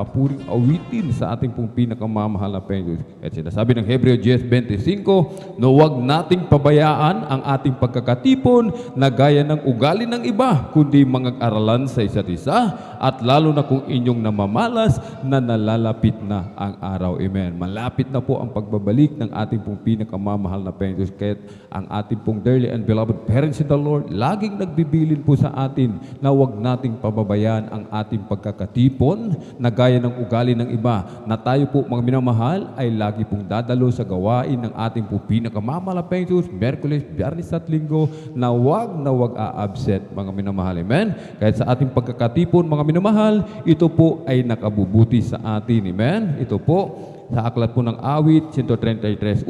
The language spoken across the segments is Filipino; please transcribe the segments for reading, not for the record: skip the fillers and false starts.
papuring awitin sa ating pong pinakamamahal na Panginoon. At sinasabi ng Hebreo 10:25, no wag nating pabayaan ang ating pagkakatipon na gaya ng ugali ng iba, kundi mangag-aralan sa isa't isa, at lalo na kung inyong namamalas na nalalapit na ang araw. Amen. Malapit na po ang pagbabalik ng ating pong pinakamamahal na Panginoon. Kaya ang ating pong dearly and beloved parents in the Lord, laging nagbibilin po sa atin na wag nating pababayaan ang ating pagkakatipon na gaya ng ugali ng iba, na tayo po mga minamahal ay lagi pong dadalo sa gawain ng ating po pinakamamahal na Panginoon, Miyerkules, Biyernes at Linggo, na wag a-absent mga minamahal. Amen. Kahit sa ating pagkakatipon mga minamahal, ito po ay nakabubuti sa atin. Amen. Ito po sa aklat po ng awit 133:1,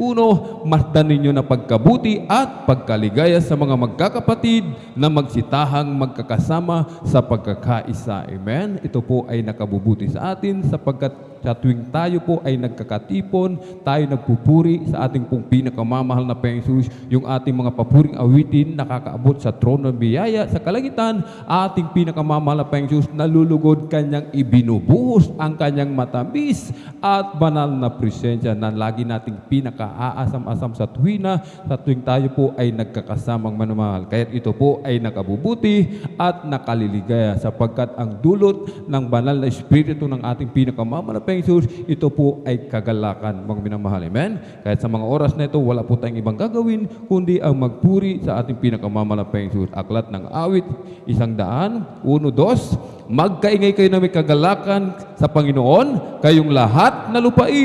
masdan ninyo na pagkabuti at pagkaligaya sa mga magkakapatid na magsitahang magkakasama sa pagkakaisa. Amen. Ito po ay nakabubuti sa atin sapagkat sa tuwing tayo po ay nagkakatipon, tayo nagpupuri sa ating pong pinakamamahal na Panginoon, yung ating mga papuring awitin nakakaabot sa trono ng biyaya sa kalangitan, ating pinakamamahal na Panginoon, nalulugod kanyang ibinubuhos ang kanyang matamis at banal na presensya na lagi nating pinaka-aasam-asam sa tuwing tayo po ay nagkakasamang manamahal. Kaya ito po ay nakabubuti at nakaliligaya sapagkat ang dulot ng banal na Espiritu ng ating pinakamamahal na Panginoon, ito po ay kagalakan mga minamahal. Amen? Kahit sa mga oras na ito, wala po tayong ibang gagawin kundi ang magpuri sa ating pinakamamahal na Panginoon. Aklat ng awit 101:2, magkaingay kayo na may kagalakan sa Panginoon, kayong lahat na lupain.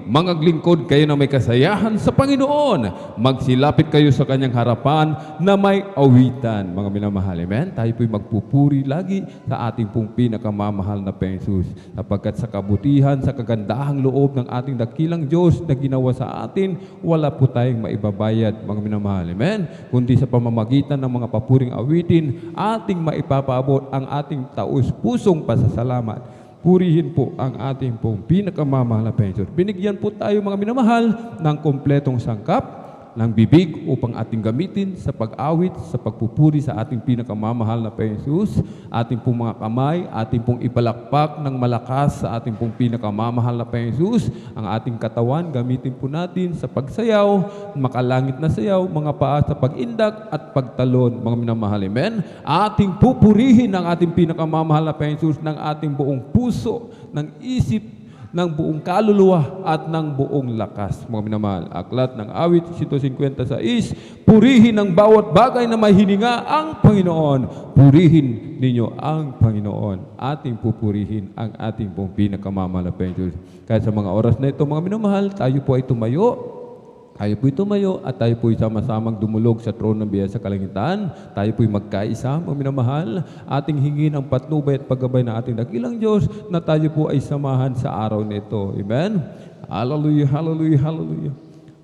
Mangaglingkod kayo na may kasayahan sa Panginoon. Magsilapit kayo sa kanyang harapan na may awitan. Mga minamahal, amen? Tayo po'y magpupuri lagi sa ating pong pinakamamahal na Panginoon. Sapagkat sa kabutihan, sa kagandahang loob ng ating dakilang Diyos na ginawa sa atin, wala po tayong maibabayad, mga minamahal, amen? Kundi sa pamamagitan ng mga papuring awitin, ating maipapaabot ang ating taus-pusong pasasalamat. Purihin po ang ating pong pinakamamahal na Panginoon. Binigyan po tayo mga minamahal ng kompletong sangkap ng bibig upang ating gamitin sa pag-awit, sa pagpupuri sa ating pinakamamahal na Panginoon. Ating pong mga kamay, ating pong ipalakpak ng malakas sa ating pong pinakamamahal na Panginoon. Ang ating katawan, gamitin po natin sa pagsayaw, makalangit na sayaw, mga paa sa pag-indak at pagtalon, mga minamahal. Amen? Ating pupurihin ang ating pinakamamahal na Panginoon ng ating buong puso, ng isip, ng buong kaluluwa at ng buong lakas, mga minamahal. Aklat ng awit 156, purihin ang bawat bagay na may hininga ang Panginoon. Purihin ninyo ang Panginoon. Ating pupurihin ang ating pong pinakamamahal na Panginoon. Kaya sa mga oras na ito, mga minamahal, tayo po ay tumayo. Tayo po'y tumayo at tayo po'y sama-samang dumulog sa trono ng biyaya sa kalangitan. Tayo po'y magkaisa, mga minamahal. Ating hingin ang patnubay at paggabay ng ating dakilang Diyos na tayo po ay samahan sa araw nito. Amen? Hallelujah, hallelujah, hallelujah.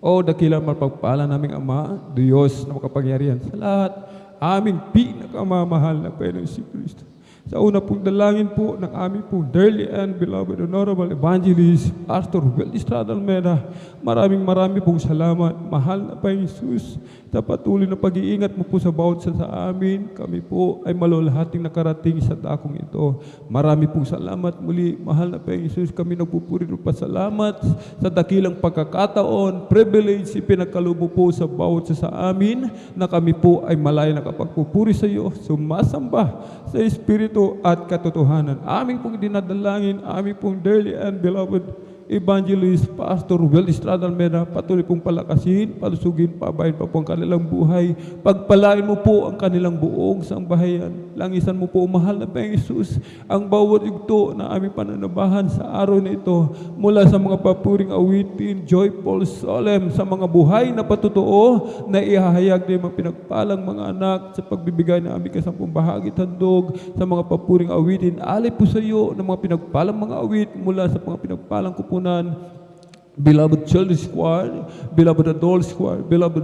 O dakilang mapagpala naming Ama, Diyos na makapangyarihan sa lahat, aming pinakamamahal na Panginoon si Kristo. Sa una pong dalangin po ng aming pong dearly and beloved Honorable Evangelist Pastor Ruel Estrada Almeida, maraming pong salamat, mahal na Panginoon Jesus, sa patuloy na pag-iingat mo po sa bawat sa amin. Kami po ay malulahating nakarating sa dakong ito. Marami pong salamat muli, mahal na Panginoon Jesus. Kami nagpupuri rin pasalamat sa dakilang pagkakataon, privilege, ipinagkalubo po sa bawat sa amin na kami po ay malaya nakapagpupuri sa iyo, sumasamba sa Espiritu at katotohanan. Aming pong dinadalangin, aming pong dearly and beloved Evangelist Pastor Ruel Estrada Almeida, patuloy pong palakasin, palusugin, pabayin pa po ang kanilang buhay. Pagpalain mo po ang kanilang buong sambahayan. Langisan mo po, mahal na Panginoon Jesus, ang bawat yugto na aming pananabahan sa araw na ito, mula sa mga papuring awitin, joyful, solemn, sa mga buhay na patutuo na ihahayag ng mga pinagpalang mga anak sa pagbibigay ng aming kasampung bahagi handog, sa mga papuring awitin, alay po sa iyo ng mga pinagpalang mga awit mula sa mga pinagpalang kupunan, beloved children's choir, beloved adults choir, beloved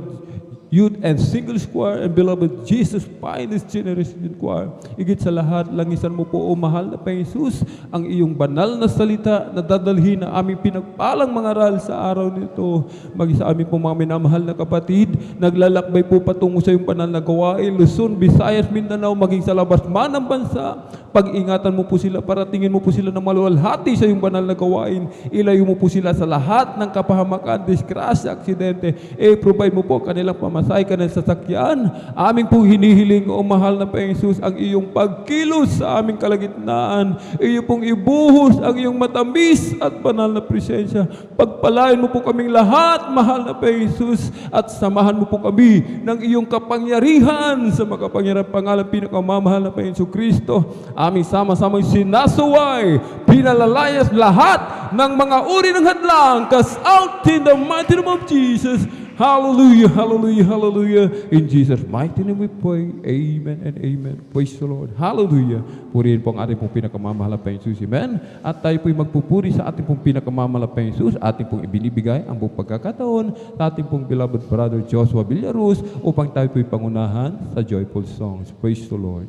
youth and singles choir, and beloved Jesus Finest Generation Choir. Higit sa lahat, langisan mo po, o mahal na Panginoon Jesus, ang iyong banal na salita na dadalhin na aming pinagpalang mga aral sa araw nito. Maging sa aming po mga minamahal na kapatid, naglalakbay po patungo sa iyong banal na gawain, Luzon, Visayas, Mindanao, maging sa labas man ng bansa, Pag-ingatan mo po sila, paratingin mo po sila na maluwalhati sa iyong banal na gawain. Ilayo mo po sila sa lahat ng kapahamakan, disgrasya, aksidente. Provide mo po kanilang pamasahe, kanilang sasakyan. Aming po hinihiling, O mahal na Panginoon Jesus, ang iyong pagkilos sa aming kalagitnaan. Iyo pong ibuhos ang iyong matamis at banal na presensya. Pagpalain mo po kaming lahat, mahal na Panginoon Jesus, at samahan mo po kami ng iyong kapangyarihan sa makapangyarang pangalan pinakamamahal na Panginoon Kristo. Aming sama-samang sinasuway, pinalalayas lahat ng mga uri ng hadlang, cast out in the mighty name of Jesus. Hallelujah, hallelujah, hallelujah. In Jesus' mighty name we pray. Amen and amen. Praise the Lord. Hallelujah. Purihin po ang ating pong pinakamamahal na Panginoon Jesus. Amen. At tayo po'y magpupuri sa ating pong pinakamamahal na Panginoon Jesus. Ating pong ibinibigay ang buong pagkakataon sa ating pong beloved brother Joshua Villaruz upang tayo po'y pangunahan sa joyful songs. Praise the Lord.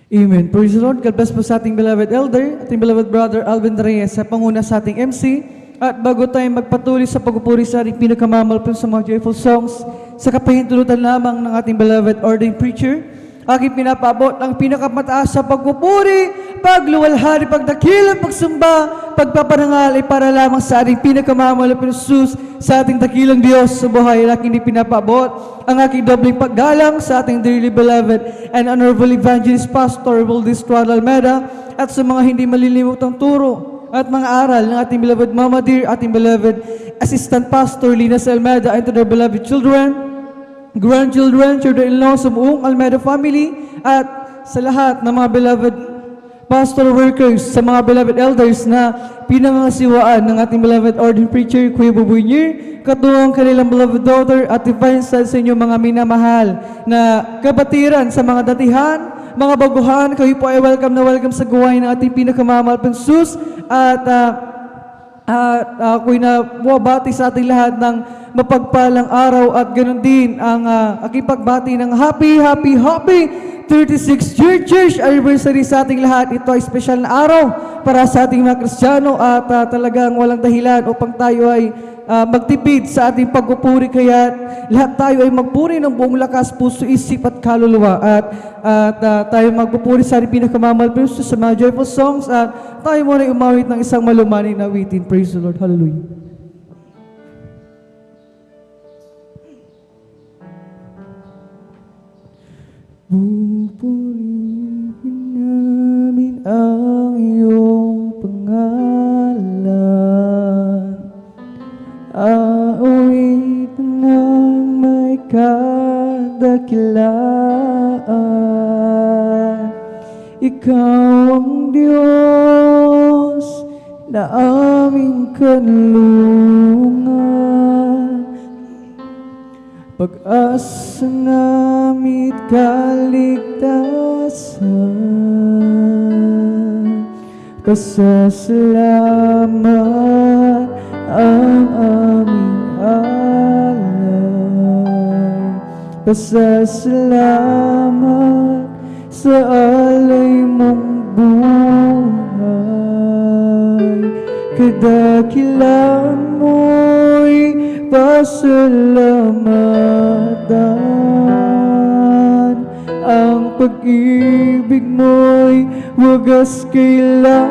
Amen. Praise the Lord. God bless po sa ating beloved elder, ating beloved brother Alvin Reyes sa panguna sa ating MC. At bago tayo magpatuloy sa pagpupuri sa ating pinakamalapit sa mga joyful songs, sa kapahintulutan lamang ng ating beloved ordained preacher, aking pinapaabot ang pinakamataas sa pagpupuri, pagluwalhati, pagdakilang, pagsamba, pagpaparangal ay para lamang sa ating pinakamamalapit na Jesus, sa ating dakilang Diyos sa buhay. Aking pinapaabot ang aking dobling paggalang sa ating dearly beloved and honorable evangelist pastor Valdez Tuan Almeida, at sa mga hindi malilimutang turo at mga aral ng ating beloved Mama Dear, ating beloved assistant pastor Linas Almeida, and to their beloved children, grandchildren, children-in-law sa buong Almeida family, at sa lahat ng mga beloved pastor workers, sa mga beloved elders na pinangasiwaan ng ating beloved ordained preacher, Kuya Buboy Nier, katuwang kanilang beloved daughter at divine son sa inyong mga minamahal na kabatiran sa mga datihan, mga baguhan. Kayo po ay welcome na welcome sa gawain ng ating pinakamamahal pang Jesus, at ako'y nababati sa ating lahat ng mapagpalang araw, at ganoon din ang aking pagbati ng happy 36th church anniversary sa ating lahat. Ito ay special na araw para sa ating mga Kristiyano, at talagang walang dahilan upang tayo ay magtipid sa ating pagpupuri. Kaya lahat tayo ay magpuri ng buong lakas, puso, isip at kaluluwa, at tayo magpupuri sa ating pinakamamahal sa mga joyful songs, at tayo muna ay umawit ng isang malumaning na awitin. Praise the Lord. Hallelujah. Pupurihin namin ang iyong pangalan, awit ng may kadakilaan. Ikaw ang Diyos na aming kanlungan, pag-asa namit kaligtasan. Pasasalamat ang aming alay, pasasalamat sa alay mong buhay. Kadakilaan mo'y pasalamatan, ang pag-ibig mo'y wagas kailanman.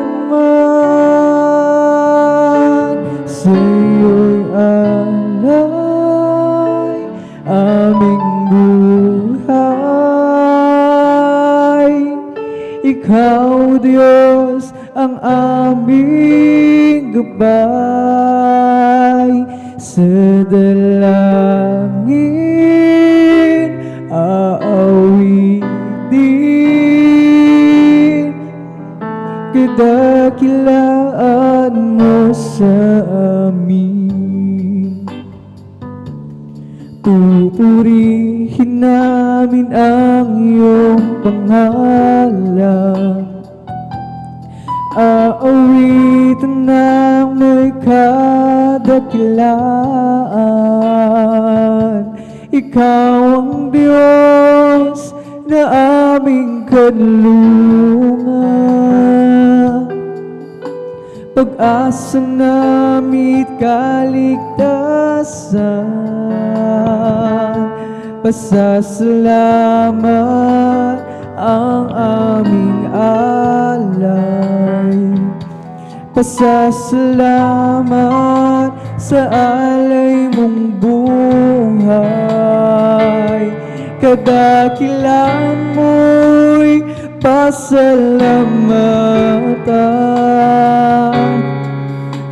Sa'yo'y alay aming buhay. Ikaw, Diyos, ang aming gabay. Sa dalangin aawitin, kadakilaan mo sa amin. Pupurihin namin ang iyong pangalan, aawitin ng may kadakilaan. Ikaw ang Diyos na aming kanlungan, pag-asa namit kaligtasan. pasasalamat ang aming alay. Pasasalamat sa alay mong buhay. Kadakilan mo'y pasalamatan.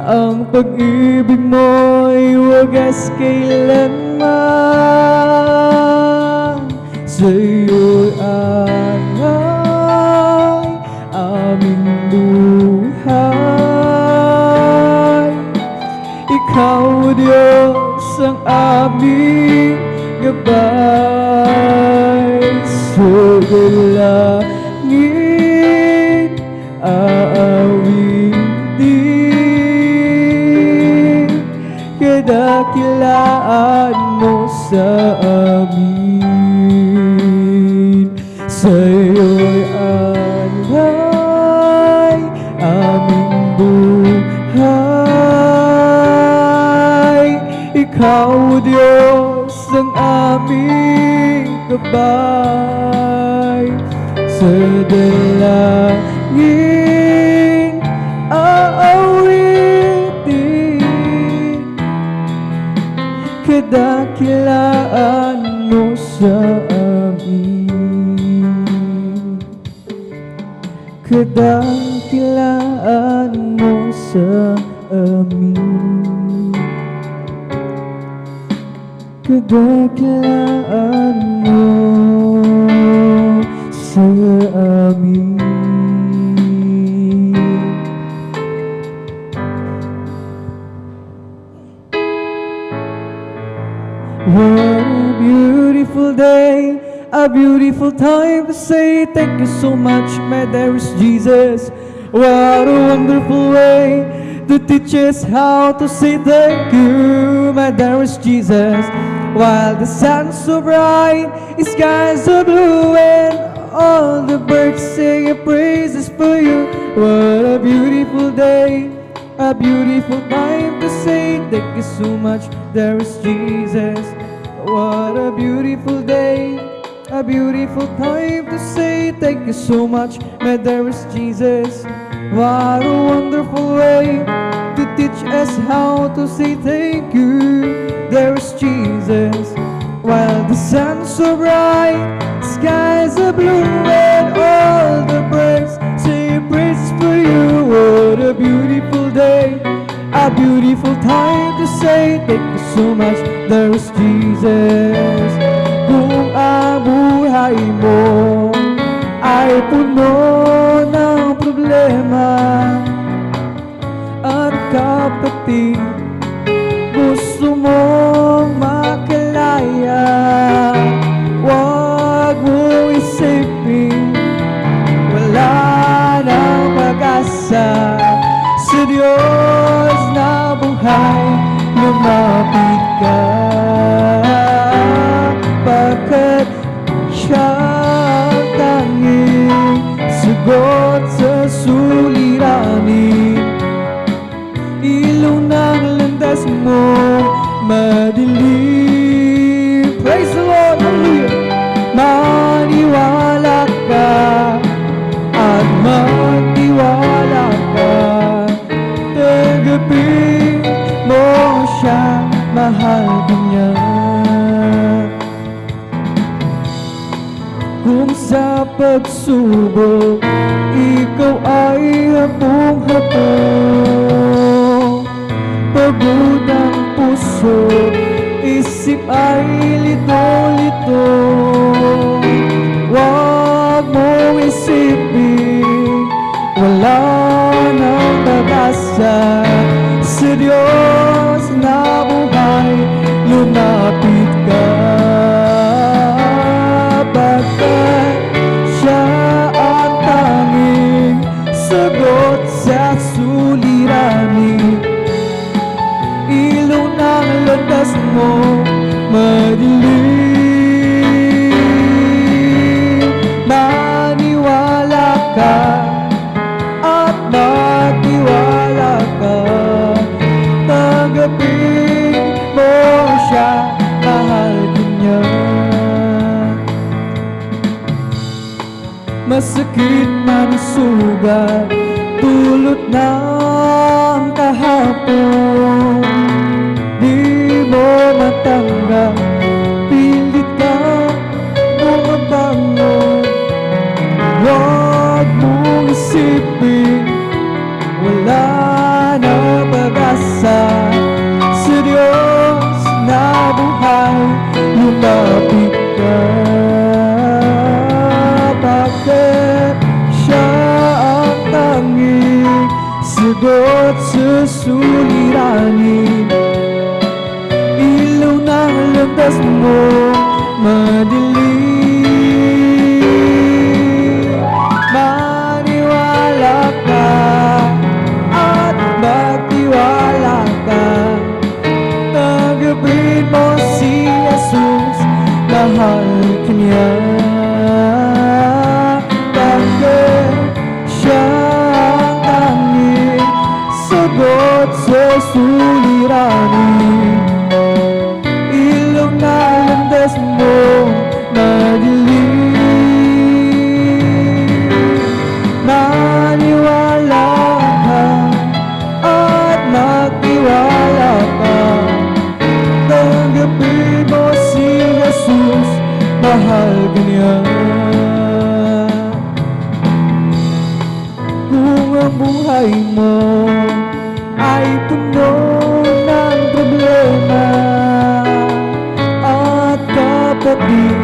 Ang pag-ibig mo'y wagas kailanman. Sa'yo'y alay aming buhay. Ikaw, Diyos, ang aming gabay. Sa langit aawit din, kadakilaan mo sa amin. Sa'yo'y alay aming buhay. Ikaw, Diyos, ang aming gabay. Sa dalangin aawitin, kadakilaan mo sa amin. Kadakilaan mo sa amin. Kadakilaan mo sa amin. What a beautiful day, a beautiful time to say thank you so much, my dearest Jesus. What a wonderful way to teach us how to say thank you, my dearest Jesus. While the sun's so bright, the skies so blue, and all the birds sing praises for you. What a beautiful day, a beautiful time to say thank you so much, dearest Jesus. What a beautiful day, a beautiful time to say thank you so much, my dearest Jesus. What a wonderful way to teach us how to say thank you, dearest Jesus. While the sun's so bright, skies are blue, and all the birds say praise for you. What a beautiful day, a beautiful time to say thank you so much, dearest Jesus. Kung ang buhay mo ay puno ng problema at kapatid, gusto mong makalaya, wag mo isipin wala nang pag-asa. Sa Diyos na buhay, lumapit ka, pagkat siya ang tanging sagot sa suliranin. Ilaw ng landas mo madilim. Praise the Lord, hallelujah. Maniwala ka at magtiwala ka, tanggapin mo siya, mahal ka niya. Kung sa pagsubok ikaw ay hapong-hapong, pagod ang puso, isip ay lito-lito, wag mo isipin wala nang pag-asa. Sa Diyos na buhay, lumapit ka, pagkat siya ang tanging sagot sa suliranin. Ilaw ng landas mo madilim. Maniwala ka at magtiwala ka, agad dulot ng kahapon. Di mo matanggap, pilit ka bumabangon. Huwag mong isipin, wala na pag-asa. Sa Diyos na buhay, lumapit ka. Bakit siya ang tanging sagot sa suliranin? Ilaw ng landas mo madilim. Maniwala ka at magtiwala ka. Tanggapin mo si Jesus, mahal ka niya. Bakit siya ang tanging sagot sa suliranin? Ilaw na landas mo madilim. Maniwala ka at magtiwala ka. Tanggapin mo si Jesus, mahal ka niya. Kung ang buhay mo ay puno ng problema at kapatid,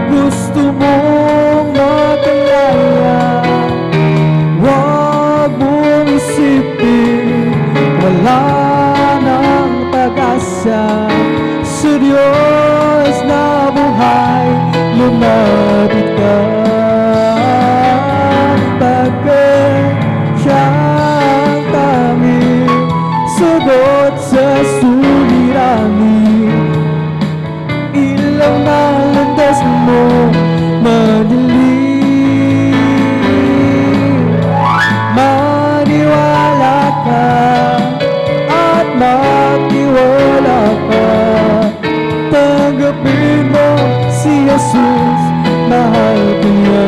gusto mong makalaya, huwag mong isipin, wala nang pag-asa. Sa Diyos na buhay, lumapit ka. Bakit siya ang tanging sagot sa suliranin? Ilaw na landas mo madilim. Maniwala ka at magtiwala ka. Tanggapin mo si Jesus, mahal ka niya.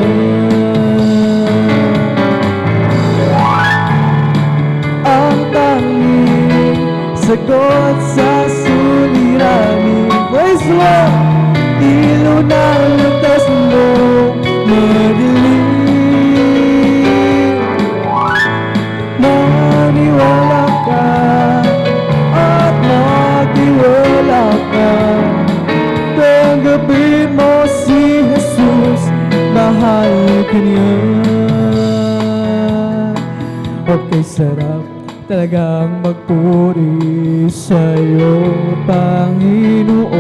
Ang tanging sagot sa suliranin. Praise the Lord! Ilaw na landas mo madilim. Maniwala ka at magtiwala ka. Tanggapin mo si Jesus, mahal ka niya. Okay, sarap talagang magpuri sa'yo, Panginoon.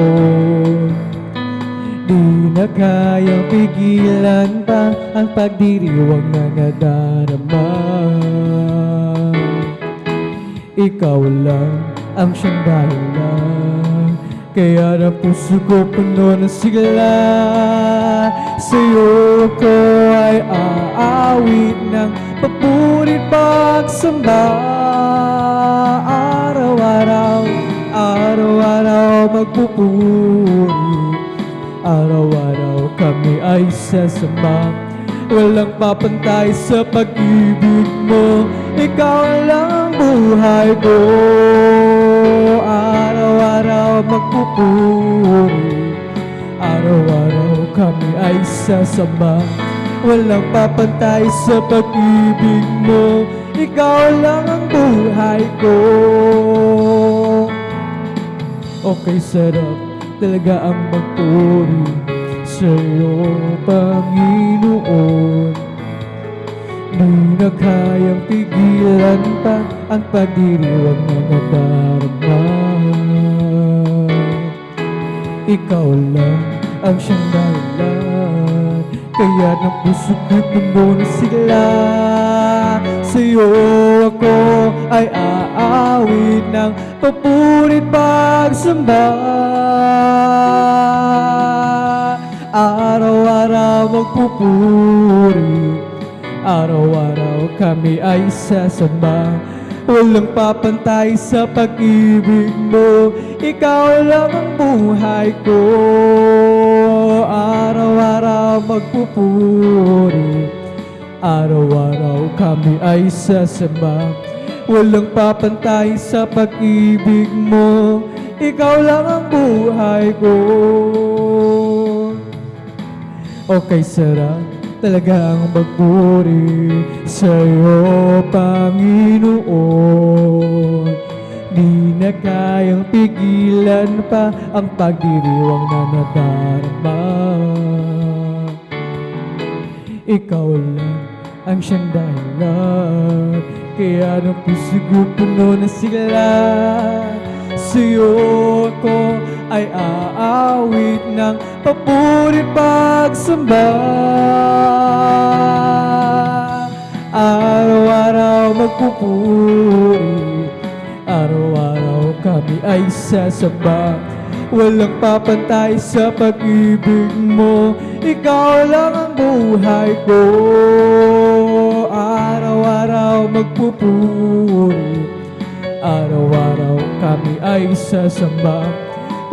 Di na kayang pigilan pa ang pagdiriwang na nadarama. Ikaw lang ang siyang dahilan, kaya na puso ko puno ng sigla. Sa'yo ko ay aawit ng papurit pagsamba. Araw-araw, araw-araw magpupuri. Araw-araw kami ay sasama. Walang papantay sa pag-ibig mo, ikaw lang ang buhay ko. Araw-araw magpupuri. Araw-araw kami ay sasama. Walang papantay sa pag-ibig mo, ikaw lang ang buhay ko. Okay, sarap talaga ang magpuri sa'yo, Panginoon. Di na kayang pigilan pa ang pagdiriwang na nadarama. Ikaw lang ang siyang dahilan, kaya ng puso ko puno ng sigla. Sa'yo ako ay aawit ng papurit pagsamba. Araw-araw magpupuri. Araw-araw kami ay sasama. Walang papantay sa pag-ibig mo, ikaw lang ang buhay ko. Araw-araw magpupuri. Araw-araw kami ay sasamba, walang papantay sa pag-ibig mo. Ikaw lang ang buhay ko. Okay, sarap talagang magpuri sa'yo, Panginoon. Di na kayang pigilan pa ang pagdiriwang na nadarama. Ikaw lang ang siyang dahilan, kaya ng puso ko puno na sigla. Sa'yo ako ay aawit ng papuri pagsamba. Araw-araw magpupuri, araw-araw kami ay sasamba, walang papantay sa pag-ibig mo. Ikaw lang ang buhay ko. Araw-araw magpupuri, araw-araw kami ay sasamba,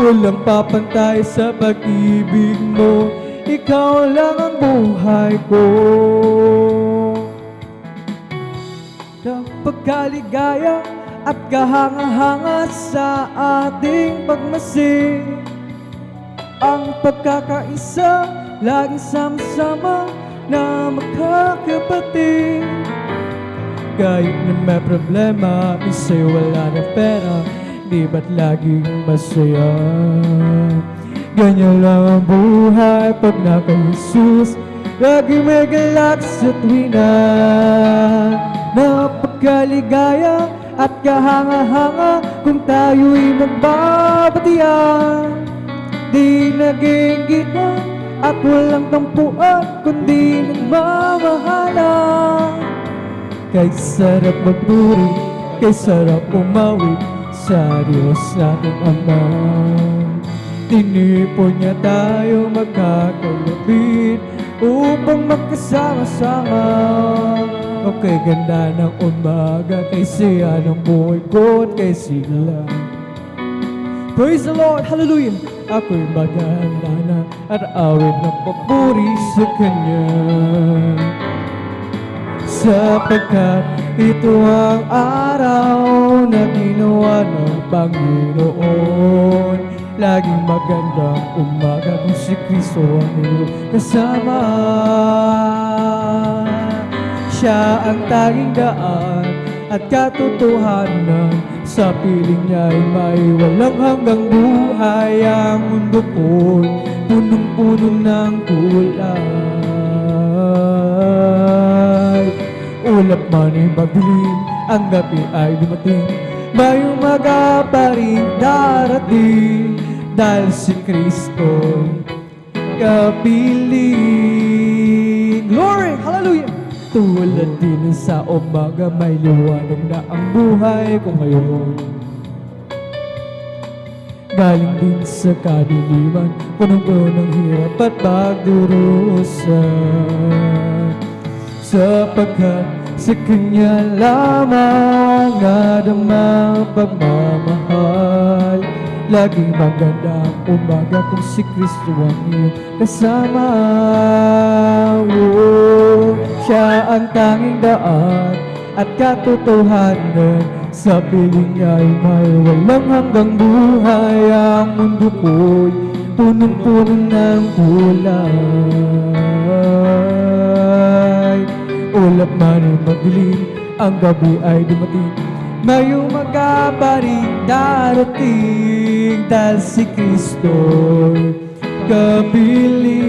walang papantay sa pag-ibig mo. Ikaw lang ang buhay ko. Pagkaligaya at kahanga-hanga sa ating pagmasing, ang pagkakaisa, laging sama-sama na magkakapatid. Kahit na may problema, minsan wala na pera, di ba't laging masaya? Ganyan lang ang buhay pag naka Jesus, lagi may galak sa tuwina. Napakaligaya at kahanga-hanga kung tayo'y magbabatian. Di naging gitna at walang tampuan, kundi nagmamahalan. Kay sarap magpuri, kay sarap umawit sa Diyos nating Ama. Tinipon niya tayo magkakalapit upang magkasama-sama. Okay, ganda ng umaga, kay siya ng buhay ko at kay sila. Praise the Lord, hallelujah. Ako'y maganda na at awit ng papuri sa Kanya, sapagkat ito ang araw na ginawa ng Panginoon. Laging magandang umaga kung si Kristo ang iyong kasama. Siya ang tanging daan at katotohanan, sa piling niya'y may walang hanggang buhay. Ang mundo ko'y punong-puno ng kulay. Ulap man ay madilim, ang gabi ay dumating, may umaga pa rin darating, dahil si Kristo'y kapiling. Glory! Hallelujah! Tulad din sa umaga, may liwanag na ang buhay ko ngayon. Galing din sa kadiliman, punong-puno ng hirap at pagdurusan, sapagkat sa Kanya lamang nadama pagmamahal. Laging magandang umaga kung si Kristo ang iyong kasama. Oh, Siya ang tanging daan at katotohanan, sa piling niya'y may walang hanggang buhay. Ang mundo ko'y punong-puno ng kulay. Ulap man ay madilim, ang gabi ay dumating, may umaga pa rin darating, dahil si Kristo'y kapiling.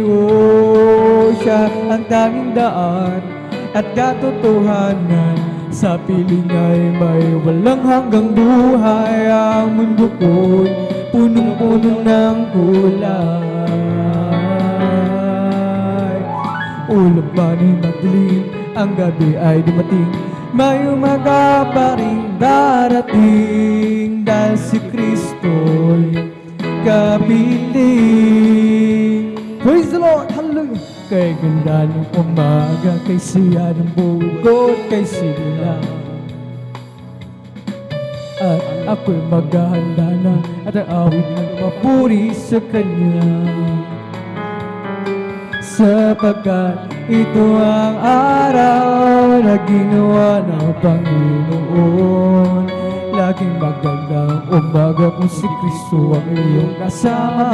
Oh, Siya ang tanging daan at katotohanan, sa piling ay may walang hanggang buhay. Ang mundo ko'y punong-puno ng kulay. Ulap man ay madilim, ang gabi ay dumating, may umaga pa rin darating, dahil si Kristo'y kapiling. Praise the Lord! Hallelujah! Kay ganda ng umaga, kay siya ng buhay ko at kay sila. At ako'y maghahanda na at aawit ng papuri sa Kanya, sapagkat Ito ang araw na ginawa ng Panginoon. Laging magandang umaga kung si Kristo ang iyong kasama.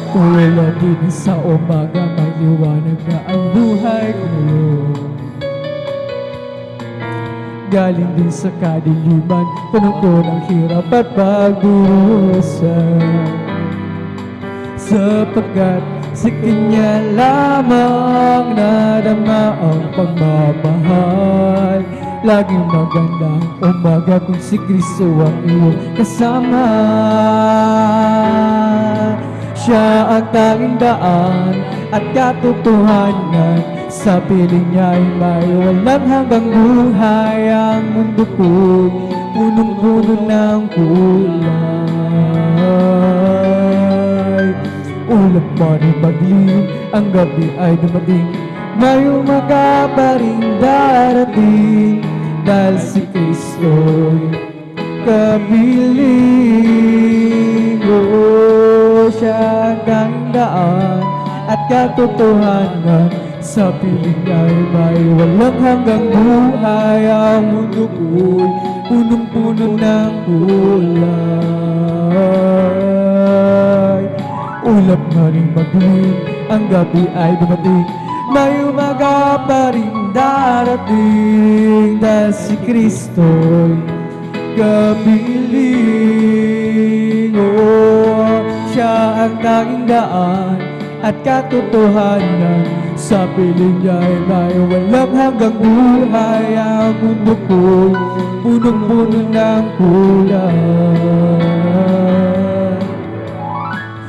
Tulad din sa umaga, may liwanag na ang buhay ko ngayon. Galing din sa kadiliman, punong ko ng hirap at pagdurusa. Sapagkat sa Kanya lamang nadama ang pagmamahal. Laging magandang umaga kung si Kristo ang iyong kasama. Siya ang tanging daan at katotohanan. Sa piling niya ay may walang hanggang buhay. Ang mundo ko'y punong-puno ng kulay. Ulap man ay maglim, ang gabi ay dumating. May umaga pa rin darating. Dahil si Kristo'y kapiling. Siya ang tanging daan at katotohanan. Sa piling ay may walang hanggang buhay. Ang mundo ko'y punong-puno ng kulay. Ulap na rin magdilim, ang gabi ay dumating. May umaga pa rin darating. Dahil si Kristo'y kapiling. Siya ang tanging daan at katotohanan. Sa piling niya ay may walang hanggang buhay. Ang mundo ko'y punong-puno ng kulay.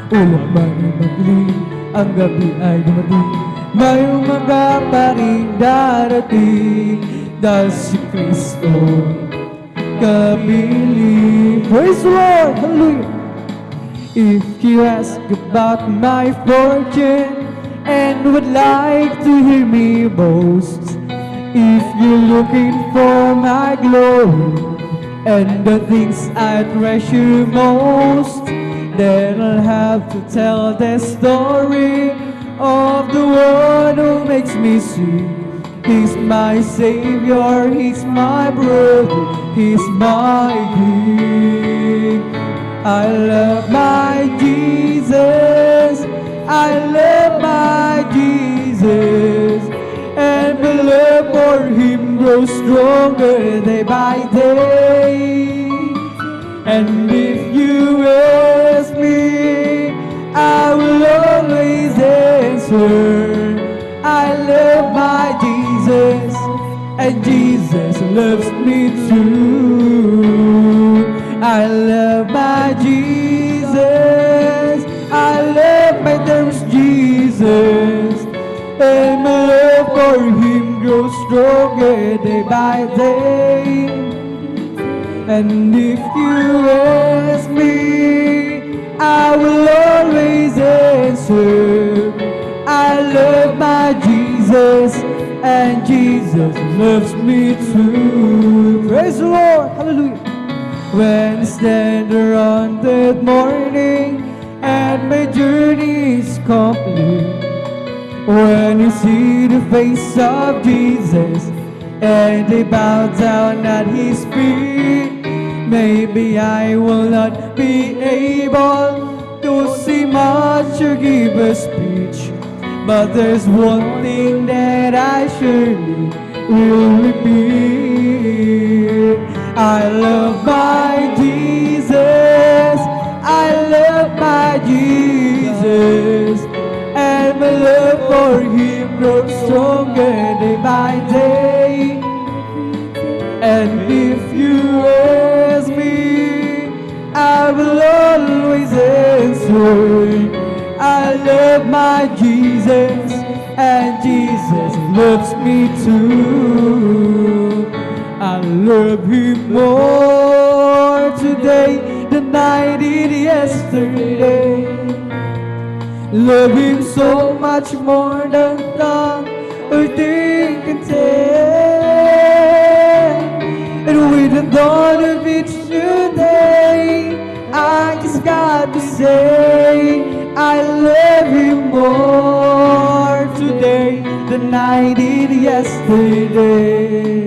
Ulap man ay magdilim, ang gabi ay dumating. May umaga pa rin darating. Dahil si Kristo kapiling. Praise the Lord! Hallelujah! If you ask about my fortune and would like to hear me boast, if you're looking for my glory and the things I treasure most, then I'll have to tell the story of the one who makes me sing. He's my Savior, He's my brother, He's my King. I love my Jesus, I love my Jesus, and my love for Him grows stronger day by day. And if you ask me, I will always answer, I love my Jesus, and Jesus loves me too. I love my Jesus, I love my dearest Jesus, and my love for Him grows stronger day by day. And if you ask me, I will always answer, I love my Jesus, and Jesus loves me too. Praise the Lord, hallelujah. When I stand around that morning and my journey is complete, when you see the face of Jesus and they bow down at His feet, maybe I will not be able to say much or give a speech, but there's one thing that I surely will repeat. I love my Jesus, I love my Jesus, and my love for Him grows stronger day by day. And if you ask me, I will always answer, I love my Jesus, and Jesus loves me too. I love Him more today than I did yesterday. Love Him so much more than tongue or thing can tell. And with the dawn of each new day, I just got to say, I I love Him more today than I did yesterday.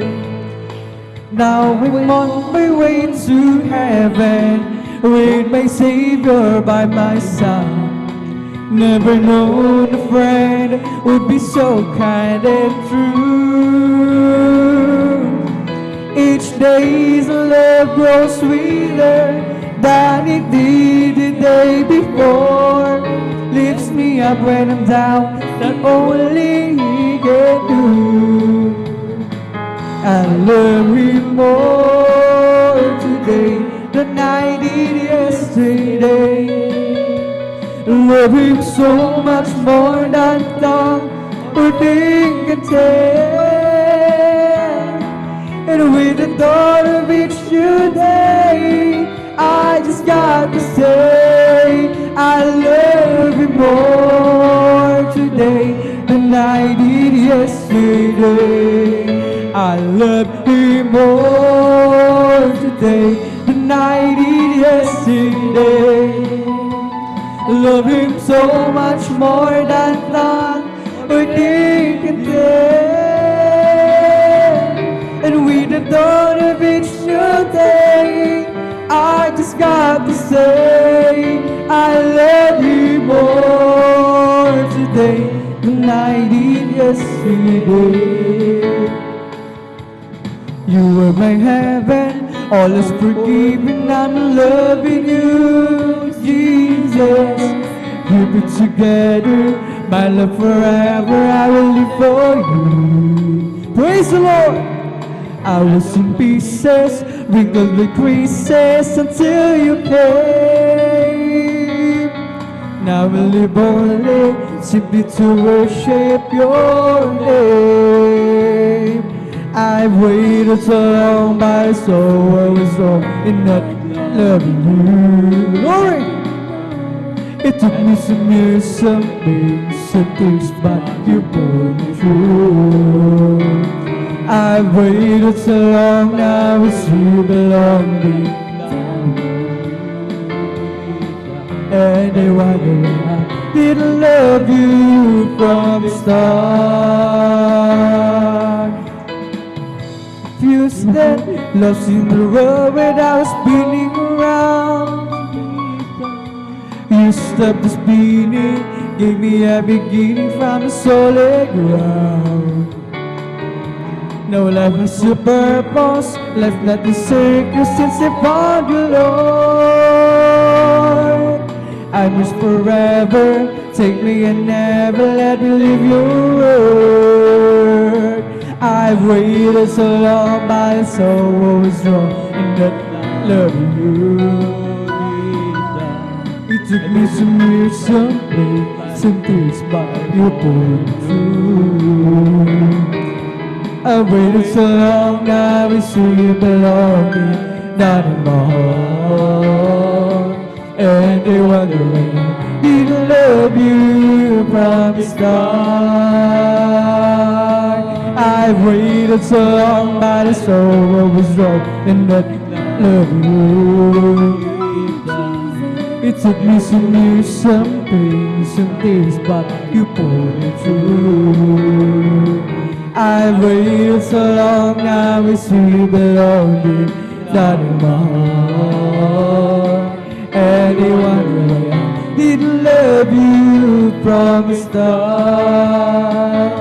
Now I'm on my way to heaven with my Savior by my side. Never known a friend would be so kind and true. Each day's love grows sweeter than it did the day before. Lifts me up when I'm down, that only He can do. I love Him more today than I did yesterday. Love Him so much more than tongue or thing can tell. And with the thought of each new day, I just got to say, I love Him more today than I did yesterday. I love Him more today than I did yesterday. Love Him so much more than tongue or thing can tell. And with the dawn of each new day, I just got to say, I love You more today than I did yesterday. You were my heaven, all is forgiven, I'm loving You, Jesus. Keep it together, my love forever, I will live for You. Praise the Lord! I was in pieces, wrinkled with creases until You came. Now I live only simply to worship Your name. I've waited so long, my soul was wrong in not loving You. Glory! It took me some years, some things, but You pulled me through. I've waited so long, now it's You belong to me. And I wonder I didn't love You from the start. Fused and lost in the world when I was spinning around. You stopped the spinning, gave me a beginning from the solid ground. Now life has a purpose, life not the circus since I found You, Lord. I must forever, take me and never let me leave Your word. I've waited so long, my soul was wrong in not loving You. It took me some years, some pain, some tears, but You pulled me through. I waited so long, now I see You belong me, not in my heart. And I wonder when I didn't love You from the start. I waited so long, but I saw what was wrong and not loving You. It took me some years, some pain, some tears, but You pulled me through. I waited so long, now I see You belong to me, not in my heart. And I wonder why I didn't love You from the start.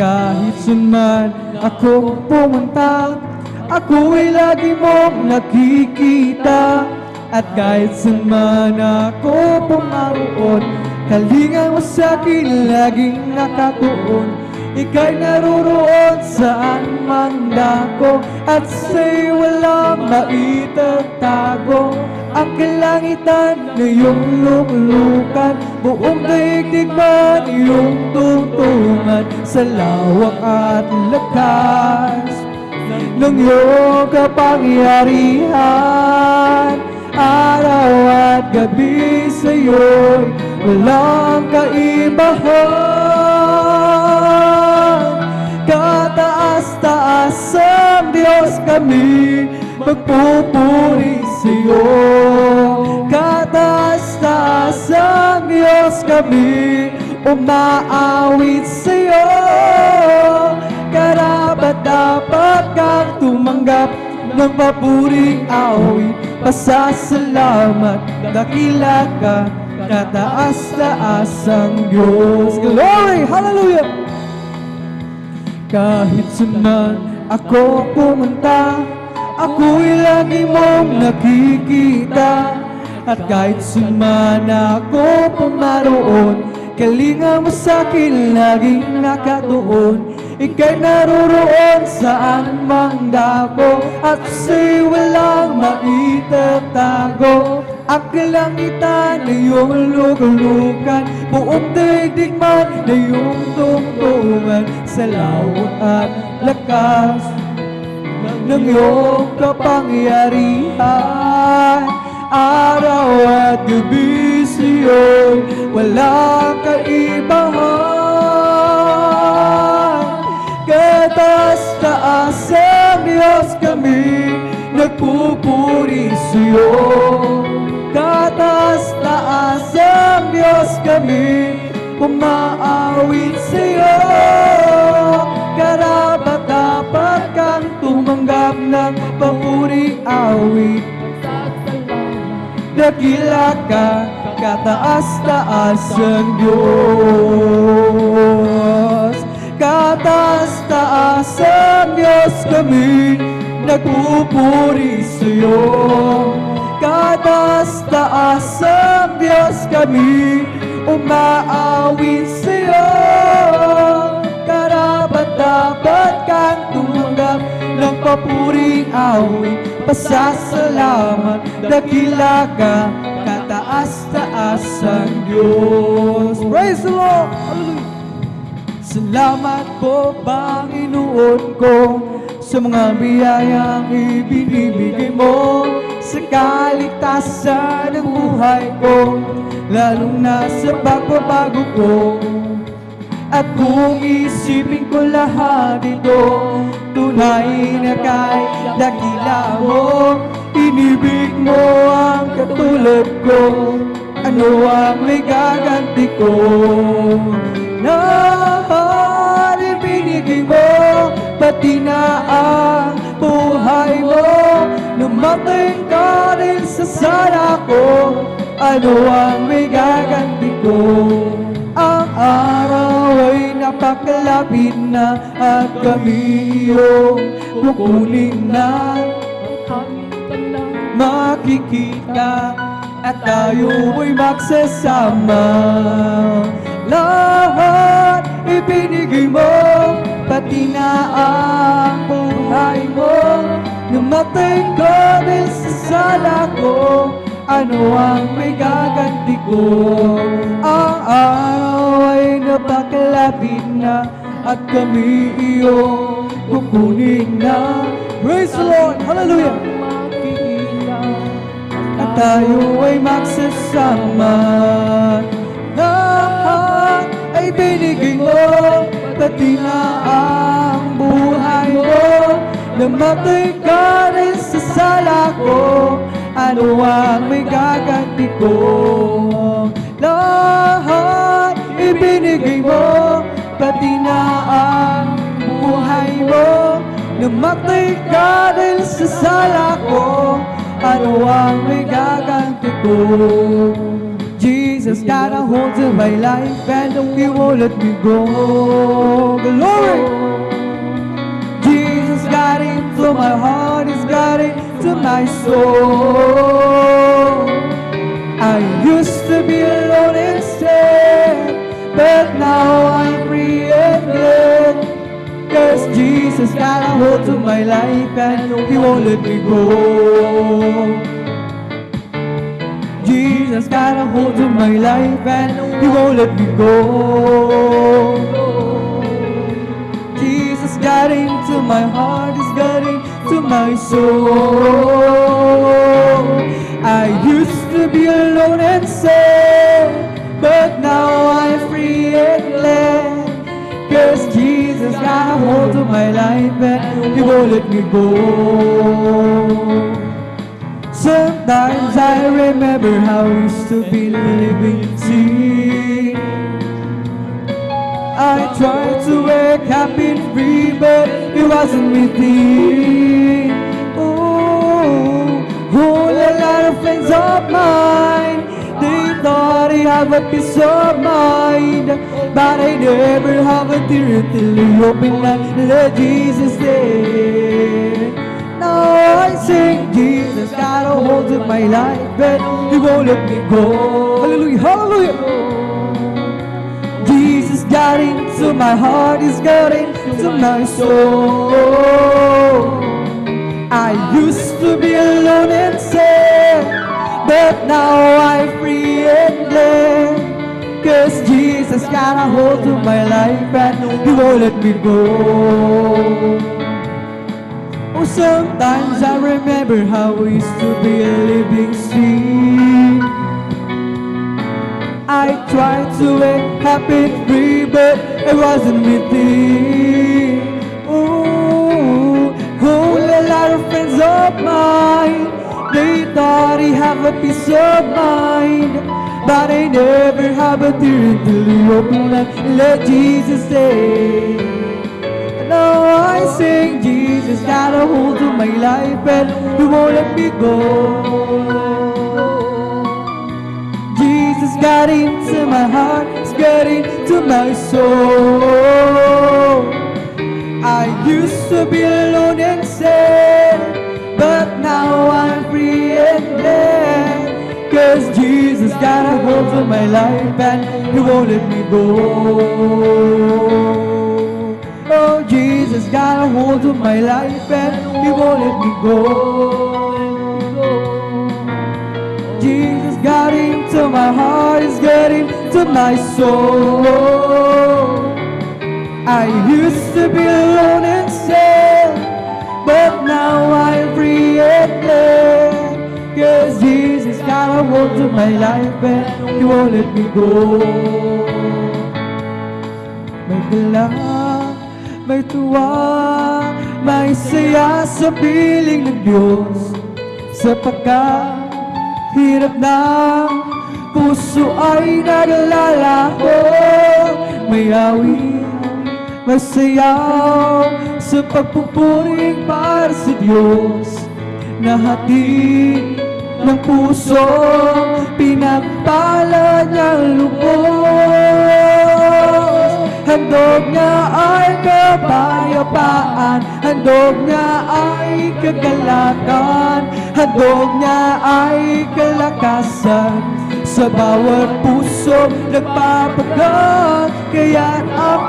Kahit saan man ako pumunta, ako ay lagi mong nakikita. At kahit saan man ako pumaroon, kalinga mo sa'kin laging nakatuon. Ika'y naroroon saan man dako, at sa'y walang maitatago. Ang kalangitan na iyong luklukan, buong daigdig man iyong tungtungan. Sa lawak at lakas ng iyong kapangyarihan, araw at gabi sa'yo'y walang kaibahan. Kataas-taas ang Diyos kami magpupuri sa'yo. Kataas-taas ng Diyos kami umaawit sa'yo. Karapat-dapat kang tumanggap ng papuring awit. Pasasalamat, dakila ka, kataas-taasang Diyos. Glory! Hallelujah! Kahit saan ako pumunta, ako'y lagi mong nakikita. At kahit saan ako pumaroon, kalinga mo sa'kin laging nakatuon. Ika'y naroroon saan mang dako, at sa'y walang maitatago. Ang kalangitan na iyong lukulukan, buong daigdig man na iyong tungtungan. Sa lawak at lakas ng iyong kapangyarihan, araw at gabi sa'yo'y walang kaibahan. Kataas-taas ang Diyos kami nagpupuri sa'yo. Kataas-taas ang Diyos kami umaawit sa'yo. Karapat-dapat kang tumanggap ng papuring awit. Dakila ka, kataas-taas ang Diyos. Kataas-taas ang Diyos kami nagpupuri sa'yo. Kataas-taas ang Diyos kami umaawit sa'yo. Karapat-dapat kang tumanggap ng papuring awit. Pasasalamat, dakila ka, kataas-taas ang Diyos. Praise the Lord! Hallelujah! Salamat po, Panginoon ko, sa mga biyayang ibinibigay mo sa kaligtasan ng buhay ko, lalong na sa pagbabago ko. At kung isipin ko lahat ito, tunay na kay dakila mo. Inibig mo ang katulad ko, ano ang may gaganti ko? Lahat ibinigay mo, pati na ang buhay mo. Lumating ka rin sa sala ko, ano ang may gaganti ko? Ang araw ay napakalapit na, at kami iyong kukunin na. Makikita at tayo ay magsasama. Lahat ibinigay mo, pati na ang buhay mo. Namatay ka din sa sala ko, ano ang may gaganti ko? Ang araw ay napakalapit na, at kami iyong kukunin na. Praise the Lord! Hallelujah! At tayo ay magsasama. Lahat ay binigay mo, pati na ang buhay mo. Namatay ka rin sa sala ko, ano ang may gaganti ko? Lahat ibinigay mo, pati na ang buhay mo. Namatay ka rin sa sala ko, ano ang may gaganti ko? Jesus got a hold of my life, and He won't let me go. Glory! Jesus got into my heart, He's got into my soul. I used to be alone and sad, but now I'm free and glad. 'Cause Jesus got a hold of my life, and He won't let me go. Jesus got a hold of my life, and He won't let me go. Jesus got into my heart, He's got into my soul. I used to be alone and sad, but now I'm free and glad. 'Cause Jesus got a hold of my life, and He won't let me go. Sometimes I remember how we used to be living sin. I tried to wake happy and free, but it wasn't within. Oh, a lot of friends of mine, they thought they have a peace of mind, but I never have a tear till they open and let Jesus stay. Now I sing, Jesus got a hold of my life and He won't let me go. Hallelujah, hallelujah. Jesus got into my heart, He's got into my soul. I used to be alone and sad, but now I'm free and glad, 'cause Jesus got a hold of my life and He won't let me go. Oh, sometimes I remember how we used to be a living sin. I tried to wake happy and free, but it wasn't within. Oh, a lot of friends of mine, they thought they have a peace of mind, but they never have a tear until they open up and let Jesus stay. Now I sing, Jesus got a hold of my life and He won't let me go. Jesus got into my heart, He's got into my soul. I used to be alone and sad, but now I'm free and glad, 'cause Jesus got a hold of my life and He won't let me go. Oh, Jesus got a hold of my life and He won't let me go. Jesus got into my heart, He's got into my soul. I used to be alone and sad, but now I'm free and glad, 'cause Jesus got a hold of my life and He won't let me go. May galak, may tuwa, may saya sa piling ng Diyos, sapagkat hirap ng puso ay naglalaho. May awit, may sayaw sa pagpupuring para sa Diyos, na hatid ng puso pinagpala niyang lubos. Handog niya ay kapayapaan, handog niya ay kagalakan, handog niya ay kalakasan. Sa bawat puso nagpapagat, kaya't ang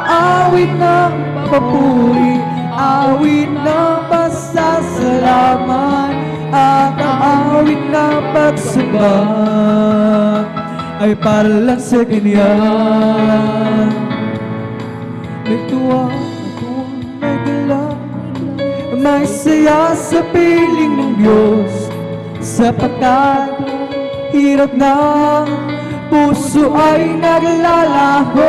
awit ng papuri, awit ng pasasalamat, at ang awit ng pagsamba ay para lang sa Kanya. May tuwa, may galak, may saya sa piling ng Diyos, sapagkat hirap ng puso ay naglalaho.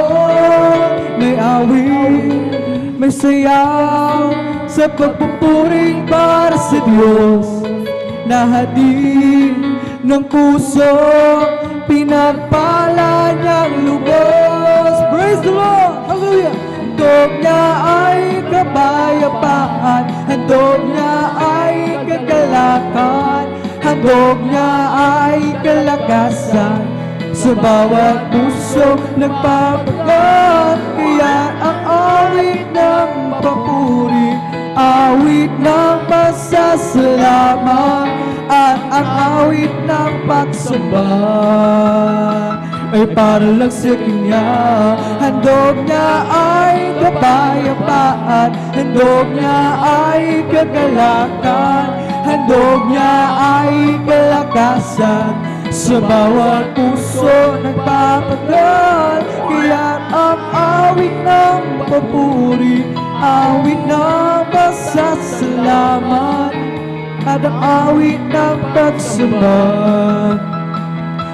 May awit, may sayaw sa pagpupuring para sa Diyos, na hatid ng puso pinagpala niyang lubos. Praise the Lord! Hallelujah! Handog niya ay kapayapaan, handog niya ay kagalakan, handog niya ay kalakasan. Sa bawat puso nagpapagat, kaya ang awit ng papuri, awit ng pasasalamat, at ang awit ng pagsamba ay para lang sa Kanya. Handog niya ay kapayapaan, handog niya ay kagalakan, handog niya ay kalakasan. Sa bawat puso nagpapagal, kaya ang awit ng papuri, awit ng pasasalamat, at ang awit ng pagsamba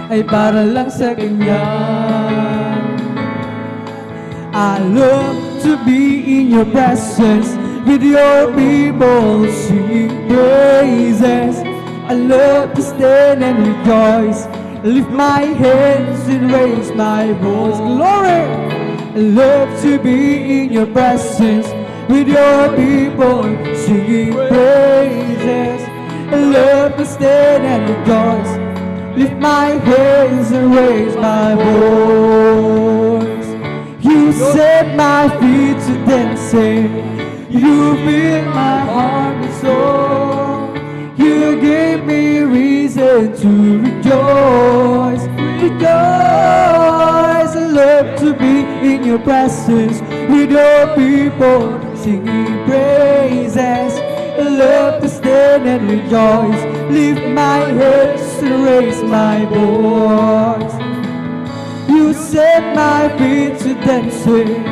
ay para lang sa Kanya. I love to be in Your presence, with Your people singing praises. I love to stand and rejoice, lift my hands and raise my voice. Glory! I love to be in your presence with your people singing praises. I love to stand and rejoice, lift my hands and raise my voice. You set my feet to dancing, you fill my heart with song. You gave me reason to rejoice, rejoice. I love to be in your presence with your people singing praises. I love to stand and rejoice, lift my hands and raise my voice. You set my feet to dancing,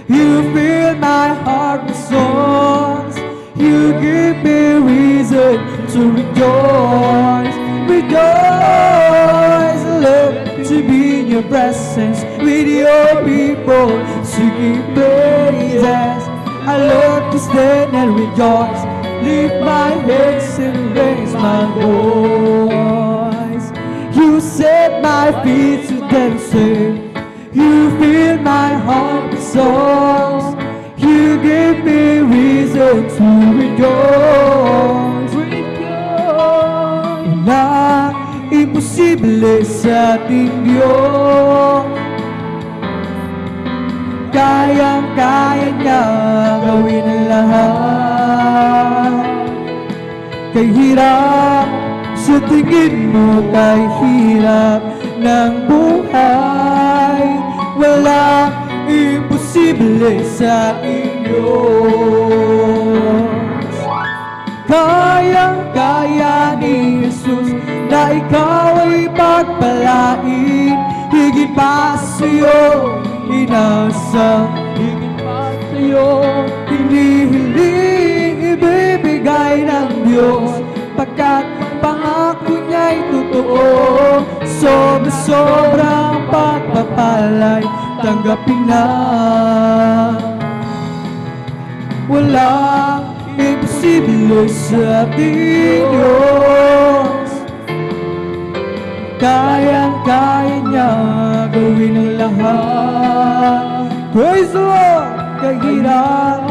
you fill my heart with songs. You give me reason to rejoice, rejoice. I love to be in your presence with your people singing praises. I love to stand and rejoice, lift my hands and raise my voice. You set my feet to dancing, you fill my heart with songs. You give me reason to rejoice, rejoice. Walang imposible sa ating Diyos, kayang-kaya niya gawin ang lahat. Kay hirap sa tingin mo, kay hirap ng buhay, walang imposible sa inyo. Kayang-kaya ni Jesus na ikaw ay pagpalain, higit pa sa'yo inasang, higit pa sa'yo hinihiling ibibigay ng Diyos, pagkat pangako niya'y totoo. Sobrang pagpapalay tanggapin na, walang imposible sa ating Diyos. Kayang-kaya niya gawin ang lahat. Praise the Lord! Kahirap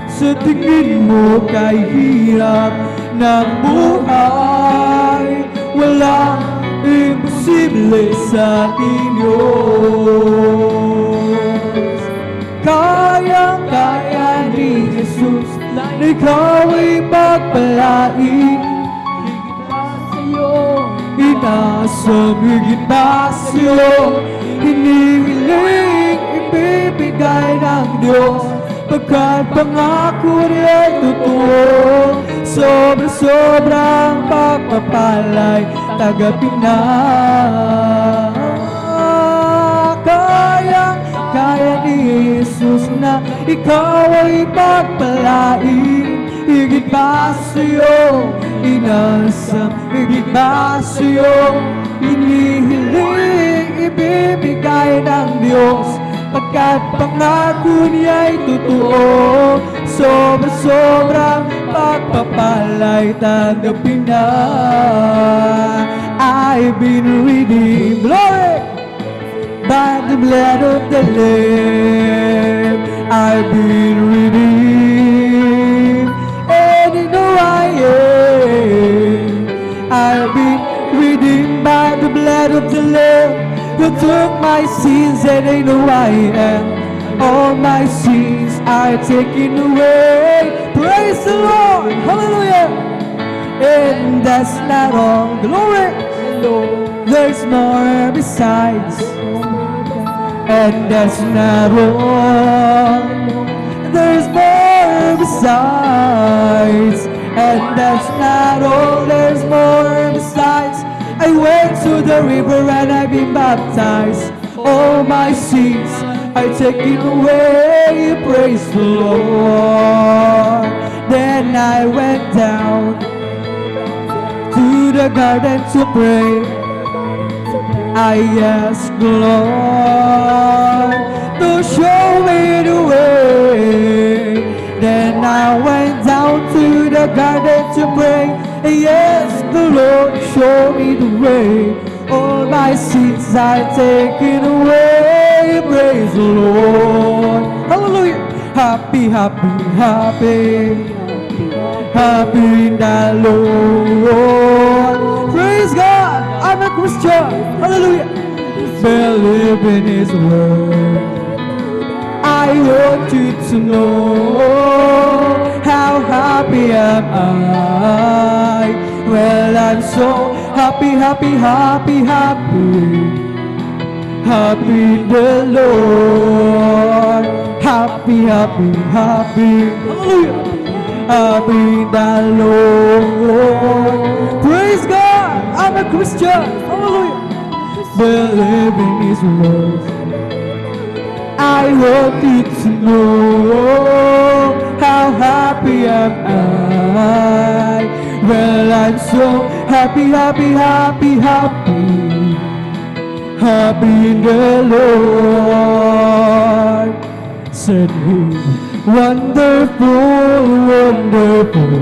sa tingin mo, kahirap ng buhay, walang imposible sa ating Diyos. Kayang-kaya ni Jesus na ikaw ay pagpalain, higit pa sa'yo inasam, higit pa sa'yo hinihiling ibibigay ng Diyos, pagkat pangako niya'y totoo. Sobrang pagpapalay tagapin na, kaya ni Jesus na ikaw ay pagpalain, higit pa sa'yo inasam, higit pa sa'yo hinihiling ibibigay ng Diyos, pagkat pangako niya'y totoo. Sobrang pagpapalay tanggapin na. I've been redeemed, glory, by the blood of the Lamb. I've been redeemed, and you know I am. I've been redeemed by the blood of the Lamb, who took my sins, and I know I am. All my sins are taken away. Praise the Lord, hallelujah. And that's not all, glory. There's more besides. And that's not all. There's more besides. And that's not all. There's more besides. I went to the river and I've been baptized. All my sins are taken away. Praise the Lord. Then I went down to the garden to pray. I asked the Lord to show me the way. Then I went down to the garden to pray. Yes, the Lord showed me the way. All my sins are taken away. Praise the Lord. Hallelujah. Happy, happy, happy. Happy in the Lord. Praise God. I'm a Christian. Hallelujah. Believe in His word. I want you to know how happy am I. Well, I'm so happy, happy, happy, happy. Happy in the Lord. Happy, happy, happy. Hallelujah. Happy in the Lord. Praise God. I'm a Christian. Hallelujah. Believe in His word. I want you to know how happy am I. Well, I'm so happy, happy, happy, happy. Happy in the Lord. Said He, wonderful, wonderful,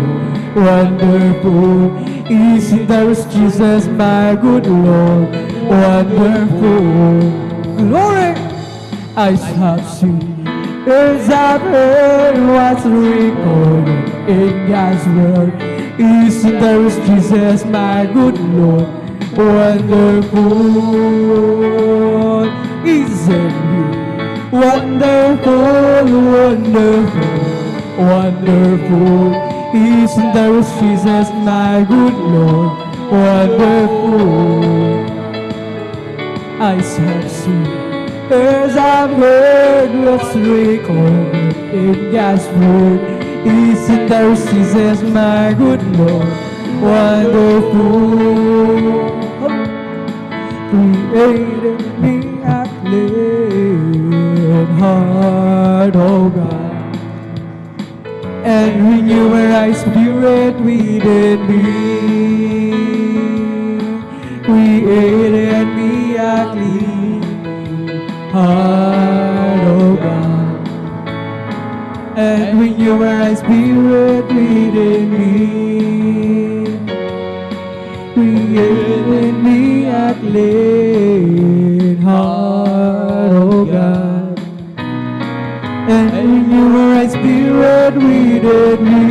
wonderful. Isn't there is Jesus, my good Lord. Wonderful. Glory. Eyes have seen, ears have heard what's recorded in God's word. Isn't there is Jesus, my good Lord. Wonderful. Isn't He wonderful, wonderful, wonderful. Isn't there is Jesus, my good Lord. Wonderful. Eyes have seen, ears have heard what's recorded in God's word. Isn't there Jesus, my good Lord. Wonderful. Created me a clean heart, oh God, and renew a right spirit within me. Created me a clean heart, oh God, and renew a right spirit within me. Created me a clean heart, oh God, and renew a right spirit within me.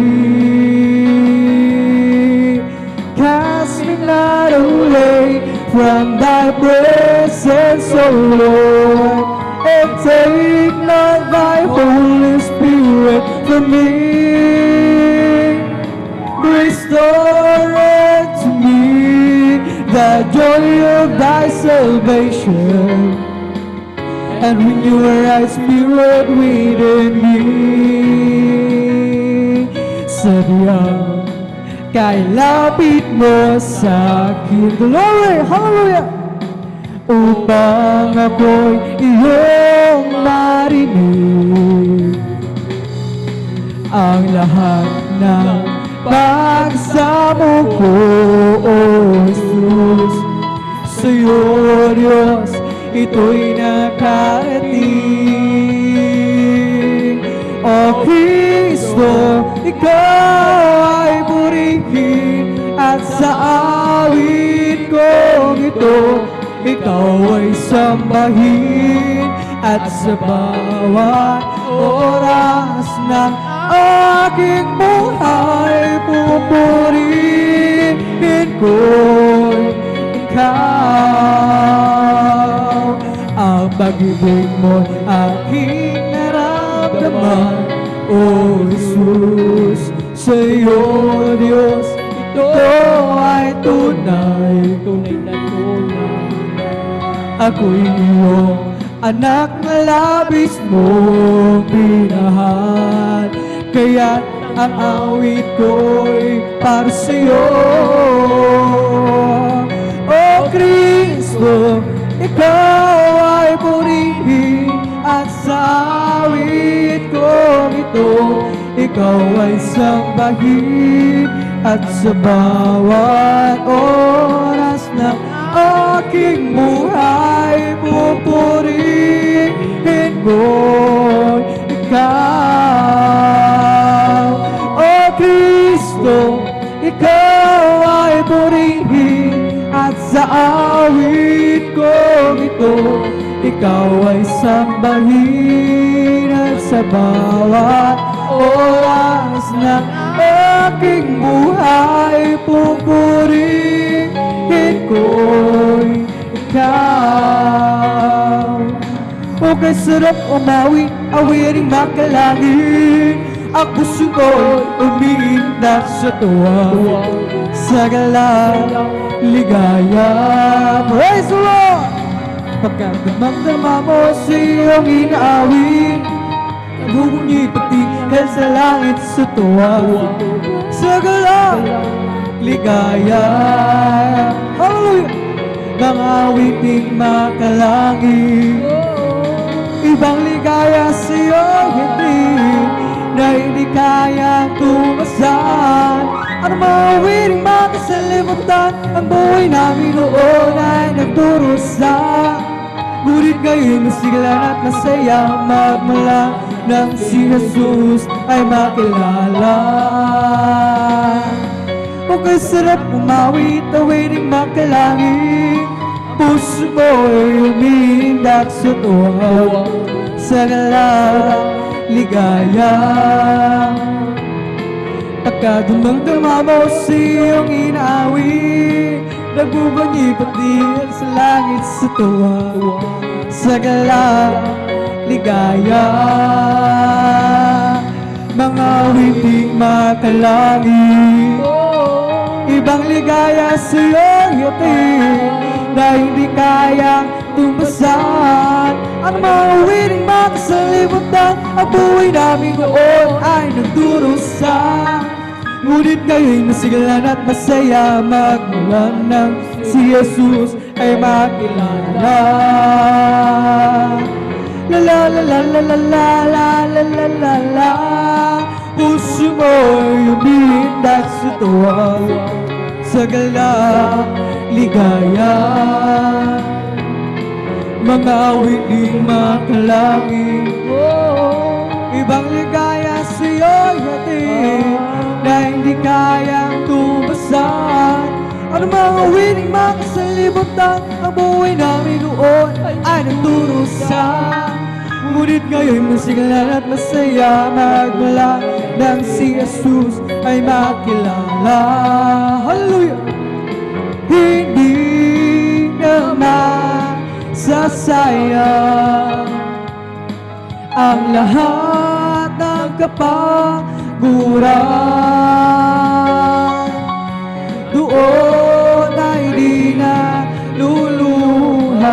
Cast me not away from Thy presence, O Lord, and take not Thy Holy Spirit from me. Restore unto me the joy of Thy salvation, and renew a right spirit within me. Sadyang kailapit mo sa akin. Glory! Hallelujah! Upang ako'y iyong marinig ang lahat ng pagsamo ko, O Jesus. Sa'yo, Diyos, ito'y nakarating. O Kristo, Ikaw ay purihin, at sa awit kong ito, Ikaw ay sambahin, at sa bawat oras ng aking buhay, pupurihin ko'y Ikaw. Ang pag-ibig mo'y aking naramdaman, O Jesus. Sa'yo, Diyos, ito ay tunay, tunay na tunay. Ako'y iyong anak na labis mong pinahal, kaya't ang awit ko'y para sa'yo. O Kristo, Ikaw ay purihin, at sa awit kong ito, Ikaw ay sambahin, at sa bawat oras ng aking buhay, pupurihin ko Ikaw. ikaw ay purihin. At sa awit kong ito, ikaw ay sambahin. At sa bawat oras ng aking buhay, pupurihin ko'y ikaw. O kay sarap umawi, awiring makalangin. Ang puso ko'y umiindak sa tuwa, sa galang ligaya. Praise the Lord! Pagkat damang-dama mo sa iyong inaawin, nagbubunyi patigil sa langit sa tuwa, sa galang ligaya. Hallelujah! Mga awiting makalangin, ibang ligaya sa iyong ngiti na hindi kayang tumasan. Ano mga awiting makasalimutan, ang buhay namin noon ay nagdurusa. Ngunit ngayon masiglan at masaya, magmula nang si Jesus ay makilala. O kay sarap umawit, awiting makalangin, puso mo ay umiindak sa tuwa, sa galang ligaya. Pagkadumang-dama mo sa iyong inaawit, nagbubunyi patigil sa langit sa tuwa, sa galang ligaya. Mga awiting makalangin, ibang ligaya sa iyong ngiti na hindi kayang tumasan. Ang mga awiting makasalimutan, ang buhay namin noon ay nagdurusa. Ngunit ngayon masiglan at masaya, magmula nang si Jesus ay makilala. La la la la la la la la la la la la. Puso mo ay umiindak sa tuwa, sa galang ligaya. Mga awiting makalangin, ibang ligaya sa iyong hatid na hindi kayang tumasan. Ano mga awiting makasalimutan, ang buhay namin noon ay nagdurusa. Ngunit ngayon masiglan at masaya, magmula nang si Jesus ay makilala. Hallelujah! Hindi naman sasayang ang lahat ng kapaguran. Doon ay di na luluhan,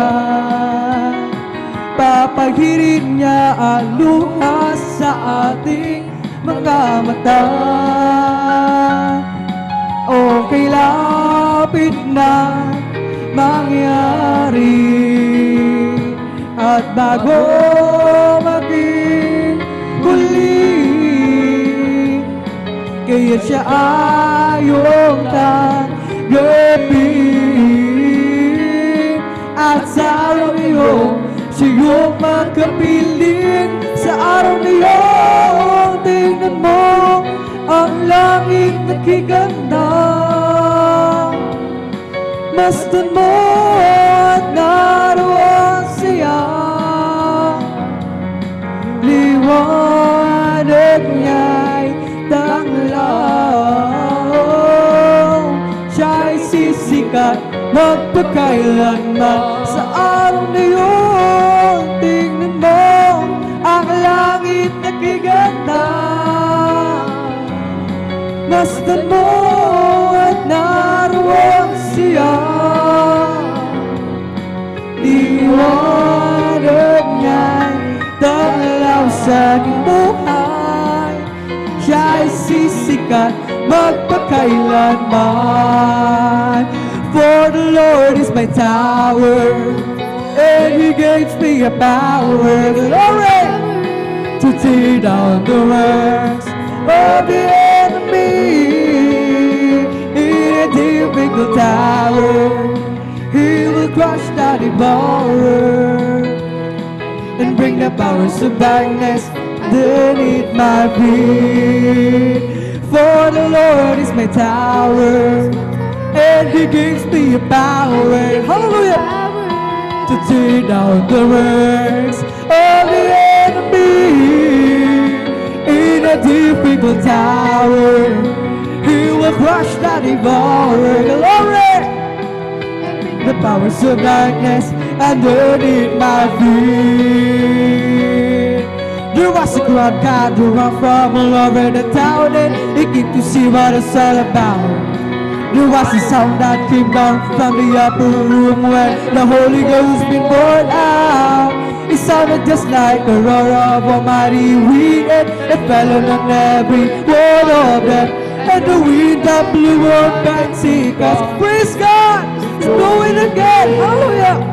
papahirin niya ang luha sa ating mga mata. Okay, lapit na mangyari, at bago maging huli, kaya siya ayong tanggapin. At sa araw niyo, siya'y magkapiling. Sa araw niyo, tingnan mo ang langit nakiganda. Masdan mo at naroon siya, liwanag niya'y tanglaw. Siya'y sisikat magpakailanman. Sa araw na yun, tingnan mo ang langit nakiganda. Masdan mo at naroon siya, liwanag niya'y tanglaw sa aking buhay. Siya'y sisikat magpakailanman. For the Lord is my tower, and He gives me a power, glory, to tear down the works of the enemy. In a difficult tower, He will crush the devourer and bring the powers of darkness beneath my feet. For the Lord is my tower, and He gives me a power, hallelujah, to tear down the works of the enemy. In a difficult tower, He will crush the devourer. Glory! The powers of darkness underneath my feet. There was a crowd gathered around from all over the town, and it came to see what it's all about. There was a sound that came down from the upper room where the Holy Ghost been poured out. It sounded just like a roar of almighty wind, and it fell on every one of them. And the wind that blew on Pentecost, praise God, it's blowing again, hallelujah.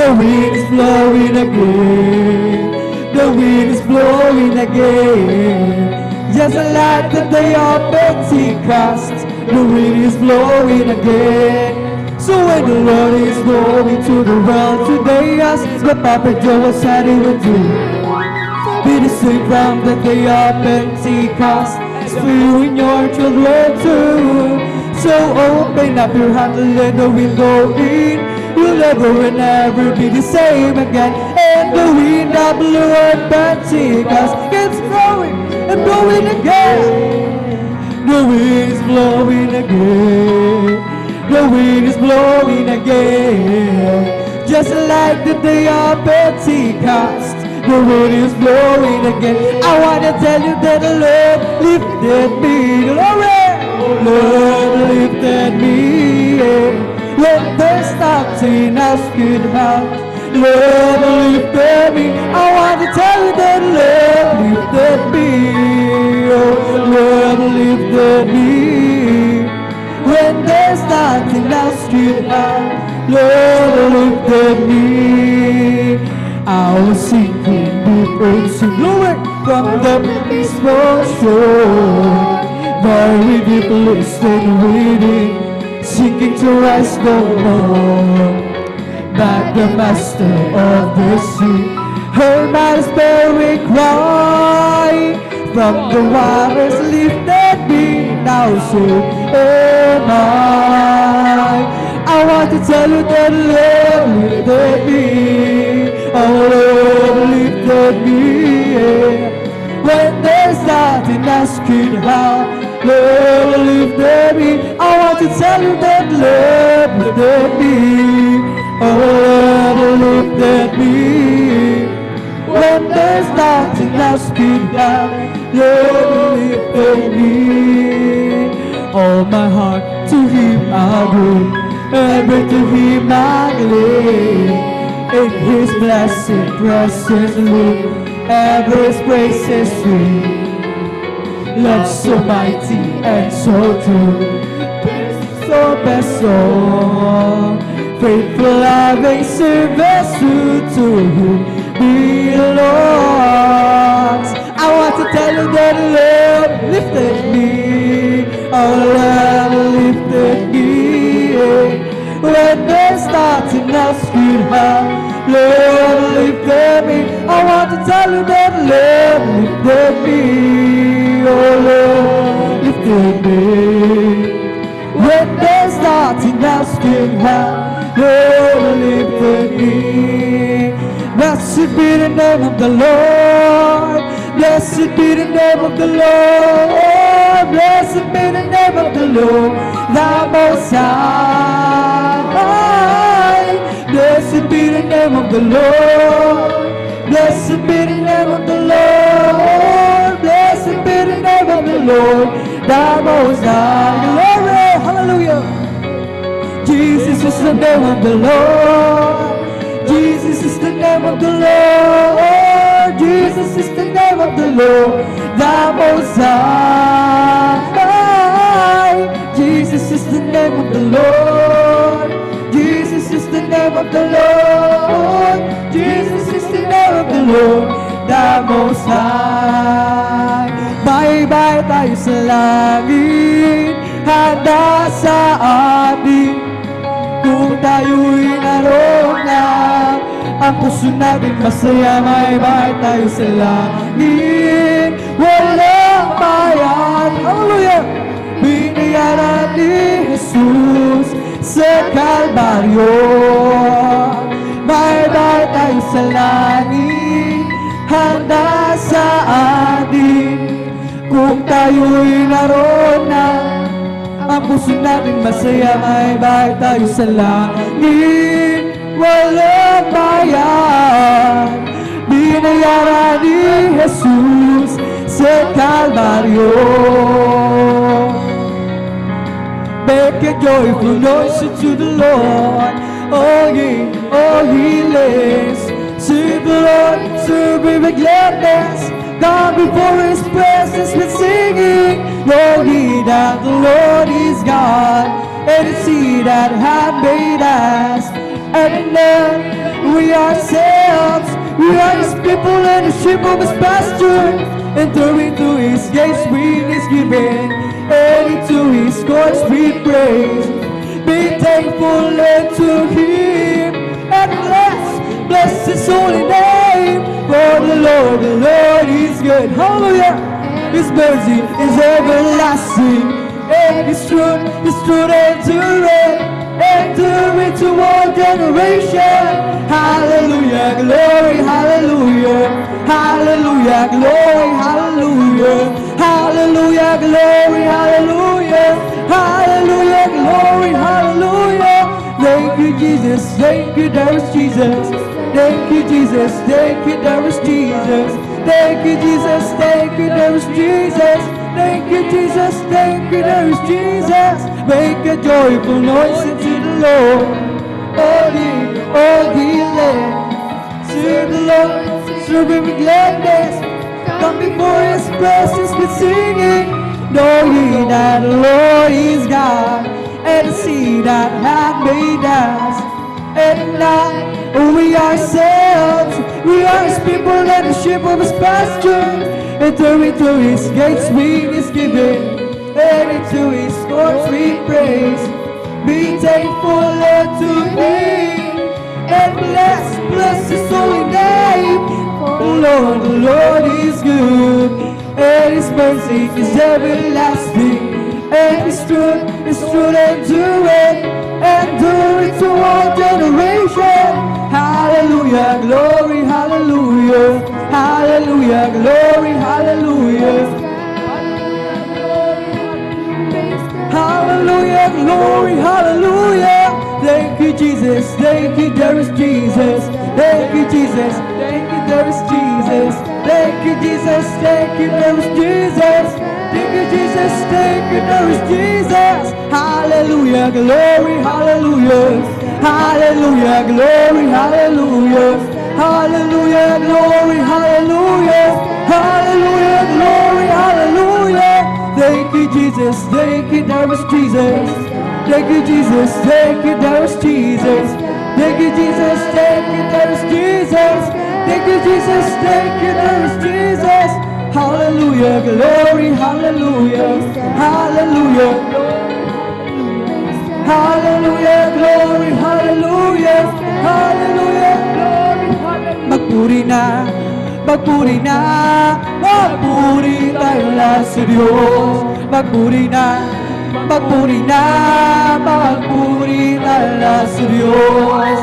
The wind is blowing again, the wind is blowing again. Just like the day of Pentecost, the wind is blowing again. So when the Lord is going to the world today, as the Papa Joe said he would do, be the same from the day of Pentecost, spewing your children too. So open up your heart and let the wind go in. You'll never and never be the same again. And the wind that blew on Pentecost keeps blowing and blowing again. The wind is blowing again. The wind is blowing again. Just like the day of Pentecost, the wind is blowing again. I wanna tell you that the Lord lifted me. Glory! Lord lifted me. When there's nothing else could help, Lord lifted me. I want to tell you that Lord lifted me. Oh, Lord lifted me. When there's nothing else could help, Lord lifted me. I was sinking deep into glory from the peaceful shore. Very deep listening, reading, seeking to rise no more. But the master of the sea heard my despairing cry. From the waters lifted me, now so am I. I want to tell you that Lord lifted me. Oh Lord lifted me. When there's nothing else could help, Lord lifted me. I want to tell you that Lord lifted me. Oh Lord lifted me. When there's nothing else could help, Lord lifted me. All my heart to Him I give, ever to Him I live. In His blessed presence live, ever His praises sweet. Love so mighty and so true, so best so faithful, loving service to you belongs. I want to tell you that Lord lifted me. Oh, Lord lifted me. When there's nothing else could help, Lord lifted me. I want to tell you that Lord lifted me. Oh Lord lifted me. When there's nothing else could help, Lord lifted me. Blessed be the name of the Lord. Blessed be the name of the Lord. Blessed be the name of the Lord, the Most High. Blessed be the name of the Lord. Blessed be the name of the Lord. Blessed be the name of the Lord, the Most High. Glory, hallelujah. Jesus is the name of the Lord. Jesus is the name of the Lord. Jesus is the name of the Lord, the Most High. Jesus is the name of the Lord. Jesus is the name of the Lord. Jesus is the name of the Lord, the Most High. Bye-bye tayo sa langit, handa sa atin. Kung tayo'y naroon na, ang puso natin masaya. Bye-bye tayo sa langit, walang bayan. lahat. Hallelujah! Binayaran ni Jesus sa Kalbaryo. May bayad tayo sa langit, handa sa atin. Kung tayo'y naroon na, ang puso natin masaya. May bayad tayo sa langit, walang bayad. Binayaran ni Jesus sa Kalbaryo. Make a joyful noise to the Lord, all ye lands. Serve the Lord, serve Him with gladness. Come before His presence with singing. Know ye that the Lord is God, and it's He that hath made us, and then we ourselves, we are His people and the sheep of His pasture. Enter into His gates with thanksgiving, and into His courts with praise. Be thankful unto Him, and bless His holy name. For the Lord is good. Hallelujah! His mercy is everlasting, and His truth enduring to all generation. Hallelujah, glory, hallelujah, hallelujah, glory, hallelujah, hallelujah, glory, hallelujah, hallelujah, glory, hallelujah. Thank you, Jesus, thank you, there is Jesus. Thank you, Jesus, thank you, there is Jesus. Thank you, Jesus, thank you, there is Jesus. Thank you, Jesus, thank you, there is Jesus. Make a joyful noise unto the Lord, all ye land. Serve the Lord, serve Him with gladness. Come before His presence with singing. Know ye that the Lord is God, and it's He that hath made us, and not we ourselves, we are His people and the sheep of His pasture. Enter into His gates with thanksgiving, and into His courts with praise. Be thankful unto Him, and bless His holy name. The Lord is good, and His mercy is everlasting, and His truth enduring to all generation. Hallelujah, glory, hallelujah, hallelujah, glory, hallelujah, hallelujah, glory, hallelujah. Thank you, Jesus, thank you, there is Jesus. Thank you, Jesus, thank you, there is Jesus. Thank you, Jesus, thank you, there is Jesus. Thank you, Jesus, thank you, there is Jesus. Hallelujah, glory, hallelujah. Hallelujah, glory, hallelujah. Hallelujah, glory, hallelujah. Hallelujah, glory, hallelujah. Thank you, Jesus, thank you, there is Jesus. Thank you, Jesus, thank you, there is Jesus. Thank you, Jesus, thank you, there is Jesus. Thank you, Jesus, thank you, there is Jesus. Hallelujah, glory, hallelujah. Hallelujah. Hallelujah, glory, hallelujah, hallelujah, glory, hallelujah. Magpuri na, magpuri na, magpuri tayo lang sa Diyos. Magpuri na, magpuri na, magpuri tayo lang sa Diyos.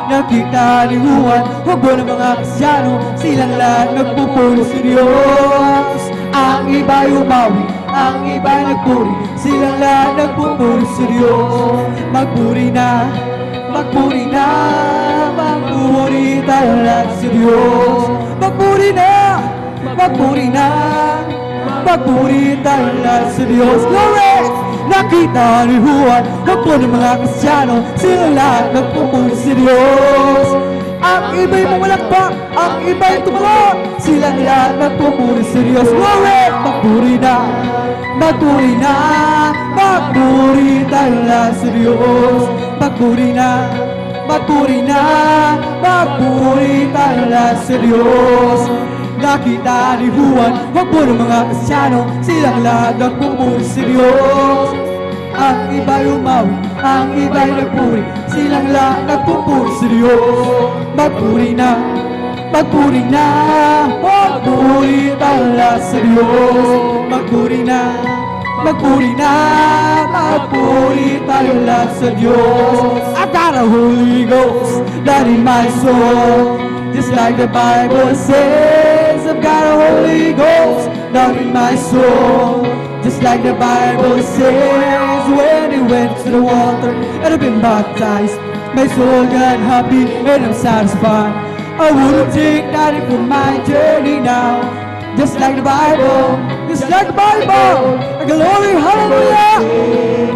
Nakita ni Juan, hubo ng mga Kristyano, silang lahat nagpupuri sa Diyos. Ang iba'y umawi, ang iba'y nagpuri, silang lahat nagpupuri sa Diyos. Magpuri na, magpuri na, magpuri tayo lahat sa Diyos. Magpuri na, magpuri na, magpuri tayo lahat sa Diyos. Glory! Nakita ni Juan, hubo ng mga Kristyano, silang lahat nagpupuri sa Diyos. Ang iba'y pumalakpak, ang iba'y tumalak, silang lahat nagpupuri sa Diyos. Glory! Magpuri na, magpuri na, magpuri tayo lahat sa Diyos. Magpuri na, magpuri na, magpuri tayo lahat sa Diyos. Nakita ni Juan, hubo ng mga Kristyano, silang lahat nagpupuri sa Diyos. Ang iba'y umawi, ang iba'y nagpuri, silang lahat nagpupuri sa Diyos. Magpuri na, magpuri na, magpuri tayo lahat sa Diyos. magpuri na, magpuri na, magpuri tayo lahat sa Diyos. I've got a Holy Ghost that in my soul, just like the Bible says. I've got a Holy Ghost down in my soul, just like the Bible says. When he went to the water and I've been baptized, my soul got happy and I'm satisfied. I wouldn't take that for my journey now, just like the Bible, just like the Bible. Glory, hallelujah.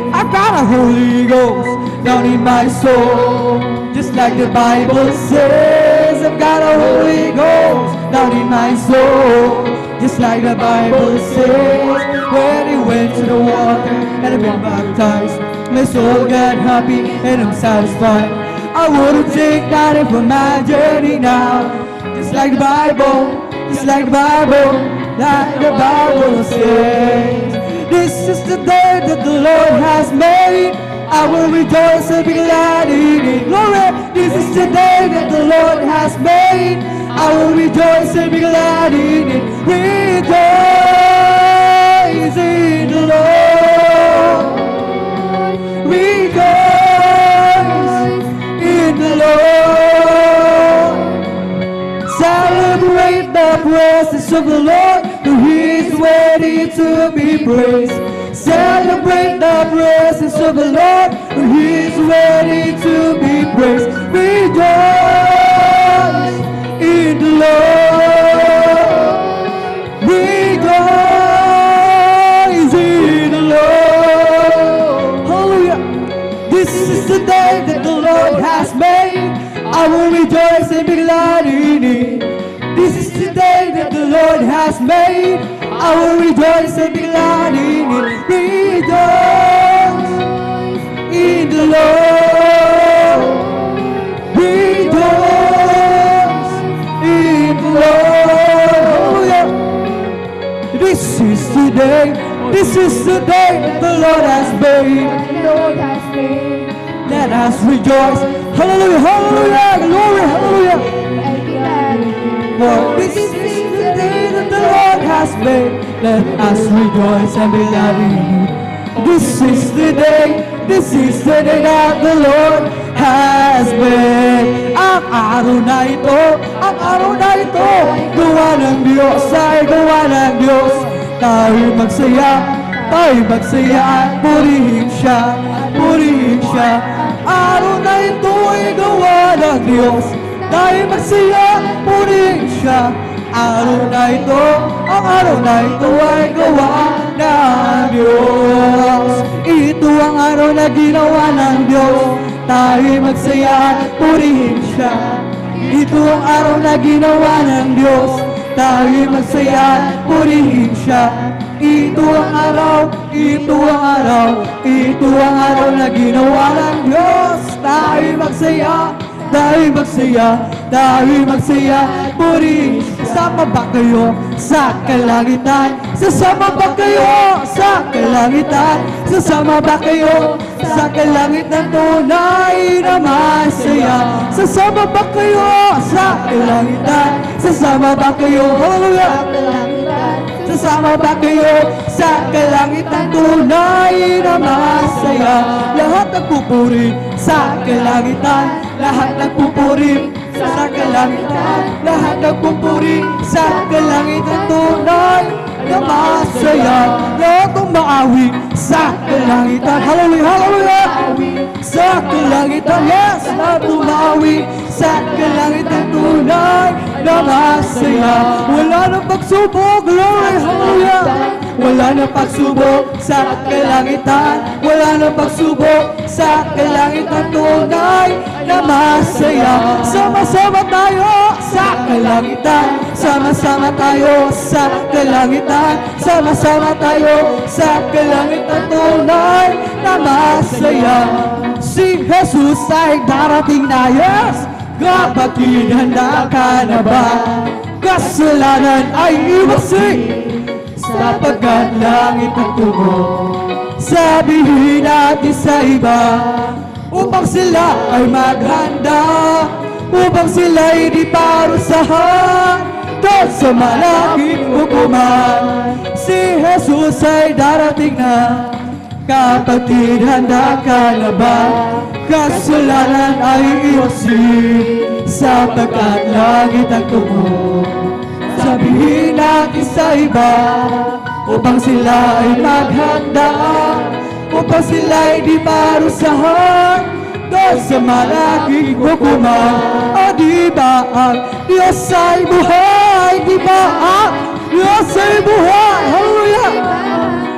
I've got a Holy Ghost down in my soul, just like the Bible says. I've got a Holy Ghost down in my soul, just like the Bible says. When he went to the water and I've been baptized, my soul got happy and I'm satisfied. I wouldn't take that for my journey now, just like the Bible, just like the Bible, like the Bible says. This is the day that the Lord has made, I will rejoice and be glad in it. Glory! This is the day that the Lord has made, I will rejoice and be glad in it. Rejoice in the Lord. Rejoice in the Lord. Celebrate the presence of the Lord, for He is worthy to be praised. Celebrate the presence of the Lord, for He is worthy to be praised. Rejoice in the Lord. Rejoice in the Lord. Hallelujah. This is the day that the Lord has made, I will rejoice and be glad in it. This is the day that the Lord has made, I will rejoice and be glad in it. Rejoice in the Lord. Rejoice in the Lord. Hallelujah. This is the day that the Lord has made. Let us rejoice. Hallelujah, hallelujah, glory, hallelujah. For this is the day that the Lord has made. Let us rejoice and be glad in it. This is the day that the Lord has made. Ang araw na ito, gawa ng Diyos, ay gawa ng Diyos. Tayo magsaya at purihin siya. Araw na ito ay gawa ng Diyos, tayo magsaya, purihin siya. Ang araw na ito ay gawa ng Diyos. Ito ang araw na ginawa ng Diyos, tayo magsaya at purihin siya. Ito ang araw na ginawa ng Diyos, tayo magsaya at purihin siya. Ito ang araw na ginawa ng Diyos, tayo magsaya, purihin. Sasama ba kayo sa kalangitan? Sasama ba kayo sa kalangitan? Sasama ba kayo sa kalangitan tunay na masaya? Sasama ba kayo sa kalangitan? Sasama ba kayo? Hallelujah! Sasama ba kayo sa kalangitan tunay na masaya? Lahat nagpupuri sa kalangitan, lahat nagpupuri sa kalangitan, lahat nagpupuri sa kalangitan tunay na masaya. Lahat ng maawi sa kalangitan, hallelujah, hallelujah, sa kalangitan, yes, lahat ng maawi sa kalangitan tunay na masaya. Wala nang pagsubok, glory, hallelujah. Wala nang pagsubok sa kalangitan, wala nang pagsubok sa kalangitan tunay na masaya. Sama-sama tayo sa kalangitan, sama-sama tayo sa kalangitan, sama-sama tayo sa kalangitan tunay na masaya. Si Jesus ay darating na, yes! Kapatid, handa ka na ba? Kasalanan ay iwasin, sapagkat langit ang tumo. Sabihin natin sa iba, upang sila ay maghanda, upang sila ay di parusahan doon sa malaking hukuman. Si Jesus ay darating na. Kapatid, handa ka na ba? Kasalanan ay iwasin, sapagkat langit ang tungo. Sabihin natin sa iba, upang sila ay maghanda, upang sila ay di parusahan doon sa malaking hukuman. O di ba ang Diyos ay buhay? Di ba ang Diyos ay buhay? Hallelujah!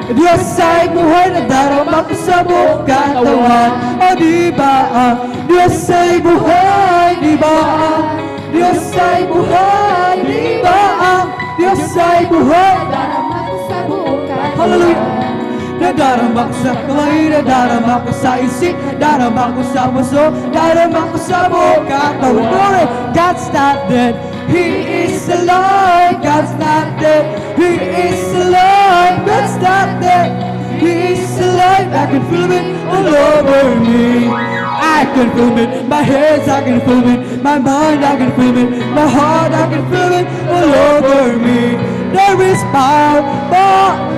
Diyos ay buhay na darama ko sa buong katawan. O di ba ang Diyos ay buhay? Di ba ang Diyos ay buhay? Di ba ang Diyos ay buhay? Hallelujah! Nadarama ko sa kamay, nadarama ko sa isip, nadarama ko sa puso, nadarama ko sa buong katawan. Glory! God's not dead, He is alive. God's not dead, He is alive. God's not dead, He is alive. I can feel it all over me. I can feel it, my hands, I can feel it, my mind, I can feel it, my heart, I can feel it all over me. There is power,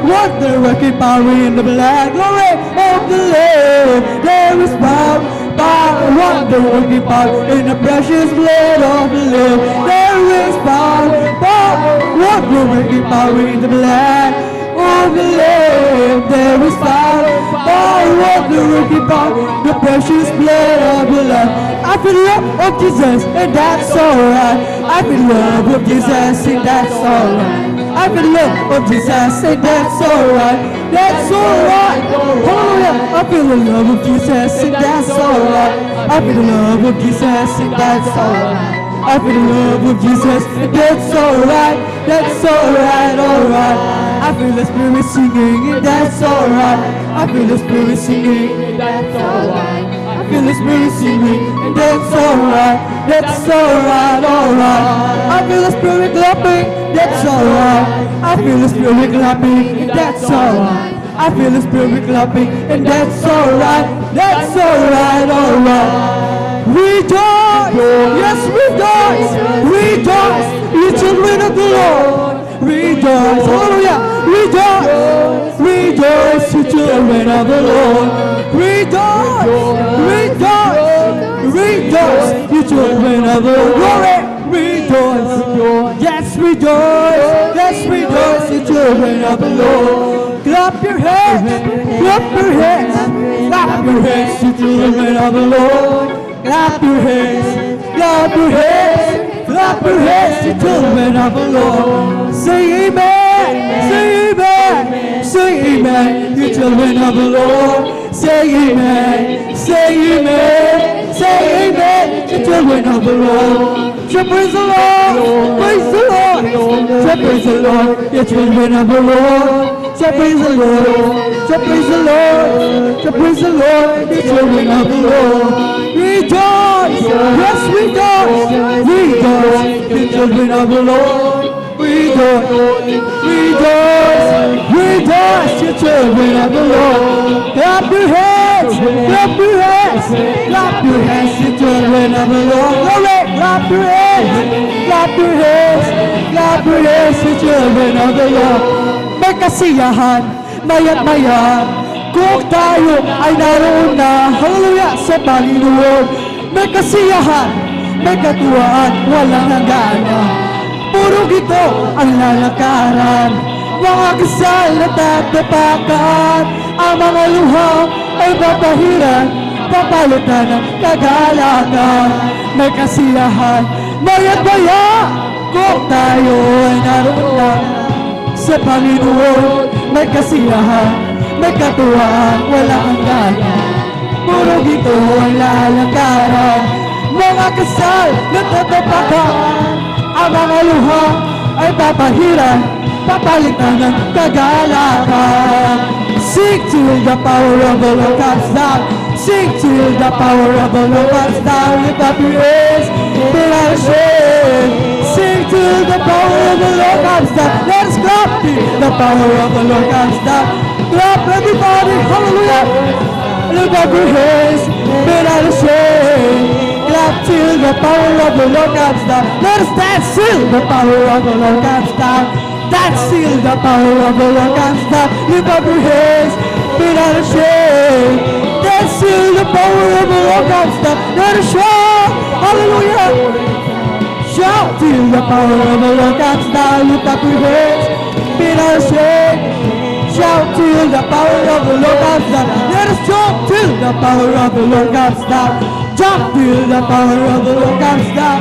wonder-working power in the blood, glory of the Lamb. There is power, wonder-working power in the precious blood of the Lamb. There is power, wonder-working power in the blood of the Lamb. There is power, wonder-working power, the precious blood of the Lamb. I feel the love of Jesus, and that's alright. I feel the love of Jesus, and that's alright. I feel the love of Jesus, and that's alright. That's alright. Hallelujah. I feel the love of Jesus, and that's alright. I feel the love of Jesus, and that's alright. I feel the love of Jesus, and that's alright. That's alright, alright. I feel the Spirit singing, and that's alright. I feel the Spirit singing, and that's alright. I feel the Spirit singing, and that's alright. That's alright, alright. I feel the Spirit clapping, that's alright. I feel the Spirit clapping, and that's alright. I feel the Spirit clapping, and that's alright. That's alright, alright. Rejoice, yes, rejoice, rejoice, you children of the Lord. Rejoice, hallelujah, rejoice, rejoice, you children of the Lord. Rejoice, rejoice, rejoice, you children of the Lord. Glory, rejoice, yes, rejoice, yes, rejoice, you children of the Lord. Clap your hands, clap your hands, clap your hands, you children of the Lord. Clap your hands, clap your hands, clap your hands, you children of the Lord. Say amen, say amen, say amen, you children of the Lord. Say amen, say amen, say amen, you children of the Lord. So praise the Lord, praise the Lord, so praise the Lord, you children of the Lord. So praise the Lord, so praise the Lord, so praise the Lord, you children of the Lord. Rejoice, yes, rejoice, rejoice, you children of the Lord. Rejoice, rejoice, rejoice, you children of the Lord. Clap your hands, clap your hands, clap your hands, you children of the Lord. Glory, clap your hands, clap your hands, clap your hands, you children of the Lord. May kasiyahan, maya't maya, kung tayo ay naroon na, hallelujah, sa Panginoon. May kasiyahan, may katuwaan, walang hangganan. Puro gito ang lalakaran, mga kasal na tatapakan, ang mga luhang ay papahiran, papalitan ng kagalakan. May kasiyahan, maya't maya, kung tayo ay naroon na sa Panginoon. May kasiyahan, may katuwaan, walang hangganan. Puro gito ang lalakaran, mga kasal na tatapakan, ang mga luha ay papahiran, papalitan ng kagalakan. Sing till the power of the Lord comes down. Sing till the power of the Lord comes down. Lift up your hands, be not ashamed. Sing till the power of the Lord comes down. Let us clap till the power of the Lord comes down. Clap everybody, hallelujah. Lift up your hands, be not ashamed. Clap till the power of the Lord comes down. Let us dance till the power of the Lord comes down. That's still the power of the Lord comes down. Lift up your hands, be not ashamed. That's still the power of the Lord comes down. Not ashamed. Hallelujah. Shout till the power of the Lord comes down. Lift up your hands, be not ashamed. Shout till the power of the Lord comes down. Let us jump till the power of the Lord comes down. Jump till the power of the Lord comes down.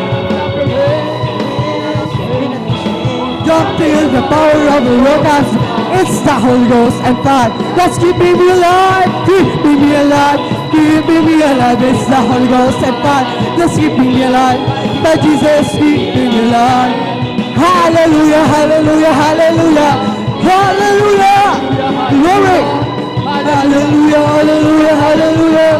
Jump till the power of the Lord comes down. It's the Holy Ghost and fire. That's keeping me alive. Keeping me alive. Keeping me alive. It's the Holy Ghost and fire. That's keeping me alive. But Jesus keeping me alive. Hallelujah, hallelujah, hallelujah. Hallelujah. Glory. Hallelujah, hallelujah, hallelujah.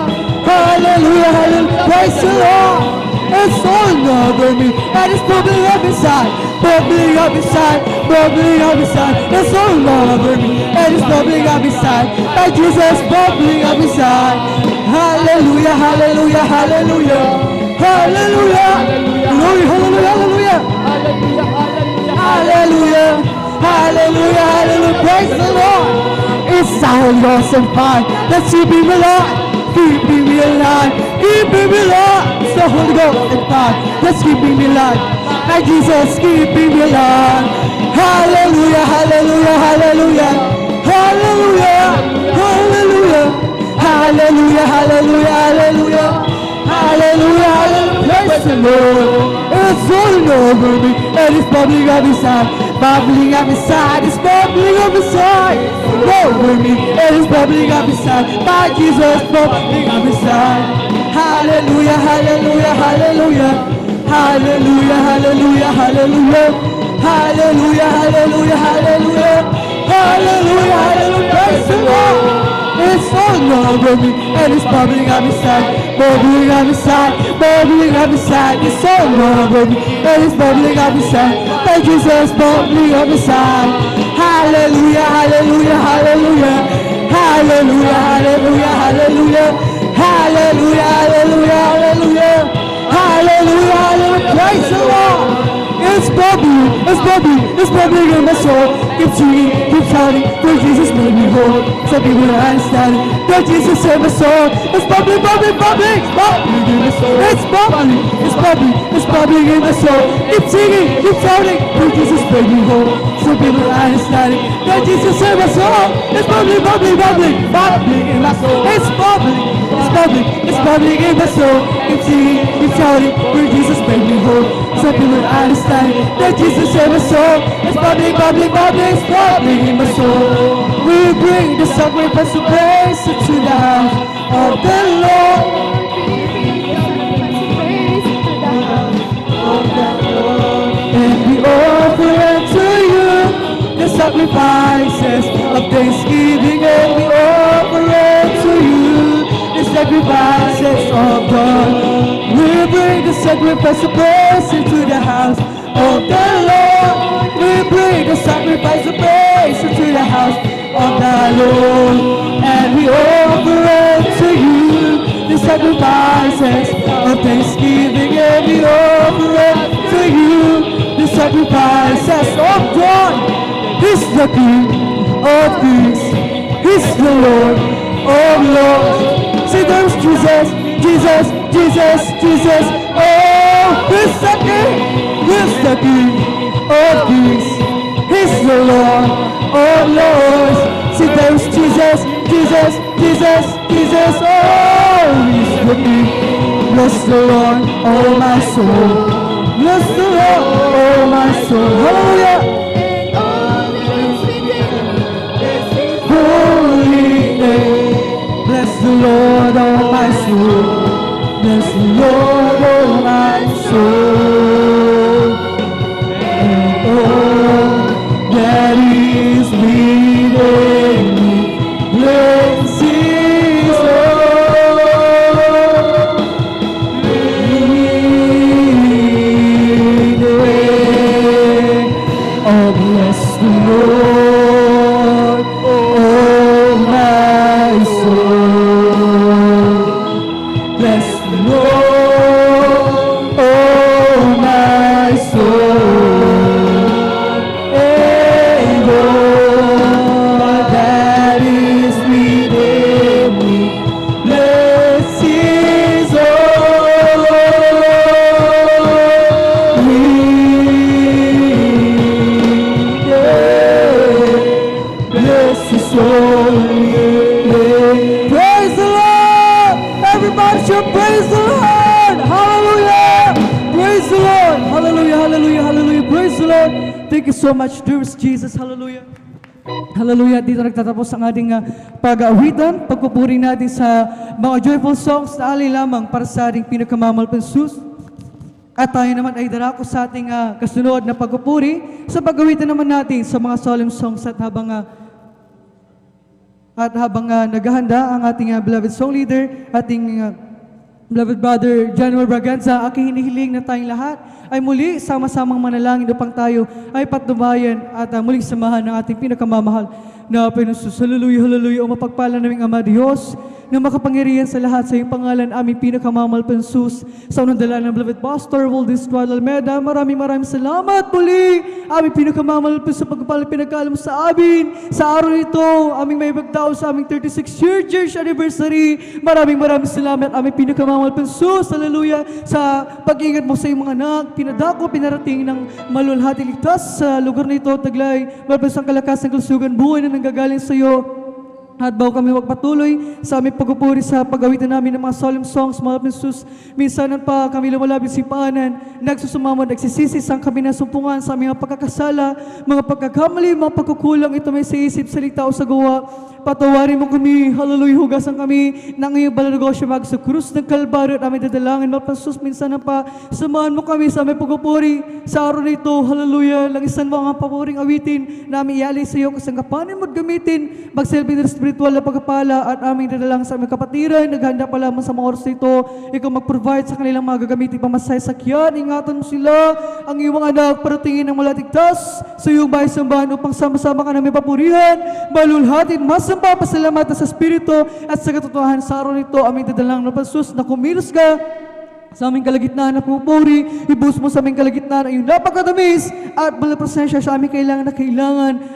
Hallelujah, hallelujah. Praise the Lord. It's all over me. And it's bubbling up inside. Bubbling up inside. Bubbling up inside. It's all over me. And it's bubbling up inside. By Jesus bubbling up inside. Hallelujah, hallelujah, hallelujah. Hallelujah. Glory, hallelujah, hallelujah. Hallelujah. Hallelujah, hallelujah, praise the Lord. It's the Holy Ghost and fire that's keeping me alive, keeping me alive, keeping me alive. It's the Holy Ghost and fire that's keeping me alive. My Jesus keeping me alive. Hallelujah, hallelujah, hallelujah, hallelujah, hallelujah, hallelujah, hallelujah, hallelujah, hallelujah, hallelujah, praise the Lord. It's all over me and it's bubbling up inside. Bubbling up inside, it's bubbling up inside. Over me, and it's bubbling up inside. My Jesus, bubbling up inside. Hallelujah, hallelujah, hallelujah. Hallelujah, hallelujah, hallelujah. Hallelujah, hallelujah, hallelujah. Hallelujah, hallelujah. Praise the Lord. It's all over me, and it's bubbling up inside. Bubbling up inside, bubbling up inside. It's all over me, and it's bubbling up inside. My Jesus bubbling up inside. Hallelujah, hallelujah, hallelujah. Hallelujah, hallelujah, hallelujah. Hallelujah, hallelujah, hallelujah. Hallelujah, hallelujah. Praise the Lord. It's bubbling, it's bubbling, it's bubbling in my soul. Keep singing, keep shouting, for Jesus made me whole. Some people are understanding, that Jesus saved my soul. It's bubbling, bubbling, bubbling, it's bubbling in my soul. It's bubbling, it's bubbling, it's bubbling in my soul. Keep singing, keep shouting, for Jesus made me whole. Some people are understanding, that Jesus saved my soul. It's bubbling, bubbling, bubbling, bubbling in my soul. It's bubbling, it's bubbling, it's bubbling in my soul. Keep singing, keep shouting, for Jesus made me whole. Some people are understanding, that Jesus saved my soul. It's bubbling, bubbling, bubbling, it's bubbling in my soul. We bring the sacrifice of praise into the house of the Lord. And we offer unto you the sacrifices of thanksgiving, and we offer unto you the sacrifices of God. We bring the sacrifice of praise into the house of the Lord. We bring the sacrifice of praise into the house of the Lord. And we offer unto you the sacrifices of thanksgiving, and we offer unto you the sacrifices of joy. He's the King of kings, He's the Lord of lords. See, there's Jesus, Jesus, Jesus, Jesus. Oh, He's the King, He's the King of kings, He's the Lord of lords. See, there's Jesus, Jesus, Jesus, Jesus. Oh, He's the King. Bless the Lord, oh my soul. Bless the Lord, oh my soul. Hallelujah. Holy name. Bless the Lord, oh my soul. Bless the Lord, oh my soul. And all that is within me, bless His holy name. Oh, bless the Lord, oh my soul. Bless the Lord, oh my soul. worship. Praise the Lord. Hallelujah. Praise the Lord. Hallelujah, hallelujah, hallelujah. Praise the Lord. Thank you so much, dearest Jesus. Hallelujah. Hallelujah. Dito nagtatapos ang ating pag-aawitan, pagpupuri natin sa mga joyful songs na alay lamang para sa ating pinakamamahal sus. At tayo naman ay darako sa ating kasunod na pagpupuri sa pag-awitan naman natin sa mga solemn songs at habang naghahanda ang ating beloved song leader, ating beloved brother January Braganza, aking hinihiling na tayong lahat ay muli sama-samang manalangin upang tayo ay patnubayan at muling samahan ng ating pinakamamahal na Panginoon. Hallelujah, hallelujah. O mapagpala naming Ama Diyos, na makapangyarihan sa lahat sa iyong pangalan, aming pinakamamahal Pansus, sa unang dala ng beloved Pastor Waldis Almeda, maraming salamat muli, aming pinakamamahal sa pagpapala pinagkaalam sa amin, sa araw nito, aming may bagtao sa aming 36-year church anniversary, maraming salamat, aming pinakamamahal Pansus, hallelujah, sa pag-ingat mo sa iyong mga anak, pinadako, pinarating ng malulhati ligtas sa lugar nito, taglay, malapasang kalakasan, kalusugan, buhay na nanggagaling sa iyo. At bago kami magpatuloy sa aming pagpupuri sa pag-awitan namin ng mga solemn songs, mga Jesus, minsanan pa kami lumalabing sipanan, nagsusumamod, nagsisisi sa kami nasumpungan sa aming pagkakasala, mga pagkakamali, mga pagkukulang, ito may sa isip, salita o sa gawa. Patawarin mo kami, hallelujah, hugasan kami ng iyong banal na negosyo mag sa krus ng Kalbaryo at aming dadalangin, mga Jesus, minsanan pa, samahan mo kami sa aming pagpupuri sa araw na ito, hallelujah, langisan mo ang papuring awitin na aming ialay sa iyo, kasangkapanin mo at gamitin, magsilbi na spiritual na pagkapala at aming dadalang sa aming kapatiran, naghanda pa lamang sa mga oras ito, ikaw mag-provide sa kanilang mga gagamitin pamasay sakyan, ingatan mo sila, ang iyong mga anak, paratingin ng malatigtas sa iyong bahay sambahan upang sama-sama ka namin papurihan, malulhatin, masamba, pasalamat sa Espiritu at sa katotohanan sa araw nito, aming dadalang na Pansus na kumilos ka sa aming kalagitnaan na pupuri, ibus mo sa aming kalagitnaan ay yung napakatamis at malapresensya sa aming kailangan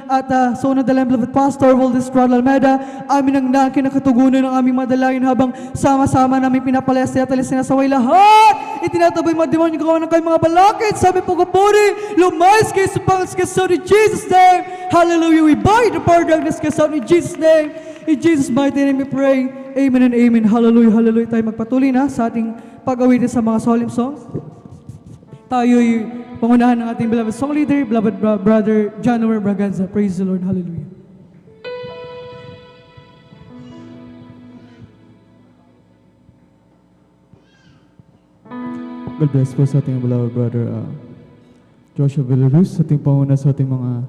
at sa unang dalang beloved Pastor Waldis Almeda, amin ang nakin na katugunan ng aming madalangin habang sama-sama namin pinapalayas at sinasaway lahat itinataboy mga demonyo gawa ng kayong mga balakid sa aming pagpupuri, lumayas kayo sa pangkasaw ni Jesus' name, hallelujah, we bind the power of darkness kasaw ni Jesus' name, in Jesus' mighty name we pray, amen and amen, hallelujah, hallelujah. Tayo magpatuloy na sa ating pag-awitin sa mga solemn songs. Tayo'y pangunahan ng ating beloved song leader, beloved brother January Braganza. Praise the Lord. Hallelujah. God bless po sa ating beloved brother Joshua Villarus, sa ating panguna sa ating mga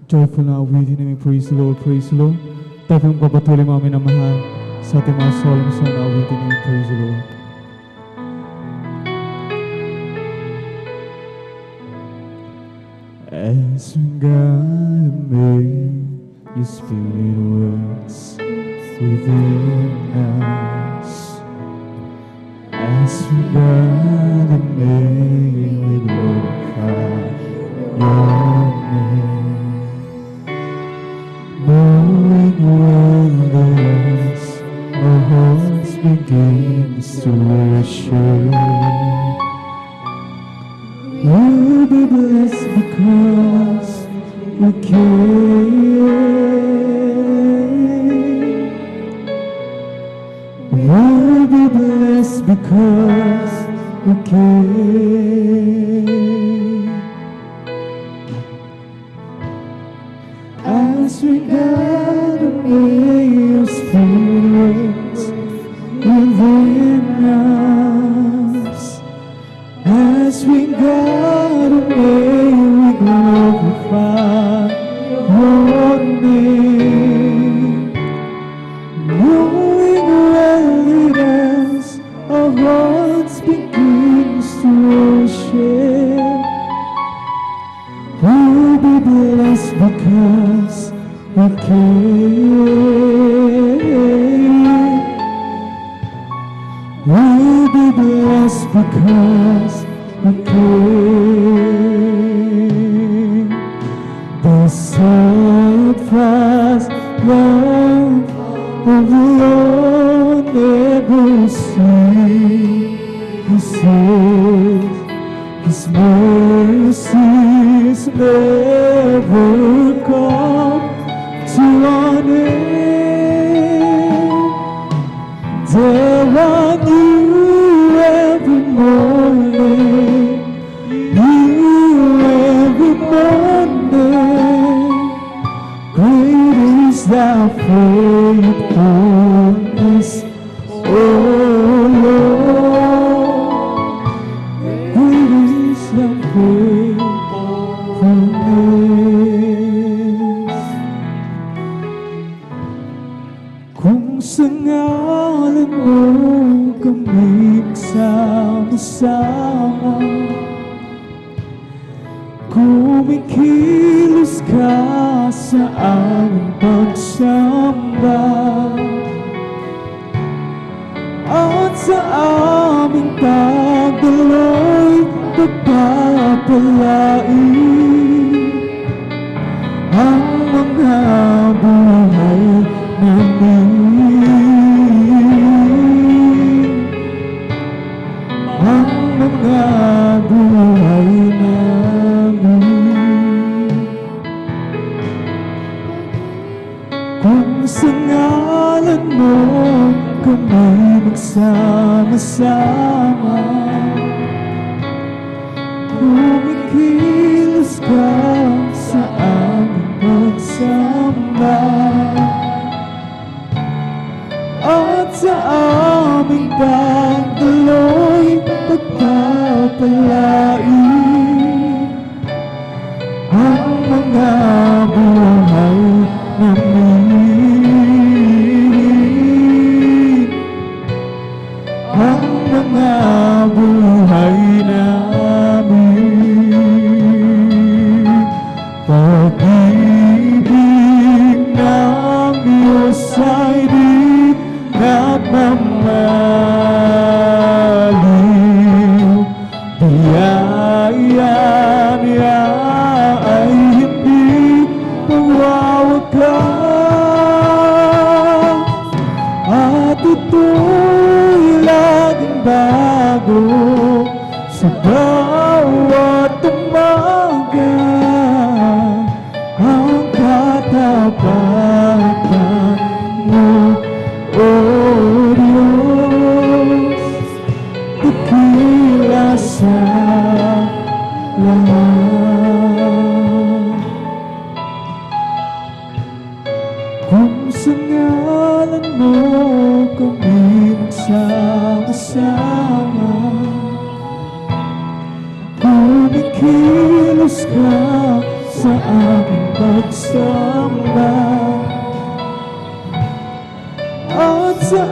joyful na awitin namin. Praise the Lord, praise the Lord. Tayo pong papatuloy mga minamahal sa ating mga solemn song na awitin namin. Praise the Lord. As God made Your Spirit works within us, as God made we glorify Your name, knowing well that our hearts begins to worship. We'll be blessed because we came. We'll be blessed because we came. As we gather in Your Spirit within us, as we gather, may we glorify Your name, knowing well that as our hearts begins to worship, we'll be blessed because we came. We'll be blessed because we came. The steadfast love of the Lord never ceases. His mercies never come to an end. There are new sama-sama. Kumikilos ka sa aming pagsamba, at sa aming pagdaloy pagpapalain ang mga buhay namin, ang mga buhay namin. Kung sa ngalan mo kami magsama-sama, kumikilos ka sa aming pagsamba, at sa aming pagdaloy pagpapalain ang mga buhay namin, ang mga buhay namin. Pag-ibig ng Diyos ay di nagmamaliw, biyaya niya ay hindi mawawakas, at ito'y laging bago sa bawat umaga. Ang katapatan mo, O Diyos, dakila sa lahat. Kung sa ngalan mo kami magsama-sama, kumikilos ka sa aming pagsamba, at sa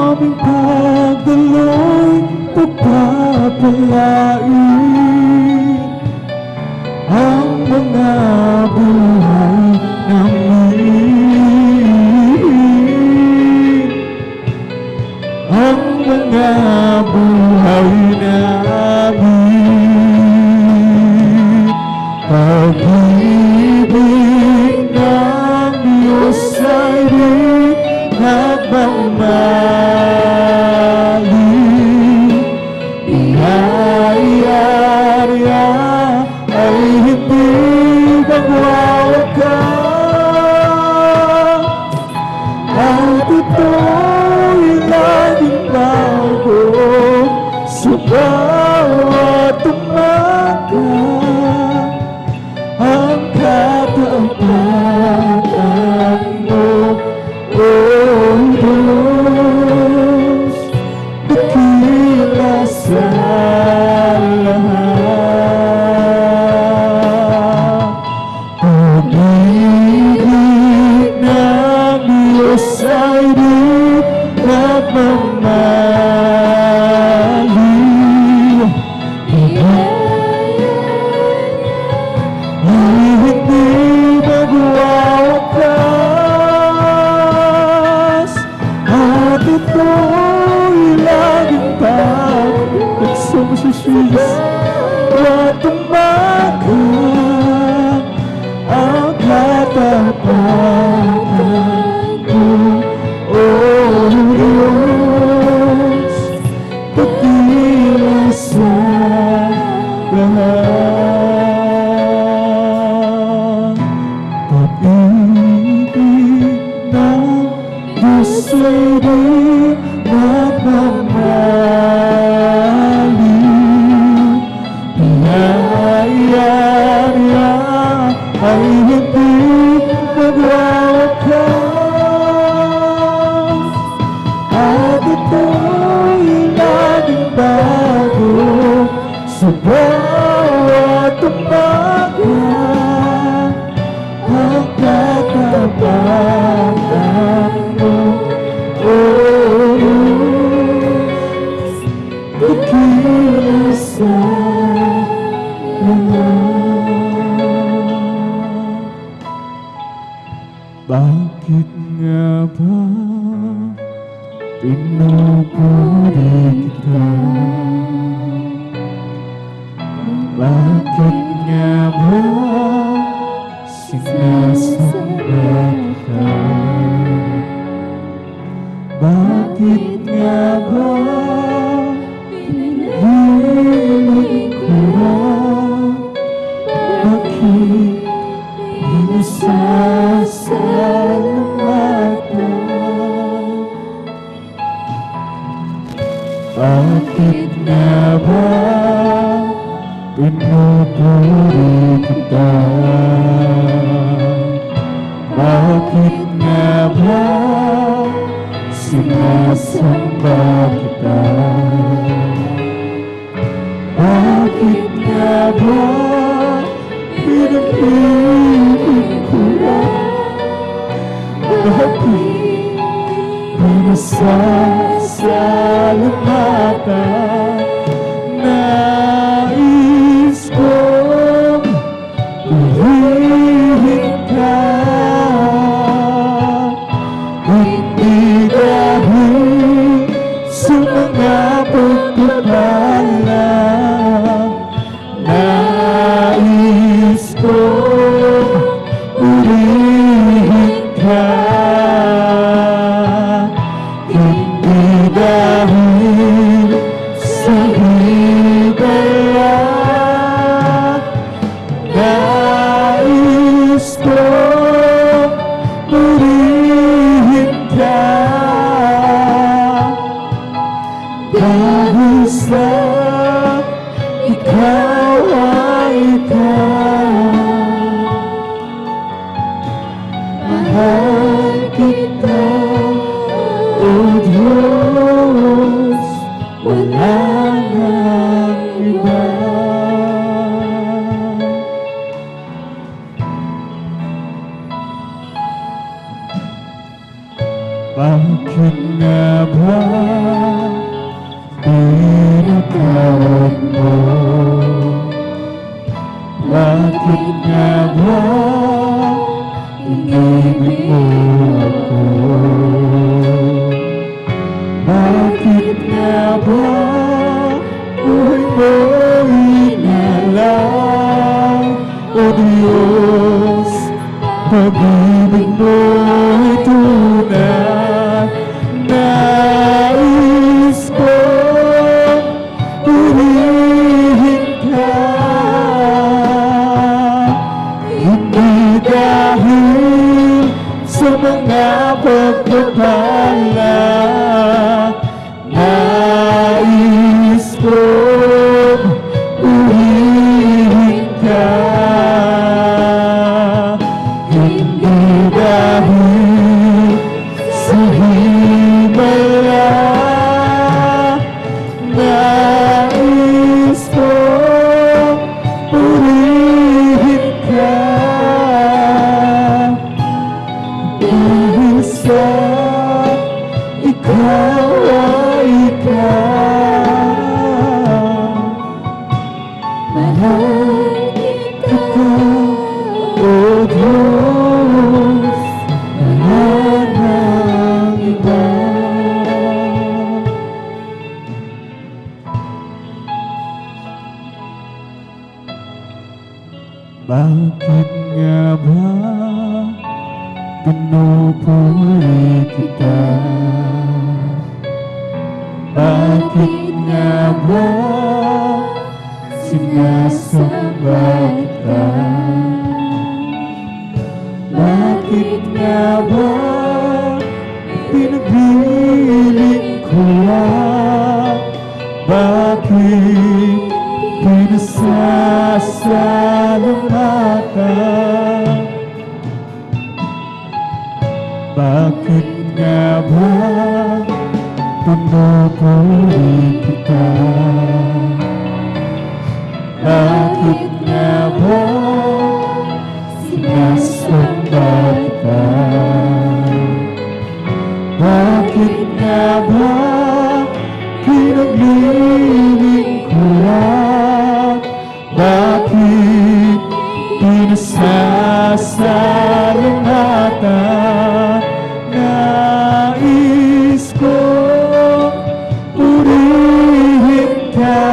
aming pagdaloy pagpapalain ang mga buhay namin, ang mga buhay namin. Pag-ibig ng Diyos ay di nagmamaliw, biyaya niya ay hindi magwawakas, at ito'y laging bago sa bawat umaga. Ang katapatan mo, O Diyos, dakila sa lahat. Pag-ibig ng Diyos ay di nagmamaliw, ay hindi magwawakas, at ito'y laging pagpapalain Bakit nga ba pinupuri kita? Bakit nga ba sinasamba kita? Bakit nga ba pinag-ibig ko na? Bakit pinasasalamatan? Nais kong purihin ka, hindi dahil sa mga pagpapala. Nais kong purihin ka, hindi dahil sa hidaya. Nais kong purihin ka, dahil sa ikaw ay ikaw. Mahal kita, O Diyos, wala nang iba. Bakit nga ba pinatawag mo? Bakit nga ba inibig mo ako? Bakit nga ba buhay mo inalang? O Diyos, pag-ibig mo'y tunay. Nais kong purihin ka, hindi dahil sa mga pagpapala. Nais kong purihin ka, hindi dahil sa himala. Nais kong purihin ka, dahil sa ikaw ay ikaw. Mahal kita, O Diyos, wala nang iba. Bakit nga ba pinupuri kita? Bakit nga ba sinasamba kita? Bakit nga ba pinagbiling ko lang? Bakit pinasasalamatan? Bakit nga ba pinupuri kita? Bakit nga ba sinasamba kita? Bakit nga ba pinagliling ko lang? Bakit pinasasalamatan? Nais kong purihin ka,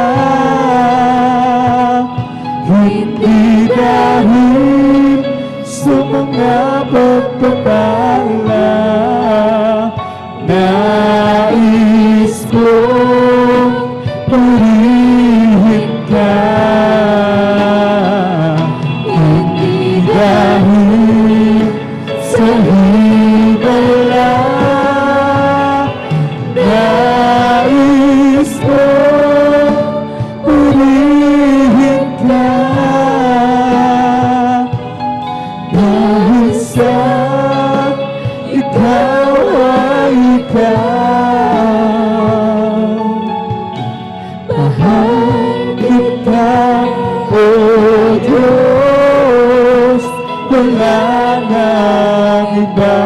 hindi dahil sa mga pagpapala. Nais kong purihin ka, hindi dahil sa himala. Nais Mahal kita, O Diyos, wala nang iba.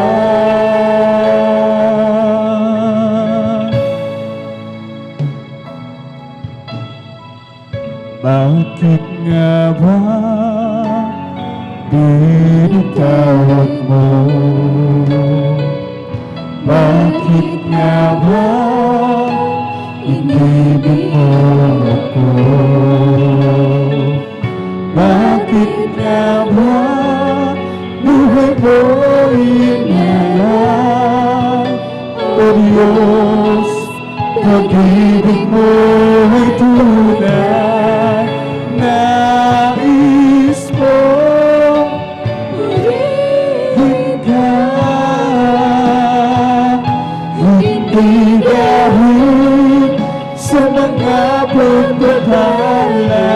Bakit nga ba binitawag mo? Bakit nga ba inibig mo ako? Bakit nga ba buhay mo inalang? O Diyos, pag-ibig mo ay tunay. Nais mo purihin ka, hindi dahil sa mga pagpapala.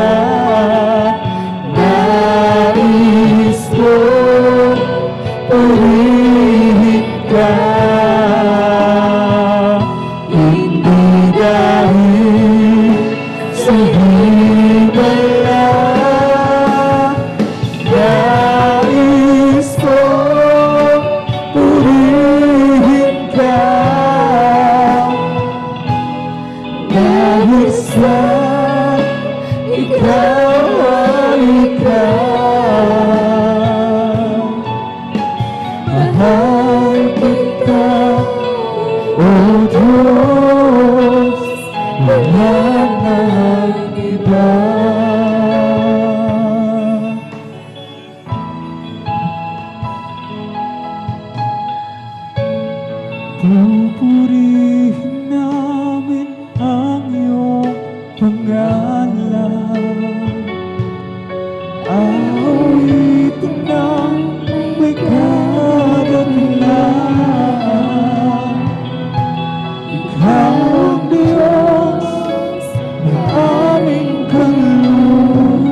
Nais mo purihin ka, hindi dahil sa himala. Nais ko purihin ka, dahil sa ikaw ay ikaw. Mahal kita, O Diyos, wala nang iba. Pupurihin namin ang iyong pangalan. Awitin ng may kadakilaan. Ikaw ang Diyos na aming kaluluhan.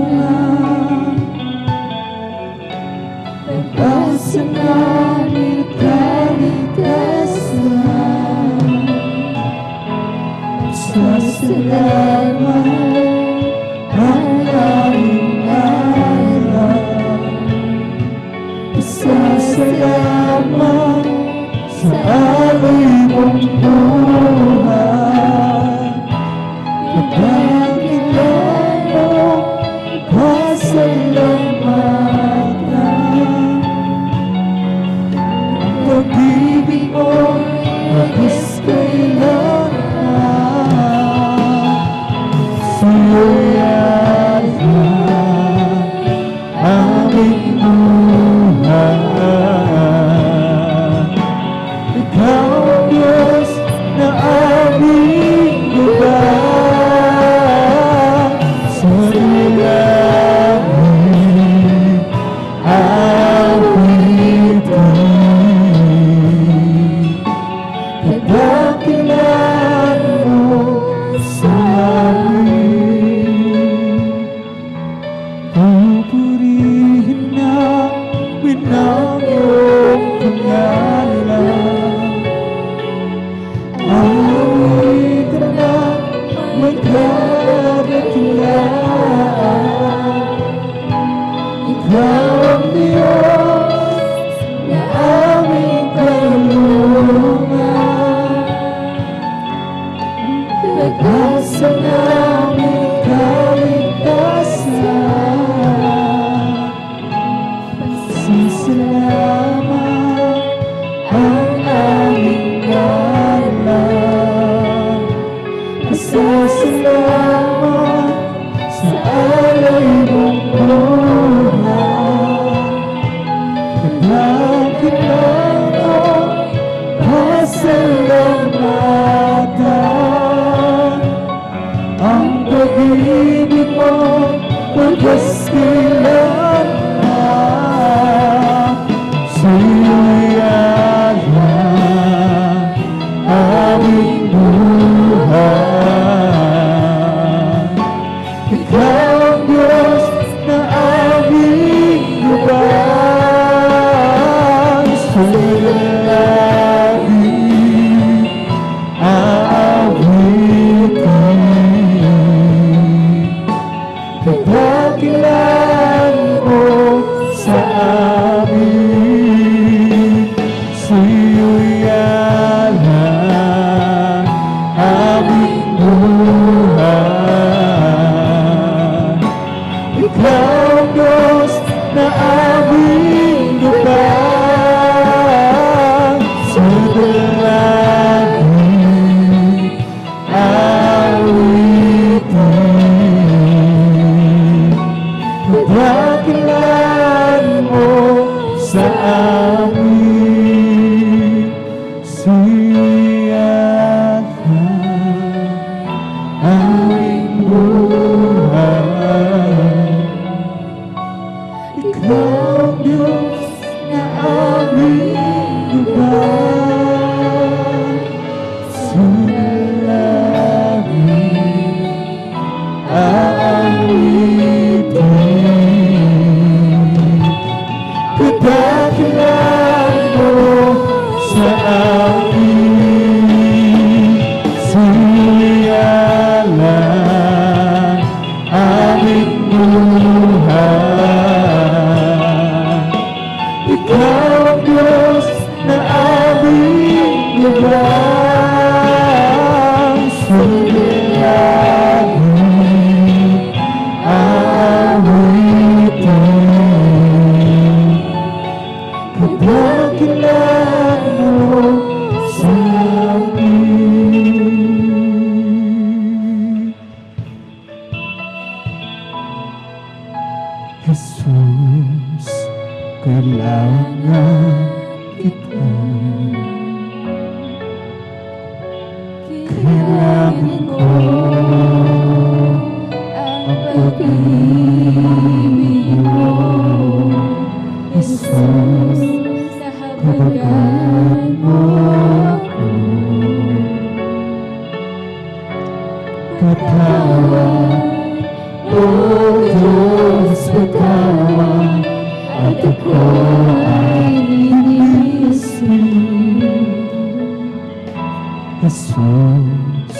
Pag-asa namin kaligtasan. Sasalamat ang aming alam. Sasalamat sa alay mong buhay. Pagkakilan mo, pasalamatan. Pag-ibig mo, magis kailangan. Sa'yo'y aming buhay. Ikaw ang Diyos na aming gabay. Sa langit awitin, kadakilan mo sa amin. Pupurihin namin ang iyong pangalan. Awitin na magkadakilaan. Ikaw ang Diyos na aming kaluluhan. Pag-asa namin kaligtasan. Sasalamat ang aming alam. Sasalamat sa alay mong buhay. Pagkakilan mo, pasalamatan. Ang pag-ibig mo, wagas kailanman. Sa'yo'y alam aming buhay. Ikaw ang Diyos na lagi aawitin. Kadakilan mo sa amin. Jesus, kailangan kita. Kailangan ko ang pag-ibig mo, Jesus. Kabagan mo ako. Katawan, O Diyos, katawan, at ako ay linisin. Jesus,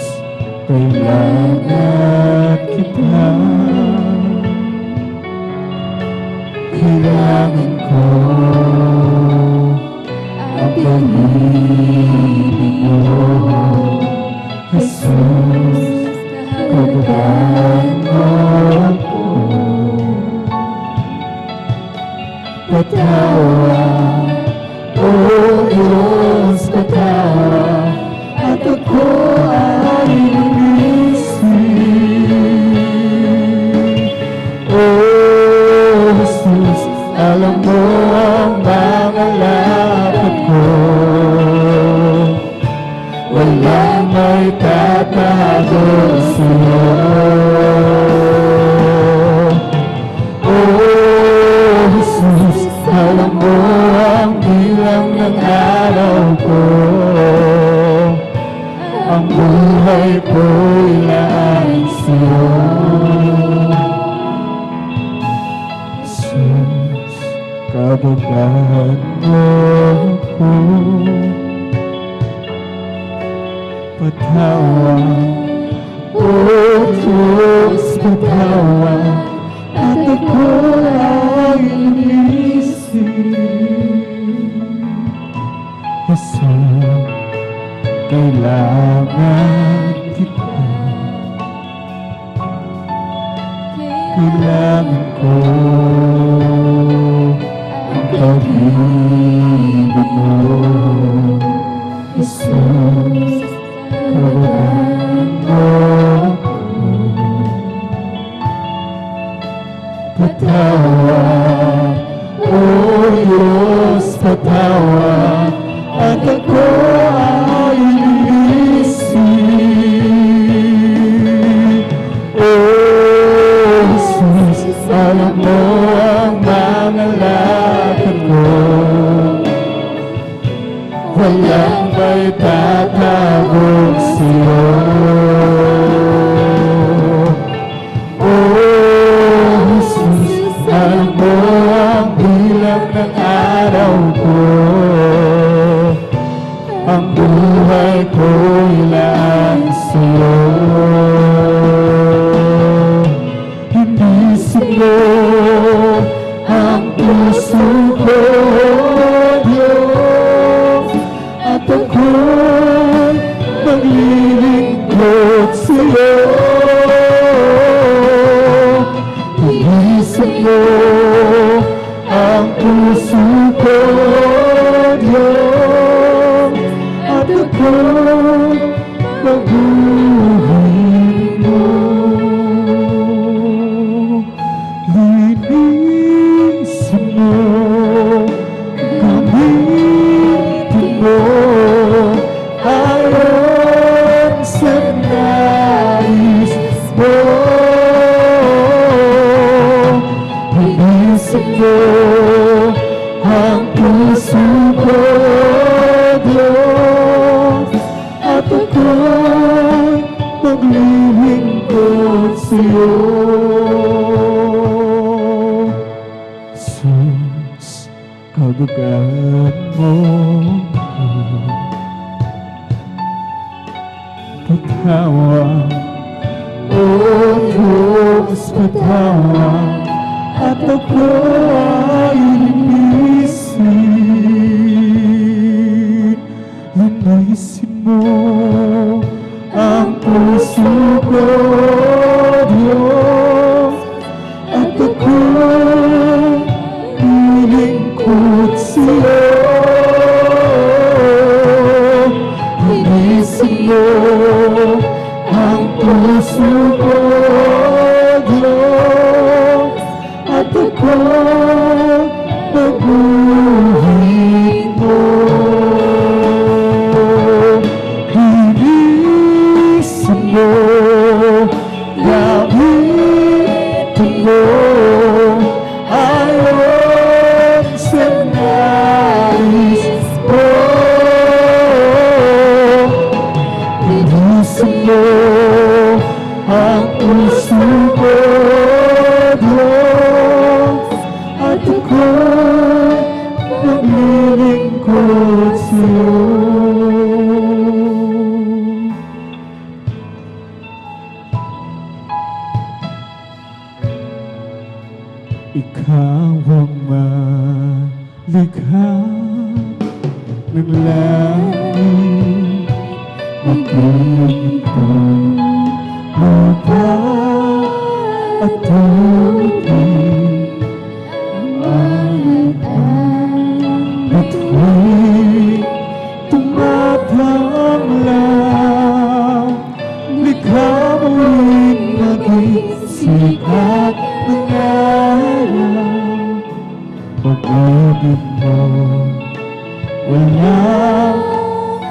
kailangan kita. Kailangan ko ang pag-ibig mo, Jesus. Kabagan mo ako. Katawan, O Diyos, katawan, at ako ay linisin. Oh, Jesus, alam mo ang mga lakad ko. Walang may tatago sa'yo. Oh, Jesus, alam mo ang bilang ng araw ko. Ang buhay ko'y laan sa'yo. Jesus, kabagan mo ako. Patawad, O Diyos, patawad, at ako ay linisin. Jesus, kailangan kita. Kailangan ko ang pag-ibig mo, Jesus. Kabagan mo ako. Patawad, O Diyos, patawad, at ako ay linisin. Oh, Jesus, alam mo ang mga lakad ko. Walang may tatago sa'yo. Oh, Jesus, alam mo ang bilang ng araw ko. Ang buhay ko'y laan sa'yo. Hinisin mo ang puso ko, Diyos, at ako'y maglilingkod sa'yo. Hinisin mo ang puso ko, Diyos, at ako'y maglilingkod mo. Linisin mo, gamitin mo, ayon sa nais mo. Linisin mo ang puso ko, Diyos, at ako'y maglilingkod sa'yo. Jesus, kabagan mo ako. Patawad, O Diyos, patawad, at ako ay linisin. Linisin mo ang puso ko, puso ko, Diyos, at ako paguhin mo. Bilisan mo, gamitin mo, ayon sa nais mo. Bilisan mo ang puso ko, Diyos, at ako maglilingkod sa'yo. Ikaw ang malikha ng langit, magulong lupa at tubig. Bituin tumatanglang, likha mo rin maging sikat ng araw. Pag-ibig mo walang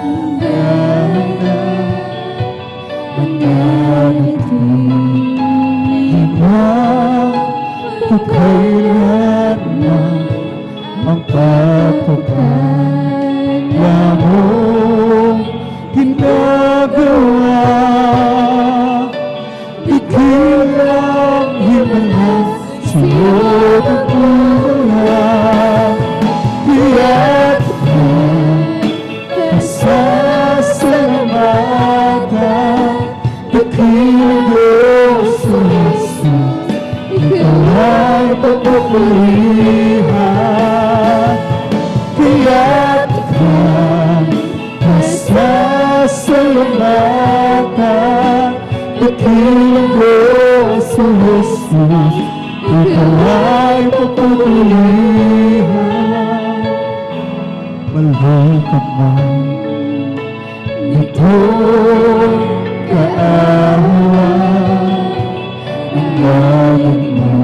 hanggan, mananatili na pagkailanman ang pagpapala mo ginagawa. Ikilang himala sa'yo pagpula, kaya't pasasalamatan. Ikilang Diyos sa Jesus, ikaw ay pagpapalihan. Kaya't pasasalamatan. Ikilang Diyos sa Jesus, ikaw ay pagpapalihan. Malukad man ito'y kaawan ng langit mo,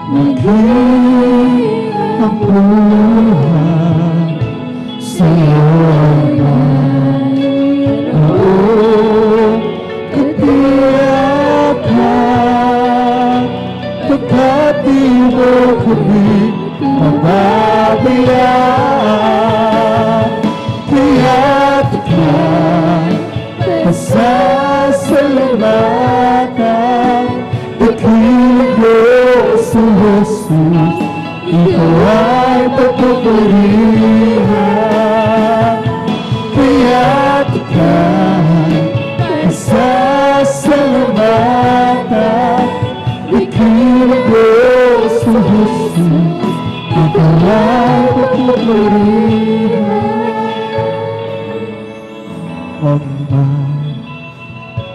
maging ang buhay sa'yo ay mayroong katiyakan, pagkat di mo kami mababayaan. Kaya't ika'y pasasalamatan. Ikilang Diyos sa Jesus, ikaw ay pagpapalihan. Kaya't ika'y pasasalamatan. Ikilang Diyos sa Jesus, ikaw ay pagpapalihan. Ang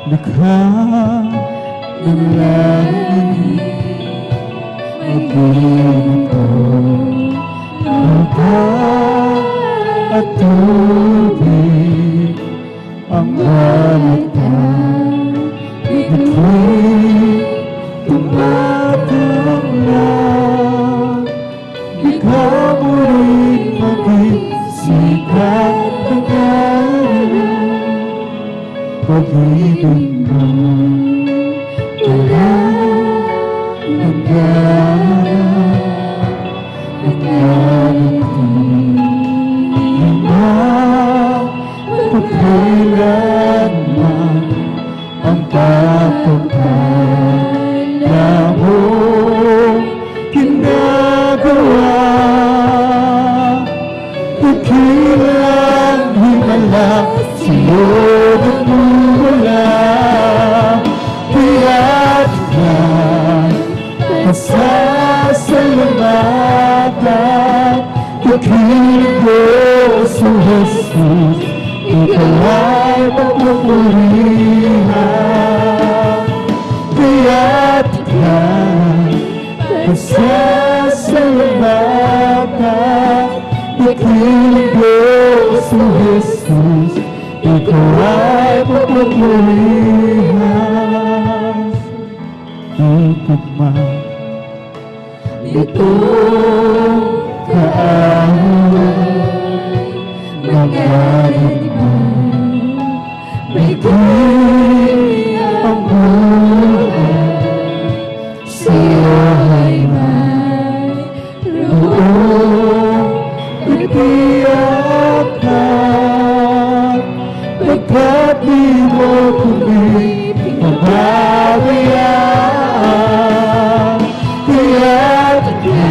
malikha ng langit, magulong lupa at tubig, ang balitang ito'y tumatanglang. Ikaw mo rin maging sikat ng araw. Pag-ibig mo walang hanggan, mananatili na pagkailanman ang pagpapala mo ginagawa. Ikilang himala sa'yo nagmumula, kaya't ika'y pasasalamatan. Ikilang Diyos sa Jesus, ikaw ay pagpapalihan. Kaya't ika'y pasasalamatan. Ikilang Diyos sa Jesus, ikaw ay pagpapalihan. tugma. Itong kaaway, magkaliman, bigay ang buhay, siya ay mayroong itiyak ka, pagkat di mo kami pinababayaan, tiyak ka,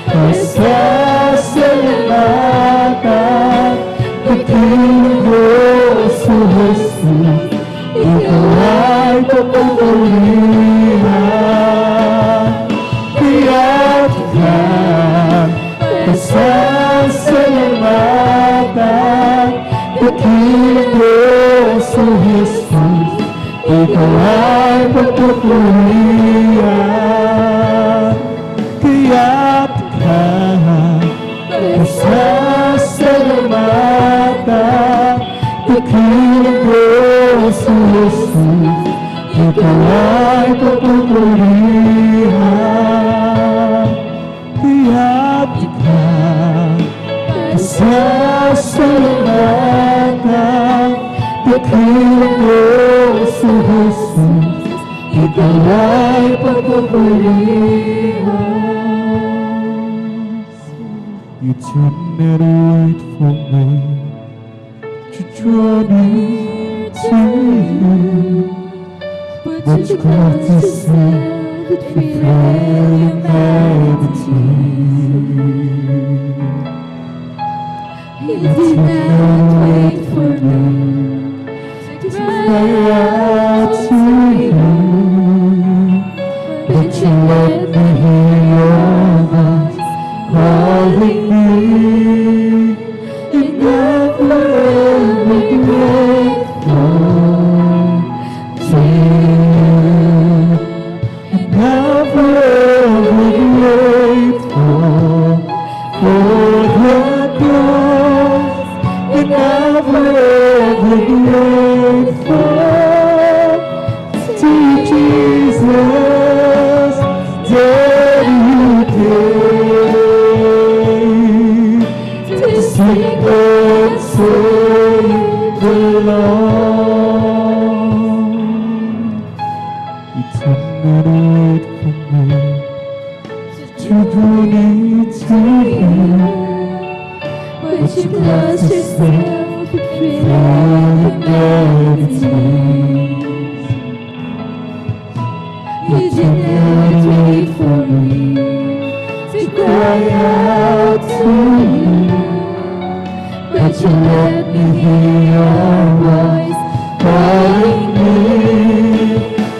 pasasalamatan, pagkiling mo sa Jesus, ikaw ay papagalihan, tiyak ka, pasasalamatan, pagkiling mo sa Jesus, ikaw ay papagalihan, tiyak ka, pasasalamatan, pagkiling mo sa Jesus, ikaw ay papagalihan, tiyak ka, pasasalamatan, pagkiling mo sa Jesus, ikaw ay papagalihan. You did not wait for me to draw near to you, but you got to say that we really You did not wait for me to cry out to you, but you let me hear your voice calling me. And I will be grateful to you. And I will be grateful for the cross, and I will be grateful to Jesus that you came to seek and save the lost. You did not wait for me to draw near to you, But you close yourself to feel You did not wait for me to cry out to you, but you let me hear your voice calling me.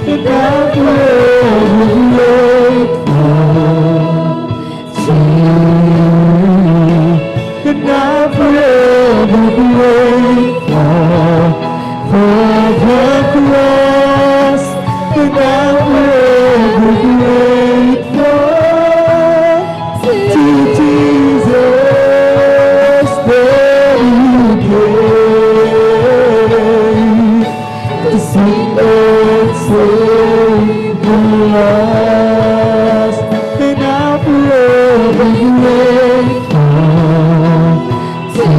and I will be grateful to you, and I will be grateful for the cross, and I will be grateful to Jesus that you came to seek and save the lost, and I will be grateful to you,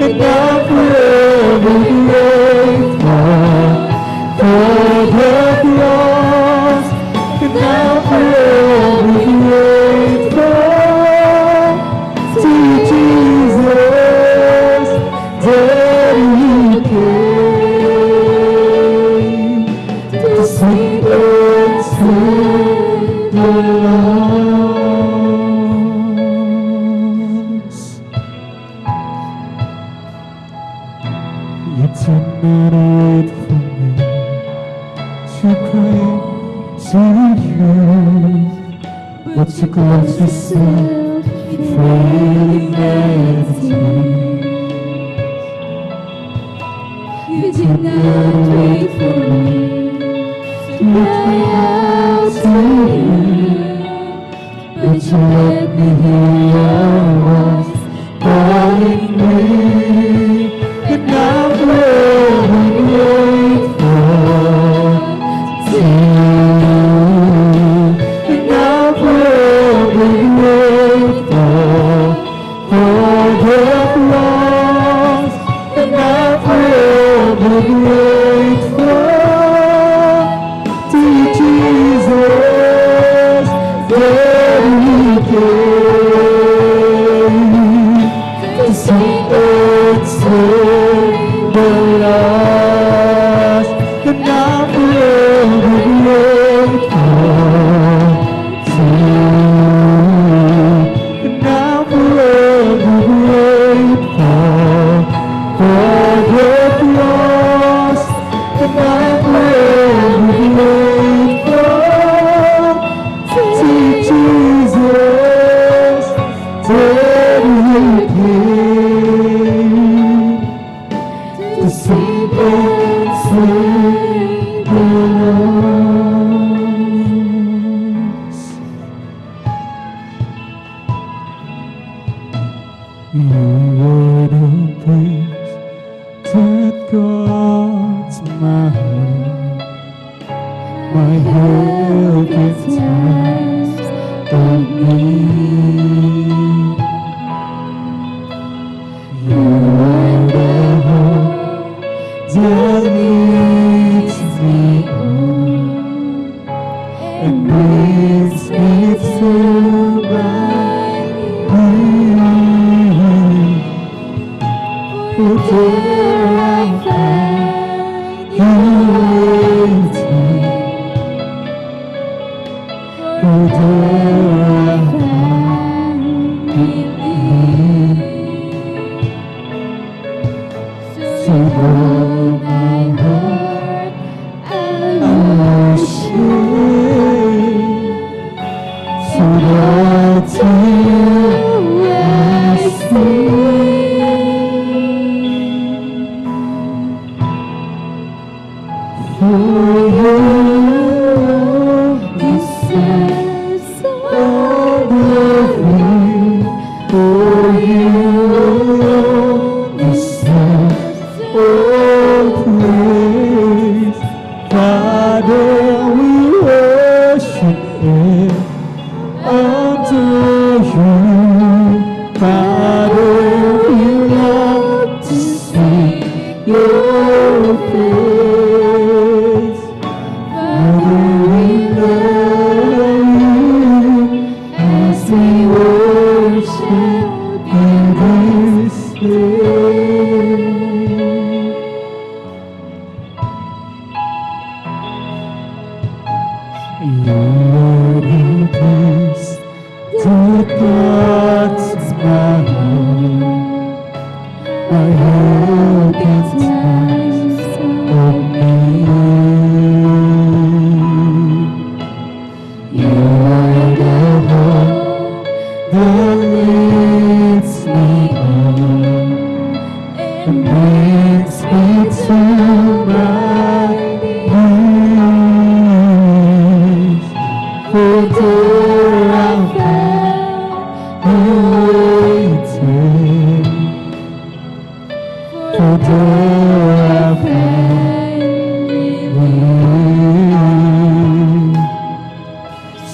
and I will be grateful for the cross, and I will be grateful to Jesus that you came to seek and save the lost. You did not wait for me to cry to you, but you close yourself freely You did not wait for me to cry out to you, but you let me hear your voice calling me. and I will be grateful belongs. You are the place that guards my heart, my help in times of need. You are the hope that leads me on and brings me to my knees. For there I find you waiting. For there I find you. So hold my heart and worship, so that to you I sing. For you deserve all glory, for you alone deserve all praise. Father, we worship and adore you. Father, we love to sing your praise. Father, we love you as we worship in this place. You are the place that guards my heart, my help in times of need. You are the hope that leads me on and brings me to my knees. For there I found you waiting. For there I found you.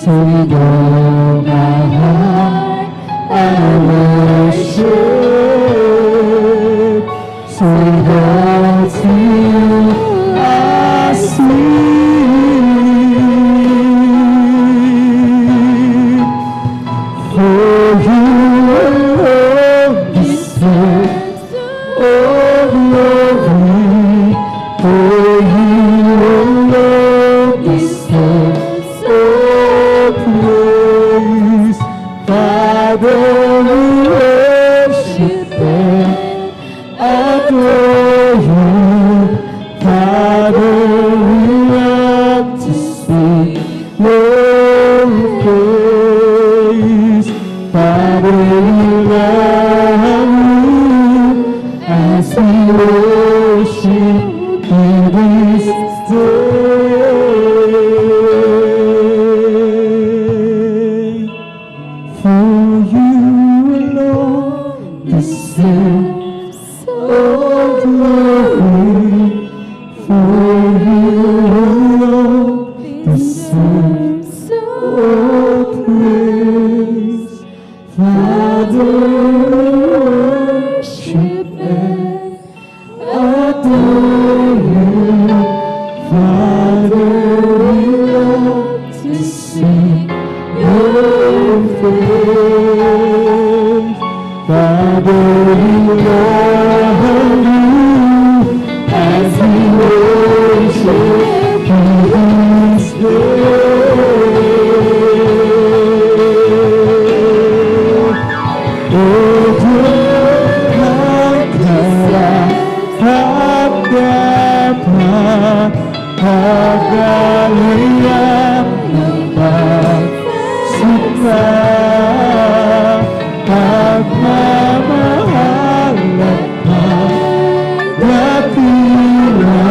So with all my heart I worship, so with all to you I sing. For you alone deserve all glory, for you alone deserve all praise. Father, we worship and adore you. Father, we love to sing your praise. Father, we love you as we worship in this day. For you alone deserve all glory, for you alone deserve all praise. Father, we worship and adore you. Father, we love to sing your praise. Father, we love you as we worship in this day. Oh, Pagmamahalan ka, dakila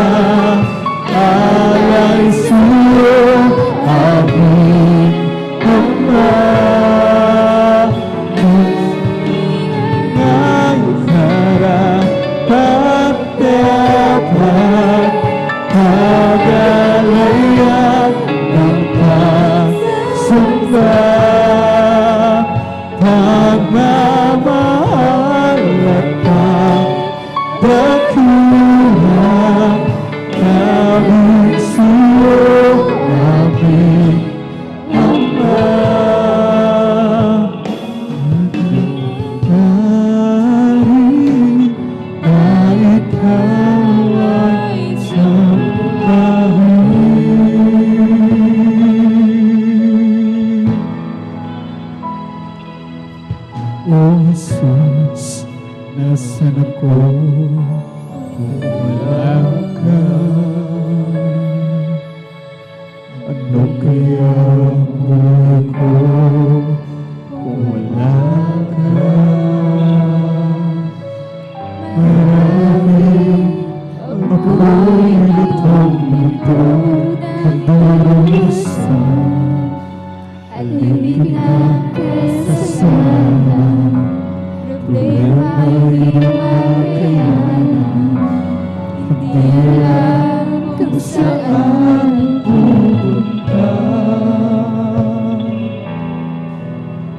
saan pupunta.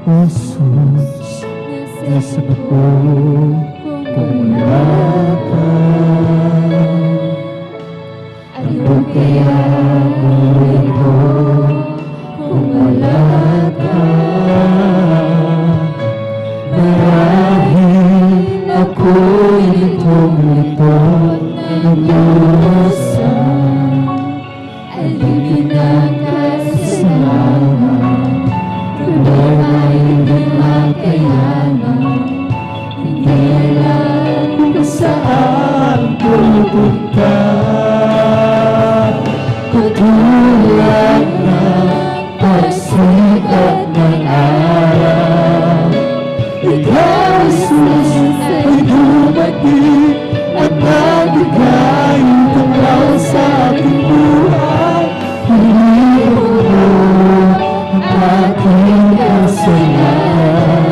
O Jesus, nasaan ako kung wala ka? Ano kaya buhay ko kung wala ka? Marahil ako'y litong-litong nagdusa. Alipin ang kasalanan, problema hindi makayanan. Hindi alam kung Saan pupunta? Katulad ng pagsikat ng araw, Ikaw, Jesus, ay dumating at nagbigay tungkol sa aking buhay. Iniwan mo ang aking kasalanan,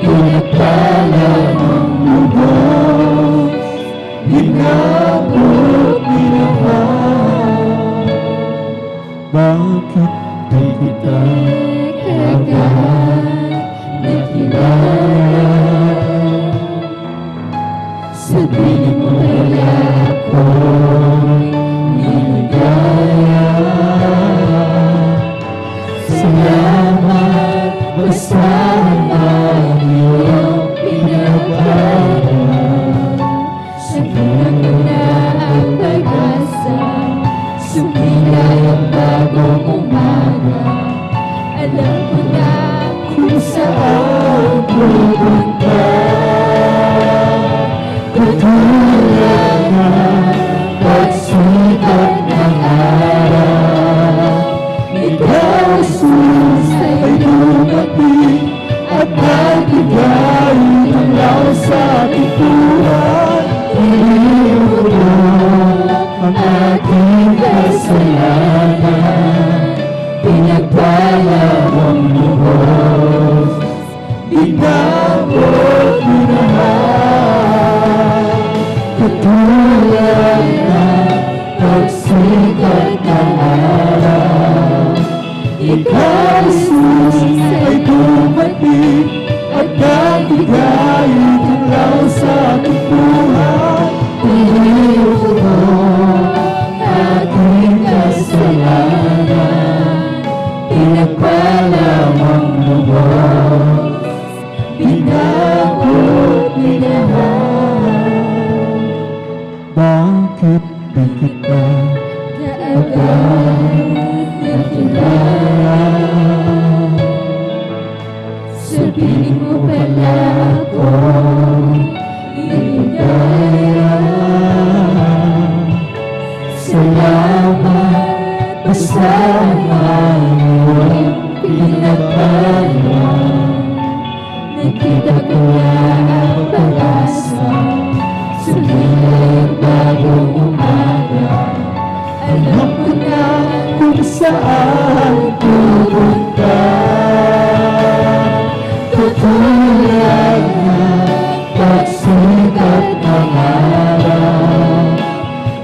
pinagpala mong lubos, inabot, minahal. Bakit di kita kagad nakilala? Sabihin mo kaya ako'y niligaya. Salamat, bastahan ang iyong pinagpala. Sabihan mo na ang pag-asa, sumilay ang bagong umaga. Alam ko na kung saan pupunta. katulad ng pagsikat ng araw? Ikaw, Jesus, ay dumating at nagbigay tunglaw sa aking buhay. Iniwan mo ang aking kasalanan, pinagpala mong lubos, inabot, minahal. Katulad ng pagsikat ng araw, Ikaw, Jesus, ay dumating at nagbigay tunglaw sa aking buhay. Iniwan mo aking kasalanan, pinagpala mong lubos, inabot, minahal. Bakit di kita agad nakilala? Sabihin mo pala ako niligaya. Salamat, bastahan ang iyong pinagpala. Nakita ko na ang pag-asa, sumilay ang bagong umaga. Alam ko na Kung saan pupunta, katulad ng pagsikat ng araw,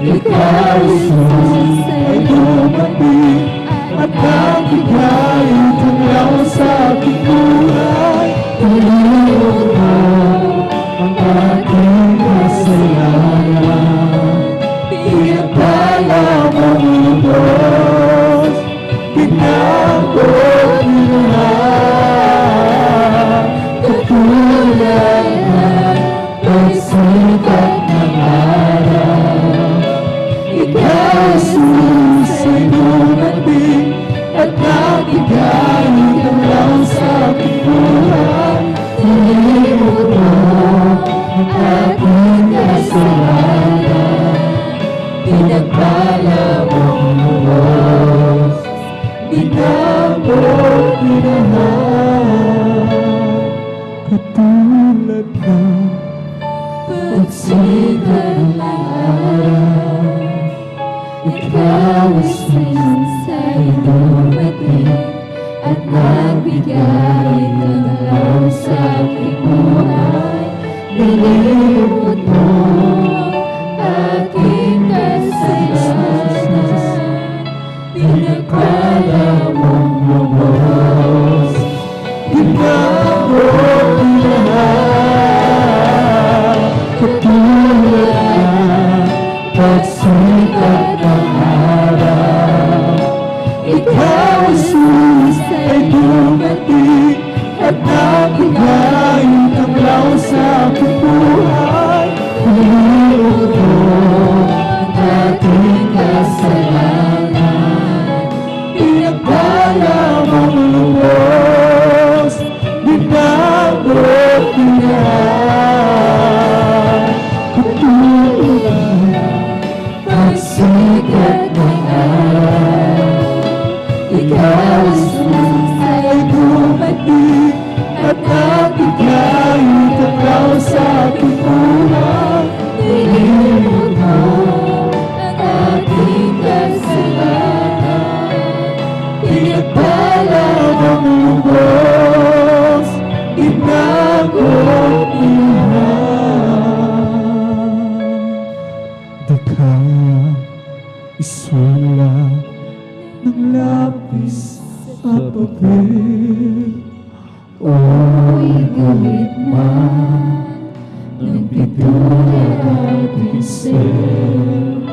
Ikaw, Jesus, ay dumating at nagbigay tunglaw sa aking buhay. Iniwan mo ang aking kasalanan, pinagpala mong lubos, pinabot, minahal. Katulad ng pagsikat ng araw, Ikaw, Jesus, ay dumating at nagbigay tunglaw sa aking buhay. Iniwan mo ang aking kasalanan, pinagpala mong lubos, inabot, minahal. Katulad ng pagsikat ng araw, Ikaw, Jesus, ay dumating at nagbigay tunglaw sa aking buhay. Nilibot mo aking kasalanan, sikat ng araw. Ikaw ang sumisay dumating at nagbigay ikaw sa aking buhay. Nilimot mo ang ating kasalanan. Pinagpalad ang lubos, inagod Di kaya isulat ng lapis sa papel. O'y gawit man ng pintura at pinsel.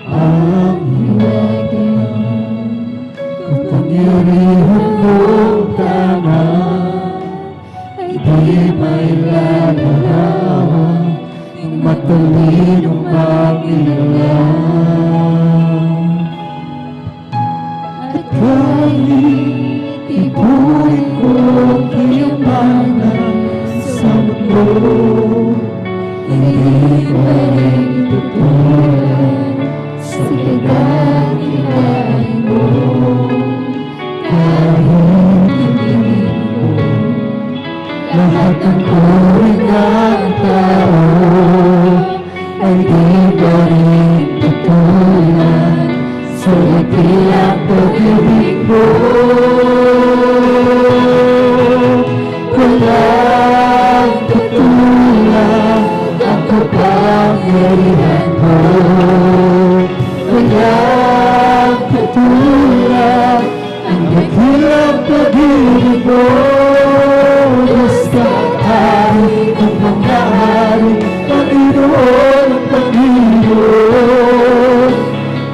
Ang hiwagang kapangyarihan mong tanan ay di may lalarawan ng matalinong magilang. At kahit ibuhin ko ang kayamanan sa mundo, hindi pa rin tutulad sa kadakilaan mo. Kahit ibigin ko lahat ng uri ng tao, ay di pa rin tutulad sa ikilang pag-ibig mo. Walang tutulad ang kapangyarihan mo. Walang tutulad ang dakilang pag-ibig mo. Basta hari ng mga hari, Panginoon ang Panginoon.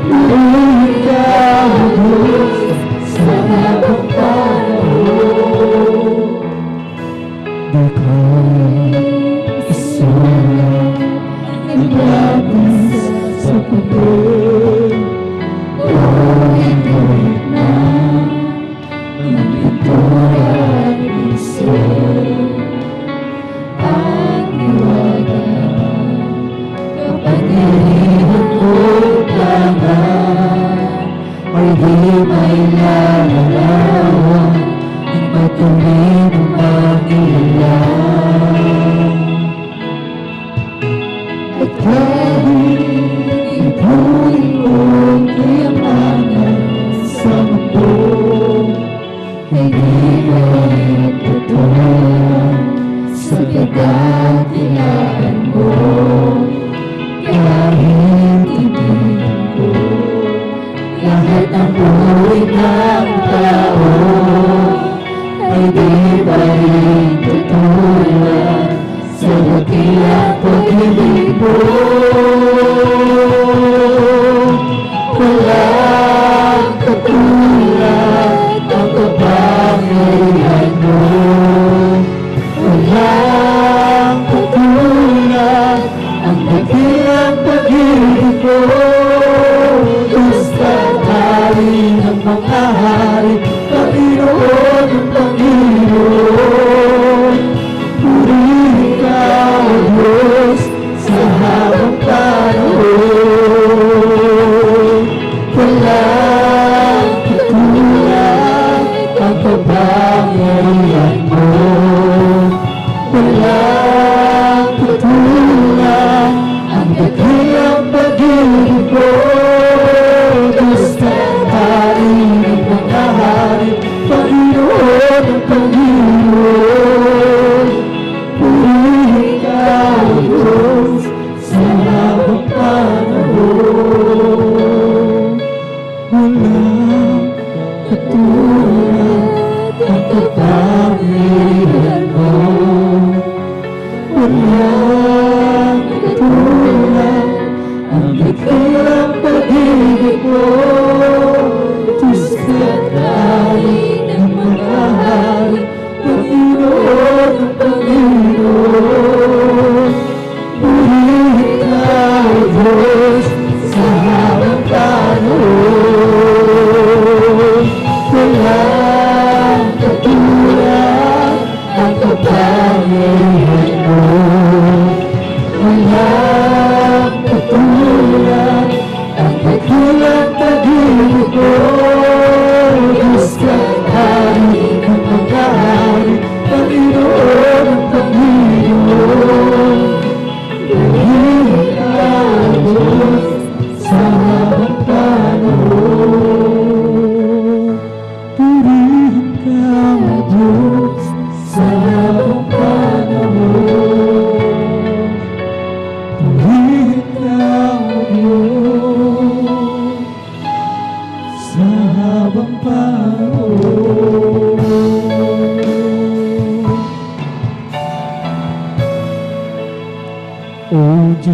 Ikaw ang Diyos sa habang panahon. Di kaya isulat ng lapis sa papel. O'y gawit na ng pintura at pinsel. Ang hiwagang kapangyarihan mong tanan ay di may lalarawan ng matalinong magilang. At kahit ibuhin mo ang kayamanan sa mundo, hindi mo rin tutulad sa kadakilaan mo. Kahit ibigin ko lahat ng buhay ng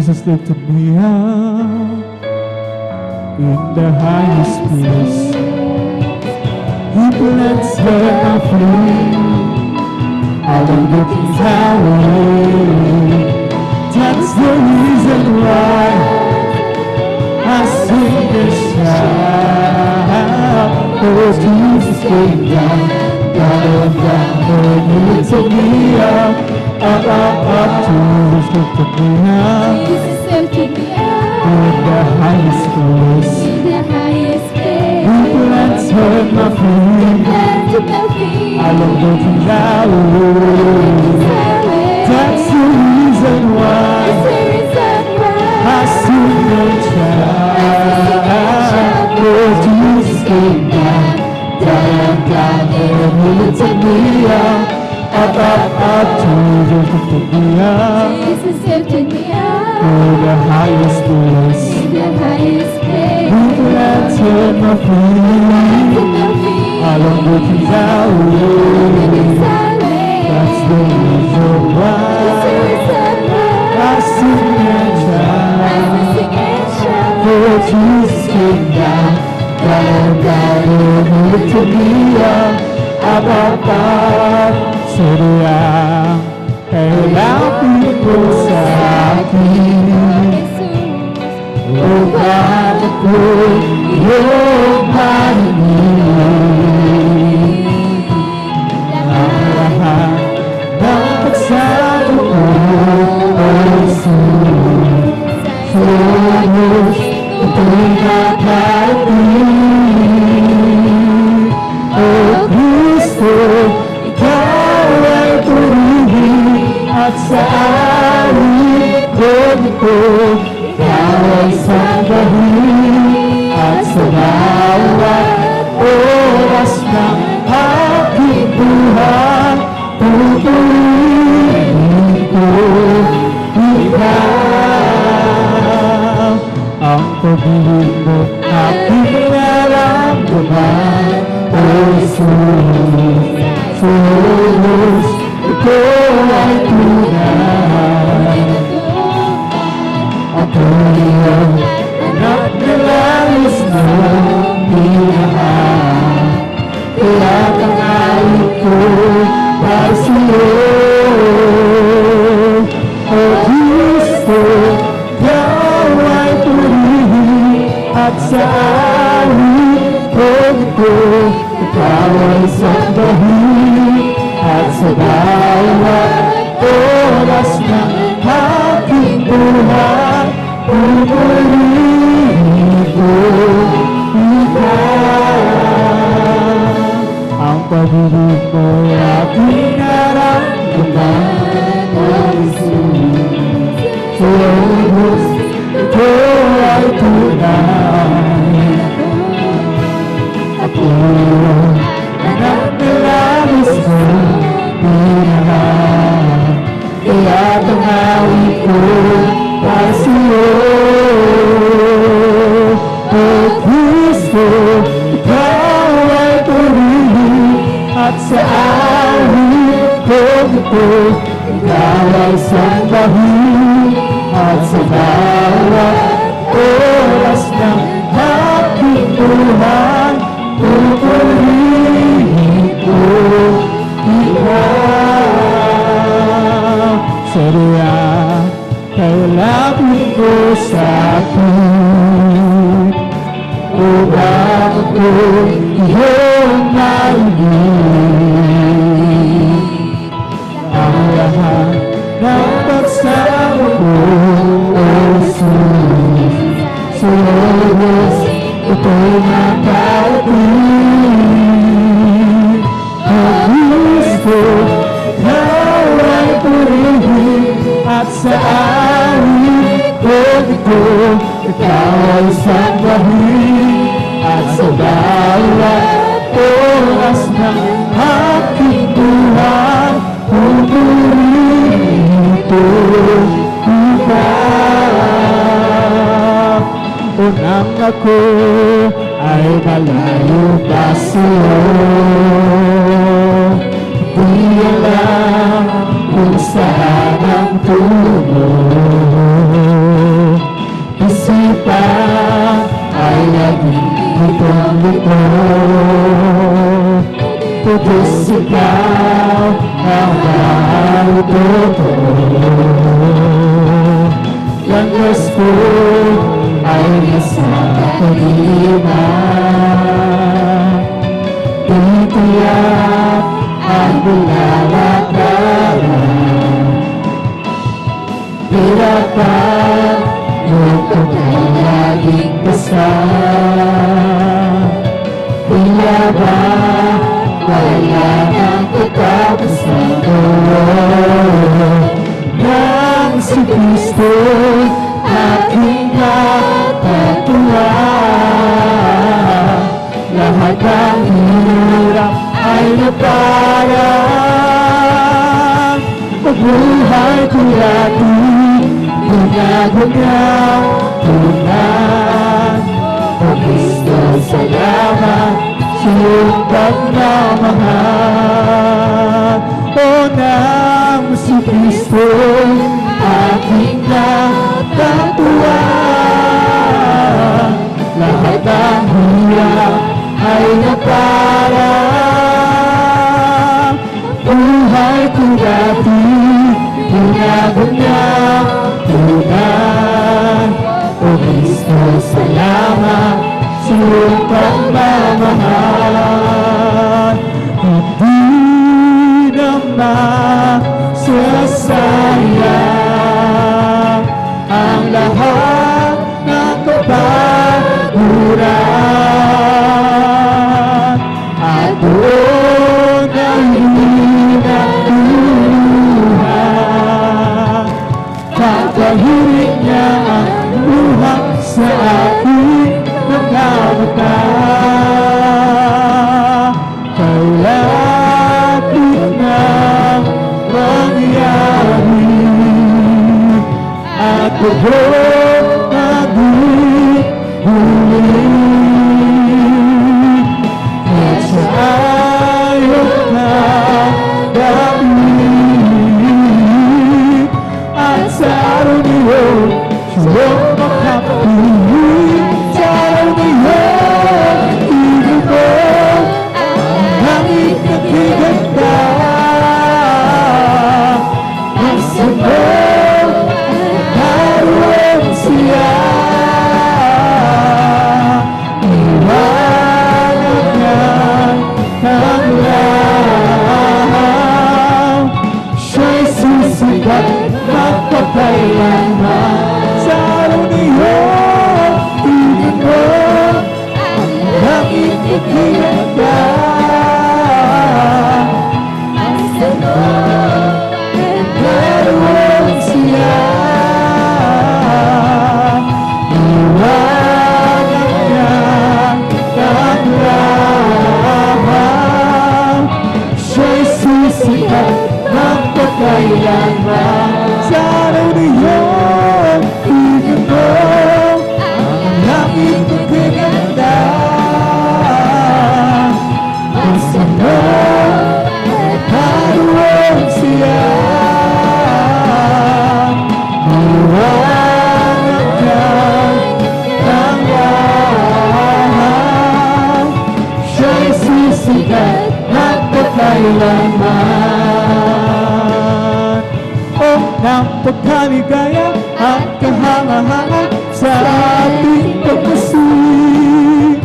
Jesus lifted me up in the highest place. He planted my feet along the King's highway. That's the reason why I sing and shout. Oh, Jesus came down, down, down, He lifted me up, Jesus lifted me up Jesus lifted me up in the highest place. in the highest place. He planted my feet Planted my feet along the King's highway. That's the reason why I sing and shout. Oh, Jesus came down, down, down, and He lifted me up, Jesus lifted me up Jesus lifted me up to the highest place. in the highest place. He planted my feet Planted my feet along the King's highway. That's the reason why I sing and shout. Oh, Jesus came down, down, down, and He lifted me up. Surya, kailangan ko sa akin. Upang ako iyong marinig. Ang lahat ng pagsamo ko, O Jesus. Lubos, ito'y nakarating. O Kristo, Ikaw ay purihin at sa alikod ko. Ikaw ay sambahin at sa bawat oras ng aking buhay. Pupurihin ko Ikaw. Ang pag-ibig mo aking naramdaman, O Jesus. Jesus, Ikaw ay tunay. Ako'y iyong anak na langis ng minahal. Kaya tangayin ko para sa'yo. O Kristo, Ikaw ay purihin at sa alikod ko. Ikaw ay sambahin at sa bawat oras ng aking buhay. Pupurihin ko Ikaw. Ang pag-ibig mo aking naramdaman, O Jesus. Jesus, Ikaw ay tunay. Ako anak na labis mo minahal. Kaya tangawin ko para sa'yo. O Kristo, Ikaw ay purihin at sa alikod ko. Ikaw ay sambahin at sa bawat oras ng aking buhay. Pupurihin ko Ikaw. Surya, kailapin ko sa akin. Upang ako iyong marinig. Ang lahat ng pagsamo ko, O Jesus. Sa oras ito'y nakarating. O Kristo, Ikaw ay purihin at sa alikod ko. Ikaw ay sambahin at sa bawat oras ng aking buhay. Pupurihin ko Ikaw. Unang ako ay malayo pa sa'yo. Di alam kung saan ang tungo. Isipan ay naging lutong-luto. Putus ikaw ang maluto. Langos ko ay nasa kadiliman. Titiyak ang nilalakaran. Hirapan lutong ay laging kasal. Tila ba wala nang katapusan? Nang si Kristo aking katatuan, lahat ng hirap ay naparang. Mabuhay ko lagi, ginagawa tunan. O Kristo, salamat sa iyong pagmamahal. O nang si Kristo aking natatuan, lahat ng hirap ay naparang. Buhay ko dati, ginagawa tunan. O Kristo, salamat sa iyong pagmamahal. Hindi naman sasayang ang lahat ng kapaguran. At doon ay hinatuluhan. Papahirin niya ang luha sa aking mga mata. Kalapit nang mangyari at bubog nag-huli. At sa ayaw na gawin at sa araw niyo siyang makapiling. Sa araw niyo ibig mo ang ikakiganda. Ang sabon naroon siya. Iwanan niya ang lahat. Siya'y sisikat magpapailanman. Sa araw niyo ibig mo ang ikakiganda. Ang sabon naroon siya. Iwanan niya ang lahat. Siya'y sisikat magpakailanman. Sa araw niyo ibig mo ang ikakiganda. Ang sabon naroon siya. Iwanan niya ang lahat. Siya'y sisikat magpakailanman. O ng pagkaligaya at kahanga-hanga sa ating pagmasihi.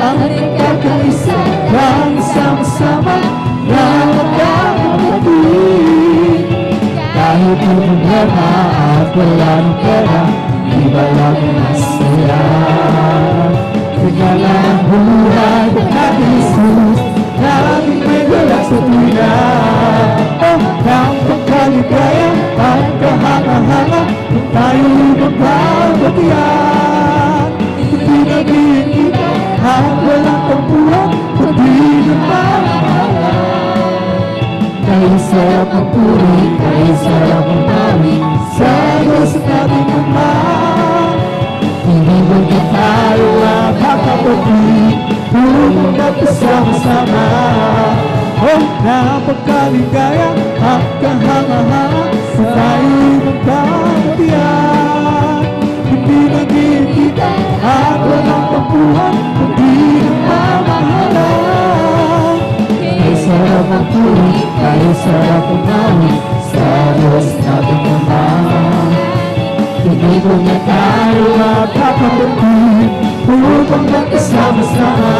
Ang nagkakaisa ng isang-sama na magkakapatid. Kahit problema at wala ng pera, iba lang ang masaya. Regala ang buhay at Jesus, laging may galak sa tuwina. O ng pagkaligaya at kahanga-hanga, kung tayo'y magpapatiyan. Hindi naging kita at walang tampuhan, kundi nagmamahalan. Kaya sarap ang puri, kaya sarap ang bawi, sa Diyos natin naman. Hindi mo na tayo ang kakapatid, puro magkasama-sama. O napakaligaya at kahanga-hanga, buwan, kundi nagmamahalan. Kaya sarap ang puri, kaya sarap ang mawin, sa Diyos nating Ama. Hindi ko na tayo mapapatuloy, upang magkasama-sama.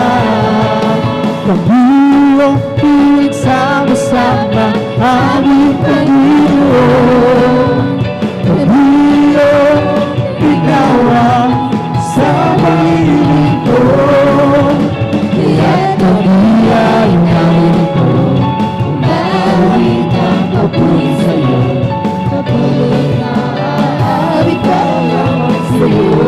Kami ang pinagsama-sama, aming Panginoon. Kami ang pinawa sa pag-ibig ko. Kaya't kami ay narito, umawit ang papuri sa'yo, kapag naaawi ka lamang sa'yo.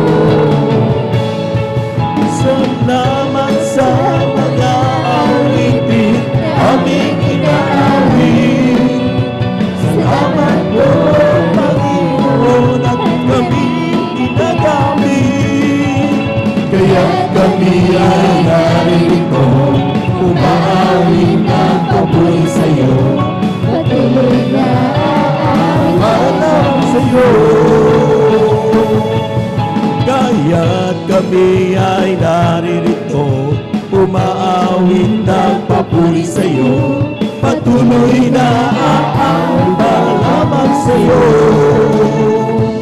Salamat sa mga awitin aming inaawit. Salamat po, Panginoon, at kami ginagamit. Kaya't kami ay narito, umaawit ng papuri sa'yo, Patuloy na aawit alam sa'yo. Kaya't kami ay naririto, umaawit ng papuri sa'yo, patuloy na aamba lamang sa'yo.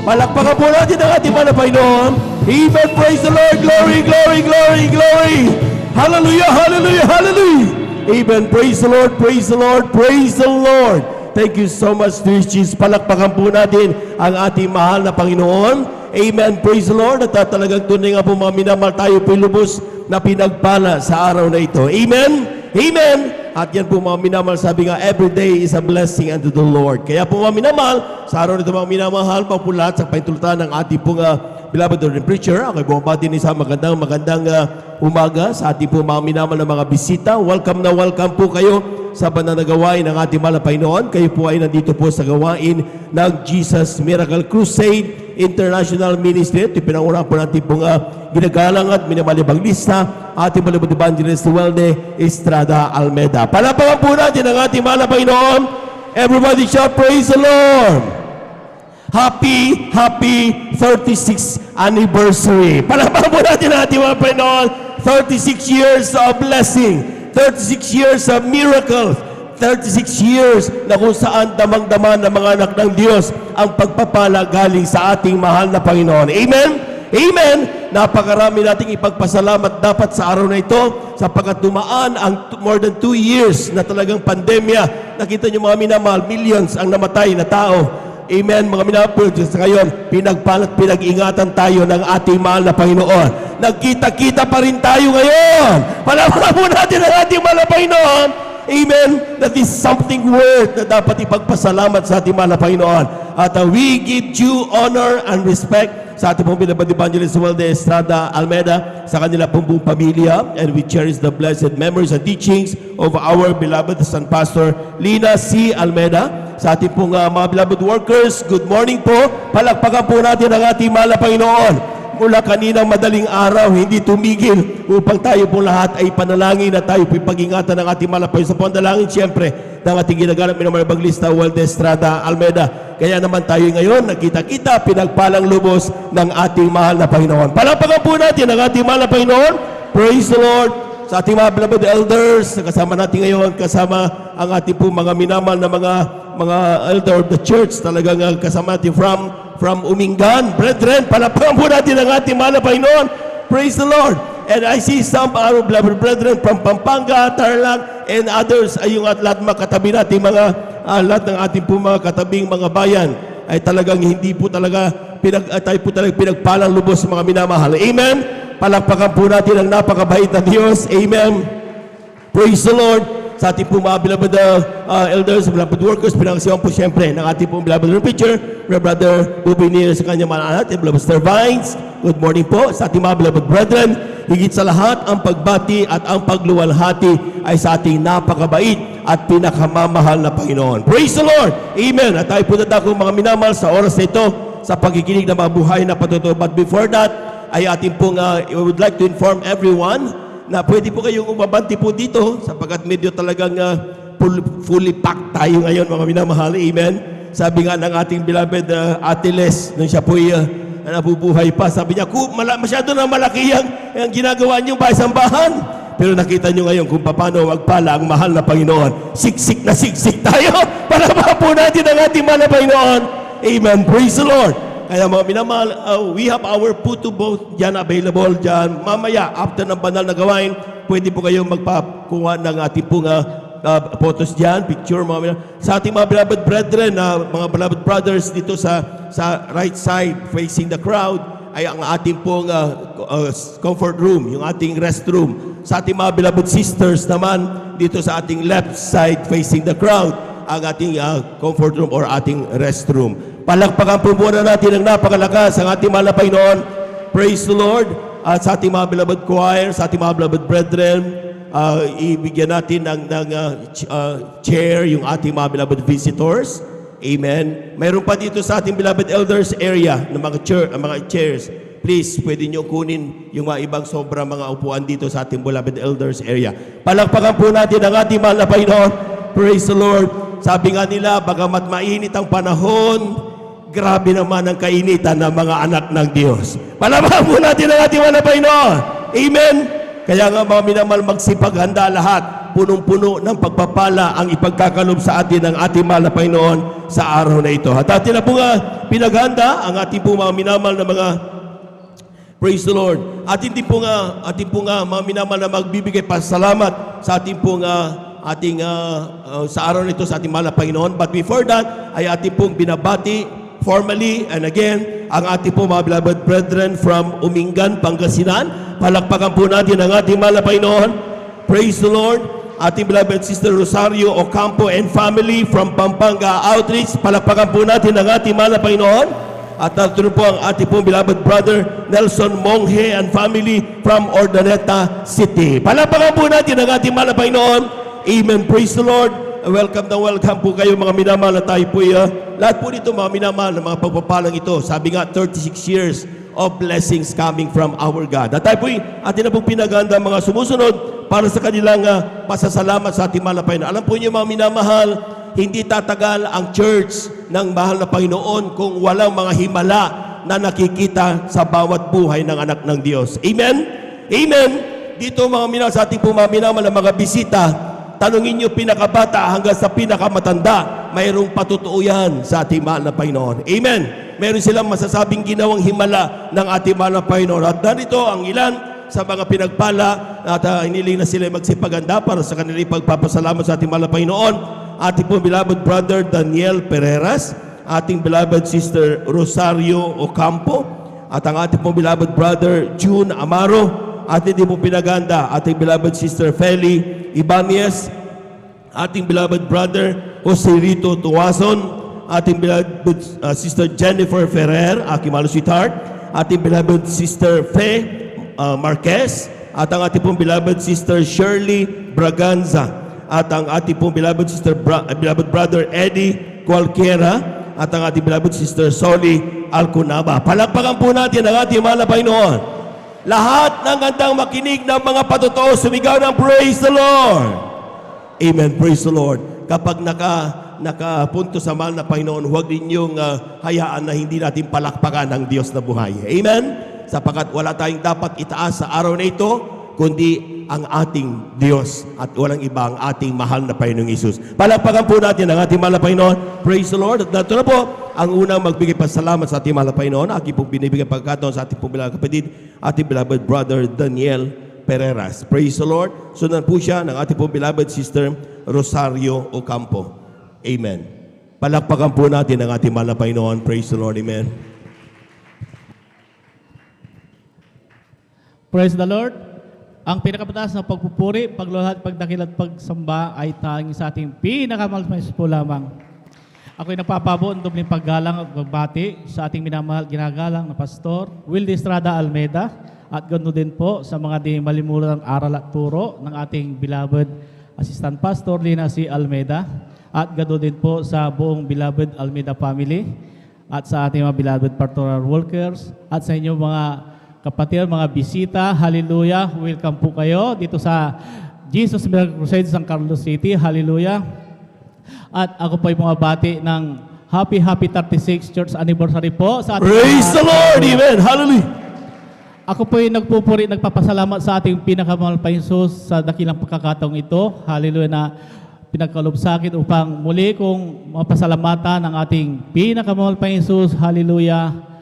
Palakpakan po natin ang ating mga Panginoon. Amen. Praise the Lord. Glory, glory, glory, glory. Hallelujah, hallelujah, hallelujah. Amen. Praise the Lord, praise the Lord, praise the Lord. Thank you so much, Christians. Palakpakan po natin ang ating mahal na Panginoon. Amen. Praise the Lord. At talagang tunay nga po mga minamahal, tayo po'y lubos na pinagpala sa araw na ito. Amen. Amen. At yan po mga minamahal, sabi nga, every day is a blessing unto the Lord. Kaya po mga minamahal, sa araw nito mga minamahal, papulat sa paintulutan ng ating pong beloved Lord and Preacher. Ako'y bumabati din sa magandang umaga sa ating po mga minamahal na mga bisita. Welcome na welcome po kayo sa banal na gawain ng ating mahal na Panginoon. Kayo po ay nandito po sa gawain ng Jesus Miracle Crusade International Ministry. Ito pinangunahan po natin pong ginagalang at minamalibang lista, ating malibang evangelist Welde Estrada Almeda. Palapakan po natin ang ating mahal na Panginoon. Everybody shout, praise the Lord! Happy 36th anniversary. Palapakan po natin ang ating mga Panginoon. 36 years of blessing, 36 years of miracles, 36 years na kung saan damang-dama ng mga anak ng Diyos ang pagpapala galing sa ating mahal na Panginoon. Amen? Amen! Napakarami nating ipagpasalamat dapat sa araw na ito sapagkat dumaan ang more than 2 years na talagang pandemya. Nakita niyo mga minamahal, millions ang namatay na tao. Amen, mga minamahal. Sa ngayon, pinagpalat, pinag-ingatan tayo ng ating mahal na Panginoon. Nagkita-kita pa rin tayo ngayon. Palapakan po natin ang ating mahal na Panginoon. Amen. That is something worth na dapat ipagpasalamat sa ating mahal na Panginoon. At we give due honor and respect sa ating pong beloved evangelist Welde Estrada Almeda, sa kanila pong buong pamilya, and we cherish the blessed memories and teachings of our beloved San Pastor Lina C. Almeda. Sa ating pong mga beloved workers, good morning po. Palakpakan po natin ang ating mahal na Panginoon. Mula kaninang madaling araw, hindi tumigil upang tayo po lahat ay panalangin na tayo po pag-ingatan ng ating malapay sa pandalangin, siyempre, ng ating ginaganap minamalibang lista, Welde Estrada Almeda. Kaya naman tayo ngayon, nakita-kita, pinagpalang lubos ng ating mahal na Panginoon. Palapakan po natin ang ating mahal na Panginoon. Praise the Lord. Sa ating mga beloved elders, kasama natin ngayon, kasama ang ating po mga minamahal na mga elder of the church, talagang kasama natin from Umingan. Brethren, palapakan po natin ang ating mahal na Panginoon. Praise the Lord. And I see some our beloved brethren from Pampanga, Tarlac, and others, ay yung at lahat mga katabi natin, lahat ng ating po mga katabing mga bayan, ay talagang hindi po talaga, tayo po talagang pinagpalang lubos sa mga minamahal. Amen? Palakpakan po natin ang napakabait na Diyos. Amen? Praise the Lord. Sa ating po mga beloved elders, beloved workers, pinangasiwan po siyempre ng ating po beloved preacher, Brother Bubinir sa kanyang mga anak, and beloved Sir Vines. Good morning po sa ating mga beloved brethren. Higit sa lahat, ang pagbati at ang pagluwalhati ay sa ating napakabait at pinakamamahal na Panginoon. Praise the Lord! Amen! At tayo po dadako mga minamahal sa oras na ito sa pagkikinig ng mga buhay na patutuo. But before that, ay ating pong, we would like to inform everyone na pwede po kayong umabanti po dito sapagkat medyo talagang fully packed tayo ngayon mga minamahal. Amen. Sabi nga ng ating beloved Ate Les, nung siya po'y nabubuhay pa. Sabi niya, masyado na malaki ang ginagawa niyong pasambahan. Pero nakita niyo ngayon kung paano magpala ang mahal na Panginoon. Siksik na siksik tayo. Palama po natin ang ating mahal na Panginoon. Amen. Praise the Lord. Kaya mga minamahal, we have our photo booth dyan available dyan. Mamaya, after ng banal na gawain, pwede po kayong magpakuha ng ating pong photos dyan, picture mga minamahal. Sa ating mga beloved brethren, mga beloved brothers dito sa right side facing the crowd, ay ang ating pong comfort room, yung ating restroom. Sa ating mga beloved sisters naman, dito sa ating left side facing the crowd, ang ating comfort room or ating restroom. Palakpakan po muna natin ang napakalakas ang ating mahal na Panginoon. Praise the Lord. At sa ating mga beloved choir, sa ating mga beloved brethren, ibigyan natin ng chair yung ating mga beloved visitors. Amen. Mayroon pa dito sa ating beloved elders area ng mga chairs. Please, pwede nyo kunin yung mga ibang sobrang mga upuan dito sa ating beloved elders area. Palakpakan po natin ang ating mahal na Panginoon. Praise the Lord. Sabi nga nila, bagamat mainit ang panahon, grabe naman ang kainitan ng mga anak ng Diyos. Palakpakan po natin ang ating mahal na Panginoon. Amen. Kaya nga mga minamahal, magsipaghanda lahat. Punong-puno ng pagpapala ang ipagkakalob sa atin ng ating mahal na Panginoon sa araw na ito. At atin na po nga pinaghanda ang ating po mga minamahal na mga praise the Lord. Atin po nga mga minamahal na magbibigay pasalamat sa ating po nga sa araw nito sa ating mahal na Panginoon. But before that, ay ating pong binabati formally and again ang ating po mga beloved brethren from Umingan, Pangasinan. Palakpakan po natin ang ating mahal na Panginoon. Praise the Lord. Ating beloved Sister Rosario Ocampo and family from Pampanga Outreach. Palakpakan po natin ang ating mahal na Panginoon. At natuloy po ang ating pong beloved brother Nelson Monghe and family from Ordaneta City. Palakpakan po natin ang ating mahal na Panginoon. Amen. Praise the Lord. Welcome na welcome po kayo mga minamahal na tayo po. Lahat po dito mga minamahal na mga pagpapalang ito. Sabi nga 36 years of blessings coming from our God. At tayo po atin na pong pinaganda mga sumusunod para sa kanilang pasasalamat sa ating mahal na Panginoon. Alam po niyo mga minamahal, hindi tatagal ang church ng mahal na Panginoon kung walang mga himala na nakikita sa bawat buhay ng anak ng Diyos. Amen? Amen? Dito mga minamahal, sa ating po mga minamahal na mga bisita, tanungin niyo pinakabata hanggang sa pinakamatanda, mayroong patutuo yan sa ating mahal na Panginoon. Amen? Meron silang masasabing ginawang himala ng ating mahal na Panginoon. At narito ang ilan sa mga pinagpala at hiniling na sila magsipaganda para sa kanilang pagpapasalamat sa ating mahal na Panginoon. Ating po beloved brother Daniel Pereras, ating beloved sister Rosario Ocampo, at ang ating po beloved brother June Amaro, ating din po pinaganda ating beloved sister Feli Ibanez, ating beloved brother Jose Rito Tuwason, ating beloved sister Jennifer Ferrer, aking mahal sweetheart, ating beloved sister Faye Marquez, at ang ating pong beloved sister Shirley Braganza, at ang ating pong beloved sister beloved brother Eddie Cualquiera, at ang ating beloved sister Soli Alcunaba. Palakpakan po natin ang ating mahal na Panginoon. Lahat ng gandang makinig ng mga patotoo, sumigaw ng praise the Lord. Amen. Praise the Lord. Kapag nakapunto sa mahal na Panginoon, huwag ninyong hayaan na hindi natin palakpakan ang Diyos na buhay. Amen? Sapagkat wala tayong dapat itaas sa araw na ito, kundi ang ating Diyos at walang iba ang ating mahal na Panginoong Isus. Palakpakan po natin ang ating mahal na Panginoon. Praise the Lord. At nato na po ang unang magbigay pasalamat sa ating mahal na Panginoon. Aking pong binibigay pagkataon sa ating pong beloved kapatid, ating beloved brother Daniel Pereras. Praise the Lord. Sundan po siya ng ating pong beloved sister Rosario Ocampo. Amen. Palakpakan po natin ang ating mahal na Panginoon. Praise the Lord. Amen. Praise the Lord. Ang pinakamataas na pagpupuri, pagluluhad, pagdakil at pagsamba ay tanging sa ating pinakamalais po lamang. Ako'y nagpapabo ang dobling paggalang at pagbati sa ating minamahal ginagalang na Pastor Wildy Estrada Almeida, at ganoon din po sa mga di malimutan ng aral at turo ng ating beloved Assistant Pastor Lina C. Almeida, at ganoon din po sa buong beloved Almeida family, at sa ating mga beloved pastoral workers, at sa inyong mga kapatid, mga bisita. Hallelujah. Welcome po kayo dito sa Jesus Miracle Crusade, San Carlos City. Hallelujah. At ako po ay bumabati ng happy 36 church anniversary po sa ating Praise lahat. the Lord. Amen. Hallelujah. Ako po ay nagpupuri, nagpapasalamat sa ating pinakamahal pa Jesus sa dakilang pagkakataong ito. Hallelujah na pinagkaloob sa akin upang muli kong mapasalamatan ang ating pinakamahal pa Jesus. Hallelujah.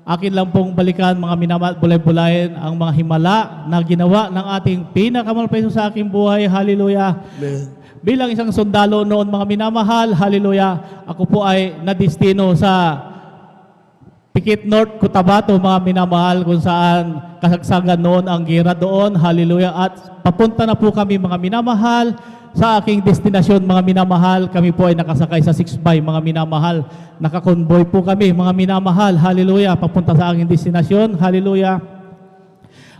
Akin lang pong balikan mga minamahal, bulay-bulayin ang mga himala na ginawa ng ating pinakamahal pa Jesus sa aking buhay. Hallelujah. Amen. Bilang isang sundalo noon mga minamahal, hallelujah, ako po ay nadistino sa Pikit North, Cotabato, mga minamahal, kung saan kasagsagan noon ang gira doon, hallelujah, at papunta na po kami mga minamahal sa aking destinasyon mga minamahal. Kami po ay nakasakay sa 6x mga minamahal, nakakonvoy po kami mga minamahal, hallelujah, papunta sa aking destinasyon, hallelujah.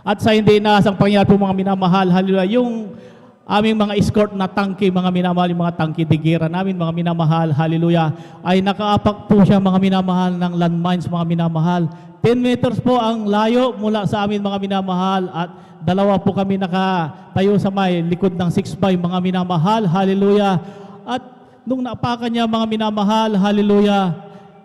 At sa hindi inaasang pangyayari po mga minamahal, hallelujah, yung aming mga escort na tangke, mga minamahal, yung mga tangke digira namin, mga minamahal, hallelujah, ay nakaapak po siya mga minamahal ng landmines, mga minamahal. 10 meters po ang layo mula sa amin mga minamahal at dalawa po kami nakatayo sa may likod ng 6x mga minamahal, hallelujah. At nung naapakan niya mga minamahal, hallelujah,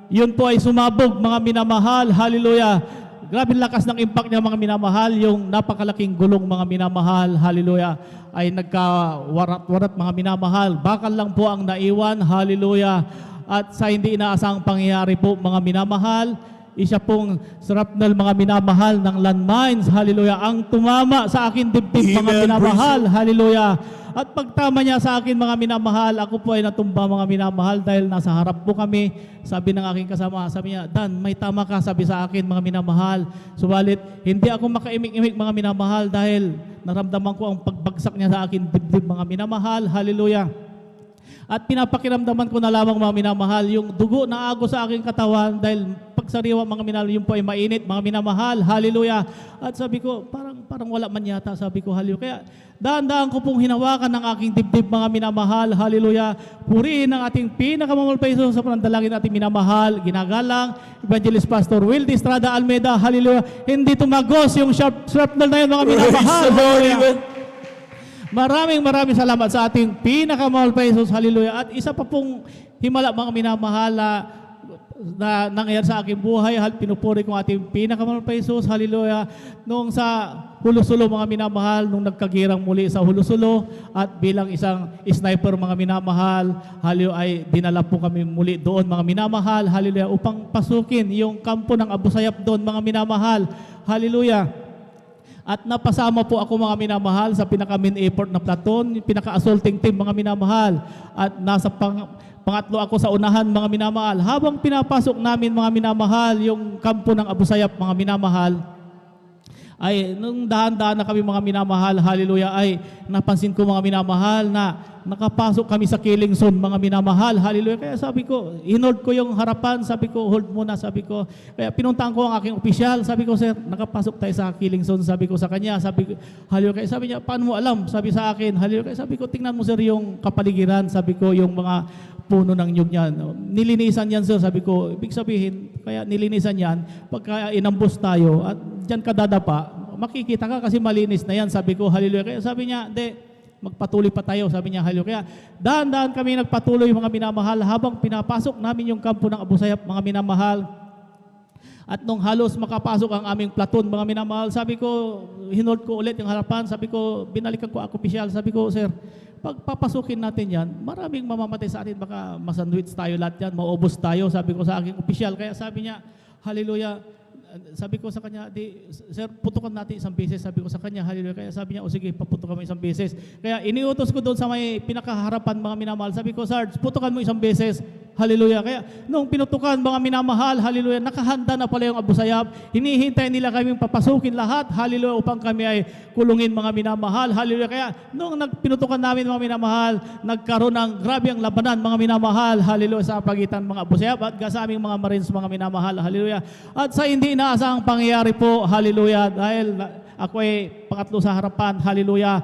yun po ay sumabog mga minamahal, hallelujah. Grabe lakas ng impact niya mga minamahal, yung napakalaking gulong mga minamahal, hallelujah, ay nagkawarat-warat mga minamahal. Bakal lang po ang naiwan, hallelujah. At sa hindi inaasang pangyayari po mga minamahal, isa pong shrapnel mga minamahal ng landmines, hallelujah, ang tumama sa akin dibdib mga Amen. minamahal, hallelujah. At pagtama niya sa akin mga minamahal, ako po ay natumba mga minamahal dahil nasa harap po kami. Sabi ng aking kasama, sabi niya, Dan, may tama ka, sabi sa akin mga minamahal. Subalit, hindi ako makaimik-imik mga minamahal dahil naramdaman ko ang pagbagsak niya sa akin dibdib mga minamahal, hallelujah. At pinapakiramdaman ko na lamang mga minamahal, yung dugo na agos sa aking katawan dahil pagsariwa mga minamahal, yung po ay mainit mga minamahal, hallelujah. At sabi ko, parang wala man yata, sabi ko, hallelujah. Kaya daan-daan ko pong hinawakan ng aking dibdib mga minamahal, hallelujah. Purihin ang ating pinakamamahal pa Isus sa panandalangin nating minamahal, ginagalang, Evangelist Pastor Will de Estrada Almeida, hallelujah. Hindi tumagos yung shrapnel na yun mga Praise minamahal, the Lord. hallelujah. Amen. Maraming salamat sa ating pinakamahal pa Jesus, hallelujah. At isa pa pong himala mga minamahal na nangyayari sa aking buhay, pinupuri kong ating pinakamahal pa Jesus, hallelujah. Nung sa Hulusulo mga minamahal, nung nagkagirang muli sa Hulusulo at bilang isang sniper mga minamahal, hallelujah, ay dinala po kami muli doon mga minamahal, hallelujah, upang pasukin yung kampo ng Abu Sayyaf doon mga minamahal, hallelujah. At napasama po ako mga minamahal sa pinaka-main effort na platoon, yung pinaka-assaulting team mga minamahal. At nasa pangatlo ako sa unahan mga minamahal. Habang pinapasok namin mga minamahal yung kampo ng Abu Sayyaf mga minamahal, ay nung dahan-dahan na kami mga minamahal, hallelujah, ay napansin ko mga minamahal na nakapasok kami sa killing zone mga minamahal, hallelujah. Kaya sabi ko, hinold ko yung harapan, sabi ko, hold muna, sabi ko. Kaya pinuntahan ko ang aking opisyal, sabi ko, sir, nakapasok tayo sa killing zone, sabi ko sa kanya, sabi ko, hallelujah. Kaya sabi niya, paano mo alam? Sabi sa akin, hallelujah. Kaya sabi ko, tingnan mo sir yung kapaligiran, sabi ko, yung mga puno ng nyug niyan. Nilinisan yan sir, sabi ko, ibig sabihin, kaya nilinisan yan, pagka inambos tayo at dyan ka dadapa, makikita ka kasi malinis na yan, sabi ko, hallelujah. Kaya sabi niya, hindi, magpatuloy pa tayo, sabi niya, hallelujah. Kaya dahan-dahan kami nagpatuloy mga minamahal habang pinapasok namin yung kampo ng Abu Sayyaf mga minamahal. At nung halos makapasok ang aming platoon mga minamahal, sabi ko, hinold ko ulit yung harapan, sabi ko, binalikan ko ako opisyal, sabi ko, sir, pag papasukin natin yan, maraming mamamatay sa atin, baka masandwich tayo lahat yan, maubos tayo, sabi ko sa aking opisyal. Kaya sabi niya, hallelujah. Sabi ko sa kanya, sir, putukan natin isang beses. Sabi ko sa kanya, hallelujah. Kaya sabi niya, o sige, paputukan mo isang beses. Kaya iniutos ko doon sa may pinakaharapan mga minamahal. Sabi ko, Sarge, putukan mo isang beses. Hallelujah. Kaya nung pinutukan mga minamahal, hallelujah, nakahanda na pala yung Abu Sayyaf. Hinihintay nila kaming papasukin lahat, hallelujah, upang kami ay kulungin mga minamahal, hallelujah. Kaya nung pinutukan namin mga minamahal, nagkaroon ng grabe ang labanan mga minamahal, hallelujah, sa pagitan mga Abu Sayyaf at sa aming mga Marines mga minamahal, hallelujah. At sa hindi inaasang pangyayari po, hallelujah, dahil ako ay pangatlo sa harapan, hallelujah.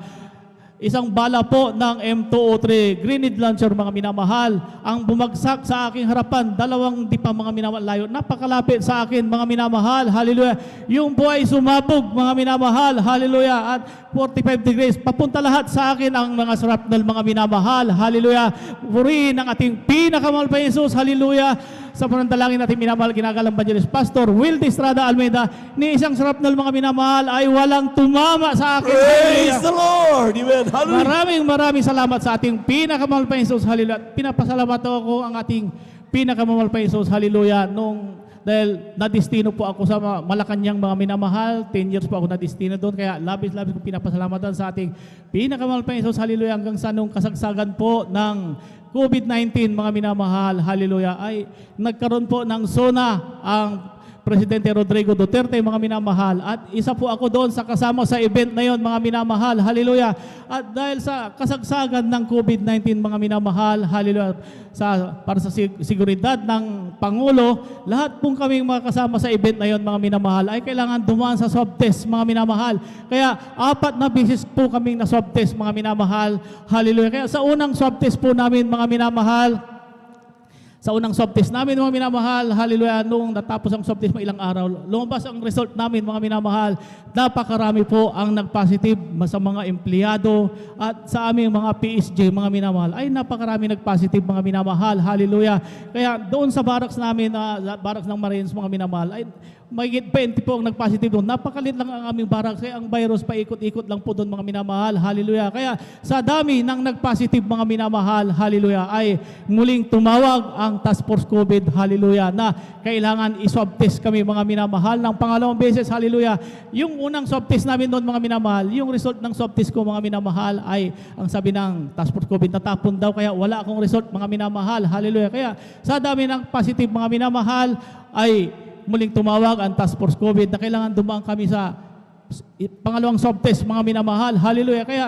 isang bala po ng M203 grenade launcher, mga minamahal, ang bumagsak sa aking harapan. 2 dipa, mga minamahal, layo. Napakalapit sa akin, mga minamahal. Hallelujah. Yung buhay sumabog, mga minamahal. Hallelujah. At 45 degrees. Papunta lahat sa akin ang mga shrapnel, mga minamahal. Hallelujah. Purihin ang ating pinakamahal pa Jesus. Hallelujah. Sa pananalangin natin minamahal, ginagalang Evangelist Pastor Wilde Estrada Almeida, ni isang shrapnel, mga minamahal, ay walang tumama sa akin. Praise Hallelujah. the Lord. Amen. Hallelujah. Maraming salamat sa ating pinakamahal pa Jesus. Hallelujah. At pinapasalamat ako ang ating pinakamahal pa Jesus. Hallelujah. Dahil nadistino po ako sa Malacanang, mga minamahal. 10 years po ako nadistino doon. Kaya labis-labis ko pinapasalamatan sa ating pinakamahal pa Jesus. Hallelujah. Hanggang sa nung kasagsagan po ng COVID-19, mga minamahal. Hallelujah. Ay nagkaroon po ng SONA ang Presidente Rodrigo Duterte, mga minamahal. At isa po ako doon sa kasama sa event na yon, mga minamahal. Hallelujah. At dahil sa kasagsagan ng COVID-19, mga minamahal, hallelujah, para sa seguridad ng Pangulo, lahat pong kaming mga kasama sa event na yon, mga minamahal, ay kailangan dumaan sa swab test, mga minamahal. Kaya 4 na beses po kaming na swab test, mga minamahal. Hallelujah. Kaya sa unang swab test po namin, mga minamahal, sa unang swab test namin, mga minamahal, hallelujah, nung natapos ang swab test, ilang araw, lumabas ang result namin, mga minamahal. Napakarami po ang nag-positive sa mga empleyado at sa aming mga PSJ, mga minamahal, ay napakarami nag-positive, mga minamahal, hallelujah. Kaya doon sa barracks namin, barracks ng Marines, mga minamahal, ay mahigit 20 po ang nag-positive doon. Napakalit lang ang aming barracks, kaya ang virus paikot-ikot lang po doon, mga minamahal, hallelujah. Kaya sa dami ng nag-positive, mga minamahal, hallelujah, ay muling tumawag ang Task Force COVID, hallelujah, na kailangan i-swab test kami, mga minamahal, ng pangalawang beses, hallelujah. Yung unang swab test namin doon, mga minamahal, yung result ng swab test ko, mga minamahal, ay ang sabi ng Task Force COVID, natapon daw, kaya wala akong result, mga minamahal, hallelujah. Kaya sa dami ng positive, mga minamahal, ay muling tumawag ang Task Force COVID na kailangan dumaan kami sa pangalawang swab test, mga minamahal, hallelujah. Kaya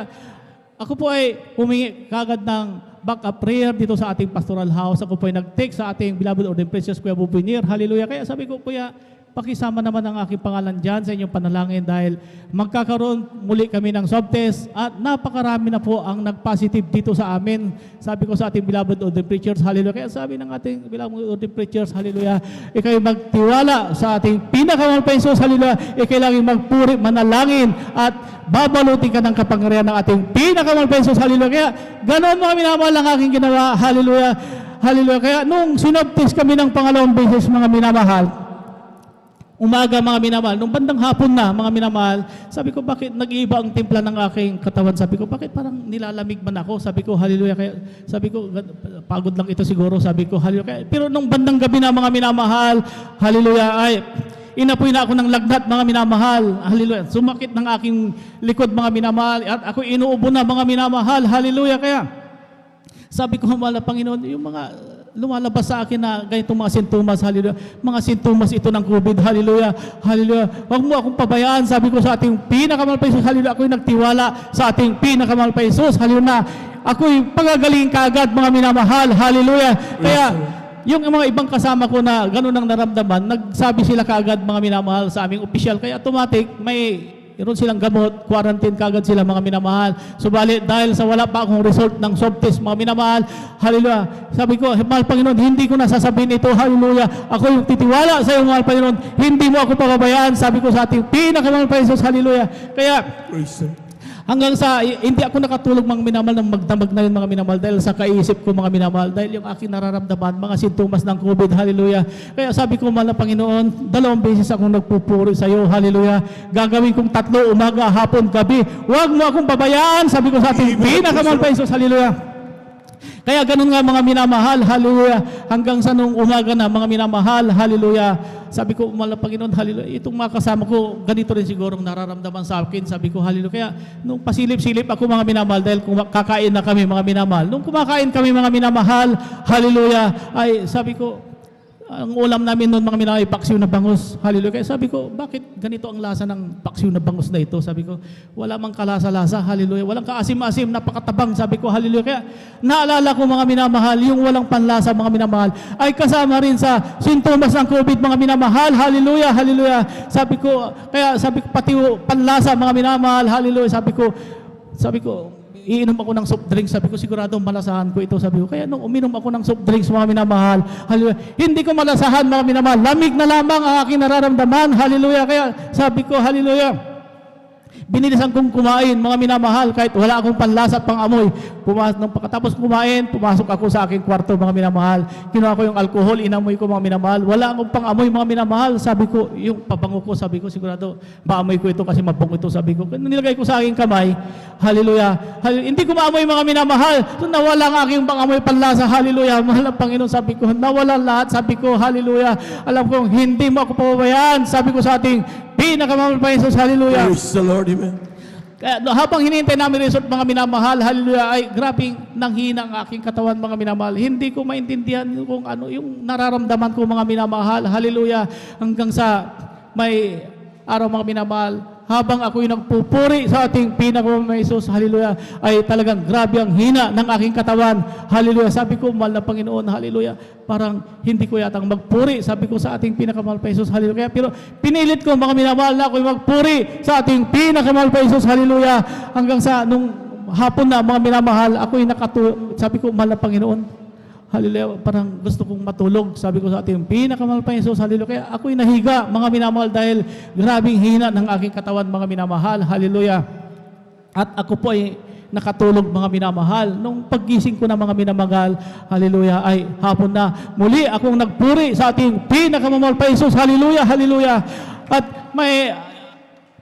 ako po ay humingi kagad ng backup prayer dito sa ating pastoral house. Ako po ay nag-text sa ating beloved Ordained Precious Kuya Bubinir, hallelujah. Kaya sabi ko, Kuya, pakisama naman ang aking pangalan dyan sa inyong panalangin dahil magkakaroon muli kami ng swab test at napakarami na po ang nag-positive dito sa amin. Sabi ko sa ating beloved Ordained Preachers, hallelujah. Kaya sabi ng ating beloved Ordained Preachers, hallelujah, ikay magtiwala sa ating pinakamahal pa Jesus, hallelujah. Ikay laging magpuri, manalangin at babalutin ka ng kapangyarihan ng ating pinakamahal pa Jesus, hallelujah. Kaya ganoon, mga minamahal, ang aking ginawa, hallelujah, hallelujah. Kaya nung sinwab test kami ng pangalawang beses, mga minamahal, umaga, mga minamahal, nung bandang hapon na, mga minamahal, sabi ko, bakit nag-iiba ang timpla ng aking katawan? Sabi ko, bakit parang nilalamig man ako? Sabi ko, hallelujah. Kaya, sabi ko, pagod lang ito siguro. Sabi ko, hallelujah. Pero nung bandang gabi na, mga minamahal, hallelujah, ay inapoy na ako ng lagnat, mga minamahal, hallelujah. Sumakit ng aking likod, mga minamahal, at ako inuubo na, mga minamahal, hallelujah. Kaya, sabi ko, mahal na Panginoon, yung mga lumalabas sa akin na ganitong mga sintomas, hallelujah. Mga sintomas ito ng COVID, hallelujah, hallelujah. Huwag mo akong pabayaan, sabi ko sa ating pinakamahal pa Jesus, hallelujah. Ako'y nagtiwala sa ating pinakamahal pa Jesus, hallelujah. Ako'y pagagaling kaagad, mga minamahal, hallelujah. Kaya, yung mga ibang kasama ko na gano'n ang naramdaman, nagsabi sila kaagad, mga minamahal, sa aming opisyal. Kaya automatic, meron silang gamot, quarantine kagad sila, mga minamahal. Subalit, dahil sa wala pa akong result ng swab test, mga minamahal, hallelujah. Sabi ko, mahal Panginoon, hindi ko nasasabihin ito, hallelujah. Ako yung titiwala sa iyo, mahal Panginoon. Hindi mo ako pababayaan, sabi ko sa ating pinakamahal pa Jesus, hallelujah. Kaya, hanggang sa, hindi ako nakatulog, mga minamahal, ng magdamag na yun, mga minamahal, dahil sa kaisip ko, mga minamahal, dahil yung aking nararamdaman, mga sintomas ng COVID, hallelujah. Kaya sabi ko, mahal na Panginoon, 2 beses akong nagpupuri sa iyo, hallelujah. Gagawin kong 3, umaga, hapon, gabi. Huwag mo akong pabayaan, sabi ko sa ating pinakamahal pa Jesus, hallelujah. Kaya ganun nga, mga minamahal, hallelujah. Hanggang sa nung umaga na, mga minamahal, hallelujah. Sabi ko, mahal na Panginoon, hallelujah. Itong mga kasama ko, ganito rin siguro nararamdaman sa akin. Sabi ko, hallelujah. Kaya nung pasilip-silip ako, mga minamahal, dahil kakain na kami, mga minamahal. Nung kumakain kami, mga minamahal, hallelujah, ay sabi ko, ang ulam namin noon, mga minamahal, ay paksiw na bangus, hallelujah. Kaya sabi ko, bakit ganito ang lasa ng paksiw na bangus na ito? Sabi ko, wala mang kalasa-lasa, hallelujah. Walang kaasim-asim, napakatabang, sabi ko, hallelujah. Kaya naalala ko, mga minamahal, yung walang panlasa, mga minamahal, ay kasama rin sa sintomas ng COVID, mga minamahal, hallelujah, hallelujah. Sabi ko, kaya sabi ko, pati panlasa, mga minamahal, hallelujah. Sabi ko, iinom ako ng soft drinks, sabi ko sigurado malasahan ko ito, sabi ko. Kaya nung uminom ako ng soft drinks, mga minamahal, hallelujah, hindi ko malasahan, mga minamahal, lamig na lamang ang aking nararamdaman, hallelujah. Kaya sabi ko, hallelujah, binilisan kong kumain, mga minamahal, kahit wala akong panlasa at pang-amoy. Nung pagkatapos kumain, pumasok ako sa aking kwarto, mga minamahal. Kinuha ko yung alcohol, inamoy ko, mga minamahal. Wala akong pang-amoy, mga minamahal. Sabi ko, yung pabango ko, sabi ko, sigurado, maamoy ko ito kasi mabango ito, sabi ko. Nilagay ko sa aking kamay, hallelujah. Hindi ko maamoy, mga minamahal. So, nawala ang aking pang-amoy, panlasa, hallelujah. Mahal ang Panginoon, sabi ko, nawala lahat, sabi ko, hallelujah. Alam ko, hindi mo ako pababayaan, sabi ko sa ating pinakamamahal pa Jesus, hallelujah. Praise the Lord, amen. Kaya habang hinihintay namin result, mga minamahal, hallelujah, ay grabing nanghina ang aking katawan, mga minamahal. Hindi ko maintindihan kung ano yung nararamdaman ko, mga minamahal, hallelujah, hanggang sa may araw, mga minamahal, habang ako'y nagpupuri sa ating pinakamamahal Jesus, hallelujah, ay talagang grabe ang hina ng aking katawan, hallelujah. Sabi ko, mahal na Panginoon, hallelujah, parang hindi ko yatang magpuri, sabi ko sa ating pinakamahal pa Jesus, hallelujah. Pero pinilit ko, mga minamahal, na ako'y magpuri sa ating pinakamahal pa Jesus, hallelujah, hanggang sa nung hapon na, mga minamahal, ako'y sabi ko, mahal na Panginoon, hallelujah, parang gusto kong matulog. Sabi ko sa ating pinakamahal pa Jesus, hallelujah. Kaya ako'y nahiga, mga minamahal, dahil grabing hina ng aking katawan, mga minamahal, hallelujah. At ako po ay nakatulog, mga minamahal. Nung paggising ko na, mga minamahal, hallelujah, ay hapon na. Muli akong nagpuri sa ating pinakamahal pa Jesus, hallelujah, hallelujah. At may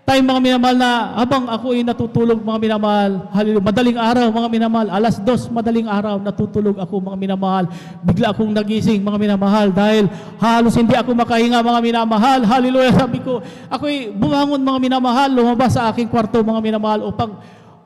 time, mga minamahal, na habang ako ay natutulog, mga minamahal, hallelujah, madaling araw, mga minamahal, 2:00 madaling araw, natutulog ako, mga minamahal, bigla akong nagising, mga minamahal, dahil halos hindi ako makahinga, mga minamahal, hallelujah. Sabi ko, ako'y bumangon, mga minamahal, lumabas sa aking kwarto, mga minamahal, upang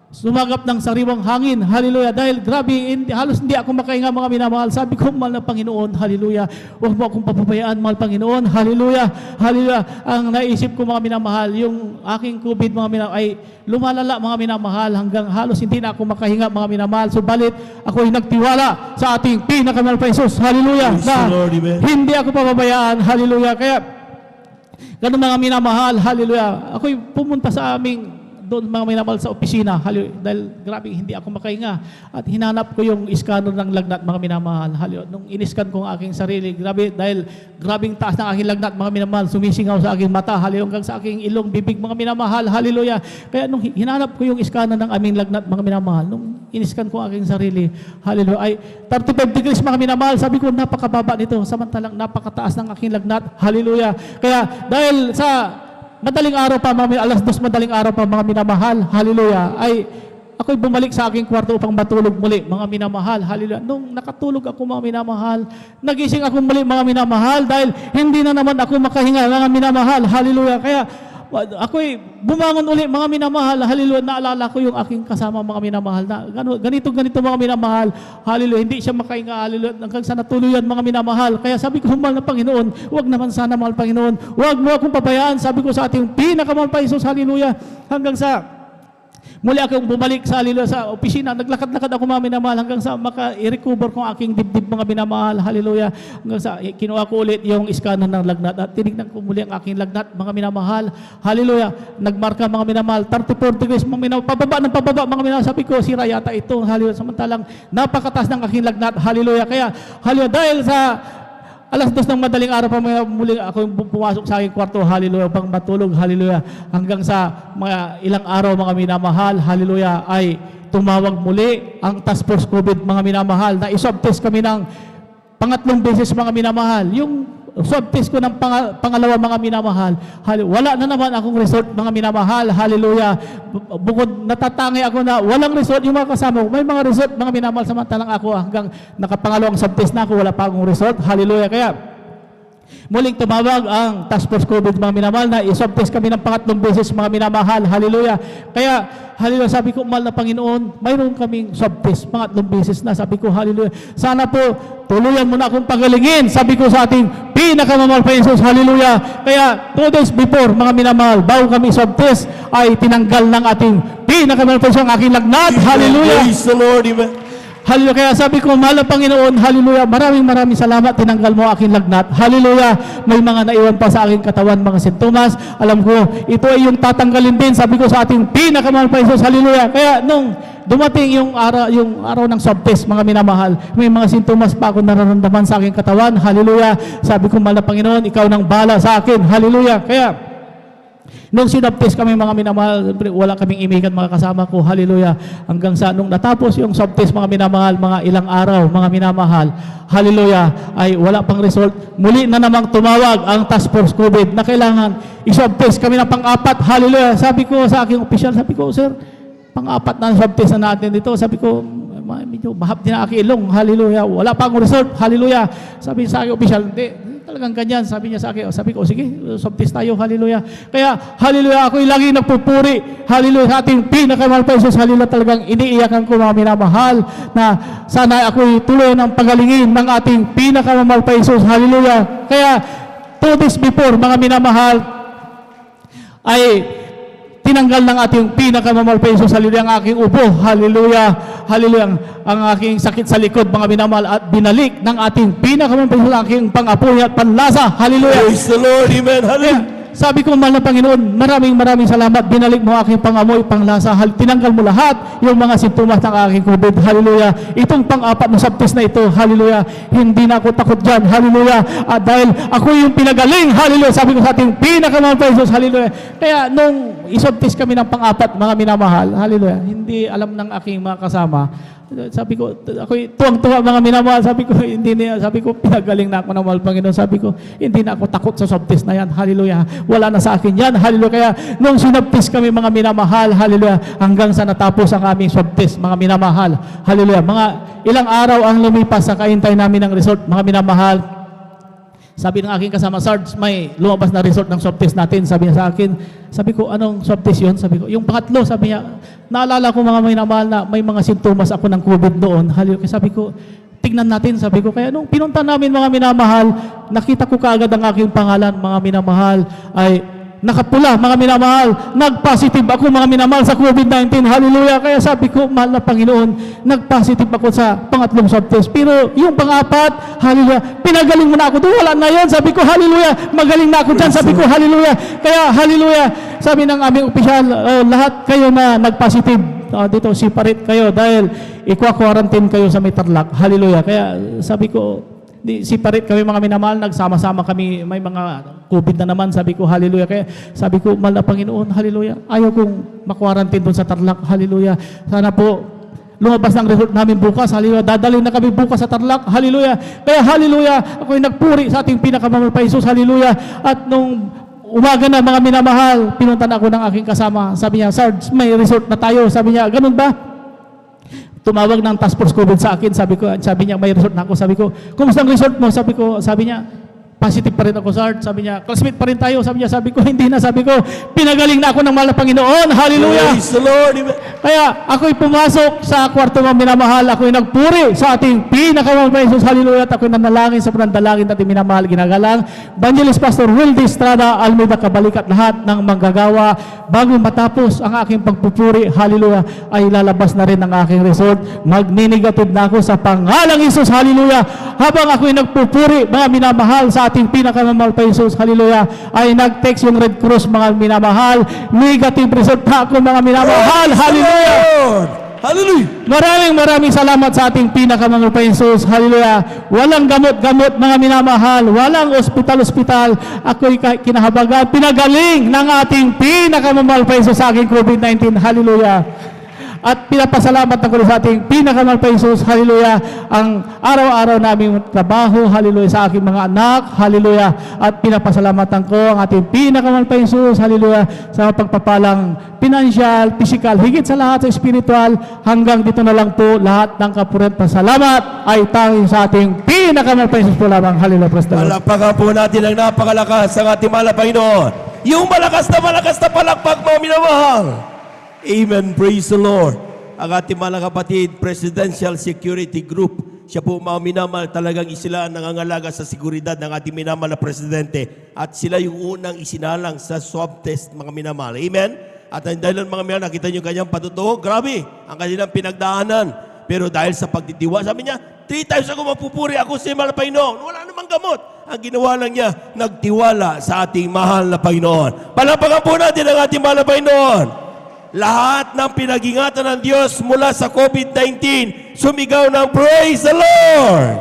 sumagap ng sariwang hangin, hallelujah, dahil grabe, halos hindi ako makahinga, mga minamahal. Sabi ko, mahal na Panginoon, hallelujah, huwag mo akong papabayaan, mahal Panginoon, hallelujah, hallelujah. Ang naisip ko, mga minamahal, yung aking COVID, mga minamahal, ay lumalala, mga minamahal, hanggang halos hindi na ako makahinga, mga minamahal. Subalit, ako ay nagtiwala sa ating pinakamahal pa Jesus, hallelujah, Praise na the Lord, amen. hindi ako papabayaan, hallelujah. Kaya ganun, mga minamahal, hallelujah, ako'y pumunta sa aming doon, mga minamahal, sa opisina, hallelujah, dahil grabe hindi ako makahinga, at hinanap ko yung scanner ng lagnat, mga minamahal, hallelujah. Nung iniskan ko ang aking sarili, grabe, dahil grabing taas ng aking lagnat, mga minamahal, sumisingaw sa aking mata, hallelujah, hanggang sa aking ilong, bibig, mga minamahal, hallelujah. Kaya nung hinanap ko yung scanner ng aming lagnat, mga minamahal, nung iniskan ko ang aking sarili, hallelujah, ay 35 degrees, mga minamahal. Sabi ko, napakababa nito, samantalang napakataas ng aking lagnat, hallelujah. Kaya dahil sa madaling araw pa, 2:00 madaling araw pa, mga minamahal, hallelujah, ay ako'y bumalik sa aking kwarto upang matulog muli, mga minamahal, hallelujah. Nung nakatulog ako, mga minamahal, nagising ako muli, mga minamahal, dahil hindi na naman ako makahinga, mga minamahal, hallelujah. Kaya ako'y bumangon uli, mga minamahal, hallelujah. Naalala ko yung aking kasama, mga minamahal, na ganito, mga minamahal, hallelujah. Hindi siya makahinga, hallelujah, hanggang sa natuluyan, mga minamahal. Kaya sabi ko, mahal na Panginoon, huwag naman sana, mahal Panginoon, huwag mo akong pabayaan, sabi ko sa ating pinakamahal pa Jesus, hallelujah. Hanggang sa muli akong bumalik sa, hallelujah, sa opisina. Naglakad-lakad ako, mga minamahal, hanggang sa maka-recover ko ang aking dibdib, mga minamahal, hallelujah. Hanggang sa kinuha ko ulit yung scanner ng lagnat at tinignan ko muli ang aking lagnat, mga minamahal, hallelujah. Nagmarka, mga minamahal, 34 degrees, mga minamahal, pababa, mga minamahal. Sabi ko, sira yata ito, hallelujah. Samantalang napakataas ng aking lagnat, hallelujah. Kaya, hallelujah, dahil sa 2:00 ng madaling araw pa, muli ako pumasok sa aking kwarto, hallelujah, upang matulog, hallelujah. Hanggang sa mga ilang araw, mga minamahal, hallelujah, ay tumawag muli ang task force COVID, mga minamahal, na iswab test kami ng pangatlong beses, mga minamahal. Yung swab test ko ng pangalawa, mga minamahal, wala na naman akong result, mga minamahal, hallelujah. Bukod natatangi ako na walang result yung mga kasama ko, may mga result, mga minamahal, samantalang ako hanggang nakapangalawang swab test na ako, wala pa akong result, hallelujah. Kaya muling tumawag ang task force COVID, mga minamahal, na iswab test kami ng pangatlong beses, mga minamahal, hallelujah. Kaya, hallelujah, sabi ko, mahal na Panginoon, mayroon kaming swab test, pangatlong beses na, sabi ko, hallelujah. Sana po, tuluyan mo na akong pagalingin, sabi ko sa ating pinakamamahal pa Jesus, hallelujah. Kaya 2 days before, mga minamahal, bago kami swab test, ay tinanggal ng ating pinakamamahal pa Jesus ang aking lagnat, hallelujah. Praise the Lord, amen. Hallelujah. Kaya sabi ko, mahal na Panginoon, hallelujah, maraming salamat, tinanggal mo aking lagnat. Hallelujah. May mga naiwan pa sa aking katawan, mga sintomas. Alam ko, ito ay yung tatanggalin din, sabi ko sa ating pinakamahal pa Jesus. Hallelujah. Kaya nung dumating yung araw ng swab test, mga minamahal, may mga sintomas pa ako nararamdaman sa aking katawan. Hallelujah. Sabi ko, mahal na Panginoon, ikaw nang bala sa akin. Hallelujah. Kaya nung sinabtest kami, mga minamahal, wala kaming imikan, mga kasama ko, hallelujah, hanggang sa nung natapos yung subtest, mga minamahal, mga ilang araw, mga minamahal, hallelujah, ay wala pang result. Muli na namang tumawag ang task force COVID na kailangan i-subtest kami na pang-apat, hallelujah. Sabi ko sa aking opisyal, sabi ko, sir, pang-apat na subtest na natin dito. Sabi ko, medyo mahap din ang aking ilong, hallelujah, wala pang result, hallelujah. Sabi sa aking opisyal, hindi, talagang ganyan. Sabi niya sa akin, sabi ko, sige, subtest tayo, hallelujah. Kaya, hallelujah, ako'y lagi nagpupuri, hallelujah, sa ating pinakamahal pa Jesus, hallelujah, talagang iniiyakan ko, mga minamahal, na sana ako'y tuloy ng pagalingin ng ating pinakamahal pa Jesus, hallelujah. Kaya, 2 days before, mga minamahal, ay tinanggal ng ating pinakamamahal pa Jesus, hallelujah, ang aking ubo, hallelujah, hallelujah, ang aking sakit sa likod, mga minamahal, at binalik ng ating pinakamamahal pa Jesus, ang aking pangapoy at panlasa, hallelujah. Praise the Lord, amen, hallelujah. Sabi ko, mahal na Panginoon, maraming salamat, binalik mo aking pangamoy, panglasa, tinanggal mo lahat yung mga sintomas ng aking COVID, hallelujah. Itong pang-apat na subtest na ito, hallelujah, hindi na ako takot dyan, hallelujah, dahil ako yung pinagaling, hallelujah. Sabi ko sa ating pinakamahal pa Jesus, hallelujah. Kaya nung isubtest kami ng pang-apat, mga minamahal, hallelujah, hindi alam ng aking mga kasama. Sabi ko, ako'y tuwang-tuwa, mga minamahal. Sabi ko, sabi ko, pinagaling na ako ng mahal Panginoon. Sabi ko, hindi na ako takot sa subtest na yan. Hallelujah. Wala na sa akin yan. Hallelujah. Kaya, nung sinubtest kami, mga minamahal, hallelujah, hanggang sa natapos ang aming subtest, mga minamahal, hallelujah. Mga ilang araw ang lumipas sa kaintay namin ng result, mga minamahal. Sabi ng aking kasama, Sarge, may lumabas na result ng swab test natin. Sabi niya sa akin, sabi ko, anong swab test yun? Sabi ko, yung pangatlo, sabi niya, naalala ko, mga minamahal, na may mga sintomas ako ng COVID noon. Hallelujah. Sabi ko, tignan natin, sabi ko. Kaya nung pinunta namin, mga minamahal, nakita ko kaagad ang aking pangalan, mga minamahal, ay nakapula, mga minamahal, nag-positive ako, mga minamahal, sa COVID-19, hallelujah. Kaya sabi ko, mahal na Panginoon, nag-positive ako sa pangatlong swab test. Pero yung pang-apat, hallelujah, pinagaling mo na ako doon, wala na yun. Sabi ko, hallelujah, magaling na ako dyan. Sabi ko, hallelujah. Kaya, hallelujah, sabi ng aming opisyal, lahat kayo na nag-positive, dito, separate kayo dahil ikwa-quarantine kayo sa may Tarlac. Hallelujah. Kaya sabi ko, separate kami, mga minamahal, nagsama-sama kami, may mga COVID na naman, sabi ko, hallelujah. Kaya sabi ko, mahal na Panginoon, hallelujah, ayaw kong makwarantin doon sa Tarlac, hallelujah. Sana po, lumabas ng result namin bukas, hallelujah, dadalhin na kami bukas sa Tarlac, hallelujah. Kaya hallelujah, ako'y nagpuri sa ating pinakamamahal pa Jesus, hallelujah. At nung umaga na, mga minamahal, pinuntan ako ng aking kasama, sabi niya, Sarge, may result na tayo, sabi niya, ganun ba? Tumawag ng task force COVID sa akin, sabi niya, may result na ako. Sabi ko, kumusta ang result mo? Sabi niya, positive pa rin ako, Sarge. Sabi niya, classmate pa rin tayo. Sabi ko, hindi na. Sabi ko, pinagaling na ako ng mahal na Panginoon. Hallelujah. Praise the Lord, amen. Kaya ako'y pumasok sa kwarto ng minamahal, ako'y nagpuri sa ating pinakamahal pa Jesus, hallelujah, at ako'y nanalangin sa panandalangin natin minamahal, ginagalang Evangelist Pastor Wildy Estrada Almeida Kabalik at lahat ng manggagawa. Bago matapos ang aking pagpupuri, hallelujah, ay lalabas na rin ang aking result. Magninegative na ako sa pangalang Jesus, hallelujah. Habang ako'y nagpupuri, mga minamahal, sa ating pinakamahal pa Jesus, hallelujah, ay nag-text yung Red Cross, mga minamahal, negative result na ako, mga minamahal, hallelujah. Lord. Hallelujah. Maraming salamat sa ating pinakamahal pa Jesus. Hallelujah. Walang gamot-gamot, mga minamahal. Walang ospital-ospital. Ako'y kinahabagan. Pinagaling ng ating pinakamahal pa Jesus sa aking COVID-19. Hallelujah. At pinapasalamat ako sa ating pinakamahal pa Jesus, hallelujah, ang araw-araw naming trabaho, hallelujah, sa aking mga anak, hallelujah, at pinapasalamatan ko ang ating pinakamahal pa Jesus, hallelujah, sa pagpapalang financial, physical, higit sa lahat sa spiritual, hanggang dito na lang po lahat ng kapurihan. Pasalamat ay tanging sa ating pinakamahal pa Jesus po lamang, hallelujah, praise the Lord. Palakpakan po natin ang napakalakas ng ating mahal na Panginoon. Yung malakas na palakpak, mga minamahal. Amen. Praise the Lord. Ang ating mga kapatid, Presidential Security Group, siya po, mga minamahal, talagang sila nangangalaga sa seguridad ng ating minamahal na Presidente. At sila yung unang isinalang sa swab test, mga minamahal. Amen. At ang dahilan, mga minamahal, nakita niyo kanyang patutuo. Grabe, ang kanilang pinagdaanan. Pero dahil sa pagtitiwa, sabi niya, 3 times ako mapupuri ako sa mahal na Panginoon. Wala namang gamot. Ang ginawa lang niya, nagtiwala sa ating mahal na Panginoon. Palapakan po natin ang ating mahal na Panginoon. Lahat ng pinag-ingatan ng Diyos mula sa COVID-19, sumigaw ng praise the Lord!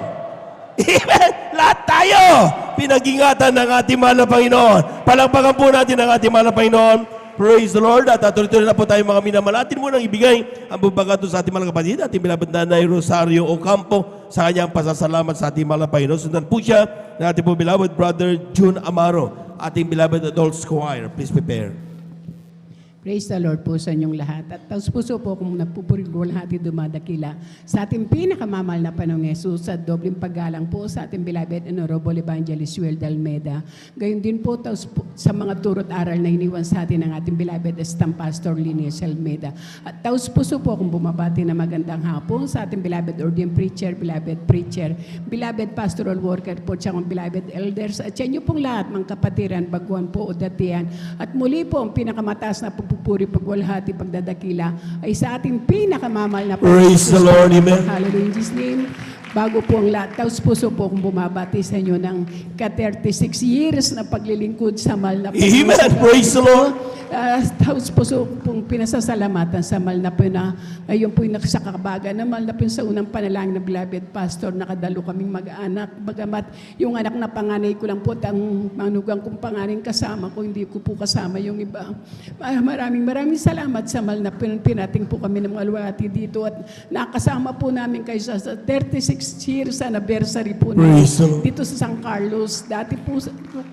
Amen! Lahat tayo pinag-ingatan ng ating mahal na Panginoon. Palapakan po natin ang ating mahal na Panginoon. Praise the Lord. At tuloy-tuloy na po tayo mga minamalatin mo nang ibigay ang bubagato sa ating mga kapatid, ating beloved Nanay Rosario Ocampo sa kanyang pasasalamat sa ating mga Panginoon. Sundan po siya ng ating po beloved Brother June Amaro, ating beloved adult choir. Please prepare. Praise the Lord po sa inyong lahat. At taos puso po kung nagpupurigol hati dumadakila sa ating pinakamamahal na Panginoong Yesus at dobleng paggalang po sa ating beloved Honorable Evangelist Yuel Dalmeda. Gayon din po taos po sa mga turot aral na iniwan sa atin ng ating beloved Estam Pastor Linus Almeida. At taos puso po kung bumabati na magandang hapon sa ating beloved ordained preacher, beloved pastoral worker po at beloved elders at sa inyo pong lahat mga kapatiran, baguhan po o datihan. At muli po ang pinakamataas na pagpupuri, pagwalhati, pagdadakila ay sa ating pinakamamahal na Praise the Lord, amen. Hallelujah in Jesus' name. Bago po ang lahat, taos puso po kung bumabati sa inyo ng ka-36 years na paglilingkod sa mahal na Panginoon. Amen. Praise the Lord. Taos puso pong pinasasalamatan sa mahal na Panginoon. Ayun po yung nakasakabaga na mahal na Panginoon sa unang panalangin na beloved pastor, nakadalo kaming mag-anak. Bagamat yung anak na panganay ko lang po, ang manugang kong panganay kasama ko, hindi ko po kasama yung iba. Maraming salamat sa mahal na Panginoon. Pinating po kami ng mga alwati dito at nakasama po namin kayo sa 36 years anniversary po namin Praise the Lord. dito sa San Carlos. Dati po,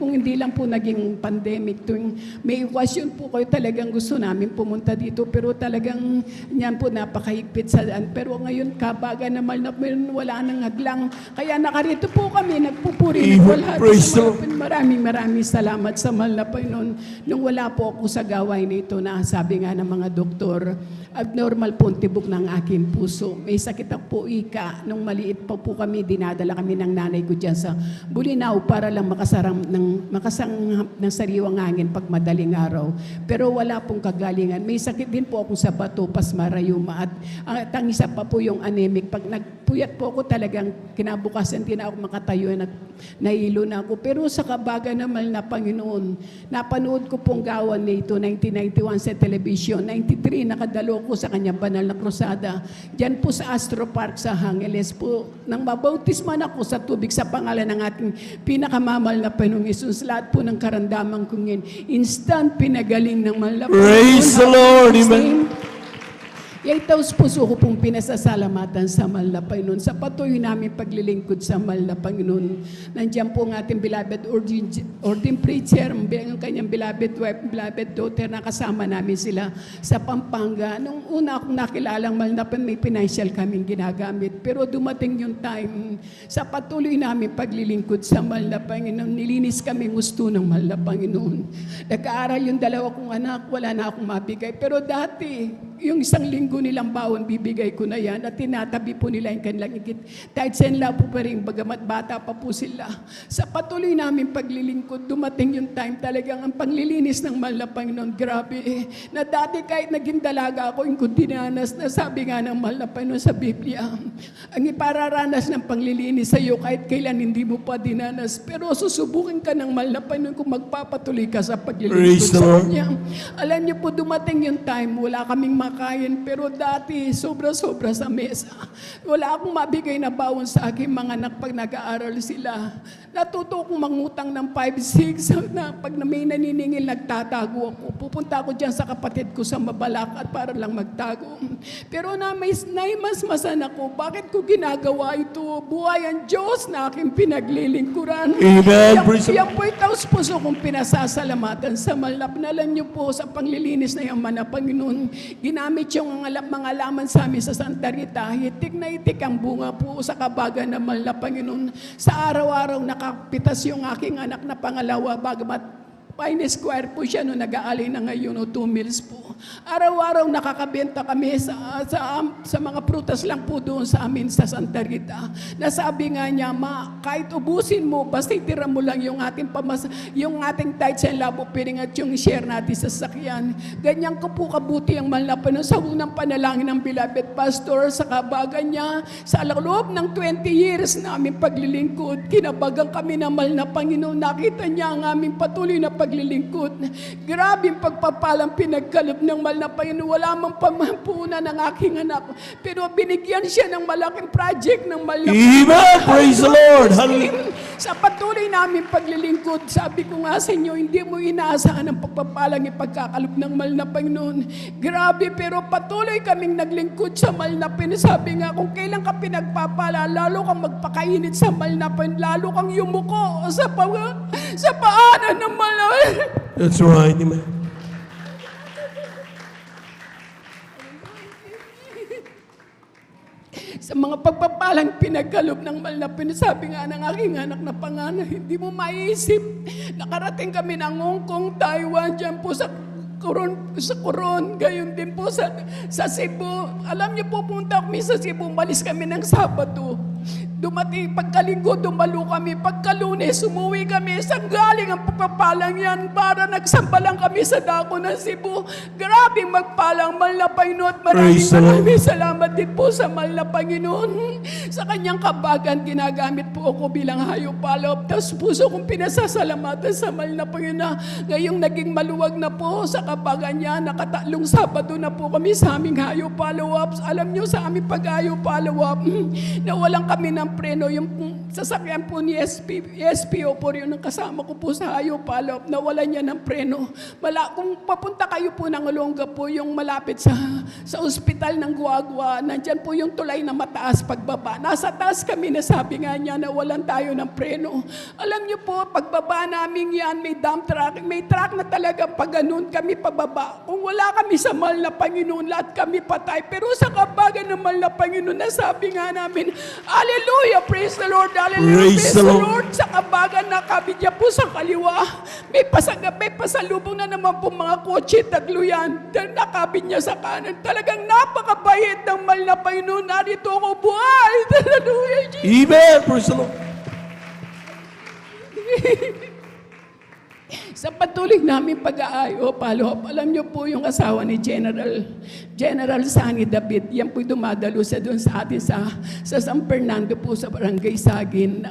kung hindi lang po naging pandemic, tuwing may okasyon po kayo, talagang gusto namin pumunta dito. Pero talagang yan po napakahigpit sa daan. Pero ngayon, kabaga naman na wala nang hadlang. Kaya nakarito po kami, nagpupuri. Praise the Lord. Maraming salamat sa mahal na Panginoon. Nung wala po ako sa gawain nito na sabi nga ng mga doktor, abnormal po ang tibok ng aking puso. May sakit ako po ika. Nung maliit pa po kami, dinadala kami ng nanay ko dyan sa Bulinaw para lang makasanghap ng sariwang hangin pag madaling araw. Pero wala pong kagalingan. May sakit din po ako sa bato, pasmarayuma. At ang isa pa po yung anemic. Pag nagpuyat po ako talagang kinabukasan din ako makatayo. Nahilo na ako. Pero sa kabaga naman na Panginoon, napanood ko pong gawan nito 1991 sa television. 93 nakadalo ko sa kanyang banal na krusada. Diyan po sa Astro Park sa Angeles po. Nang mabautisman ako sa tubig sa pangalan ng ating pinakamamahal na Panginoong Yesus. Lahat po ng karandaman kong yun. Instant pinagaling ng mahal na Panginoon. Praise the Lord, amen. Taos puso ko pong pinasasalamatan sa mahal na Panginoon sa patuloy namin paglilingkod sa mahal na Panginoon. Nandiyan po ang ating beloved ordained preacher, ang kanyang beloved wife, beloved daughter, nakasama namin sila sa Pampanga. Nung una akong nakilalang mahal na Panginoon, may financial kaming ginagamit. Pero dumating yung time, sa patuloy namin paglilingkod sa mahal na Panginoon, nilinis kami gusto ng mahal na Panginoon. Nag-aaral yung dalawa kong anak, wala na akong mabigay. Pero dati, yung isang linggo nilang bawon, bibigay ko na yan at tinatabi po nila yung kanilang ikit. Kahit senla po pa rin, bagamat bata pa po sila. Sa patuloy namin paglilingkod, dumating yung time talagang ang panglilinis ng mahal na Panginoon, grabe. Na dati kahit naging dalaga ako, yung dinanas na sabi nga ng mahal na Panginoon sa Biblia, ang ipararanas ng panglilinis sa iyo kahit kailan hindi mo pa dinanas. Pero susubukin ka ng mahal na Panginoon kung magpapatuloy ka sa paglilingkod sa Kanya. Alam niyo po, dumating yung time, wala kaming makain, pero dati, sobra-sobra sa mesa. Wala akong mabigay na bawon sa aking mga anak pag nag-aaral sila. Natuto akong mangutang ng 5-6 na pag may naniningil, nagtatago ako. Pupunta ako dyan sa kapatid ko sa Mabalacat para lang magtago. Pero naimasmasan ako, bakit ko ginagawa ito? Buhay ang Diyos na aking pinaglilingkuran. Amen. Yan po'y taos puso kong pinasasalamatan sa malap. Alam niyo po, sa panglilinis na yaman na Panginoon, ginamit yung mga laman sa amin sa Santa Rita. Hitik na hitik ang bunga po sa kabaga ng mahal na Panginoon. Sa araw-araw nakapitas yung aking anak na pangalawa, bagamat Finest choir po siya no nag-aalay na ngayon o 2 meals po. Araw-araw nakakabenta kami sa mga prutas lang po doon sa amin sa Santa Rita. Nasabi nga niya, ma, kahit ubusin mo, basta itira mo lang yung ating tithes and love offering at yung share natin sa sakyan. Ganyan ko po kabuti ang mahal na Panginoon sa unang panalangin ng beloved pastor sa kabagan niya. Sa loob ng 20 years na aming paglilingkod, kinabagan kami ng mahal na Panginoon. Nakita niya ang aming patuloy na paglilingkod. Grabe ang pagpapalang pinagkaloob ng mahal na Panginoon. Wala mang pamampunan ng aking anak. Pero binigyan siya ng malaking project ng mahal na Panginoon. Amen. Praise the Lord. Hallelujah. Sa patuloy namin paglilingkod, sabi ko nga sa inyo, hindi mo inaasahan ang pagpapalang ipagkakaloob ng mahal na Panginoon. Grabe, pero patuloy kaming naglingkod sa mahal na Panginoon. Sabi nga, kung kailan ka pinagpapala, lalo kang magpakainit sa mahal na Panginoon, lalo kang yumuko sa paanan ng mahal na Panginoon. That's right. Amen. Sa mga pagpapalang pinagkaloob ng mahal na Panginoon, sabi nga ng aking anak na panganay, hindi mo maisip. Nakarating kami ng Hong Kong, Taiwan, dyan po sa Coron, gayon din po sa Cebu. Alam niyo po, punta kami sa Cebu, umalis kami ng Sabado. Dumating pagkalinggo, dumalo kami. Pagkalunes, umuwi kami. Saan galing ang pagpapalang yan? Para nagsamba lang kami sa dako ng Cebu. Grabing magpalang, mahal na Panginoon. Maraming salamat din po sa mahal na Panginoon. Sa kanyang kabagan, ginagamit po ako bilang hayop-palop. Tapos puso kong pinasasalamatan sa mahal na Panginoon. Ngayong naging maluwag na po sa kabagan niya, nakatatlong Sabado na po kami sa aming hayop-follow-ups. Alam niyo sa aming pag-hayop-follow-up, nawalan kami ng preno. Yung sasakyan po ni SPO po rin ang kasama ko po sa hayop-follow-up, nawalan niya ng preno. Kung papunta kayo po ng Olonga po, yung malapit sa ospital ng Guagua, nandyan po yung tulay na mataas pagbaba. Nasa taas kami, nasabi nga niya, nawalan tayo ng preno. Alam niyo po, pagbaba namin yan, may dump truck, may truck na talaga pag ganun kami pababa. Kung wala kami sa mahal na Panginoon, lahat kami patay. Pero sa kabagan ng mahal na Panginoon, nasabi nga namin, hallelujah, praise the Lord, hallelujah, praise the Lord. Sa kabagan na kabidya po sa kaliwa, may pasalubong na naman po mga kotse, tagluyan, nakabid niya sa kanan. Talagang napakabait ng mahal na Panginoon. Narito ako buhay. Hallelujah, Jesus. Amen. Praise the Lord. Sa patuloy namin pag-aayo, follow-up, alam niyo po yung asawa ni General Sani David, yan po dumadalo sa doon sa atin sa San Fernando po sa Barangay Sagin.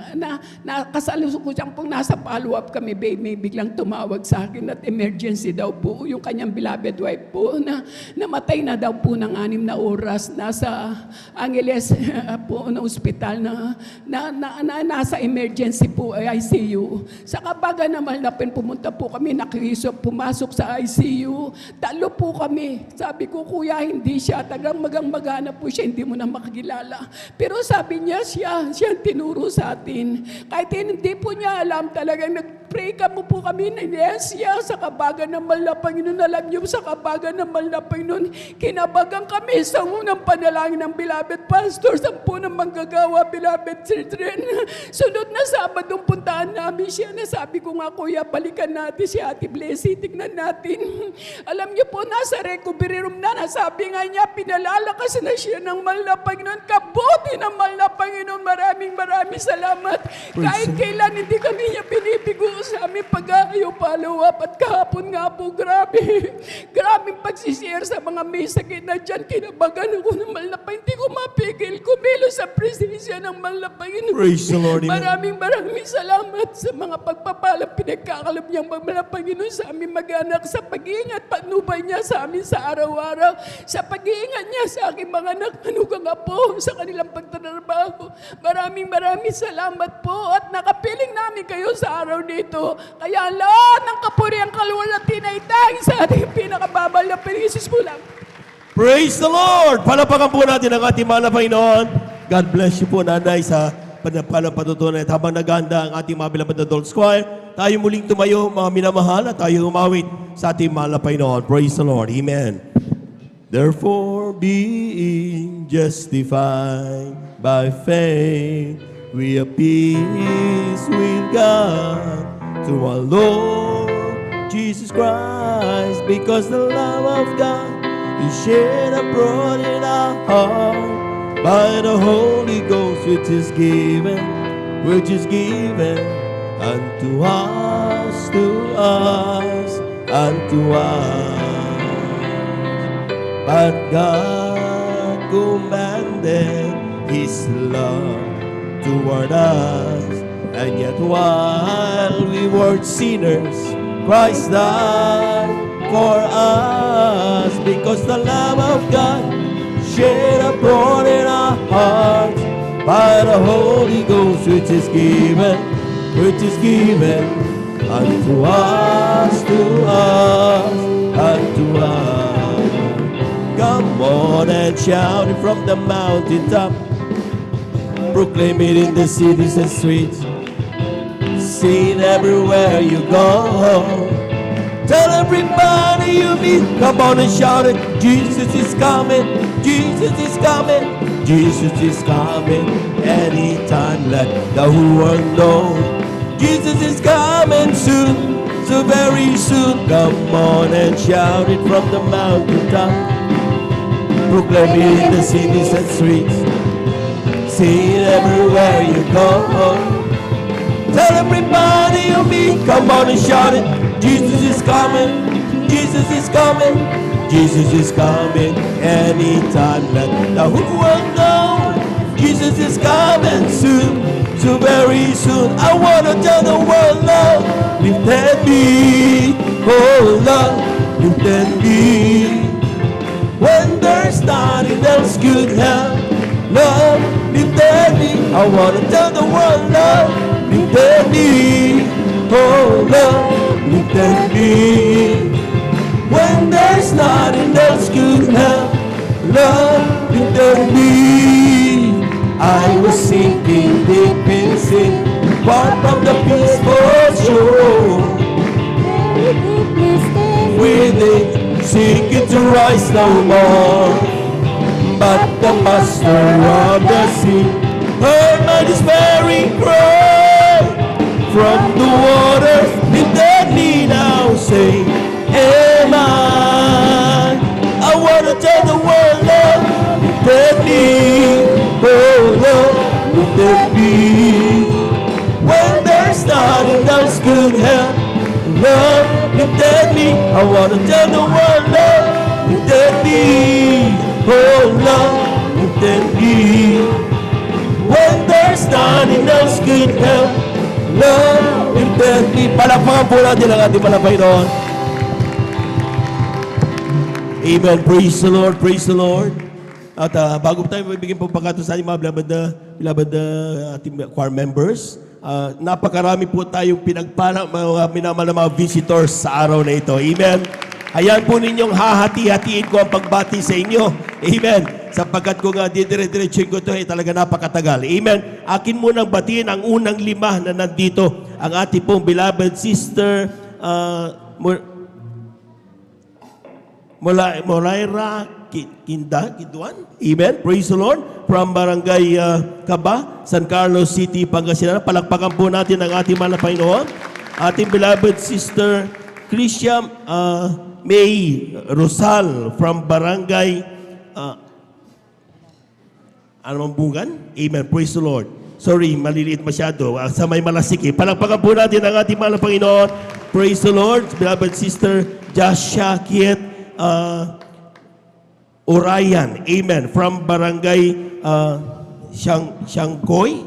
Kasalusukuyang po nasa follow-up kami, may biglang tumawag sa akin at emergency daw po. Yung kanyang beloved wife po na namatay na daw po ng 6 na oras. Nasa Angeles po na ospital na nasa emergency po ay ICU. Sa kabaga naman na pumunta po kami, nakihisap, pumasok sa ICU. Talo po kami. Sabi ko, kuya, hindi siya. Tagang magana po siya, hindi mo na makakilala. Pero sabi niya, siya tinuro sa atin. Kahit hindi po niya alam, talagang nag-pray ka mo po kami na yes, siya sa kabagan ng mahal na Panginoon. Alam niyo, sa kabagan ng mahal na Panginoon, kinabagan kami sa unang panalangin ng beloved pastor, 10 ng manggagawa, beloved children. Sunod na Sabadong puntaan namin siya. Nasabi ko nga, kuya, balikan natin si Ate Blessy, tignan natin. Alam niyo po, nasa recovery room na, nasabi nga niya, pinalalakas na siya ng mahal na Panginoon. Kabuti ng mahal na Panginoon. Maraming salamat. Kahit kailan hindi kami niya binibigo sa aming pag-aayo, follow-up. At kahapon nga po, grabing pagsishare sa mga may sakit na dyan. Kinabagan ako ng mahal na Panginoon. Hindi ko mapigil. Kumilo sa presensya ng mahal na Panginoon. Praise the Lord. Maraming salamat sa mga pagpapalang pinagkakalap niyang mahal na Panginoon sa aming mag-anak, sa pag-iingat, patnubay niya sa amin sa araw-araw, sa pag-iingat niya sa aking mga anak, manugang apo, sa kanilang pagtatrabaho. Maraming salamat po at nakapiling namin kayo sa araw nito. Kaya lahat ng kapuriang kaluwalhati na itang sa ating pinakababal na pinisis mo lang. Praise the Lord! Palapakan po natin ang ating mahal na Panginoon. God bless you po, nanay, sa patutunan. At habang naganda ang ating mga beloved adults choir, tayo muling tumayo, mga minamahal, at tayo umawit sa ating mahal na Panginoon. Praise the Lord. Amen. Therefore, being justified by faith, we have peace with God through our Lord Jesus Christ, because the love of God is shed abroad in our heart by the Holy Ghost, which is given unto us, unto us. But God commanded His love toward us, and yet while we were sinners, Christ died for us, because the love of God shed abroad in our hearts by the Holy Ghost, which is given unto us, unto us. Come on and shout it from the mountaintop, proclaim it in the cities and streets, say it everywhere you go. Tell everybody you meet, come on and shout it. Jesus is coming, Jesus is coming, Jesus is coming. Anytime, let the whole world know Jesus is coming soon, so very soon. Come on and shout it from the mountaintop, proclaim it in the cities and streets, say it everywhere you go. Tell everybody you meet, come on and shout it. Jesus is coming, Jesus is coming, Jesus is coming. Anytime, let the whole world know Jesus is coming soon, so very soon. I want to tell the world, love, lift me, oh love, lift me. When there's nothing else could help, love, lift me. I want to tell the world, love, lift me, oh love, lift me. When there's nothing else could help, love, lift me. I was sinking deep in sin, far from the peaceful shore. Within, sinking to rise no more. But the master of the sea heard my despairing cry from the waters, lifted me now, say, am I want to tell the world, Lord, lifted me, oh Lord, lifted me. When there's nothing else could help, Lord, lifted me. I want to tell the world, Lord, lifted me, oh Lord, lifted me. When there's nothing else could help, Lord, lifted me. Palakpakan po natin ang ating Panginoon. Amen. Praise the Lord. Praise the Lord. At bago tayo magbigay po pagkato sa ating mga beloved ating choir members, napakarami po tayong pinagpala mga minamahal na mga visitors sa araw na ito. Amen. Ayan po ninyong hahati-hatiin ko ang pagbati sa inyo. Amen. Sapagkat kung didire-diretsuin ko ito, talaga napakatagal. Amen. Akin munang batiin ang unang 5 na nandito. Ang ating pong beloved sister, Moraira Kiduan. Amen. Praise the Lord. From Barangay Caba, San Carlos City, Pangasinan. Palakpakan po natin ang ating mahal na Panginoon. Ating beloved sister, Christian May Rosal from Barangay Bungan. Amen. Praise the Lord. Sorry, maliliit masyado. Sa may malasiki. Palakpakan po natin ang ating mahal na Panginoon. Praise the Lord. Beloved sister, Jasha Kiet Orayan. Amen. From Barangay Siangnoy.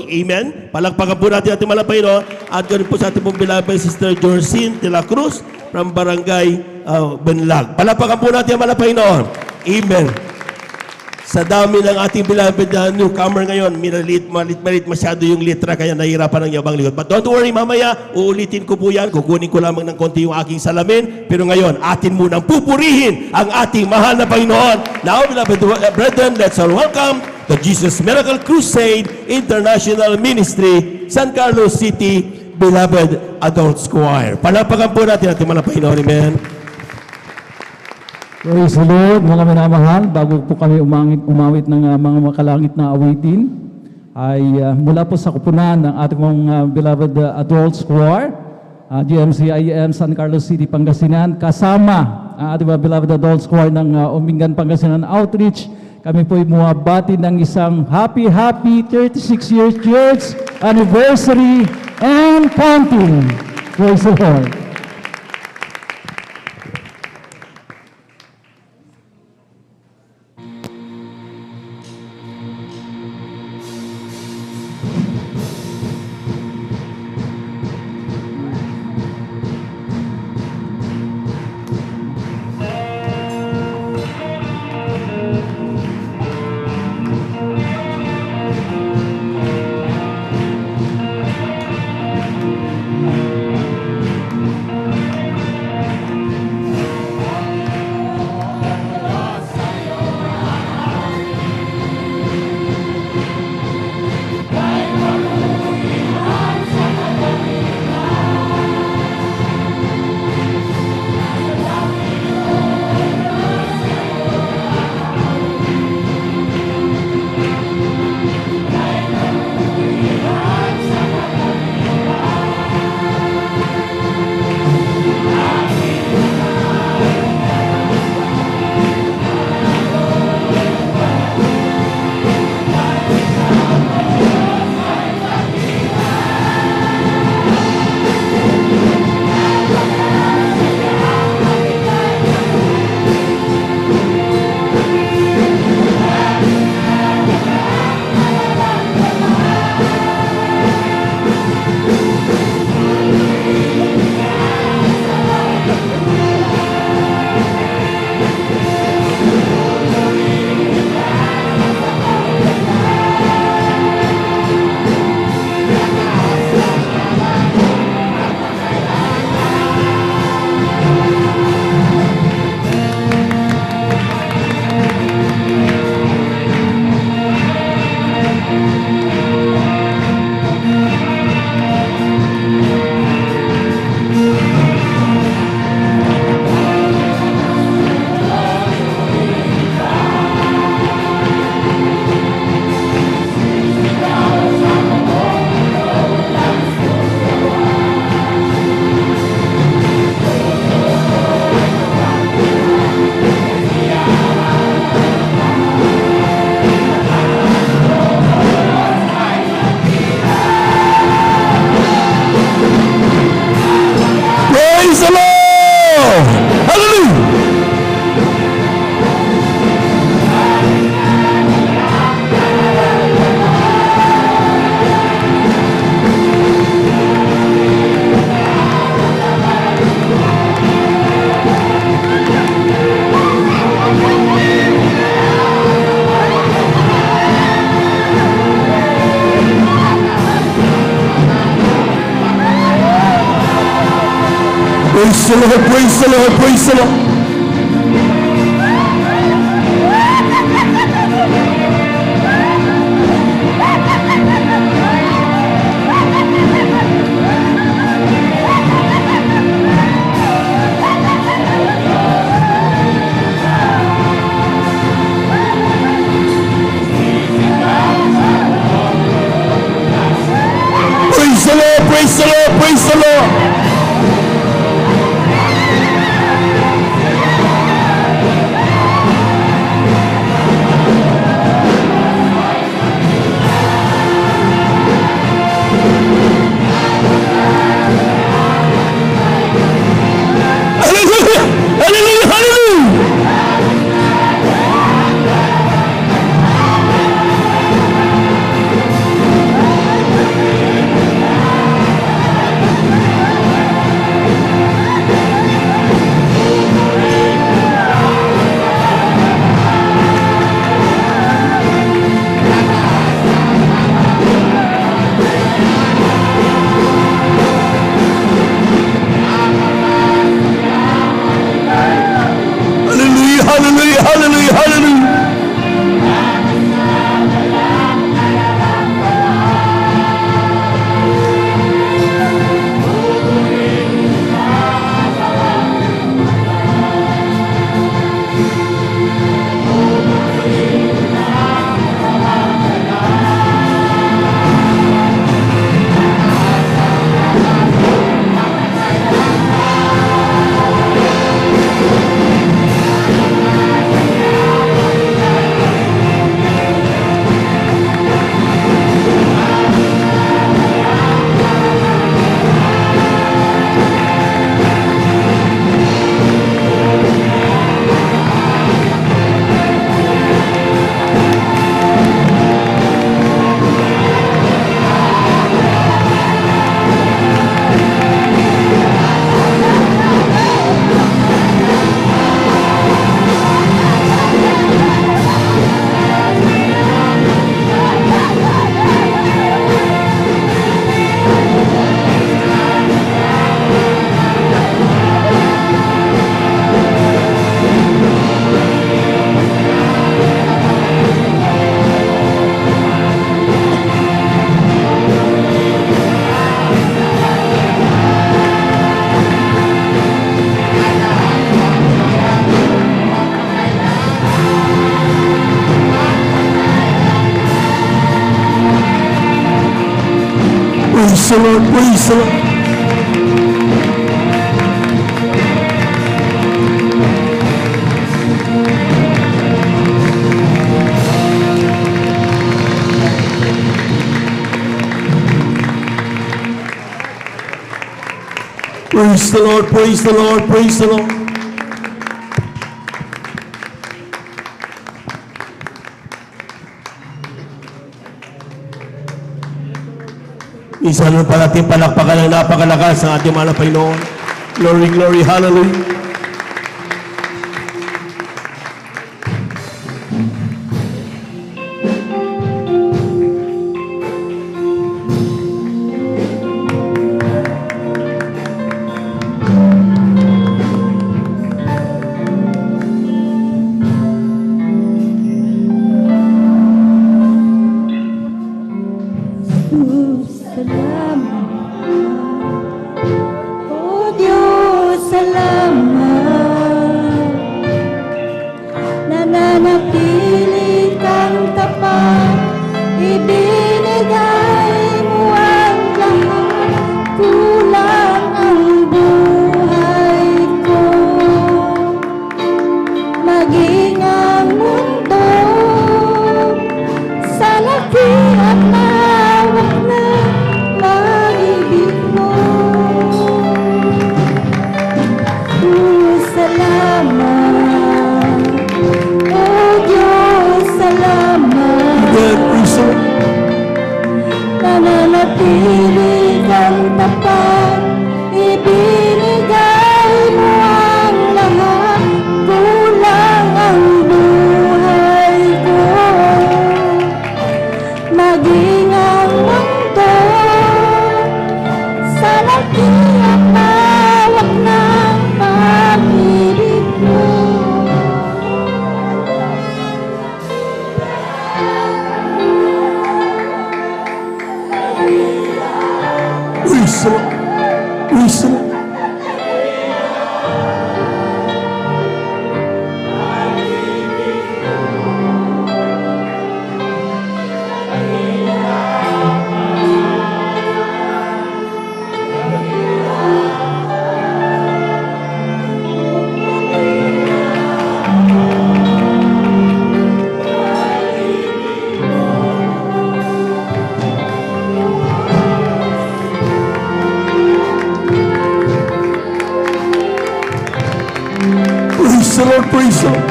Amen. Palakpakan po natin ating malapay, no? At ganoon po sa ating pong beloved sister Jorcine de la Cruz from Barangay Benlag. Palakpakan po natin ang malapay, no? Amen. Sa dami ng ating beloved newcomer ngayon, malit masyado yung litra, kaya nahihirapan ang yabang likod. But don't worry, mamaya, uulitin ko po yan. Kukunin ko lamang ng konti yung aking salamin. Pero ngayon, atin munang pupurihin ang ating mahal na Panginoon. Now, beloved brethren, let's all welcome the Jesus Miracle Crusade International Ministry, San Carlos City, Beloved Adults Choir. Palapakan po natin ating mahal na Panginoon. Amen. Praise the Lord, mga minamahal. Bago po kami umawit ng mga makalangit na awitin, ay mula po sa kupunan ng ating mga beloved adults choir, GMC IEM San Carlos City, Pangasinan, kasama ang ating mga beloved adults choir ng Umingan, Pangasinan Outreach. Kami po'y bumabati ng isang happy 36 years church anniversary and counting. Praise the Lord. Praise the Lord, praise the Lord, praise the Lord. Praise the Lord, praise the Lord, praise the Lord. Hallelujah, hallelujah. Hallelujah, hallelujah, hallelujah, hallelujah. Praise the Lord, praise the Lord. Praise the Lord, praise the Lord, praise the Lord. Isa naman pa natin palakpakan ng napakalakas ng ating mahal na Panginoon. Glory, glory, hallelujah. Oh Diyos, salamat. Nananatili kang tapat, ibinigay mo ang lahat, kulang ang buhay ko. Maging ang mundo sa laki at lawak na pag-ibig mo. Salamat, oh Diyos, salamat. God, praise the Lord. Nananatili kang tapat, ibinigay mo ang lahat, kulang ang buhay ko. Maging ang mundo sa laki at lawak ng pag-ibig mo. Praise the Lord, praise the Lord. Praise the Lord, praise the Lord.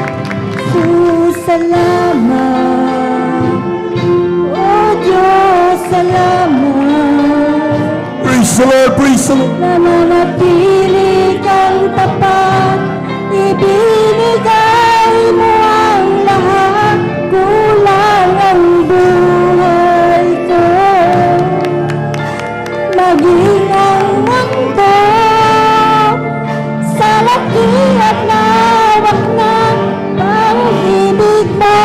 Salamat, oh Diyos, salamat. Praise the Lord, praise the Lord. Nananatili kang tapat, ibinigay mo ang lahat, kulang ang buhay ko. Maging ang mundo sa laki at lawak ng pag-ibig mo.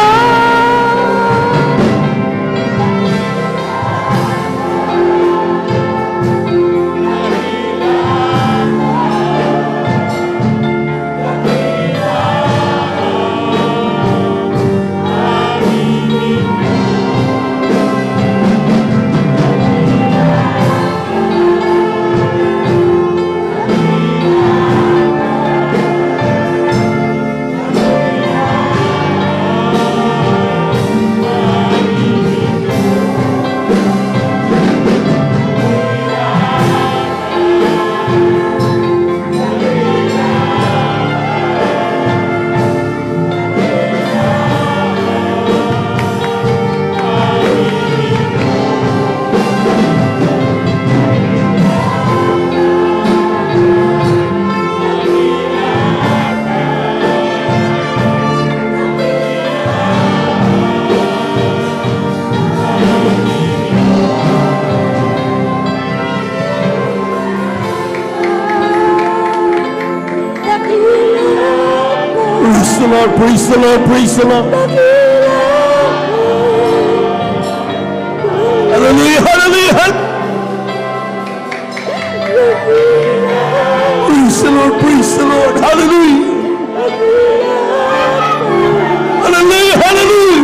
Praise the Lord, praise the Lord, praise the Lord. Hallelujah, hallelujah, hallelujah. Praise the Lord, praise the Lord, hallelujah. Hallelujah, hallelujah.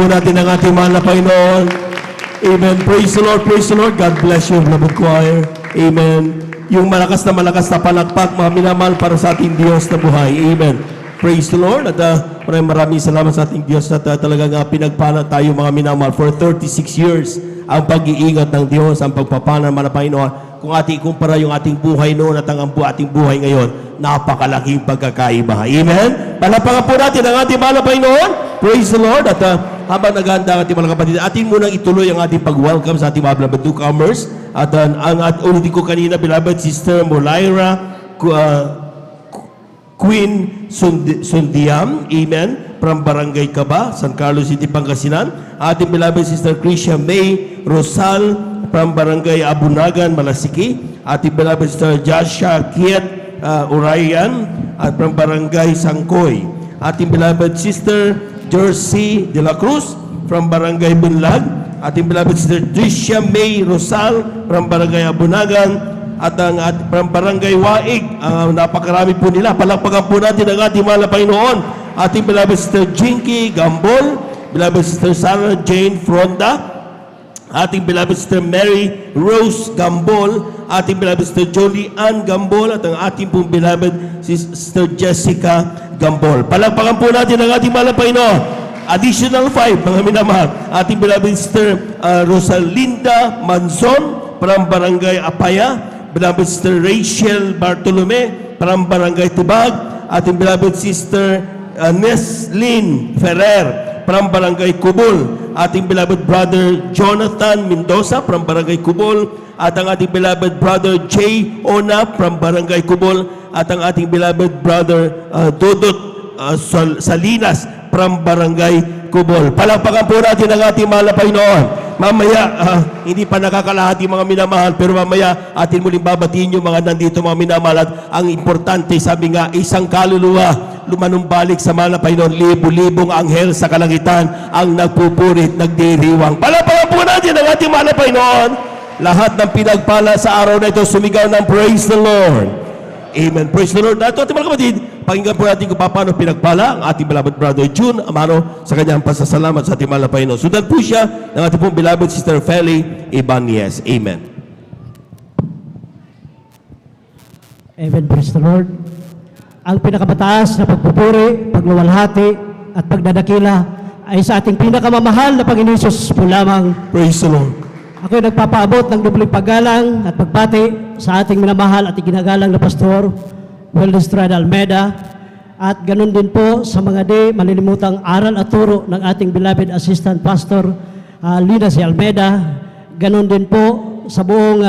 po natin ang ating mahal na Panginoon. Amen. Praise the Lord, praise the Lord. God bless you, beloved choir. Amen. Yung malakas na palakpak, mga minamahal para sa ating Diyos na buhay. Amen. Praise the Lord. At maraming salamat sa ating Diyos at talagang pinagpala tayo mga minamahal for 36 years ang pag-iingat ng Diyos, ang pagpapala ng Panginoon. Kung ating ikumpara yung ating buhay noon at ang ating buhay ngayon, napakalaking pagkakaiba. Amen? Palapakan po natin ang ating mahal na Panginoon. Praise the Lord. At habang naghahanda ang ating mga kapatid, ating munang ituloy ang ating pag-welcome sa ating mga beloved newcomers. At ulitin ko kanina, beloved Sister Molaira Queen Sundiam, amen, from Barangay Caba, San Carlos City, Pangasinan. Ating beloved Sister Krisha May Rosal from Barangay Abunagan, Malasiki. Ating beloved Sister Joshua Kiet Urayan from Barangay Sangkoy. Ating beloved Sister Jersey De La Cruz from Barangay Bunlag. Ating beloved Sister Tricia May Rosal from Barangay Abunagan. At ang from Barangay Waig, napakarami po nila. Palakpakan po natin ang ating mahal na Panginoon. Ating beloved Sister Jinky Gambol, beloved Sister Sarah Jane Fronda, ating beloved Sister Mary Rose Gambol, ating beloved Sister Jolie Ann Gambol, at ang ating pong beloved Sister Jessica Gambol. Palakpakan po natin ang ating mahal na Panginoon. Additional 5, mga minamahal. Ating beloved Sister Rosalinda Manzon from Barangay Apaya, beloved Sister Rachel Bartolome from Barangay Tibag, ating beloved Sister Neslin Ferrer from Barangay Kubol, ating beloved Brother Jonathan Mendoza from Barangay Kubol, at ang ating beloved Brother Jay Ona from Barangay Kubol, at ang ating beloved Brother Dodot Salinas from Barangay Kubol. Palakpakan po natin ang ating mahal na Panginoon. Mamaya, hindi pa nakakalahati mga minamahal, pero mamaya atin muling babatiin yung mga nandito mga minamahal. At ang importante, sabi nga, isang kaluluwa lumanumbalik sa mahal na Panginoon, libu-libong anghel sa kalangitan ang nagpupurit, nagdiriwang. Palakpakan po natin ang ating mahal na Panginoon. Lahat ng pinagpala sa araw na ito, sumigaw ng praise the Lord. Amen. Praise the Lord. At ating mga kapatid, pakinggan po natin kung paano pinagpala ang ating beloved brother June Amaro sa kanyang pasasalamat sa ating mahal na Panginoon. Sundan po siya ng ating pong beloved Sister Feli Ibanez. Amen. Amen. Praise the Lord. Ang pinakamataas na pagpupuri, pagluwalhati, at pagdadakila ay sa ating pinakamamahal na Panginoon Hesus po lamang. Praise the Lord. Ako ay nagpapaabot ng dubling paggalang at pagbati sa ating minamahal at iginagalang na Pastor Weldestrada Almeida, at ganun din po sa mga di malilimutang aral at turo ng ating beloved Assistant Pastor Lina C. Almeida, ganun din po sa buong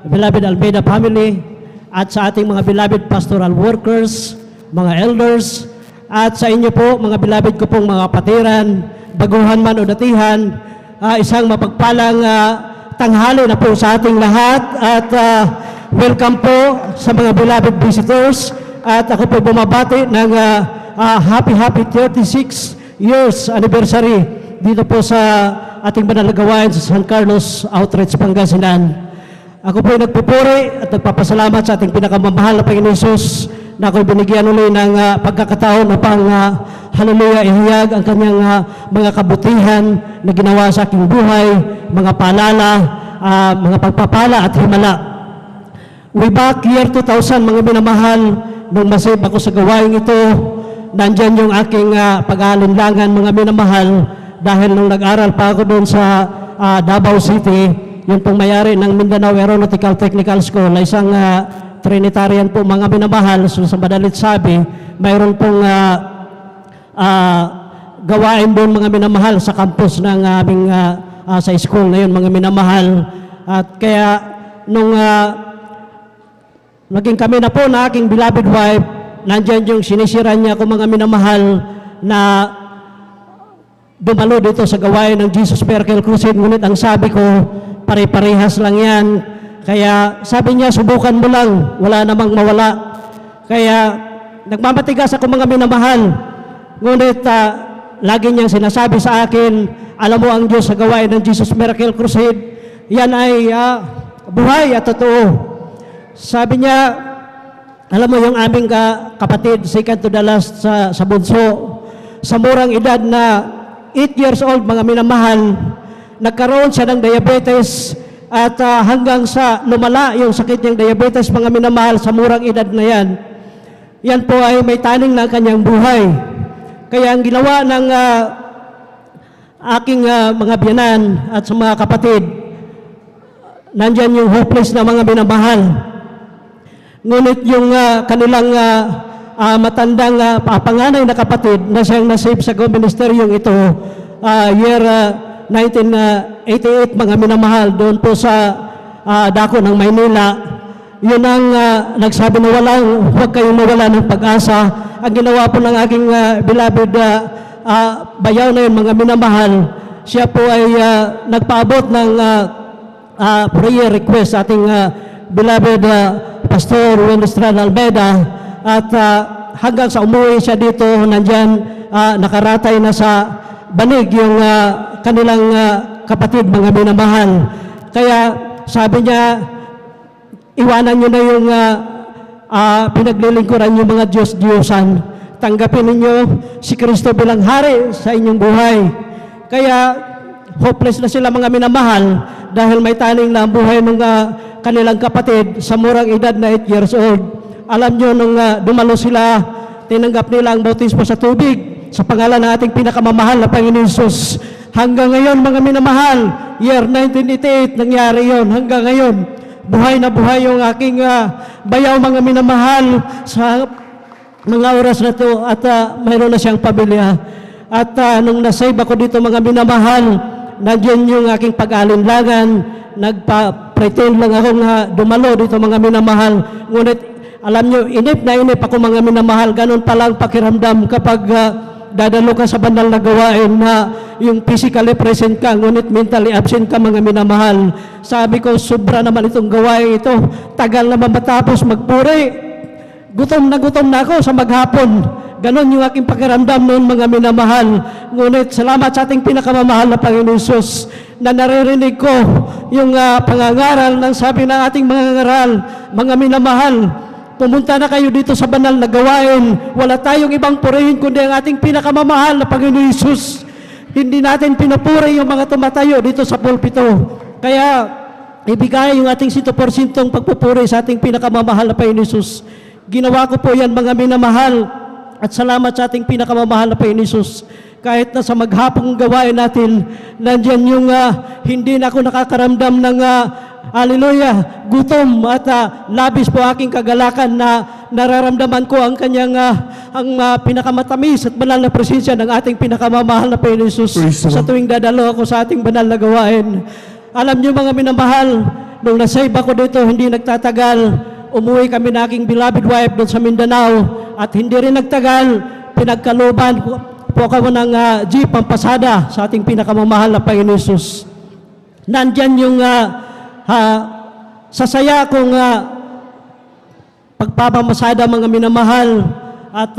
beloved Almeida family, at sa ating mga beloved pastoral workers, mga elders, at sa inyo po mga beloved ko pong mga patiran, baguhan man o datihan, isang mapagpalang tanghali na po sa ating lahat, at welcome po sa mga beloved visitors, at ako po bumabati ng happy 36 years anniversary dito po sa ating banal na gawain sa San Carlos Outreach, Pangasinan. Ako po ay nagpupuri at nagpapasalamat sa ating pinakamamahal na Panginoon Hesus na ako'y binigyan ulit ng pagkakataon upang hallelujah, ihiyag ang kanyang mga kabutihan na ginawa sa aking buhay, mga paalala, mga pagpapala at himala. Way back year 2000, mga minamahal, nung masave ako sa gawain ito, nandyan yung aking pag-aalinlangan, mga minamahal, dahil nung nag-aral pa ako doon sa Davao City, yung pong mayari ng Mindanao Aeronautical Technical School, isang Trinitarian po mga minamahal. So sa madalit sabi, mayroon pong gawain doon mga minamahal sa campus ng aming sa school na yun mga minamahal. At kaya nung naging kami na po na aking beloved wife, nandyan yung sinisiran niya ko mga minamahal na dumalo dito sa gawain ng Jesus Miracle Crusade. Ngunit ang sabi ko, pare-parehas lang yan. Kaya sabi niya, subukan mo lang, wala namang mawala. Kaya nagmamatigas ako mga minamahal. Ngunit lagi niyang sinasabi sa akin, alam mo ang Diyos sa gawain ng Jesus Miracle Crusade, yan ay buhay at totoo. Sabi niya, alam mo yung aming kapatid, second to the last sa bunso, sa murang edad na 8 years old, mga minamahal, nagkaroon siya ng diabetes at hanggang sa lumala yung sakit niyang diabetes, mga minamahal, sa murang edad na yan. Yan po ay may taning ng kanyang buhay. Kaya ang ginawa ng aking mga biyanan at sa mga kapatid, nandyan yung hopeless na mga minamahal. Ngunit yung kanilang matandang panganay na kapatid na siyang nasave sa ministeryong ito, year 1988, mga minamahal, doon po sa dako ng Maynila, yun ang nagsabi na huwag kayong mawala ng pag-asa. Ang ginawa po ng aking beloved bayaw na yun, mga minamahal, siya po ay nagpaabot ng prayer request sa ating beloved Pastor Wendistrad Almeida, at hanggang sa umuwi siya dito, nandyan nakaratay na sa banig yung kanilang kapatid, mga minamahal. Kaya sabi niya, iwanan nyo na yung pinaglilingkuran yung mga Diyos-Diyosan. Tanggapin ninyo si Kristo bilang hari sa inyong buhay. Kaya hopeless na sila, mga minamahal, dahil may taning na ang buhay ng kanilang kapatid sa murang edad na 8 years old. Alam nyo, nung dumalo sila, tinanggap nila ang bautismo sa tubig sa pangalan ng ating pinakamamahal na Panginoon Jesus. Hanggang ngayon, mga minamahal, year 1988, nangyari yon. Hanggang ngayon, buhay na buhay yung aking bayaw, mga minamahal, sa mga oras na to, at mayroon na siyang pamilya. At nung nasave ako dito, mga minamahal, nandiyan yung aking pag-alinlangan, nagpa-pretend lang akong dumalo dito, mga minamahal. Ngunit alam nyo, inip na inip ako, mga minamahal. Ganun palang pakiramdam kapag dadalo ka sa banal na gawain na yung physically present ka, ngunit mentally absent ka, mga minamahal. Sabi ko, sobra naman itong gawain ito. Tagal naman matapos magpuri. Gutom na ako sa maghapon. Ganon yung aking pakiramdam noon, mga minamahal. Ngunit salamat sa ating pinakamamahal na Panginoon Jesus na naririnig ko yung pangangaral ng sabi ng ating mga ngaral, mga minamahal. Pumunta na kayo dito sa banal na gawain. Wala tayong ibang purihin kundi ang ating pinakamamahal na Panginoon Jesus. Hindi natin pinupuri yung mga tumatayo dito sa pulpito. Kaya ibigay yung ating 100% pagpupuri sa ating pinakamamahal na Panginoon Jesus. Ginawa ko po yan, mga minamahal, at salamat sa ating pinakamamahal na Panginoon Jesus. Kahit na sa maghapong gawain natin, nandyan yung hindi na ako nakakaramdam ng hallelujah, gutom at labis po aking kagalakan na nararamdaman ko ang kanyang pinakamatamis at banal na presensya ng ating pinakamamahal na Panginoon Jesus sa tuwing dadalo ako sa ating banal na gawain. Alam niyo, mga minamahal, nung nasave ako dito, hindi nagtatagal, umuwi kami na aking beloved wife doon sa Mindanao, at hindi rin nagtagal, pinagkaluban po ako ng jeep pampasada sa ating pinakamamahal na Panginoon Jesus. Nandyan yung sasaya kong pagpapamasada, mga minamahal, at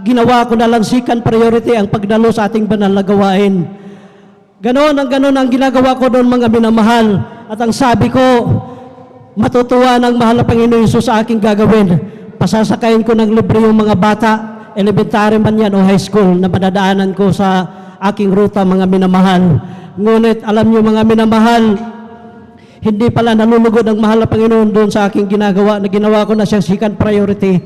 ginawa ko na lang second priority ang pagdalo sa ating banal na gawain. Ganon ang ginagawa ko doon, mga minamahal, at ang sabi ko, matutuwa ng mahal na Panginoon Jesus sa aking gagawin. Pasasakayin ko ng libre yung mga bata, elementary man yan o high school, na madadaanan ko sa aking ruta, mga minamahal. Ngunit alam niyo, mga minamahal, hindi pala nalulugod ang mahal na Panginoon doon sa aking ginagawa, na ginawa ko na siyang second priority.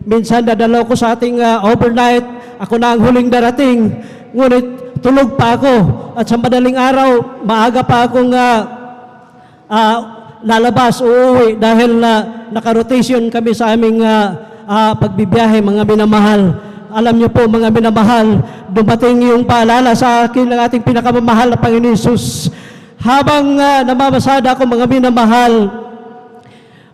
Minsan dadalaw ko sa ating overnight, ako na ang huling darating, ngunit tulog pa ako, at sa madaling araw, maaga pa akong lalabas, uuwi, dahil naka-rotation kami sa aming pagbibiyahe, mga minamahal. Alam niyo po, mga minamahal, dumating yung paalala sa akin ng ating pinakamamahal na Panginoon Jesus. Habang namamasada ako, mga minamahal,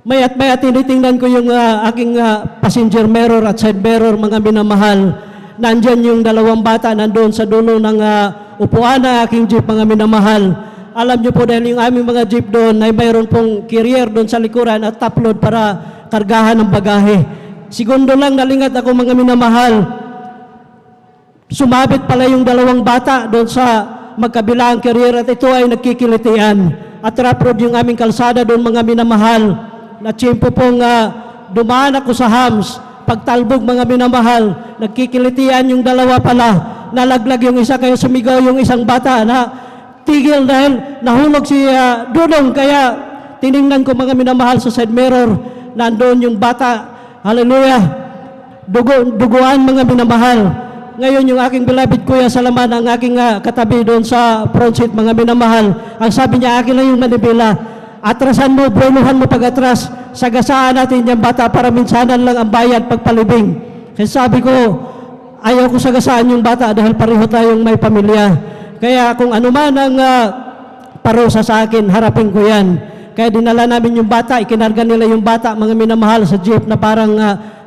mayat tinitingnan ko yung aking passenger mirror at side mirror, mga minamahal. Nandyan yung dalawang bata nandoon sa dulo ng upuan ng aking jeep, mga minamahal. Alam niyo po, dahil yung aming mga jeep doon ay mayroon pong carrier doon sa likuran at top load para kargahan ng bagahe. Segundo lang nalingat ako, mga minamahal. Sumabit pala yung dalawang bata doon sa magkabilang carrier, at ito ay nagkikilitian. At rough road yung aming kalsada doon, mga minamahal. Na tiyempo pong dumaan ako sa hams. Pagtalbog, mga minamahal, nagkikilitian yung dalawa pala. nalaglag yung isa, kaya sumigaw yung isang bata na tigil dahil nahulog si Dudong. Kaya tiningnan ko mga minamahal sa side mirror, nandoon yung bata. Hallelujah. Duguan mga minamahal. Ngayon yung aking beloved Kuya Salaman, ang aking katabi doon sa front seat mga minamahal, ang sabi niya, akin lang yung manibela. Atrasan mo, buenuhan mo pag-atras. Sagasaan natin yung bata para minsanan lang ang bayad pagpalibing. Kaya sabi ko, ayaw ko sagasaan yung bata dahil pareho tayong may pamilya. Kaya kung ano man ang parusa sa akin, harapin ko yan. Kaya dinala namin yung bata, ikinarga nila yung bata, mga minamahal, sa jeep na parang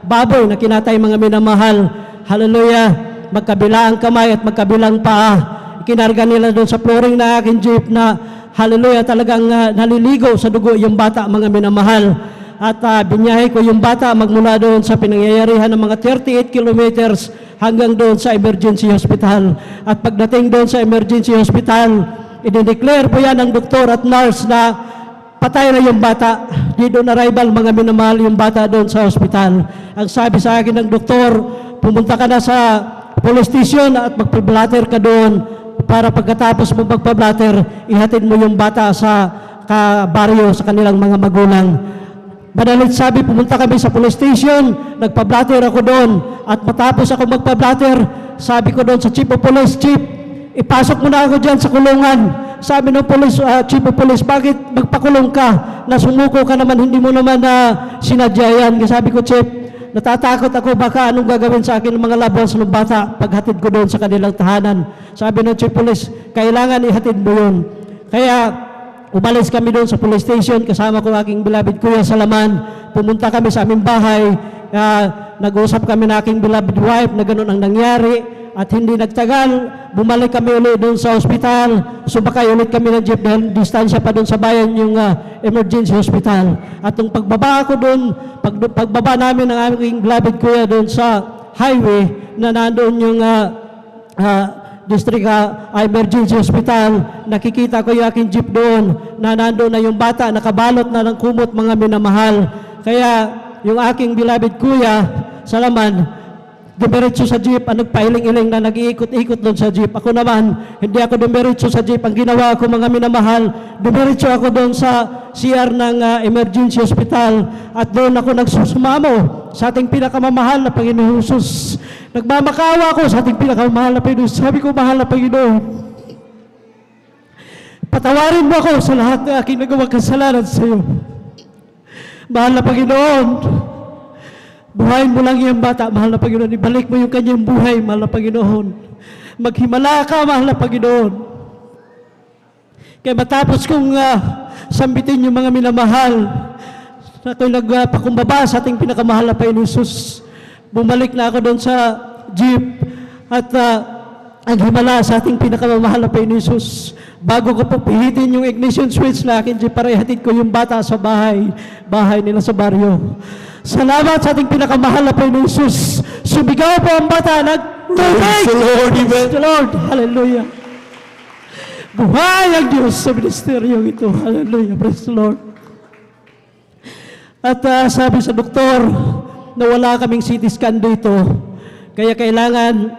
baboy na kinatay mga minamahal. Hallelujah. Magkabilang kamay at magkabilang paa. Ikinarga nila doon sa flooring na aking jeep na hallelujah, talagang naliligo sa dugo yung bata, mga minamahal. At binyahe ko yung bata magmula doon sa pinangyayarihan ng mga 38 kilometers hanggang doon sa emergency hospital. At pagdating doon sa emergency hospital, i-declare po yan ng doktor at nurse na patay na yung bata. Di doon arrival, mga minamahal, yung bata doon sa hospital. Ang sabi sa akin ng doktor, pumunta ka na sa police station at magpa-blatter ka doon para pagkatapos mo magpa-blatter, ihatid mo yung bata sa baryo sa kanilang mga magulang. Madalit sabi, pumunta kami sa police station, nagpa-blatter ako doon, at matapos ako magpa-blatter, sabi ko doon sa chief of police, chief, ipasok mo na ako dyan sa kulungan. Sabi ng police, chief of police, bakit magpakulong ka? Nasumuko ka naman, hindi mo naman sinadya yan. Sabi ko, chief, natatakot ako, baka anong gagawin sa akin ng mga labas ng bata paghatid ko doon sa kanilang tahanan. Sabi ng chief police, kailangan ihatid mo yun. Kaya umalis kami doon sa police station, kasama ko aking beloved Kuya Salaman. Pumunta kami sa aming bahay, nag-usap kami na aking beloved wife na ganun ang nangyari. At hindi nagtagal, bumalik kami ulit doon sa ospital. Sumakay ulit kami ng jeep dahil distansya pa doon sa bayan yung emergency hospital. At nung pagbaba ko doon, pagbaba namin ng aming beloved Kuya doon sa highway na nandoon yung district emergency hospital, nakikita ko yung aking jeep doon na nandoon na yung bata, nakabalot na ng kumot, mga minamahal. Kaya yung aking beloved Kuya Salaman, dumiretso sa jeep, nagpailing-iling na nag-iikot-ikot doon sa jeep. Ako naman, hindi ako dumiretso sa jeep. Ang ginawa ko, mga minamahal, dumiretso ako doon sa CR ng emergency hospital at doon ako nagsusumamo sa ating pinakamamahal na Panginoon Jesus. Nagmamakawa ako sa ating pinakamamahal na Panginoon. Sabi ko, mahal na Panginoon, patawarin mo ako sa lahat ng aking nagawang kasalanan sa iyo. Mahal na Panginoon, buhayin mo lang yung bata, mahal na Panginoon. Ibalik mo yung kanyang buhay, mahal na Panginoon. Maghimala ka, mahal na Panginoon. Kaya matapos kong sambitin yung mga minamahal, na ako'y nagpakumbaba sa ating pinakamahal na Panginoon Jesus, bumalik na ako doon sa jeep at naghimala sa ating pinakamamahal na Panginoon Jesus. Bago ko po pihitin yung ignition switch na akin jeep para ihatid ko yung bata sa bahay nila sa baryo. Salamat sa ating pinakamahal na Panginoon Jesus. Sumigaw po ang bata, Praise the Lord, amen. Praise the Lord, hallelujah. Buhay ang Diyos sa ministeryo ito, hallelujah, praise the Lord. At sabi sa doktor na wala kaming CT scan dito, kaya kailangan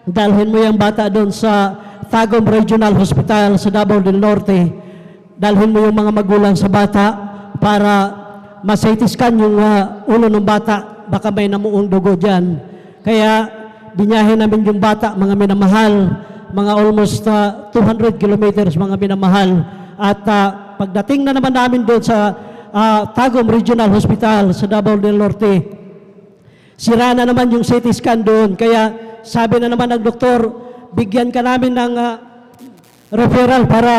dalhin mo yung bata doon sa Tagum Regional Hospital sa Davao del Norte. Dalhin mo yung mga magulang sa bata para ma-CT-scan yung ulo ng bata, baka may namuong dugo dyan. Kaya binyahe namin yung bata, mga minamahal, mga almost 200 kilometers, mga minamahal. At pagdating na naman namin doon sa Tagum Regional Hospital sa Davao del Norte, sira na naman yung CT scan doon. Kaya sabi na naman ng doktor, bigyan ka namin ng referral para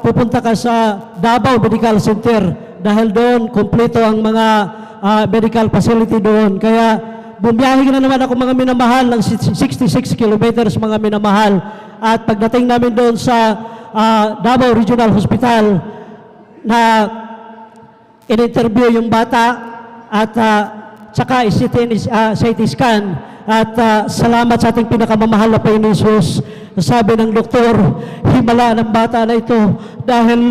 pupunta ka sa Davao Medical Center. Dahil doon, kumpleto ang mga medical facility doon. Kaya bumiyahe na naman ako, mga minamahal, ng 66 kilometers, mga minamahal. At pagdating namin doon sa Davao Regional Hospital, na in-interview yung bata at saka CT scan. At salamat sa ating pinakamamahal na Panginoon Jesus. Sabi ng doktor, himala ng bata na ito dahil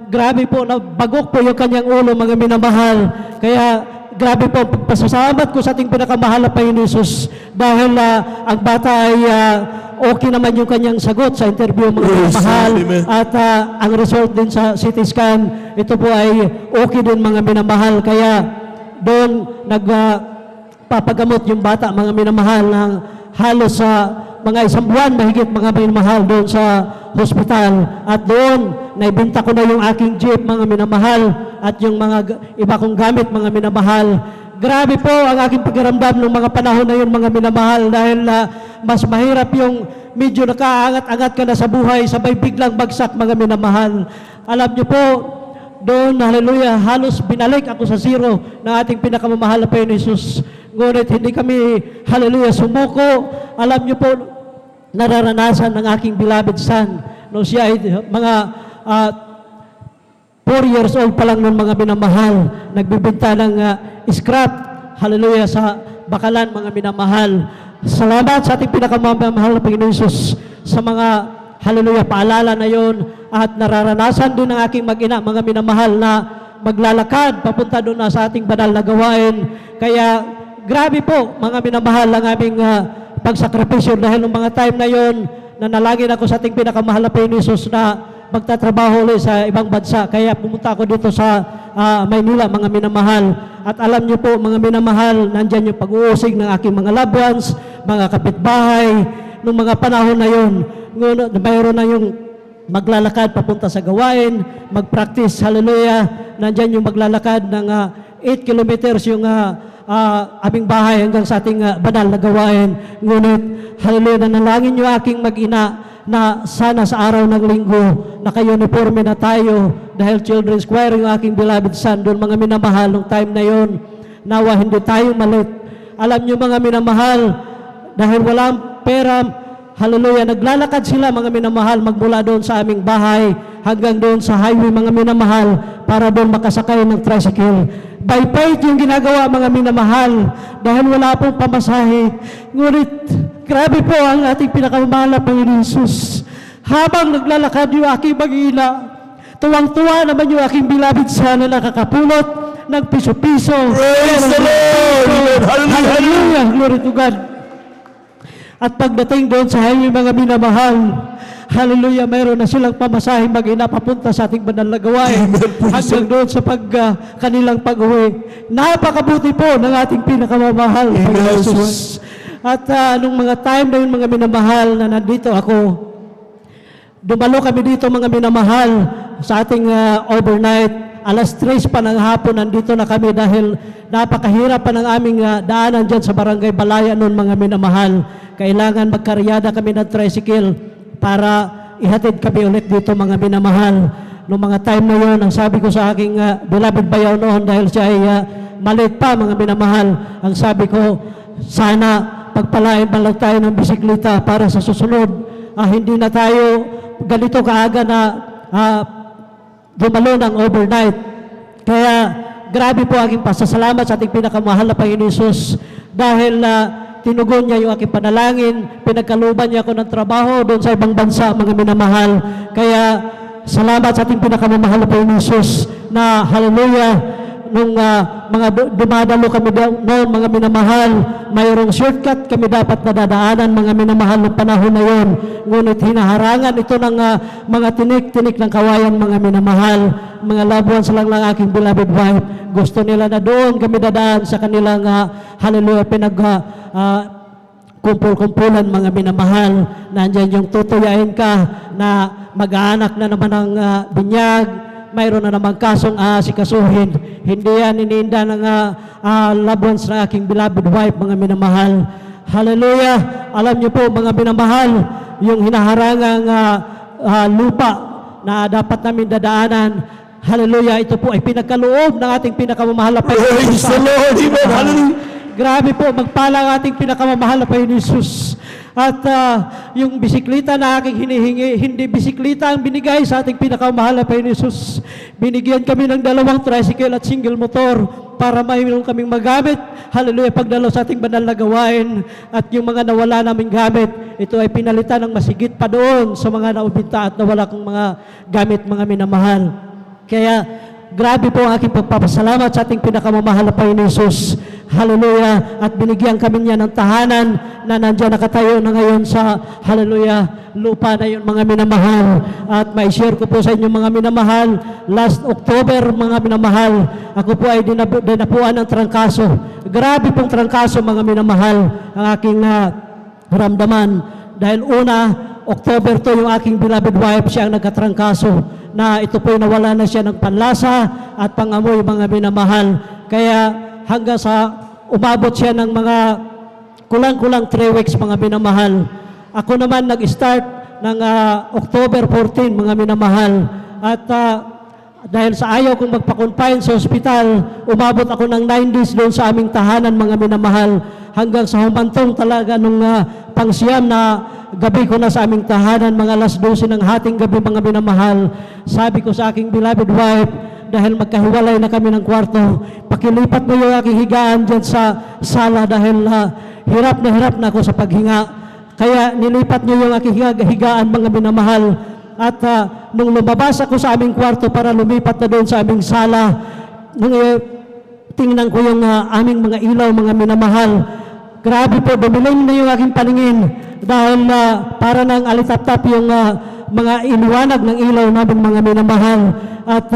grabe po, bagok po yung kanyang ulo, mga minamahal. Kaya grabe po ang pagpasalamat ko sa ating pinakamahal na Panginoon Jesus dahil ang bata ay okay naman yung kanyang sagot sa interview mga Praise minamahal. God, amen. At ang result din sa CT scan, ito po ay okay din mga minamahal. Kaya doon nagpapagamot yung bata mga minamahal ng halos sa mga 1 buwan mahigit mga minamahal doon sa hospital. At doon naibenta ko na yung aking jeep mga minamahal at yung mga iba kong gamit mga minamahal. Grabe po ang aking pakiramdam ng mga panahon na yun mga minamahal dahil mas mahirap yung medyo nakaangat-angat ka na sa buhay sabay biglang bagsak mga minamahal. Alam niyo po, doon, hallelujah, halos binalik ako sa zero ng ating pinakamamahal na Panginoon Jesus. Ngunit hindi kami, hallelujah, sumuko. Alam niyo po, nararanasan ng aking beloved son. No, siya ay mga 4 years old pa lang ng mga minamahal. Nagbibenta ng scrap, hallelujah, sa Bakalan, mga minamahal. Salamat sa ating pinakamamahal na Panginoon Jesus sa mga, hallelujah, paalala na yon at nararanasan doon ng aking mag-ina, mga minamahal, na maglalakad papunta doon na sa ating banal na gawain. Kaya, grabe po, mga minamahal, ang aming pagsakripisyo dahil ng mga time na yon, nanalangin ako sa ating pinakamahal na Panginoon Jesus na magtatrabaho ulit sa ibang bansa. Kaya pumunta ako dito sa Maynila, mga minamahal. At alam niyo po, mga minamahal, nandyan yung pag-uusig ng aking mga loved ones, mga kapitbahay, nung mga panahon na yon. Mayroon na yung maglalakad papunta sa gawain, mag-practice, hallelujah. Nandyan yung maglalakad ng 8 kilometers yung aming bahay hanggang sa ating banal na gawain. Ngunit, hallelujah, nanalangin yung aking mag-ina na sana sa araw ng linggo, naka-uniforme na tayo dahil children's choir yung aking beloved son doon, mga minamahal, nung time na yon, nawa hindi tayo malit. Alam nyo mga minamahal, dahil walang pera, hallelujah, naglalakad sila mga minamahal magmula doon sa aming bahay hanggang doon sa highway mga minamahal para doon makasakay ng tricycle. By faith yung ginagawa mga minamahal dahil wala pong pamasahe. Ngunit grabe po ang ating pinakamamahal na Panginoon Jesus. Habang naglalakad yung aking mag-ina, tuwang-tuwa naman yung aking beloved son na nakakapulot ng piso-piso. Praise the Lord! Amen. Hallelujah! Hallelujah! Glory to God! At pagdating doon sa highway mga minamahal, hallelujah, mayroon na silang pamasahing mag-ina papunta sa ating banal na gawain hanggang doon sa kanilang pag-uwi. Napakabuti po ng ating pinakamamahal, Panginoon Jesus. At nung mga time na yun, mga minamahal, na nandito ako, dumalo kami dito, mga minamahal, sa ating overnight. Alas 3 pa ng hapon, nandito na kami dahil napakahirap pa ng aming daanan dyan sa Barangay Balaya noon, mga minamahal. Kailangan magkaryada kami ng tricycle para ihatid kami ulit dito, mga minamahal. Noong mga time na yun, ang sabi ko sa aking beloved bayaw noon, dahil siya ay maliit pa, mga minamahal, ang sabi ko, sana pagpalain man lang tayo ng bisikleta para sa susunod, hindi na tayo ganito kaaga na dumalo ng overnight. Kaya grabe po aking pasasalamat sa ating pinakamahal na Panginoon Jesus dahil tinugon niya yung aking panalangin, pinagkaluban niya ako ng trabaho doon sa ibang bansa, mga minamahal. Kaya salamat sa ating pinakamamahal na Panginoon Jesus na hallelujah, nung mga dumadalo kami noon, mga minamahal, mayroong shortcut kami dapat nadadaanan, mga minamahal, ng panahon na yon. Ngunit hinaharangan ito ng mga tinik-tinik ng kawayan, mga minamahal, mga loved ones lang ng aking beloved wife. Gusto nila na doon kami dadaan sa kanilang hallelujah, kumpul-kumpulan, mga minamahal. Nandyan yung tutuyain ka na mag-aanak na naman ng binyag, mayroon na naman kasong sikasuhin. Hindi yan iniinda ng loved ones na aking beloved wife, mga minamahal. Hallelujah! Alam niyo po, mga minamahal, yung hinaharangang lupa na dapat namin dadaanan, hallelujah, ito po ay pinagkaloob ng ating pinakamamahal na Panginoon. Praise the Lord! Amen. Hallelujah! Grabe po, magpala ang ating pinakamamahal na Panginoon Jesus. At yung bisikleta na aking hinihingi, hindi bisikleta ang binigay sa ating pinakamamahal na Panginoon Jesus. Binigyan kami ng 2 tricycle at single motor para mayroon kaming magamit. Hallelujah, pagdalo sa ating banal na gawain. At yung mga nawala naming gamit, ito ay pinalitan ng masigit pa doon sa mga naubinta at nawala kong mga gamit, mga minamahal. Kaya grabe po ang aking pagpapasalamat sa ating pinakamamahal na Panginoon Jesus. Hallelujah. At binigyan kami niya ng tahanan na nandiyan nakatayo na ngayon sa, hallelujah, lupa na yun, mga minamahal. At may share ko po sa inyo, mga minamahal, last October, mga minamahal, ako po ay dinapuan ng trangkaso. Grabe pong trangkaso, mga minamahal, ang aking ramdaman. Dahil una, October to, yung aking beloved wife, siya ang nagkatrangkaso, na ito po nawala na siya ng panlasa at pangamoy, mga minamahal. Kaya hanggang sa umabot siya ng mga kulang-kulang 3 weeks, mga minamahal. Ako naman nag-start ng October 14, mga minamahal. At dahil sa ayaw kong magpa-confine sa ospital, umabot ako ng 9 days doon sa aming tahanan, mga minamahal. Hanggang sa humantong talaga nung pangsiyam na gabi ko na sa aming tahanan, mga alas 12 ng hating gabi, mga minamahal. Sabi ko sa aking beloved wife, dahil magkahiwalay na kami ng kwarto, pakilipat mo yung aking higaan dyan sa sala dahil hirap na ako sa paghinga. Kaya nilipat niyo yung aking higaan, mga minamahal. At nung lumabas ako sa aming kwarto para lumipat na doon sa aming sala, nung tingnan ko yung aming mga ilaw, mga minamahal, grabe po, dumilim na yung aking paningin dahil para nang alitap-tap yung mga iniwanag ng ilaw namin, mga minamahal. At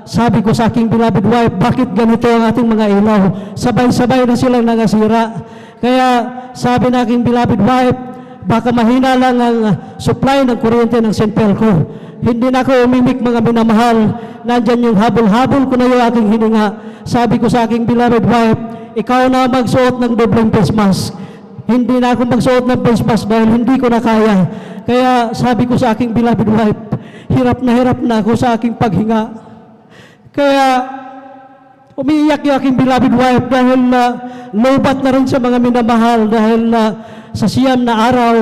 sabi ko sa aking beloved wife, bakit ganito ang ating mga ilaw? Sabay-sabay na silang nangasira. Kaya sabi na aking beloved wife, baka mahina lang ang supply ng kuryente ng Sentel ko. Hindi na ako umimik, mga minamahal. Nandyan yung habol-habol ko na yung aking hininga. Sabi ko sa aking beloved wife, ikaw na magsuot ng dobleng face mask. Hindi na ako magsuot ng face mask dahil hindi ko na kaya. Kaya sabi ko sa aking beloved wife, hirap na ako sa aking paghinga. Kaya umiiyak yung aking beloved wife dahil lobat na rin sa mga minamahal dahil sa siyam na araw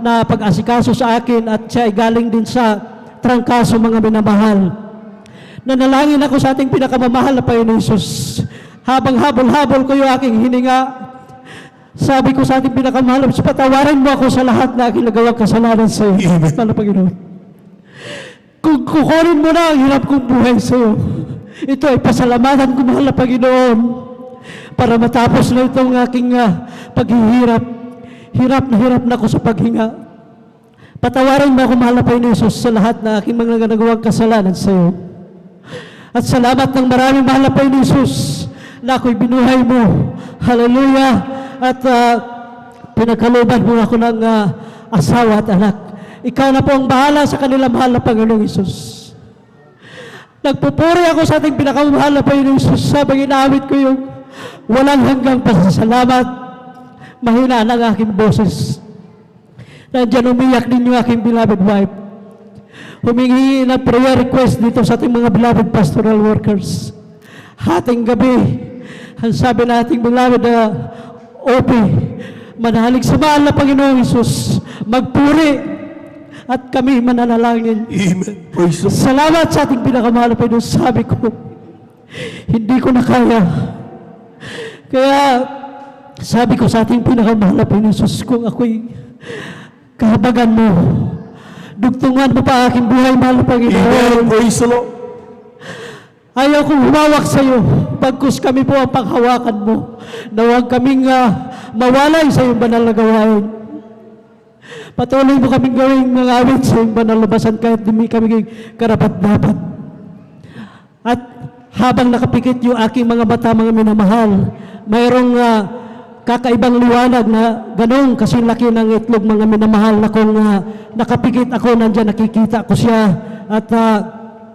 na pag-asikaso sa akin at siya ay galing din sa trangkaso, mga minamahal. Nanalangin ako sa ating pinakamamahal na Panginoon Jesus. Habang habol-habol ko yung aking hininga, sabi ko sa ating pinakamahal, patawarin mo ako sa lahat na aking nagawang kasalanan sa iyo. Mahal na Panginoon. Kung kukunin mo na ang hirap kong buhay sa iyo, ito ay pasalamatan ko, mahal na Panginoon, para matapos na itong aking paghihirap. Hirap na ako sa paghinga. Patawarin mo ako, mahal na Panginoon Jesus, sa lahat na aking mga nagawang kasalanan sa iyo. At salamat ng maraming, mahal na Panginoon Jesus, na ako'y binuhay mo. Hallelujah. At pinagkaluban mo ako ng asawa at anak. Ikaw na po ang bahala sa kanila, mahal na Panginoong Jesus. Nagpupuri ako sa ating pinakamahal na Panginoong Jesus. Sabang inawit ko yung walang hanggang pasasalamat. Mahina ang aking boses. Nandiyan umiyak din yung aking beloved wife. Humingi ng prayer request dito sa ating mga beloved pastoral workers. Hating gabi, ang sabi nating beloved OP, manalig sa mahal na Panginoong Jesus, magpuri at kami mananalangin. Amen. Praise the Lord. Salamat sa ating pinakamahal na Panginoon. Sabi ko, hindi ko na kaya. Kaya sabi ko sa ating pinakamahal na Panginoon Jesus, kung ako'y kahabagan mo, dugtungan mo pa aking buhay, mahal na Panginoon. Amen. Praise the Lord. Ayaw kong humawak sa iyo, bagkus kami po ang panghawakan mo, na huwag kaming mawalay sa iyong banal na gawain. Patuloy mo kaming gawing mga awit sa iyong banal na basan kahit di kami karapat-dapat. At habang nakapikit yung aking mga mata, mga minamahal, mayroong kakaibang liwanag na ganun kasi laki ng itlog, mga minamahal, na kung nakapikit ako, nandiyan nakikita ko siya. At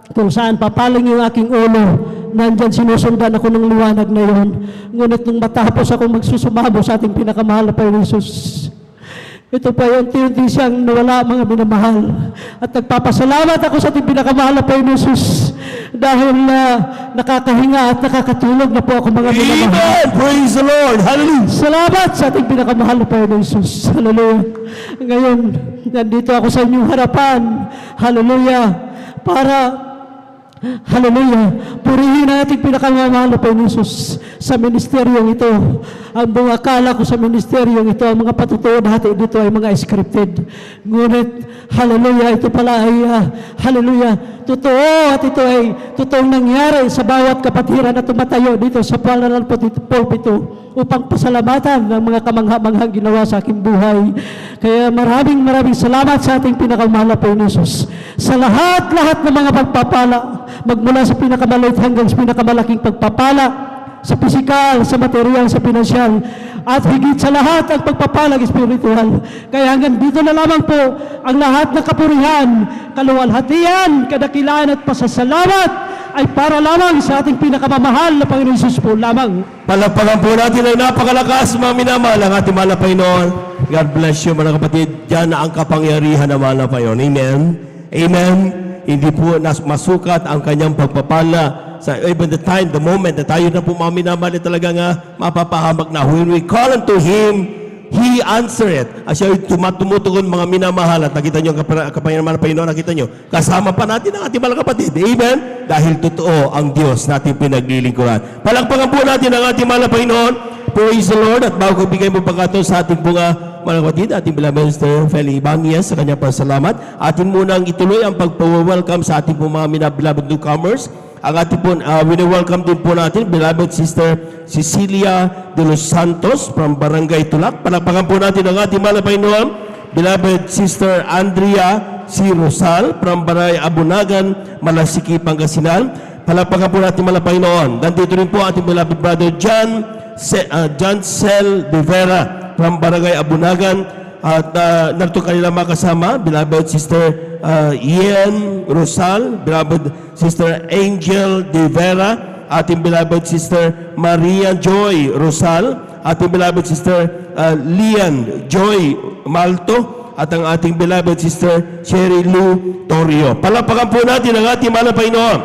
kung saan papaling yung aking ulo, nandyan sinusundan ako ng liwanag na yun. Ngunit nung matapos ako magsusumamo sa ating pinakamahal na Panginoon Jesus, ito pa yung unti-unti siyang nawala, mga minamahal. At nagpapasalamat ako sa ating pinakamahal na Panginoon Jesus dahil nakakahinga at nakakatulog na po ako, mga minamahal. Amen. Praise the Lord. Hallelujah. Salamat sa ating pinakamahal na Panginoon Jesus. Hallelujah. Ngayon, nandito ako sa inyong harapan. Hallelujah. Para hallelujah, purihin ang ating pinakamamahal na Panginoon Jesus sa ministeryong ito. Ang buong akala ko sa ministeryong ito, ang mga patutuo dati dito ay mga scripted. Ngunit, hallelujah, ito pala ay, hallelujah, totoo at ito ay totoong nangyari sa bawat kapatiran na tumatayo dito sa palaran pulpito upang pasalamatan ng mga kamangha-manghang ginawa sa aking buhay. Kaya maraming salamat sa ating pinakamahal na Panginoon Jesus. Sa lahat-lahat ng mga pagpapala, magmula sa pinakamaliit hanggang sa pinakamalaking pagpapala, sa pisikal, sa material, sa pinansyal, at higit sa lahat ang pagpapalag espiritual. Kaya hanggang dito na lamang po ang lahat ng kapurihan, kaluwalhatian, kadakilaan at pasasalamat ay para lamang sa ating pinakamamahal na Panginoon Jesus po lamang. Palakpakan po natin ang napakalakas, mga minamahal, ang ating mahal na Panginoon. God bless you, mga kapatid. Diyan na ang kapangyarihan ng mahal na Panginoon. Amen. Amen. Hindi po masukat ang kanyang pagpapala sa even the time, the moment na tayo na po mga minamahal ay talagang mapapahamak na. When we call unto Him, He answer it. At siya tumutugon mga minamahal at nakita nyo ang kapangyarihan ng Panginoon, nakita nyo. Kasama pa natin ang ating mga kapatid. Amen? Dahil totoo ang Diyos natin pinaglilingkuran. Palakpakan po natin ang ating mga Panginoon. Praise the Lord. At bago ko bigay mo pagkataon sa ating mga kapatid, ating beloved Mr. Feli Ibanez sa kanyang pasalamat. Atin munang ituloy ang pagpa-welcome sa ating mga beloved newcomers. Ang ating po, wini-welcome din po natin, beloved Sister Cecilia de los Santos from Barangay Tulak. Palakpakan po natin ang ating mahal na Panginoon, beloved Sister Andrea C. Rosal from Barangay Abunagan, Malasiki, Pangasinan. Palakpakan po natin mahal na Panginoon. Nandito rin po ating beloved brother John Cel de Vera from Barangay Abunagan. At narito kanila makasama, beloved Sister Ian Rosal, beloved Sister Angel De Vera, ating beloved Sister Maria Joy Rosal, ating beloved Sister Lian Joy Malto, at ang ating beloved Sister Sherry Lou Torrio. Palapakan po natin ang ating mahal na Panginoon.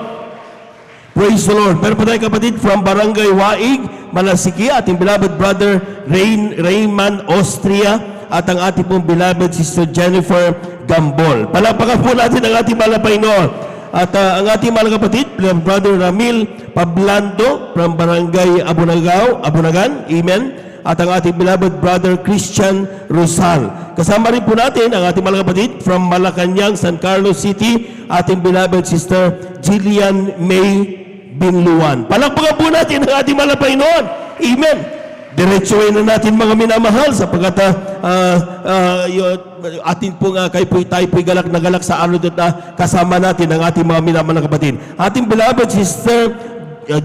Praise the Lord. Meron po tayong kapatid from Barangay Waig, Malasiki, ating beloved brother Raymond Austria, at ang ating pong beloved Sister Jennifer Gambol. Palapakan po natin ang ating mahal na Panginoon. At ang ating mahal na kapatid, brother Ramil Pablando from Barangay Abunagan. Amen. At ang ating beloved brother Christian Rosal. Kasama rin po natin ang ating mahal na kapatid from Malacanang, San Carlos City, ating beloved Sister Jillian May Binluan. Palakpakan po natin ang ating mahal na Panginoon. Amen. Diretsuhin na natin mga minamahal sapagkat atin po tayo po'y galak na galak sa araw na kasama natin ang ating mga minamahal na kapatid. Ating beloved Sister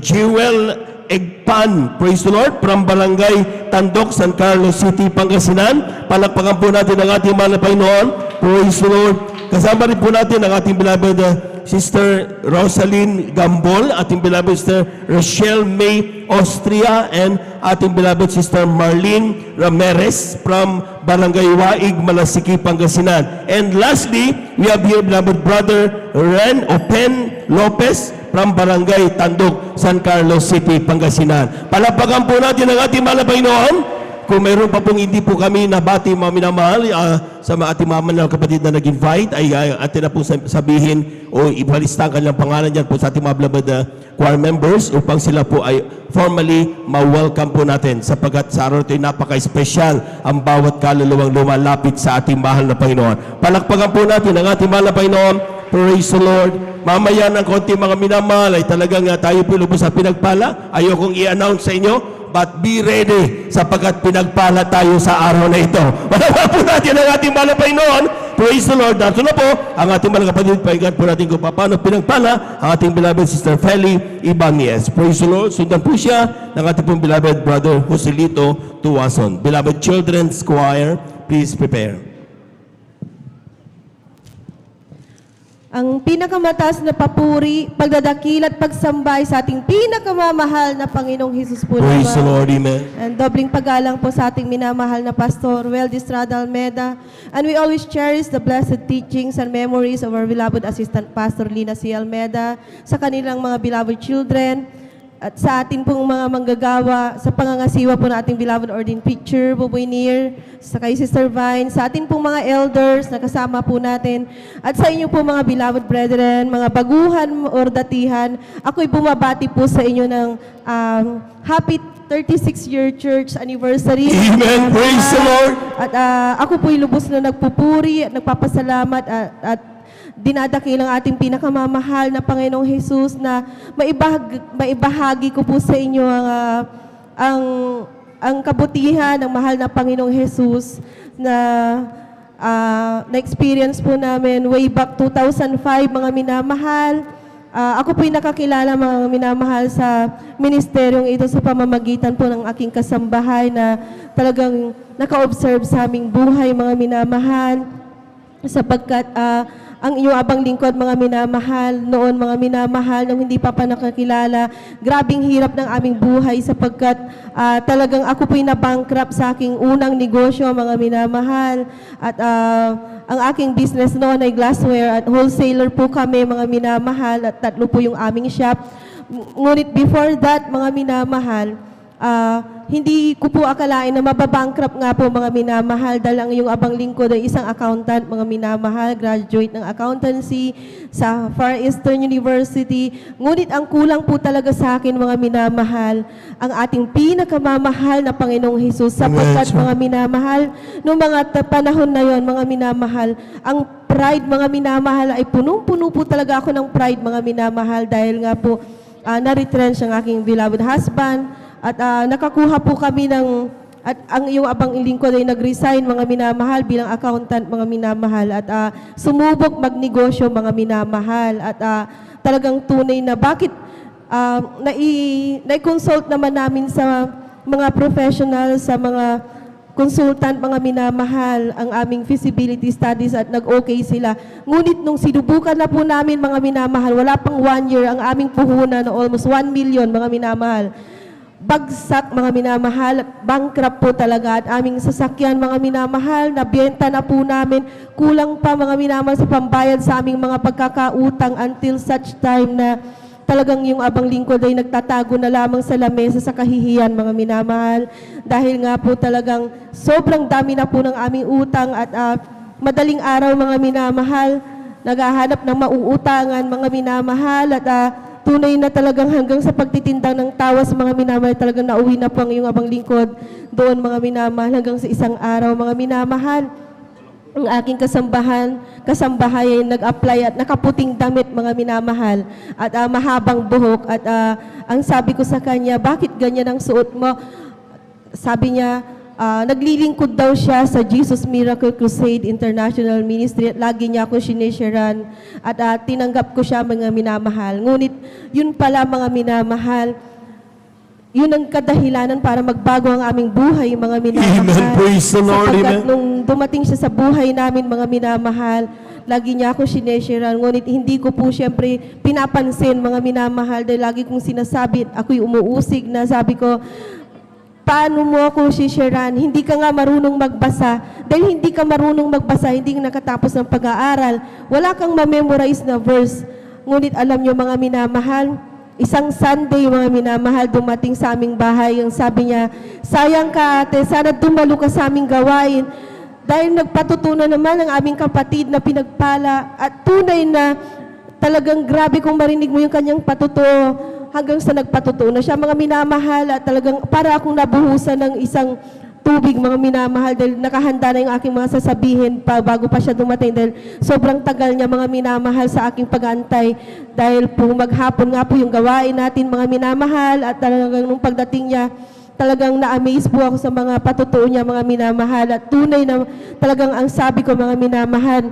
Jewel Egpan, praise the Lord, from Barangay Tandok, San Carlos City, Pangasinan. Palakpakan po natin ang ating mahal na Panginoon. Praise the Lord. Kasama rin po natin ang ating beloved Sister Rosaline Gambol, ating beloved Sister Rochelle May Austria, and ating beloved Sister Marlene Ramirez from Barangay Waig, Malasiki, Pangasinan. And lastly, we have here beloved brother Ren Open Lopez from Barangay Tandok, San Carlos City, Pangasinan. Palapakan po natin ang ating mahal na Panginoon. Kung mayroon pa pong hindi po kami nabati mga minamahal sa ating mga kapatid na nag-invite, ay atin na po sabihin o ibalista ang kanilang pangalan dyan po sa ating mga beloved choir members upang sila po ay formally ma-welcome po natin sapagkat sa araw ito ay napaka-espesyal ang bawat kaluluwang lumalapit sa ating mahal na Panginoon. Palakpakan po natin ang ating mahal na Panginoon. Praise the Lord. Mamaya ng konti mga minamahal ay talagang tayo po lubos sa pinagpala. Ayokong i-announce sa inyo, but be ready sapagkat pinagpala tayo sa araw na ito. Malaman po natin ang ating mahal na Panginoon. Praise the Lord. Dato na po ang ating mga kapatid. Pahingan po natin kung paano pinagpala ang ating beloved Sister Feli Ibanez. Praise the Lord. Sundan po siya ng ating pong beloved brother Joselito Tuwason. Beloved Children's Choir, please prepare. Ang pinakamataas na papuri, pagdadakil at pagsambay sa ating pinakamamahal na Panginoong Hesus po naman. Praise the Lord, amen. And dobling paggalang po sa ating minamahal na Pastor Weldy Estrada Almeda. And we always cherish the blessed teachings and memories of our beloved Assistant Pastor Lina C. Almeda, sa kanilang mga beloved children, at sa ating pong mga manggagawa, sa pangangasiwa po na ating beloved ordained preacher, Buboy Neer, sa kay Sister Vine, sa ating pong mga elders na kasama po natin, at sa inyo po mga beloved brethren, mga baguhan or datihan, ako'y bumabati po sa inyo ng happy 36-year church anniversary. Amen. Praise the Lord. At ako po'y lubos na nagpupuri at nagpapasalamat at dinadakil ang ating pinakamamahal na Panginoong Jesus na maibahagi ko po sa inyo ang kabutihan ng mahal na Panginoong Jesus na na-experience po namin way back 2005, mga minamahal. Ako po'y nakakilala, mga minamahal, sa ministeryong ito sa pamamagitan po ng aking kasambahay na talagang naka-observe sa aming buhay, mga minamahal, sapagkat ang inyong abang lingkod, mga minamahal, noon, mga minamahal, nung hindi pa nakakilala, grabing hirap ng aming buhay sapagkat talagang ako po'y na-bankrupt sa aking unang negosyo, mga minamahal. At ang aking business noon ay glassware at wholesaler po kami, mga minamahal, at 3 po yung aming shop. Ngunit before that, mga minamahal, hindi ko po akalain na mababankrupt nga po, mga minamahal, dahil ang iyong abang lingkod ay isang accountant, mga minamahal, graduate ng accountancy sa Far Eastern University. Ngunit ang kulang po talaga sa akin, mga minamahal, ang ating pinakamamahal na Panginoong Jesus, sapagkat, mga minamahal, noong mga panahon na yon, mga minamahal, ang pride, mga minamahal, ay punong-puno po talaga ako ng pride, mga minamahal, dahil nga po na-retrench ang aking beloved husband. At nakakuha po kami at ang iyong abang lingkod ay nag-resign, mga minamahal, bilang accountant, mga minamahal, at sumubok magnegosyo, mga minamahal, at talagang tunay na bakit na-consult naman namin sa mga professional, sa mga consultant, mga minamahal, ang aming feasibility studies, at nag-okay sila. Ngunit nung sinubukan na po namin, mga minamahal, wala pang 1 year, ang aming puhunan na almost 1 million, mga minamahal, bagsak, mga minamahal, bankrupt po talaga, at aming sasakyan, mga minamahal, nabenta na po namin, kulang pa, mga minamahal, sa pambayad sa aming mga pagkakautang until such time na talagang yung abang lingkod ay nagtatago na lamang sa lamesa sa kahihiyan, mga minamahal, dahil nga po talagang sobrang dami na po ng aming utang, at madaling araw, mga minamahal, naghahanap ng mauutangan, mga minamahal, at tunay na talagang hanggang sa pagtitindang ng tawas, mga minamahal, talagang nauwi na po ang iyong abang lingkod doon, mga minamahal, hanggang sa isang araw, mga minamahal, ang aking kasambahay ay nag-apply at nakaputing damit, mga minamahal, at mahabang buhok, at ang sabi ko sa kanya, bakit ganyan ang suot mo? Sabi niya, naglilingkod daw siya sa Jesus Miracle Crusade International Ministry, at lagi niya ako sinisharan, at tinanggap ko siya, mga minamahal. Ngunit yun pala, mga minamahal, yun ang kadahilanan para magbago ang aming buhay, mga minamahal. Amen. Praise the Lord. Sapagkat Amen. nung dumating siya sa buhay namin, mga minamahal, lagi niya ako sinesharan. Ngunit hindi ko po siyempre pinapansin, mga minamahal, dahil lagi kong sinasabi, ako'y umuusig na sabi ko, paano mo ako sisharan? Hindi ka nga marunong magbasa. Dahil hindi ka marunong magbasa, hindi ka nakatapos ng pag-aaral, wala kang ma-memorize na verse. Ngunit alam niyo, mga minamahal, isang Sunday, mga minamahal, dumating sa aming bahay, yung sabi niya, sayang ka ate, sana dumalo ka sa aming gawain. Dahil nagpatutunan naman ang aming kapatid na pinagpala, at tunay na talagang grabe kung marinig mo yung kanyang patutuo, hanggang sa nagpatutuo na siya, mga minamahal, at talagang para akong nabuhusan ng isang tubig, mga minamahal, dahil nakahanda na yung aking mga sasabihin pa bago pa siya dumating, dahil sobrang tagal niya, mga minamahal, sa aking pag-antay, dahil po maghapon nga po yung gawain natin, mga minamahal, at talagang nung pagdating niya, talagang na-amaze po ako sa mga patutuo niya, mga minamahal, at tunay na talagang ang sabi ko, mga minamahal,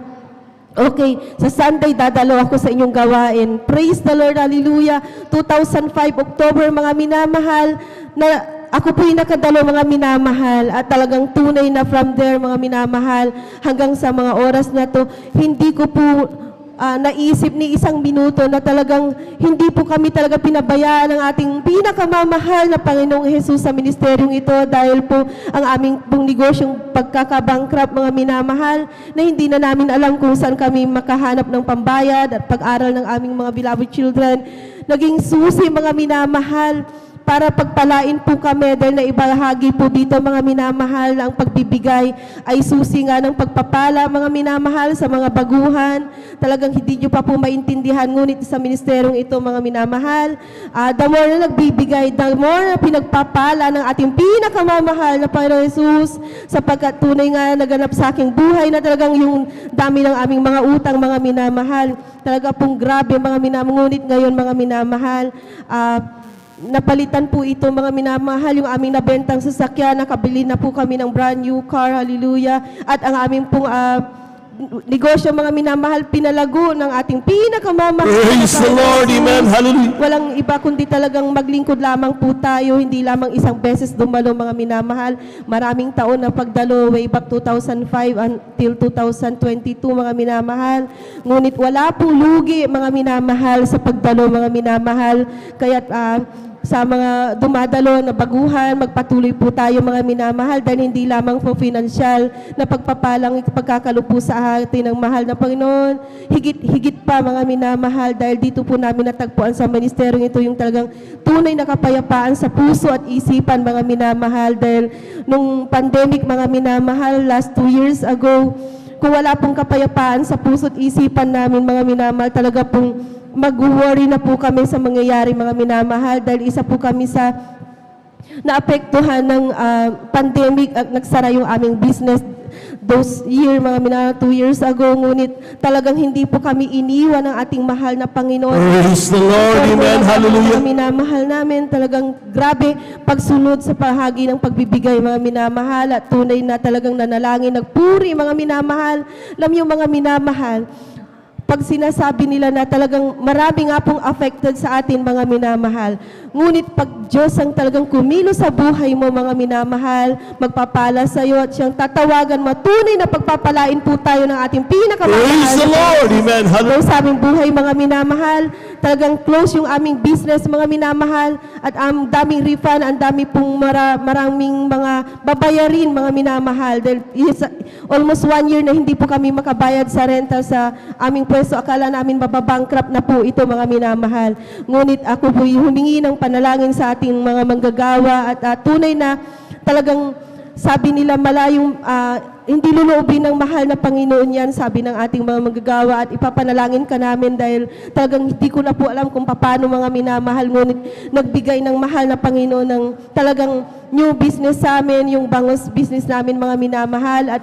okay, sa Sunday dadalo ako sa inyong gawain. Praise the Lord, hallelujah. 2005 October, mga minamahal, na ako po'y nakadalo, mga minamahal, at talagang tunay na from there, mga minamahal, hanggang sa mga oras na to, hindi ko po naisip ni isang minuto na talagang hindi po kami talaga pinabayaan ng ating pinakamamahal na Panginoong Jesus sa ministeryong ito, dahil po ang aming pong negosyong pagkakabankrupt, mga minamahal, na hindi na namin alam kung saan kami makahanap ng pambayad at pag-aral ng aming mga beloved children. Naging susi, mga minamahal, para pagpalain po kami dahil naibahagi po dito mga minamahal na ang pagbibigay ay susi nga ng pagpapala mga minamahal sa mga baguhan. Talagang hindi nyo pa po maintindihan, ngunit sa ministeryong ito mga minamahal, the more na nagbibigay, the more na pinagpapala ng ating pinakamamahal na Panginoon Jesus, sapagkat tunay nga naganap sa aking buhay na talagang yung dami ng aming mga utang mga minamahal. Talaga pong grabe mga minamahal, ngunit ngayon mga minamahal, napalitan po ito mga minamahal, yung aming nabentang sasakyan, nakabili na po kami ng brand new car, hallelujah, at ang aming pong negosyo mga minamahal, pinalago ng ating pinakamamahal. Praise the Lord, amen, hallelujah. Walang iba kundi talagang maglingkod lamang po tayo, hindi lamang isang beses dumalo mga minamahal. Maraming taon na pagdalo, way back 2005 until 2022 mga minamahal. Ngunit wala pong lugi mga minamahal sa pagdalo mga minamahal. Kaya't sa mga dumadalo na baguhan, magpatuloy po tayo mga minamahal dahil hindi lamang po financial na pagpapalang pagkakalupo sa atin ng mahal na Panginoon. Higit pa mga minamahal dahil dito po namin natagpuan sa ministeryong ito yung talagang tunay na kapayapaan sa puso at isipan mga minamahal dahil nung pandemic mga minamahal last 2 years ago, kung wala pong kapayapaan sa puso at isipan namin mga minamahal, talaga pong mag-worry na po kami sa mangyayari mga minamahal dahil isa po kami sa naapektuhan ng pandemic at nagsara yung aming business those year mga minamahal 2 years ago, ngunit talagang hindi po kami iniwan ng ating mahal na Panginoon. Praise the Lord, amen, hallelujah. Mga minamahal namin, talagang grabe pagsunod sa bahagi ng pagbibigay mga minamahal at tunay na talagang nanalangin, nagpuri mga minamahal. Alam niyo mga minamahal, pag sinasabi nila na talagang marami nga pong affected sa atin mga minamahal, ngunit pag Diyos ang talagang kumilos sa buhay mo mga minamahal, magpapala sa iyo at siyang tatawagan mo, tunay na pagpapalain po tayo ng ating pinakamamahal. Praise the Lord, amen, hallelujah. Sa aming buhay mga minamahal, talagang close yung aming business mga minamahal at ang daming refund, ang dami pong maraming mga babayarin mga minamahal dahil almost 1 year na hindi po kami makabayad sa rental sa aming pwesto. Akala namin mababankrupt na po ito mga minamahal. Ngunit ako po humingi ng panalangin sa ating mga manggagawa at tunay na talagang sabi nila malayong hindi luluubin ng mahal na Panginoon yan, sabi ng ating mga manggagawa, at ipapanalangin ka namin dahil talagang hindi ko na po alam kung paano mga minamahal, ngunit nagbigay ng mahal na Panginoon ng talagang new business sa amin, yung bangos business namin mga minamahal, at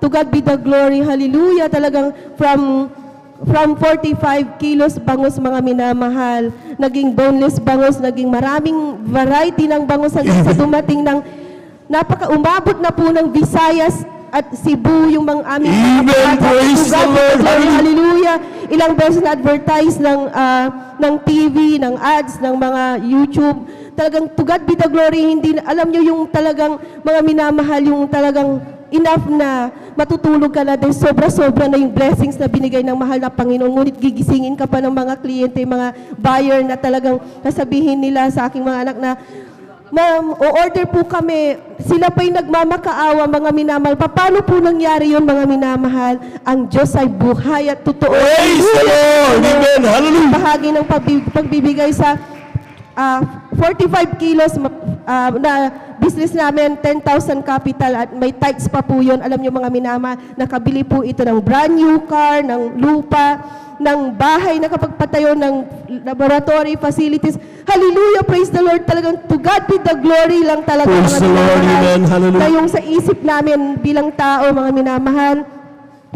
to God be the glory, hallelujah, talagang from 45 kilos bangus mga minamahal, naging boneless bangus, naging maraming variety ng bangus hanggang sa dumating ng umabot na po ng Visayas at Cebu yung mga aming Amen, praise the Lord, hallelujah. Ilang beses na advertise ng TV, ng ads, ng mga YouTube. Talagang to God be the glory, hindi alam nyo yung talagang mga minamahal, yung talagang enough na matutulog ka na dahil sobra-sobra na yung blessings na binigay ng mahal na Panginoon. Ngunit gigisingin ka pa ng mga kliyente, mga buyer na talagang nasabihin nila sa aking mga anak na, Ma'am, o-order po kami. Sila pa'y nagmamakaawa, mga minamahal. Paano po nangyari yun, mga minamahal? Ang Diyos ay buhay at totoo. Praise the Lord, amen, hallelujah. Bahagi ng pagbibigay sa 45 kilos na business namin, 10,000 capital at may tithes pa po yun. Alam niyo mga minamahal, nakabili po ito ng brand new car, ng lupa, ng bahay, nakapagpatayo ng laboratory facilities. Hallelujah, praise the Lord. Talagang to God be the glory lang talaga. Praise the Lord, amen, hallelujah. Na yung sa isip namin bilang tao, mga minamahal,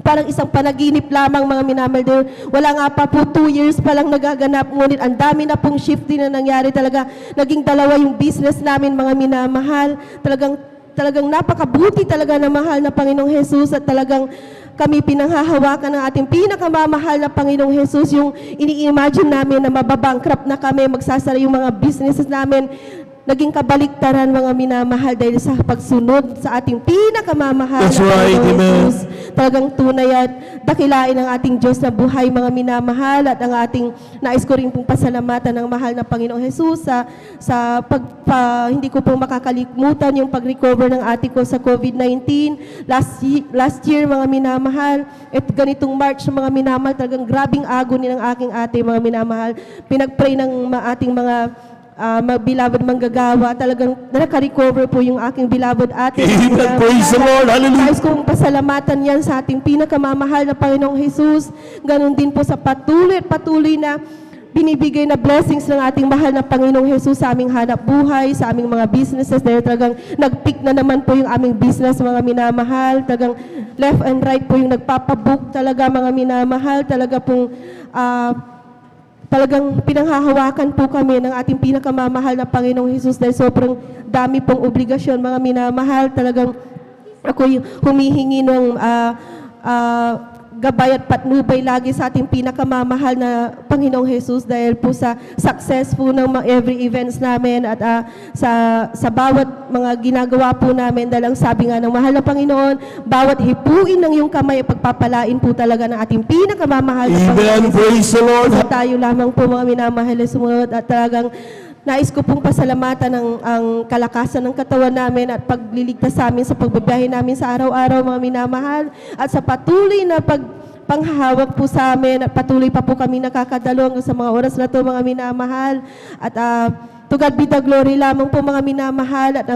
parang isang panaginip lamang mga minamahal. Wala nga pa po 2 years pa lang nagaganap, ngunit ang dami na pong shifting na nangyari talaga. Naging dalawa yung business namin mga minamahal. Talagang napakabuti talaga na mahal na Panginoong Jesus at talagang kami pinanghahawakan ng ating pinakamamahal na Panginoong Jesus. Yung ini-imagine namin na mababankrupt na kami, magsasara yung mga businesses namin, naging kabaliktaran mga minamahal dahil sa pagsunod sa ating pinakamamahal That's na right, Panginoong amen. Jesus. Talagang tunay at dakilain ang ating Diyos na buhay mga minamahal at ang ating nais ko rin pong pasalamatan ng mahal na Panginoong Jesus sa hindi ko pong makakalimutan yung pag-recover ng ate ko sa COVID-19 last year mga minamahal. At ganitong March mga minamahal, talagang grabing agony ng aking ate mga minamahal. Pinag-pray ng ating mga beloved manggagawa, talagang naka-recover po yung aking beloved ate. Amen. Praise the Lord. Hallelujah. Nais kong pasalamatan yan sa ating pinakamamahal na Panginoong Jesus. Ganon din po sa patuloy na binibigay na blessings ng ating mahal na Panginoong Jesus sa aming hanap buhay, sa aming mga businesses. Dahil talagang nag-pick na naman po yung aming business, mga minamahal. Talagang left and right po yung nagpapabook talaga, mga minamahal. Talaga pong talagang pinanghahawakan po kami ng ating pinakamamahal na Panginoong Jesus dahil sobrang dami pong obligasyon, mga minamahal. Talagang ako'y humihingi ng gabay at patnubay lagi sa ating pinakamamahal na Panginoong Jesus dahil po sa success po ng every events namin at sa bawat mga ginagawa po namin dahil ang sabi nga ng mahal na Panginoon, bawat hipuin ng iyong kamay pagpapalain po talaga ng ating pinakamamahal na Panginoon. Amen. Praise the Lord. So tayo lamang po mga minamahal na sumunod at talagang nais ko pong pasalamatan ang kalakasan ng katawan namin at pagliligtas sa amin sa pagbabiyahe namin sa araw-araw, mga minamahal, at sa patuloy na panghahawak po sa amin at patuloy pa po kami nakakadalo hanggang sa mga oras na ito, mga minamahal. At to God be the glory lamang po, mga minamahal, at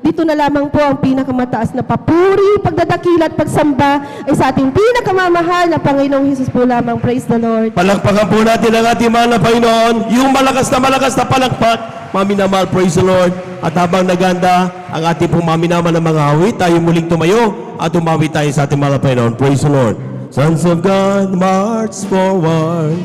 dito na lamang po ang pinakamataas na papuri, pagdadakila at pagsamba ay sa ating pinakamamahal na Panginoong Jesus po lamang. Praise the Lord. Palakpakan po natin ang ating mahal na Panginoon. Yung malakas na palakpak. Mga minamahal, praise the Lord. At habang naganda ang ating pong mga minamahal na mga awit, tayo muling tumayo at umawit tayo sa ating mahal na Panginoon. Praise the Lord. Sons of God, march forward.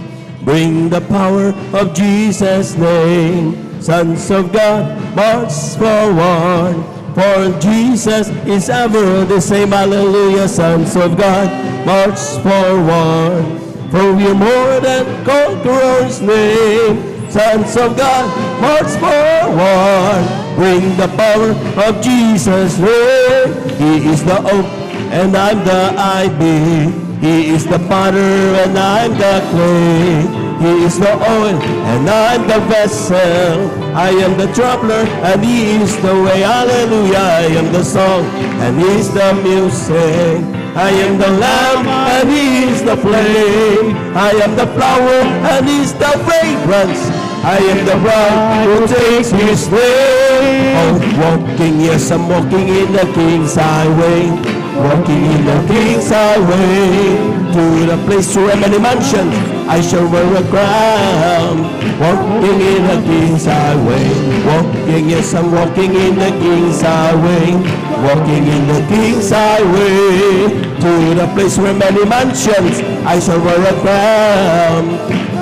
Bring the power of Jesus' name. Sons of God, march forward. For Jesus is ever the same. Hallelujah. Sons of God, march forward. For we are more than conquerors' name. Sons of God, march forward. Bring the power of Jesus' name. He is the oak and I'm the ivy. He is the potter and I'm the clay. He is the oil and I'm the vessel. I am the traveler and He is the way. Hallelujah. I am the song and He is the music. I am the lamb and He is the flame. I am the flower and He is the fragrance. I am the bride who takes His name. Oh, walking, yes, I'm walking in the King's highway. Walking in the King's highway. To the place where many mansions I shall wear a crown. Walking in the King's highway. Walking, yes, I'm walking in the King's highway. Walking in the King's highway. To the place where many mansions I shall wear a crown.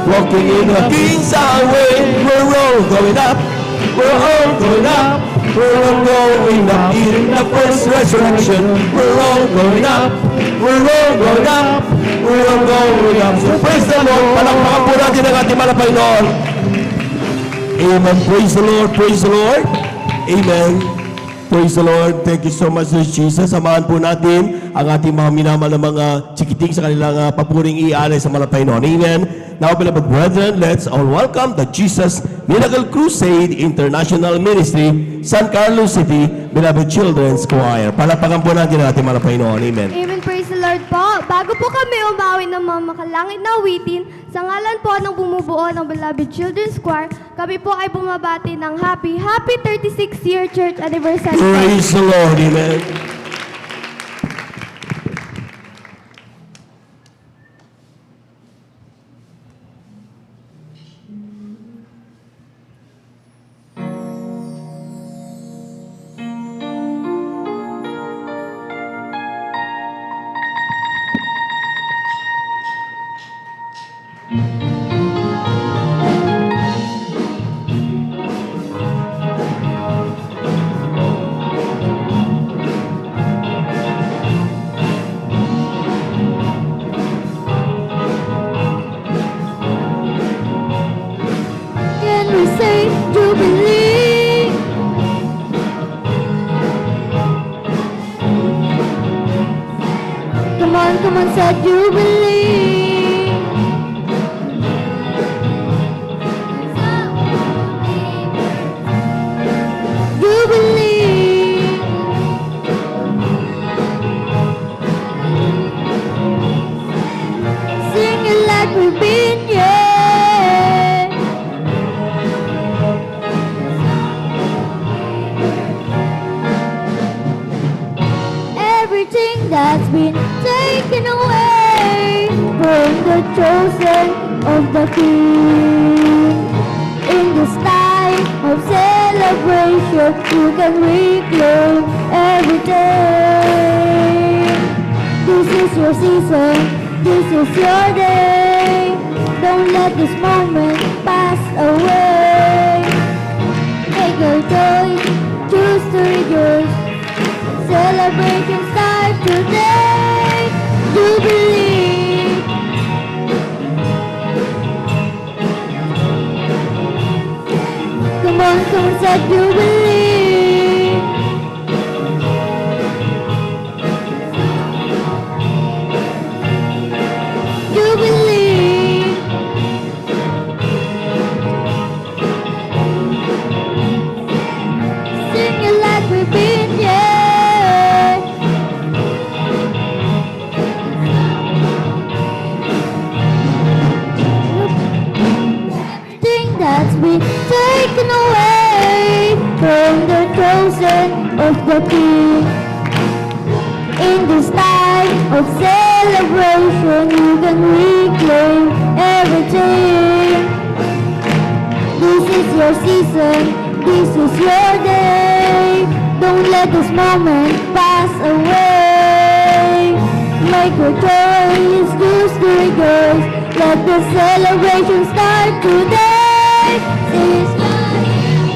Walking in the King's highway. We're all going up. We're all going up. We're all going up in the first resurrection. We're all going up. We're all going up. We're all going up. So praise the Lord. Palakpakan po natin ang ating mahal na Panginoon. Amen. Praise the Lord. Praise the Lord. Amen. Praise the Lord. Thank you so much, Lord Jesus. Samahan po natin ang ating mga minamahal na mga chikiting sa kanilang papuring ialay sa mahal na Panginoon. Amen. Now, beloved brethren, let's all welcome the Jesus Miracle Crusade International Ministry, San Carlos City, Beloved Children's Choir. Palakpakan po natin ang ating mahal na Panginoon. Amen. Amen. Praise the Lord po. Bago po kami umawi ng mga makalangit na awitin, sa ngalan po ng bumubuo ng Beloved Children's Choir, kami po ay bumabati ng happy 36th-year church anniversary. Praise the Lord. Amen. Can we say Jubilee? Come on, say Jubilee. Jubilee. Sing it like we've been, yeah. chosen of the King. In this time of celebration, you can reclaim every day. This is your season, this is your day. Don't let this moment pass away. Make your choice, choose to rejoice. Celebration start today. Jubilee. Come on, say Jubilee. Jubilee. Sing it like we've been here. Everything that's been taken away from the chosen of the King. In this time of celebration, you can reclaim everything. This is your season, this is your day. Don't let this moment pass away. Make your choice, choose to rejoice. Let the celebration start today. This is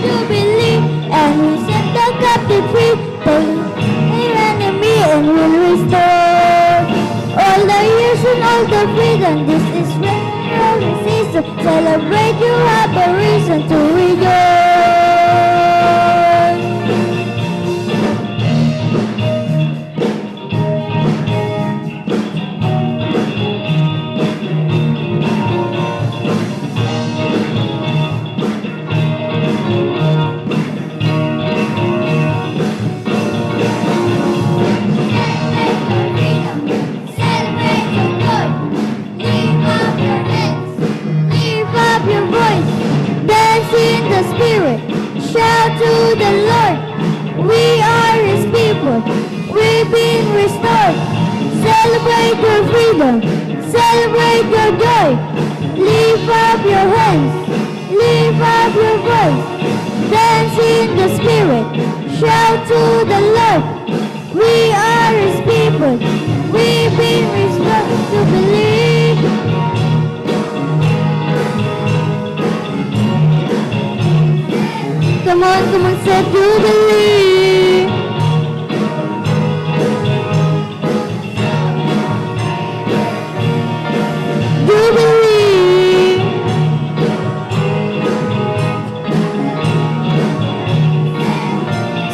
Jubilee, and we set the captive free. Take enemy and will restore all the years and all the freedom. This is the season. Celebrate, you have a reason to rejoice. Spirit, shout to the Lord. We are His people, we've been restored. Celebrate your freedom, celebrate your joy. Lift up your hands, lift up your voice. Dance in the Spirit, shout to the Lord. We are His people, we've been restored to believe. Come on, say Jubilee. Jubilee.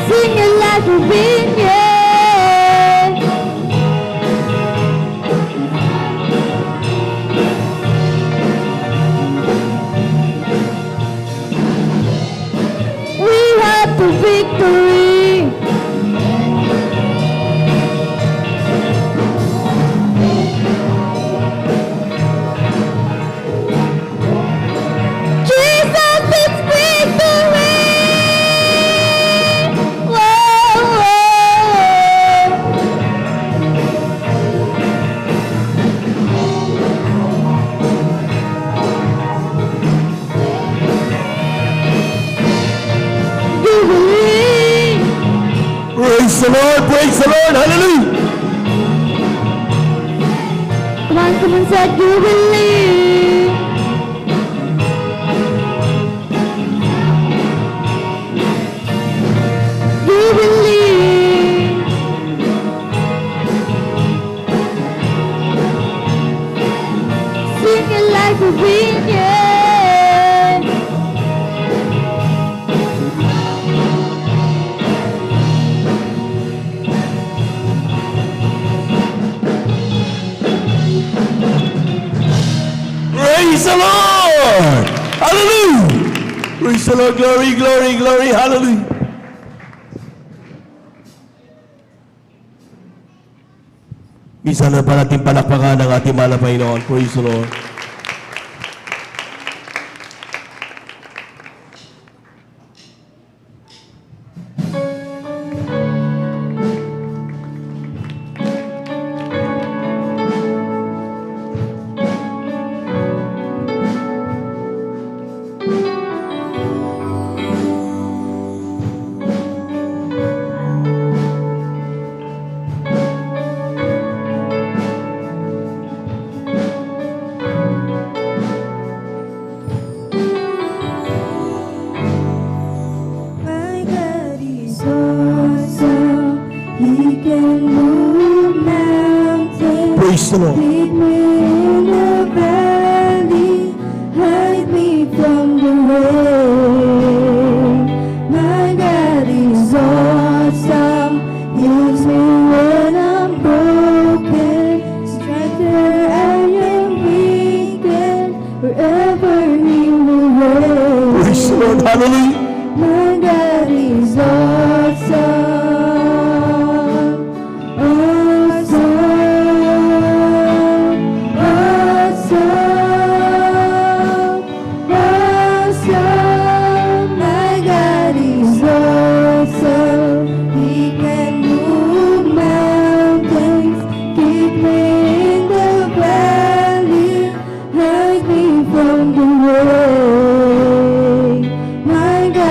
Sing it like we've been here. To victory. Jesus is victory. Whoa, Praise the Lord, hallelujah. Come on, say Jubilee. Jubilee. Sing it like we've been here. Praise the Lord! Hallelujah! Praise the Lord, glory, glory, glory, hallelujah! Isa na pa natin palakpakan ang ating mahal na Panginoon. Praise the Lord. Praise the Lord. Lead me in the valley, hide me from the rain. My God is awesome, heals me when I'm broken. Strengthen I am weakened, wherever He will reign. Praise the Lord. Hallelujah. My God is awesome. My God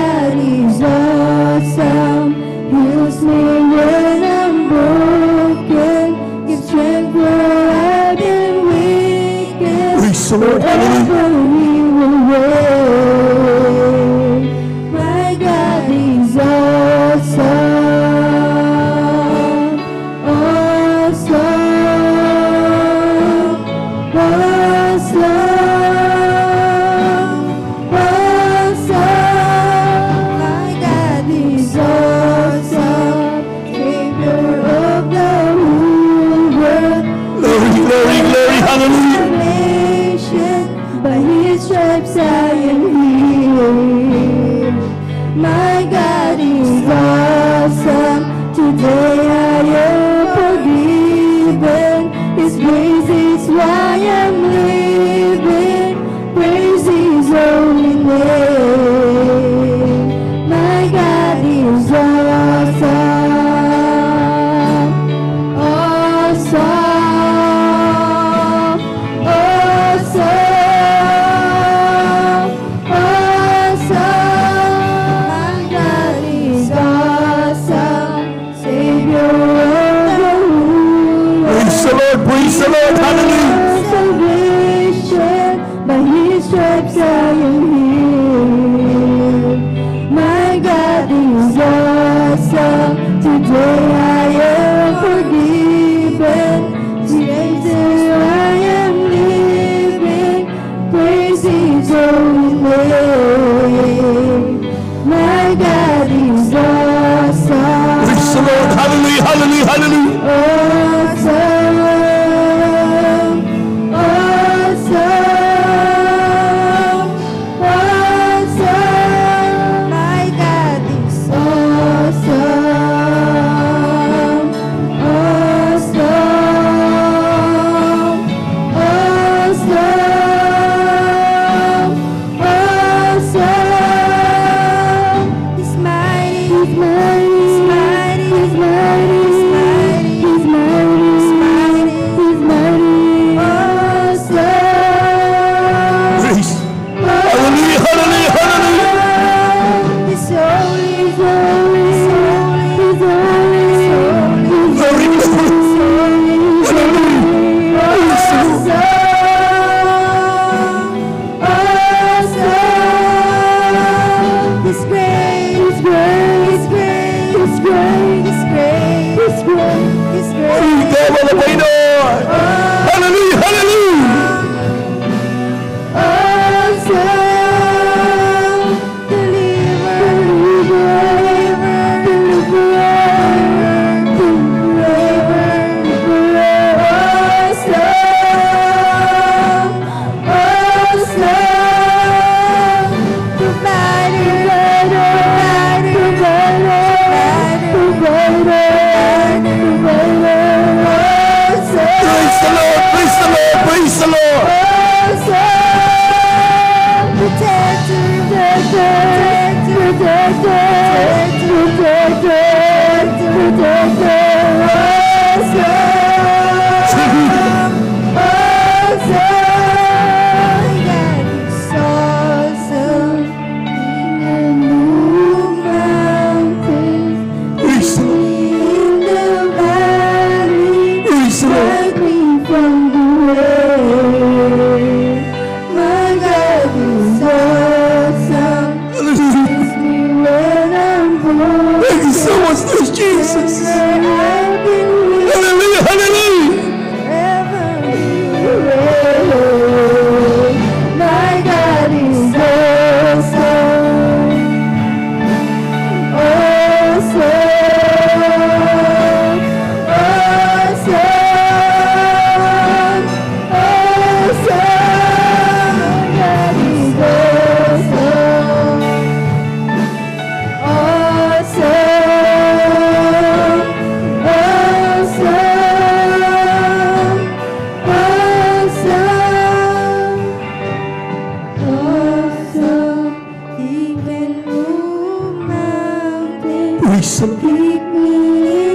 Praise the Lord. Keep me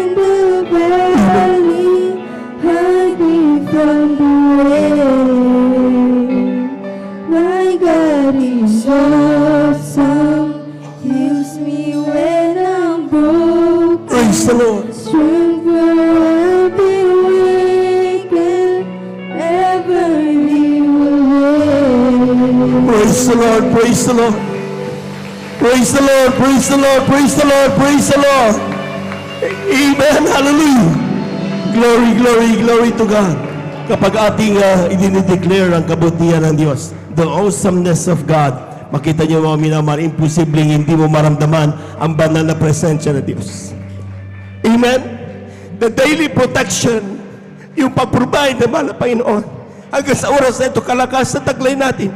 in the valley, hide me from the rain. My God is awesome, heals me when I'm broken. Praise the Lord. Strength where I've been weak and ever He will reign. Praise the Lord. Praise the Lord. Praise the Lord. Praise the Lord. Praise the Lord. Praise the Lord. Amen. Hallelujah. Glory, glory, glory to God. Kapag ating idinideclare ang kabutihan ng Diyos, the awesomeness of God, makita niyo mga minamahal, imposibleng hindi mo maramdaman ang banal na presensya ng Diyos. Amen? The daily protection, yung pag-provide ng mahal na Panginoon, hanggang sa oras na ito, kalakas na taglay natin.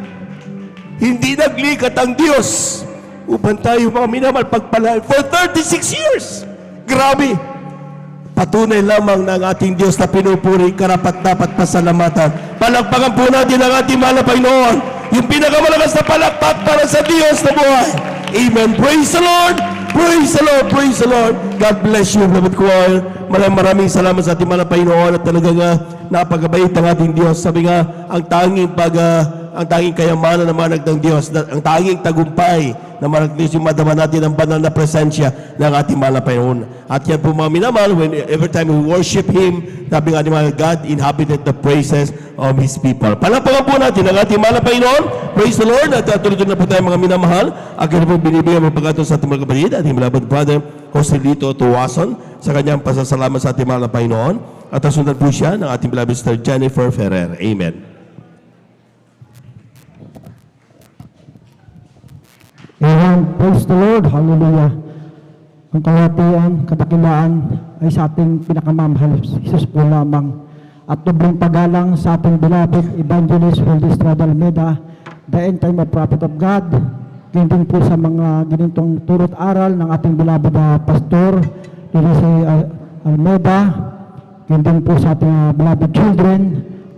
Hindi naglikat ang Diyos upang tayo mga minamahal pagpalain for 36 years. Grabe! Patunay lamang ng ating Diyos na pinupuri, karapat-dapat pasalamatan. Palakpakan po natin ang ating mahal na Panginoon, yung pinakamalakas na palakpak para sa Diyos na buhay. Amen. Praise the Lord! Praise the Lord! Praise the Lord! God bless you, beloved choir. Maraming salamat sa ating mahal na Panginoon at talagang napagabait ang ating Diyos. Sabi nga, ang tanging kayamanan na manag ng Diyos, ang tanging tagumpay na manag ng Diyos, yung madama natin ang banal na presensya ng ating mahal na Panginoon. At yan po mga minamahal, every time we worship Him, sabi nga ni mahal, God inhabited the praises of His people. Palapakan po natin ang ating mahal na Panginoon. Praise the Lord. At tuloy-tuloy na po tayo mga minamahal. Akin na po binibigyan mo pagkatong sa ating mga kapatid, ating beloved brother, Joselito Tuwason, sa kanyang pasasalamat sa ating mahal na Panginoon. At asundan po siya ng ating beloved sister Jennifer Ferrer. Amen. Amen. Praise the Lord. Hallelujah. Ang kalahatian, kadakilaan ay sa ating pinakamamahal, Jesus po lamang. At dobleng paggalang sa ating beloved Evangelist Weldy Estrada Almeida, the end time of prophet of God. Ganyan din po sa mga ganitong turot aral ng ating beloved Pastor Lisa Almeida. Ganyan din po sa ating beloved children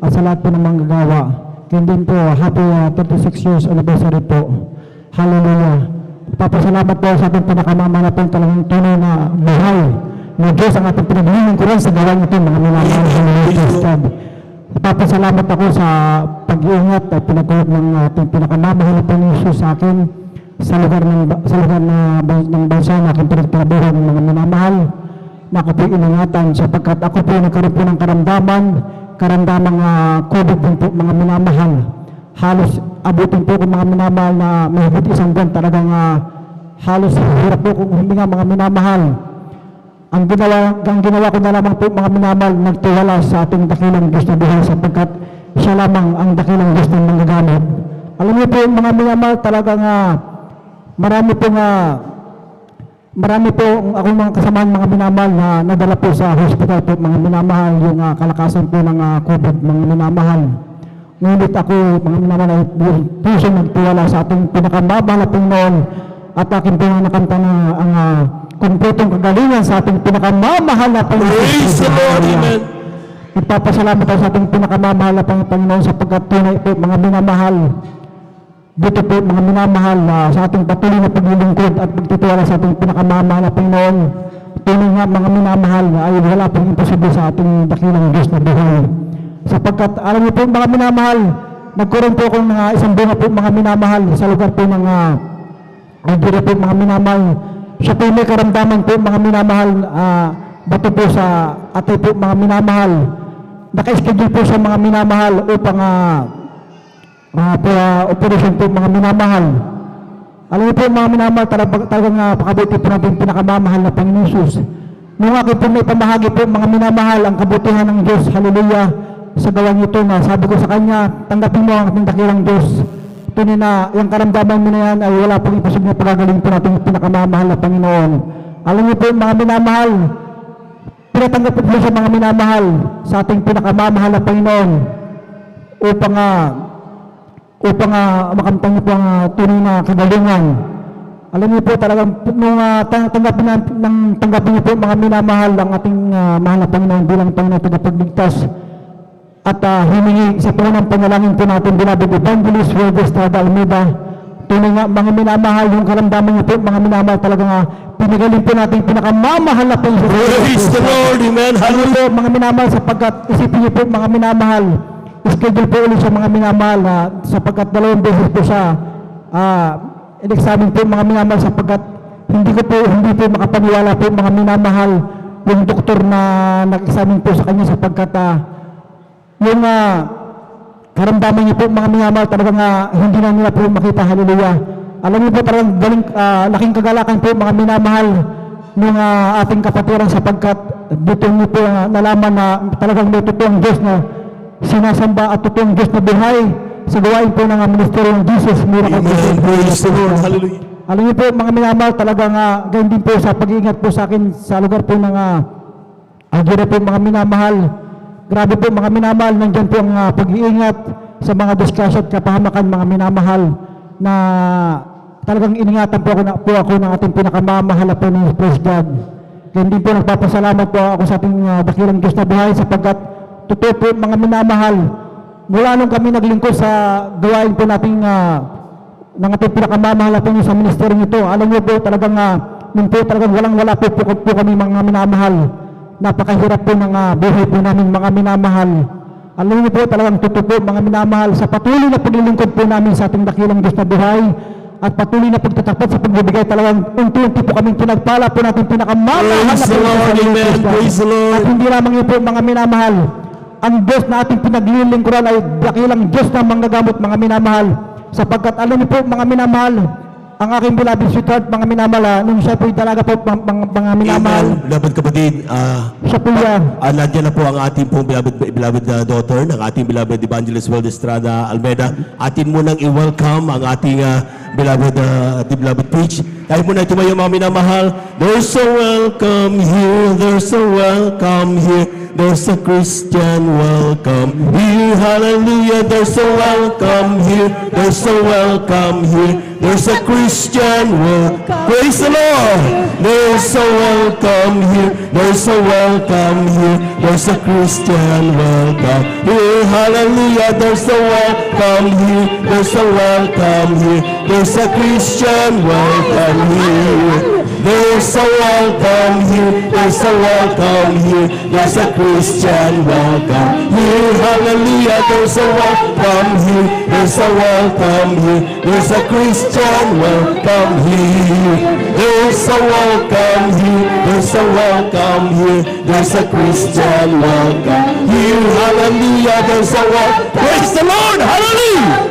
at sa lahat po ng mga gagawa. Ganyan din po, happy 36 years anniversary po. Hallelujah. Papasalamat po sa ating pinakamamahal na pong talagang tunay na buhay na Diyos ang ating pinaglilingkuran sa gawain ito, mga minamahal sa Kristad. Papasalamat ako sa pag-iingat at pinagkulit ng ating pinakamamahal na pong Isus sa akin sa lugar ng bansa na aking pinagtrabuhan ng mga minamahal na ako po iningatan sapagkat ako po nagkaroon po ng karamdamang COVID din po mga minamahal. Halos abutin po kung mga minamahal na may higit isang buwan talagang halos hirap po kung huminga mga minamahal. Ang ginawa ko na lamang po mga minamahal, nagtiwala sa ating dakilang Diyos na buhay sapagkat siya lamang ang dakilang Diyos na manggagamit. Alam niyo po mga minamahal, talagang marami po akong mga kasamahan mga minamahal na nadala po sa hospital po mga minamahal yung kalakasan po ng COVID mga minamahal. Ngunit ako, mga minamahal, ay puso nagtiwala sa ating pinakamamahal na Panginoon at aking pinanakanta na ang kumpletong kagalingan sa ating pinakamamahal na Panginoon. Praise the Lord, amen. Nagpapasalamat tayo sa ating pinakamamahal na Panginoon sapagkat tunay po, mga minamahal, dito po, mga minamahal, sa ating patuloy na paglilingkod at pagtitiwala sa ating pinakamamahal na Panginoon. Tunay nga, mga minamahal, ay wala pong imposible sa ating dakilang Diyos na buhay. Sapagkat, alam niyo po mga minamahal, nagkaroon po akong isang bunga po mga minamahal sa lugar po ng Algeria po mga minamahal. Siya po may karamdaman po mga minamahal, bato po sa atay po mga minamahal. Naka-schedule po sa mga minamahal upang operation po mga minamahal. Alam niyo po mga minamahal, talagang pakabuti po natin pinakamamahal na Panginoon Jesus. Nung ako po may pamahagi po mga minamahal ang kabutihan ng Diyos, hallelujah, sa gawain ito na sabi ko sa kanya, tanggapin mo ang ating dakilang Diyos. Tunay na yung karamdaman mo na yan ay wala pong imposible na pagagaling po natin pinakamamahal na Panginoon. Alam niyo po mga minamahal, pinatanggap po sa mga minamahal sa ating pinakamamahal na Panginoon upang makamtang niyo po ang tunay na kagalingan. Alam niyo po talagang nung tanggapin niyo po mga minamahal ang ating mahal na Panginoon bilang Panginoon tagapagligtas. At humingi sa punang panalangin po natin, beloved Evangelist Weldy Estrada Almeida, tunay nga mga minamahal, yung karamdaman niyo po, mga minamahal, talaga nga, pinagaling po natin pinakamamahal na po. Praise the Lord, amen, hallelujah. Po, mga minamahal, sapagkat isipin niyo po, mga minamahal, schedule po ulit sa mga minamahal na sapagkat 2 beses po siya in-examine po mga minamahal, sapagkat hindi po makapaniwala po mga minamahal yung doktor na nag-examine po sa kanya, sapagkat yung karamdaman niyo po mga minamahal, talaga nga hindi na nila po makita. Hallelujah. Alam niyo po, talagang laking kagalakan po mga minamahal ng ating kapatiran, sapagkat dito niyo po nalaman na talagang may totoong Diyos na sinasamba at totoong Diyos na buhay sa gawain po ng ministeryo ng Jesus Miracle. Amen, praise the Lord, hallelujah. Alam niyo po mga minamahal, talagang ganyan din po sa pag-iingat po sa akin sa lugar po ng Agira po mga minamahal. Grabe po mga minamahal, nandiyan po ang pag-iingat sa mga discussion at kapahamakan mga minamahal na talagang iningatan po ako ng ating pinakamamahal po ng Praise God. Ganyan din po nagpapasalamat po ako sa ating dakilang Diyos na buhay, sapagkat totoo po mga minamahal, mula nung kami naglingkod sa gawain po nating ng ating pinakamamahal po sa ministeryo nito, alam niyo po talagang nung po talagang wala po kami mga minamahal. Napakahirap po ng buhay po namin mga minamahal. Alam niyo po talagang totoo po mga minamahal, sa patuloy na paglilingkod po namin sa ating dakilang Diyos na buhay at patuloy na pagtatapat sa pagbibigay, talagang unti-unti po kaming pinagpala po natin pinakamamahal na Praise the Lord, amen, praise the Lord. At hindi lamang yun po mga minamahal, ang Diyos na ating pinaglilingkuran ay dakilang Diyos na manggagamot mga minamahal, sapagkat alam niyo po mga minamahal, ang aking beloved sweetheart mga minamahal, nung siya po'y dalaga po mga minamahal. Amen, beloved kapatid, Siya po yan. nandiyan na po ang ating pong beloved daughter ng ating beloved Evangelist Well Estrada Almeida. Atin munang i-welcome ang ating beloved preach. Tayo muna tumayo mga minamahal. There's a welcome here, there's a welcome here, there's a Christian welcome here. Hallelujah, there's a welcome here, there's a welcome here, there's a Christian welcome. Praise the Lord. There's a welcome here, there's a welcome here, there's a Christian welcome here. Hallelujah, there's a welcome here, there's a welcome here, there's a Christian welcome here. There's a welcome here, there's a welcome here, there's a Christian welcome here. Hallelujah, there's a welcome here, there's a welcome here, there's a Christian welcome here. There's a welcome here, there's a welcome here, there's a Christian welcome here. Hallelujah, there's a welcome. Praise the Lord, hallelujah.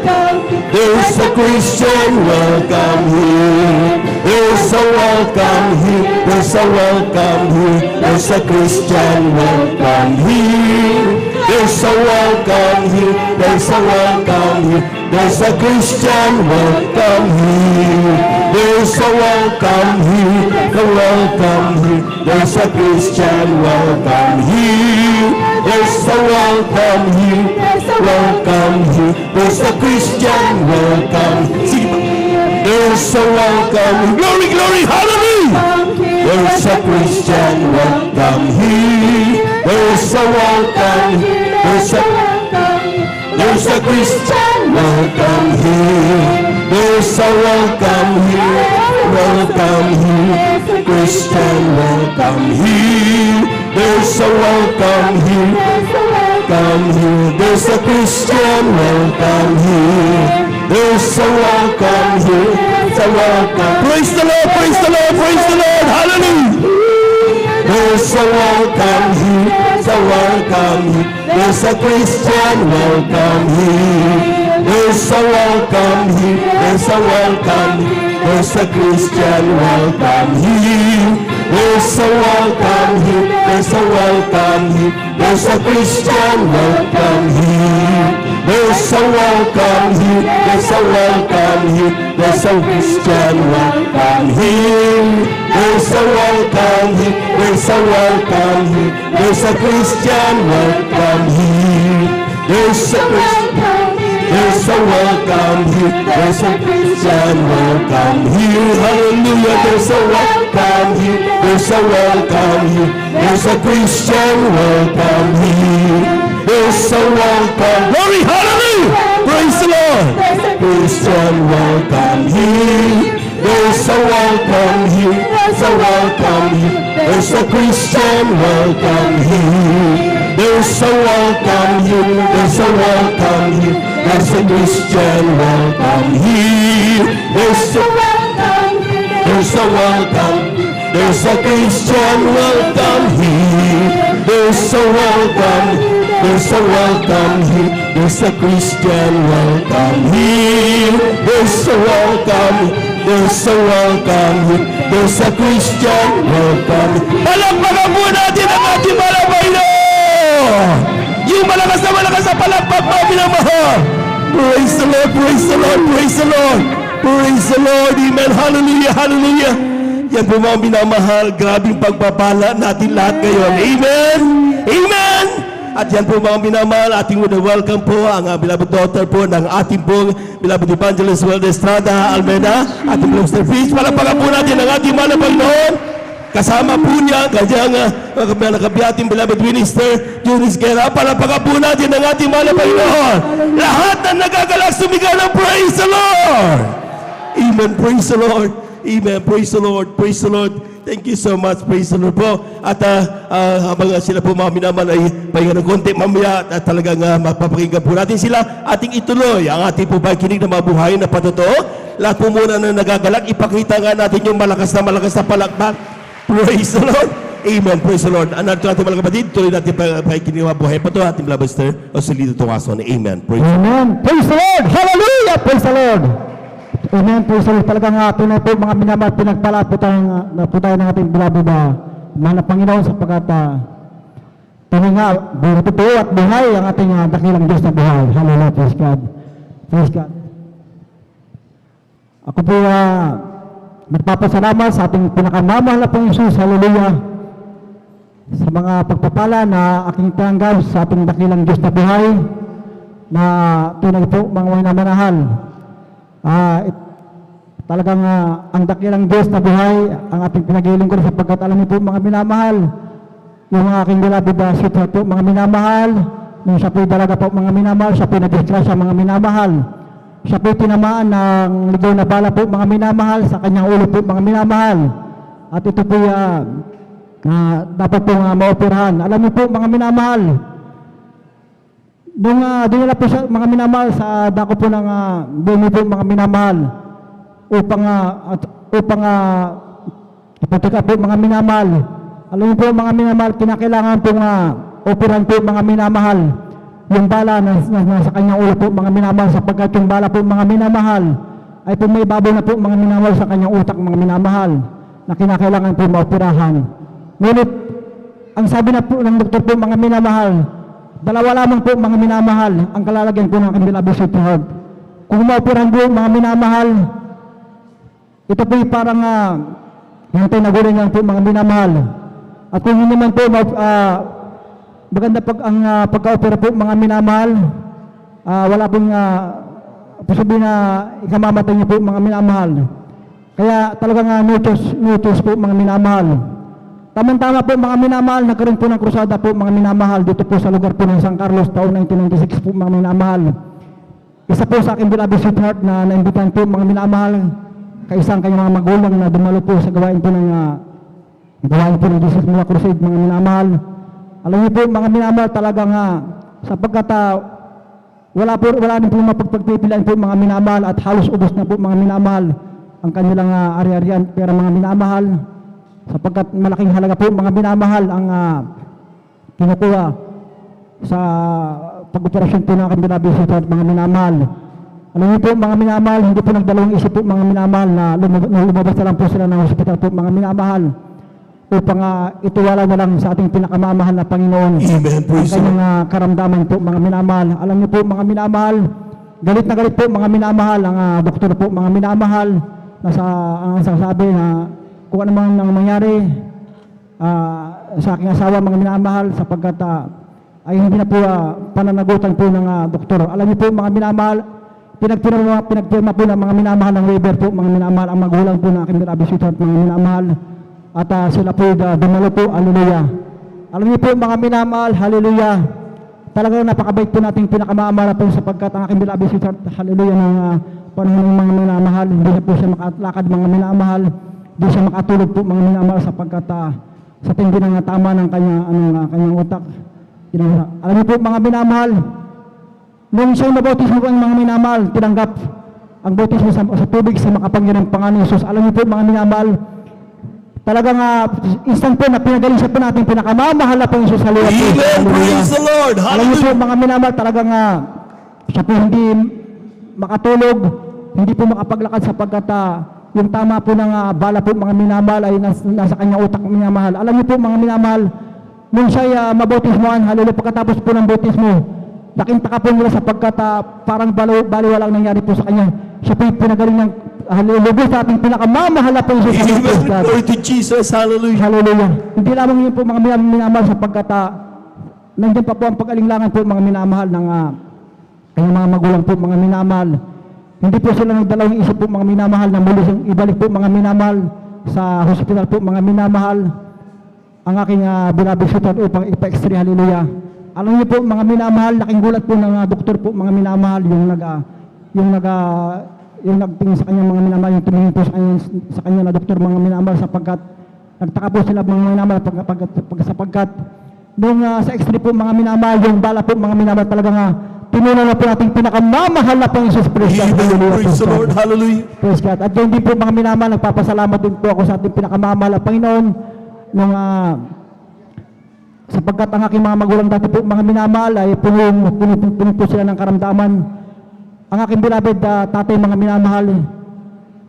There's a Christian welcome here. There's a welcome here. There's a welcome here. There's a Christian welcome here. There's a welcome here. There's a welcome here. There's a Christian welcome here. There's a welcome here. The welcome here. There's a Christian welcome here. There's a welcome here. Welcome here. There's a Christian welcome here. There's a welcome. Glory, glory, hallelujah. There's a Christian welcome here. There's a welcome. There's a Christian welcome here. There's a welcome here. Welcome here. Christian welcome here. There's a welcome here. Welcome here. There's a Christian welcome here. There's a welcome here. It's a welcome. Praise the Lord, praise the Lord, praise the Lord. Hallelujah. There's a welcome here. It's a welcome here. There's a Christian welcome here. There's a welcome here. There's a welcome here. There's a Christian welcome here. There's a welcome here. There's a welcome here. There's a Christian welcome here. There's a welcome here. There's a welcome here. There's a Christian welcome here. There's a welcome here. There's a welcome here. There's a Christian welcome here. There's a welcome here. There's a welcome here. There's a Christian welcome here. Hallelujah. There's a welcome here. There's a welcome here. There's a Christian welcome here. There's a welcome. Glory, hallelujah. Praise the Lord. Lord. Christian, welcome here. There's a welcome here. There's a welcome here. There's a Christian welcome here. There's a welcome here. There's a welcome here. There's a Christian welcome here. There's a welcome here. There's a welcome. There's a Christian welcome here. There's a welcome. There's a welcome here. There's a Christian welcome here. There's a welcome. There's a welcome here. There's a Christian welcome. Palakpakan po natin ang ating malabayno! Yung malakas na palakpak mga pinamahal. Praise the Lord, praise the Lord, praise the Lord. Praise the Lord, amen, hallelujah, hallelujah. Yan po mga minamahal, grabing pagpapala natin lahat ngayon. Amen, amen. At yan po mga minamahal, ating welcome po ang beloved daughter po ng ating pong beloved evangelist Weldy Estrada Almeida, ating beloved Mr. Fish. Palakpakan po natin ang ating mahal na Panginoon. Kasama po niya, kanyang nakabiyating beloved minister, Junis Guerra. Palakpakan po natin ang ating mahal na Panginoon. Lahat na nagagalak sumigaw ng praise the Lord. Amen, praise the Lord. Amen, praise the Lord, praise the Lord. Thank you so much, praise the Lord po. At habang sila po mga minaman ay pahinga ng konti mamaya at talagang mapapakinggan po natin sila, ating ituloy ang ating po pakikinig na mabuhay na patotoo. Lahat po muna na nagagalak, ipakita nga natin yung malakas na palakpak. Praise the Lord. Amen, praise the Lord. Ano natin mga kapatid, tuloy natin pakikinig na mabuhay pa ito, ating beloved sister Osilito Tungason. Amen, praise the Lord. Amen. Praise the Lord. Hallelujah. Praise the Lord. Amen. Praise the Lord. Talagang tunay po mga minamahal, pinagpala po tayo ng ating beloved mahal na Panginoon sapagkat tunay nga, totoo at buhay ang ating dakilang Diyos na buhay. Hallelujah. Praise God. Praise God. Ako po nagpapasalamat sa ating pinakamamahal na Panginoon Jesus. Hallelujah. Sa mga pagpapala na aking tinanggap sa ating dakilang Diyos na buhay na tunay po mga minamahal. Talagang ang dakilang Diyos na buhay ang ating pinagiling ko sapagkat alam niyo po mga minamahal, yung aking beloved sweetheart po mga minamahal, nung siya po dalaga po mga minamahal, siya po na-disgrasya mga minamahal, siya po tinamaan ng ligaw na bala po mga minamahal sa kanyang ulo po mga minamahal, at ito po dapat po maoperahan. Alam niyo po mga minamahal, nung dinala po siya mga minamahal sa dako po ng bumi po mga minamahal upang ipatika po mga minamahal. Alam niyo po mga minamahal, kinakailangan pong operahan po mga minamahal yung bala na sa kanyang ulo po mga minamahal sapagkat yung bala po mga minamahal ay po may babaw na po mga minamahal sa kanyang utak mga minamahal na kinakailangan po maoperahan. Ngunit ang sabi na po ng doktor po mga minamahal, dalawa lamang po mga minamahal ang kalalagyan po ng aking beloved sweetheart. Kung maoperahan po mga minamahal, ito po parang hintay na gurin lang po mga minamahal. At kung hindi man po maganda ang pagka-opera po mga minamahal, wala pong posible na ikamamatay niyo po mga minamahal. Kaya talagang no choice po mga minamahal. Tama-tama po mga minamahal, nagkaroon po ng krusada po mga minamahal dito po sa lugar po ng San Carlos taon 1996 po mga minamahal. Isa po sa aking beloved sweetheart na naimbitahan po mga minamahal kaisang kanyang mga magulang na dumalo po sa gawain po ng Jesus Mula Crusade mga minamahal. Alam niyo po mga minamahal talagang sapagkat wala din po mapagpagpipilian po mga minamahal at halos ubos na po mga minamahal ang kanilang ari-arian pera mga minamahal. Sapagkat malaking halaga po mga minamahal ang kinukuha sa pag-operasyon po ng kanila at mga minamahal. Alam niyo po mga minamahal, hindi po nagdalawang isip po mga minamahal na lumabas na lang po sila ng hospital po mga minamahal upang ituwala na lang sa ating pinakamamahal na Panginoon. Amen. Ang kanyang karamdaman po mga minamahal. Alam niyo po mga minamahal, galit na galit po mga minamahal ang doktor po mga minamahal na ang sasabi na kung ano man ang mangyari sa aking asawa mga minamahal sapagkat ay hindi na po pananagutan po ng doktor. Alam niyo po mga minamahal, pinagpirma po ng mga minamahal ng waiver po mga minamahal ang magulang po ng aking beloved sweetheart mga minamahal at sila po dumalo po, hallelujah. Alam niyo po mga minamahal, hallelujah. talagang napakabait po nating pinakamamahal po sapagkat ang aking beloved sister, hallelujah, ng panahon ng mga minamahal, hindi na po siya makalakad mga minamahal, hindi siya makatulog po mga minamahal sapagkat sa tindi ng tama ng kanyang utak. Alam niyo po mga minamahal, nung siyang nabautismo po ang mga minamahal, tinanggap ang bautismo sa tubig sa makapangyarihang Panginoon Hesus. Alam niyo po mga minamahal, talagang instant po na pinagaling siya po natin pinakamamahal na po Hesus. Amen. Praise the Lord. Alam niyo po Hallelujah. mga minamahal, talagang siya po hindi makatulog, hindi po makapaglakad sapagkat yung tama po ng bala po mga minamahal ay nasa kanyang utak minamahal. Alam niyo po mga minamahal, nung siya mabautismoan, hallelujah, pagkatapos po ng bautismo, nakintaka po nila sapagkat parang baliwalang nangyari po sa kanya. Siya po yung pinagaling ng hallelujah sa ating pinakamamahal na po Hesus. Amen. Glory to Jesus. Hallelujah. Hallelujah. Hindi lamang yun po mga minamahal sapagkat nandiyan pa po ang pag-alinglangan po mga minamahal ng kanyang mga magulang po mga minamahal. Hindi po sila nagdalawang isip po mga minamahal na muli siyang ibalik po mga minamahal sa hospital po mga minamahal ang aking beloved sister upang ipa-x-ray. Hallelujah. Alam niyo po mga minamahal, laking gulat po ng doktor po mga minamahal yung nagtingin sa kanya mga minamahal, yung tumingin po sa kanya na doktor mga minamahal sapagkat nagtaka po sila mga minamahal sapagkat nung sa x-ray po mga minamahal, yung bala po mga minamahal talagang tinunan na po natin pinakamamahal na po Hesus. Praise God. Praise the Lord. Hallelujah. Praise God. At yun din po mga minamahal, nagpapasalamat din po ako sa ating pinakamamahal na Panginoon nung sapagkat ang aking mga magulang dati po mga minamahal ay puno po sila ng karamdaman. Ang aking beloved tatay mga minamahal,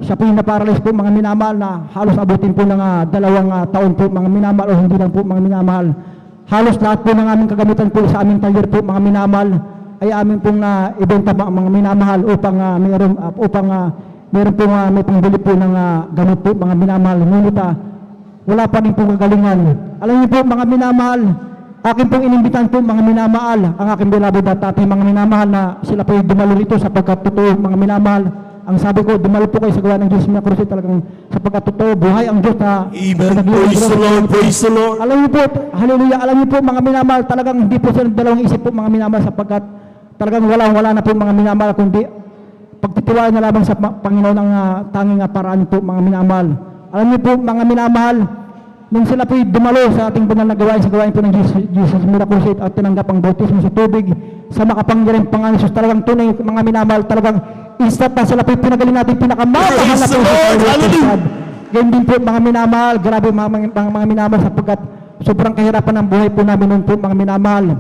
siya po yung naparalyze po mga minamahal na halos abutin po ng 2 taon po mga minamahal o hindi lang po mga minamahal. Halos lahat po ng aming kagamitan po sa aming talyer po mga minamahal ay amin pong ibenta mga minamahal upang meron pong may pangbili po ng gamot po mga minamahal. Ngunit wala pa rin pong kagalingan. Alam niyo po mga minamahal, akin pong inimbitan po mga minamahal, ang aking beloved tatay mga minamahal na sila po yung dumalo rito sapagkat totoo mga minamahal. Ang sabi ko, dumalo po kayo sa gawa ng Diyos na krus talagang sapagkat totoo, buhay ang Diyos na Amen. Praise the Lord. Praise the Lord. alam niyo po, hallelujah, alam niyo po mga minamahal, talagang hindi po sila dalawang isip po mga minamahal sapagkat talagang wala na po mga minamahal kundi pagtitiwala na lamang sa Panginoon ang tanging paraan po mga minamahal. Alam niyo po mga minamahal, nung sila po dumalo sa ating banal na gawain sa gawain po ng Jesus Miracle Crusade at tinanggap ang bautismo sa tubig sa makapangyarihang Panginoon Hesus, talagang tunay mga minamahal, talagang instant na sila po pinagaling natin pinakamamahal na po Hesus. Ganyan din po mga minamahal, grabe mga minamahal sapagkat sobrang kahirapan ng buhay po namin noon po mga minamahal.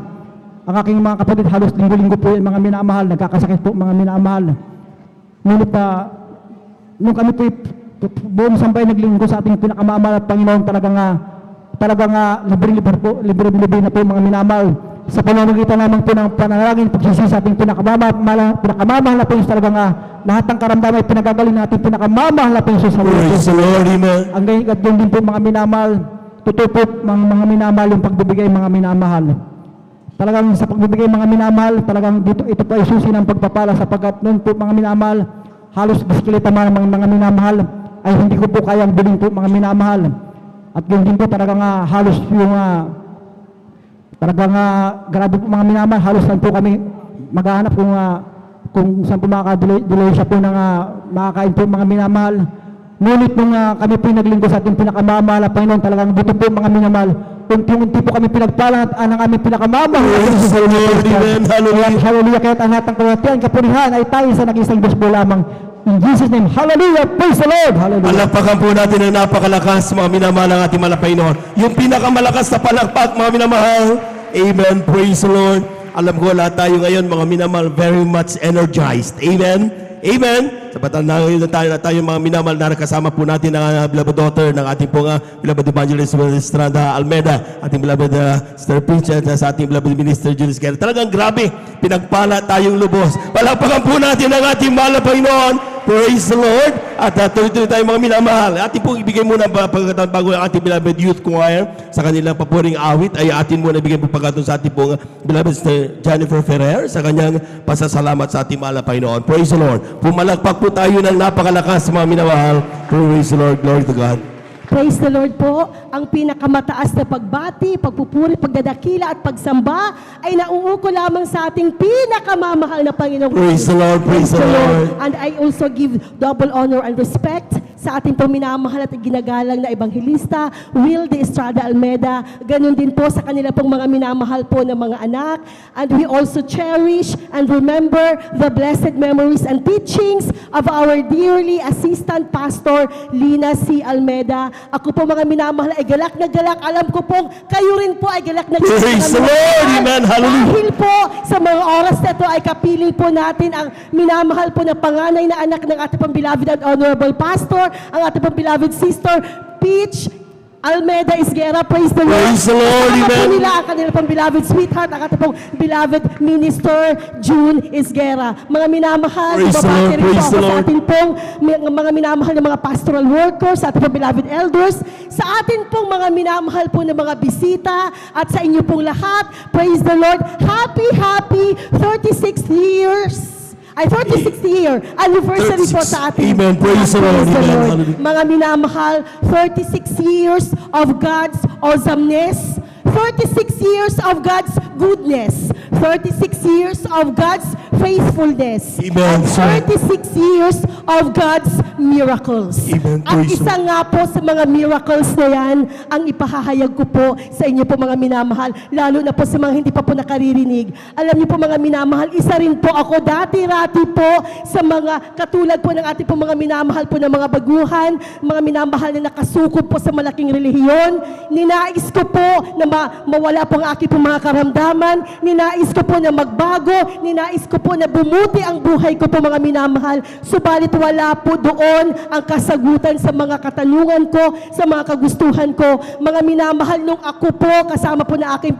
Ang aking mga kapatid halos linggo-linggo po yung mga minamahal, nagkakasakit po mga minamahal. Ngunit nung kami po buong sampay naglinggo sa ating pinakamamahal at Panginoon, talagang libre-libre na po mga minamahal. Sa pamamagitan naman po ng panalangin, pagsisisi sa ating pinakamamahal na po Hesus, talagang lahat ng karamdaman ay pinagagaling natin pinakamamahal na po Hesus. Praise the Lord. Amen. Ang ganyan at yun din po mga minamahal, totoo po mga minamahal yung pagbibigay mga minamahal. Talagang sa pagbibigay mga minamahal, talagang ito po ay susi ng pagpapala sapagkat noon po mga minamahal, halos bisikleta man mga minamahal ay hindi ko po kayang bilhin po mga minamahal. At yun din po talagang halos yung talagang grabe po mga minamahal, halos lang po kami maghahanap kung saan po makakadelay siya po ng makakain po mga minamahal. Ngunit nung kami po naglinggo sa ating pinakamamahal na Panginoon, talagang dito po mga minamahal, unti-unti po kami pinagpalang at ang aming pinakamamahal na Amen. Hallelujah. Hallelujah. Kahit ang hatang kawatian, kapurihan ay tayo sa nag-isang Diyos po lamang. In Jesus' name, hallelujah, praise the Lord, hallelujah. Palapakan po natin ang napakalakas mga minamahal ng ating malapay noon. Yung pinakamalakas na palakpak mga minamahal. Amen. Praise the Lord. Alam ko lahat tayo ngayon mga minamahal very much energized. Amen. Amen. Sapat na tayo mga minamahal na kasama po natin ang beloved daughter ng ating pong beloved evangelist Estrada Almeda, ating beloved Sister Princess, sa ating beloved minister Julius Guerra. Talagang grabe, pinagpala tayong lubos. Palapakan po natin ang ating mahal na Panginoon. Praise the Lord. At tuloy-tuloy tayo mga minamahal. Atin pong ibigay muna pagkataon bago ang ating beloved youth choir sa kanilang papuring awit ay atin muna ibigay po pagkataon sa ating pong beloved Sister Jennifer Ferrer sa kanyang pasasalamat sa ating mahal na Panginoon. Praise the Lord. Pumalakpak po tayo ng napakalakas mga minamahal. Praise the Lord. Glory to God. Praise the Lord po. Ang pinakamataas na pagbati, pagpupuri, pagdadakila at pagsamba ay nauuko lamang sa ating pinakamamahal na Panginoong Praise the Lord, praise the Lord. And I also give double honor and respect sa ating pong minamahal at ginagalang na Ebanghelista, Will de Estrada Almeda. Ganun din po sa kanila pong mga minamahal po na mga anak. And we also cherish and remember the blessed memories and teachings of our dearly Assistant Pastor Lina C. Almeda. Ako po mga minamahal ay galak na galak. Alam ko pong kayo rin po ay galak na galak. Praise the Lord, amen, hallelujah. Dahil po sa mga oras na ito ay kapiling po natin ang minamahal po na panganay na anak ng ating pong beloved and honorable pastor, ang ating pong beloved sister, Peach Almeda Isguera. Praise the Lord. Praise the Lord, Kasama po amen. nila ang kanilang pong beloved sweetheart, ang ating pong beloved minister, June Isguera. Mga minamahal, Praise the babati Lord, rin po praise ako the sa Lord. ating pong mga minamahal na mga pastoral workers, sa ating pong beloved elders, sa ating pong mga minamahal po na mga bisita, at sa inyo pong lahat. Praise the Lord. Happy 36 years. Ay, 36th year anniversary po sa ating. Amen. Praise the Lord. Amen. Hallelujah. Mga minamahal, 36 years of God's awesomeness, 36 years of God's goodness, 36 years of God's faithfulness, Amen. and 36 years of God's miracles. Amen. At Praise isa nga po sa mga miracles na yan, ang ipahahayag ko po sa inyo po mga minamahal, lalo na po sa mga hindi pa po nakaririnig. Alam niyo po mga minamahal, isa rin po ako dati-rati po sa mga katulad po ng ating po mga minamahal po ng mga baguhan, mga minamahal na nakasukob po sa malaking relihiyon. Ninais ko po na mawala po ang aking po mga karamdaman, ninais ko po na magbago, ninais ko po na bumuti ang buhay ko po mga minamahal. Subalit wala po doon ang kasagutan sa mga katanungan ko, sa mga kagustuhan ko. Mga minamahal, nung ako po kasama po na aking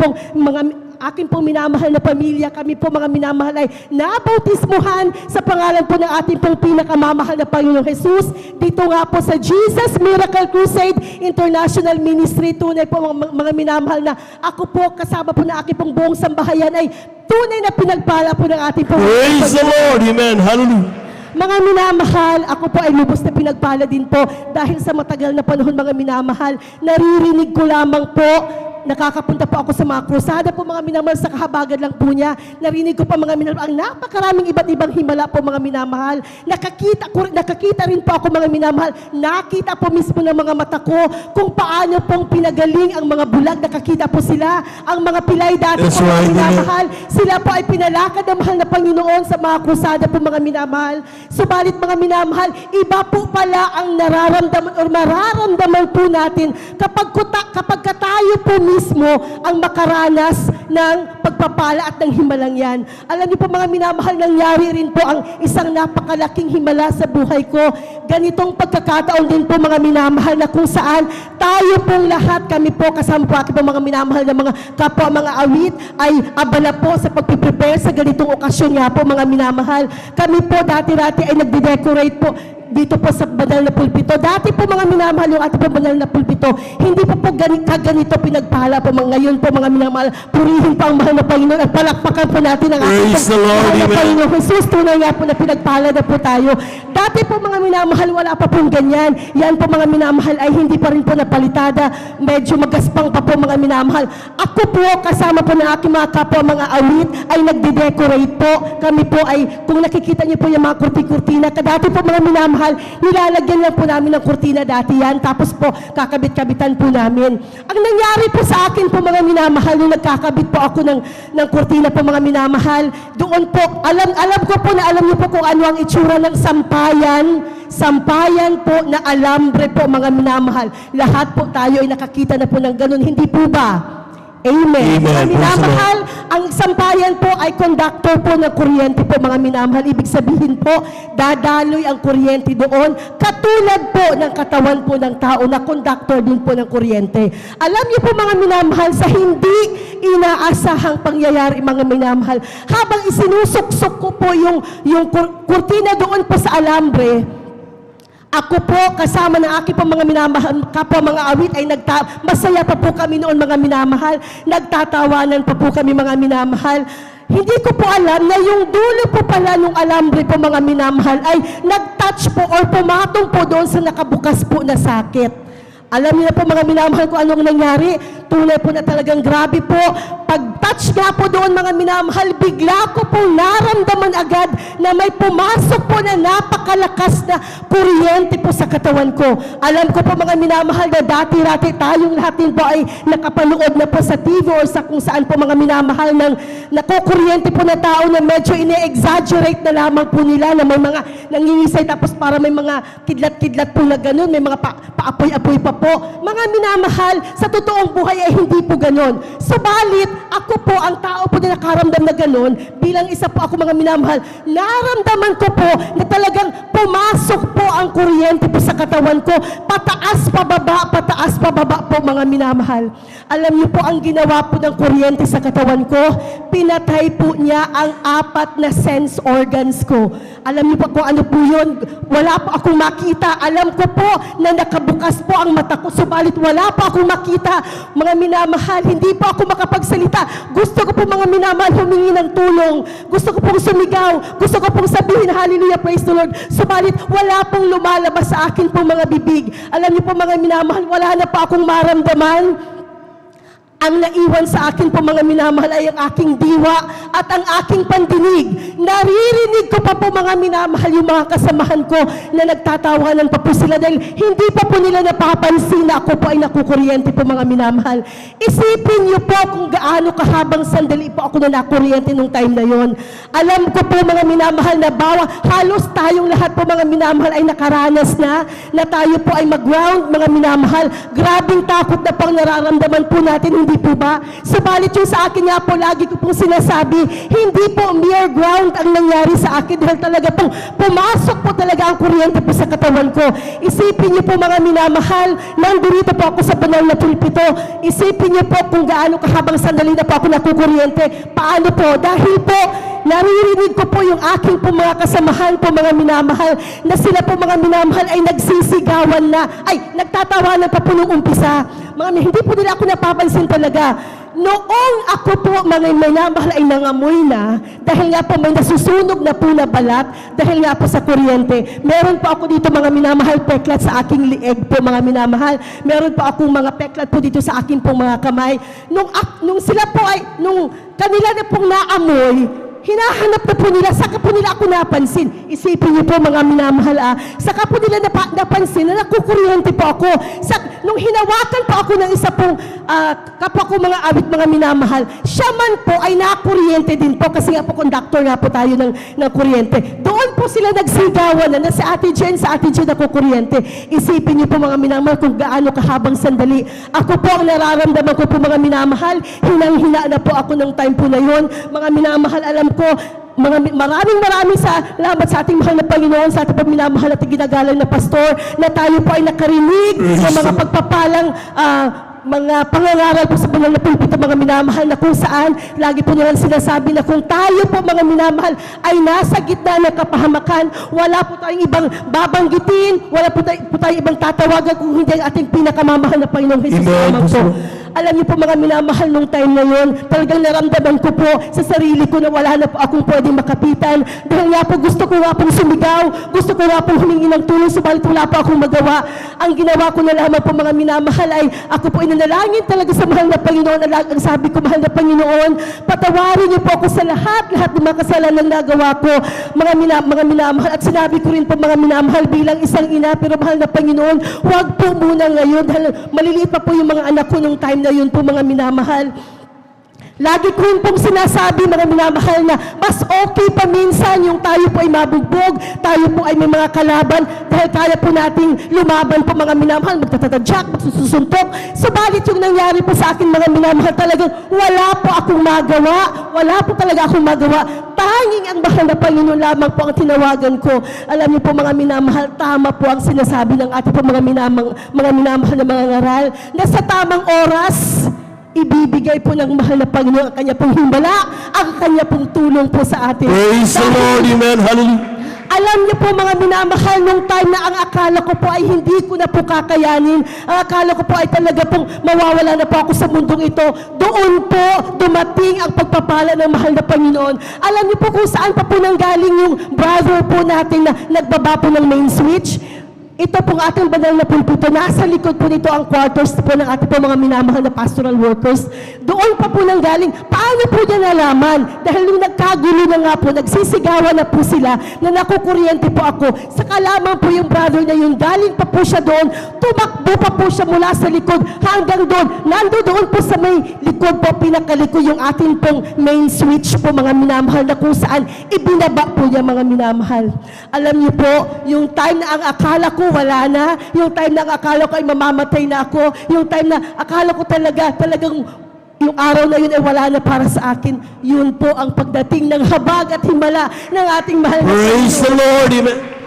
pong minamahal na pamilya, kami po mga minamahal ay nabautismuhan sa pangalan po ng ating pong pinakamamahal na Panginoong Jesus. Dito nga po sa Jesus Miracle Crusade International Ministry, tunay po mga minamahal na ako po kasama po na aking pong buong sambahayan ay tunay na pinagpala po ng ating pong Praise the Lord. Amen. Hallelujah. Mga minamahal, ako po ay lubos na pinagpala din po dahil sa matagal na panahon mga minamahal, naririnig ko lamang po, nakakapunta po ako sa mga krusada po mga minamahal, sa kahabagan lang po niya. Narinig ko pa mga minamahal, ang napakaraming iba't ibang himala po mga minamahal. Nakakita rin po ako mga minamahal, nakita po mismo ng mga mata ko kung paano pong pinagaling ang mga bulag, nakakita po sila. Ang mga pilay dati That's po mga right, minamahal, sila po ay pinalakad ng mahal na Panginoon sa mga krusada po mga minamahal. Subalit mga minamahal, iba po pala ang nararamdaman o mararamdaman po natin kapag tayo po mismo ang makaranas ng pagpapala at ng himalang yan. Alam niyo po mga minamahal, nangyari rin po ang isang napakalaking himala sa buhay ko. Ganitong pagkakataon din po mga minamahal na kung saan tayo pong lahat, kami po kasama po aking po mga minamahal na mga kapwa mga awit ay abala po sa pagpiprepare sa ganitong okasyon nga po mga minamahal. Kami po dati-rati ay nagde-decorate po dito po sa banal na pulpito. Dati po mga minamahal yung ating po banal na pulpito, hindi po kaganito pinagpala po mga ngayon po mga minamahal. Purihin po ang mahal na Panginoon at palakpakan po natin ang ating Praise the Lord, mahal na amen. Panginoon Jesus. Tunay nga po na pinagpala na po tayo. Dati po mga minamahal, wala pa pong ganyan. Yan po mga minamahal ay hindi pa rin po napalitada. Medyo magaspang pa po mga minamahal. Ako po kasama po ng aking mga kapwa mga awit ay nagde-decorate po. Kami po ay, kung nakikita niyo po yung mga kurti-kurtina, dati po mga minamahal, nilalagyan lang po namin ng kurtina dati yan, tapos po kakabit-kabitan po namin. Ang nangyari po sa akin po mga minamahal, nung nagkakabit po ako ng kurtina po mga minamahal, doon po, alam ko po na alam niyo po kung ano ang itsura ng sampayan po na alambre po mga minamahal. Lahat po tayo ay nakakita na po ng ganun, hindi po ba? Amen. Mga minamahal, ang sampayan po ay conductor po ng kuryente po mga minamahal. Ibig sabihin po, dadaloy ang kuryente doon, katulad po ng katawan po ng tao na conductor din po ng kuryente. Alam niyo po mga minamahal, sa hindi inaasahang pangyayari mga minamahal, habang isinusuksok ko po yung kurtina doon po sa alambre, ako po, kasama ng aking po mga minamahal, kapwa mga awit, ay masaya pa po kami noon mga minamahal. Nagtatawanan pa po kami mga minamahal. Hindi ko po alam na yung dulo po pala nung alambre po mga minamahal ay nag-touch po or pumatong po doon sa nakabukas po na sakit. Alam niyo na po mga minamahal kung anong nangyari. Tunay po na talagang grabe po. Pag-touch nga po doon mga minamahal, bigla ko po naramdaman agad na may pumasok po na napakalakas na kuryente po sa katawan ko. Alam ko po mga minamahal na dati-rati tayong lahat din po ay nakapanood na po sa TV or sa kung saan po mga minamahal ng nakukuryente po na tao na medyo ine-exaggerate na lamang po nila na may mga nangingisay tapos para may mga kidlat-kidlat po na ganun, may mga paapoy-apoy pa po. Mga minamahal, sa totoong buhay ay hindi po ganon. Subalit, ako po ang tao po na nakaramdam na ganon, bilang isa po ako mga minamahal, naramdaman ko po na talagang pumasok po ang kuryente po sa katawan ko, pataas pababa po mga minamahal. Alam niyo po ang ginawa po ng kuryente sa katawan ko, pinatay po niya ang 4 na sense organs ko. Alam niyo po kung ano po yun, wala po akong makita. Alam ko po na nakabukas po ang mata ko, subalit wala pa akong makita. Mga minamahal, hindi po ako makapagsalita. Gusto ko po mga minamahal humingi ng tulong. Gusto ko pong sumigaw. Gusto ko pong sabihin, hallelujah, praise the Lord. Subalit wala pong lumalabas sa akin pong mga bibig. Alam niyo po mga minamahal, wala na pa akong maramdaman. Ang naiwan sa akin po mga minamahal ay ang aking diwa at ang aking pandinig. Naririnig ko pa po mga minamahal yung mga kasamahan ko na nagtatawanan pa po sila dahil hindi pa po nila napapansin na ako po ay nakukuryente po mga minamahal. Isipin niyo po kung gaano kahabang sandali po ako na nakuryente nung time na yon. Alam ko po mga minamahal na halos tayong lahat po mga minamahal ay nakaranas na tayo po ay mag-ground mga minamahal. Grabing takot na pang nararamdaman po natin, hindi po ba? Subalit yung sa akin nga po, lagi ko pong sinasabi, hindi po mere ground ang nangyari sa akin dahil talaga pong pumasok po talaga ang kuryente po sa katawan ko. Isipin niyo po mga minamahal, nandito po ako sa banal na pulpito. Isipin niyo po kung gaano kahabang sandali na po ako nakukuryente. Paano po? Dahil po, naririnig ko po yung aking po mga kasamahan po mga minamahal na sila po mga minamahal ay nagsisigawan na, ay nagtatawanan pa po nung umpisa. Hindi po nila ako napapansin talaga. Noong ako po mga minamahal ay nangamoy na, dahil nga po may nasusunog na po na balat, dahil nga po sa kuryente. Meron po ako dito mga minamahal peklat sa aking lieg po mga minamahal. Meron po akong mga peklat po dito sa aking po mga kamay. Nung sila po ay, nung kanila na pong naamoy, hinahanap na po nila, saka po nila ako napansin. Isipin niyo po mga minamahal, saka po nila napansin na nakukuryente po ako. Nung hinawakan po ako ng isa pong kapwa ko mga awit mga minamahal, siya man po ay nakuryente din po kasi nga po conductor nga po tayo ng kuryente. Doon po sila nagsigawan na sa Ate Jen nakukuryente. Isipin niyo po mga minamahal kung gaano kahabang sandali. Ako po ang nararamdaman ko po mga minamahal, hinang-hina na po ako ng time po na yun. Mga minamahal, alam ko, maraming salamat sa ating mahal na Panginoon, sa ating minamahal at ginagalang na pastor, na tayo po ay nakarinig ng mga pagpapalang mga pangangaral po sa banal na pulpito mga minamahal, na kung saan lagi po nilang sinasabi na kung tayo po mga minamahal ay nasa gitna ng kapahamakan, wala po tayong ibang babanggitin, wala po tayong ibang tatawagan kung hindi ang ating pinakamamahal na Panginoong Jesus lamang po. Alam niyo po mga minamahal, nung time na yun, talagang naramdaman ko po sa sarili ko na wala na po akong pwedeng makapitan. Dahil nga po gusto ko nga pong sumigaw, gusto ko nga pong humingi ng tulong, subalit wala po akong magawa. Ang ginawa ko na lamang po mga minamahal ay ako po inanalangin talaga sa mahal na Panginoon. Ang sabi ko, mahal na Panginoon, patawarin niyo po ako sa lahat ng mga kasalanan na nagawa ko, mga minamahal. At sinabi ko rin po mga minamahal bilang isang ina, pero mahal na Panginoon, huwag po muna ngayon dahil maliliit pa po yung mga anak ko nung time na yun po mga minamahal. Lagi ko rin pong sinasabi mga minamahal na mas okay pa minsan yung tayo po ay mabugbog, tayo po ay may mga kalaban dahil kaya po nating lumaban po mga minamahal, magtatatadyak, magsusuntok. Subalit yung nangyari po sa akin mga minamahal, talagang wala po akong magawa, wala po talaga akong magawa. Tanging ang mahal na Panginoon lamang po ang tinawagan ko. Alam niyo po mga minamahal, tama po ang sinasabi ng ating po mga minamahal na mga ngaral, na sa tamang oras, ibibigay po ng mahal na Panginoon ang kanya pong himbala, ang kanya pong tulong po sa atin. Praise the Lord, amen, hallelujah. Alam niyo po mga minamahal, nung time na ang akala ko po ay hindi ko na po kakayanin, ang akala ko po ay talaga pong mawawala na po ako sa mundong ito, doon po dumating ang pagpapala ng mahal na Panginoon. Alam niyo po kung saan pa po nanggaling yung brother po natin na nagbaba po ng main switch? Ito pong ating banal na pulpito, nasa likod po nito ang quarters po ng ating po mga minamahal na pastoral workers. Doon pa po nang galing. Paano po niya nalaman? Dahil nung nagkagulo na nga po, nagsisigawan na po sila na nakukuryente po ako. Saka lamang po yung brother na yun, galing pa po siya doon, tumakbo pa po siya mula sa likod hanggang doon. Nando doon po sa may likod po, pinakalikod yung ating pong main switch po mga minamahal na kung saan ibinaba po niya mga minamahal. Alam niyo po, yung time na ang akala ko wala na, yung time na ang akala ko ay mamamatay na ako, yung time na akala ko talagang yung araw na yun ay wala na para sa akin, yun po ang pagdating ng habag at himala ng ating mahal na Praise the Lord. Amen.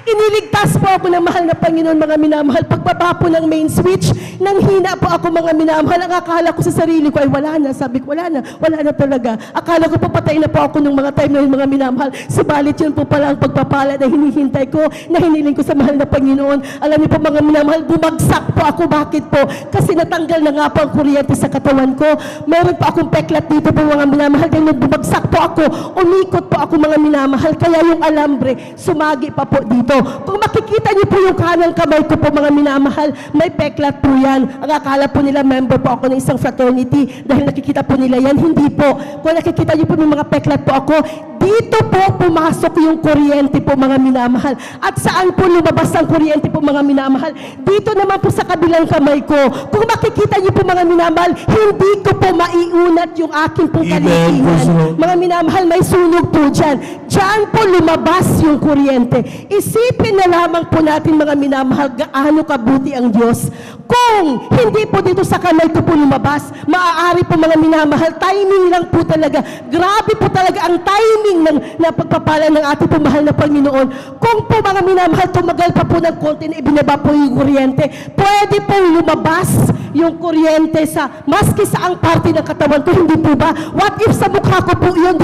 Iniligtas po ako ng mahal na Panginoon, mga minamahal. Pagbaba po ng main switch, nang hina po ako, mga minamahal. Ang akala ko sa sarili ko ay wala na. Sabi ko, wala na talaga. Akala ko papatay na po ako nung mga time na yun, mga minamahal. Subalit yun po pala ang pagpapala na hinihintay ko, na hiniling ko sa mahal na Panginoon. Alam niyo po, mga minamahal, bumagsak po ako. Bakit po? Kasi natanggal na nga po ang kuryente sa katawan ko. Meron po akong peklat dito po, mga minamahal. Kaya nung bumagsak po ako, umikot po ako, mga minamahal. Kaya yung alambre, sumagi pa po dito. Kung makikita niyo po yung kanang kamay ko po, mga minamahal, may peklat po yan. Ang akala po nila, member po ako ng isang fraternity dahil nakikita po nila yan. Hindi po. Kung nakikita niyo po yung mga peklat po ako, dito po pumasok yung kuryente po, mga minamahal. At saan po lumabas ang kuryente po, mga minamahal? Dito naman po sa kabilang kamay ko. Kung makikita niyo po, mga minamahal, hindi ko po maiunat yung aking pong kalitingan. Mga minamahal, may sunog po dyan. Diyan po lumabas yung kuryente. Isipin na lamang po natin, mga minamahal, gaano kabuti ang Diyos. Kung hindi po dito sa kamay ko po lumabas, maaari po, mga minamahal, timing lang po talaga. Grabe po talaga ang timing ng pagpapala ng ating po mahal na Panginoon. Kung po, mga minamahal, tumagal pa po ng konti na ibinaba po yung kuryente, pwede po lumabas yung kuryente sa maski sa ang parte ng katawan ko, hindi po ba? What if sa mukha ko po yun,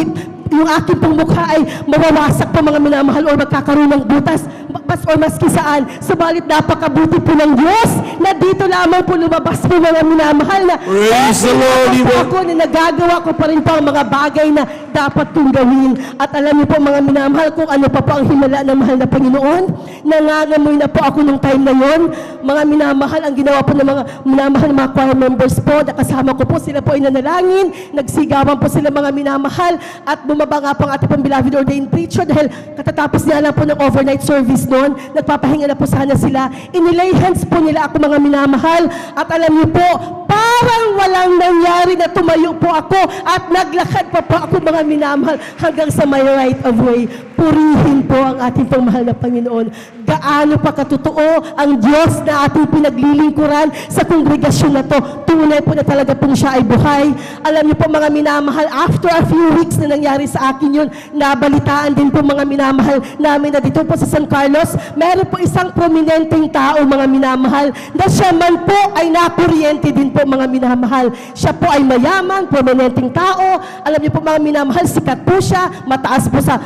yung aking pong mukha ay mawawasak po, mga minamahal, o magkakaroon ng butas, o maski saan. Subalit napakabuti po ng Diyos na dito lamang po lumabas po, mga minamahal, na Praise the Lord. ako na nagagawa ko pa rin po ang mga bagay na dapat kong gawin. At alam niyo po, mga minamahal, kung ano pa po ang himala ng mahal na Panginoon. Nangangamoy na po ako nung time na yon. Mga minamahal, ang ginawa po ng mga minamahal, mga choir members po, nakasama ko po, sila po ay nanalangin, nagsigawan po sila, mga minamahal, at bumaba nga po ang ating pong beloved ordained preacher dahil katatapos niya lang po ng overnight service noon, nagpapahinga na po sana sila. Inilay hands po nila ako, mga minamahal, at alam niyo po, parang walang nangyari na tumayo po ako at naglakad pa po ako, mga minamahal, hanggang sa my right of way. Purihin po ang ating pong mahal na Panginoon. Gaano pa katotoo ang Diyos na ating pinaglilingkuran sa kongregasyon na to. Tunay po na talaga pong siya ay buhay. Alam niyo po, mga minamahal, after a few weeks na nangyari sa akin yun, nabalitaan din po, mga minamahal, namin na dito po sa San Carlos, meron po isang prominenteng tao, mga minamahal, na siya man po ay nakuryente din po, mga minamahal. Siya po ay mayaman, prominenteng tao. Alam niyo po, mga minamahal, sikat po siya, mataas po sa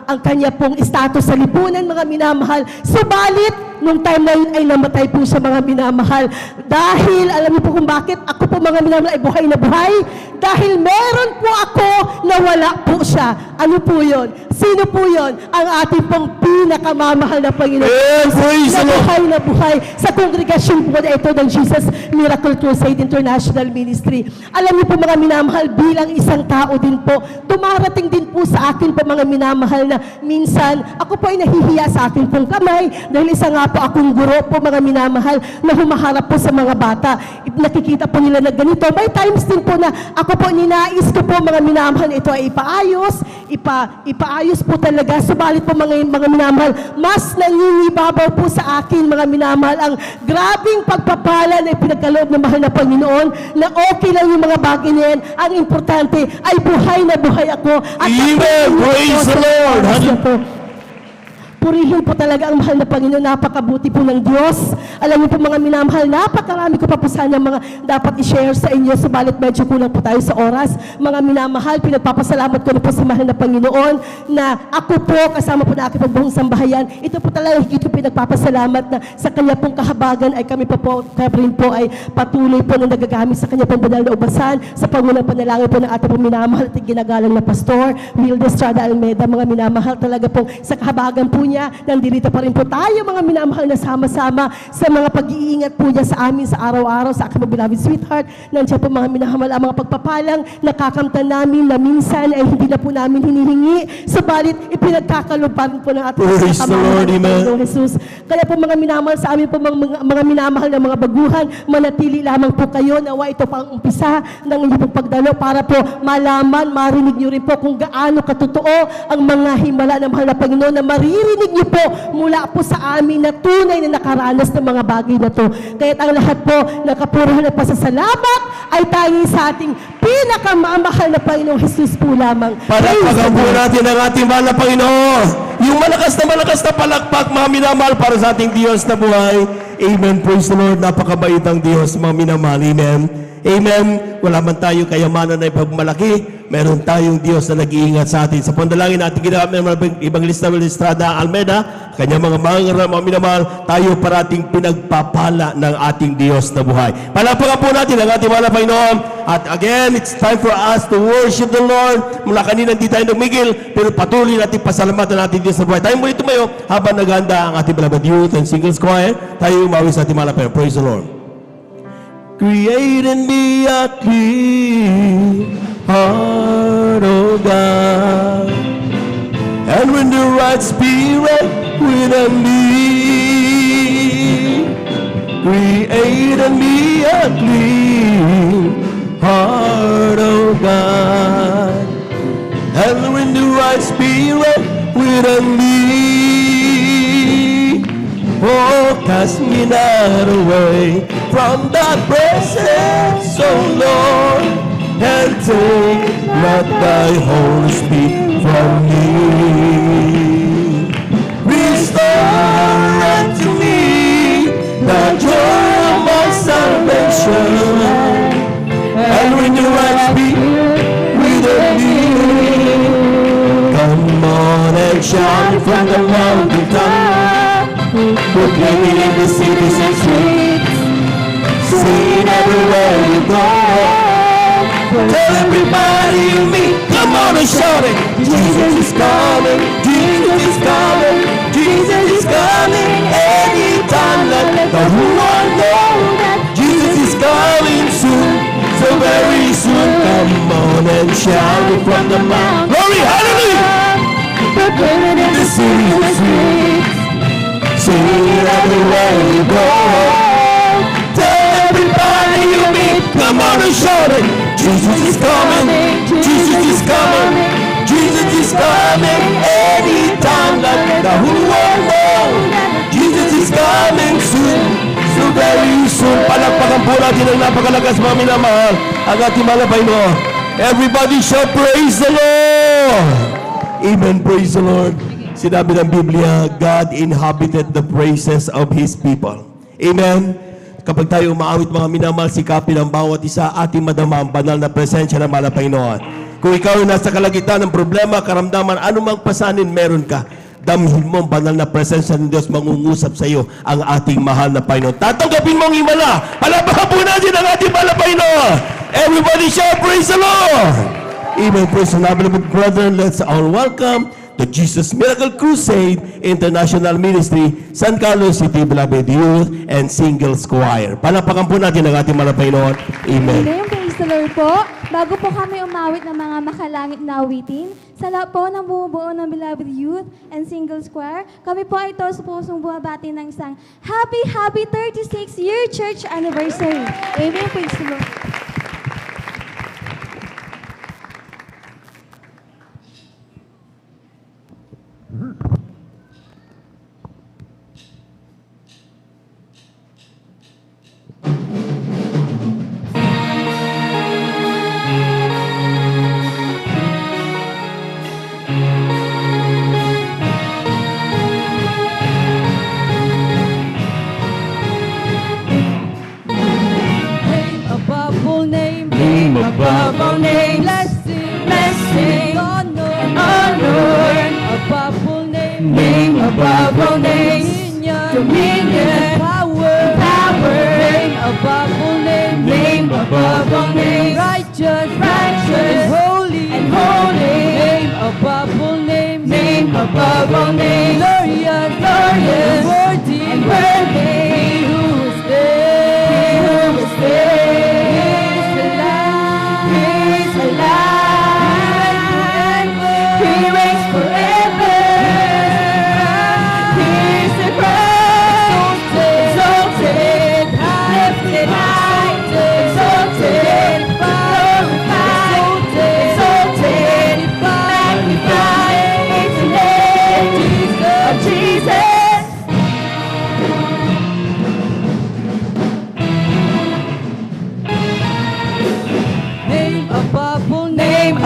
ang kanya pong status sa lipunan, mga minamahal. Subalit, nung time na yun ay namatay po siya, mga minamahal. Dahil, alam niyo po kung bakit ako po, mga minamahal, ay buhay na buhay? Dahil meron po ako na wala po siya. Ano po yun? Sino po yun? Ang ating pong pinakamamahal na Panginoon. Na buhay sa kongregasyon po na ito ng Jesus Miracle Crusade International Ministry. Alam niyo po, mga minamahal, bilang isang tao din po, dumarating din po sa akin po, mga minamahal, na minsan, ako po ay nahihiya sa akin pong kamay dahil isa nga po akong guro po, mga minamahal, na humaharap po sa mga bata. Nakikita po nila na ganito. May times din po na ako po, ninais ko po, mga minamahal, ito ay ipaayos po talaga. Subalit po, mga minamahal, mas nangingibabaw po sa akin, mga minamahal, ang grabing pagpapala na pinagkaloob ng mahal na Panginoon, na okay lang yung mga bagay na yan. Ang importante ay buhay na buhay ako. At Amen. Praise the Lord. Purihin po talaga ang mahal na Panginoon. Napakabuti po ng Diyos. Alam niyo po, mga minamahal, napakarami ko pa po sana mga dapat i-share sa inyo. Subalit medyo kulang po tayo sa oras. Mga minamahal, pinagpapasalamat ko na po sa mahal na Panginoon na ako po, kasama po na aking pagbuhong sambahayan, ito po talaga higit ko pinagpapasalamat na sa kanya pong kahabagan ay kami pa po, rin po ay patuloy po na nagagamit sa kanya pong banal na ubasan, sa pangunang panalangin po ng ating pong minamahal at ginagalang na Pastor Wilde Estrada Almeda. Mga minamahal, talaga po sa kahabagan po niya, niya. Nandito pa rin po tayo mga minamahal na sama-sama sa mga pag-iingat po niya sa amin sa araw-araw, sa aking beloved sweetheart. Nandiyan po mga minamahal ang mga pagpapalang nakakamtan namin na minsan ay hindi na po namin hinihingi. Subalit, ipinagkakaluban po ng ating Praise the Lord, amen. Panginoong Jesus. Kaya po mga minamahal sa amin po mga minamahal na mga baguhan, manatili lamang po kayo. Nawa ito pang umpisa ng inyong pong pagdalo para po malaman, marinig niyo rin po kung gaano katotoo ang mga himala ng mahal na Panginoon na maririnig niyo po mula po sa amin na tunay na nakaranas ng mga bagay na to. Kaya't ang lahat po nakapurahan at pasasalamat ay tanging sa ating pinakamamahal na Panginoong Jesus po lamang. Palakpakan po natin ang ating mahal na Panginoon. Yung malakas na palakpak, mga minamahal, para sa ating Diyos na buhay. Amen. Praise the Lord. Napakabait ang Diyos, mga minamahal. Amen. Amen. Wala man tayo kayamanan na ipagmalaki, meron tayong Diyos na nag-iingat sa atin. Sa pandalangin natin ginamit ng Evangelista Will Estrada Almeida, kanyang mga mangaral, mga minamahal, tayo parating pinagpapala ng ating Diyos na buhay. Palakpakan po natin ang ating mahal na Panginoon. At again, it's time for us to worship the Lord. Mula kanina hindi tayo nagmigil, pero patuloy natin pasalamatan natin Diyos na buhay. Tayo muli tumayo habang naghanda ang ating beloved youth and singles choir. Tayo umawi sa ating mahal na Panginoon. Praise the Lord. Create in me a clean heart, oh God, and when the right spirit within me, create in me a clean heart, oh God, and when the right spirit within me, oh, cast me not away from thy presence, oh Lord, and take not thy Holy Spirit from me. Restore unto me the joy of my salvation, and renew right spirit within me. Come on and shout from the mountain top, proclaiming in the cities and streets, sing everywhere you go. Tell everybody you meet, come on and shout it. Jesus is coming, Jesus is coming, Jesus is coming. Anytime, let the whole world know that Jesus is coming soon, so very soon. Come on and shout it from the mountain. Glory, hallelujah! Proclaiming in the cities and streets, sing it everywhere you go. Tell everybody you meet, come on and shout it. Jesus is coming, Jesus is coming, Jesus is coming. Anytime, let the whole world know Jesus is coming soon, so very soon. Palakpakan po natin ang napakalakas, mga minamahal, ang ating mahal na Panginoon. Everybody shall praise the Lord. Amen, praise the Lord. Sinabi ng Biblia, God inhabited the praises of His people. Amen. Kapag tayo umaawit, mga minamahal, sikapin ang bawat isa, ating madama ang banal na presensya ng mahal na Panginoon. Kung ikaw ay nasa kalagitnaan ng problema, karamdaman, anumang pasanin meron ka, damhin mo ang banal na presensya ng Diyos, mangungusap sa iyo ang ating mahal na Panginoon. Tatanggapin mo ang himala. Palapakan po natin ang ating mahal na Panginoon. Everybody shout, praise the Lord. Amen. Praise the Lord, beloved brethren. Let's all welcome the Jesus Miracle Crusade International Ministry, San Carlos City, Beloved Youth and Singles Choir. Palapakan po natin ang ating mahal na Panginoon. Amen. Ngayon, praise the Lord po. Bago po kami umawit ng mga makalangit na awitin, sa lahat po ng bumubuo ng Beloved Youth and Singles Choir, kami po ay ito sa pusong buhabati ng isang happy 36-year church anniversary. Amen. Praise the Lord. Above all names, blessing, honor, above all names, name above all names, dominion, power, name above all names, name above all names, righteous, holy, name above all names, name above all names, glorious,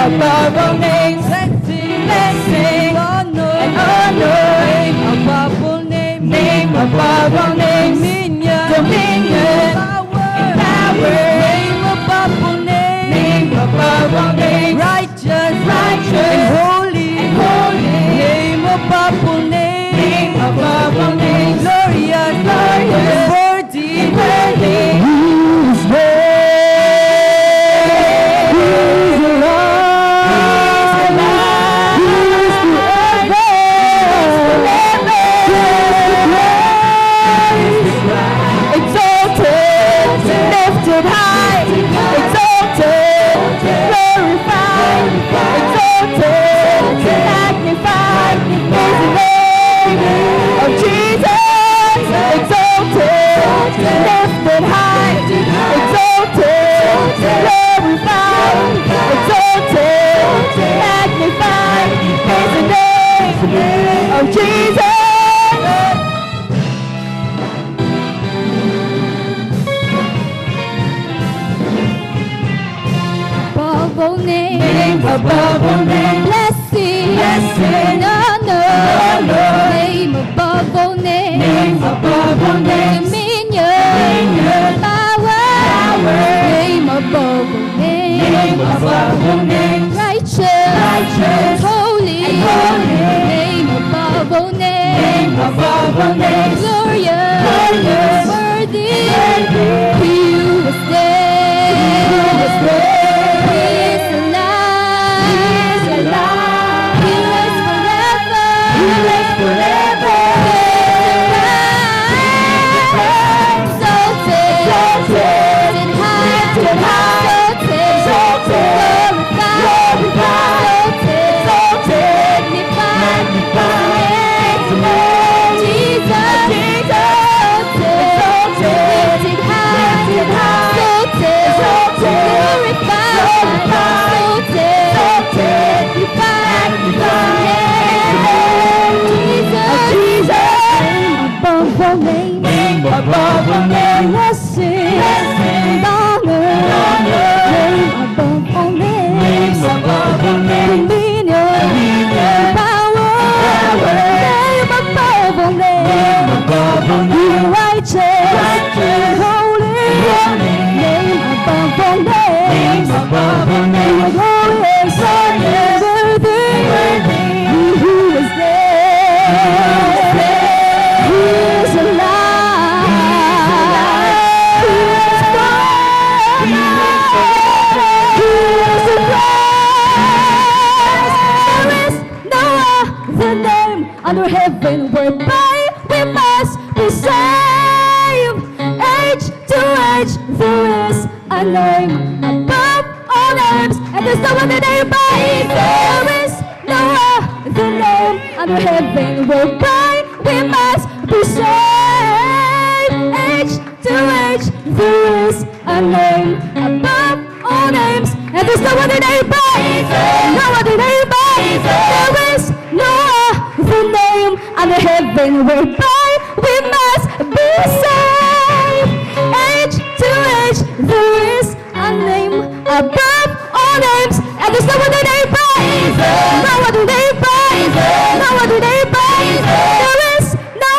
above all names. Blessing, honor, and honor. Name above all names. Name above all names. Dominion, power. Name above all names. Name above all names. Righteous, and holy. Name above all names. Name above all names. Glorious, worthy. Whose above all names. Blessing, honor. Name above all names. Name above all names. Dominion, power. Name above all names. Name above all names. Righteous, holy. Name above all names. Name above all names. Glorious, worthy. He was there. He is alive. He lives forever. Exalted high, glorified, magnified. Jesus, lifted high, Name above all names. Blessing, honor. Name above all names. Dominion, power. Name above all names. You're righteous, holy. Name above all names. You're glorious, worthy. He who is there. Under heaven whereby we must be saved. Age to age there is a name above all names, and there's no other name by. There is no other name under heaven whereby we must be saved. Age to age there is a name above all names, and there's no other name by. No other name by. There is no other name under heaven whereby we must be saved. Age to age there is a name above all names, and there's no other name by. No other name by. No other name by. There is no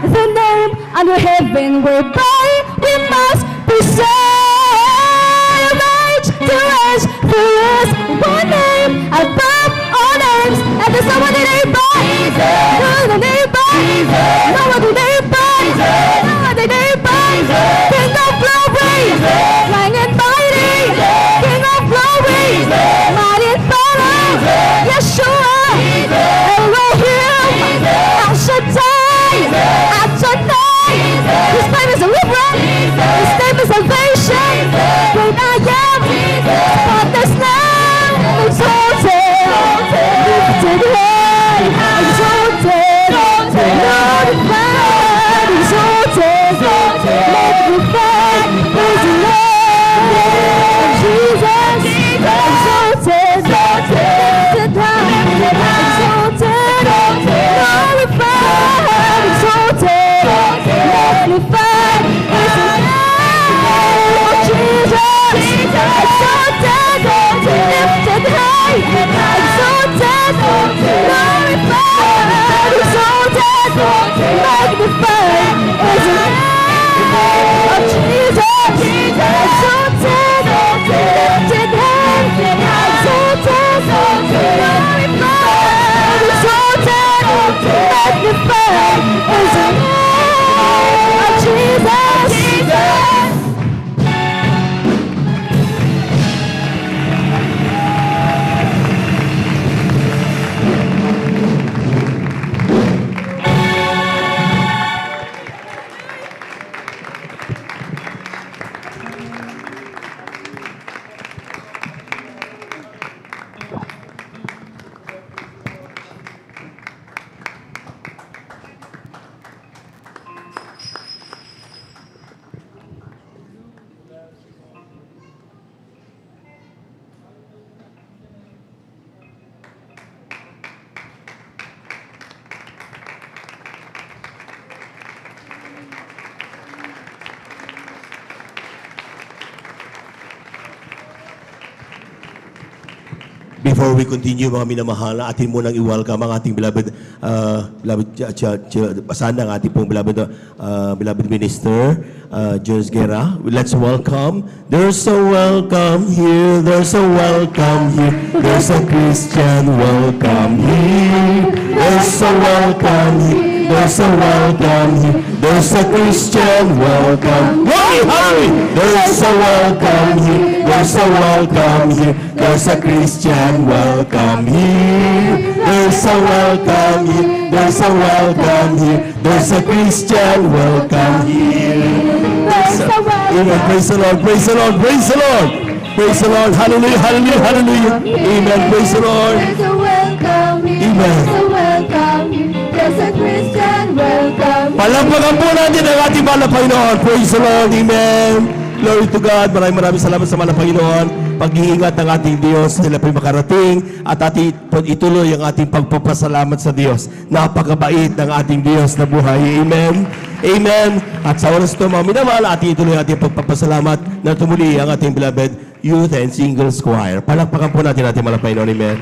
other name under heaven whereby we must be saved. Age to age there is one name above all names, and there's no other name by. No other name by. No other name by. No other name by. King of glory, flying and mighty. King of glory, mighty and battle. Yeshua, Elohim, El Shaddai, Adonai. His name is deliverance. His name is salvation. Great I am, spotless Lamb, exalted, lifted high, exalted, glorified, exalted, magnified, praise the Lord, Jesus, exalted. before we continue, mga minamahal, atin munang i-welcome ang ating beloved basahan ng ating pong beloved minister, Joyce Guerra. Let's welcome. There's a welcome here. There's a welcome here. There's a Christian welcome here. There's a welcome here. There's a welcome here. There's a Christian welcome. Hurry! There's a welcome here. There's a welcome here. There's a Christian welcome here. There's a welcome here. There's a welcome here. There's a Christian welcome here. Amen. Praise the Lord. Praise the Lord. Praise the Lord. Praise the Lord. Hallelujah. Hallelujah. Hallelujah. Amen. Praise the Lord. There's a welcome here. Amen. There's a welcome here. There's a Christian welcome. Palakpakan po natin ang ating mahal na Panginoon. Praise the Lord. Amen. Glory to God. Maraming salamat sa mahal na Panginoon. Pag-iingat ng ating Diyos, sila po'y makarating at ating ituloy ang ating pagpapasalamat sa Diyos. Napakabait ng ating Diyos na buhay. Amen. Amen. At sa oras ito, mga minamahal, ating ituloy ang ating pagpapasalamat na tumuli ang ating beloved Youth and Singles Choir. Palakpakan po natin ating mahal na Panginoon. Amen.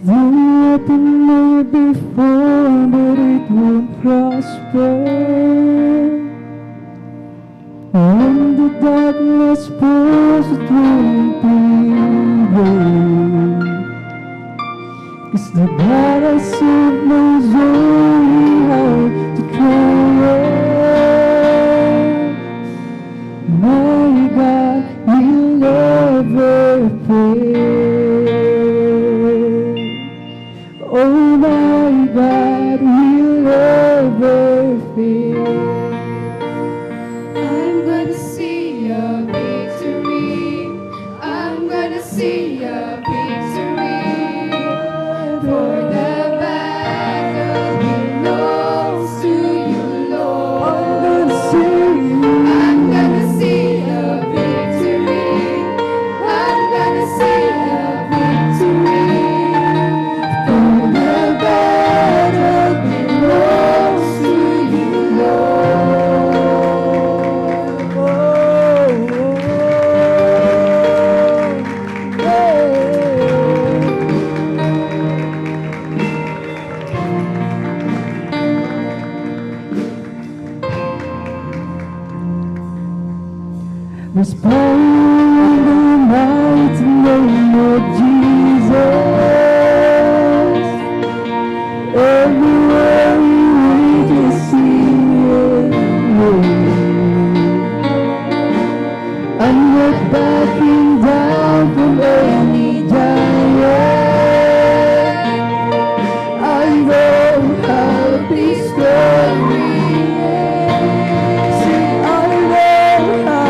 The weapon may be formed, but it won't prosper. When the darkness falls, it won't prevail. 'Cause the God I serve knows only how to triumph. My God will never fail. Oh, my God will never fail. I'm gonna see a victory. I'm gonna see a victory. For the battle belongs to you, Lord. I'm gonna see a victory. I'm gonna see a victory. For the battle belongs to you, There's power in the mighty name of Jesus. Everywhere we just see it. I'm not backing down from any giant. I know how this story ends. See, I know how.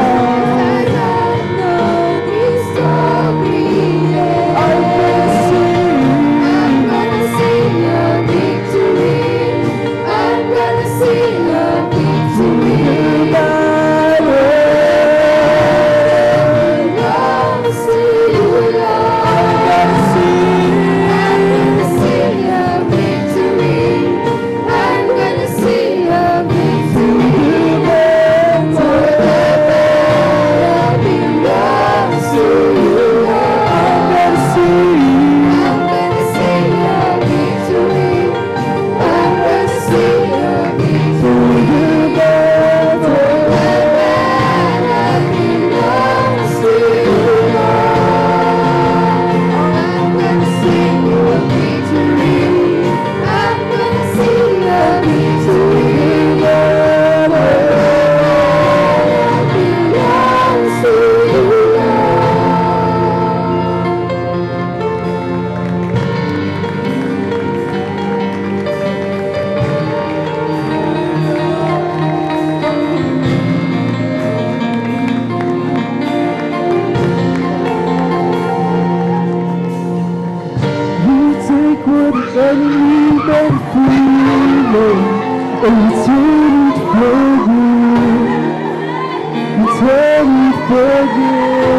enemy meant for evil, and you turn it for good. You turn it for good.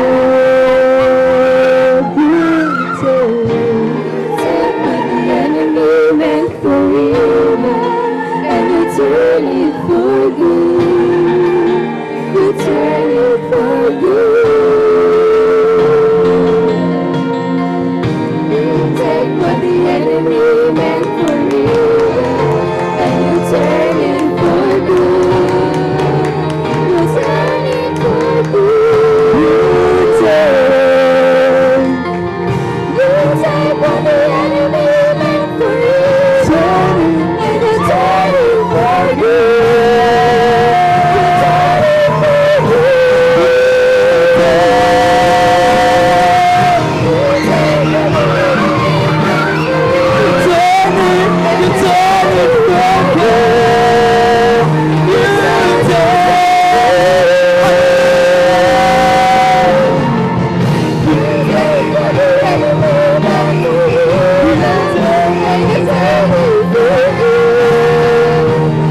You Take what the enemy meant for evil, and you turn it for good. You turn it for good. You take what the enemy meant for evil, and you turn it for good. You turn it for good. You take what the enemy meant for evil, and you turn it for good. You turn it for good. You take what the enemy meant for evil, you turn it for good. You take what the enemy meant for evil, and you turn it for good.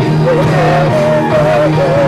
You turn it for good.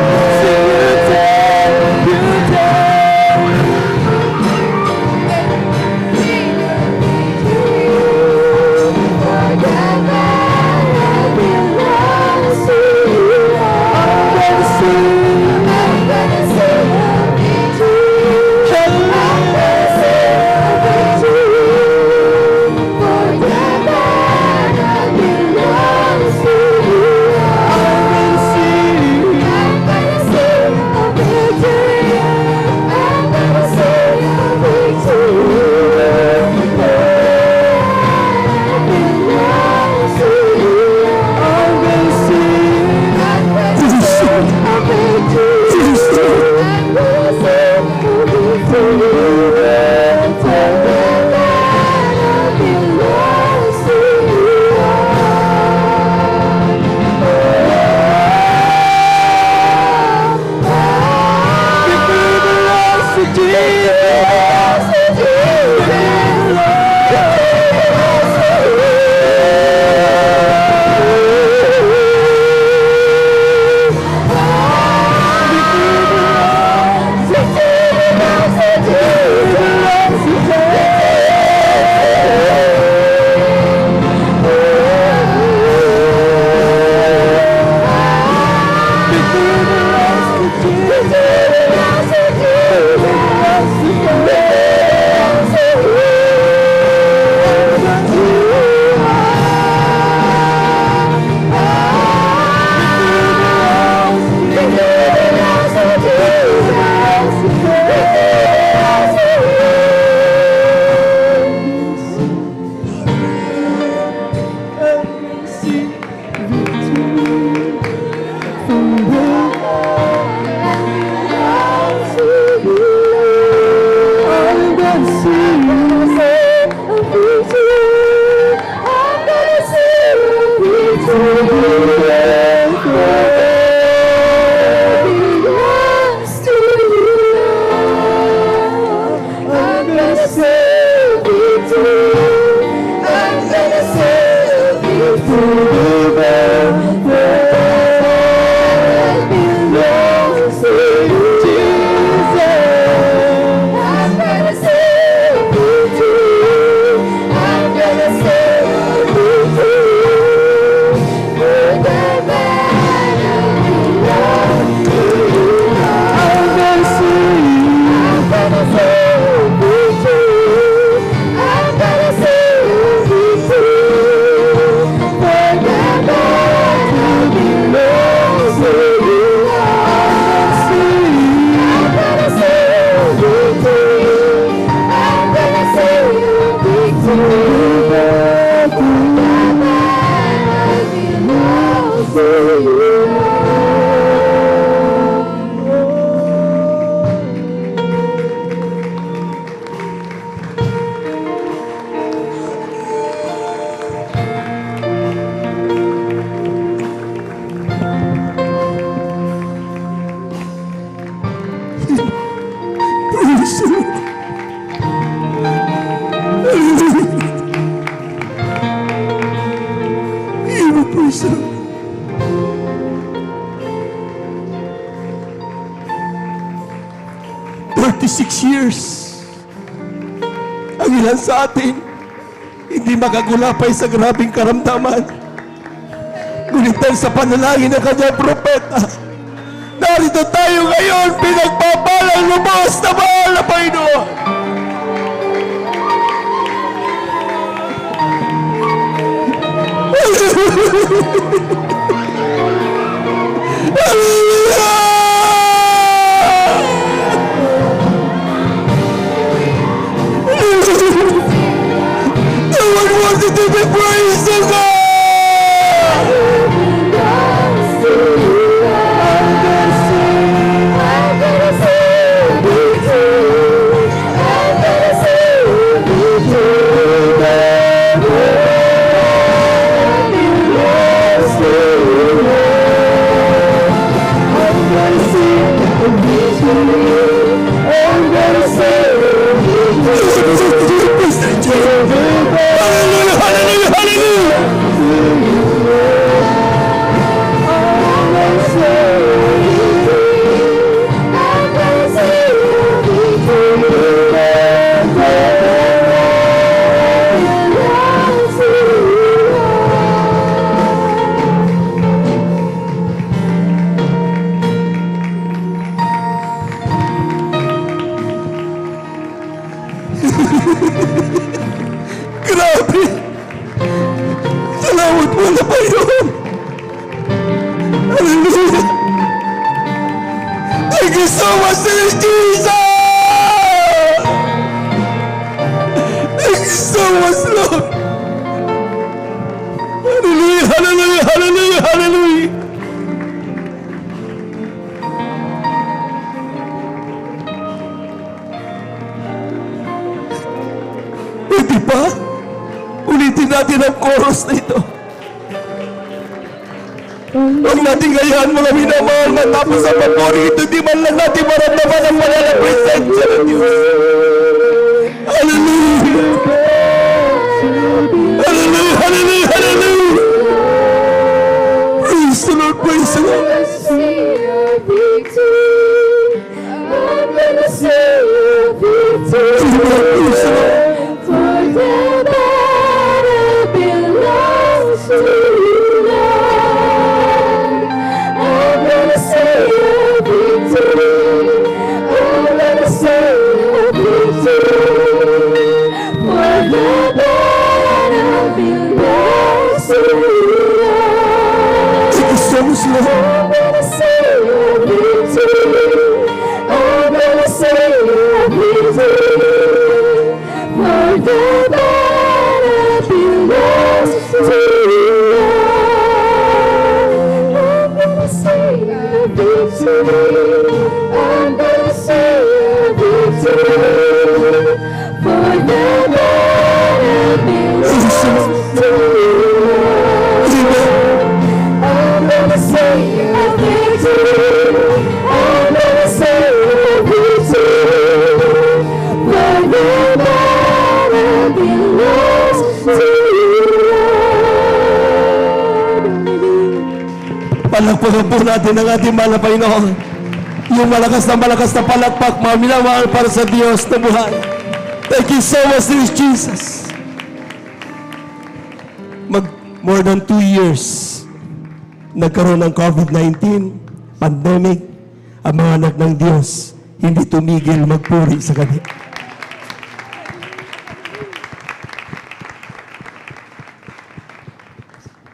36 years. Ang ilan sa atin, hindi makagulapay sa grabing karamdaman. Ngunit dahil sa panalangin ng kanyang propeta, narito tayo ngayon, pinagpapalang lubos na mahal na Panginoon. No one wanted to be praised, oh God! Hallelujah, hallelujah, hallelujah! Grabe! Salamat mo na Panginoon! Hallelujah! Thank you so much, Lord Jesus! Thank you so much, Lord! Hallelujah! Hallelujah! Hallelujah! Hallelujah! Pwede ba? Ulitin natin ang chorus na ito. Huwag natin gayahan mga minamahal matapos ang papuri ito. Di man lang natin maramdaman ang malalang presensya ng Diyos. Hallelujah! Hallelujah! Hallelujah! Hallelujah! Praise the Lord! Praise the Lord! Palagpagan po natin ang ating mahal na Panginoon. Yung malakas na palakpak, mga minamahal para sa Diyos na buhay. Thank you so much, Lord Jesus. More than 2 years, nagkaroon ng COVID-19, pandemic, ang mga anak ng Diyos, hindi tumigil magpuri sa Kanya.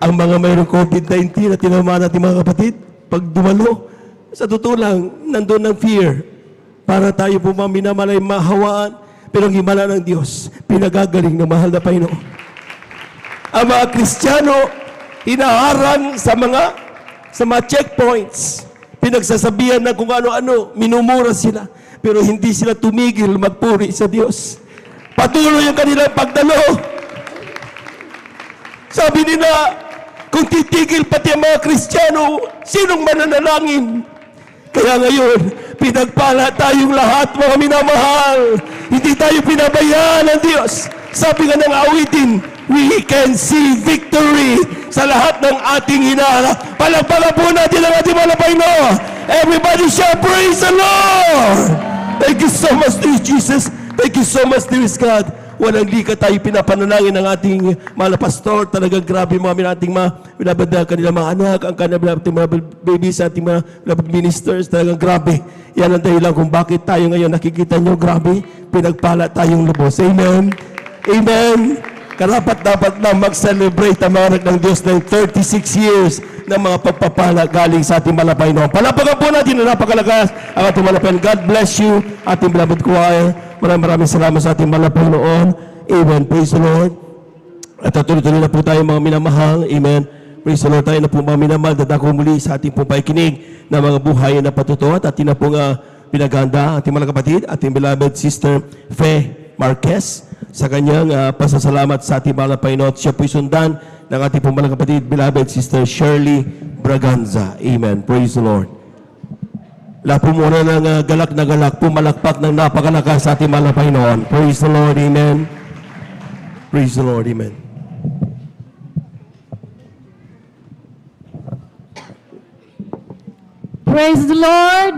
Ang mga mayroong COVID-19 na tinamaan natin mga kapatid, pag dumalo, sa totoo lang, nandun ang fear para tayo po mga minamalay mahawaan, pero ang himala ng Diyos, pinagagaling ng mahal na Panginoon. Ang mga Kristiyano, inaharang sa mga checkpoints, pinagsasabihan na kung ano-ano, minumura sila, pero hindi sila tumigil magpuri sa Diyos. Patuloy ang kanilang pagdalo. Sabi nila, kung titigil pati ang mga Kristiyano, sinong mananalangin? Kaya ngayon, pinagpala tayong lahat, mga minamahal. Hindi tayo pinabayaan ng Diyos. Sabi nga ng awitin, we can see victory sa lahat ng ating hinaharap. Palagpagan po natin ang ating mga Panginoon. Everybody shall praise the Lord! Thank you so much, dear Jesus. Thank you so much, dear God. Walang likat tayo pinapanalangin ng ating mahal na pastor. Talagang grabe mga ating mga binabad na kanilang mga anak, ang kanilang mga babies, ating mga binabad ministers. Talagang grabe. Yan ang dahilan kung bakit tayo ngayon nakikita nyo, grabe, pinagpala tayong lubos. Amen. Amen. Karapat-dapat na mag-celebrate ang mga anak ng Diyos ng 36 years ng mga pagpapala galing sa ating malapay noon. Palapagan po natin na napakalakas ang ating malapay. God bless you, ating beloved choir. Maraming salamat sa ating malapay noon. Amen. Praise the Lord. At tuloy-tuloy na po tayo mga minamahal. Amen. Praise the Lord. Tayo na po mga minamahal. Dadako muli sa ating pong paikinig ng mga buhay na patutuwa. At ating na po pinaganda ating mga kapatid, ating beloved sister Fe Marquez sa kanyang pasasalamat sa ating malapay noon. Siya po'y sundan ng ating pong mga kapatid, beloved sister Shirley Braganza. Amen. Praise the Lord. Lapo muna ng galak na galak, pumalakpak ng napakalakas sa ating malapay noon. Praise the Lord. Amen. Praise the Lord. Amen. Praise the Lord!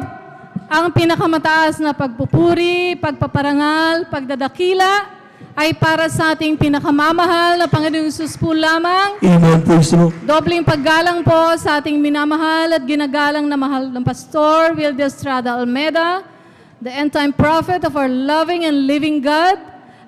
Ang pinakamataas na pagpupuri, pagpaparangal, pagdadakila ay para sa ating pinakamamahal na Panginoong Hesus po lamang. Amen. Praise the Lord. Dobling paggalang po sa ating minamahal at ginagalang na mahal ng Pastor Wilde Estrada Almeda, the end-time prophet of our loving and living God.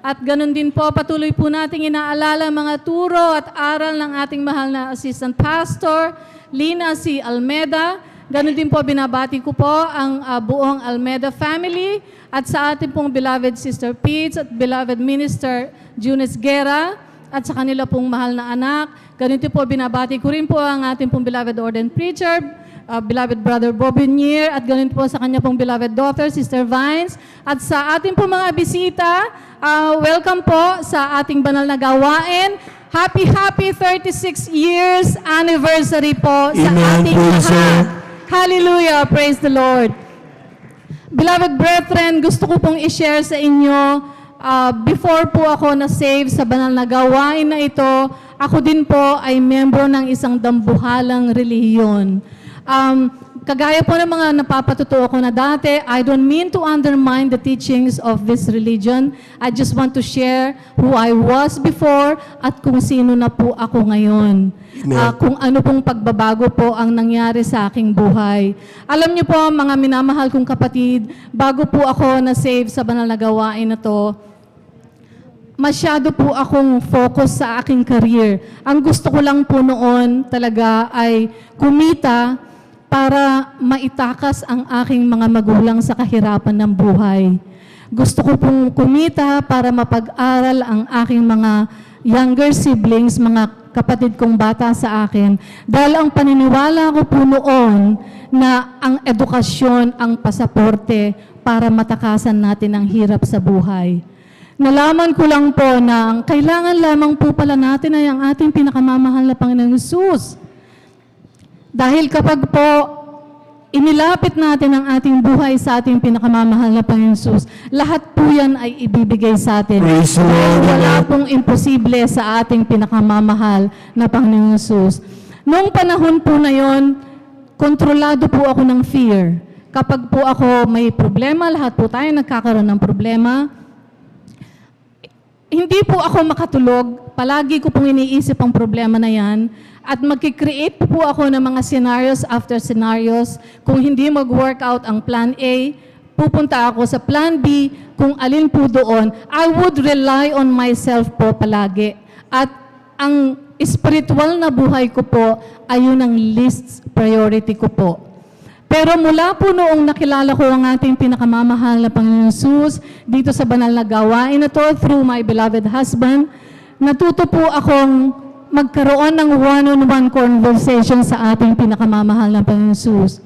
At ganun din po, patuloy po nating inaalala mga turo at aral ng ating mahal na Assistant Pastor, Lina C. Almeda. Ganun din po, binabati ko po ang buong Almeda family at sa ating pong beloved Sister Peach at beloved Minister Junis Guerra at sa kanila pong mahal na anak. Ganun din po, binabati ko rin po ang ating pong beloved ordained preacher, beloved Brother Bobinier at ganun po sa kanya pong beloved daughter, Sister Vines. At sa ating pong mga bisita, welcome po sa ating banal na gawain. Happy 36 years anniversary po sa ating lahat. Hallelujah! Praise the Lord! Beloved brethren, gusto ko pong i-share sa inyo, before po ako na-save sa banal na gawain na ito, ako din po ay membro ng isang dambuhalang relihiyon. Kagaya po ng mga napapatutuo ko na dati, I don't mean to undermine the teachings of this religion. I just want to share who I was before at kung sino na po ako ngayon. Kung ano pong pagbabago po ang nangyari sa aking buhay. Alam niyo po, mga minamahal kong kapatid, bago po ako na-save sa banal na gawain na to, masyado po akong focus sa aking career. Ang gusto ko lang po noon talaga ay kumita para maitakas ang aking mga magulang sa kahirapan ng buhay. Gusto ko pong kumita para mapag-aral ang aking mga younger siblings, mga kapatid kong bata sa akin. Dahil ang paniniwala ko po noon na ang edukasyon ang pasaporte para matakasan natin ang hirap sa buhay. Nalaman ko lang po na ang kailangan lamang po pala natin ay ang ating pinakamamahal na Panginoong Hesus. Dahil kapag po inilapit natin ang ating buhay sa ating pinakamamahal na Panginoong Hesus, lahat po yan ay ibibigay sa atin. Wala pong imposible sa ating pinakamamahal na Panginoong Hesus. Noong panahon po na yon, kontrolado po ako ng fear. Kapag po ako may problema, lahat po tayo nagkakaroon ng problema, hindi po ako makatulog. Palagi ko pong iniisip ang problema na yan. At magkikreate po ako ng mga scenarios after scenarios. Kung hindi mag-workout ang plan A, pupunta ako sa plan B. Kung alin po doon, I would rely on myself po palagi. At ang spiritual na buhay ko po, ayun ang least priority ko po. Pero mula po noong nakilala ko ang ating pinakamamahal na Panginoon Hesus dito sa banal na gawain na to through my beloved husband, natuto po akong magkaroon ng one-on-one conversation sa ating pinakamamahal na Panginoon Hesus.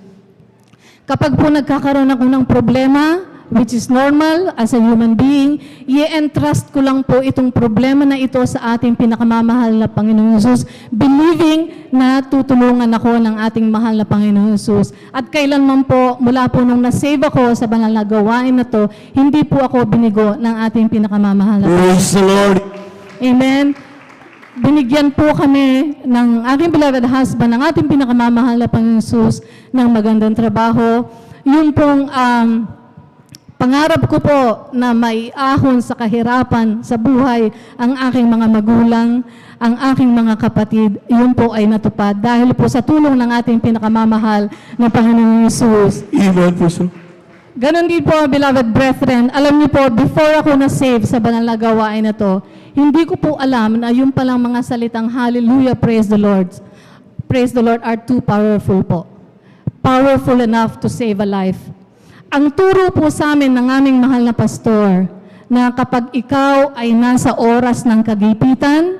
Kapag po nagkakaroon ako ng problema, which is normal as a human being, i-entrust ko lang po itong problema na ito sa ating pinakamamahal na Panginoon Hesus, believing na tutulungan ako ng ating mahal na Panginoon Hesus. At kailanman po, mula po nung na-save ako sa banal na gawain na to, hindi po ako binigo ng ating pinakamamahal na Panginoon. Praise the Lord. Amen. Binigyan po kami ng aking beloved husband, ng ating pinakamamahal na Panginoon Hesus, ng magandang trabaho. Yung pong Pangarap ko po na maiahon sa kahirapan sa buhay ang aking mga magulang, ang aking mga kapatid. Yun po ay natupad dahil po sa tulong ng ating pinakamamahal na Panginoong Hesus. Amen. Praise the Lord. Ganon din po, beloved brethren, alam niyo po, before ako na-save sa banal na gawain na to, hindi ko po alam na yung palang mga salitang Hallelujah, praise the Lord are too powerful po. Powerful enough to save a life. Ang turo po sa amin ng aming mahal na pastor na kapag ikaw ay nasa oras ng kagipitan,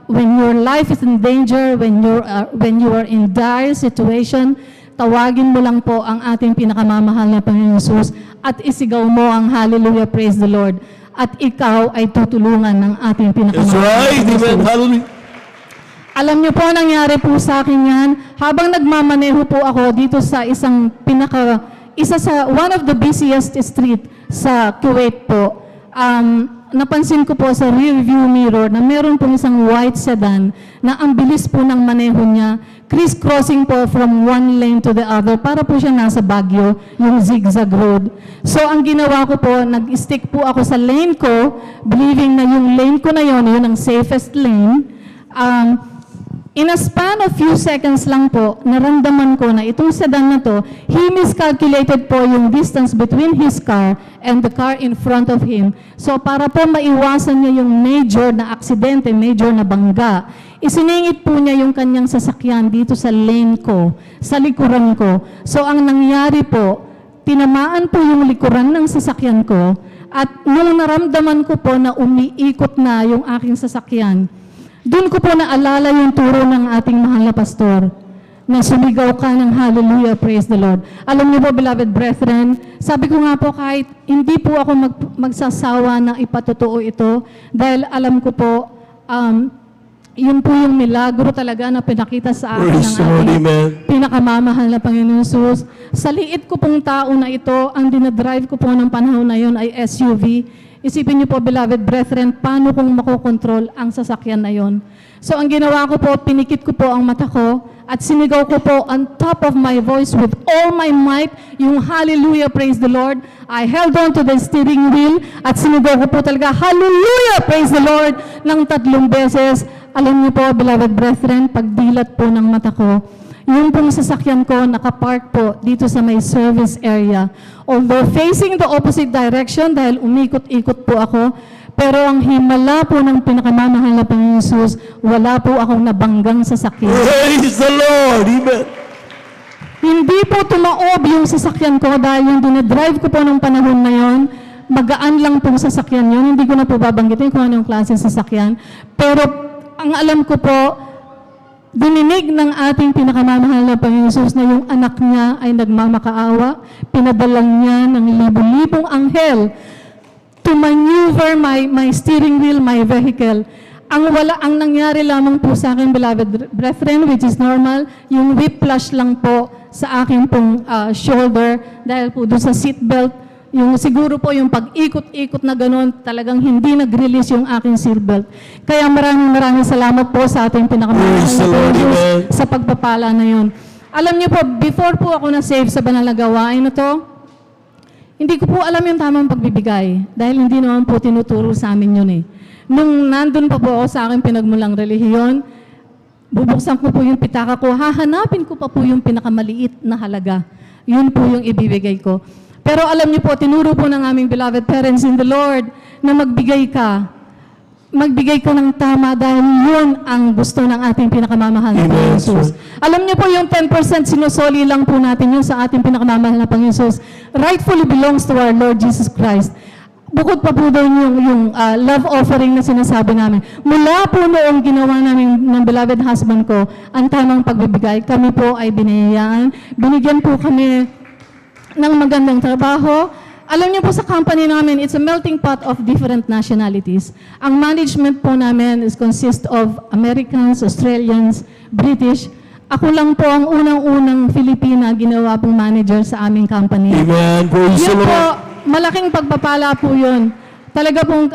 when your life is in danger, when you are in dire situation, tawagin mo lang po ang ating pinakamamahal na Panginoon Hesus at isigaw mo ang Hallelujah, praise the Lord. At ikaw ay tutulungan ng ating That's pinakamamahal right. na Amen. Hesus. Hallelujah. Alam niyo po, nangyari po sa akin yan, habang nagmamaneho po ako dito sa isa sa one of the busiest street sa Kuwait po, napansin ko po sa rear view mirror na meron pong isang white sedan na ang bilis po ng maneho niya, criss-crossing po from one lane to the other, para po siya nasa Baguio, yung zigzag road. So ang ginawa ko po, nag-stick po ako sa lane ko, believing na yung lane ko na yun ang safest lane. In a span of few seconds lang po, naramdaman ko na itong sedan na to, he miscalculated po yung distance between his car and the car in front of him. So para po maiwasan niya yung major na aksidente, major na bangga, isiningit po niya yung kanyang sasakyan dito sa lane ko, sa likuran ko. So ang nangyari po, tinamaan po yung likuran ng sasakyan ko at nung naramdaman ko po na umiikot na yung aking sasakyan, doon ko po naalala yung turo ng ating mahal na pastor na sumigaw ka ng Hallelujah, praise the Lord. Alam niyo po, beloved brethren, sabi ko nga po kahit hindi po ako magsasawa na ipatotoo ito dahil alam ko po, yun po yung milagro talaga na pinakita sa akin ng ating pinakamamahal na Panginoon Hesus. Sa liit ko pong tao na ito, ang dinadrive ko po ng panahon na yun ay SUV. Isipin niyo po, beloved brethren, paano kung makokontrol ang sasakyan na yon? So ang ginawa ko po, pinikit ko po ang mata ko at sinigaw ko po on top of my voice with all my might, yung Hallelujah, praise the Lord. I held on to the steering wheel at sinigaw ko po talaga, Hallelujah, praise the Lord, ng 3 beses. Alam niyo po, beloved brethren, pagdilat po ng mata ko, yung pong sasakyan ko nakapark po dito sa may service area. Although facing the opposite direction dahil umikot-ikot po ako, pero ang himala po ng pinakamamahal na Panginoon Hesus, wala po akong nabanggang sasakyan. Praise the Lord. Amen. Hindi po tumaob yung sasakyan ko dahil yung dinadrive ko po nung panahon na yon, magaan lang pong sasakyan yun. Hindi ko na po babanggitin kung anong klase sasakyan. Pero ang alam ko po, dininig ng ating pinakamamahal na Panginoon Hesus na yung anak niya ay nagmamakaawa, pinadalang niya ng libu-libong anghel to maneuver my steering wheel, my vehicle. Ang nangyari lamang po sa akin, beloved brethren, which is normal, yung whiplash lang po sa aking pong shoulder dahil po doon sa seatbelt. Yung siguro po yung pag-ikot-ikot na gano'n, talagang hindi nag-release yung aking seatbelt. Kaya maraming salamat po sa ating pinakamahal na Diyos sa pagpapala na yun. Alam niyo po, before po ako na-save sa banal na gawain na to, hindi ko po alam yung tamang pagbibigay dahil hindi naman po tinuturo sa amin yun eh. Nung nandun pa po ako sa aking pinagmulang relihiyon, bubuksan ko po yung pitaka ko, hahanapin ko pa po yung pinakamaliit na halaga. Yun po yung ibibigay ko. Pero alam niyo po, tinuro po ng aming beloved parents in the Lord na magbigay ka. Magbigay ka ng tama dahil yun ang gusto ng ating pinakamamahal na Panginoon Hesus. Alam niyo po yung 10% sinusoli lang po natin yun sa ating pinakamamahal na Panginoon Hesus rightfully belongs to our Lord Jesus Christ. Bukod pa po doon yung love offering na sinasabi namin. Mula po noong ginawa namin ng beloved husband ko, ang tamang pagbibigay, kami po ay binayaan. Binigyan po kami ng magandang trabaho. Alam niyo po sa company namin, it's a melting pot of different nationalities. Ang management po namin is consist of Americans, Australians, British. Ako lang po ang unang-unang Filipina ginawa pong manager sa aming company. Amen. Praise the Yun Lord. po, malaking pagpapala po yun. talaga pong,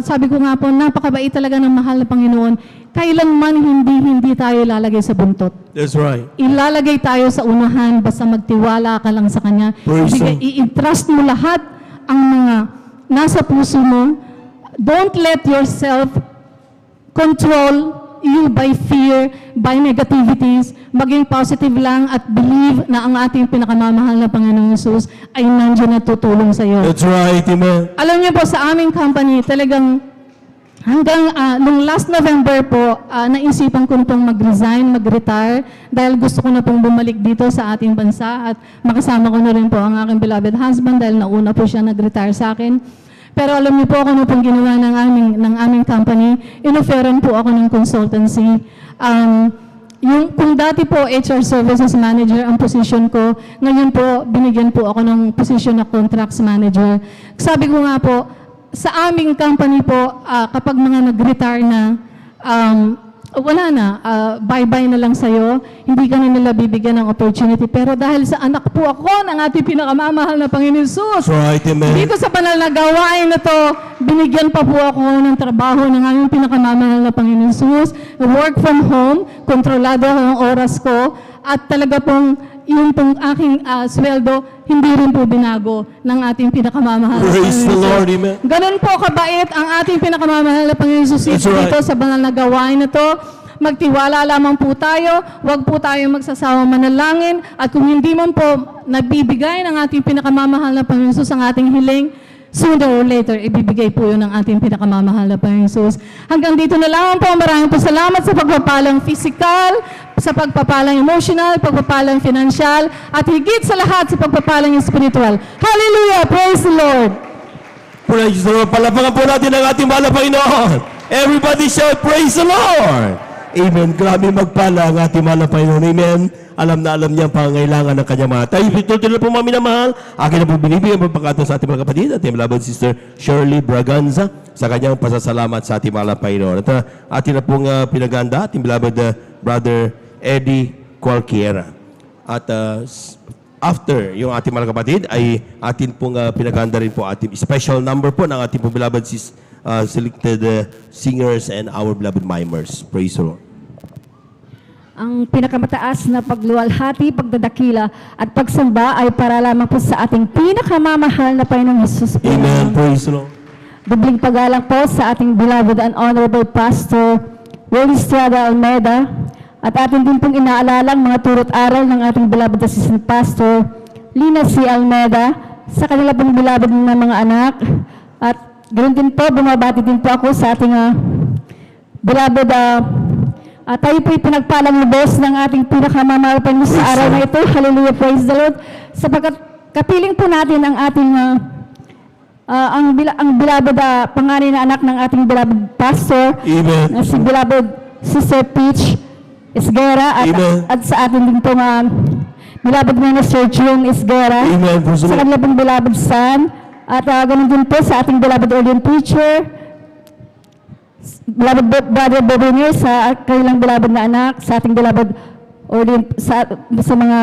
sabi ko nga po, napakabait talaga ng mahal na Panginoon. Kailanman hindi tayo ilalagay sa buntot. That's right. Ilalagay tayo sa unahan, basta magtiwala ka lang sa Kanya. Praise Him. I-trust mo lahat ang mga nasa puso mo. Don't let yourself control you by fear, by negativities. Maging positive lang at believe na ang ating pinakamamahal na Panginoong Yesus ay nandiyan at tutulong sa iyo. That's right, amen. Alam niyo po, sa aming company, talagang hanggang nung last November po, naisipan ko na pong mag-resign, mag-retire, dahil gusto ko na pong bumalik dito sa ating bansa at makasama ko na rin po ang aking beloved husband dahil nauna po siya nag-retire sa akin. Pero alam niyo po kung ano pong ginawa ng aming company, in-offeran po ako ng consultancy. Kung dati po HR Services Manager ang position ko, ngayon po binigyan po ako ng position na Contracts Manager. Sabi ko nga po, sa aming company po, kapag mga nag-retire na, wala na, bye-bye na lang sa'yo, hindi ka na nila bibigyan ng opportunity. Pero dahil sa anak po ako ng ating pinakamamahal na Panginoon Jesus, Right, amen. dito sa banal na gawain na to, binigyan pa po ako ng trabaho ng aming pinakamamahal na Panginoon Jesus. Work from home, kontrolado ang oras ko, at talaga pong yung pong aking sweldo, hindi rin po binago ng ating pinakamamahal na Praise the Panginoon Lord, Jesus. amen. Ganun po kabait ang ating pinakamamahal na Panginoon Jesus That's right. dito sa banal na gawain na to. Magtiwala lamang po tayo, huwag po tayo magsasawang manalangin, at kung hindi man po nagbibigay ng ating pinakamamahal na Panginoon Jesus ang ating hiling, sooner or later, ibibigay po yun ng ating pinakamamahal na Panginoon Jesus. Hanggang dito na lang po, maraming po salamat sa pagpapalang physical, sa pagpapalang emotional, pagpapalang financial, at higit sa lahat sa pagpapalang spiritual. Hallelujah! Praise the Lord! Praise the Lord. Palapakan po natin ang ating mahal na Panginoon. Everybody shout, praise the Lord. Amen. Grabe magpala ang ating mahal na Panginoon. Amen. Alam na alam niya ang pangangailangan ng kanyang mga tayo. Ito po mga minamahal. Akin na po binibigyan ang pagkakataon sa ating mga kapatid, ating beloved sister Shirley Braganza, sa kanyang pasasalamat sa ating mahal na Panginoon. At atin na pong pinaganda, ating beloved brother Eddie Cualquiera. At after yung ating mga kapatid, ay atin pong pinaganda rin po ating special number po ng ating pong beloved selected singers and our beloved mimers. Praise the Lord. Ang pinakamataas na pagluwalhati, pagdadakila at pagsamba ay para lamang po sa ating pinakamamahal na Panginoong Hesus po. Amen. Praise the Lord. Dubling paggalang po sa ating beloved and honorable Pastor Willie Estrada Almeida, at atin din pong inaalalang mga turot aral ng ating beloved Assistant Pastor Lina C. Almeida, sa kanila pong beloved na mga anak. At ganoon din po, bumabati din po ako sa ating beloved tayo po'y pinagpalang lubos ng ating pinakamamahal Panginoon sa araw na ito. Hallelujah, praise the Lord. Sapagkat kapiling po natin ang ating ang beloved panganay na anak ng ating beloved pastor, si beloved Sister Peach Esguera, at sa atin din po beloved Minister June Esguera, sa kanila pong beloved son, at ganun din po sa ating beloved ordained preacher, beloved brother Bobiner, sa kanilang beloved na anak, sa ating beloved ordained, sa mga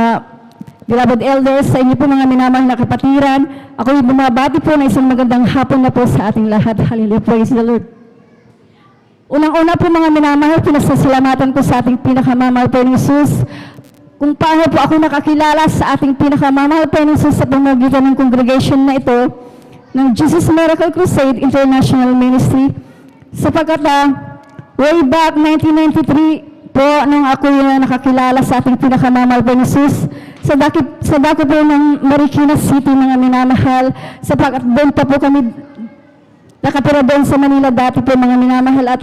beloved elders, sa inyo po mga minamahal na kapatiran. Ako'y bumabati po na isang magandang hapon na po sa ating lahat. Hallelujah, praise the Lord. Unang-una po mga minamahal, pinasasalamatan ko sa ating pinakamamahal Panginoong Jesus kung paano po ako nakakilala sa ating pinakamamahal Panginoong Jesus sa pamamagitan ng congregation na ito ng Jesus Miracle Crusade International Ministry, sapagkat way back 1993 po nung ako yung nakakilala sa ating pinakamamahal Panginoong Jesus sa dako po ng Marikina City, mga minamahal, sapagkat doon pa po kami nakatira doon sa Manila dati po, mga minamahal. At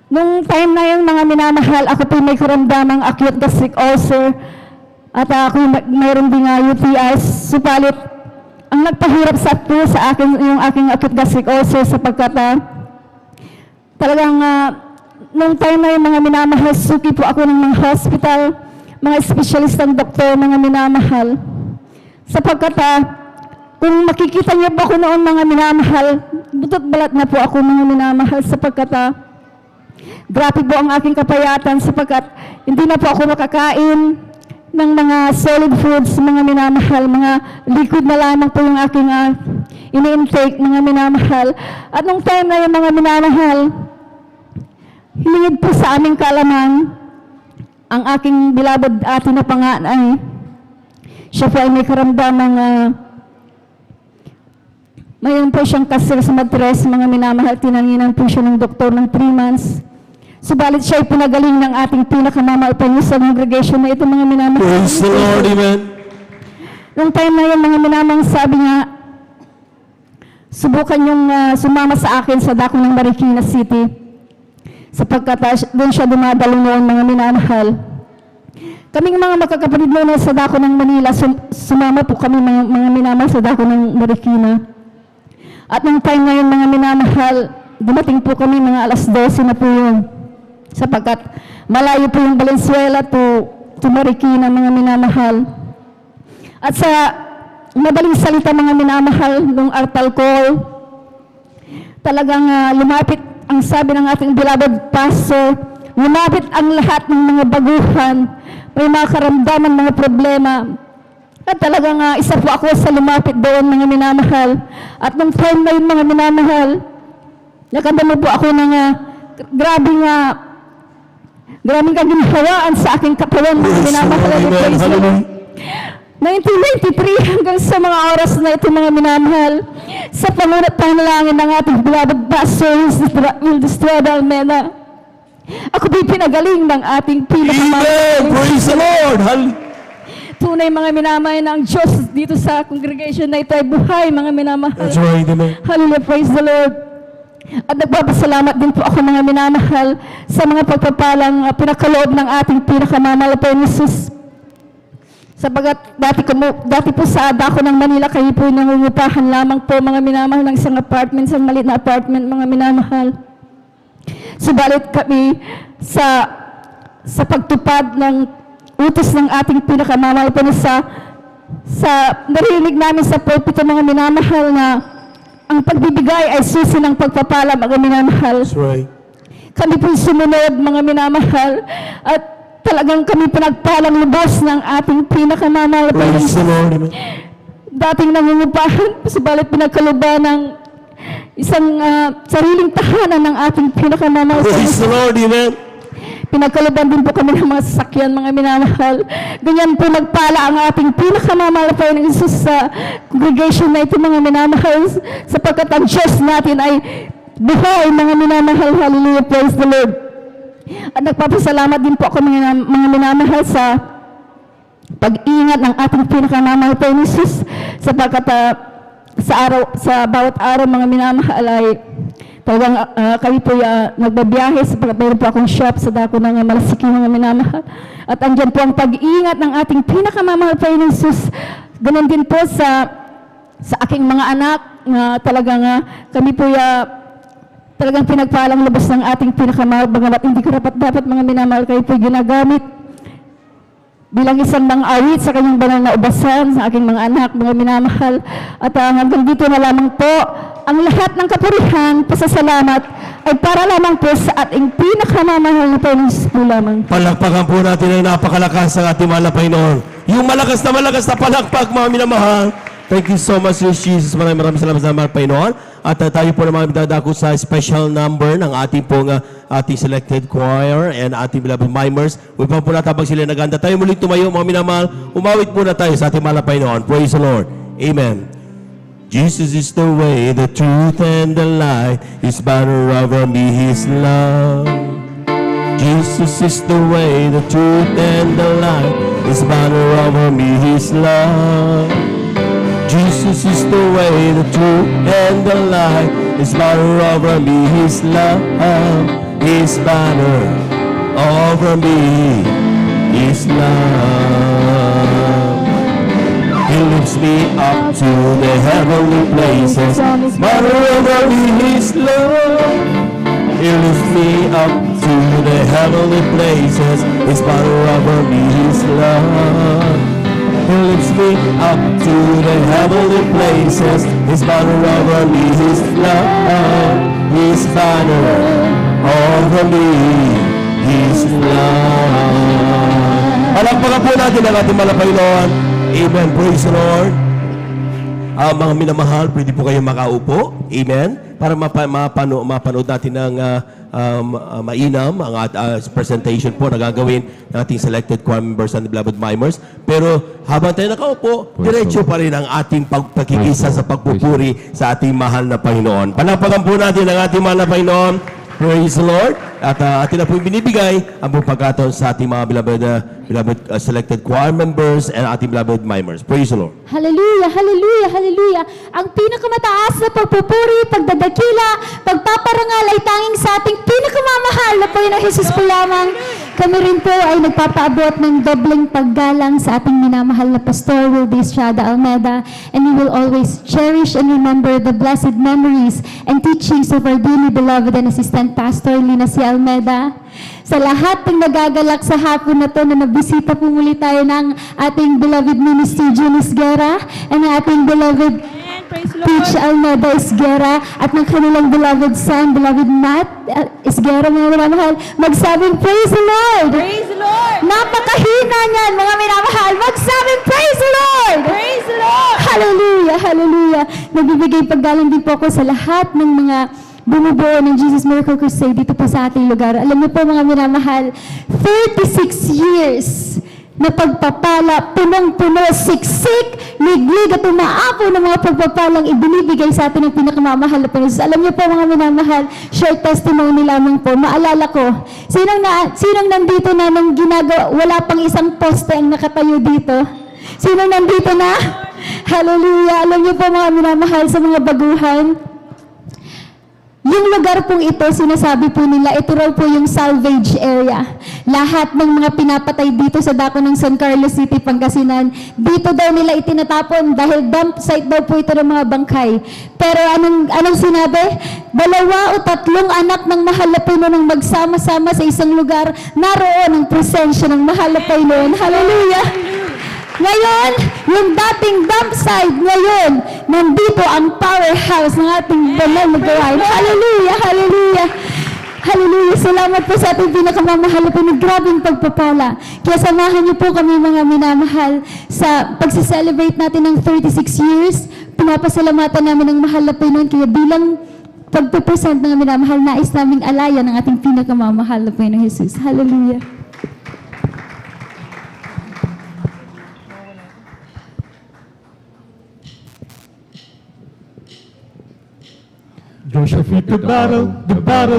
nung time na yun, mga minamahal, ako po may karamdamang acute gastric ulcer at ako mayroon din UTI, supalit ang nagpahirap sa akin yung aking acute gastric ulcer, sapagkat talagang nung time na yung mga minamahal, suki po ako ng mga hospital, mga espesyalistang doktor, mga minamahal, sapagkat kung makikita niyo po ako noon, mga minamahal, butot balat na po ako, mga minamahal, sapagkat grabe po ang aking kapayatan, sapagkat hindi na po ako makakain ng mga solid foods, mga minamahal, mga liquid na lamang po yung aking ini-intake, mga minamahal. At nung time na yung mga minamahal, hilingid po sa aming kaalaman, ang aking beloved ate na panganay, siya po ay may karamdamang mayroon po siyang cancer sa matres, mga minamahal, tinanginan po siya ng doktor ng 3 months. Subalit siya ay pinagaling ng ating pinakamamahal sa congregation na ito, mga minamahal. Praise the Lord, amen. Nung time na yun, mga minamang, sabi nga, subukan yung sumama sa akin sa dako ng Marikina City. Sapagkat doon siya dumadalo noon, mga minamahal. Kaming mga magkakapatid noon sa dako ng Manila, sumama po kami mga minamahal sa dako ng Marikina. At nung time na yun, mga minamahal, dumating po kami mga alas 12 na po yun. Sapagkat malayo po yung Valenzuela to Marikina, mga minamahal. At sa madaling salita, mga minamahal, nung altar call, talagang lumapit, ang sabi ng ating beloved pastor, lumapit ang lahat ng mga baguhan, may mga karamdaman, mga problema. At talagang isa po ako sa lumapit doon, mga minamahal. At nung time na yun, mga minamahal, nakandamo po ako ng grabing kaginhawaan sa aking katawan, mga minamahal. 1993 hanggang sa mga oras na ito, mga minamahal, sa pangunat panalangin ng ating beloved pastor, Will Estrada Almeda, ako po'y pinagaling ng ating pinakamahal. Amen! Praise the Lord! Tunay, mga minamahal, na ang Diyos dito sa congregation na ito ay buhay, mga minamahal. That's right, amen. Hallelujah, praise the Lord. At nagpapasalamat din po ako, mga minamahal, sa mga pagpapalang pinakaloob ng ating pinakamamahal po, Jesus. Sabagat dati po sa dako ng Manila, kayo po nangungupahan lamang po, mga minamahal, ng isang apartment, isang maliit na apartment, mga minamahal. Subalit kami sa pagtupad ng utos ng ating pinakamamahal po sa narinig namin sa pulpito, mga minamahal, na ang pagbibigay ay susi ng pagpapala, mga minamahal. That's right. Kami po sumunod, mga minamahal, at talagang kami pinagpalang lubos ng ating pinakamamahal po. Praise the Lord, amen. Dating nangungupahan, subalit pinagkaluba ng isang sariling tahanan ng ating pinakamamahal. Praise the Lord, amen. Pinagkaluban din po kami ng mga sasakyan, mga minamahal. Ganyan po nagpala ang ating pinakamamahal pa ng Isus sa congregation na ito, mga minamahal, sapagkat ang Diyos natin ay buhay, mga minamahal. Hallelujah, praise the Lord. At nagpapasalamat din po ako, mga minamahal, sa pag-iingat ng ating pinakamamahal pa ng Isus, sapagkat sa bawat araw, mga minamahal, ay talagang kami po nagbabiyahe sapagkat mayroon po akong shop sa dako ng Malasiki, mga minamahal. At andyan po ang pag-iingat ng ating pinakamamahal pa ng Jesus. Ganon din po sa aking mga anak na talagang kami po talagang pinagpalang labas ng ating pinakamahal. Bagamat hindi ko dapat, mga minamahal, kayo po ginagamit bilang isang mga awit sa kanyang banal na ubasan sa aking mga anak, mga minamahal. At hanggang dito na lamang po, ang lahat ng kapurihan, pasasalamat, ay para lamang po sa ating pinakamamahal na Panginoon po lamang. Palakpakan po natin ang napakalakas ng ating mahal na Panginoon. Yung malakas na palakpak, mga minamahal. Thank you so much, Jesus. Maraming salamat sa mahal Panginoon. At tayo po naman dadako sa special number ng ating selected choir and ating beloved mimers. Upang po natin habang sila naganda, tayo muling tumayo, mga minamahal. Umawit muna tayo sa ating mahal na Panginoon. Praise the Lord. Amen. Jesus is the way, the truth, and the light. His banner over me, His love. Jesus is the way, the truth, and the light. His banner over me, His love. Jesus is the way, the truth, and the light. His banner over me, His love. His banner over me, His love. He lifts me up to the heavenly places. Banner over me, His love. He lifts me up to the heavenly places. His banner over me, His love. He lifts me up to the heavenly places. His banner over me, His love. His banner over me, His love. Palakpakan po natin ang ating mahal na Panginoon. Amen. Praise the Lord. Mga minamahal, pwede po kayo makaupo. Amen. Para mapanood natin ng mainam ang presentation po na gagawin ng ating selected choir members and beloved mimers. Pero habang tayo nakaupo, diretso pa rin ang ating pagkikisa sa pagpupuri sa ating mahal na Panginoon. Panapagan po natin ang ating mahal na Panginoon. Praise the Lord. At atin na po binibigay ang buong pagkataon sa ating mga beloved selected choir members and ating beloved mimers. Praise the Lord. Hallelujah, hallelujah, hallelujah. Ang pinakamataas na pagpupuri, pagdadakila, pagpaparangal ay tanging sa ating pinakamamahal na Panginoong Jesus po lamang. Kami rin po ay nagpapaabot ng dobleng paggalang sa ating minamahal na Pastor Wildy Estrada Almeda, and we will always cherish and remember the blessed memories and teachings of our dearly beloved and assistant Pastor Lina C. Almeda. Sa lahat ng nagagalak sa hapon na to na nabisita po muli tayo ng ating beloved Minister Junice Guerra and ating beloved Peach Almeda Isguera at ng kanilang beloved son, beloved Matt Isguera, mga minamahal, magsabing praise the Lord! Praise the Lord! Napakahina niyan, mga minamahal, magsabing praise the Lord! Praise the Lord! Hallelujah, hallelujah! Nagbibigay paggalang din po ako sa lahat ng mga bumubuo ng Jesus Miracle Crusade dito po sa ating lugar. Alam niyo po, mga minamahal, 36 years na pagpapala, punong-puno, siksik, liglig at umaapo ng mga pagpapalang ibinibigay sa atin ng pinakamamahal na Panginoon. Alam niyo po, mga minamahal, short testimony lamang po. Maalala ko, sinong nandito na nung ginagawa, wala pang isang poste ang nakatayo dito? Sinong nandito na? Hallelujah! Alam niyo po, mga minamahal, sa mga baguhan, yung lugar pong ito, sinasabi po nila, ito raw po yung salvage area. Lahat ng mga pinapatay dito sa dako ng San Carlos City, Pangasinan, dito daw nila itinatapon dahil dump site daw po ito ng mga bangkay. Pero anong sinabi? 2 o 3 anak ng mahal na Panginoon magsama-sama sa isang lugar, naroon ang presensya ng mahal na Panginoon. Hallelujah! Ngayon, yung dating dump site, ngayon, nandito ang powerhouse ng ating banal na gawain. Hallelujah! Hallelujah! Hallelujah! Salamat po sa ating pinakamamahal po ng grabing pagpapala. Kaya samahan niyo po kami, mga minamahal, sa pagsa-celebrate natin ng 36 years. Pinapasalamatan namin ng mahal na Panginoon. Kaya bilang pagpipresent ng minamahal, nais naming alaya ng ating pinakamamahal na Panginoong Jesus. Hallelujah! Joshua feat the battle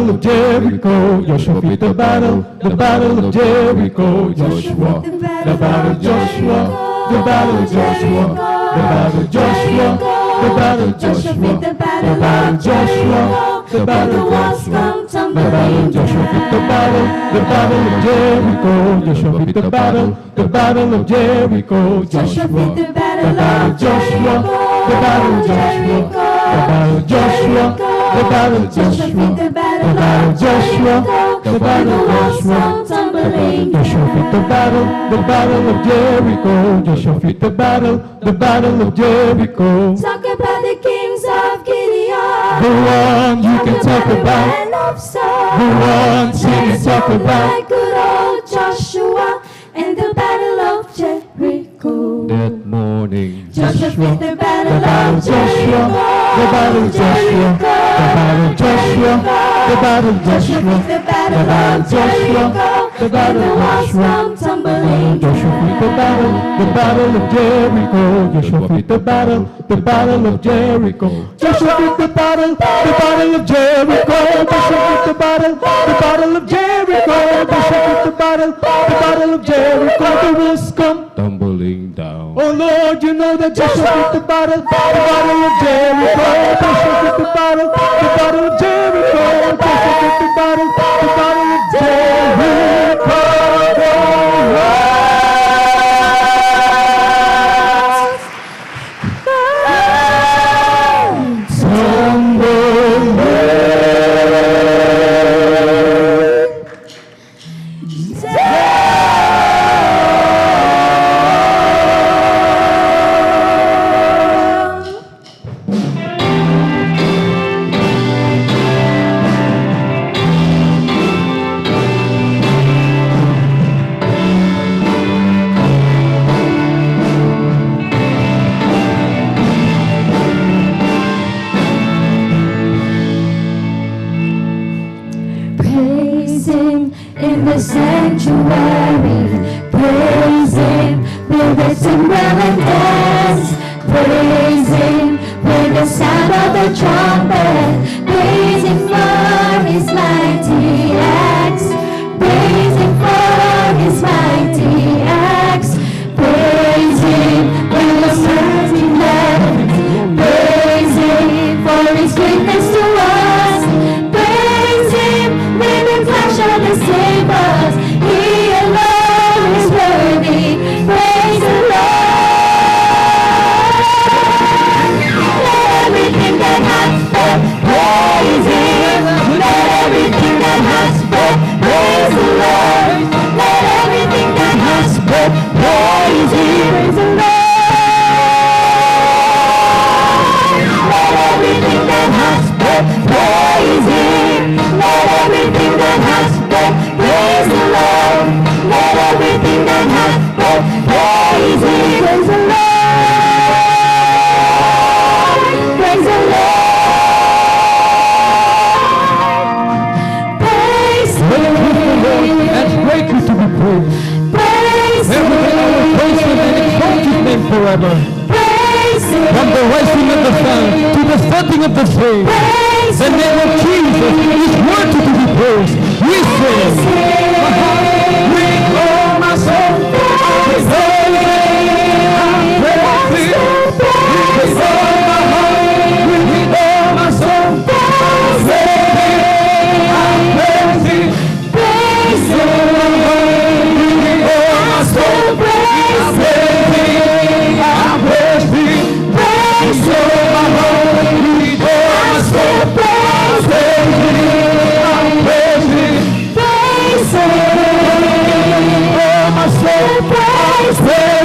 of Jericho. Joshua feat the battle of Jericho. Joshua, the battle of Joshua, the battle of Joshua, the battle of Joshua, the battle of Joshua, the battle of Joshua, the battle of Joshua, the battle of Joshua feat the battle of Jericho. Joshua feat the battle of Jericho. Joshua, the battle of Joshua, the battle of Joshua, the battle of Joshua. The battle of Joshua, the battle of Joshua, the battle of Joshua, Joshua feat the battle of Jericho. Joshua feat the battle of Jericho. Talk about the kings of Gideon, The one you can talk about, and of Saul, the one you can talk about. good old Joshua, and the battle of Jericho. That morning, Joshua feat the battle of of Jericho, the battle of Joshua, the battle of Joshua, the battle of Joshua, the battle of Jericho, the battle of Joshua, tumbling. Joshua feat the battle of Jericho. Joshua feat the battle of Jericho. Joshua feat the battle of Jericho. Joshua feat the battle of Jericho. Joshua feat the battle of Jericho. The walls come tumbling down. Oh Lord, you know that Joshua feat the battle of Jericho. Joshua feat the battle of Jericho. Joshua feat the battle of Jericho. praise Him in the sanctuary. Praise Him with the timbrel and dance. Praise Him with the sound of the trumpet. Praise Him for His mighty acts. Praise Him for His mighty acts. Praise Him with the mighty hand. Praise Him for His greatness to us. Praise Him with the flash of the sabers. He alone is worthy. Praise the Lord. Let everything that has breath praise Him. Let everything that has breath praise the Lord. Let everything that has breath praise Him. Praise the Lord. Let everything that has breath praise Him. Let everything that has breath praise the Lord. Let everything that has breath praise Him. Praise the Lord. Praise the Lord. Praise Him. That's greatly to be praised. Praise Everything I will praise Him and exalt His name forever. Praise Him. From the rising of the sun to the setting of the same, the name of Jesus is worthy to be praised. We sing. With all my soul, I praise Him. With all my heart, with all my soul, I praise Him. Praise Him. With all my soul, I praise Him. I praise Him. Praise Him. My heart, with all my soul, praise Him. I praise Him. Praise Him. With all my soul, praise Him.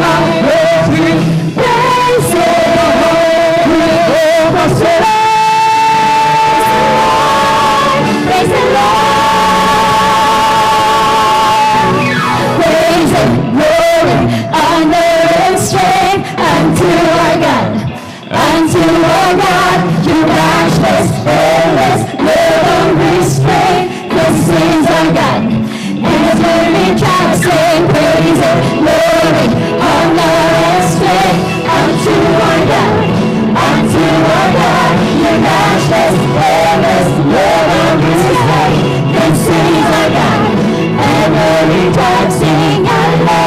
I praise Him. Praise Him. My heart, with all my soul. Praise the Lord. Praise and glory, honor and strength unto our God. Unto our God, you matchless, endless, live unrestrained. This is our God. And His holy child sing praise and glory, honor and strength unto our God. Unto our God, you matchless, endless, live unrestrained. This is our God. And holy child sing hallelujah.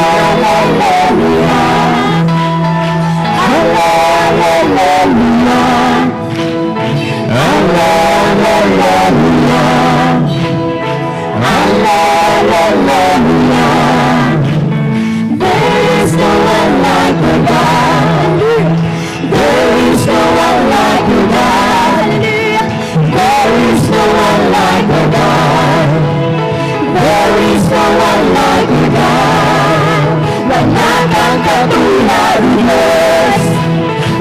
There is no one like your God. There is no one like your God. There is no one like your God. There is no one like your God. Wala kang katulad ni Diyos.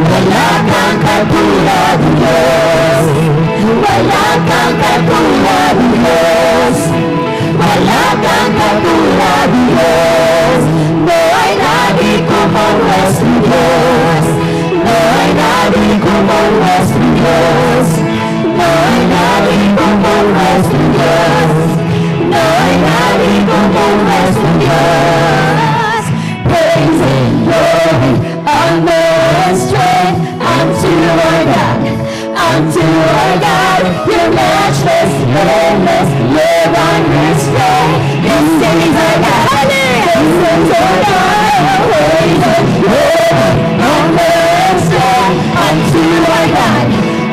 Wala kang katulad ni Diyos. Wala kang katulad ni Diyos. Wala kang katulad ni Diyos. No hay nadie como nuestro Dios. No hay nadie como nuestro Dios. No hay nadie como nuestro Dios. No hay nadie como nuestro Dios. Praise and glory, honor and strength unto our God. Unto our God, your matchless, endless, live unrestrained. This is our God. This is our God. Praise and glory, honor and strength unto our God.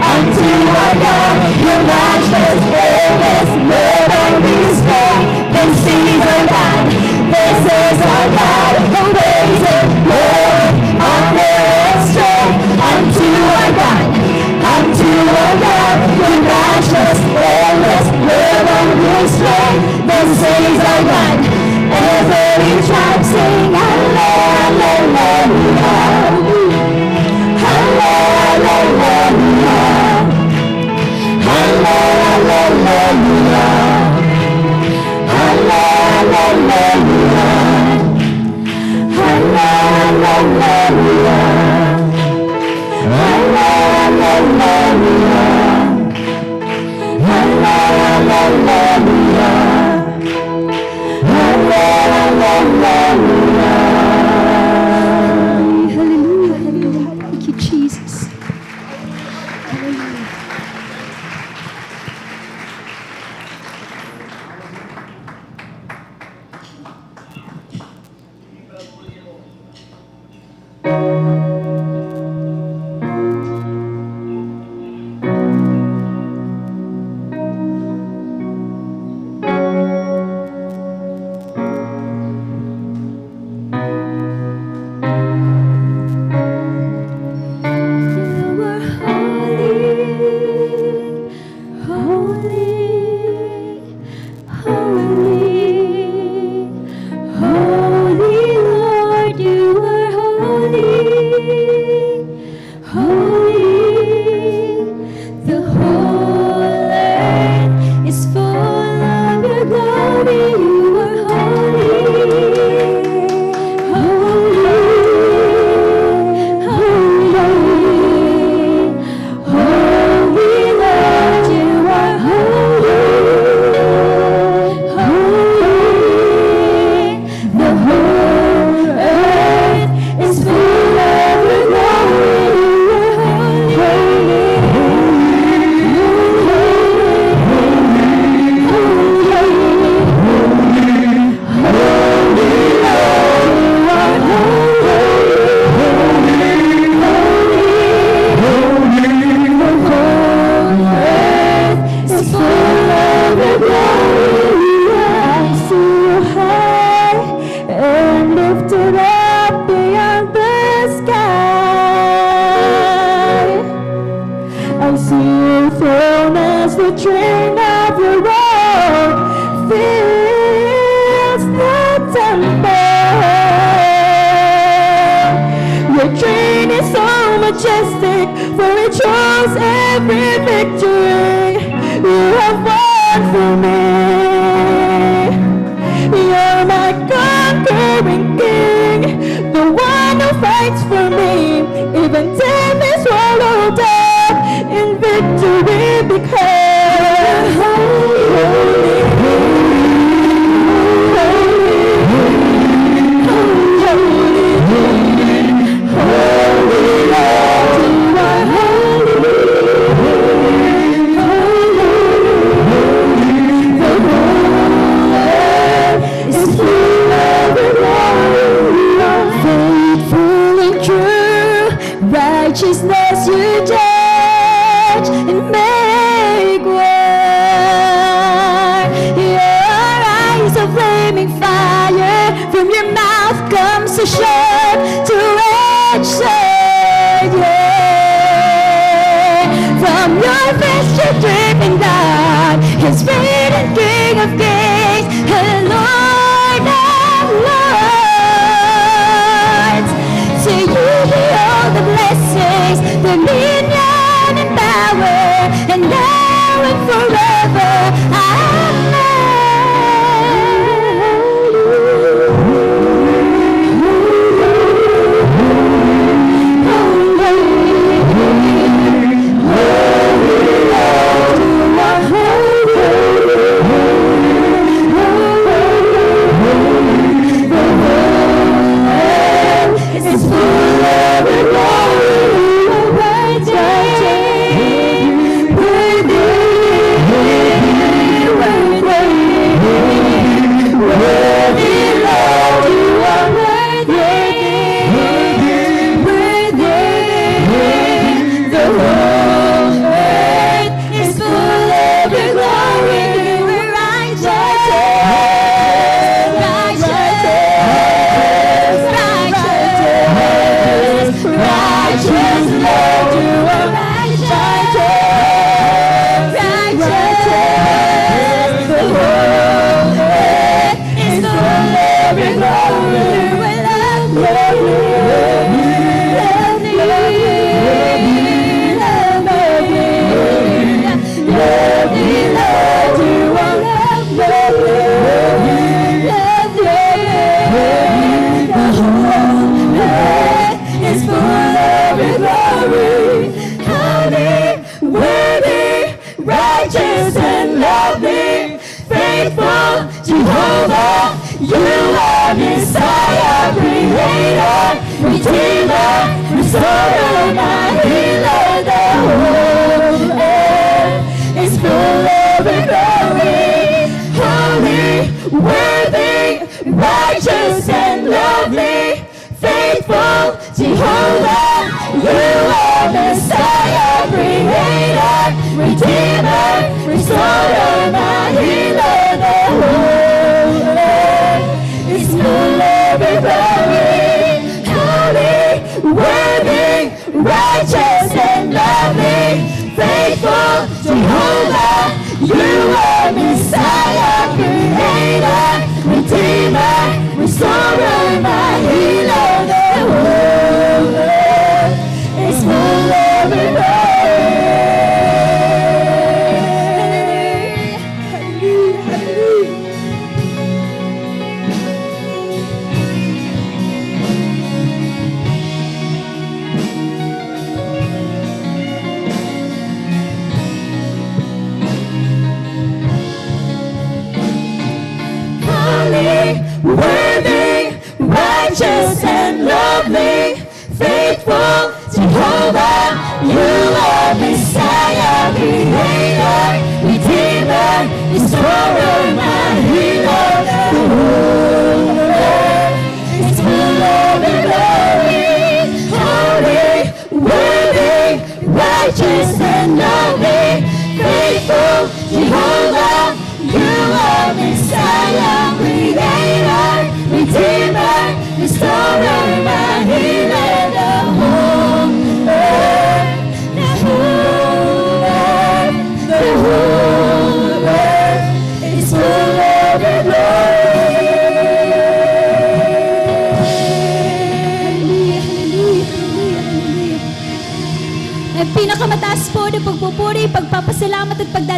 Unto our God, your matchless, endless, live unrestrained. This is our God. This is our God. Praise and glory, honor and strength unto our God. Unto our God, your matchless, endless, live unrestrained. This is our God. Every tribe sing hallelujah. Hallelujah. Hallelujah. Hallelujah. sound of your roar fills the temple. Your train is so majestic, for it shows every victory you have won for me. You're my conquering king, the one who fights for me. Even death is swallowed up in victory because righteousness you judge and make war. Your eyes are flaming fire, from your mouth comes a sharp two-edged sword. Yeah. From your fist you're dripping down his radiant King of Kings and Lord of Lords. To you be all the blessings, dominion and power, and now and forever. Jehovah, you are Messiah, Creator, Redeemer, Restorer, my Healer. The whole earth is full of your glory. Holy, worthy, righteous, and lovely, faithful Jehovah, you are Messiah, Creator, Redeemer, Restorer, my Healer. The whole earth is full of your glory. Holy, worthy, righteous, and lovely, faithful Jehovah, you are Messiah, Creator, Redeemer, Restorer, my Healer. The whole earth is full of your glory. Worthy, righteous, and lovely, faithful Jehovah, you are Messiah, Creator, Redeemer, Restorer, my Healer. The whole earth is full of your glory. Holy, worthy, righteous, and lovely, faithful Jehovah, you are Messiah, Creator, Redeemer, Restorer, my Healer. The whole earth, the whole earth, the whole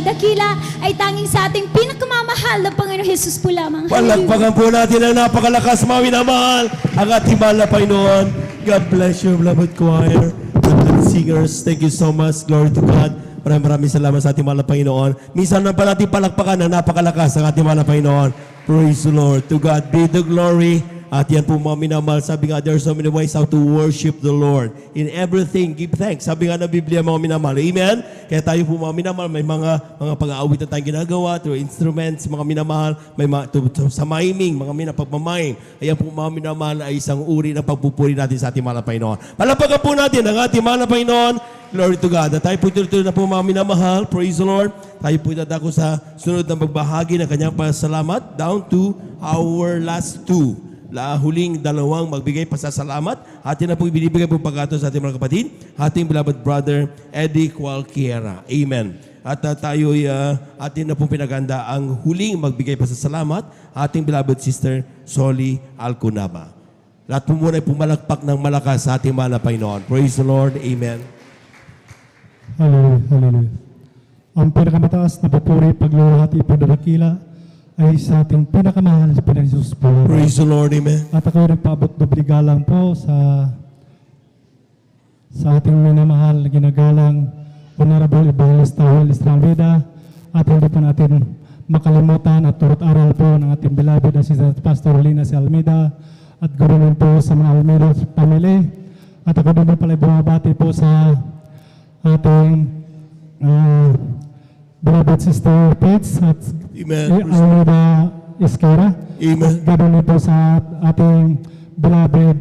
dakila ay tanging sa ating pinakamamahal na Panginoon Jesus po lamang. Palakpakan po natin ang napakalakas mga minamahal ang ating mahal na Panginoon. God bless you, beloved choir and singers. Thank you so much. Glory to God. Maraming salamat sa ating mahal na Panginoon. Minsan na pa natin palakpakan ang napakalakas ang ating mahal na Panginoon. Praise the Lord. To God be the glory. At yan po mga minamahal, sabi nga, there are so many ways how to worship the Lord. In everything, give thanks. Sabi nga ng Biblia mga minamahal. Amen? Kaya tayo po mga minamahal, may mga pag-aawit na tayong ginagawa, through instruments, mga minamahal, may sa miming, mga pagmamime. Ayan po mga minamahal ay isang uri ng pagpupuri natin sa ating mahal na Panginoon. Palapagan po natin ang ating mahal na Panginoon. Glory to God. At tayo po tuloy na po mga minamahal. Praise the Lord. Tayo po dadako sa sunod na magbahagi ng kanyang pasalamat down to our last two. Huling dalawang magbigay pasasalamat. Atin na po ibinibigay po pagkato sa ating mga kapatid, ating beloved brother Eddie Cualquiera. Amen. At tayo atin na po pinaganda ang huling magbigay pasasalamat, ating beloved sister Soli Alcunaba. Lahat po muna ay pumalakpak ng malakas sa ating mahal na Panginoon. Praise the Lord. Amen. Hallelujah. Hallelujah. Ang pinakamataas na papuri, pagluluhati, pagdadakila ay sa ating pinakamahal sa Panginoon Jesus po. Praise the Lord, amen. At ako nagpaabot doble galang po sa ating minamahal na ginagalang Honorable Evangelista Joel Estralveda, at hindi po natin makalimutan at turut aral po ng ating beloved Assistant Pastor Lina C. Almeida, at ganoon po sa mga Almeida family. At ako din pala bumabati po sa ating beloved Sister Pates at Almeida Esquera. Amen. Ganoon po sa ating beloved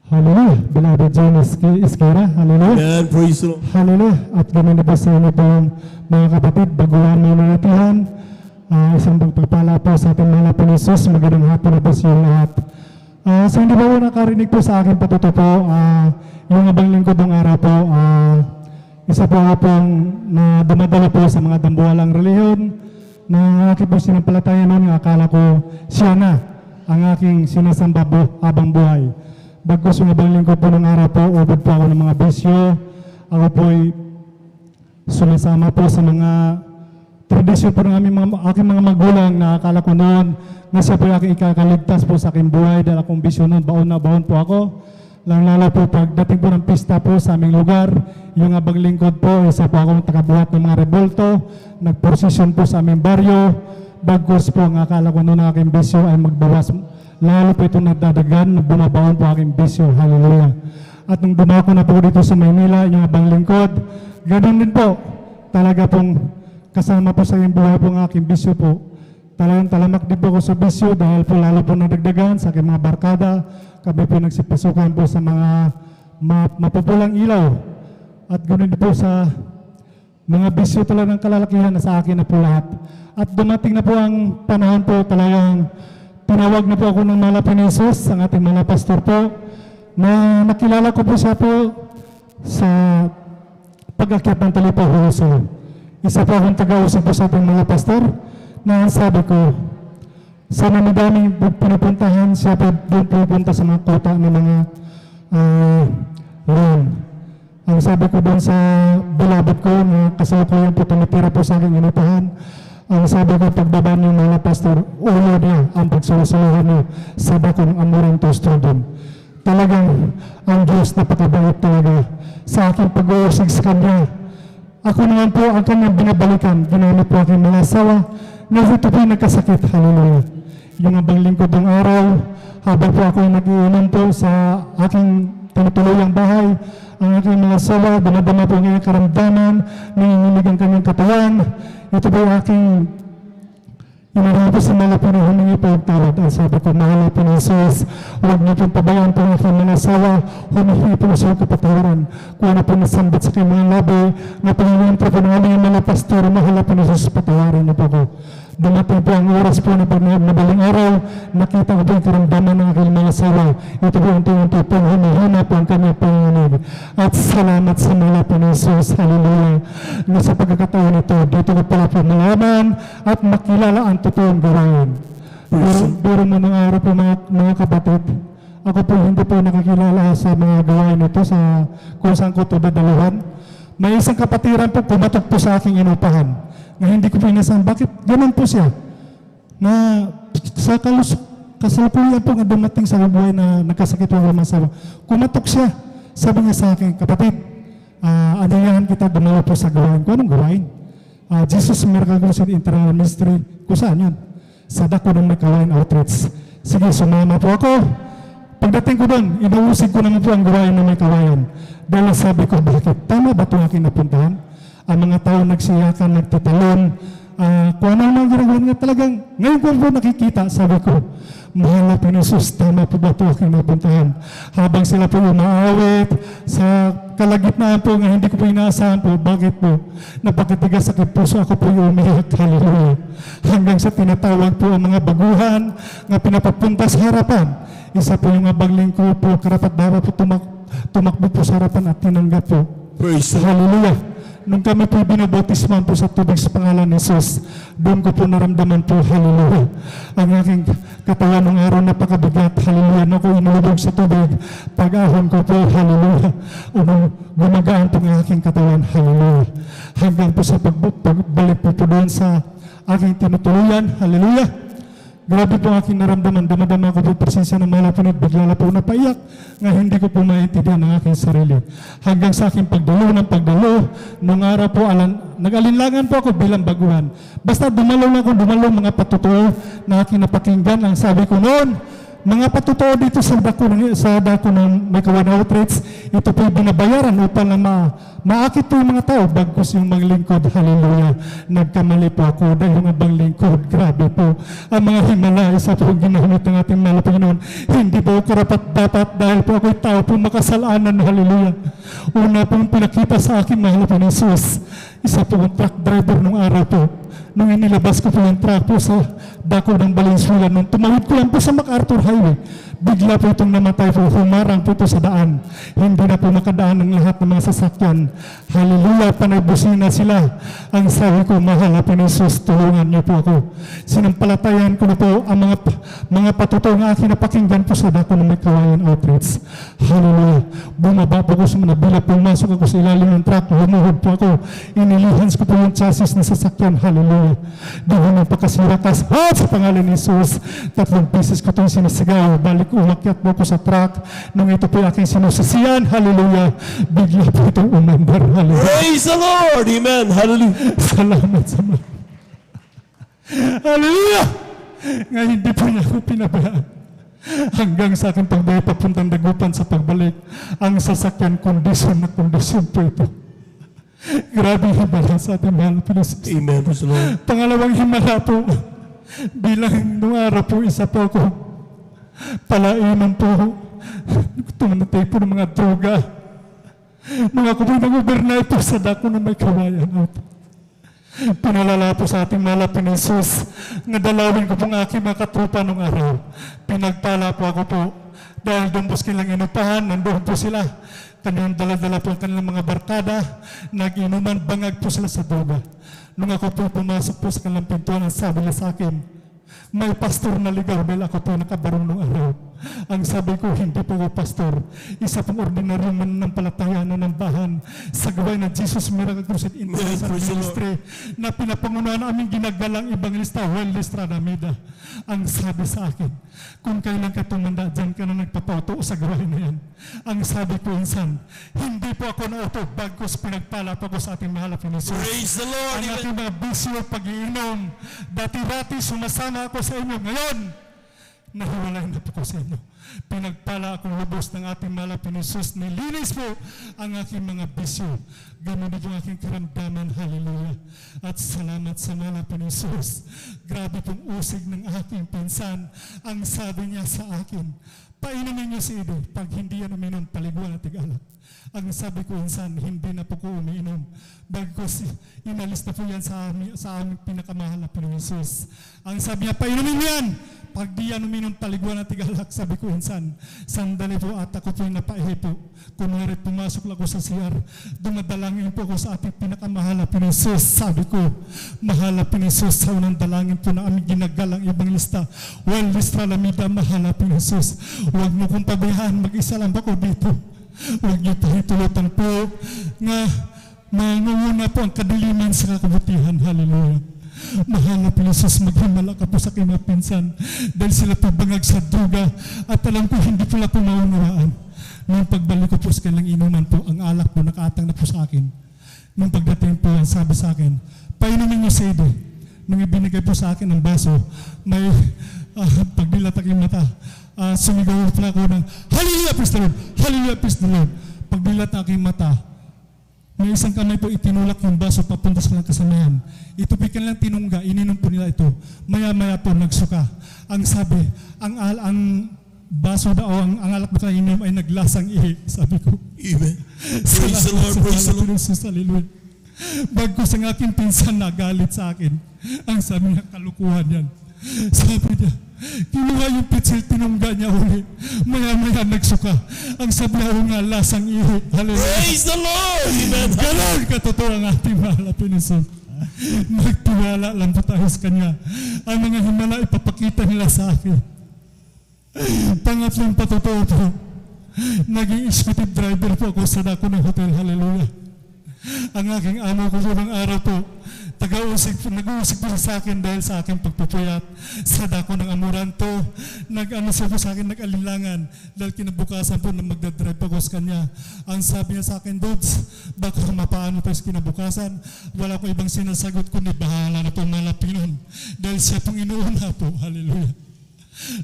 Hallelujah, beloved John Esquera. Hallelujah. Amen. Praise the Lord. Hallelujah. At ganoon po sa inyo pong mga kapatid, baguhan may manatihan. Isang pagpapala po sa ating mga po ni Jesus. Magandang hapon na po sa inyo lahat. So hindi ba po nakarinig po sa akin patuto po, yung abang lingkod ng araw po, isa po nga pong na dumadala po sa mga dambuhalang reliyon na aking po sinampalatayan noon, akala ko siya na ang aking sinasamba habang buhay. Bagkus yung abang lingkod po ng araw po, ubod po ako ng mga bisyo. Ako po ay sumasama po sa mga tradisyon po ng aking mga magulang na akala ko noon na siya po yung aking ikakaligtas po sa aking buhay dahil akong bisyo noon, baon na baon po ako. Lalo po pagdating po ng pista po sa aming lugar, yung abang lingkod po, isa po akong tagabuhat ng mga rebolto, nagprosesyon po sa aming baryo, bagkus po ang akala ko noon na aking bisyo ay magbawas. Lalo po itong nagdadagan, bumabaon po aking bisyo. Hallelujah. At nung dumako na po dito sa Maynila, yung abang lingkod, ganoon din po, talaga pong kasama po sa aking buhay po ang aking bisyo po. Talagang talamak din po ako sa bisyo dahil po lalo po nadagdagan sa aking mga barkada. Kami po nagsipasukan po sa mga mapupulang ilaw. At ganoon po sa mga bisyo talagang kalalakihan na sa akin na po lahat. At dumating na po ang panahon po talagang tinawag na po ako ng Malapin Jesus, ang ating mga pastor po, na nakilala ko po siya po sa pag-akyat ng Talipa Huso. Isa po akong taga-usap po sa ating mga pastor na sabi ko, sana madaming pinupuntahan siya po doon pupunta sa mga kota ng mga room. Ang sabi ko doon sa beloved ko na kasalukuyan po tumitira po sa aking inupahan, ang sabi ko pagbaba ng mga pastor, ulo niya ang pagsulusuluhan niya sa bakong amurang tosto doon. Talagang ang Diyos napakabait talaga sa aking pag-uusig sa Kanya. Ako naman po ang Kanyang binabalikan, ginamit po aking mga asawa na ito po nagkasakit. Hallelujah. Yung abang lingkod ng araw, habang po ako nag-iinom po sa aking tinutuluyang bahay, ang aking mga asawa, dumadama po ang iyong karamdaman, nanginginig ang kanyang katawan. Ito po aking inarang po sa mga po na humingi po ang tawad. Ang sabi ko, mahal po ni Jesus, huwag niyo pong pabayaan po ang aking mga asawa, humingi po siya kapatawaran. Kung ano po nasambit sa kanyang mga labi, na Panginoon po ng aming mga pastor, mahal po ni Jesus, patawarin niyo po ko. Dumating po ang oras po na madaling araw, nakita ko po ang karamdaman ng aking mga asawa. Ito po unti-unti po humihina po ang kanyang panganig. At salamat sa mga po ni Jesus. Hallelujah. Na sa pagkakataon ito, dito ko pala po malaman at makilala ang totoong gawain. Pero mga araw po mga kapatid, ako po hindi po nakakilala sa mga gawain ito sa kung saan ko ito dadaluhan. May isang kapatiran po, kumatok po sa aking inupahan. Na hindi ko pinasahan, bakit ganun po siya? Na sa kasalukuyan po nga dumating sa buhay na nagkasakit po ang masawa. Kumatok siya. Sabi niya sa akin, kapatid, adayahan kita dumalo po sa gawain ko. Anong gawain? Jesus Miracle Crusade International Ministry. Kung saan yun? Sa dako ng may kawain outreach. Sige, sumama po ako. Pagdating ko doon, inuusig ko naman po ang gawain ng may kawayan. Dahil sabi ko, bakit? Tama ba itong aking napuntahan? Ang mga tao nagsiyakan, nagtitalon, kung ano mga ginagawa nga talagang, ngayon ko po nakikita, sabi ko, mahal na Pinisus, tama po ba ito aking napuntahan? Habang sila po umaawit, sa kalagitnaan po nga hindi ko po inaasahan po, bakit po? Napakatigas sakit puso, ako po umiyak, hallelujah. Hanggang sa tinatawag po ang mga baguhan nga pinapapunta sa harapan. Isa po yung abagling ko po, karapat dapat po tumakbo po sa harapan at tinanggap po. Praise the Hallelujah. Nung kami po binabautisman po sa tubig sa pangalan ni Jesus, doon ko po naramdaman po, hallelujah. Ang aking katawan ng araw napakabigat, hallelujah. Nung ko inulubog sa tubig, pag-ahon ko po, hallelujah. Gumagaan po ang aking katawan, hallelujah. Hanggang po sa pagbalik po doon sa aking tinutuluyan, hallelujah. Grabe po aking naramdaman, damadama ko po presensya ng malapunod, bigla na po napaiyak, nga hindi ko po maintindihan ang aking sarili. Hanggang sa aking pagdalo, nung araw po, nag-alinlangan po ako bilang baguhan. Basta dumalo mga patutuo na aking napakinggan. Ang sabi ko noon, mga patutuo dito sa dako ng may kawan outreach, ito po binabayaran upang maakit po yung mga tao, bagkus yung mga lingkod, hallelujah. Nagkamali po ako dahil yung abang lingkod, grabe po. Ang mga himala, isa po ginamit ng ating mahal na Panginoon. Hindi po karapat dapat dahil po ako'y tao po makasalanan, hallelujah. Una pong pinakita sa akin, mahal na Panginoon Jesus, isa po ang truck driver nung araw po. Nung inilabas ko po yung truck po sa dako ng Valenzuela, nung tumawid ko lang po sa MacArthur Highway, bigla po itong namatay po, humarang po ito sa daan. Hindi na po makadaan ng lahat ng mga sasakyan. Hallelujah, panagbusina sila. Ang sabi ko, mahal na Pinisus, tulungan niyo po ako. Sinampalatayan ko na po ang mga patutuo ng aking napakinggan po sa dako ng may kawayan outreach. Hallelujah. Bumaba po ako sa manabila, pumasok ako sa ilalim ng truck, lumuhod po ako. Inilihans ko po yung chassis ng sasakyan. Hallelujah. Doon ang pagkasirakas, sa pangalan ni Jesus, 3 pieces ko itong sinasigaw. Balik umakyat po ko sa truck. Nung ito po aking sinusisiyan, hallelujah, bigla po itong umandar, hallelujah. Praise the Lord, amen, hallelujah. Salamat sa mga. Hallelujah! Nga hindi po niya ako pinabayaan. Hanggang sa aking pagbayad papuntang Dagupan sa pagbalik, ang sasakyan kondisyon po ito. Grabe himala sa ating mahal na Pilipinas. Amen, praise the Lord. Pangalawang himala po, bilang nung araw po, isa po ako, palainan po, tumanatay po ng mga droga. Nung ako po nag-overnight po sa dako na may kawayan. Pinalala po sa ating mahal na Pilipinas, nadalawin ko pong aking mga katropa nung araw. Pinagpala po ako po, dahil doon po silang inupahan, nandoon po sila. Kanilang dala-dala po ang kanilang mga barkada, nag-inuman, bangag po sila sa droga. Nung ako po pumasok po sa kanilang pintuan, ang sabi nila sa akin, may pastor na ligaw dahil ako po nakabarong nung araw. Ang sabi ko, hindi po ako pastor. Isa pong ordinaryong mananampalataya na nambahan sa gawain ng Jesus Miracle Crusade International Ministry na pinapangunahan aming ginagalang ebangelista Joel Estrada Mida. Ang sabi sa akin, kung kailan ka tumanda, dyan ka na nagpapauto sa gawain na yan. Ang sabi ko insan, hindi po ako nauto, bagkus pinagpala po ako sa ating mahal na Pinisus. Praise the Lord. Ang ating mga bisyo pag-iinom, dati-dati sumasama ako sa inyo. Ngayon, nahiwalay na po ko sa inyo. Pinagpala akong lubos ng ating mahal na Pinisus. Nilinis po ang aking mga bisyo. Ganun din yung aking karamdaman. Hallelujah. At salamat sa mahal na Pinisus. Grabe pong usig ng aking pinsan. Ang sabi niya sa akin, painumin niyo si Ide. Pag hindi yan uminom, paliguan at tigalak. Ang sabi ko insan, hindi na po ko umiinom. Bagkus inalis na po yan sa aming pinakamahal na Pinisus. Ang sabi niya, painumin yan! Pag di yan uminom, paliguan at tigalak. Sabi ko insan, sandali po at ako po yung napaihi po. Kunwari pumasok lang ako sa CR, dumadalangin po ako sa ating pinakamahal na Pinisus. Sabi ko, mahal na Pinisus, sa unang dalangin po na aming ginagalang ibang lista. Well, Listra Lamida, mahal na Pinisus. Huwag mo kong pabayaan, mag-isa lang ako dito. Huwag niyo pahitulutan po nga Mangunguna po ang kadiliman sa kabutihan. Hallelujah. Mahal na Pilisos, maghimala ka po sa aking mga pinsan dahil sila po bangag sa druga at alam ko hindi pala ko maunawaan. Nung pagbalik ko po sa kanilang inuman po, ang alak po nakaatang na po sa akin. Nung pagdating po, sabi sa akin, painumin niyo Sede. Nung ibinigay po sa akin ang baso, may pagdilat aking mata. Sumigaw pala ako ng, Hallelujah, praise the Lord! Hallelujah, praise the Lord! Pagdilat aking mata, may isang kamay po itinulak yung baso papunta sa kanilang kasamayan. Ito po kanilang tinungga, ininom po nila ito. Maya-maya po nagsuka. Ang sabi, ang baso daw, ang alak na ininom ay naglasang ihi. Sabi ko, Amen. Praise the Lord, praise the Lord. Hallelujah. Bagkus ang aking pinsan nagalit sa akin. Ang sabi niya, kalukuhan yan. Sabi niya, kinuha yung pitsil, tinungga niya uli. Maya-maya nagsuka. Ang sabi niya, nga lasang ihi. Hallelujah. Praise the Lord! Amen. Ganon katotoo ang ating mahal na Panginoon. Magtiwala lang po tayo sa Kanya. Ang mga himala ipapakita nila sa akin. Pangatlong patotoo po, naging executive driver po ako sa dako ng hotel. Hallelujah. Ang aking amo ko po ng araw po, nag-uusig po sa akin dahil sa aking pagpupuyat sa dako ng Amoranto. Nag-ano siya po sa akin, nag-alilangan dahil kinabukasan po na magdadrive ako sa kanya. Ang sabi niya sa akin, Dudes, baka mapaano tayo sa kinabukasan? Wala ko ibang sinasagot kundi bahala na po malapin nun. Dahil siya pong inuuna po. Hallelujah.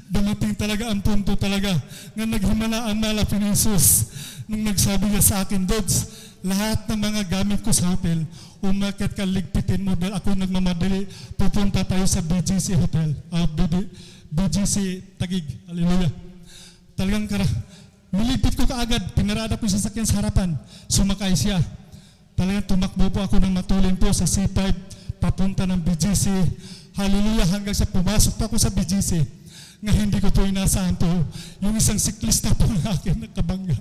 Dumating talaga ang punto talaga nga naghimala ang malapin ni Jesus nung nagsabi niya sa akin, Dudes, lahat ng mga gamit ko sa hotel, umakyat ka, ligpitin mo dahil ako nagmamadali, pupunta tayo sa BGC Hotel, BGC Taguig. Hallelujah. Talagang nilipit ko kaagad, pinarada ko yung sasakyan sa harapan, sumakay siya. Talagang tumakbo po ako ng matulin po sa C5, papunta ng BGC. Hallelujah, hanggang sa pumasok pa ako sa BGC. Nga hindi ko po inasahan po, yung isang siklista po ng akin nakabangga.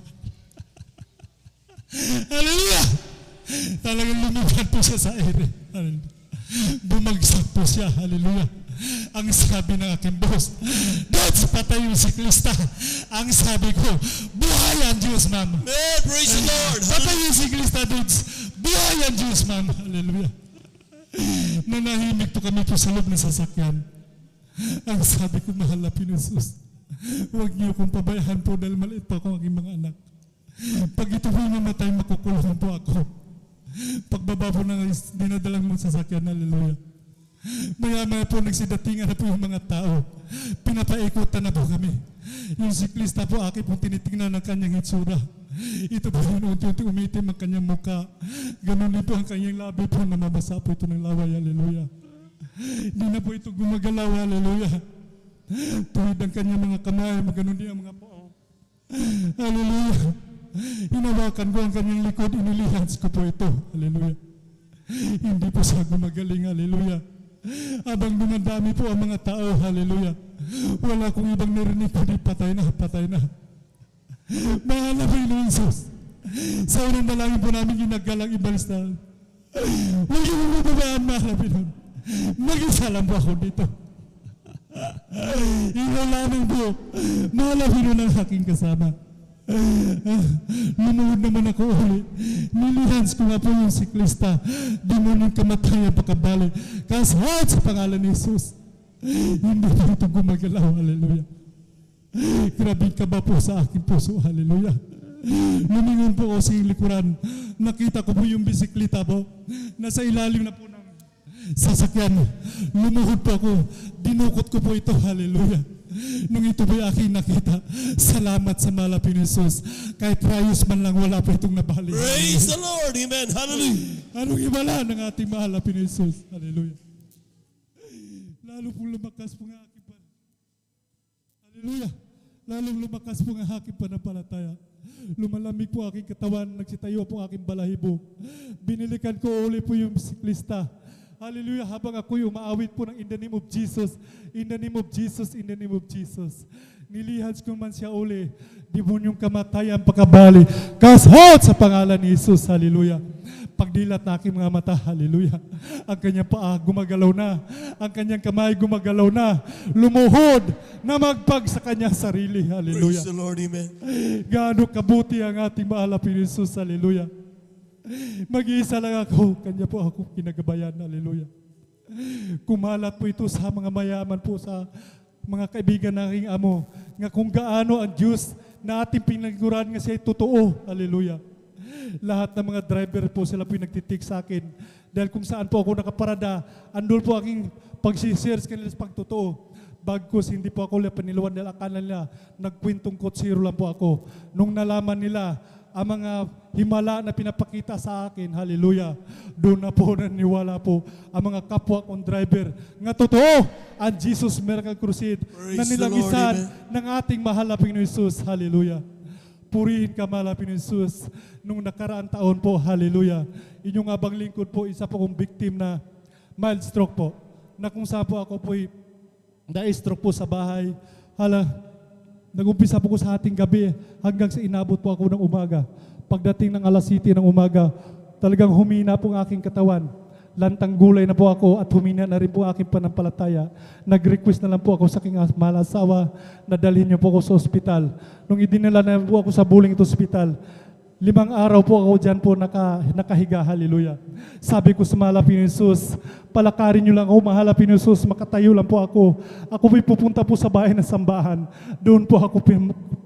Hallelujah! Talagang lumipad po siya sa ere. Bumagsak po siya. Hallelujah. Ang sabi ng aking boss, Dudes, patay yung siklista. Ang sabi ko, buhay ang Diyos, ma'am. Praise the Lord. Patay yung siklista, Dudes. Buhay ang Diyos, ma'am. Hallelujah. Nanahimik po kami po sa loob ng sasakyan. Ang sabi ko, mahal na Panginoon, huwag niyo kong pabayaan po dahil maliit pa ako ang aking mga anak. Pag ito po mamatay, makukulong po ako. Pagbaba po ng dinadalang mong sasakyan, hallelujah. Maya-maya po nagsidatingan na po yung mga tao. Pinapaikutan na po kami. Yung siklista po, akin po tinitingnan ng kanyang itsura. Ito po yung unti-unti umitim ang kanyang muka. Ganun din po ang kanyang labi po, namabasa po ito ng laway, hallelujah. Hindi na po ito gumagalaw, hallelujah. Tuwid ang kanyang mga kamay, maganon din ang mga pao. Hallelujah. Hinawakan ko ang kanyang likod, inilihans ko po ito. Hallelujah. Hindi po siya gumagaling. Hallelujah. Habang dumadami po ang mga tao. Hallelujah. Wala kong ibang narinig kundi patay na, patay na. Mahal na Panginoon Jesus. Sa unang dalangin po namin ginagalang ibalis na. Huwag yung mababayaan, mahal na Panginoon. Mag-isa lang po ako dito. Ilaw lamang po. Mahal na Panginoon ang aking kasama. Lumuhod naman ako ulit. Nilihans ko nga po yung siklista. Di mo nang kamatayan pakabali. Kasahad sa pangalan ni Jesus. Hindi po ito gumagalaw. Hallelujah. Grabe ka ba po sa aking puso. Hallelujah. Lumingon po ako sa likuran. Nakita ko po yung bisikleta po. Nasa ilalim na po ng sasakyan. Lumuhod po ako. Dinukot ko po ito. Hallelujah. Nung ito po'y aking nakita, salamat sa malapit ni Jesus. Kahit rayos man lang, wala po itong nabali. Praise the Lord. Amen. Hallelujah. Anong himala ng ating malapit ni Jesus? Hallelujah. Lalo po lumakas po ang aking Hallelujah. Lalong lumakas po ang aking panampalataya. Lumalamig po aking katawan, nagsitayo po aking balahibo. Binilikan ko uli po yung siklista. Hallelujah, habang ako'y umaawit po ng in the name of Jesus, in the name of Jesus, in the name of Jesus. Nilihans ko man siya uli, demonyong kamatayan pakabali, kasahod sa pangalan ni Jesus, hallelujah. Pagdilat na aking mga mata, hallelujah. Ang kanyang paa gumagalaw na, ang kanyang kamay gumagalaw na, lumuhod na magpag sa kanyang sarili, hallelujah. Praise the Lord, amen. Gaano kabuti ang ating mahal na Jesus, hallelujah. Mag-iisa lang ako, kanya po ako kinagabayan. Hallelujah. Kumalat po ito sa mga mayaman po, sa mga kaibigan ng aking amo, nga kung gaano ang Diyos na ating pinagiguran nga siya ay totoo. Hallelujah. Lahat ng mga driver po sila po yung nagtitik sa akin. Dahil kung saan po ako nakaparada, andol po aking pagsishares kanila sa pagtotoo. Bagkus, hindi po ako paniluan dahil akala nila, nagkwentong kotsiro lang po ako. Nung nalaman nila, ang mga himala na pinapakita sa akin, hallelujah, doon na po naniwala po ang mga kapwa kong driver. Nga totoo, ang Jesus Miracle Crusade na nilagisan ng ating mahal na Panginoon Jesus, hallelujah. Purihin ka, mahal na Panginoon Jesus. Nung nakaraang taon po, hallelujah, inyong abang lingkod po, isa po kong victim na mild stroke po, na kung saan po ako po na-stroke po sa bahay. Nag-umpisa po ko sa ating gabi hanggang sa inabot po ako ng umaga. Pagdating ng alas 7 ng umaga, talagang humina po ang aking katawan. Lantang gulay na po ako at humina na rin po aking panampalataya. Nag-request na lang po ako sa aking mahal asawa na dalhin niyo po ako sa ospital. Nung idinala na po ako sa Buling ito ospital, 5 araw po ako dyan po nakahiga, hallelujah. Sabi ko sa mahal na Panginoon Jesus, palakarin niyo lang ako, mahal na Panginoon Jesus, makatayo lang po ako. Ako po'y pupunta po sa bahay ng sambahan. Doon po ako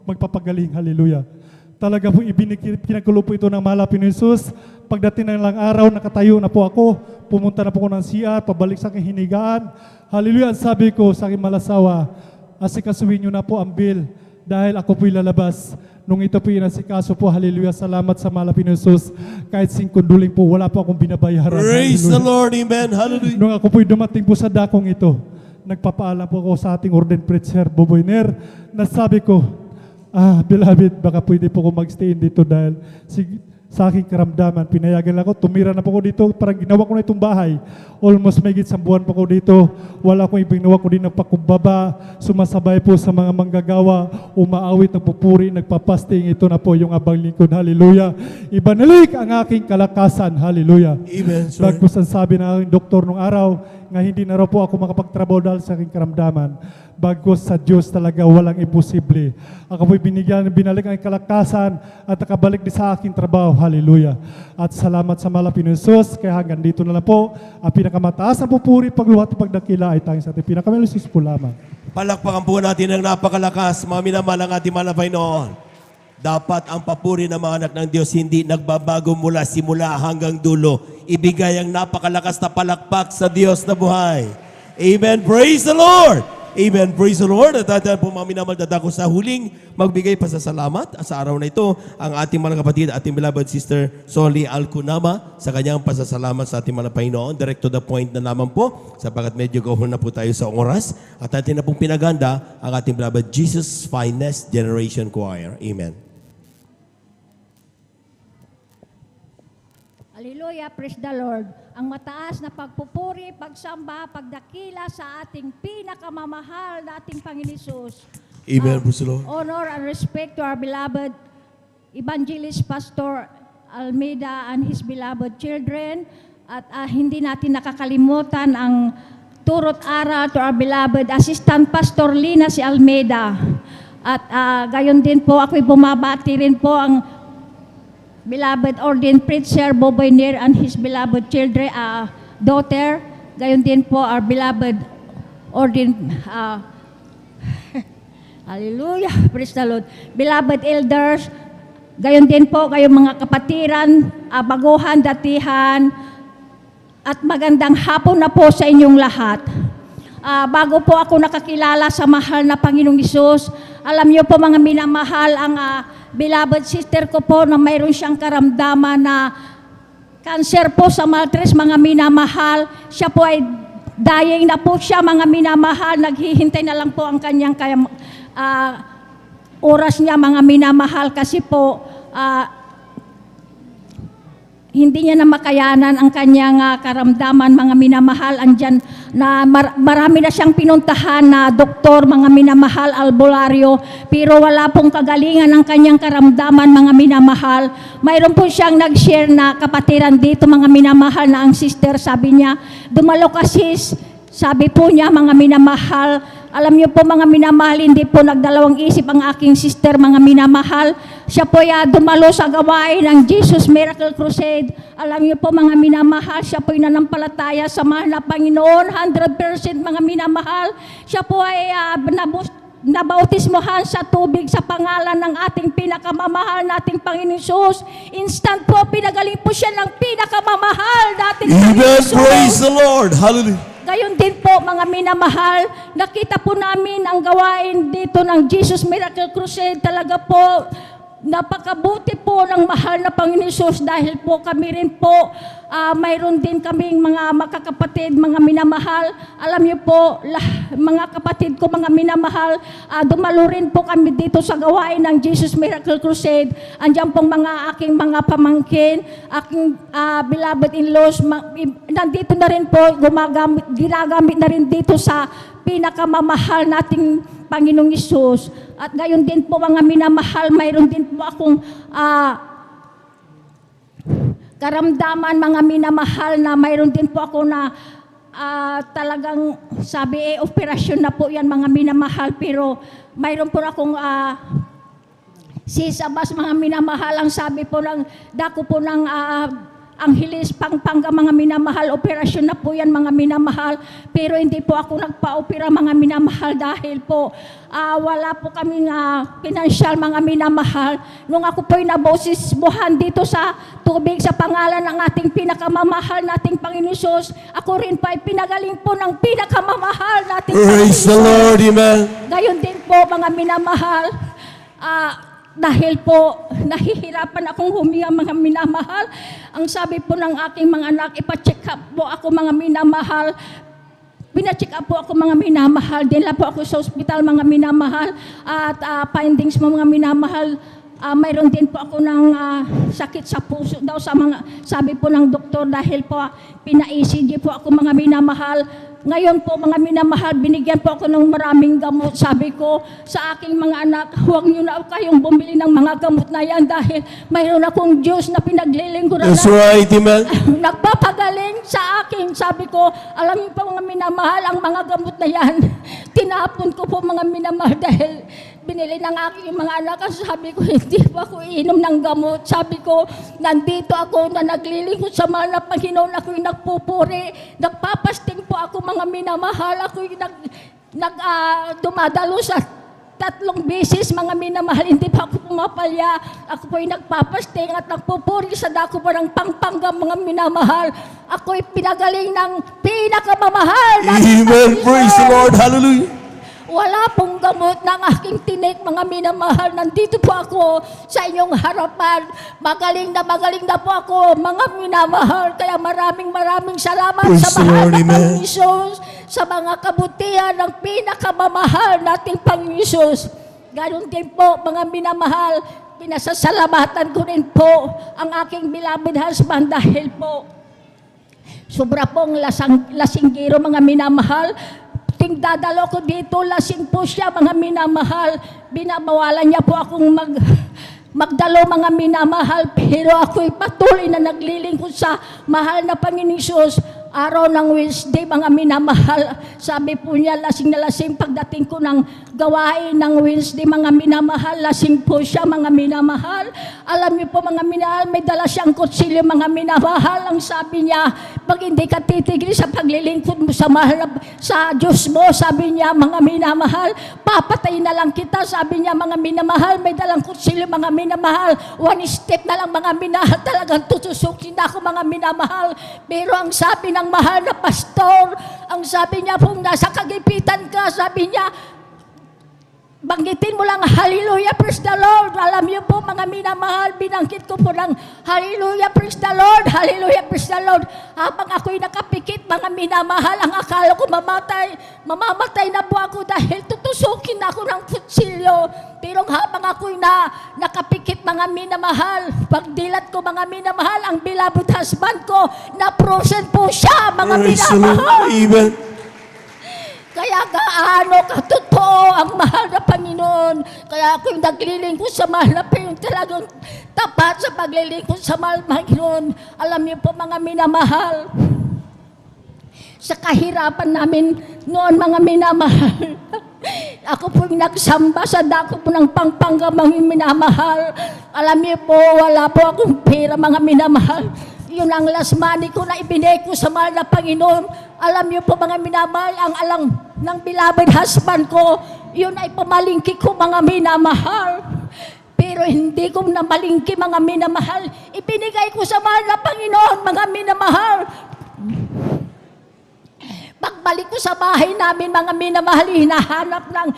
magpapagaling, hallelujah. Talaga po pinagkulo po ito ng mahal na Panginoon Jesus. Pagdating ng ilang araw, nakatayo na po ako. Pumunta na po ako ng CR, pabalik sa aking hinigaan. Hallelujah, sabi ko sa aking malasawa, asikasuhin niyo na po ang bill dahil ako po'y lalabas. Nung ito po inasikaso po, hallelujah, salamat sa mahal na Panginoon Jesus. Kahit singkunduling po, wala po akong binabayaran. Praise hallelujah. the Lord, amen, hallelujah. Nung ako po'y dumating po sa dakong ito, nagpapaalam po ako sa ating ordained preacher, Boboy Ner, na sabi ko, beloved, baka pwede po ako mag-stay dito dahil sa aking karamdaman, pinayagan lang ako, tumira na po ako dito, parang ginawa ko na itong bahay. Almost may isang buwan po ako dito, wala akong ibinawa ko din ng pakumbaba, sumasabay po sa mga manggagawa, umaawit, nagpupuri, nagpapasting, ito na po yung abang lingkod, hallelujah. Ibanalik ang aking kalakasan, hallelujah. Amen, sir. Bagkus ang sabi ng aking doktor nung araw, nga hindi na raw po ako makapagtrabaho dahil sa aking karamdaman. Bagkus sa Diyos talaga walang imposible. Ako po'y binalik ang kalakasan at nakabalik din sa aking trabaho. Hallelujah. At salamat sa mahal na Panginoon Jesus. Kaya hanggang dito na lang po, ang pinakamataas na pupuri, pagluhat at pagdakila ay tanging sa ating pinakamalusis po lamang. Palakpakan po natin ang napakalakas, mga minamahal ang ating mahal na Panginoon. Dapat ang papuri ng mga anak ng Diyos hindi nagbabago mula simula hanggang dulo. Ibigay ang napakalakas na palakpak sa Diyos na buhay. Amen. Praise the Lord. Amen. Praise the Lord. At dahil po mga minamahal, dadako sa huling magbigay pasasalamat sa araw na ito ang ating mga kapatid, ating beloved sister Soli Alcunama sa kanyang pasasalamat sa ating mga Panginoon. Direct to the point na naman po sapagkat medyo gahon na po tayo sa oras at atin na pong pinaganda ang ating beloved Jesus Finest Generation Choir. Amen. Hallelujah, praise the Lord. Ang mataas na pagpupuri, pagsamba, pagdakila sa ating pinakamamahal na ating Panginoon Jesus. Amen, praise the Lord. Honor and respect to our beloved Evangelist Pastor Almeida and his beloved children. At hindi natin nakakalimutan ang turot aral to our beloved Assistant Pastor Lina si Almeida. At gayon din po, ako'y bumabati rin po ang beloved ordained preacher Boboy Ner and his beloved children, daughter. Gayon din po our beloved ordained, hallelujah, praise the Lord. Beloved elders, gayon din po kayong mga kapatiran, baguhan, datihan, at magandang hapon na po sa inyong lahat. Bago po ako nakakilala sa mahal na Panginoong Hesus, alam niyo po mga minamahal, ang beloved sister ko po na mayroon siyang karamdaman na cancer po sa matres, mga minamahal. Siya po ay dying na po siya, mga minamahal. Naghihintay na lang po ang kanyang oras niya, mga minamahal, kasi po hindi niya na makayanan ang kanyang karamdaman, mga minamahal. Andyan na marami na siyang pinuntahan na doktor, mga minamahal, albularyo, pero wala pong kagalingan ang kanyang karamdaman, mga minamahal. Mayroon po siyang nag-share na kapatiran dito, mga minamahal, na ang sister, sabi niya, dumalo ka sis. Sabi po niya, mga minamahal, alam niyo po mga minamahal, hindi po nagdalawang isip ang aking sister, mga minamahal. siya po ay dumalo sa gawain ng Jesus Miracle Crusade. Alam niyo po mga minamahal, siya po ay nanampalataya sa mahal na Panginoon, 100% mga minamahal. Siya po ay nabautismohan sa tubig sa pangalan ng ating pinakamamahal nating Panginoon Jesus. Instant po, pinagaling po siya ng pinakamamahal nating Panginoon Amen. Jesus. Praise the Lord. Hallelujah. Gayon din po mga minamahal, nakita po namin ang gawain dito ng Jesus Miracle Crusade. Talaga po, napakabuti po ng mahal na Panginoon Jesus dahil po kami rin po, mayroon din kaming mga makakapatid, mga minamahal. Alam niyo po, mga kapatid ko, mga minamahal, dumalo rin po kami dito sa gawain ng Jesus Miracle Crusade. Andiyan pong aking mga pamangkin, aking beloved in-laws, nandito na rin po, ginagamit na rin dito sa pinakamamahal nating Panginoong Isus. At gayon din po mga minamahal, mayroon din po akong karamdaman mga minamahal na mayroon din po ako na talagang sabi operasyon na po yan mga minamahal, pero mayroon po akong sisabas mga minamahal, ang sabi po ng dako po ng Angeles Pampanga mga minamahal, operasyon na po yan mga minamahal, pero hindi po ako nagpa-opera mga minamahal dahil po wala po kaming financial mga minamahal. Nung ako po'y nabosisbuhan dito sa tubig sa pangalan ng ating pinakamamahal nating Panginoon Jesus, ako rin pa ay pinagaling po ng pinakamamahal nating Panginoon Praise the Lord. Amen. Gayon din po mga minamahal, dahil po nahihirapan akong huminga mga minamahal. Ang sabi po ng aking mga anak, ipa-check up po ako mga minamahal. Pina-check up po ako mga minamahal. Dinala po ako sa ospital mga minamahal. At findings mo mga minamahal, mayroon din po ako ng sakit sa puso daw sa mga, sabi po ng doktor, dahil po pina-ECG po ako mga minamahal. Ngayon po mga minamahal, binigyan po ako ng maraming gamot. Sabi ko sa aking mga anak, huwag niyo na kayong bumili ng mga gamot na yan dahil mayroon akong Diyos na pinaglilingkuran. That's right, amen. Nagpapagaling sa akin. Sabi ko, alam niyo po mga minamahal, ang mga gamot na yan, tinapon ko po mga minamahal dahil binili ng aking mga anak. Sabi ko, hindi po ako iinom ng gamot. Sabi ko, nandito ako na naglilingkod sa mahal na Panginoon. Ako'y nagpupuri. Nagpapasting po ako mga minamahal. Ako'y dumadalo sa 3 beses mga minamahal. Hindi pa ako pumapalya. Ako po'y nagpapasting at nagpupuri sa dako po ng Pampanga mga minamahal. Ako'y pinagaling ng pinakamamahal. Amen. Praise the Lord. Hallelujah. Wala pong gamot ng aking tinik, mga minamahal. Nandito po ako sa inyong harapan. Magaling na po ako, mga minamahal. Kaya maraming salamat Praise sa the mahal Lord, na amen. Panginoon Jesus, sa mga kabutihan ng pinakamamahal nating Panginoon Jesus. Ganon din po, mga minamahal, pinasasalamatan ko rin po ang aking beloved husband dahil po sobra pong lasinggiro, mga minamahal. Dadalo ko dito, lasing po siya mga minamahal. Binabawalan niya po akong magdalo mga minamahal, pero ako'y patuloy na naglilingkod sa mahal na Panginoon Jesus. Araw ng Wednesday mga minamahal, sabi po niya, lasing na lasing. Pagdating ko ng gawain ng Wednesday mga minamahal, lasing po siya mga minamahal. Alam niyo po mga minamahal, may dala siyang kutsilyo mga minamahal. Ang sabi niya, pag hindi ka titigil sa paglilingkod mo sa mahal sa Diyos mo, sabi niya mga minamahal, papatayin na lang kita. Sabi niya mga minamahal, may dalang kutsilyo mga minamahal. 1 step na lang mga minamahal, talagang tutusukin na ako mga minamahal. Pero ang sabi ng mahal na pastor, ang sabi niya, kung nasa kagipitan ka, sabi niya, banggitin mo lang, hallelujah, praise the Lord. Alam niyo po mga minamahal, binanggit ko po ng hallelujah, praise the Lord, hallelujah, praise the Lord. Habang ako'y nakapikit, mga minamahal, ang akala ko mamamatay na po ako dahil tutusukin ako ng kutsilyo. Pero habang ako'y nakapikit, mga minamahal, pagdilat ko mga minamahal, ang beloved husband ko, na-frozen po siya, mga minamahal. Amen. Kaya gaano katotoo ang mahal na Panginoon. Kaya ako'y naglilingkod sa mahal na Panginoon, talagang tapat sa paglilingkod sa mahal na Panginoon. Alam niyo po mga minamahal, sa kahirapan namin noon mga minamahal, Ako po nagsamba sa dako po ng Pampanga, mga minamahal. Alam niyo po, wala po akong pera, mga minamahal. Yun ang last money ko na ibinigay ko sa mahal na Panginoon. Alam niyo po, mga minamahal, ang alam ng beloved husband ko, yun ay pamalingki ko, mga minamahal. Pero hindi ko namalingki, mga minamahal. Ibinigay ko sa mahal na Panginoon, mga minamahal. Pagbalik ko sa bahay namin, mga minamahal, hinahanap ng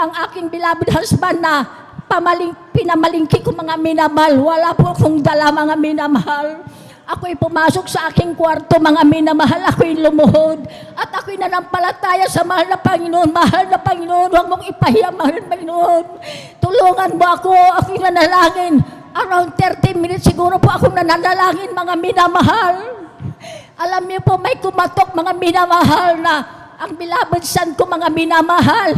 ang aking beloved husband na pinamalingki ko, mga minamahal. Wala po akong dala, mga minamahal. Ako'y pumasok sa aking kwarto, mga minamahal. Ako'y lumuhod. At ako'y nanampalataya sa mahal na Panginoon. Mahal na Panginoon, huwag mong ipahiya, mahal na Panginoon. Tulungan mo ako. Ako'y nanalangin. Around 30 minutes siguro po akong nananalangin, mga minamahal. Alam niyo po, may kumatok, mga minamahal, na ang beloved son ko, mga minamahal,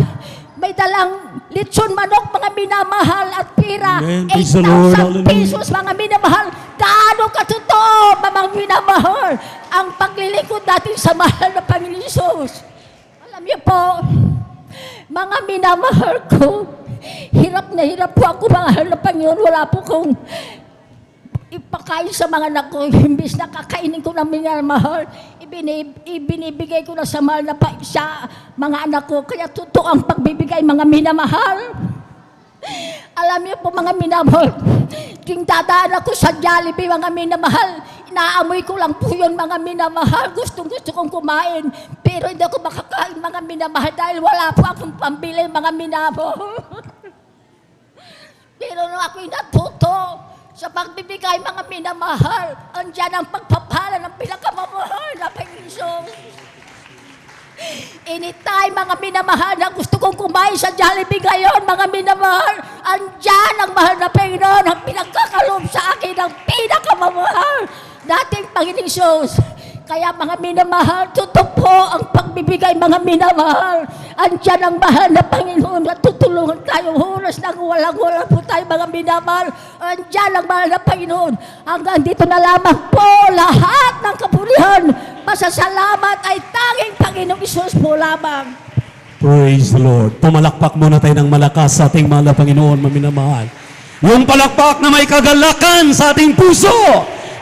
may dalang lechon manok, mga minamahal, at pira, 8,000 pesos, mga minamahal. Gaano katotoo, mga minamahal, ang paglilingkod natin sa mahal na Panginoon Jesus. Alam niyo po, mga minamahal ko, hirap na hirap po ako, mahal na Panginoon. Wala po kong ipakain sa mga anak ko. Imbis na kakainin ko ng minamahal, ibinibigay ko na sa mahal na sa mga anak ko. Kaya totoo ang pagbibigay, mga minamahal. Alam niyo po, mga minamahal, ting dadaan ako sa Jollibee, mga minamahal, inaamoy ko lang po yun, mga minamahal. Gusto kong kumain, pero hindi ako makakain, mga minamahal, dahil wala po akong pambili, mga minamahal. Pero nung ako'y natuto sa pagbibigay, mga minamahal, andyan ang pagpapala ng pinakamamahal na Panginoon. Anytime, mga minamahal, na gusto kong kumain sa Jollibee ngayon, mga minamahal, andyan ang mahal na Panginoon, ang pinagkakalob sa akin ng pinakamamahal dating Panginoon Jesus. Kaya, mga minamahal, totoo po ang pagbibigay, mga minamahal. Andyan ang mahal na Panginoon at tutulungan tayong oras nang walang-wala po tayo, mga minamahal. Andyan ang mahal na Panginoon. Hanggang dito na lamang po lahat ng kapulihan. Pasasalamat ay tanging Panginoong Isus po lamang. Praise the Lord. Pumalakpak muna tayo ng malakas sa ating mahal na Panginoon, mga minamahal. Yung palakpak na may kagalakan sa ating puso.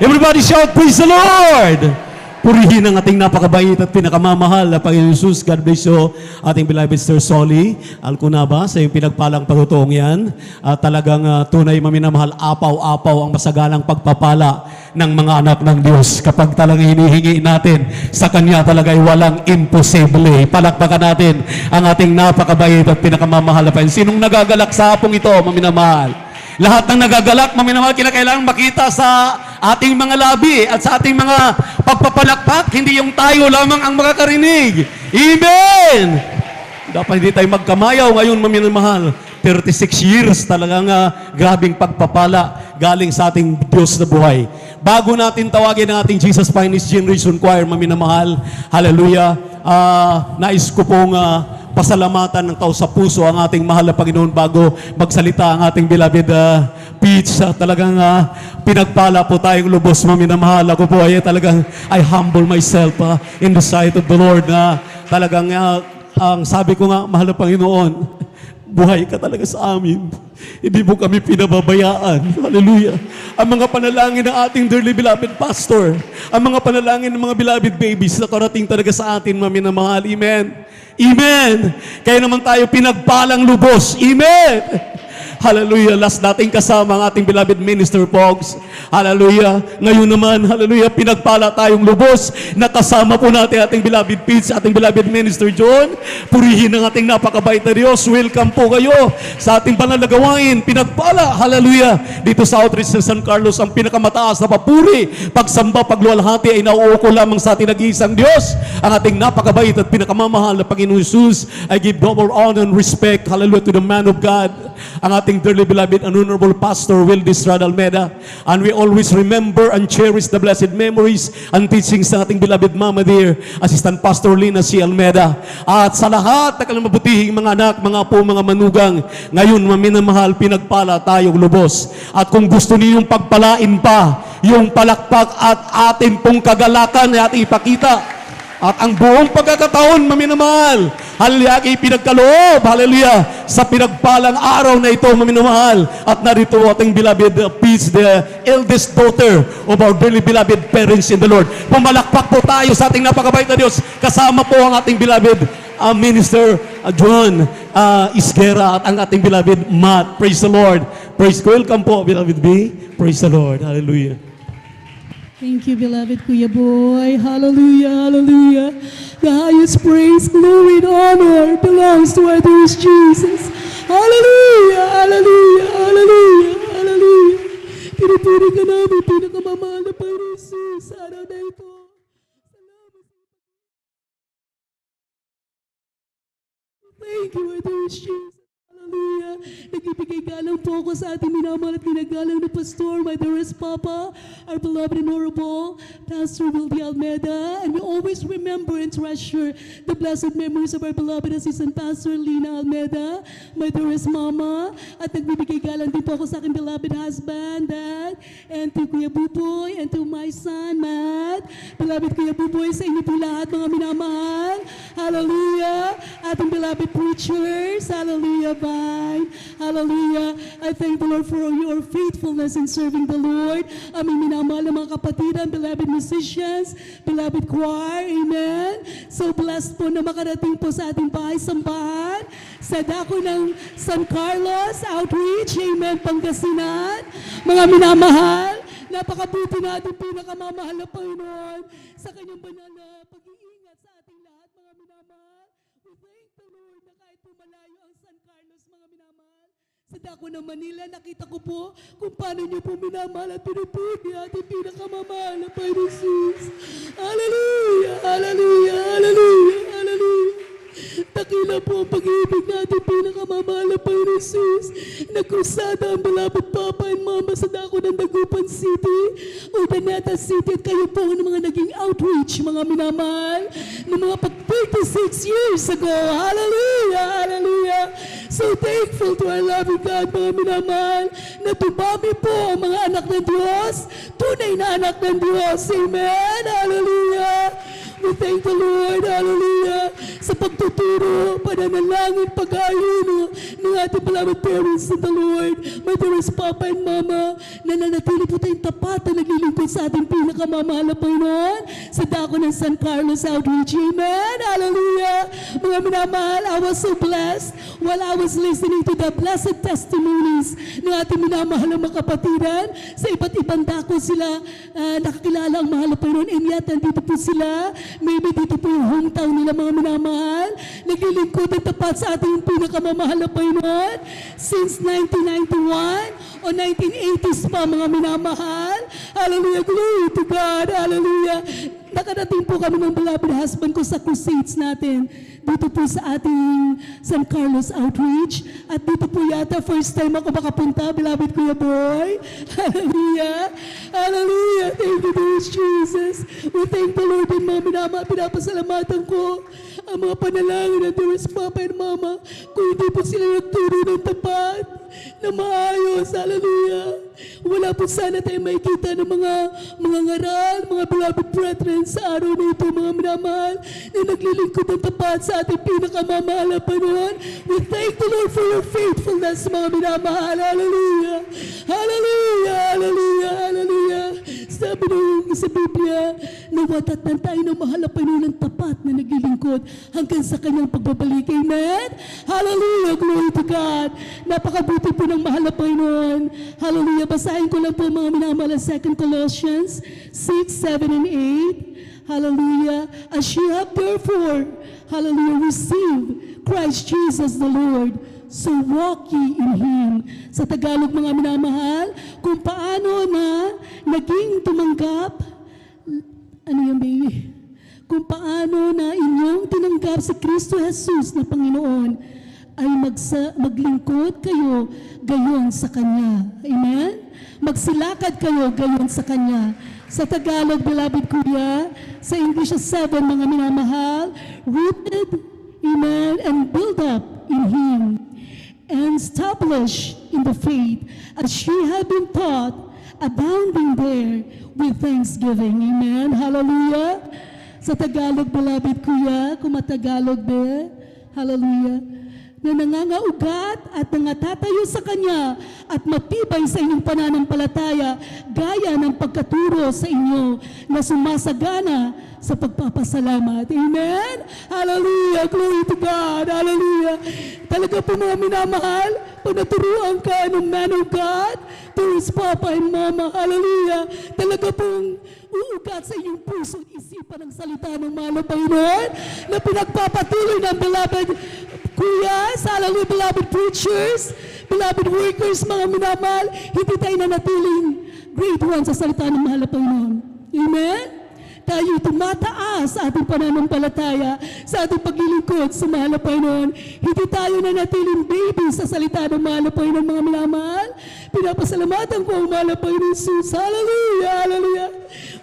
Everybody shout, praise the Lord! Purihin ang ating napakabait at pinakamamahal na Panginoon Jesus. God bless you, ating beloved Sister Solly Alcunaba, sa iyong pinagpalang pagtutuong yan. At talagang tunay, maminamahal, apaw-apaw ang masagalang pagpapala ng mga anak ng Diyos. Kapag talagang hinihingi natin sa Kanya, talaga ay walang imposible. Palakpakan natin ang ating napakabait at pinakamamahal na Panginoon. Sinong nagagalak sa hapong ito, maminamahal? Lahat ng nagagalak, maminamahal, kinakailangan makita sa ating mga labi at sa ating mga pagpapalakpak. Hindi yung tayo lamang ang makakarinig. Amen! Dapat hindi tayo magkamayaw ngayon, maminamahal. 36 years talagang grabing pagpapala galing sa ating Diyos na buhay. Bago natin tawagin ang ating Jesus Finest Generation Choir, maminamahal, hallelujah, nais ko pong pasalamatan ng tao sa puso ang ating mahal na Panginoon bago magsalita ang ating beloved Peach. Talagang pinagpala po tayong lubos, maminamahal. Ako po ay talagang I humble myself in the sight of the Lord na talagang ang sabi ko nga, mahal na Panginoon, buhay ka talaga sa amin. Hindi mo kami pinababayaan. Hallelujah. Ang mga panalangin ng ating dearly beloved pastor, ang mga panalangin ng mga beloved babies na karating talaga sa atin, maminamahal. Amen. Amen. Kaya naman tayo pinagpalang lubos. Amen. Hallelujah. Last nating kasama ang ating beloved minister, Pogs. Hallelujah. Ngayon naman, hallelujah, pinagpala tayong lubos. Nakasama po natin ating beloved Pete, ating beloved minister John. Purihin ang ating napakabait na Diyos. Welcome po kayo sa ating panalagawain. Pinagpala, hallelujah. Dito sa Outreach sa San Carlos, ang pinakamataas na papuri, pagsamba, pagluwalhati ay nauuko lamang sa ating nag-iisang Diyos. Ang ating napakabait at pinakamamahal na Panginoon Jesus. I give double honor and respect, hallelujah, to the man of God, ang ating dearly beloved and honorable Pastor Will Distrad Almeida. And we always remember and cherish the blessed memories and teachings ng ating beloved Mama dear, Assistant Pastor Lina C. Almeida. At sa lahat ng mabutihing mga anak, mga po, mga manugang, ngayon, maminamahal, pinagpala tayong lubos. At kung gusto ninyong pagpalain pa, yung palakpak at atin pong kagalakan ay ating ipakita. At ang buong pagkakataon, maminamahal, Hallelujah, ipinagkaloob, hallelujah, sa pinagpalang araw na ito, mga minamahal. At narito ating beloved Peace, the eldest daughter of our dearly beloved parents in the Lord. Pumalakpak po tayo sa ating napakabait na Diyos. Kasama po ang ating beloved Minister John Isguera at ang ating beloved Matt. Praise the Lord. Praise, welcome po, beloved B. Praise the Lord. Hallelujah. Thank you, beloved Kuya Boy. Hallelujah, hallelujah. The highest praise, glory, and honor belongs to our dear Jesus. Hallelujah, hallelujah, hallelujah, hallelujah. Pinupuri ka namin, pinakamamahal na Panginoon Jesus, sa araw na ito. Thank you, our dear Jesus. Hallelujah. Nagbibigay galang po ako sa ating minamahal at ginagalang na pastor, my dearest Papa, our beloved and honorable Pastor Wildy Almeida, and we always remember and treasure the blessed memories of our beloved Assistant Pastor Lina Almeida, my dearest Mama, at nagbibigay galang din po ako sa aking beloved husband, Dad, and to Kuya Buboy, and to my son, Matt. Beloved Kuya Buboy, sa inyo po lahat mga minamahal. Hallelujah. Ating beloved preachers, hallelujah, Vine. Hallelujah. I thank the Lord for your faithfulness in serving the Lord. Aming minamahal na mga kapatiran, beloved musicians, beloved choir, amen. So blessed po na makarating po sa ating bahay-sambahan, sa dako ng San Carlos Outreach, amen, Pangasinan. Mga minamahal, napakabuti natin pinakamamahal na Panginoon sa kanyang banal na pag-iingat sa ating lahat, mga minamahal. We thank the Lord na kahit po malayo ang San Carlos, mga minamahal, sa dako ng Manila, nakita ko po kung paano niyo po minamahal at pinupuri ating pinakamamahal na Panginoon Jesus. Hallelujah, hallelujah, hallelujah, hallelujah. Takila po ang pag-ibig natin pinakamamahal na Panginoon Jesus. Nagkrusada ang beloved Papa and Mama sa dako ng Dagupan City, Urdaneta City, at kayo po ng mga naging outreach, mga minamahal, ng mga 36 years ago. Hallelujah, hallelujah. So thankful to our loving God, mga minamahal, na tumami po ang mga anak ng Diyos, tunay na anak ng Diyos. Amen, hallelujah. We thank the Lord, hallelujah, sa pagtuturo, pananalangin, pag-ayuno ng ating beloved parents in the Lord. My dearest Papa and Mama, nananatili po tayong tapat na naglilingkod sa ating pinakamamahal na Panginoon sa dako ng San Carlos Outreach. Amen, hallelujah. Mga minamahal, I was so blessed while I was listening to the blessed testimonies ng ating minamahal na mga kapatiran. Sa iba't ibang dako sila nakakilala ang mahal na Panginoon, and yet nandito po sila. Maybe dito po yung hometown nila, mga minamahal. Naglilingkod ang tapat sa ating pinakamamahal na Panginoon since 1991 o 1980s pa, mga minamahal. Hallelujah, glory to God, hallelujah. Nakarating po kami ng beloved husband ko sa crusades natin dito po sa ating San Carlos Outreach. At dito po yata first time ako makapunta, beloved Kuya Boy. Hallelujah, hallelujah. Thank you, dear Jesus. We thank the Lord and Mama, pinapasalamatan ko ang mga panalangin ng dearest Papa and Mama kung hindi po sila nagturo ng tapat na maayos. Hallelujah. Wala po sana tayo makikita ng mga ngaral, mga beloved brethren sa araw na ito, mga minamahal, na naglilingkod ng tapat sa ating pinakamamahal na Panginoon. We thank the Lord for your faithfulness, mga minamahal. Hallelujah. Hallelujah, hallelujah, hallelujah. Sabi nung sa Biblia, nawatatnan tayo ng mahal na Panginoon ng tapat na naglilingkod hanggang sa kanyang pagbabalik. Amen? Hallelujah, glory to God. Napakabuti po ng mahal na Panginoon. Hallelujah. Basahin ko lang po mga minamahal sa 2 Colossians 6, 7, and 8. Hallelujah. As you have therefore, hallelujah, received Christ Jesus the Lord, so walk ye in Him. Sa Tagalog, mga minamahal, kung paano na naging tumanggap, ano yan, baby? Kung paano na inyong tinanggap si Kristo Jesus na Panginoon, ay maglingkod kayo gayon sa Kanya. Amen? Magsilakad kayo gayon sa Kanya. Sa Tagalog, beloved Kuya, sa English 7, mga minamahal, rooted, amen, and build up in Him, and established in the faith, as ye have been taught, abounding there with thanksgiving. Amen? Hallelujah? Sa Tagalog, beloved Kuya, kung matagalog be, hallelujah, na nangangaugat at nangatatayo sa Kanya at matibay sa inyong pananampalataya gaya ng pagkaturo sa inyo na sumasagana sa pagpapasalamat. Amen? Hallelujah! Glory to God! Hallelujah! Talaga po mga minamahal, pag naturuan ka ng man of God, to his Papa and Mama, hallelujah, talaga pong uugat sa inyong puso at isipan ng salita ng mahal na Panginoon na pinagpapatuloy ng beloved Kuyas, hallelujah, beloved preachers, beloved workers, mga minamahal, hindi tayo nanatiling grade 1 sa salita ng mahal na Panginoon. Amen? Tayo tumataas sa ating pananampalataya, sa ating paglilingkod sa mahal na Panginoon. Hindi tayo nanatiling baby sa salita ng mahal na Panginoon, mga minamahal. Pinapasalamatan ko ang mahal na Panginoon Jesus. Hallelujah, hallelujah.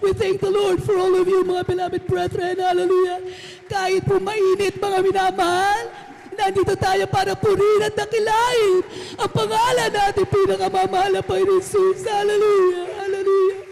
We thank the Lord for all of you, mga beloved brethren. Hallelujah. Kahit po mainit, mga minamahal, nandito tayo para purihin at dakilain ang pangalan natin pinakamamahal na Panginoon Jesus. Hallelujah, hallelujah.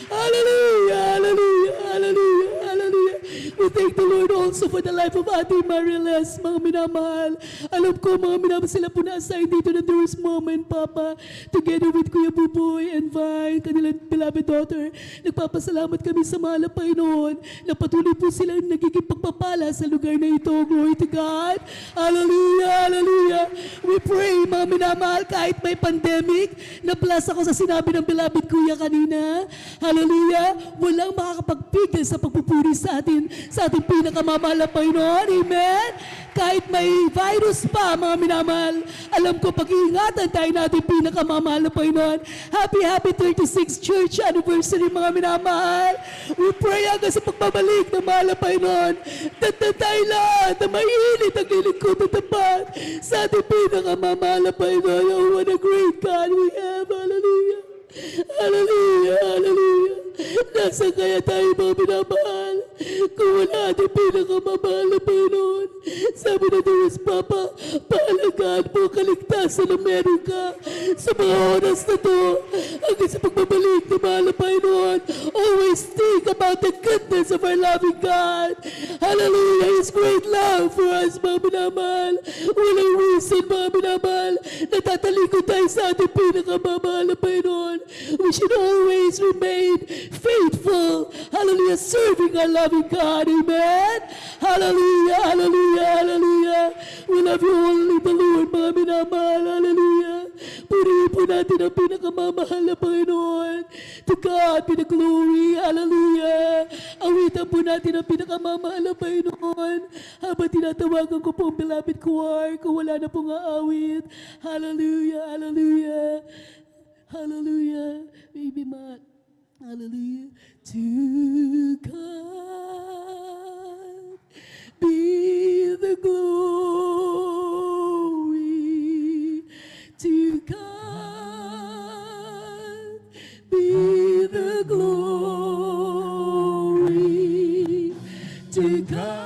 Hallelujah, hallelujah, hallelujah, hallelujah. We thank the Lord also for the life of Ate Mariles, mga minamahal. Alam ko, mga minamahal, sila po na-assign dito na there is moment, Papa, together with Kuya Buboy and Vine, kanilang beloved daughter. Nagpapasalamat kami sa mahal na Panginoon na patuloy po silang nagiging pagpapala sa lugar na ito. Glory to God. Hallelujah, hallelujah. We pray, mga minamahal, kahit may pandemic, na-plus ako sa sinabi ng beloved Kuya kanina. Hallelujah. Walang makakapagpigil sa pagpupuri sa ating pinakamamahal na Panginoon. Amen. Kahit may virus pa, mga minamahal, alam ko pag-iingatan tayo natin pinakamamahal na Panginoon. Happy, happy 36th church anniversary, mga minamahal. We pray hanggang sa pagbabalik ng mahal na Panginoon. Tayo lahat na mainit ang lilingkod at tapat sa ating pinakamamahal na Panginoon. Oh, what a great God we have. Hallelujah. Hallelujah, hallelujah. Nasaan kaya tayo, mga minamahal, kung wala ating pinakamamahal na Panginoon? Sabi na Diyos, Papa, paalagaan mo kaligtasan na meron ka sa mga oras na to hanggang sa pagbabalik ng mahal na Panginoon. Always think about the goodness of our loving God. Hallelujah, His great love for us, mga minamahal. Walang reason, mga minamahal, natatalikod tayo sa ating pinakamamahal na Panginoon. We should always remain faithful. Hallelujah, serving our loving God. Amen. Hallelujah, hallelujah, hallelujah. We love you only the Lord, mga minamahal. Hallelujah. Purihin po natin ang pinakamamahal na Panginoon. To God be the glory. Hallelujah. Awitan po natin ang pinakamamahal na Panginoon. Habang tinatawagan ko po ang beloved choir, kung wala na pong aawit. Hallelujah, hallelujah. Hallelujah. Baby Matt. Hallelujah. To God be the glory. To God be the glory. To God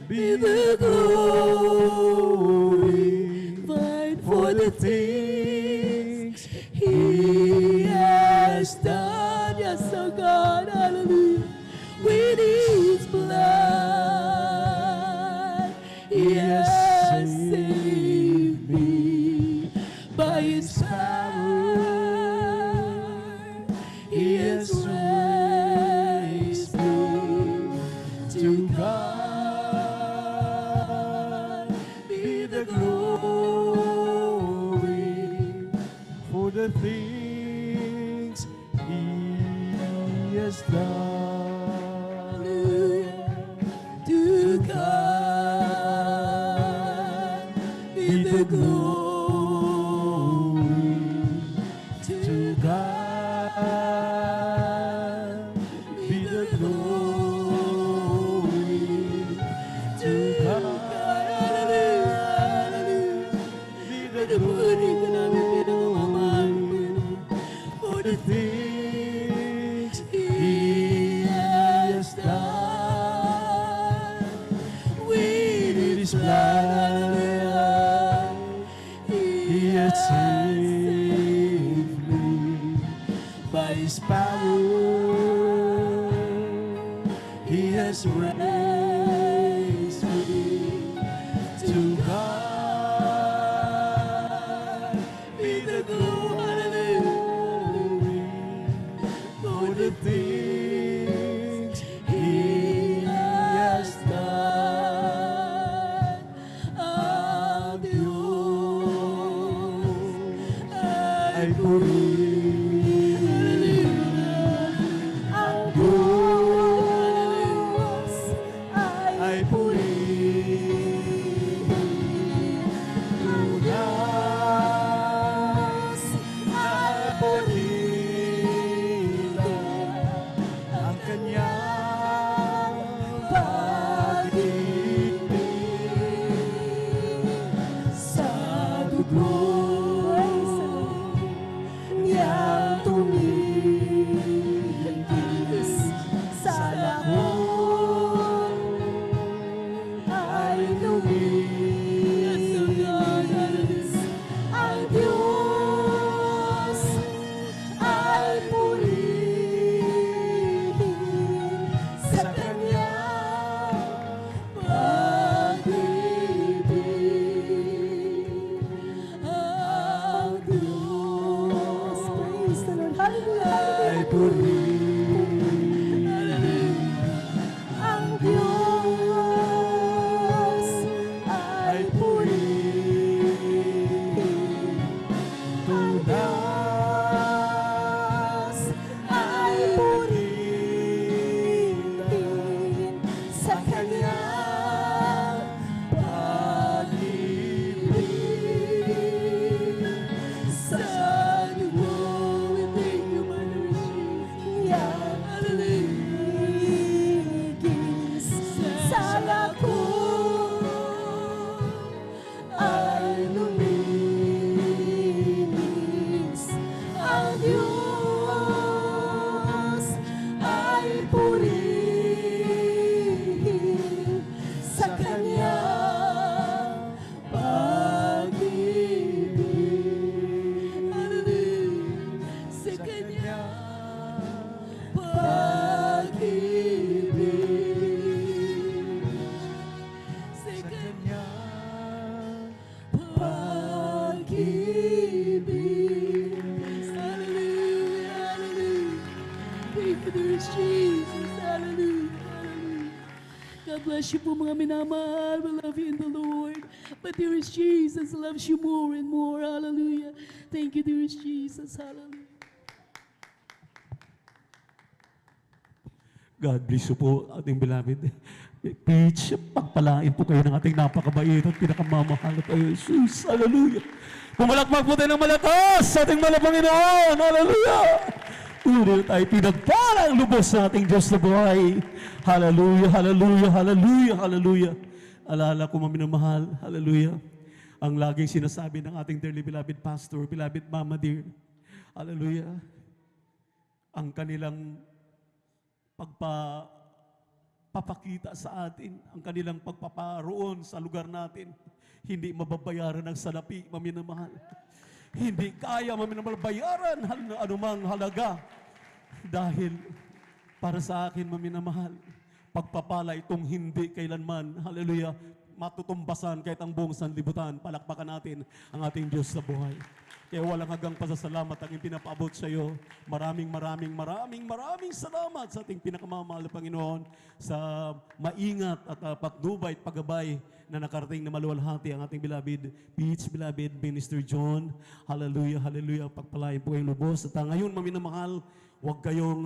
be the glory. Fight for the things He has done. Yes, oh God, hallelujah. With His blood, He has saved me. By His power, He has raised me. To God be the glory for the things He has done. To God be the glory. To God be the glory. To God, hallelujah, be the glory. For the things He has done with His blood, He has saved me. By His power, He has raised sa kanya pag-ibig. Ang Diyos, praise the Lord, hallelujah, ay purihin. Ang Diyos ay purihin. Tunas ay purihin sa kanyang pag-ibig. Sa Diyo, we thank you, Mother Jesus. Hallelujah. Sa lako ay luminis. Ang Diyos ay purihin sa kanyang pag-ibig. Hallelujah. Sa kanyang pag-ibig. Sa kanyang pag-ibig. Hallelujah, hallelujah. Thank you, Lord Jesus. Hallelujah, hallelujah. God bless you po mga minamahal. We love you in the Lord. But dearest Jesus loves you more and more. Hallelujah. Thank you, dearest Jesus. Hallelujah. God bless you po, ating beloved. Peach, pagpalain po kayo ng ating napakabait at pinakamamahal na tayo, Jesus. Hallelujah. Pumalakpak po tayo ng malakas sa ating mahal na Panginoon. Hallelujah. Uli tayo pinagpalang lubos sa ating Diyos na buhay. Hallelujah, hallelujah, hallelujah, hallelujah. Alala ko, maminamahal, hallelujah. Ang laging sinasabi ng ating dearly beloved pastor, beloved mama dear, hallelujah. Ang kanilang papakita sa atin, ang kanilang pagpaparoon sa lugar natin, hindi mababayaran ng salapi, maminamahal. Hindi kaya, maminamahal, bayaran ng anumang halaga. Dahil para sa akin, maminamahal, pagpapala itong hindi kailanman, hallelujah, matutumbasan kahit ang buong sanlibutan. Palakpakan natin ang ating Diyos sa buhay. Kaya walang hanggang pasasalamat ang ipinapaabot sa iyo. Maraming salamat sa ating pinakamamahal na Panginoon sa maingat at patnubay at paggabay na nakarating na maluwalhati ang ating beloved Peach, beloved Minister John. Hallelujah, hallelujah. Pagpalain po kayong lubos. At ngayon, maminamahal, huwag kayong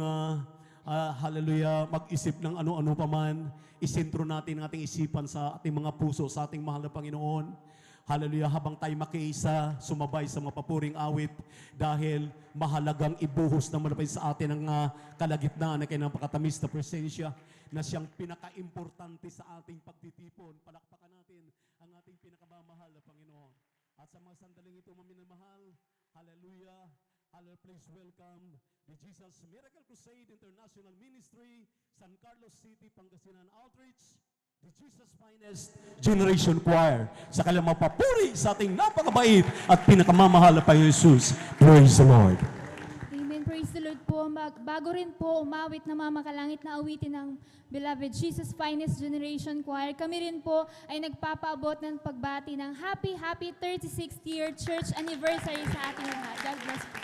hallelujah, mag-isip ng ano-ano pa man. Isentro natin ang ating isipan sa ating mga puso, sa ating mahal na Panginoon. Hallelujah, habang tayo makiisa, sumabay sa mapapuring awit dahil mahalagang ibuhos naman pa sa atin ang kalagitnaan na kanyang pakatamis na presensya na siyang pinaka-importante sa ating pagtitipon. Palakpakan natin ang ating pinakamamahal na Panginoon. At sa mga sandaling ito, maminamahal, hallelujah, hallelujah, please welcome the Jesus Miracle Crusade International Ministry, San Carlos City, Pangasinan Outreach, the Jesus Finest Generation Choir, sa kanilang mapapuri sa ating napakabait at pinakamamahal na Panginoon Jesus. Praise the Lord. Amen. Praise the Lord po. Bago rin po umawit na mamakalangit na awitin ng beloved Jesus Finest Generation Choir, kami rin po ay nagpapaabot ng pagbati ng happy 36th year church anniversary sa ating lahat. God bless po.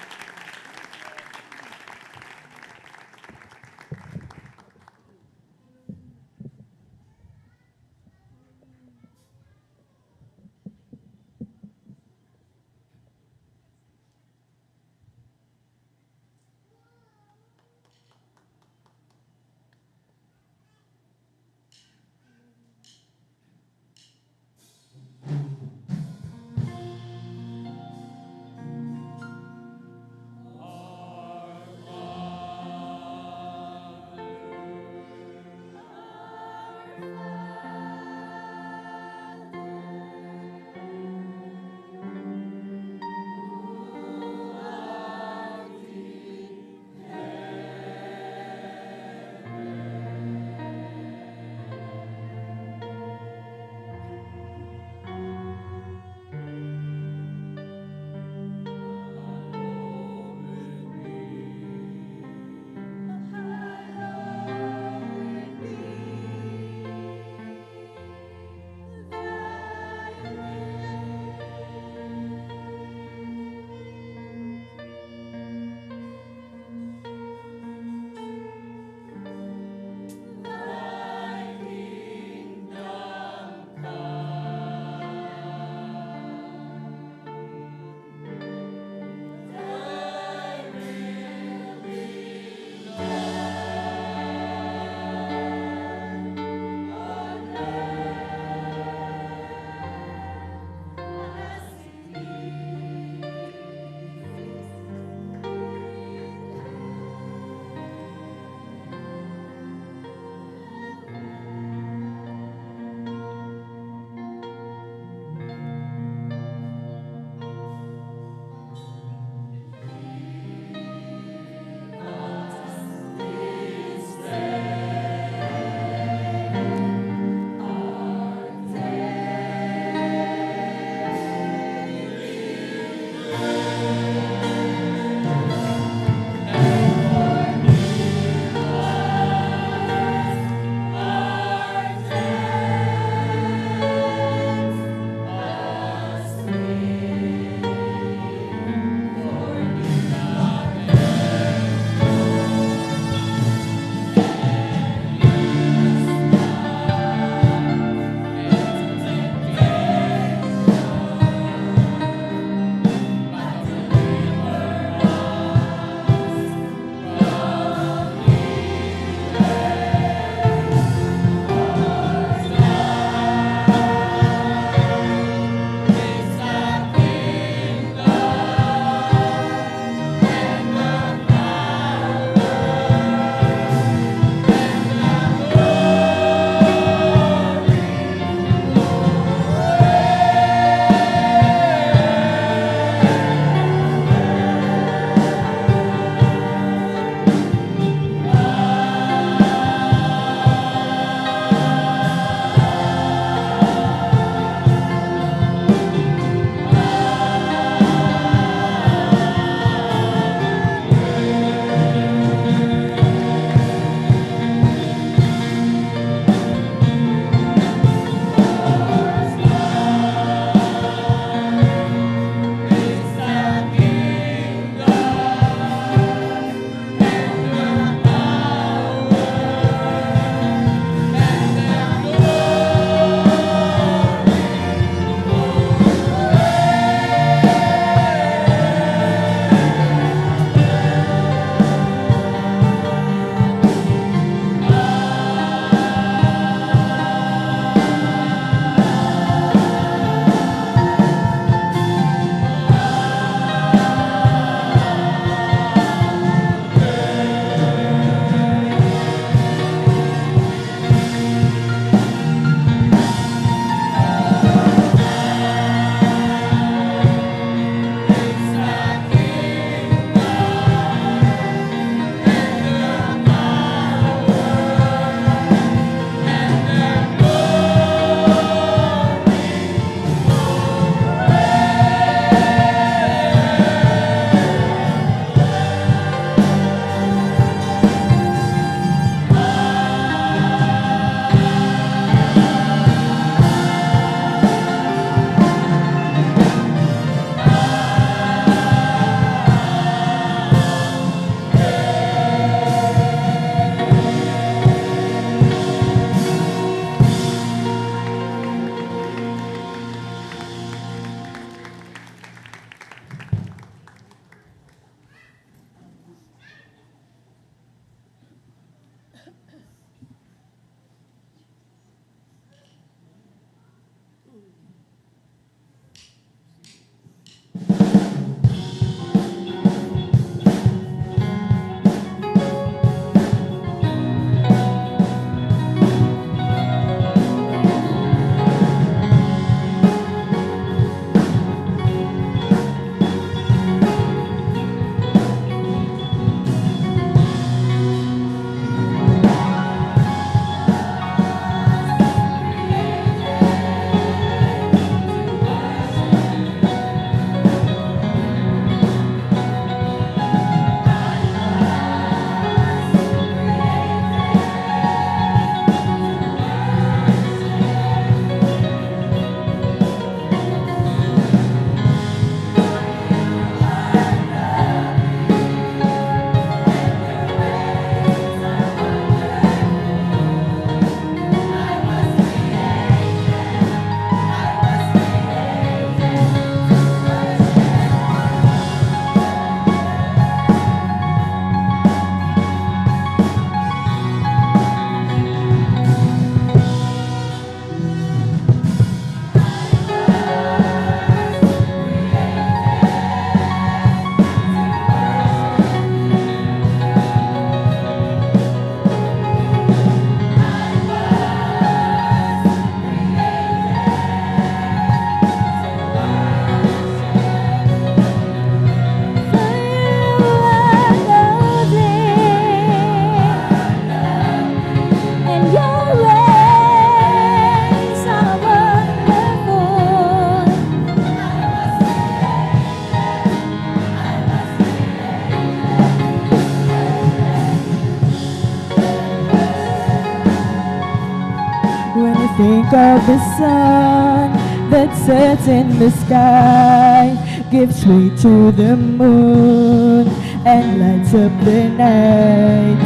think of the sun that sets in the sky, gives way to the moon and lights up the night.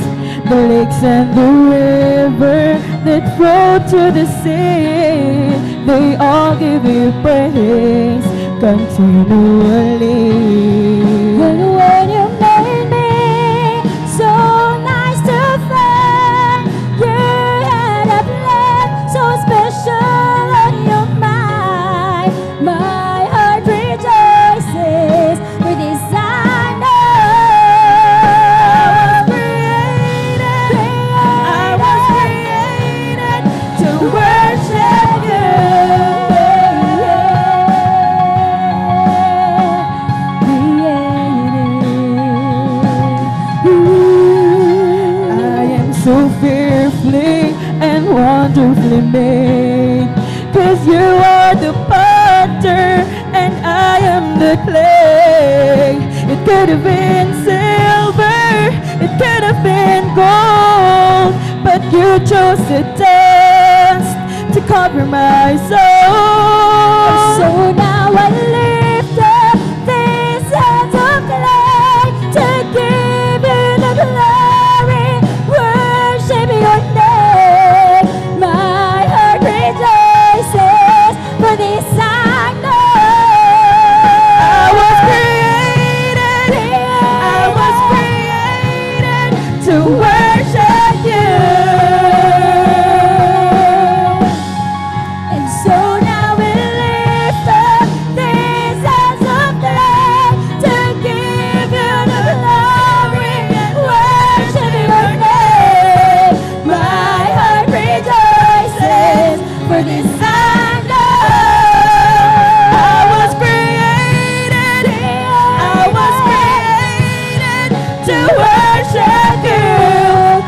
The lakes and the river that flow to the sea, they all give you praise continually. And when you made me so nice to find, you had a plan so special on your mind. My heart rejoices with this I know. I was created to worship you. I am so fearfully and wonderfully made, 'cause you are the potter and I am the clay. It could have been silver, it could have been gold, but you chose the dust to cover my soul. So now I lift up these hands of clay to give you the glory, worship your name. My heart rejoices, for this I know. I was created to worship you. And so now we lift up these hands of clay to give you the glory and worship your name. My heart rejoices, for this I know. I was created to worship you.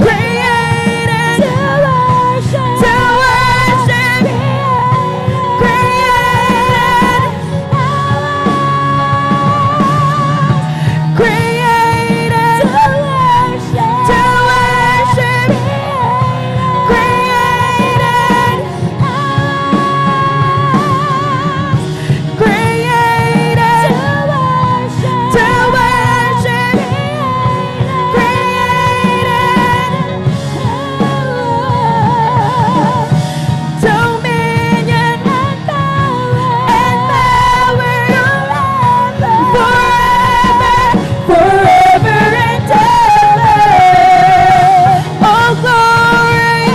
Created to worship created to worship dominion and power forever and ever. All glory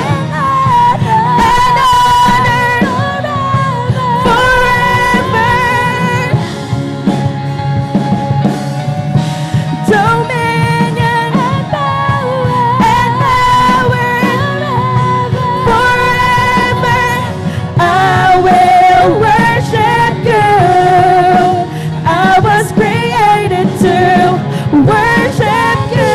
and honor forever. Dominion and power forever. I will worship you. I was created to worship you.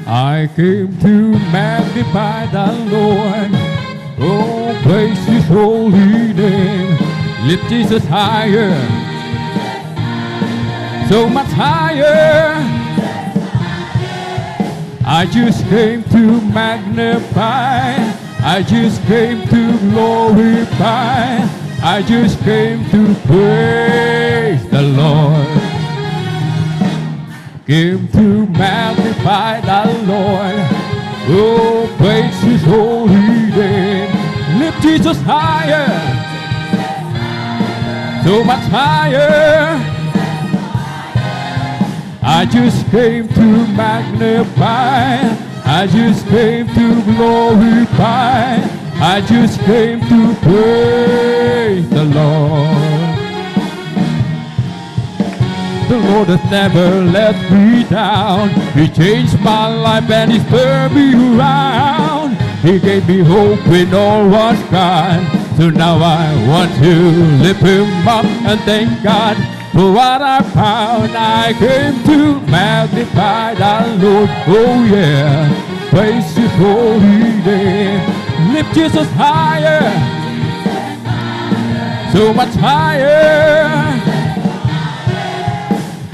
I came to magnify the Lord. Oh, praise His holy name. Lift Jesus higher, so much higher. I just came to magnify. I just came to glorify. I just came to praise the Lord. Came to magnify the Lord. Oh, praise His holy name. Lift Jesus higher, so much higher. I just came to magnify. I just came to glorify. I just came to praise the Lord. The Lord has never let me down. He changed my life and He turned me around. He gave me hope when all was gone. So now I want to lift Him up and thank God for what I found. I came to magnify the Lord. Oh yeah, praise His holy name. Lift Jesus higher, so much higher.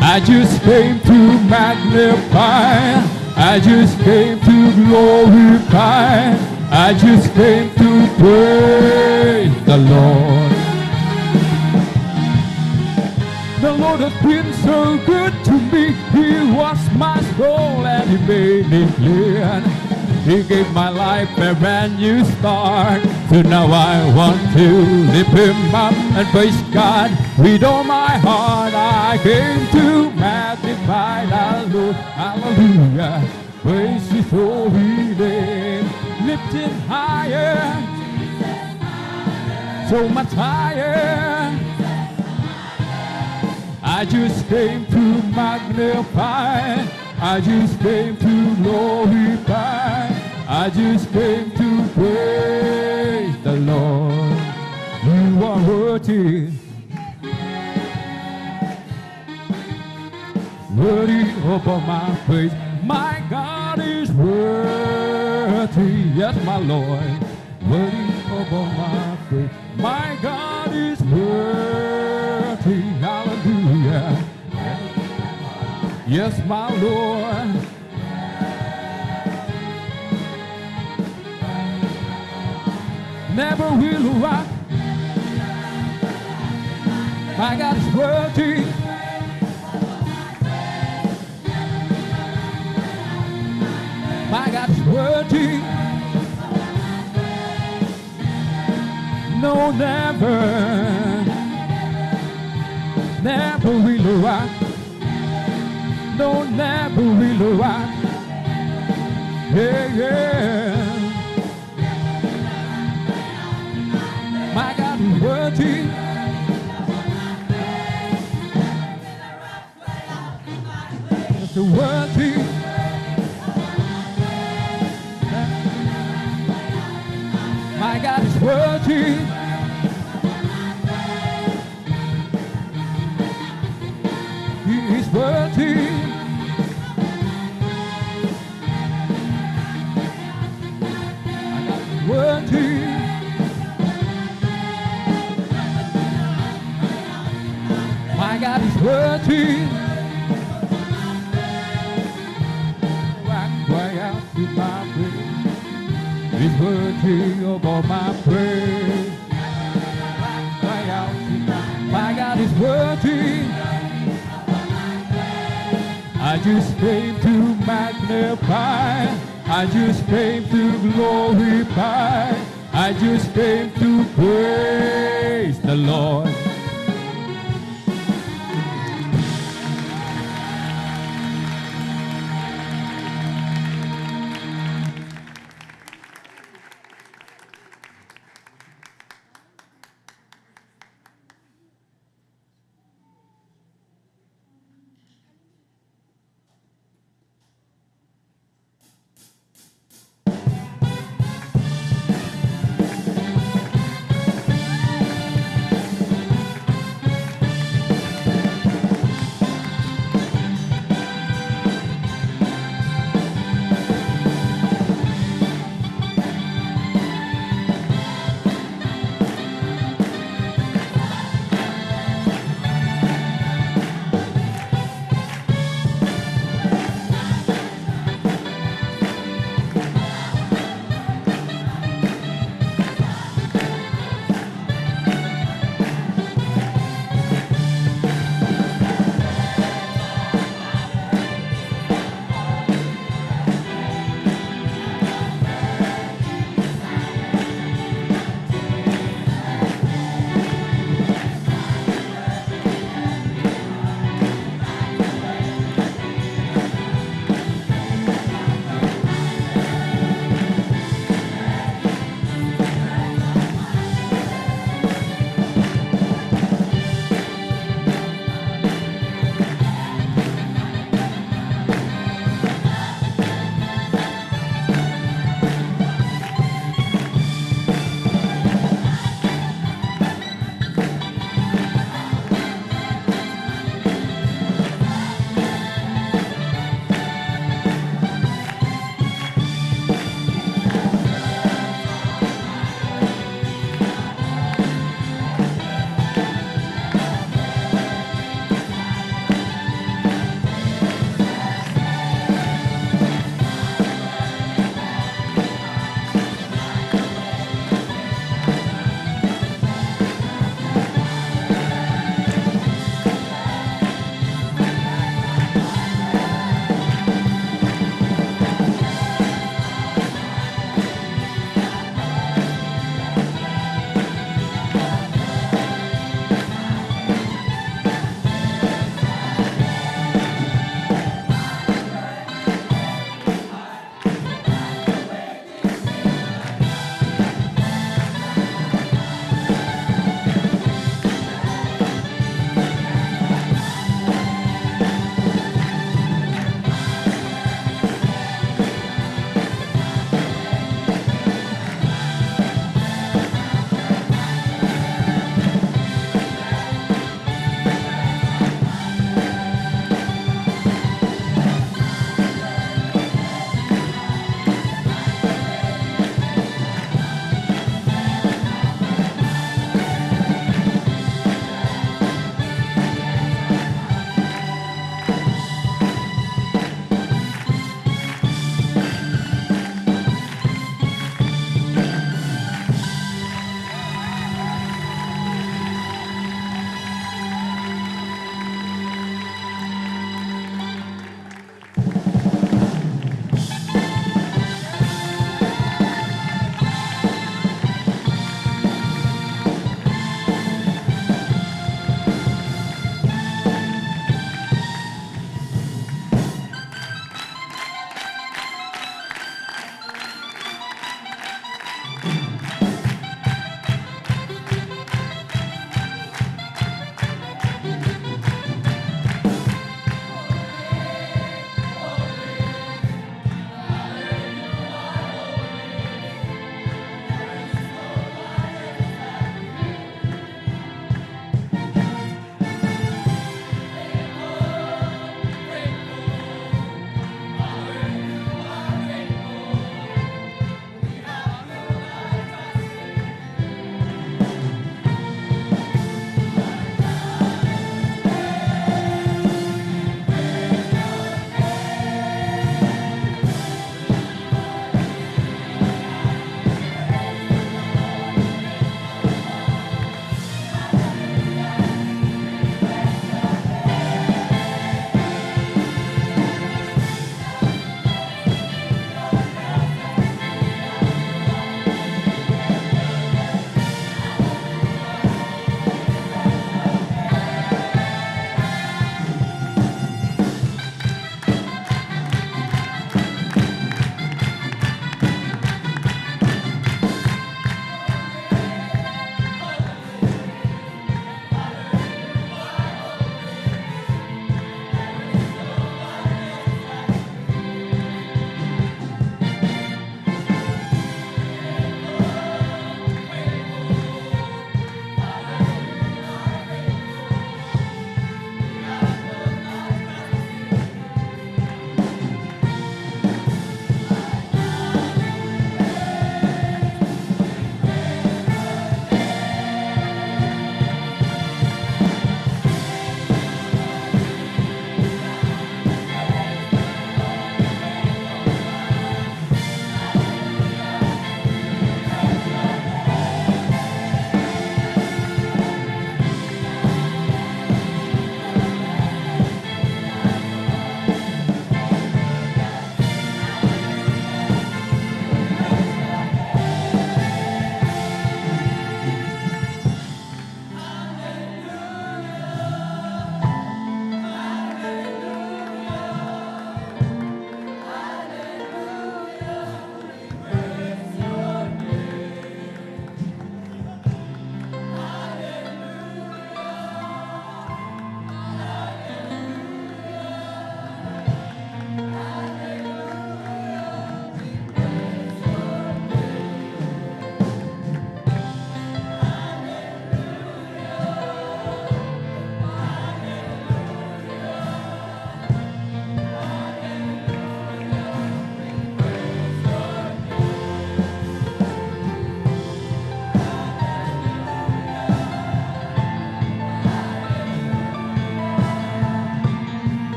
I just came to magnify. I just came to glorify. I just came to praise the Lord. The Lord has been so good to me. He washed my soul and He made me clean. He gave my life a brand new start. So now I want to lift Him up and praise God with all my heart. I came to magnify the Lord. Hallelujah. Praise His holy name. Lift Him higher, so much higher. I just came to magnify. I just came to glorify. I just came to praise the Lord. You are worthy, worthy of all my praise. My God is worthy, yes, my Lord, worthy of all my praise. My God is worthy, hallelujah. Yes, my Lord. Never will I. My God is worthy. My God is worthy. No, never. Never will I. No, never will I. Yeah, yeah. My God is worthy. It's worthy. My God is worthy. He is worthy. My God is worthy. My God is worthy. I cry out to my praise. He's worthy of all my praise. I cry out to my God is worthy. I just came to magnify. I just came to glorify. I just came to praise the Lord.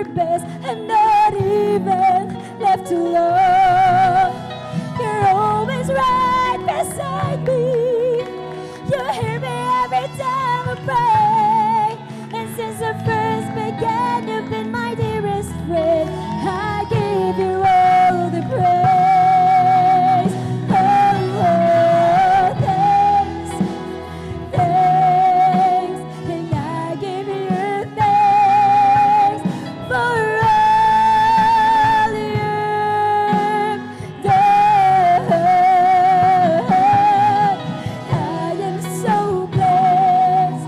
best. I'm not even left alone. You're always right beside me. You hear me every time I pray. And since I first began, you've been my dearest friend. I give you all the praise. Oh, thanks, thanks. And I give you thanks for all you've done. I am so blessed.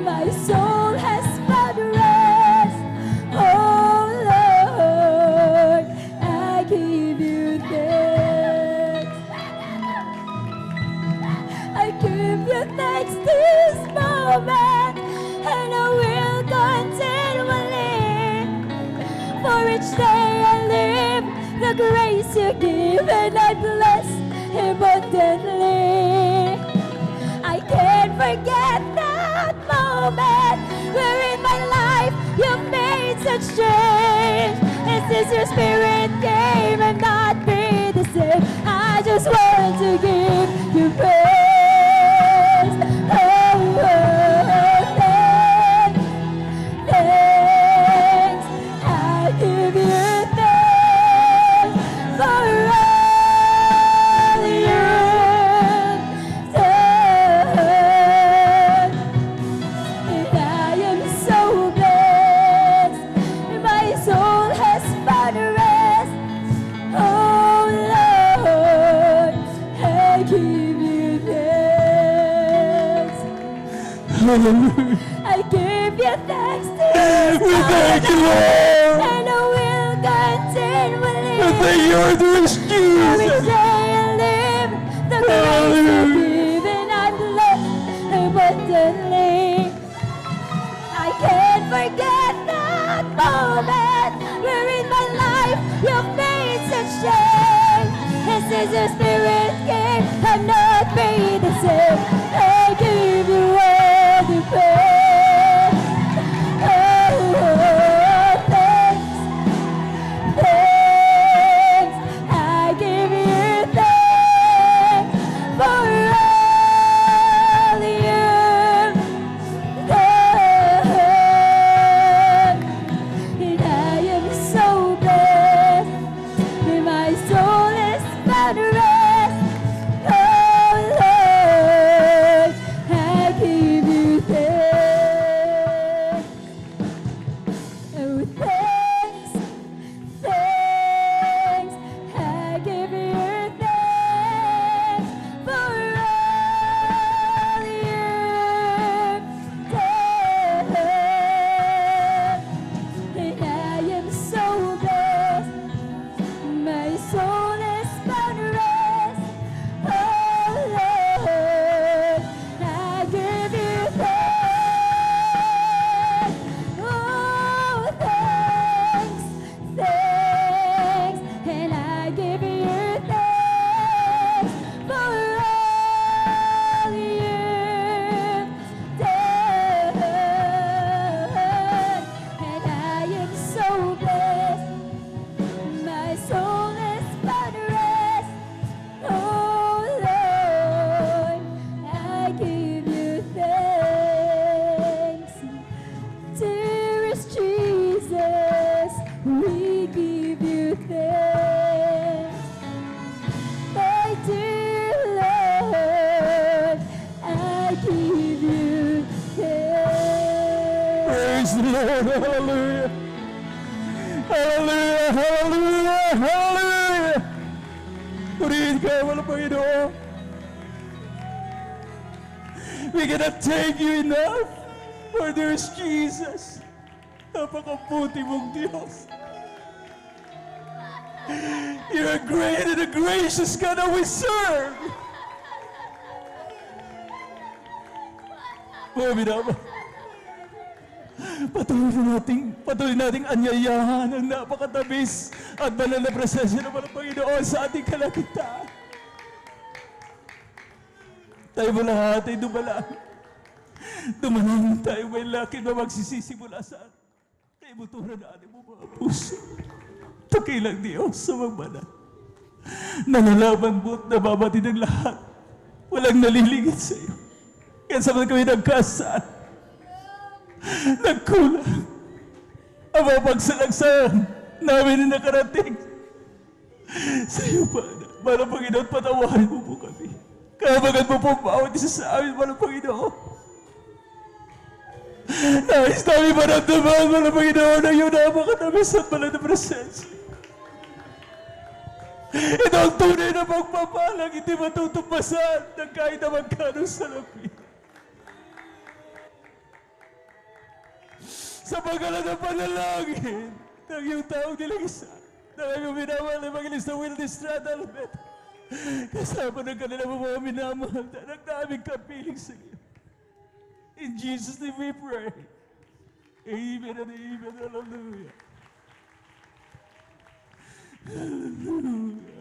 My soul has found rest. Oh Lord, I give you thanks. I give you thanks this moment, and I will continually. For each day I live, the grace you give, and I bless abundantly. I can't forget that moment where in my life you made such change. And since your spirit came, I'm not be the same. I just want to give you praise. Oh, thanks, thanks. I give you thanks for all you've done. And I am so blessed. My soul has found rest. Oh Lord, I give you thanks. I give you thanks to We thank you, Lord. and I will continually. We thank you, Lord, Every Jesus. day I live, the grace you give, and I'm blessed abundantly. I can't forget that moment where in my life you made such change. And since your spirit came, I'm not be the same. I give you all the praise. Oh, thanks, thanks. I give you thanks for all you've done. And I am so blessed. And my soul is found rest. Oh Lord, I give you thanks. Oh, thanks, thanks. I give you thanks for all you've done. And I am so blessed. My soul is found rest. Oh Lord, I give you thanks. Oh, thanks, thanks. And I give you thanks for all you've done. And I am so blessed. My soul is found rest. Oh Lord, I give you thanks. Dearest Jesus, we give you thanks. My dear Lord, I give you thanks. Praise the Lord. Hallelujah. Hallelujah. Hallelujah. Hallelujah. Purihin ka, walang Panginoon. We cannot thank you enough for there's Jesus. Napakabuti mong Diyos. You're a great and a gracious God that we serve. Mami naman. Patuloy nating anyayahan ang napakatabis at banal na presensya ng Panginoon sa ating kalagitnaan. Tayo mo lahat ay dumalang. Dumalang tayo may lakit na magsisisi mula sa atin. Ibuturan na ating mga puso. Takilang Diyos sa magmana. Nalalaman mo at nababati ng lahat. Walang nalilingit sa iyo. Kaya sa kami nagkasaan. Nagkulang. Ang mga pagsalagsan namin na nakarating. Sa iyo, Mana Panginoon, patawarin mo po kami. Kabagan mo po bawat isa sa amin, Mana Panginoon. Nais namin maramdaman, Mana Panginoon, ang iyong napakatamis at malang na presensya. Ito ang tunay na pagpapalang hindi matutupasan ng kahit na magkano salapi. Sa pagkalan ng panalangin ng iyong taong nilagisa, ng iyong minamahal na Evangelist na Will Estrada Almet, kasama ng kanilang mga minamahal na nagdaming kapiling sa iyo. In Jesus' name we pray. Amen and amen. Hallelujah. Hallelujah.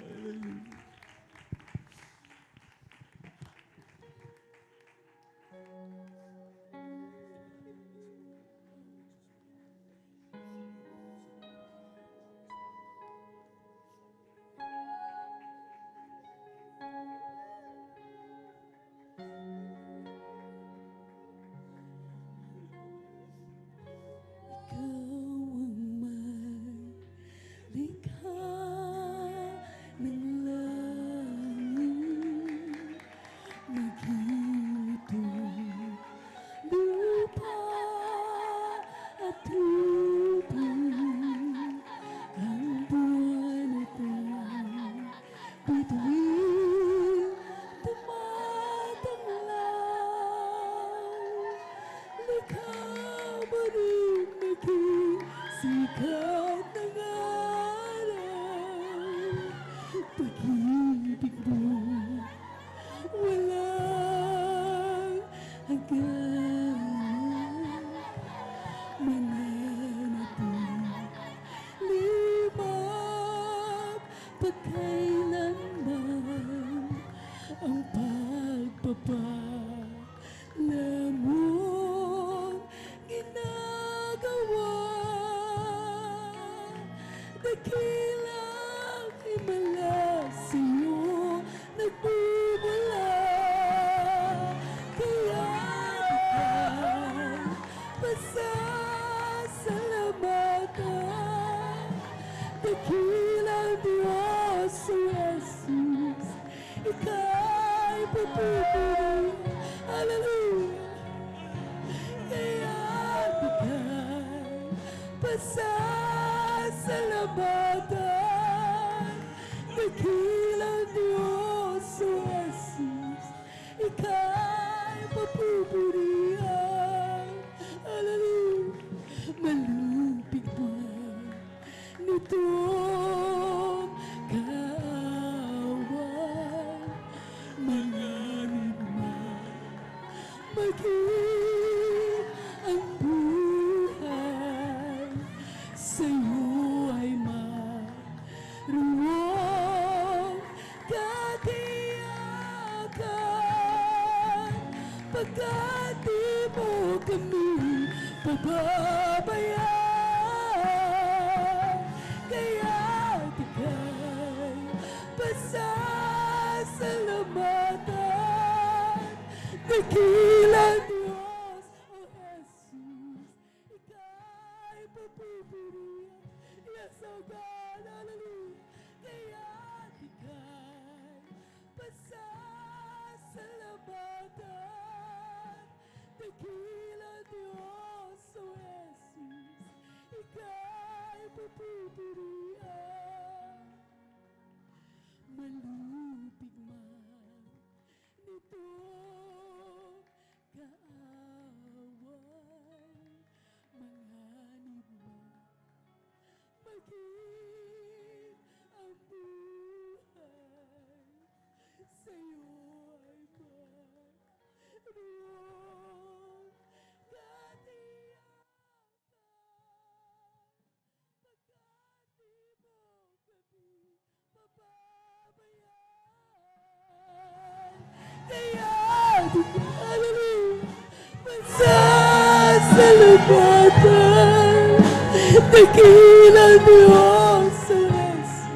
Dakilang Diyos sa Jesus,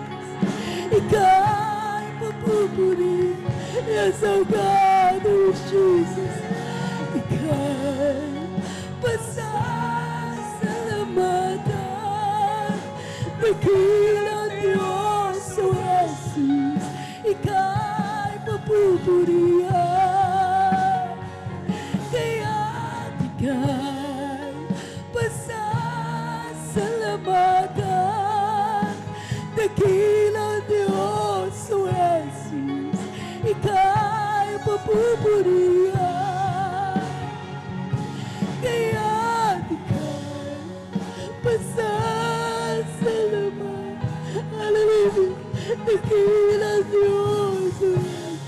ika'y papupuri. Yes, oh God, oh Jesus, ika'y pasasalamatan. Dakilang Diyos sa Jesus, ika'y papupurihan. Kaya't ika'y pasasalamatan. Dakilang Diyos sa Jesus, ika'y papupurihan. Kaya't ika'y pasasalamatan. Hallelujah. Dakilang Diyos sa Jesus,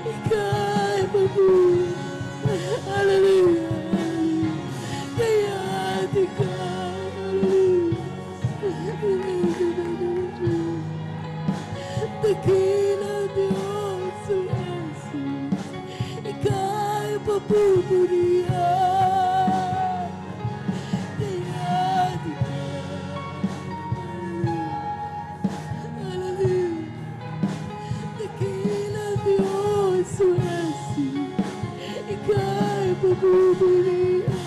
ika'y papupurihan. Hallelujah. Kaya't ika'y, dakilang Diyos sa Jesus, ika'y papupurihan. Kaya't ika'y, hallelujah. Dakilang Diyos sa Jesus, ika'y papupurihan.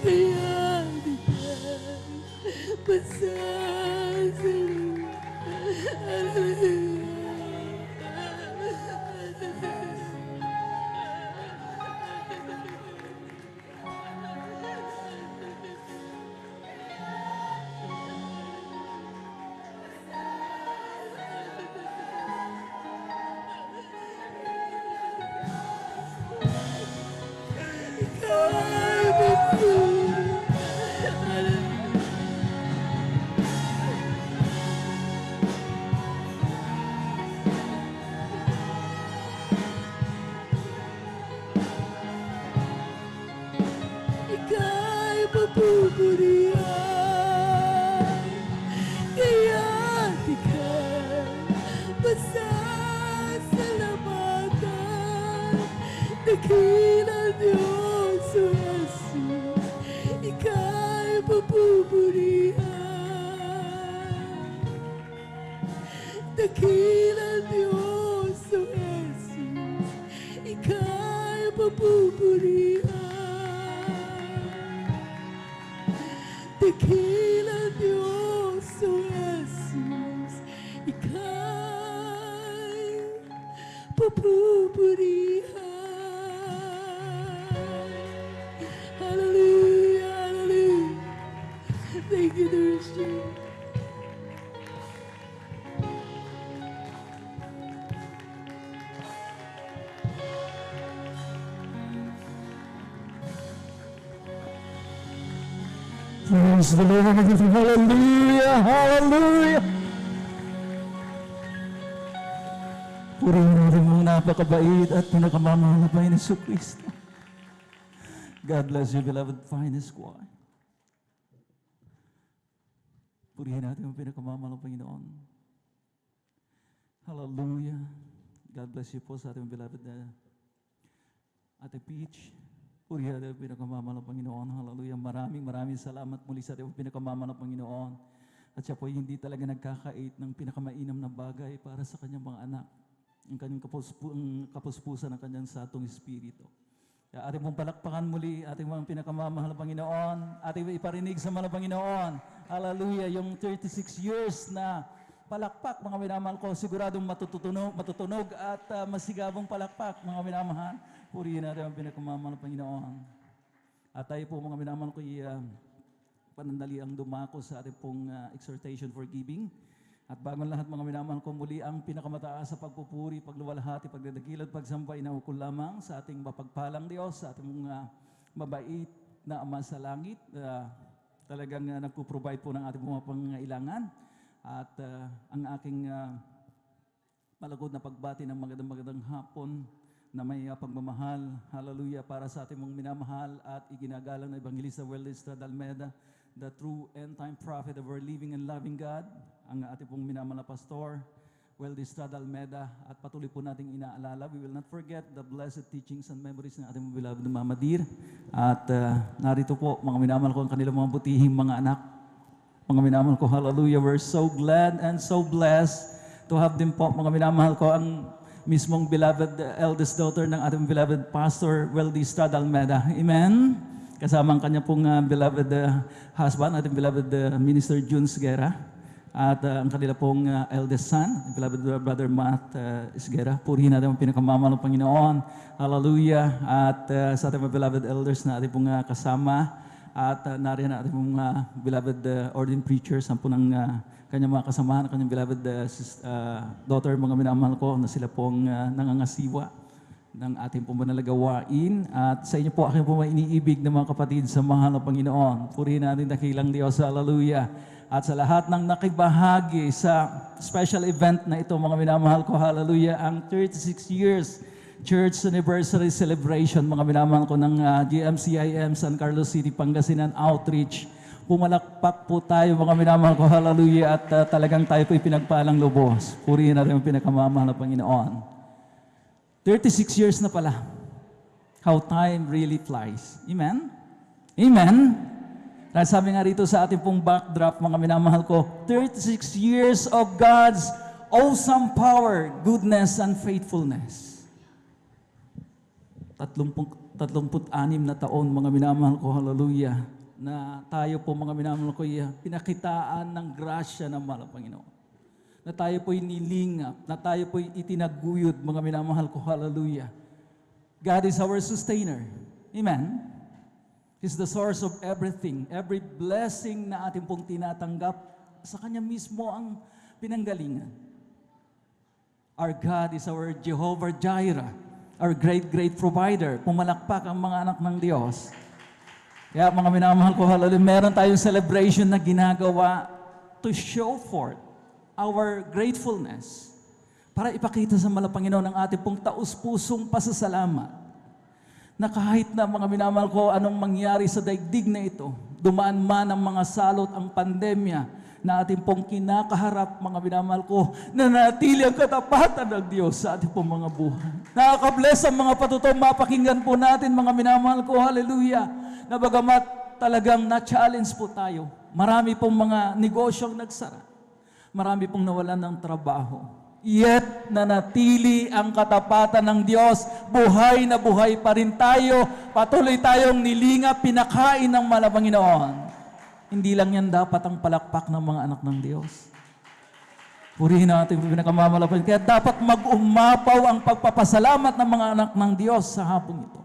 Kaya't ika'y pasasalamatan. Ika'y papupurihan. Kaya't ika'y pasasalamatan. Dakilang Diyos sa Jesus, ika'y papupurihan. Dakilang Diyos sa Jesus, ika'y papupurihan. Dakilang Diyos sa Jesus, ika'y papupurihan. Hallelujah, hallelujah. Thank you, Lord Jesus. Praise the Lord. Hallelujah, hallelujah. Purihin natin ang napakabait at pinakamamahal na Panginoon Hesus Kristo. God bless you, beloved finest choir. Purihin natin ang pinakamamahal na Panginoon. Hallelujah. God bless you po sa ating beloved na Ate Peach. Purihin natin ang pinakamamahal na Panginoon. Hallelujah. Maraming salamat muli sa ating pinakamamahal na Panginoon. At siya po hindi talaga nagkakait ng pinakamainam na bagay para sa kanyang mga anak. Ang kanyang kapuspusan ng kanyang satong espiritu. Kaya ating pong palakpakan muli, ating mga pinakamamahal na Panginoon. Ating iparinig sa mga Panginoon. Hallelujah. Yung 36 years na palakpak, mga minamahal ko, siguradong matutunog at masigabong palakpak, mga minamahal. Purihin natin ang pinakamamahal na Panginoon. At tayo po, mga minamahal ko, panandaliang dumako sa ating pong exhortation for giving. At bago lahat, mga minamahal ko, muli ang pinakamataas sa pagpupuri, pagluwalhati, pagdadakil at pagsambay na ukol lamang sa ating mapagpalang Diyos, sa ating mga mabait na Ama sa langit. Talagang nagpo-provide po ng ating mga pangangailangan. At ang aking malagod na pagbati ng magandang hapon na may pagmamahal, hallelujah, para sa ating mong minamahal at iginagalang na Evangelista Weldis Almeida, the true end-time prophet of our living and loving God, ang ating pong minamahal na pastor, Weldistrad Almeda, at patuloy po nating inaalala. We will not forget the blessed teachings and memories ng ating beloved na Mama Dir. At narito po, mga minamahal ko, ang kanilang mga butihing mga anak. Mga minamahal ko, hallelujah, we're so glad and so blessed to have them po. Mga minamahal ko, ang mismong beloved eldest daughter ng ating beloved Pastor Weldistrad Almeda. Amen? Kasama ang kanya pong beloved husband, ating beloved Minister June Esguera. At ang kanila pong eldest son, beloved brother Matt Esguera. Purihin natin ang pinakamamahal ng Panginoon. Hallelujah. At sa ating mga beloved elders na ating pong kasama. At nariyan natin pong beloved ordained preachers, ang po ng kanyang mga kasamahan, kanyang beloved daughter, mga minamahal ko, na sila pong nangangasiwa ng ating pong manalagawain. At sa inyo po, aking po iniibig ng mga kapatid sa mahal ng Panginoon. Purihin natin dakilang Diyos. Hallelujah. At sa lahat ng nakibahagi sa special event na ito, mga minamahal ko, hallelujah, ang 36 years Church Anniversary Celebration, mga minamahal ko, ng GMCIM San Carlos City, Pangasinan Outreach. Pumalakpak po tayo, mga minamahal ko, hallelujah, at talagang tayo po'y pinagpalang lubos. Purihin natin ang pinakamamahal na Panginoon. 36 years na pala. How time really flies. Amen? Amen? Dahil sabi nga rito sa ating pong backdrop, mga minamahal ko, 36 years of God's awesome power, goodness, and faithfulness. 36 na taon, mga minamahal ko, hallelujah, na tayo po, mga minamahal ko, pinakitaan ng grasya ng mahal ng Panginoon. Na tayo po'y nilingap, na tayo po'y itinaguyod, mga minamahal ko, hallelujah. God is our sustainer. Amen? He's the source of everything. Every blessing na ating pong tinatanggap, sa Kanya mismo ang pinanggalingan. Our God is our Jehovah Jireh, our great, great provider. Pumalakpak ang mga anak ng Diyos. Kaya mga minamahal ko, hallelujah, meron tayong celebration na ginagawa to show forth our gratefulness para ipakita sa mahal na Panginoon ang ating pong taus-pusong pasasalamat. Na kahit na, mga minamahal ko, anong mangyari sa daigdig na ito, dumaan man ang mga salot, ang pandemya na ating pong kinakaharap, mga minamahal ko, na natili ang katapatan ng Diyos sa ating pong mga buhay. Nakaka-bless ang mga patutong mapakinggan po natin, mga minamahal ko, hallelujah, na bagamat talagang na-challenge po tayo. Marami pong mga negosyong nagsara. Marami pong nawalan ng trabaho. Yet, nanatili ang katapatan ng Diyos. Buhay na buhay pa rin tayo. Patuloy tayong nilingap, pinakain ng mahal na Panginoon. Hindi lang yan dapat ang palakpak ng mga anak ng Diyos. Purihin natin ang pinakamamalapan. Kaya dapat mag-umapaw ang pagpapasalamat ng mga anak ng Diyos sa hapong ito.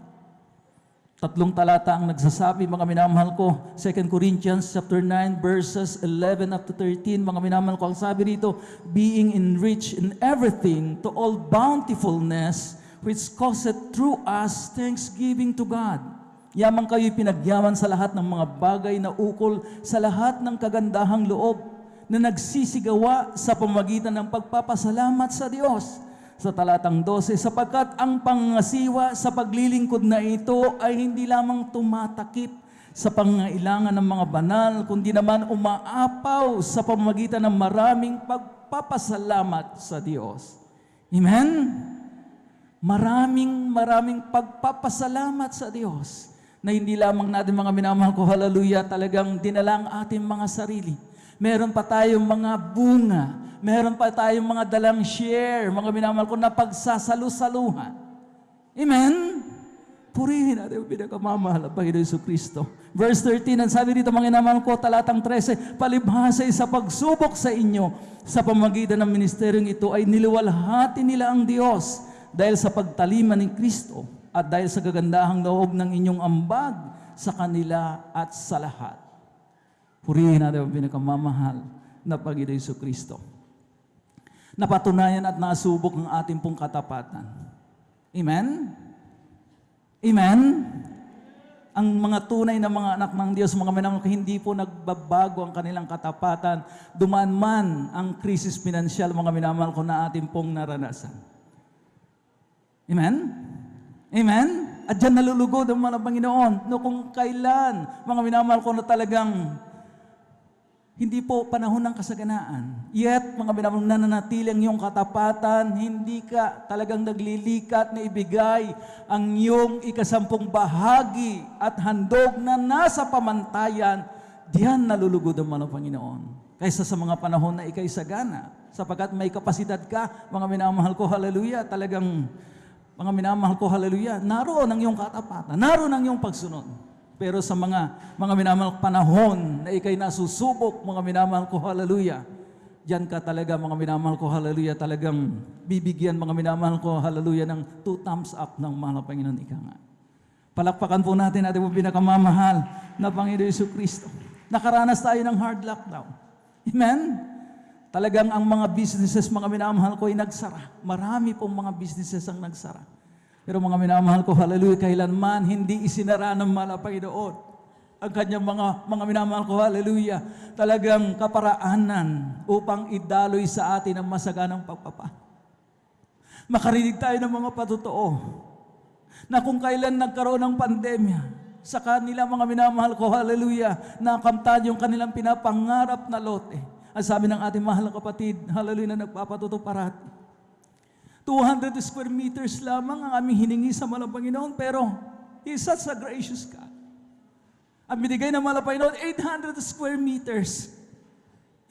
3 talata ang nagsasabi, mga minamahal ko, 2 Corinthians chapter 9, verses 11 up to 13, mga minamahal ko, ang sabi rito, being enriched in everything to all bountifulness, which causeth through us thanksgiving to God. Yamang kayo'y pinagyaman sa lahat ng mga bagay na ukol, sa lahat ng kagandahang loob, na nagsisigawa sa pamamagitan ng pagpapasalamat sa Diyos. Sa talatang 12, sapagkat ang pangasiwa sa paglilingkod na ito ay hindi lamang tumatakip sa pangailangan ng mga banal, kundi naman umaapaw sa pamamagitan ng maraming pagpapasalamat sa Diyos. Amen? Maraming pagpapasalamat sa Diyos na hindi lamang natin, mga minamahal ko, hallelujah, talagang dinala ang ating mga sarili. Meron pa tayong mga bunga. Meron pa tayong mga dalang share, mga minamahal ko, na pagsasalu-saluhan. Amen? Purihin natin ang pinakamamahal ng Panginoon Jesucristo. Verse 13, ang sabi dito, mga minamahal ko, talatang 13, palibhasa sa pagsubok sa inyo, sa pamamagitan ng ministeryong ito, ay niliwalhati nila ang Diyos dahil sa pagtaliman ni Kristo at dahil sa kagandahang loob ng inyong ambag sa kanila at sa lahat. Purihin natin ang pinakamamahal na Panginoon Jesucristo. Napatunayan at nasubok ang ating pong katapatan. Amen? Amen? Ang mga tunay na mga anak ng Diyos, mga minamahal, hindi po nagbabago ang kanilang katapatan. Dumaan man ang krisis pinansyal, mga minamahal ko, na ating pong naranasan. Amen? Amen? At dyan nalulugod ang mga Panginoon. No, kung kailan, mga minamahal ko, na talagang Hindi po panahon ng kasaganaan. Yet, mga minamahal, nananatili ang iyong katapatan, hindi ka talagang naglilikat na ibigay ang iyong ikasampung bahagi at handog na nasa pamantayan, diyan nalulugod ang mga Panginoon. Kaysa sa mga panahon na ikay sagana, sapagkat may kapasidad ka, mga minamahal ko, hallelujah, talagang, mga minamahal ko, hallelujah, naroon ang iyong katapatan, naroon ang iyong pagsunod. Pero sa mga minamahal panahon na ikay nasusubok, mga minamahal ko, hallelujah, diyan ka talaga, mga minamahal ko, hallelujah, talagang bibigyan, mga minamahal ko, hallelujah, ng 2 thumbs up ng mahal na Panginoon, ika nga. Palakpakan po natin ating pinakamamahal na Panginoon Jesucristo. Nakaranas tayo ng hard lockdown. Amen? Talagang ang mga businesses, mga minamahal ko, ay nagsara. Marami pong mga businesses ang nagsara. Pero mga minamahal ko, hallelujah, kailanman hindi isinara ng mahal na Panginoon ang kanyang mga minamahal ko, hallelujah, talagang kaparaanan upang idaloy sa atin ang masaganang pagpapa. Makarinig tayo ng mga patotoo na kung kailan nagkaroon ng pandemya, sa kanila mga minamahal ko, hallelujah, nakamtan yung kanilang pinapangarap na lote. Ang sabi ng ating mahal na kapatid, hallelujah, na nagpapatuto parati. 200 square meters lamang ang aming hiningi sa mahal na Panginoon, pero He's such a gracious God. Ang binigay ng mahal na Panginoon, 800 square meters.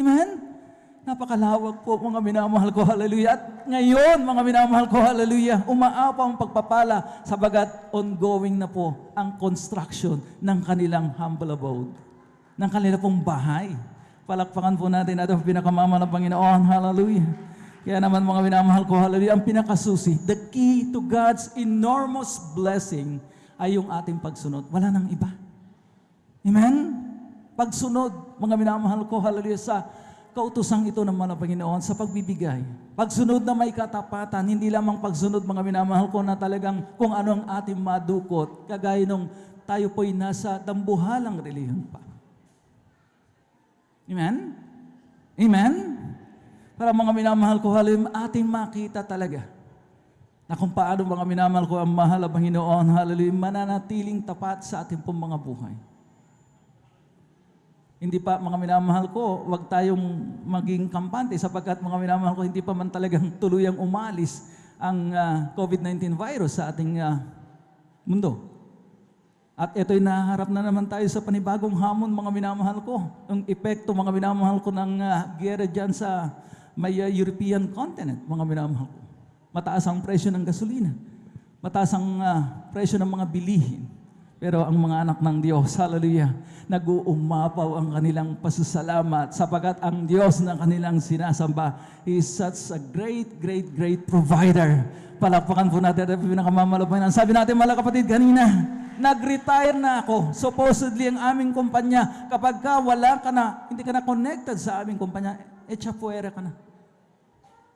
Amen? Napakalawag po, mga minamahal ko, hallelujah. At ngayon, mga minamahal ko, hallelujah, umaapaw ang pagpapala sabagat ongoing na po ang construction ng kanilang humble abode, ng kanilang pong bahay. Palakpakan po natin at ang pinakamamahal na Panginoon, hallelujah. Kaya naman, mga minamahal ko, hallelujah, ang pinakasusi, the key to God's enormous blessing ay yung ating pagsunod. Wala nang iba. Amen? Pagsunod, mga minamahal ko, hallelujah, sa kautosang ito ng mga Panginoon sa pagbibigay. Pagsunod na may katapatan, hindi lamang pagsunod, mga minamahal ko, na talagang kung ano ang ating madukot, kagaya nung tayo po'y nasa dambuhalang relihiyon pa. Amen? Amen? Para mga minamahal ko, hallelujah, ating makita talaga na kung paano, mga minamahal ko, ang mahal na Panginoon, hallelujah, mananatiling tapat sa ating pong mga buhay. Hindi pa, mga minamahal ko, wag tayong maging kampante sapagkat, mga minamahal ko, hindi pa man talagang tuluyang umalis ang COVID-19 virus sa ating mundo. At ito'y naharap na naman tayo sa panibagong hamon, mga minamahal ko. Yung epekto, mga minamahal ko, ng giyera dyan sa may European continent, mga minamahal ko. Mataas ang presyo ng gasolina. Mataas ang presyo ng mga bilihin. Pero ang mga anak ng Diyos, hallelujah, nag-uumapaw ang kanilang pasasalamat sapagat ang Diyos na kanilang sinasamba is such a great, great, great provider. Palakpakan po natin ang pinakamamalapanan. Sabi natin, mga kapatid, kanina, nag-retire na ako. Supposedly, ang aming kumpanya, kapag ka wala ka na, hindi ka na connected sa aming kumpanya, echa fuera ka na.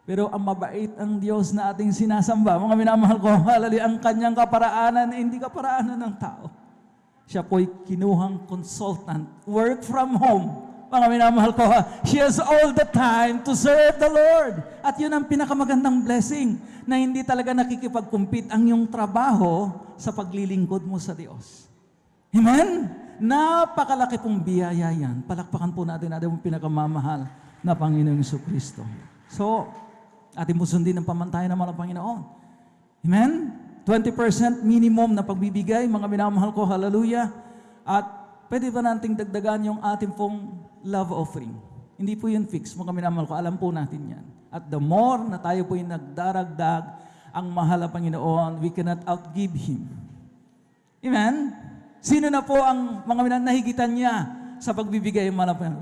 Pero ang mabait ang Diyos na ating sinasamba, mga minamahal ko, hallelujah, ang kanyang kaparaanan, hindi kaparaanan ng tao. Siya po'y kinuhang consultant, work from home. Mga minamahal ko, she has all the time to serve the Lord. At yun ang pinakamagandang blessing, na hindi talaga nakikipag-compete ang iyong trabaho sa paglilingkod mo sa Diyos. Amen? Napakalaki pong biyaya yan. Palakpakan po natin ang pinakamamahal na Panginoong Jesucristo. So, ating po sundin ang pamantayan ng mga Panginoon. Amen? 20% minimum na pagbibigay, mga minamahal ko, hallelujah. At pwede ba nating dagdagan yung ating pong love offering? Hindi po yun fix, mga minamahal ko, alam po natin yan. At the more na tayo po yung nagdaragdag ang mahal na Panginoon, we cannot outgive Him. Amen? Sino na po ang mga nahigitan niya sa pagbibigay ng mga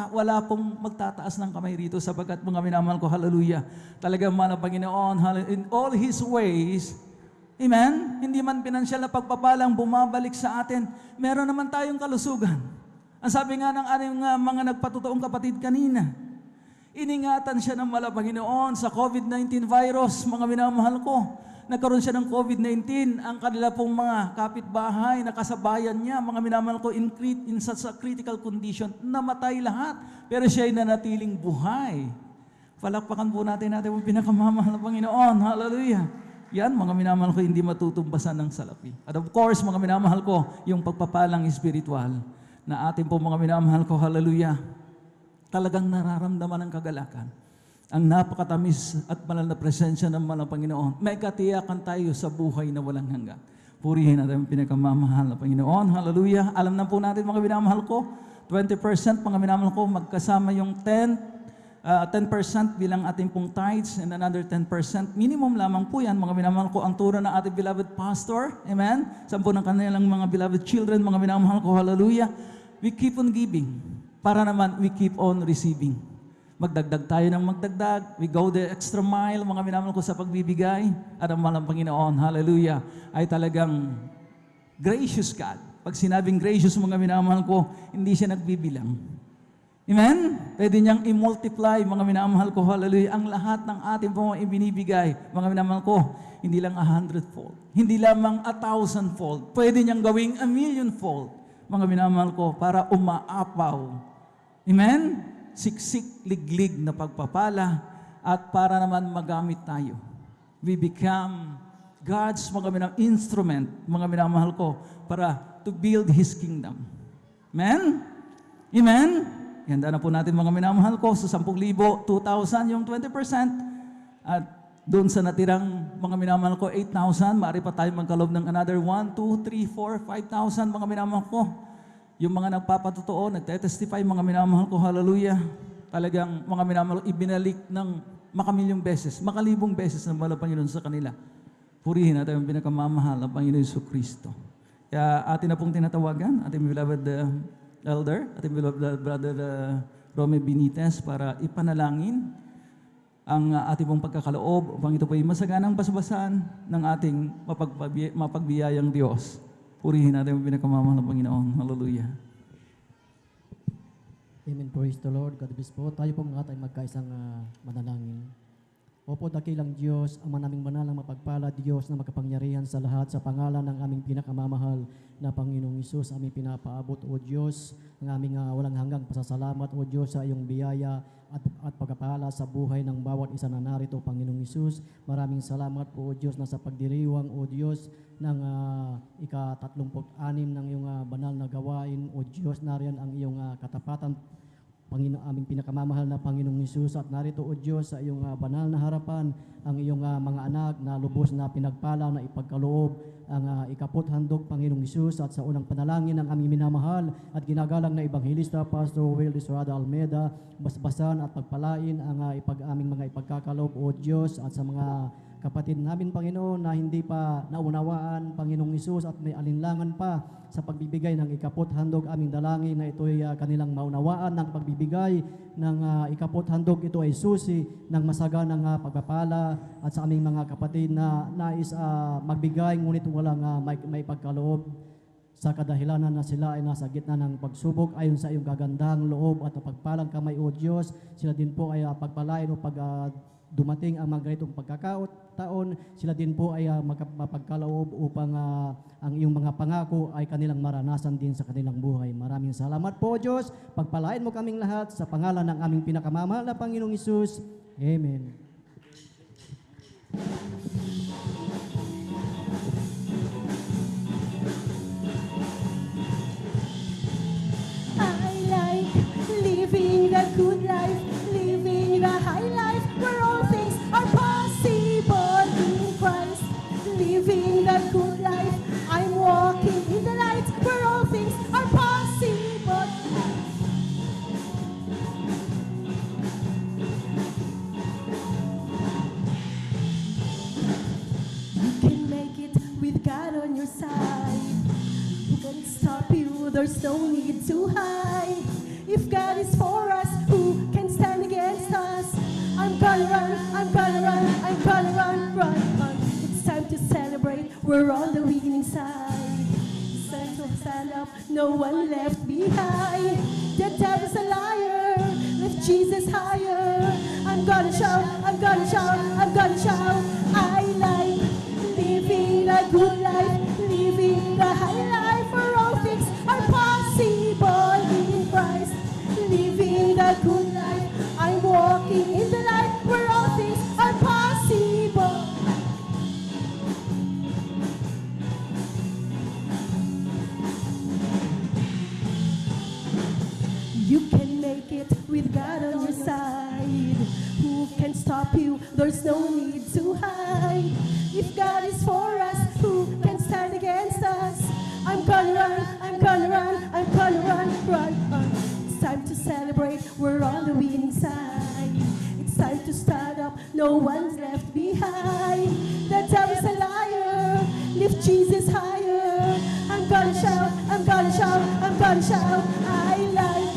wala pong magtataas ng kamay rito sapagkat, mga minamahal ko, hallelujah, talagang mga Panginoon, in all His ways, amen, hindi man pinansyal na pagpapalang bumabalik sa atin, meron naman tayong kalusugan. Ang sabi nga ng ating mga nagpatutoong kapatid kanina, iningatan siya ng mga Panginoon sa COVID-19 virus, mga minamahal ko. Nagkaroon siya ng COVID-19, ang kanila pong mga kapitbahay na kasabayan niya, mga minamahal ko, in such a critical condition, namatay lahat. Pero siya ay nanatiling buhay. Palakpakan po natin yung pinakamamahal na Panginoon. Hallelujah. Yan, mga minamahal ko, hindi matutumbasan ng salapi. At of course, mga minamahal ko, yung pagpapalang espiritual na ating po, mga minamahal ko, hallelujah, talagang nararamdaman ng kagalakan. Ang napakatamis at banal na presensya ng malang Panginoon. May katiyakan tayo sa buhay na walang hanggan. Purihin natin ang pinakamamahal na Panginoon. Hallelujah. Alam na po natin mga minamahal ko, 20% mga minamahal ko, magkasama yung 10% bilang ating pong tithes and another 10%. Minimum lamang po yan, mga minamahal ko, ang turo ng ating beloved pastor. Amen? 10 ng kanilang mga beloved children, mga minamahal ko. Hallelujah. We keep on giving para naman we keep on receiving. Magdagdag tayo ng magdagdag. We go the extra mile, mga minamahal ko, sa pagbibigay. At ang malang Panginoon, hallelujah, ay talagang gracious God. Pag sinabing gracious, mga minamahal ko, hindi siya nagbibilang. Amen? Pwede niyang i-multiply, mga minamahal ko, hallelujah, ang lahat ng ating pong ibinibigay, mga minamahal ko, hindi lang 100-fold, hindi lamang 1,000-fold, pwede niyang gawing 1,000,000-fold, mga minamahal ko, para umaapaw. Amen? Siksik, liglig na pagpapala, at para naman magamit tayo. We become God's mga instrument, mga minamahal ko, para to build His kingdom. Amen? Amen? Handa na po natin mga minamahal ko, sa 10,000, 2,000 yung 20%, at doon sa natirang mga minamahal ko, 8,000, maaari pa tayo magkalob ng another 1, 2, 3, 4, 5,000 mga minamahal ko. Yung mga nagpapatotoo, nagtetestify, mga minamahal ko, hallelujah, talagang mga minamahal ko, ibinalik ng makamilyong beses, makalibong beses ng malang Panginoon sa kanila. Purihin natin ang pinakamamahal ng Panginoon Jesucristo. Kaya atin na pong tinatawagan, ating beloved elder, ating beloved brother Romy Benitez, para ipanalangin ang ating pong pagkakaloob upang ito po ay masaganang basbasan ng ating mapagbiyayang Diyos. Purihin natin ang pinakamamahal ng Panginoon. Hallelujah. Amen. Praise the Lord. God bless po. Tayo po mga tayo magkaisang manalangin. Opo, dakilang Diyos, ang manaming manalang mapagpala, Diyos na makapangyarihan sa lahat, sa pangalan ng aming pinakamamahal na Panginoong Isus, aming pinapaabot, O Diyos, ang aming walang hanggang pasasalamat, O Diyos, sa iyong biyaya at pagpapala sa buhay ng bawat isa na narito, Panginoong Isus. Maraming salamat po, O Diyos, na sa pagdiriwang, O Diyos, ng ika-36 ng iyong banal na gawain, O Diyos, nariyan ang iyong katapatan, Panginoon, aming pinakamamahal na Panginoong Hesus, at narito, O Diyos, sa iyong banal na harapan, ang iyong mga anak na lubos na pinagpala na ipagkaloob, ang ikaputhandog, Panginoong Hesus, at sa unang panalangin ng aming minamahal at ginagalang na Ebanghelista, Pastor Will Estrada Almeida, basbasan at pagpalain ang aming mga ipagkakaloob, O Diyos, at sa mga kapatid namin, Panginoon, na hindi pa naunawaan, Panginoong Hesus, at may alinlangan pa sa pagbibigay ng ikaputhandog, aming dalangin na ito'y kanilang maunawaan ng pagbibigay ng ikaputhandog. Ito ay susi ng masaganang pagpapala, at sa aming mga kapatid na nais magbigay ngunit walang may pagkaloob sa kadahilanan na sila ay nasa gitna ng pagsubok, ayon sa iyong kagandahang loob at pagpalang kamay, O Diyos, sila din po ay pagpalain o dumating ang mga ganitong pagkakataon, sila din po ay mapagkaloob upang ang iyong mga pangako ay kanilang maranasan din sa kanilang buhay. Maraming salamat po, Diyos. Pagpalain mo kaming lahat sa pangalan ng aming pinakamamahal na Panginoong Hesus. Amen. I like living the good life, living the high life, where all things are possible in Christ. Living the good life, I'm walking in the light, where all things are possible. You can make it with God on your side. Who can stop you? There's no need to hide. If God is for us, who can stand against us? I'm gonna run, I'm gonna run, I'm gonna run, run, run. It's time to celebrate, we're on the winning side. It's time to stand up, no one left behind. The devil's a liar, lift Jesus higher. I'm gonna shout, I'm gonna shout, I'm gonna shout. I like living a good life, living the high life, where all things are possible in Christ. Living the good life, I'm walking in the light, where all things are possible. You can make make it with God on your side. Who can stop you? There's no need to hide. If God is for us, who can stand against us? I'm gonna run, I'm gonna run, I'm gonna run, run, run. It's time to celebrate, we're on the winning side. It's time to stand up, no one's left behind. The devil's a liar, lift Jesus higher. I'm gonna shout, I'm gonna shout, I'm gonna shout. I like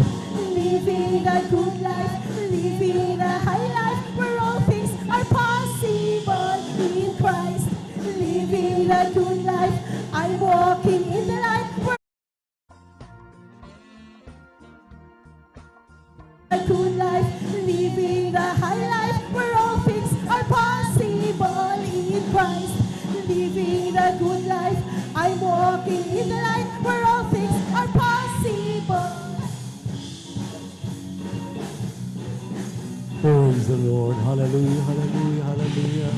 living a good life, living a high life, where all things are possible in Christ. Living a good life, I'm walking in the light. A good life, living a high life, where all things are possible in Christ. Living a good life, I'm walking in the light, where all things are possible. Praise the Lord. Hallelujah, hallelujah, hallelujah.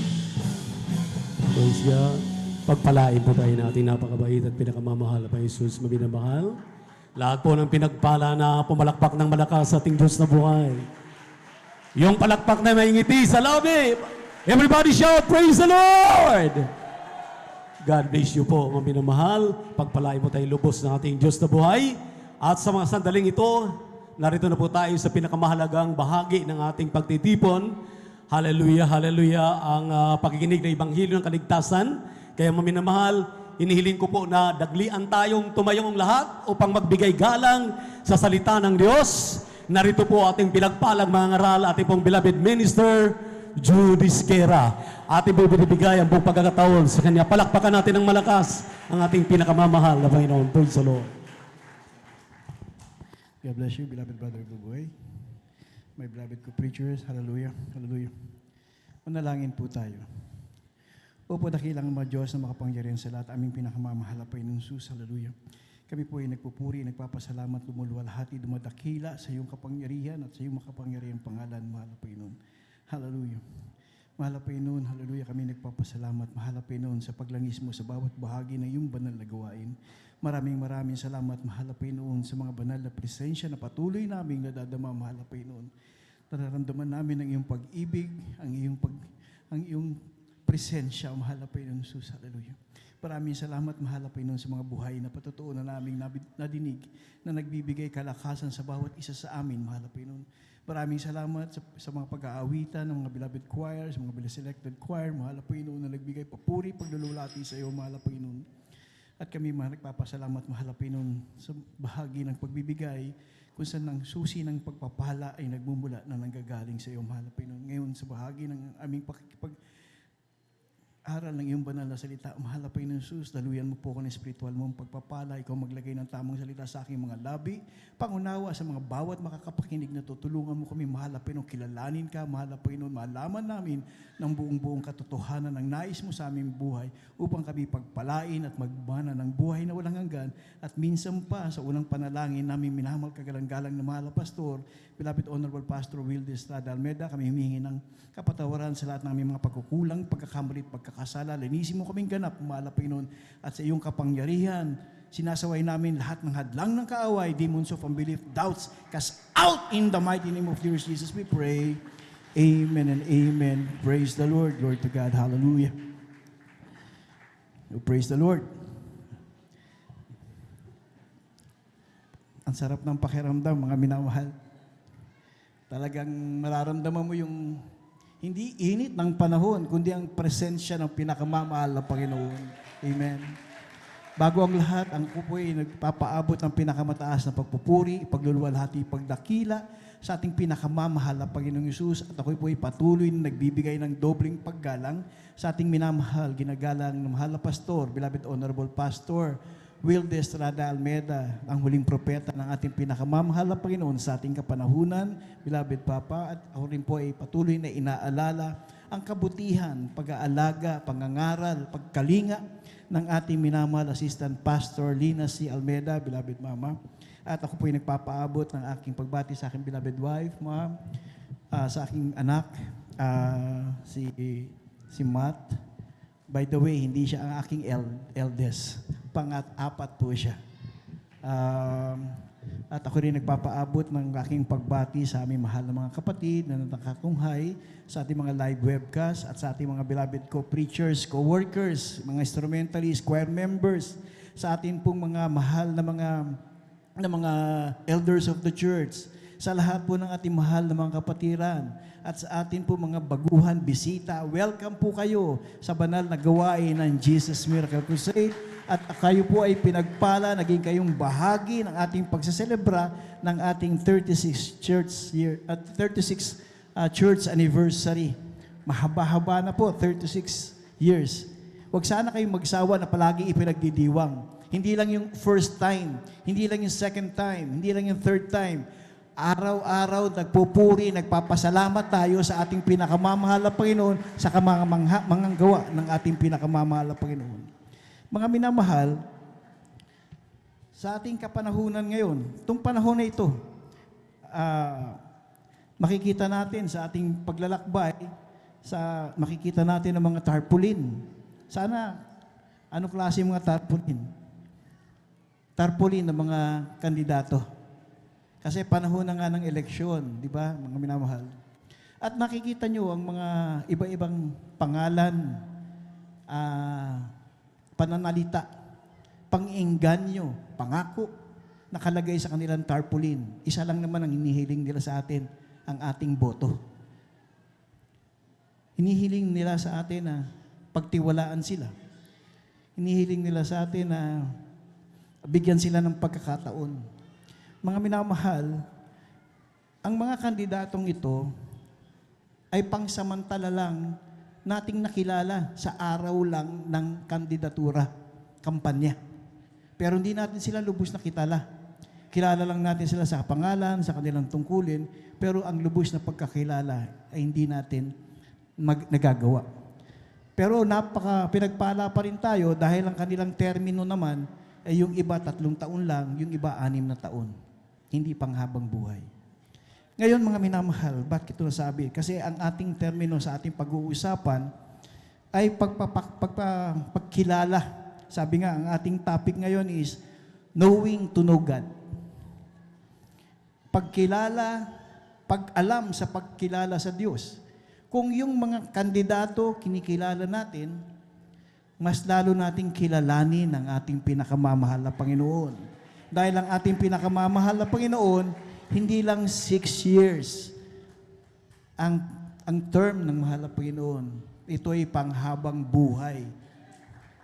Praise God. Pagpalain po tayo natin napakabait at pinakamamahal na Jesus, mabinamahal. Lahat po ng pinagpala na pumalakpak ng malakas sa ating Diyos na buhay. Yung palakpak na may ngiti sa labi. Everybody shout, praise the Lord! God bless you po, mga minamahal. Pagpalain po tayo lubos ng ating Diyos na buhay. At sa mga sandaling ito, narito na po tayo sa pinakamahalagang bahagi ng ating pagtitipon. Hallelujah, hallelujah, ang pakikinig ng Ebanghelyo ng Kaligtasan. Kaya mga minamahal, inihiling ko po na daglian tayong tumayong lahat upang magbigay galang sa salita ng Diyos. Narito po ating pinagpalang mga ngaral, ating pong beloved minister, Judy Esquera. Ating po binibigay ang buong pagkakataon sa kanya. Palakpakan natin ng malakas ang ating pinakamamahal na Panginoon. Praise the Lord. God bless you, beloved brother Buboy. My beloved co-preachers, hallelujah, hallelujah. Manalangin po tayo. Opo, dakilang mga Diyos na makapangyarihan sa lahat, aming pinakamamahal na Panginoon Jesus, hallelujah. Kami po ay nagpupuri, nagpapasalamat, lumuluwalhati, dumadakila sa iyong kapangyarihan at sa iyong makapangyarihang pangalan, mahal na Panginoon. Hallelujah. Mahal na Panginoon, hallelujah, kami nagpapasalamat, mahal na Panginoon, sa paglangis mo sa bawat bahagi ng iyong banal na gawain. Maraming salamat, mahal na Panginoon, sa mga banal na presensya na patuloy naming nadadama, mahal na Panginoon. Nararamdaman namin ang iyong pag-ibig, ang iyong presensya, mahal na Panginoon Jesus, hallelujah. Maraming salamat, mahal na Panginoon, sa mga buhay na patutuunan naming nadinig na nagbibigay kalakasan sa bawat isa sa amin, mahal na Panginoon. Maraming salamat sa mga pag-aawitan ng mga beloved choir, sa mga beloved selected choir, mahal na Panginoon, na nagbigay papuri, paglululati sa iyo, mahal na Panginoon. At kami nagpapasalamat, mahal na Panginoon, sa bahagi ng pagbibigay, kung saan ang susi ng pagpapala ay nagmumula na nanggagaling sa iyo, mahal na Panginoon. Ngayon, sa bahagi ng aming aral ng iyong banal na salita, mahal na Panginoon Jesus, daluyan mo po ako ng espiritual mong pagpapala, ikaw maglagay ng tamang salita sa aking mga labi, pangunawa sa mga bawat makakapakinig na tutulungan mo kami, mahal na Panginoon, kilalanin ka, mahal na Panginoon, malaman namin ng buong katotohanan ng nais mo sa aming buhay, upang kami pagpalain at magmana ng buhay na walang hanggan, at minsan pa sa unang panalangin namin minahamal kagalang-galang na mahal na pastor, beloved Honorable Pastor Wilde Estrada Almeda, kami humingi ng kapatawaran sa lahat ng aming mga pagkukulang, pagkakamali at pagkakasala. Linisin mo kaming ganap, mahal na Panginoon, at sa iyong kapangyarihan, sinasaway namin lahat ng hadlang ng kaaway, demons of unbelief, doubts, cast out in the mighty name of Jesus we pray. Amen and amen. Praise the Lord. Glory to God. Hallelujah. Praise the Lord. Ang sarap ng pakiramdam, mga minamahal. Talagang mararamdaman mo yung hindi init ng panahon, kundi ang presensya ng pinakamamahal na Panginoon. Amen. Bago ang lahat, ang po ay nagpapaabot ng pinakamataas na pagpupuri, pagluluwalhati, pagdakila sa ating pinakamamahal na Panginoong Hesus. At ako po ay patuloy na nagbibigay ng dobling paggalang sa ating minamahal, ginagalang ng mahal na pastor, beloved Honorable Pastor Wilde Estrada Almeda, ang huling propeta ng ating pinakamamahal na Panginoon sa ating kapanahunan, beloved Papa, at ako rin po ay patuloy na inaalala ang kabutihan, pag-aalaga, pangangaral, pagkalinga ng ating minamahal Assistant Pastor Lina C. Almeda, beloved Mama. At ako po ay nagpapaabot ng aking pagbati sa aking beloved wife, Ma'am, sa aking anak, si Matt. By the way, hindi siya ang aking eldest. Pangat-apat po siya. At ako rin nagpapaabot ng aking pagbati sa aming mahal na mga kapatid na nakatunghay sa ating mga live webcast at sa ating mga beloved co-preachers, co-workers, mga instrumentalists, choir members, sa ating pong mga mahal na mga elders of the church, sa lahat po ng ating mahal na mga kapatiran, at sa atin po mga baguhan, bisita, welcome po kayo sa banal na gawain ng Jesus Miracle Crusade. At kayo po ay pinagpala, naging kayong bahagi ng ating pagsaselebra ng ating 36 church anniversary. Mahaba-haba na po, 36 years. Huwag sana kayong magsawa na palagi ipinagdidiwang. Hindi lang yung first time, hindi lang yung second time, hindi lang yung third time. Araw-araw nagpupuri, nagpapasalamat tayo sa ating pinakamamahal na Panginoon sa mga gawa ng ating pinakamamahal na Panginoon. Mga minamahal, sa ating kapanahunan ngayon, itong panahon na ito, makikita natin sa ating paglalakbay, makikita natin ang mga tarpaulin. Sana, ano klase mga tarpaulin? Tarpaulin ng mga kandidato. Kasi panahon na nga ng eleksyon, di ba, mga minamahal? At makikita nyo ang mga iba-ibang pangalan, pananalita, pang-engganyo, pangako, nakalagay sa kanilang tarpaulin. Isa lang naman ang hinihiling nila sa atin, ang ating boto. Hinihiling nila sa atin na pagtiwalaan sila. Hinihiling nila sa atin na bigyan sila ng pagkakataon. Mga minamahal, ang mga kandidatong ito ay pangsamantala lang nating nakilala sa araw lang ng kandidatura, kampanya. Pero hindi natin sila lubos na kitala. Kilala lang natin sila sa pangalan, sa kanilang tungkulin, pero ang lubos na pagkakilala ay hindi natin nagagawa. Pero pinagpala pa rin tayo dahil ang kanilang termino naman ay yung iba 3 taon lang, yung iba 6 na taon. Hindi panghabang buhay. Ngayon mga minamahal, bakit ito nasabi? Kasi ang ating termino sa ating pag-uusapan ay pagkilala. Sabi nga, ang ating topic ngayon is knowing to know God. Pagkilala, pag-alam sa pagkilala sa Diyos. Kung yung mga kandidato kinikilala natin, mas lalo nating kilalanin ang ating pinakamamahal na Panginoon. Dahil ang ating pinakamamahal na Panginoon, hindi lang 6 years ang term ng mahal na Panginoon. Ito ay panghabang buhay.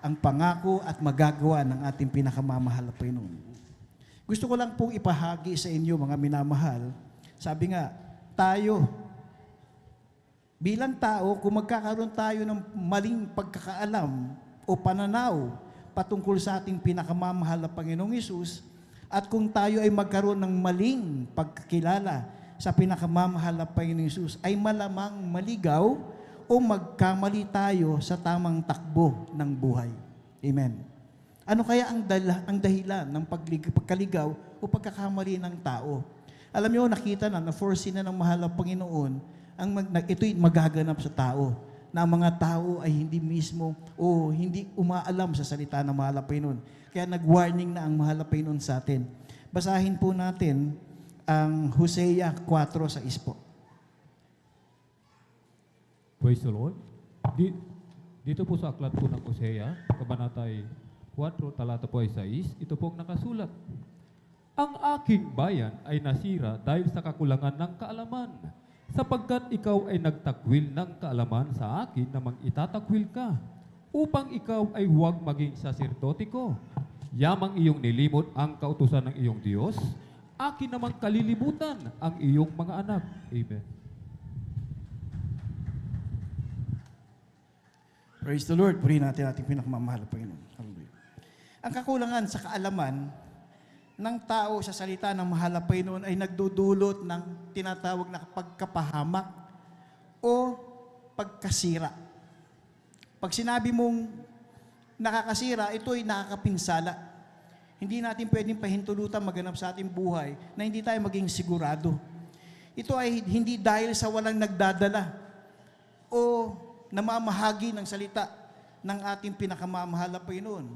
Ang pangako at magagawa ng ating pinakamamahal na Panginoon. Gusto ko lang pong ipahagi sa inyo, mga minamahal. Sabi nga, tayo, bilang tao, kung magkakaroon tayo ng maling pagkakaalam o pananaw patungkol sa ating pinakamamahal na Panginoong Hesus, at kung tayo ay magkaroon ng maling pagkakilala sa pinakamamahal na Panginoong Hesus, ay malamang maligaw o magkamali tayo sa tamang takbo ng buhay. Amen. Ano kaya ang dahilan ng pagkaligaw o pagkakamali ng tao? Alam niyo, nakita na foresee na ng mahal na Panginoon, ito'y magaganap sa tao, na ang mga tao ay hindi mismo o hindi umaalam sa salita ng mahal na Panginoon. Kaya nag-warning na ang mahal na Panginoon sa atin. Basahin po natin ang Hosea 4:6 po. Praise the Lord. Dito po sa aklat po ng Hosea, kabanatay 4, talata po ay 6, ito po ang nakasulat. Ang aking bayan ay nasira dahil sa kakulangan ng kaalaman, sapagkat ikaw ay nagtakwil ng kaalaman sa akin namang itatakwil ka, upang ikaw ay huwag maging saserdote ko. Yamang iyong nilimot ang kautusan ng iyong Diyos, akin namang kalilimutan ang iyong mga anak. Amen. Praise the Lord. Purihin natin ating pinakamamahal na Panginoon. Hallelujah. Ang kakulangan sa kaalaman ng tao sa salita ng mahal na Panginoon ay nagdudulot ng tinatawag na pagkapahamak o pagkasira. Pag sinabi mong nakakasira, ito ay nakakapinsala. Hindi natin pwedeng pahintulutan maganap sa ating buhay na hindi tayo maging sigurado. Ito ay hindi dahil sa walang nagdadala o namamahagi ng salita ng ating pinakamamahal na Panginoon.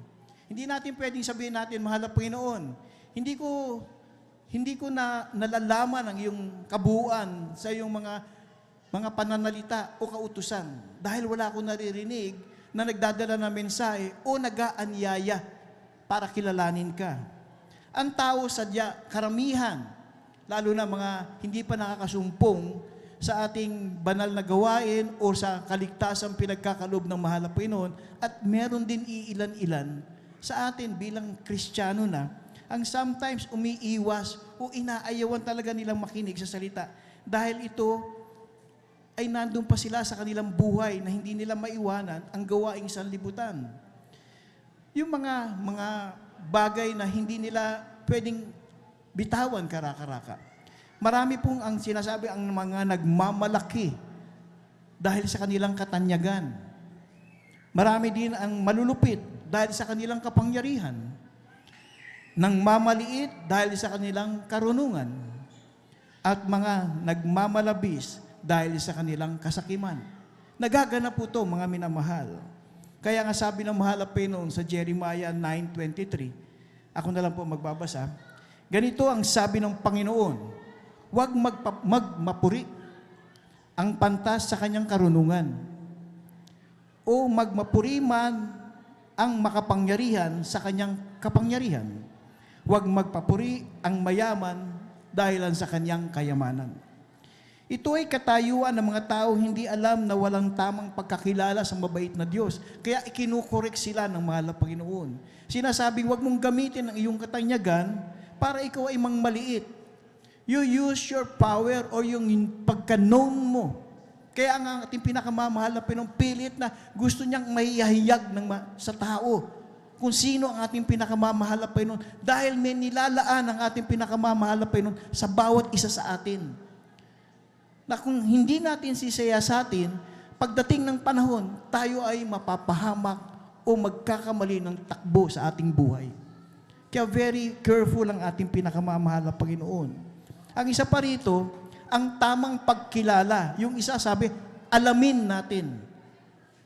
Hindi natin pwedeng sabihin natin, mahal na Panginoon, hindi ko hindi ko na nalalaman ang iyong kabuuan sa iyong mga pananalita o kautusan dahil wala akong naririnig na nagdadala ng mensahe o nag-aanyaya para kilalanin ka. Ang tao sadya, karamihan, lalo na mga hindi pa nakakasumpong sa ating banal na gawain o sa kaligtasang pinagkakalob ng mahal na Panginoon, at meron din iilan-ilan sa atin bilang Kristiyano na ang sometimes umiiwas o inaayawan talaga nilang makinig sa salita dahil ito ay nandun pa sila sa kanilang buhay na hindi nila maiwanan ang gawaing sanlibutan. Yung mga bagay na hindi nila pwedeng bitawan karaka-raka. Marami pong ang sinasabi ang mga nagmamalaki dahil sa kanilang katanyagan. Marami din ang malulupit dahil sa kanilang kapangyarihan. Nang mamaliit dahil sa kanilang karunungan. At mga nagmamalabis dahil sa kanilang kasakiman. Nagaganap po ito, mga minamahal. Kaya nga sabi ng mahal na Panginoon sa Jeremiah 9:23, ako na lang po magbabasa, ganito ang sabi ng Panginoon, huwag magmapuri ang pantas sa kanyang karunungan o magmapuri man ang makapangyarihan sa kanyang kapangyarihan. Huwag magpapuri ang mayaman dahilan sa kanyang kayamanan. Ito ay katayuan ng mga tao hindi alam na walang tamang pagkakilala sa mabait na Diyos. Kaya ikinukorek sila ng mahal na Panginoon. Sinasabing huwag mong gamitin ang iyong katanyagan para ikaw ay mangmaliit. You use your power or yung pagka-known mo. Kaya ang ating pinakamamahal na Panginoon, pilit na gusto niyang maihahayag sa tao kung sino ang ating pinakamamahal na Panginoon dahil may nilalaan ang ating pinakamamahal na Panginoon sa bawat isa sa atin. Na kung hindi natin sisiyasatin, pagdating ng panahon, tayo ay mapapahamak o magkakamali ng takbo sa ating buhay. Kaya very careful ang ating pinakamamahal na Panginoon. Ang isa pa rito, ang tamang pagkilala. Yung isa sabi, alamin natin.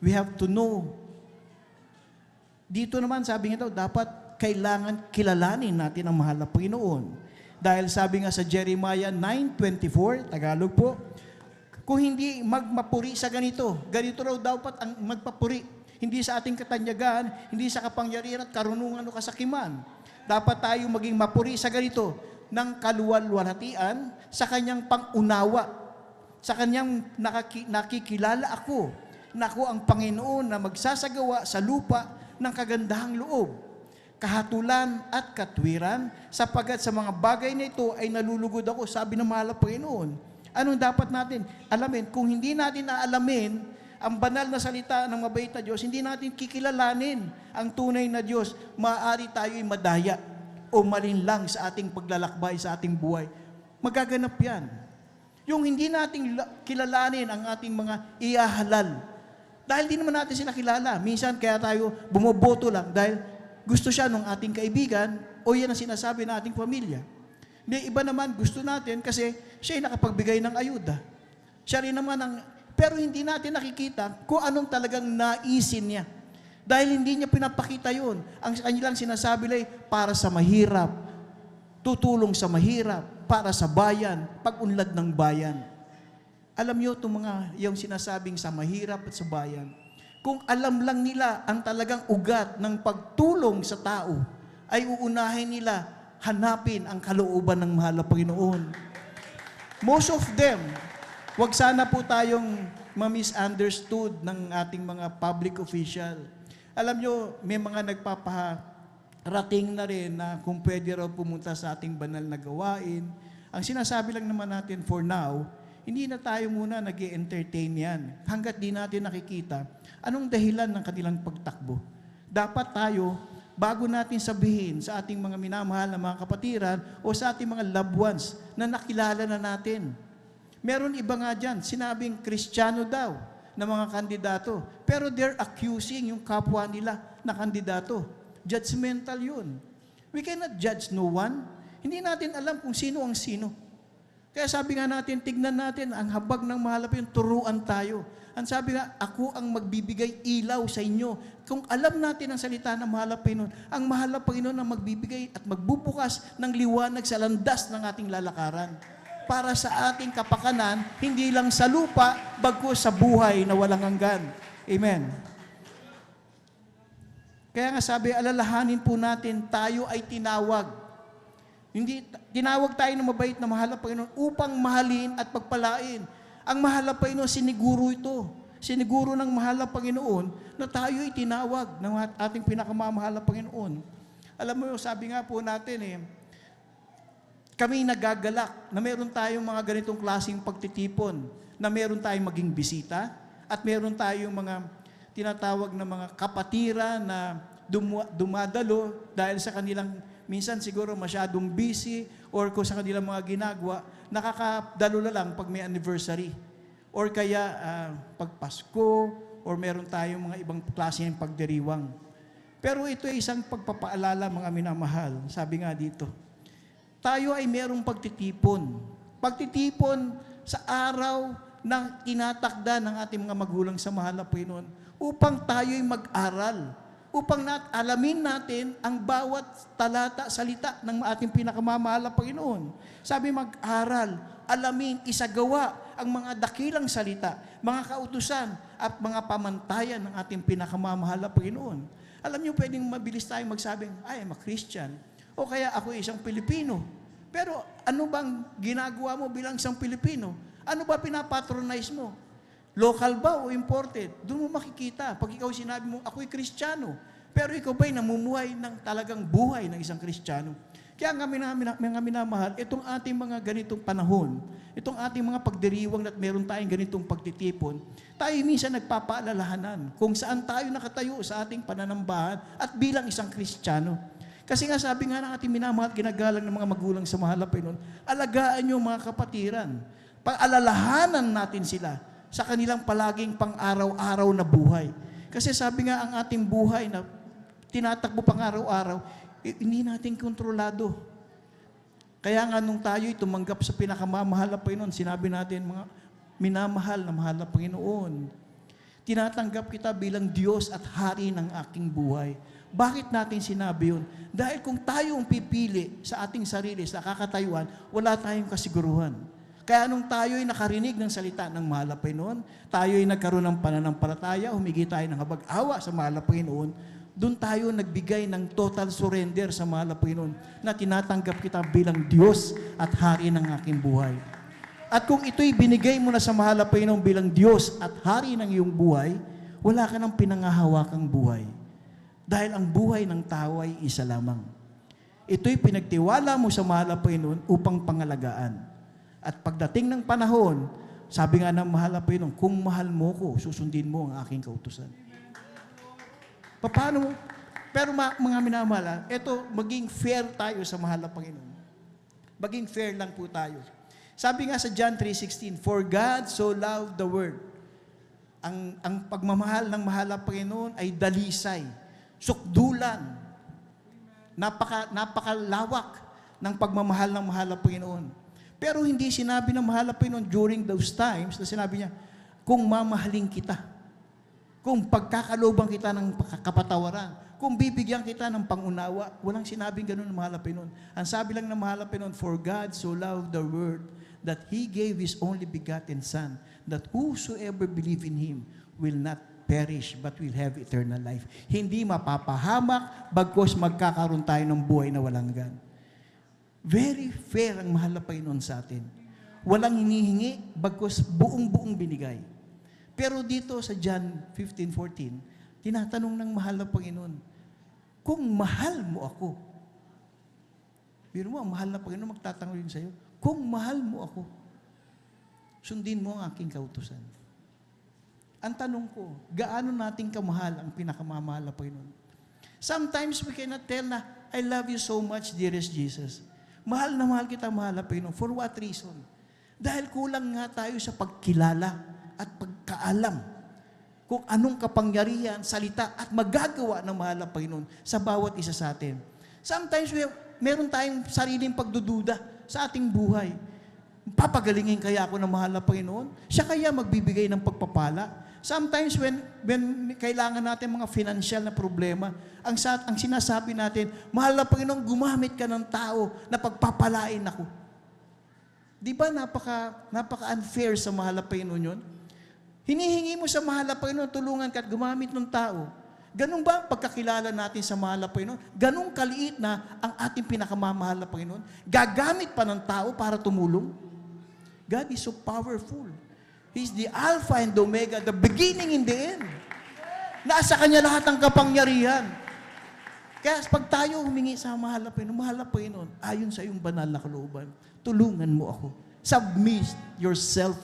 We have to know. Dito naman sabi nga dapat kailangan kilalanin natin ang mahal na Panginoon. Dahil sabi nga sa Jeremiah 9:24, Tagalog po, kung hindi magmapuri sa ganito raw dapat ang magpapuri. Hindi sa ating katanyagan, hindi sa kapangyarihan at karunungan o kasakiman. Dapat tayo maging mapuri sa ganito, ng kaluwalhatian sa kanyang pangunawa, sa kanyang nakikilala ako, na ako ang Panginoon na magsasagawa sa lupa ng kagandahang loob, kahatulan at katwiran, sapagat sa mga bagay na ito ay nalulugod ako, sabi ng mahal na Panginoon. Anong dapat natin alamin? Kung hindi natin aalamin ang banal na salita ng mabait na Diyos, hindi natin kikilalanin ang tunay na Diyos, maaari tayo'y madaya o malinlang sa ating paglalakbay, sa ating buhay. Magaganap yan. Yung hindi natin kilalanin ang ating mga iahalal. Dahil di naman natin sila kilala. Minsan kaya tayo bumoboto lang dahil gusto siya ng ating kaibigan o yan ang sinasabi ng ating pamilya. May iba naman gusto natin kasi siya ay nakapagbigay ng ayuda. Siya rin naman pero hindi natin nakikita kung anong talagang naisin niya. Dahil hindi niya pinapakita yun. Ang kanilang sinasabi ay para sa mahirap, tutulong sa mahirap, para sa bayan, pag-unlad ng bayan. Alam niyo itong yung sinasabing sa mahirap at sa bayan, kung alam lang nila ang talagang ugat ng pagtulong sa tao, ay uunahin nila hanapin ang kalooban ng mahal na Panginoon. Most of them, wag sana po tayong ma-misunderstood ng ating mga public official. Alam nyo, may mga nagpaparating na rin na kung pwede raw pumunta sa ating banal na gawain. Ang sinasabi lang naman natin for now, hindi na tayo muna nag-i-entertain yan. Hanggat di natin nakikita anong dahilan ng kanilang pagtakbo. Dapat tayo, bago natin sabihin sa ating mga minamahal na mga kapatiran o sa ating mga loved ones na nakilala na natin. Meron iba nga dyan, sinabing Kristiyano daw na mga kandidato. Pero they're accusing yung kapwa nila na kandidato. Judgmental yun. We cannot judge no one. Hindi natin alam kung sino ang sino. Kaya sabi nga natin, tignan natin, ang habag ng mahal na Panginoon, turuan tayo. Ang sabi nga, ako ang magbibigay ilaw sa inyo. Kung alam natin ang salita ng mahal na Panginoon, ang mahal na Panginoon ang magbibigay at magbubukas ng liwanag sa landas ng ating lalakaran. Para sa ating kapakanan, hindi lang sa lupa, bagkus sa buhay na walang hanggan. Amen. Kaya nga sabi, alalahanin po natin, tayo ay tinawag. Hindi, tinawag tayo ng mabait na mahal na Panginoon upang mahalin at pagpalain. Ang mahal na Panginoon, siniguro ito. Siniguro ng mahal na Panginoon na tayo ay tinawag ng ating pinakamamahal na Panginoon. Alam mo, sabi nga po natin kami nagagalak na meron tayong mga ganitong klaseng pagtitipon, na meron tayong maging bisita, at meron tayong mga tinatawag na mga kapatira na dumadalo dahil sa kanilang minsan siguro masyadong busy or kung sa kanilang mga ginagawa, nakakadalo na lang pag may anniversary. Or kaya pag Pasko, or meron tayong mga ibang klase ng pagdiriwang. Pero ito ay isang pagpapaalala, mga minamahal. Sabi nga dito, tayo ay merong pagtitipon. Pagtitipon sa araw ng tinatakda ng ating mga magulang sa mahal na Panginoon upang tayo ay mag-aral. Upang alamin natin ang bawat talata, salita ng ating pinakamamahal na Panginoon. Sabi mag-aral, alamin, isagawa ang mga dakilang salita, mga kautusan at mga pamantayan ng ating pinakamamahal na Panginoon. Alam niyo, pwedeng mabilis tayong magsabing, ay, I'm a Christian. O kaya ako isang Pilipino. Pero ano bang ginagawa mo bilang isang Pilipino? Ano ba pinapatronize mo? Local ba o imported? Doon mo makikita. Pag ikaw sinabi mo, ako'y Kristiyano. Pero ikaw ba'y namumuhay ng talagang buhay ng isang Kristiyano? Kaya nga mga minamahal, itong ating mga ganitong panahon, itong ating mga pagdiriwang at meron tayong ganitong pagtitipon, tayo minsan nagpapaalalahanan kung saan tayo nakatayo sa ating pananambahan at bilang isang Kristiyano. Kasi nga sabi nga ng ating minamahal, ginagalang ng mga magulang sa mahal na Panginoon, alagaan niyo mga kapatiran. Pag-alalahanan natin sila sa kanilang palaging pang-araw-araw na buhay. Kasi sabi nga ang ating buhay na tinatakbo pang-araw-araw, hindi natin kontrolado. Kaya nga nung tayo'y tumanggap sa pinakamamahal na Panginoon, sinabi natin, mga minamahal na mahal na Panginoon, tinatanggap kita bilang Diyos at Hari ng aking buhay. Bakit natin sinabi yun? Dahil kung tayo ang pipili sa ating sarili, sa kakatayuan, wala tayong kasiguruhan. Kaya nung tayo ay nakarinig ng salita ng mahal na Panginoon, tayo ay nagkaroon ng pananampalataya, humingi tayo ng habag-awa sa mahal na Panginoon, doon tayo nagbigay ng total surrender sa mahal na Panginoon na tinatanggap kita bilang Diyos at Hari ng aking buhay. At kung ito'y binigay mo na sa mahal na Panginoon bilang Diyos at Hari ng iyong buhay, wala ka ng pinangahawakang buhay. Dahil ang buhay ng tao ay isa lamang. Ito'y pinagtiwala mo sa mahal na Panginoon upang pangalagaan. At pagdating ng panahon, sabi nga ng mahal na Panginoon, kung mahal mo ko, susundin mo ang aking kautusan. Paano mo? Pero mga minamahal, ito, maging fair tayo sa mahal na Panginoon. Maging fair lang po tayo. Sabi nga sa John 3:16, for God so loved the world. Ang pagmamahal ng mahal na Panginoon ay dalisay, sukdulan, napakalawak ng pagmamahal ng mahal na Panginoon. Pero hindi sinabi ng mahal na Panginoon during those times na sinabi niya, kung mamahalin kita, kung pagkakalooban kita ng kapatawaran, kung bibigyan kita ng pangunawa, walang sinabing ganun ng mahal na Panginoon. Ang sabi lang ng mahal na Panginoon, for God so loved the world that He gave His only begotten Son, that whosoever believe in Him will not perish but will have eternal life. Hindi mapapahamak, bagkos magkakaroon tayo ng buhay na walang hanggan. Very fair ang mahal na Panginoon sa atin. Walang hinihingi, bagkos buong-buong binigay. Pero dito sa John 15:14, tinatanong ng mahal na Panginoon, kung mahal mo ako, biro mo, ang mahal na Panginoon magtatanong din sa'yo, kung mahal mo ako, sundin mo ang aking kautusan. Ang tanong ko, gaano nating kamahal ang pinakamamahal na Panginoon? Sometimes we cannot tell na, I love you so much, dearest Jesus. Mahal na mahal kita, mahal na Panginoon. For what reason? Dahil kulang nga tayo sa pagkilala at pagkaalam kung anong kapangyarihan, salita at magagawa ng mahal na Panginoon sa bawat isa sa atin. Sometimes meron tayong sariling pagdududa sa ating buhay. Papagalingin kaya ako ng mahal na Panginoon? Siya kaya magbibigay ng pagpapala? Sometimes when kailangan natin mga financial na problema, ang sinasabi natin, mahal na Panginoon, gumamit ka ng tao na pagpapalain ako. Di ba napaka-unfair sa mahal na Panginoon yun? Hinihingi mo sa mahal na Panginoon, tulungan ka at gumamit ng tao. Ganun ba ang pagkakilala natin sa mahal na Panginoon? Ganun kaliit na ang ating pinakamamahal na Panginoon? Gagamit pa ng tao para tumulong? God is so powerful. He's the Alpha and the Omega, the beginning and the end. Nasa Kanya lahat ng kapangyarihan. Kaya pag tayo humingi sa mahal na Panginoon, ayon sa iyong banal na kalooban, tulungan mo ako. Submit yourself.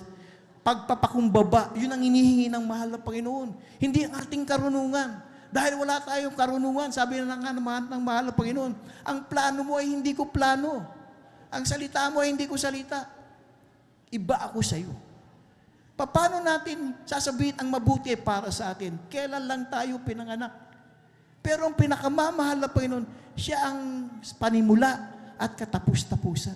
Pagpapakumbaba, yun ang inihingi ng mahal na Panginoon. Hindi ang ating karunungan. Dahil wala tayong karunungan, sabi na nga naman ng mahal na Panginoon, ang plano mo ay hindi ko plano. Ang salita mo ay hindi ko salita. Iba ako sa iyo. Paano natin sasabihin ang mabuti para sa atin? Kailan lang tayo pinanganak? Pero ang pinakamamahal na Panginoon, siya ang panimula at katapus-tapusan.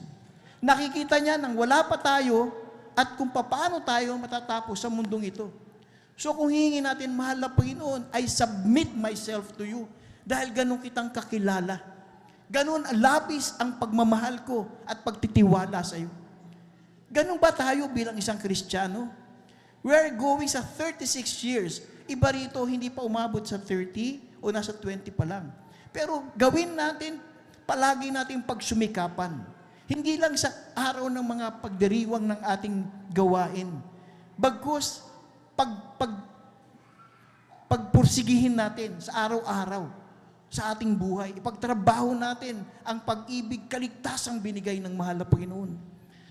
Nakikita niya nang wala pa tayo at kung paano tayo matatapos sa mundong ito. So kung hihingin natin, mahal na Panginoon, I submit myself to you dahil ganun kitang kakilala. Ganun labis ang pagmamahal ko at pagtitiwala sa iyo. Ganun ba tayo bilang isang Kristiyano? We are going sa 36 years. Iba rito, hindi pa umabot sa 30 o nasa 20 pa lang. Pero gawin natin, palagi natin pagsumikapan. Hindi lang sa araw ng mga pagdiriwang ng ating gawain. Bagkus, pagpursigihin natin sa araw-araw, sa ating buhay. Ipagtrabaho natin ang pag-ibig, kaligtasang binigay ng mahal na Panginoon.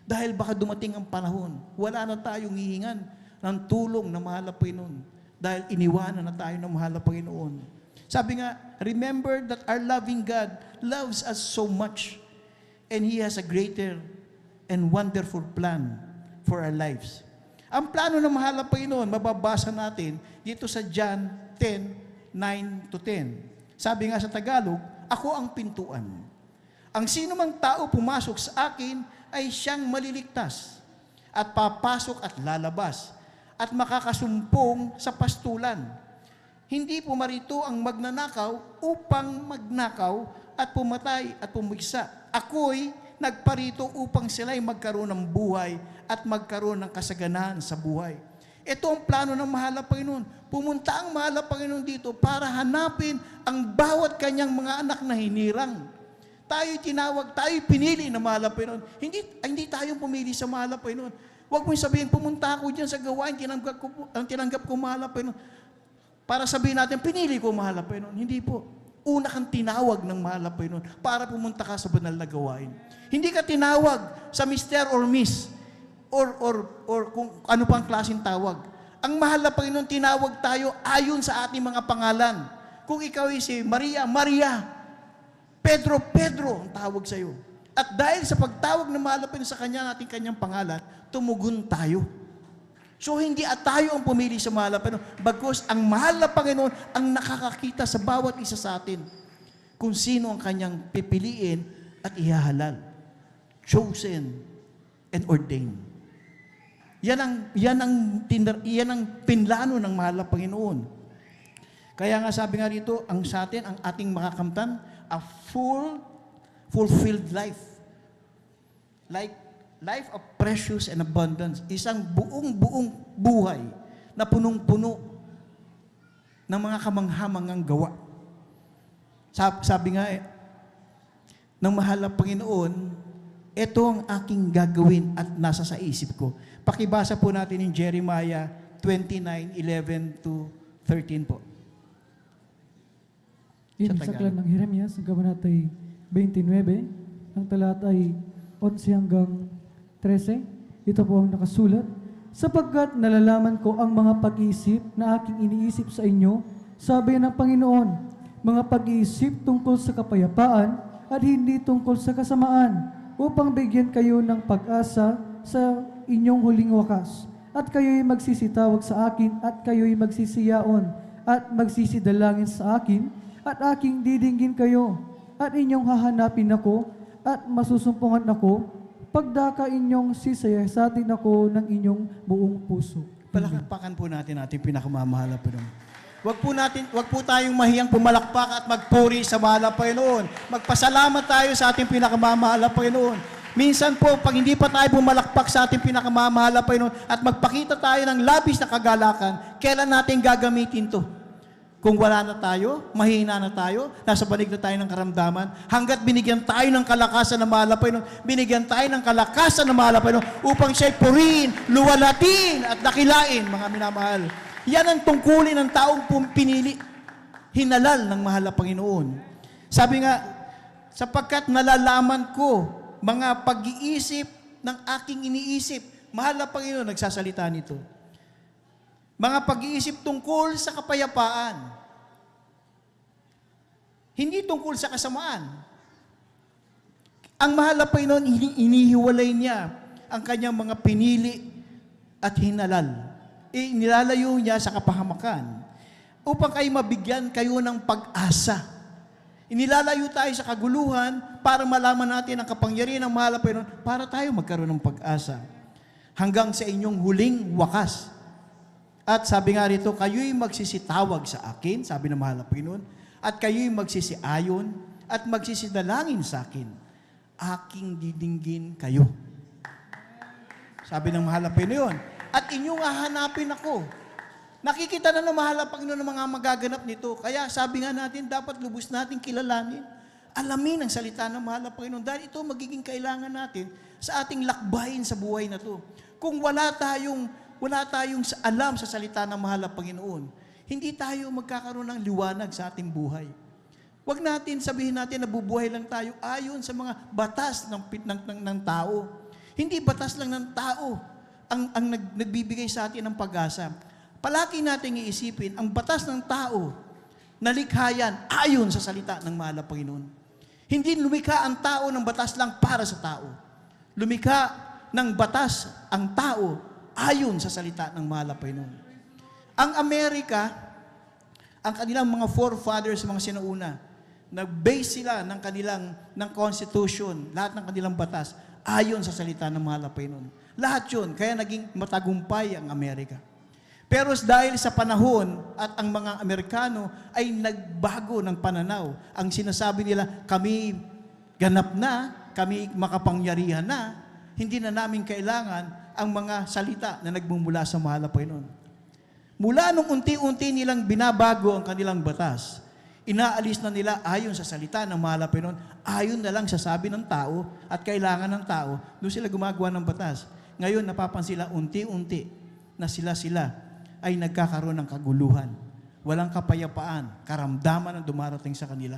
Dahil baka dumating ang panahon, wala na tayong hihingan ng tulong na mahal na Panginoon dahil iniwanan na tayo ng mahal na Panginoon. Sabi nga, remember that our loving God loves us so much and He has a greater and wonderful plan for our lives. Ang plano ng mahal na Panginoon, mababasa natin dito sa John 10:9-10. Sabi nga sa Tagalog, ako ang pintuan. Ang sino mang tao pumasok sa akin ay siyang maliligtas at papasok at lalabas at makakasumpong sa pastulan. Hindi pumarito ang magnanakaw upang magnakaw at pumatay at pumigsa. Ako'y nagparito upang sila'y magkaroon ng buhay at magkaroon ng kasaganahan sa buhay. Ito ang plano ng mahal na Panginoon. Pumunta ang mahal na Panginoon dito para hanapin ang bawat kanyang mga anak na hinirang. Tayo'y tinawag, tayo'y pinili ng mahal na Panginoon. Hindi tayo pumili sa mahal na Panginoon. Huwag mong sabihin, pumunta ako dyan sa gawain, tinanggap ko mahal na Panginoon. Para sabihin natin, pinili ko mahal na Panginoon. Hindi po. Una kang tinawag ng mahal na Panginoon para pumunta ka sa banal na gawain. Hindi ka tinawag sa Mr. or Miss or kung ano pang klaseng tawag. Ang mahal na Panginoon, tinawag tayo ayon sa ating mga pangalan. Kung ikaw ay si Maria, Maria. Pedro, Pedro ang tawag sa iyo. At dahil sa pagtawag ng mahal na Panginoon sa kanyang pangalan, tumugon tayo. So hindi tayo ang pumili sa mahal na Panginoon, bagkus ang mahal na Panginoon ang nakakakita sa bawat isa sa atin kung sino ang kanyang pipiliin at ihahalal. Chosen and ordained. Yan ang pinlano ng mahal na Panginoon. Kaya nga sabi nga rito, ang sa atin, ang ating makakamtan, a fulfilled life. Like life of precious and abundance. Isang buong buhay na punong-puno ng mga kamanghamangang gawa. Sabi nga ng mahal na Panginoon, ito ang aking gagawin at nasa sa isip ko. Pakibasa po natin yung Jeremiah 29:11-13 po. Sa aklat ng Jeremias, ang kabanatay 29, ang talata ay 11 hanggang 13. Ito po ang nakasulat. Sapagkat nalalaman ko ang mga pag-iisip na aking iniisip sa inyo, sabi ng Panginoon, mga pag-iisip tungkol sa kapayapaan at hindi tungkol sa kasamaan, upang bigyan kayo ng pag-asa sa inyong huling wakas. At kayo'y magsisitawag sa akin at kayo'y magsisiyaon at magsisidalangin sa akin at aking didinggin kayo at inyong hahanapin ako at masusumpungan ako pagdaka inyong sisaya sa atin ako ng inyong buong puso. Palakpakan po natin ating pinakamamahal na Panginoon. Wag po tayong mahiyang pumalakpak at magpuri sa mahal na Panginoon. Magpasalamat tayo sa ating pinakamamahal na Panginoon. Minsan po, pag hindi pa tayo pumalakpak sa ating pinakamamahal na Panginoon at magpakita tayo ng labis na kagalakan, kailan natin gagamitin to? Kung wala na tayo, mahina na tayo, nasa banig na tayo ng karamdaman, hanggat binigyan tayo ng kalakasan ng mahal na Panginoon, binigyan tayo ng kalakasan ng mahal na Panginoon upang siya'y purihin, luwalatin at dakilain, mga minamahal. Yan ang tungkulin ng taong pinili, hinalal ng mahal na Panginoon. Sabi nga, sapagkat nalalaman ko mga pag-iisip ng aking iniisip, mahal na Panginoon, nagsasalita nito. Mga pag-iisip tungkol sa kapayapaan. Hindi tungkol sa kasamaan. Ang mahal na Panginoon, inihiwalay niya ang kanyang mga pinili at hinalal. Nilalayo niya sa kapahamakan upang kayo mabigyan kayo ng pag-asa. Inilalayo tayo sa kaguluhan para malaman natin ang kapangyarihan ng mahal na Panginoon para tayo magkaroon ng pag-asa hanggang sa inyong huling wakas. At sabi nga rito, kayo'y magsisitawag sa akin, sabi ng mahal na Panginoon, at kayo'y magsisiayon at magsisidalangin sa akin. Aking didinggin kayo. Sabi ng mahal na Panginoon, at inyong hahanapin ako. Nakikita na ng mahal na Panginoon ng mga magaganap nito. Kaya sabi nga natin, dapat lubos natin kilalanin. Alamin ang salita ng mahal na Panginoon. Dahil ito magiging kailangan natin sa ating lakbayin sa buhay na to. Kung wala tayong alam sa salita ng mahal na Panginoon, hindi tayo magkakaroon ng liwanag sa ating buhay. Huwag natin sabihin natin na bubuhay lang tayo ayon sa mga batas ng tao. Hindi batas lang ng tao ang nagbibigay sa atin ng pag-asa. Palagi natin iisipin, ang batas ng tao, nalikha yan ayon sa salita ng mahal na Panginoon. Hindi lumikha ang tao ng batas lang para sa tao. Lumikha ng batas ang tao ayon sa salita ng mahal na Panginoon. Ang Amerika, ang kanilang mga forefathers, mga sinauna, nag-base sila ng constitution, lahat ng kanilang batas, ayon sa salita ng mahal na Panginoon. Lahat yun, kaya naging matagumpay ang Amerika. Pero dahil sa panahon at ang mga Amerikano ay nagbago ng pananaw, ang sinasabi nila, kami ganap na, kami makapangyarihan na, hindi na namin kailangan ang mga salita na nagmumula sa mahal na Panginoon. Mula nung unti-unti nilang binabago ang kanilang batas, inaalis na nila ayon sa salita ng mahal na Panginoon, ayon na lang sa sabi ng tao at kailangan ng tao, doon sila gumagawa ng batas. Ngayon, napapansin sila unti-unti na sila ay nagkakaroon ng kaguluhan. Walang kapayapaan, karamdaman ang dumarating sa kanila.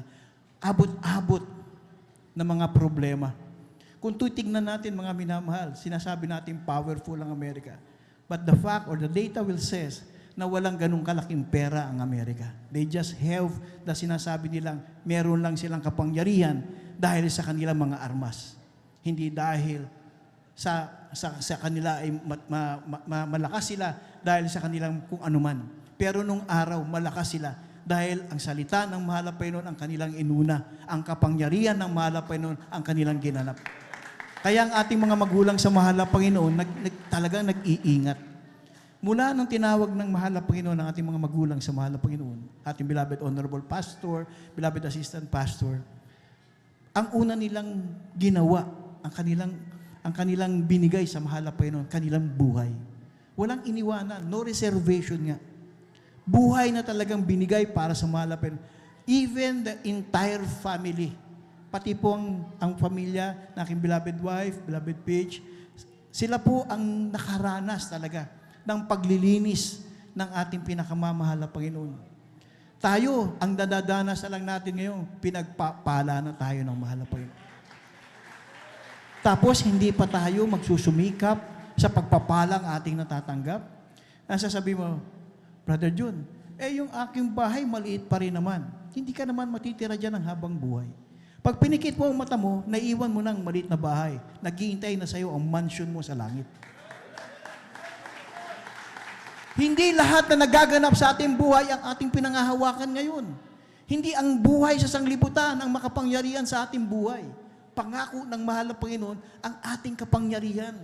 Abot-abot na mga problema. Kung titignan natin mga minamahal, sinasabi natin powerful ang Amerika. But the fact or the data will says na walang ganung kalaking pera ang Amerika. They just have the sinasabi nilang meron lang silang kapangyarihan dahil sa kanilang mga armas. Hindi dahil sa kanila ay malakas sila dahil sa kanilang kung anuman. Pero nung araw, malakas sila dahil ang salita ng mahal na Panginoon ang kanilang inuna. Ang kapangyarihan ng mahal na Panginoon ang kanilang ginanap. Kaya ang ating mga magulang sa mahal na Panginoon talagang nag-iingat. Mula nang tinawag ng mahal na Panginoon ang ating mga magulang sa mahal na Panginoon, ating beloved honorable pastor, beloved assistant pastor, ang una nilang ginawa, ang kanilang binigay sa mahal na Panginoon, kanilang buhay. Walang iniwanan, no reservation nga. Buhay na talagang binigay para sa mahal na Panginoon. Even the entire family, pati po ang pamilya ng aking beloved wife, beloved Paige, sila po ang nakaranas talaga ng paglilinis ng ating pinakamamahal na Panginoon. Tayo, ang dadadanas na lang natin ngayon, pinagpapala na tayo ng mahal na Panginoon. Tapos, hindi pa tayo magsusumikap sa pagpapalang ating natatanggap. Nasasabi mo, Brother Jun, yung aking bahay maliit pa rin naman. Hindi ka naman matitira dyan ng habang buhay. Pag pinikit mo ang mata mo, naiwan mo ng maliit na bahay. Naghihintay na sa'yo ang mansion mo sa langit. Hindi lahat na nagaganap sa ating buhay ang ating pinangahawakan ngayon. Hindi ang buhay sa sanglibutan ang makapangyarihan sa ating buhay. pangako ng mahal na Panginoon ang ating kapangyarihan,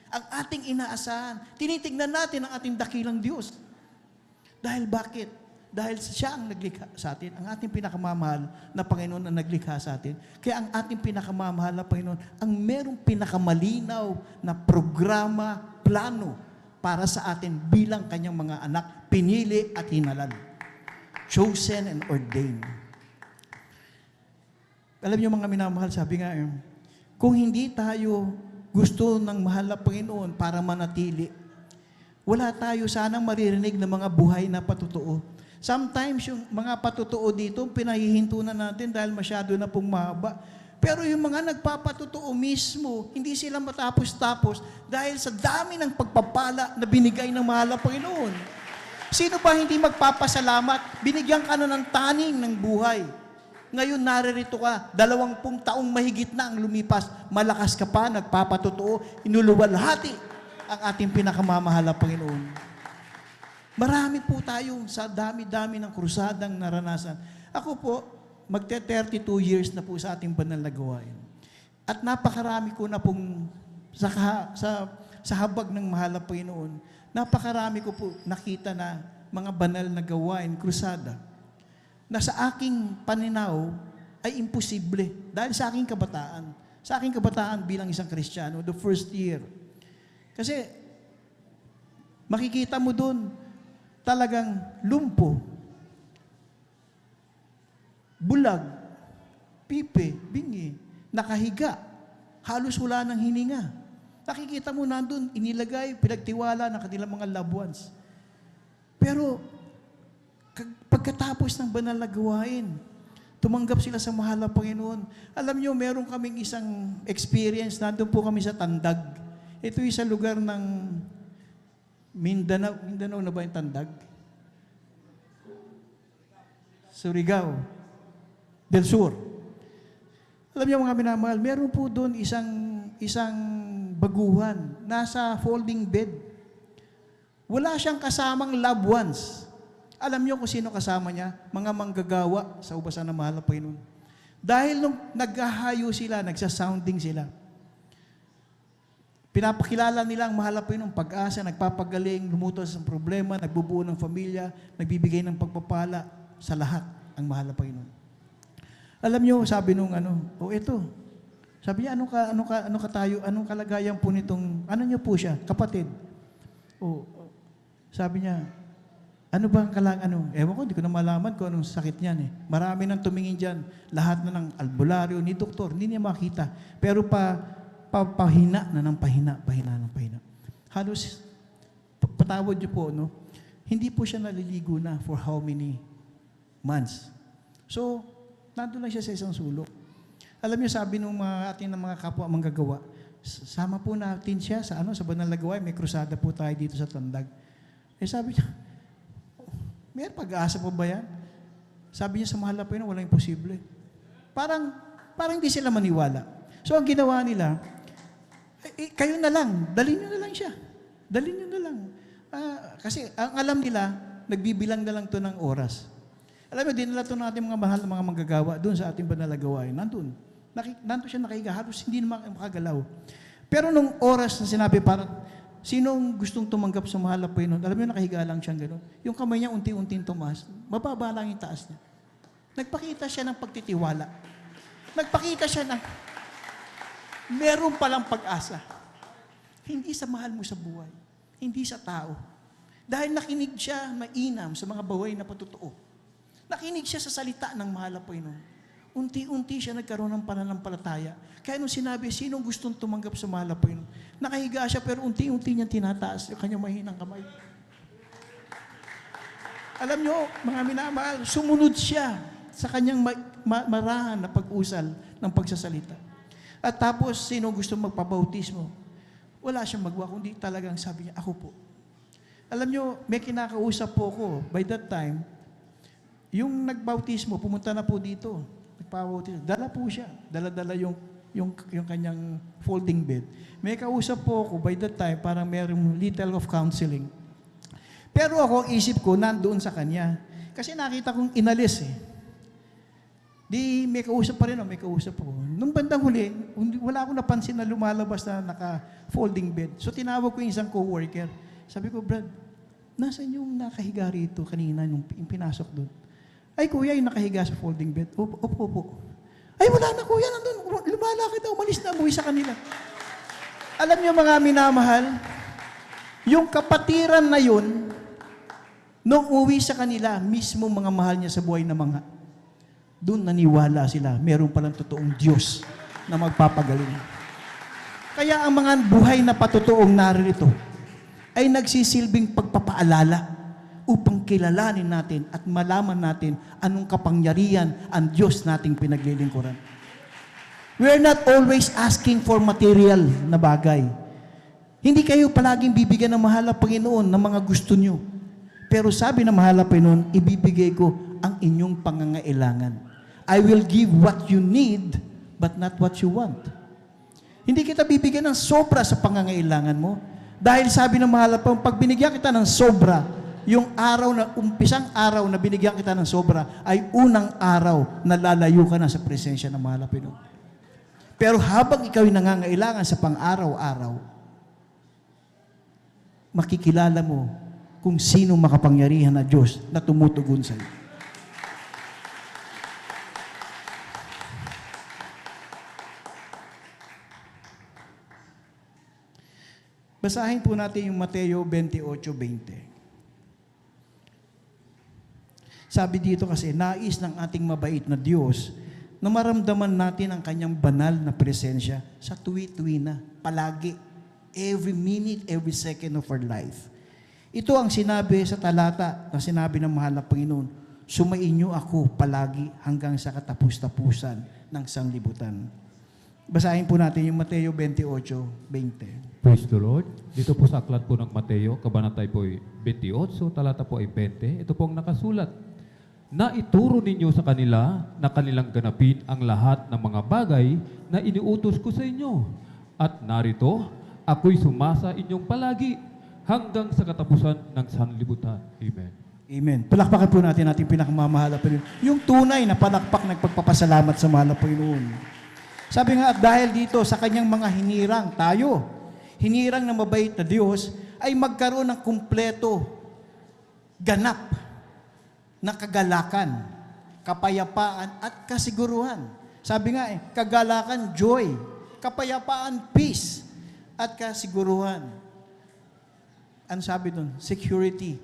ang ating inaasahan. Tinitignan natin ang ating dakilang Diyos. Dahil bakit? Dahil siya ang naglikha sa atin, ang ating pinakamamahal na Panginoon ang naglikha sa atin. Kaya ang ating pinakamamahal na Panginoon ang merong pinakamalinaw na programa, plano para sa atin bilang kanyang mga anak, pinili at hinalal. Chosen and ordained. Alam niyo mga minamahal, sabi nga, kung hindi tayo gusto ng mahal na Panginoon para manatili, wala tayo sanang maririnig ng mga buhay na patutuo. Sometimes yung mga patutuo dito, pinahihinto na natin dahil masyado na pong mahaba. Pero yung mga nagpapatutuo mismo, hindi sila matapos-tapos dahil sa dami ng pagpapala na binigay ng mahal na Panginoon. Sino ba hindi magpapasalamat? Binigyan ka na ng taning ng buhay. Ngayon naririto ka, 20 taong mahigit na ang lumipas, malakas ka pa, nagpapatutuo, inuluwalhati ang ating pinakamamahal na Panginoon. Marami po tayo sa dami-dami ng krusadang naranasan. Ako po, magte-32 years na po sa ating banal na gawain. At napakarami ko na pong sa habag ng mahal na Panginoon, napakarami ko po nakita na mga banal na gawain, krusada, na sa aking paninaw ay imposible dahil sa aking kabataan. Sa aking kabataan bilang isang Kristiyano, the first year. Kasi makikita mo doon talagang lumpo, bulag, pipe, bingi, nakahiga, halos wala ng hininga. Nakikita mo nandun, inilagay, pinagtiwala ng kanilang mga loved ones. Pero pagkatapos ng banal na gawain, tumanggap sila sa mahal na Panginoon. Alam nyo, meron kaming isang experience, nandun po kami sa Tandag. Ito yung sa lugar ng Mindanao. Mindanao na ba yung Tandag? Surigao. Del Sur. Alam niyo mga minamahal, meron po doon isang baguhan, nasa folding bed. Wala siyang kasamang loved ones. Alam niyo kung sino kasama niya? Mga manggagawa sa ubasan ng mahal na Panginoon. Dahil nung naghahayo sila, nagsasounding sila, pinapakilala nila ang mahal na Panginoon, pag-asa, nagpapagaling, lumutos sa problema, nagbubuo ng pamilya, nagbibigay ng pagpapala sa lahat ang mahal na Panginoon. Alam niyo, sabi nung ito. Sabi niya, anong kalagayan po nitong, ano niyo po siya, kapatid? Sabi niya, ano ba ang ewan ko, hindi ko na malaman kung anong sakit niyan eh. Marami nang tumingin dyan, lahat na ng albularyo ni doktor, hindi niya makita. Pero pahina na ng pahina. Halos, patawad niyo po, no? Hindi po siya naliligo na for how many months. So, nandun lang siya sa isang sulok. Alam niyo, sabi ng ating mga kapwa manggagawa, sama po natin siya sa banal na gawain, may krusada po tayo dito sa Tandag. Sabi niya, may pag-asa pa ba yan? Sabi niya sa mahal na Panginoon, walang imposible. Parang hindi sila maniwala. So, ang ginawa nila, kayo na lang, dalhin niyo na lang siya. Dalhin niyo na lang. Kasi ang alam nila, nagbibilang na lang to ng oras. Alam mo, dinala to natin mga mahal na mga manggagawa doon sa ating banal na gawain. Nandun siya nakahiga, halos hindi naman makagalaw. Pero nung oras na sinabi, parang, sinong gustong tumanggap sa mahal na Panginoon? Alam mo, nakahiga lang siyang gano'n. Yung kamay niya unti-unting tumaas, mababa lang yung taas niya. Nagpakita siya ng pagtitiwala. Nagpakita siya ng meron palang pag-asa. Hindi sa mahal mo sa buhay. Hindi sa tao. Dahil nakinig siya mainam sa mga buhay na patutuo. Nakinig siya sa salita ng mahal na Panginoon. Unti-unti siya nagkaroon ng pananampalataya. Kaya nung sinabi, sinong gustong tumanggap sa mahal na Panginoon? Nakahiga siya pero unti-unti niyang tinataas yung kanyang mahinang kamay. Alam niyo, mga minamahal, sumunod siya sa kanyang marahan na pag-usal ng pagsasalita. At tapos, sino gusto magpabautismo? Wala siyang magawa, kundi talagang sabi niya, ako po. Alam niyo, may kinakausap po ko. By that time, yung nagbautismo, pumunta na po dito. Nagpabautismo. Dala po siya. Dala-dala yung kanyang folding bed. May kausap po ako, by that time, parang merong little of counseling. Pero ako, isip ko, nandoon sa kanya. Kasi nakita kong inalis eh. Di may kausap pa rin, may kausap ako. Nung bandang huli, wala akong napansin na lumalabas na naka-folding bed. So tinawag ko yung isang co-worker. Sabi ko, Brad, nasaan yung nakahiga rito kanina yung pinasok doon? Ay, kuya, yung nakahiga sa folding bed. Opo. Ay, wala na kuya, nandun. Lumalakad na, umalis na, umuwi sa kanila. Alam niyo mga minamahal, yung kapatiran na yun, nung uwi sa kanila, mismo mga mahal niya sa buhay na mga, doon naniwala sila, meron palang totoong Diyos na magpapagaling. Kaya ang mga buhay na patotoong narito ay nagsisilbing pagpapaalala upang kilalanin natin at malaman natin anong kapangyarihan ang Diyos nating pinaglilingkuran. We're not always asking for material na bagay. Hindi kayo palaging bibigyan ng mahal na Panginoon ng mga gusto nyo. Pero sabi ng mahal na Panginoon, ibibigay ko ang inyong pangangailangan. I will give what you need, but not what you want. Hindi kita bibigyan ng sobra sa pangangailangan mo. Dahil sabi ng mahal na Panginoon, pag binigyan kita ng sobra, yung umpisang araw na binigyan kita ng sobra, ay unang araw na lalayo ka na sa presensya ng mahal na Panginoon. Pero habang ikaw ay nangangailangan sa pang-araw-araw, makikilala mo kung sino makapangyarihan na Diyos na tumutugon sa iyo. Basahin po natin yung Mateo 28:20. Sabi dito kasi, nais ng ating mabait na Diyos na maramdaman natin ang kanyang banal na presensya sa tuwi-tuwi na, palagi, every minute, every second of our life. Ito ang sinabi sa talata na sinabi ng mahal na Panginoon, sumainyo ako palagi hanggang sa katapus-tapusan ng sanglibutan. Basahin po natin yung Mateo 28:20. Praise the Lord. Dito po sa aklat po ng Mateo, kabanatay po ay 28, talata po ay 20. Ito po ang nakasulat. Na ituro ninyo sa kanila na kanilang ganapin ang lahat ng mga bagay na iniutos ko sa inyo. At narito, ako'y sumasa inyong palagi hanggang sa katapusan ng sanlibutan. Amen. Amen. Palakpakan po natin ating pinakamamahal na Panginoon. Yung tunay na palakpak ng pagpapasalamat sa mahal na Panginoon. Sabi nga, dahil dito sa kanyang mga hinirang, tayo, hinirang na mabait na Diyos, ay magkaroon ng kumpleto, ganap, na kagalakan, kapayapaan, at kasiguruhan. Sabi nga kagalakan, joy, kapayapaan, peace, at kasiguruhan. Ano sabi doon? Security.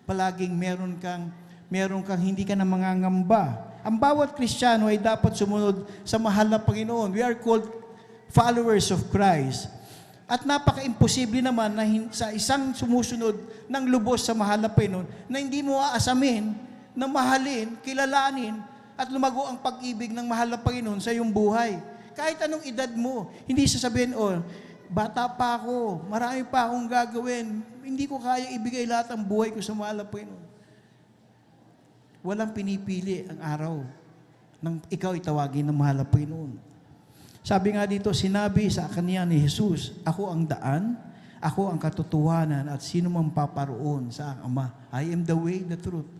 Palaging meron kang hindi ka na mangangamba. Ang bawat Kristiyano ay dapat sumunod sa mahal na Panginoon. We are called followers of Christ. At napaka-imposible naman na sa isang sumusunod ng lubos sa mahal na Panginoon na hindi mo aasamin na mahalin, kilalanin, at lumago ang pag-ibig ng mahal na Panginoon sa iyong buhay. Kahit anong edad mo, hindi sasabihin, bata pa ako, marami pa akong gagawin, hindi ko kaya ibigay lahat ng buhay ko sa mahal na Panginoon. Walang pinipili ang araw nang ikaw itawagin ng mahal na Panginoon. Sabi nga dito, sinabi sa kanya ni Jesus, ako ang daan, ako ang katotohanan, at sino mang paparoon sa Ama. I am the way, the truth.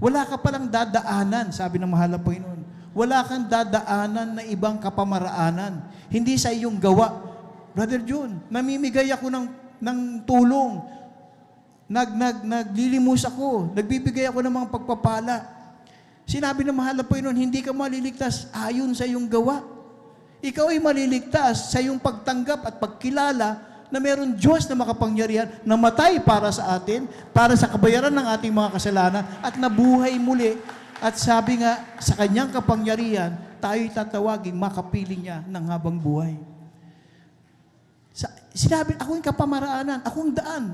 Wala ka palang dadaanan, sabi ng mahal na Panginoon. Wala kang dadaanan na ibang kapamaraanan. Hindi sa iyong gawa. Brother John, namimigay ako ng tulong. Naglilimos ako. Nagbibigay ako ng mga pagpapala. Sinabi ng mahal na Panginoon, hindi ka maliligtas ayon sa iyong gawa. Ikaw ay maliligtas sa iyong pagtanggap at pagkilala na meron Diyos na makapangyarihan, namatay para sa atin, para sa kabayaran ng ating mga kasalanan, at nabuhay muli. At sabi nga, sa kanyang kapangyarihan, tayo'y tatawagin, makapiling niya ng habang buhay. Sinabi, ako yung kapamaraanan, ako ang daan.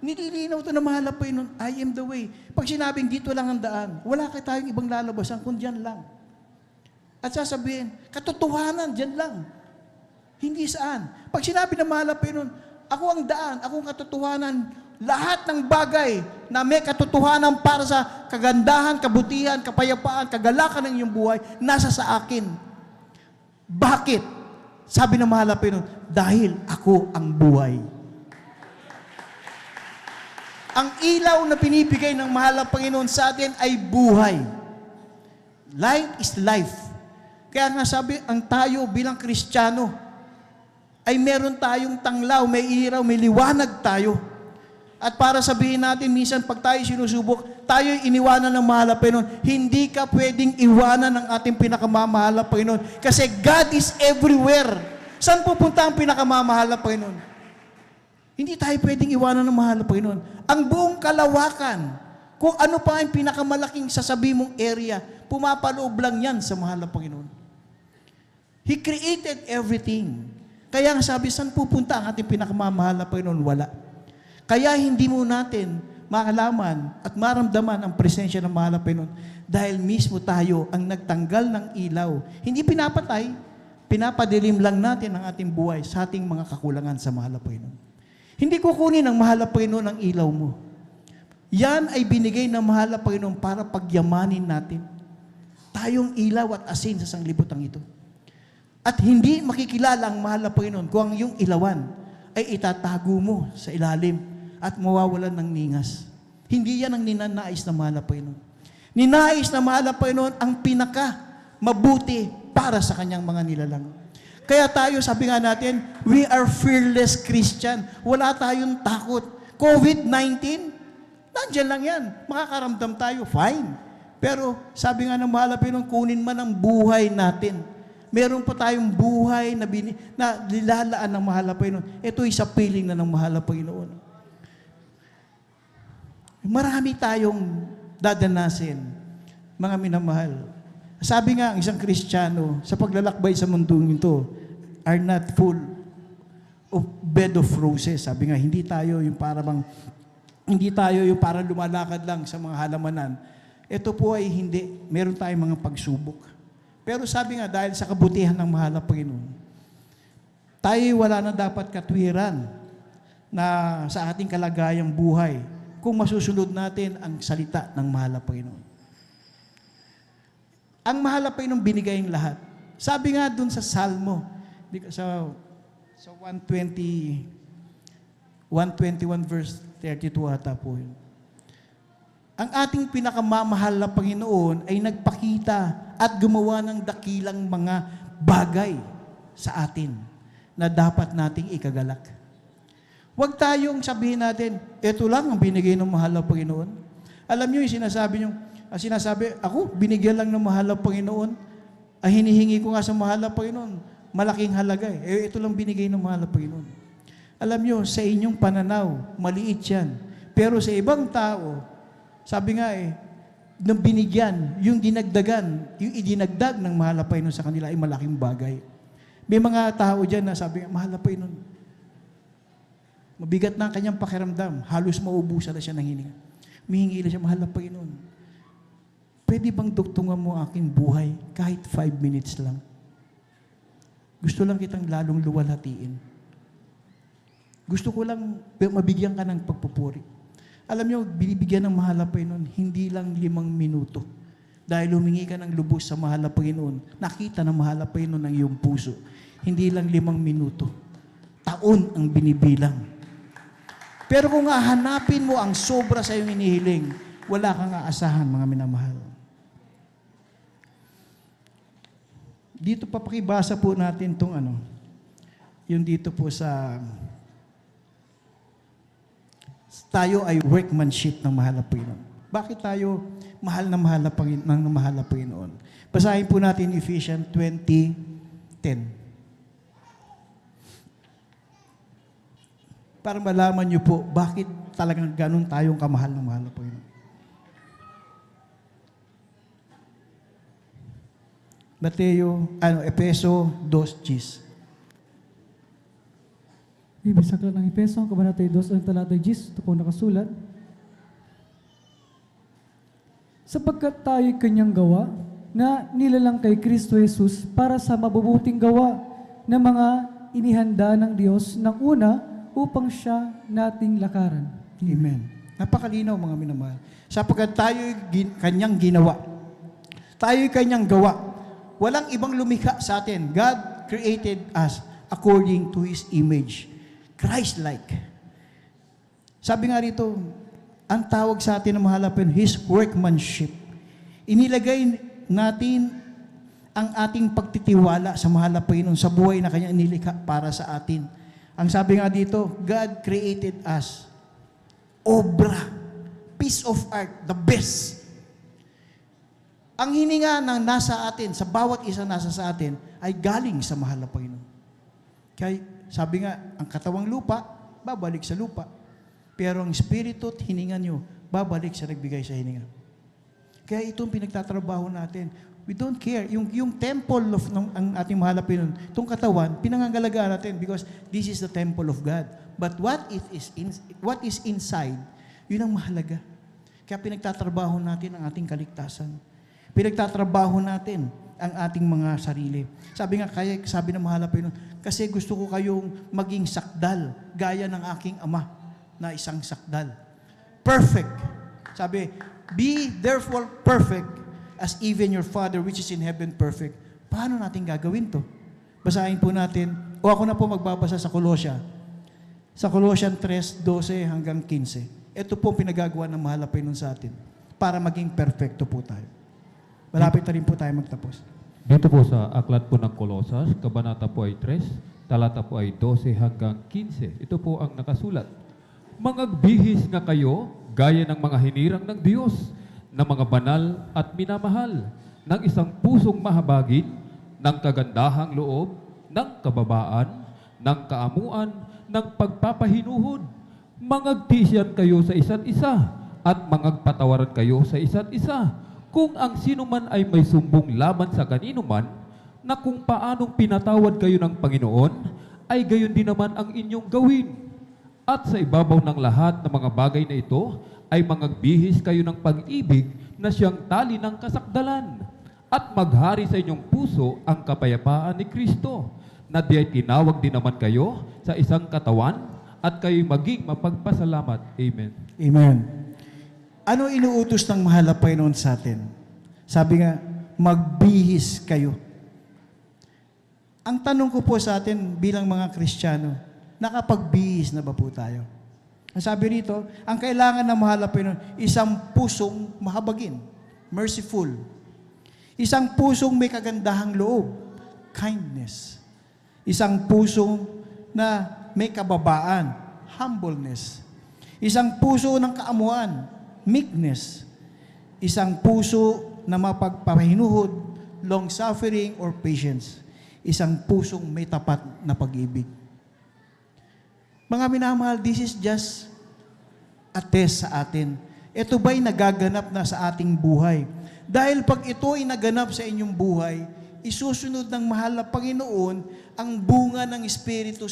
Nililinaw ito na mahal na Panginoon, I am the way. Pag sinabing dito lang ang daan, wala ka tayong ibang lalabasan, kundi dyan lang. At sasabihin, katotohanan, dyan lang. Hindi saan. Pag sinabi na mahal na Panginoon, ako ang daan, ako ang katotohanan, lahat ng bagay na may katotohanan para sa kagandahan, kabutihan, kapayapaan, kagalakan ng iyong buhay, nasa sa akin. Bakit? Sabi ng mahal na Panginoon, dahil ako ang buhay. Ang ilaw na pinibigay ng mahal na Panginoon sa atin ay buhay. Light is life. Kaya nga sabi, ang tayo bilang Kristiyano ay meron tayong tanglaw, may ilaw, may liwanag tayo. At para sabihin natin, minsan pag tayo sinusubok, tayo iniwanan ng mahal na Panginoon. Hindi ka pwedeng iwanan ng ating pinakamamahal na Panginoon. Kasi God is everywhere. Saan pupunta ang pinakamamahal na Panginoon? Hindi tayo pwedeng iwanan ng mahal na Panginoon. Ang buong kalawakan, kung ano pa ang pinakamalaking sasabi mong area, pumapaloob lang yan sa mahal na Panginoon. He created everything. Kaya nga sabi, saan pupunta ang ating pinakamamahal na Panginoon? Wala. Kaya hindi mo natin makalaman at maramdaman ang presensya ng mahal na Panginoon dahil mismo tayo ang nagtanggal ng ilaw. Hindi pinapatay, pinapadilim lang natin ang ating buhay sa ating mga kakulangan sa mahal na Panginoon. Hindi kukunin ng mahal na Panginoon ang ilaw mo. Yan ay binigay ng mahal na Panginoon para pagyamanin natin. Tayong ilaw at asin sa sanglibutan ito. At hindi makikilala ang mahal na Panginoon kung ang iyong ilawan ay itatago mo sa ilalim at mawawalan ng ningas. Hindi yan ang ninanais na mahal na Panginoon. Ninais na mahal na Panginoon ang pinaka mabuti para sa kanyang mga nilalang. Kaya tayo, sabi nga natin, we are fearless Christian. Wala tayong takot. COVID-19, nandiyan lang yan. Makakaramdam tayo, fine. Pero sabi nga ng mahal na Panginoon, kunin man ang buhay natin. Meron pa tayong buhay na nilalaan ng mahal na Panginoon. Ito'y sa piling na ng mahal na Panginoon. Marami tayong dadanasin, mga minamahal. Sabi nga ang isang Kristiyano, sa paglalakbay sa mundong ito, are not full of bed of roses. Sabi nga, hindi tayo yung parang lumalakad lang sa mga halamanan. Ito po ay hindi. Meron tayong mga pagsubok. Pero sabi nga, dahil sa kabutihan ng mahal na Panginoon, tayo wala na dapat katwiran na sa ating kalagayang buhay kung masusunod natin ang salita ng mahal na Panginoon. Ang mahal na Panginoon binigay ang lahat. Sabi nga dun sa Salmo, sa 121 verse 32 ata po yun. Ang ating pinakamamahal na Panginoon ay nagpakita at gumawa ng dakilang mga bagay sa atin na dapat nating ikagalak. Huwag tayong sabihin natin, ito lang ang binigay ng mahal na Panginoon. Alam niyo yung sinasabi, ako, binigyan lang ng mahal na Panginoon. Hinihingi ko nga sa mahal na Panginoon, malaking halaga eh. Ito lang binigay ng mahal na Panginoon. Alam niyo, sa inyong pananaw, maliit yan. Pero sa ibang tao, sabi nga nang binigyan, yung dinagdagan, yung idinagdag ng mahal na Panginoon sa kanila ay malaking bagay. May mga tao dyan na sabi, mahal na Panginoon, mabigat na ang kanyang pakiramdam, halos maubusan na siya ng hininga. Mihingi na siya, mahal na Panginoon, pwede bang dugtungan mo aking buhay kahit 5 minutes lang? Gusto lang kitang lalong luwalhatiin. Gusto ko lang mabigyan ka ng pagpupuri. Alam niyo, binibigyan ng mahal na Panginoon, hindi lang 5 minuto. Dahil humingi ka ng lubos sa mahal na Panginoon, nakita ng mahal na Panginoon ang iyong puso. Hindi lang 5 minuto. Taon ang binibilang. Pero kung hahanapin mo ang sobra sa iyong inihiling, wala kang aasahan, mga minamahal. Dito papakibasa po natin itong yung dito po sa tayo ay workmanship ng mahal na Panginoon. Bakit tayo mahal na Panginoon? Basahin po natin Ephesians 20:10. Para malaman niyo po bakit talagang ganun tayong kamahal ng mahal na Panginoon. Efeso 2:10. Ibig lang ng Efeso, ang kabanatay 2, ang talatay 10, ito po nakasulat. Sapagkat tayo'y kanyang gawa, na nilalang kay Kristo Jesus para sa mabubuting gawa ng mga inihanda ng Diyos ng una upang siya nating lakaran. Amen. Napakalinaw, mga minamahal. Sapagkat tayo'y kanyang ginawa. Tayo'y kanyang gawa. Walang ibang lumikha sa atin. God created us according to His image. Christ-like. Sabi nga rito, ang tawag sa atin ng mahal na Panginoon, His workmanship. Inilagay natin ang ating pagtitiwala sa mahal na Panginoon sa buhay na Kanya inilikha para sa atin. Ang sabi nga dito, God created us. Obra. Piece of art. The best. Ang hininga ng nasa atin, sa bawat isa nasa sa atin, ay galing sa mahal na Panginoon. Kaya sabi nga, ang katawang lupa, babalik sa lupa. Pero ang espiritu at hininga nyo, babalik sa nagbigay sa hininga. Kaya itong pinagtatrabaho natin. We don't care. Yung temple of ang ating mahal na Panginoon, itong katawan, pinangangalagaan natin because this is the temple of God. But what is inside, yun ang mahalaga. Kaya pinagtatrabaho natin ang ating kaligtasan. Pinagtatrabaho natin ang ating mga sarili. Sabi ng mahal na Panginoon, kasi gusto ko kayong maging sakdal, gaya ng aking ama na isang sakdal. Perfect. Sabi, be therefore perfect as even your Father which is in heaven perfect. Paano natin gagawin to? Basahin po natin, o ako na po magbabasa sa Kolosya. Sa Colossians 3:12 hanggang 15. Ito po pinagagawa ng mahal na Panginoon sa atin para maging perfecto po tayo. Malapit na rin po tayo magtapos. Dito po sa aklat po ng Kolosas, kabanata po ay 3, talata po ay 12 hanggang 15. Ito po ang nakasulat. Mangagbihis nga kayo, gaya ng mga hinirang ng Diyos, na mga banal at minamahal, ng isang pusong mahabagin, ng kagandahang loob, ng kababaan, ng kaamuan, ng pagpapahinuhod. Mangagtisyan kayo sa isa't isa, at mangagpatawaran kayo sa isa't isa. Kung ang sino man ay may sumbong laban sa kanino man, na kung paanong pinatawad kayo ng Panginoon, ay gayon din naman ang inyong gawin. At sa ibabaw ng lahat ng mga bagay na ito, ay mangagbihis kayo ng pag-ibig na siyang tali ng kasakdalan. At maghari sa inyong puso ang kapayapaan ni Kristo, na diay tinawag din naman kayo sa isang katawan, at kayo'y maging mapagpasalamat. Amen. Amen. Ano inuutos ng mahal na Panginoon sa atin? Sabi nga, magbihis kayo. Ang tanong ko po sa atin bilang mga Kristiyano, nakapagbihis na ba po tayo? Ang sabi rito, ang kailangan ng mahal na Panginoon, isang pusong mahabagin, merciful. Isang pusong may kagandahang loob, kindness. Isang pusong na may kababaan, humbleness. Isang puso ng kaamuan, meekness. Isang puso na mapagpahinuhod, long-suffering or patience. Isang pusong may tapat na pag-ibig. Mga minamahal, this is just a test sa atin. Ito ba'y nagaganap na sa ating buhay? Dahil pag ito ay naganap sa inyong buhay, isusunod ng mahal na Panginoon ang bunga ng Espiritu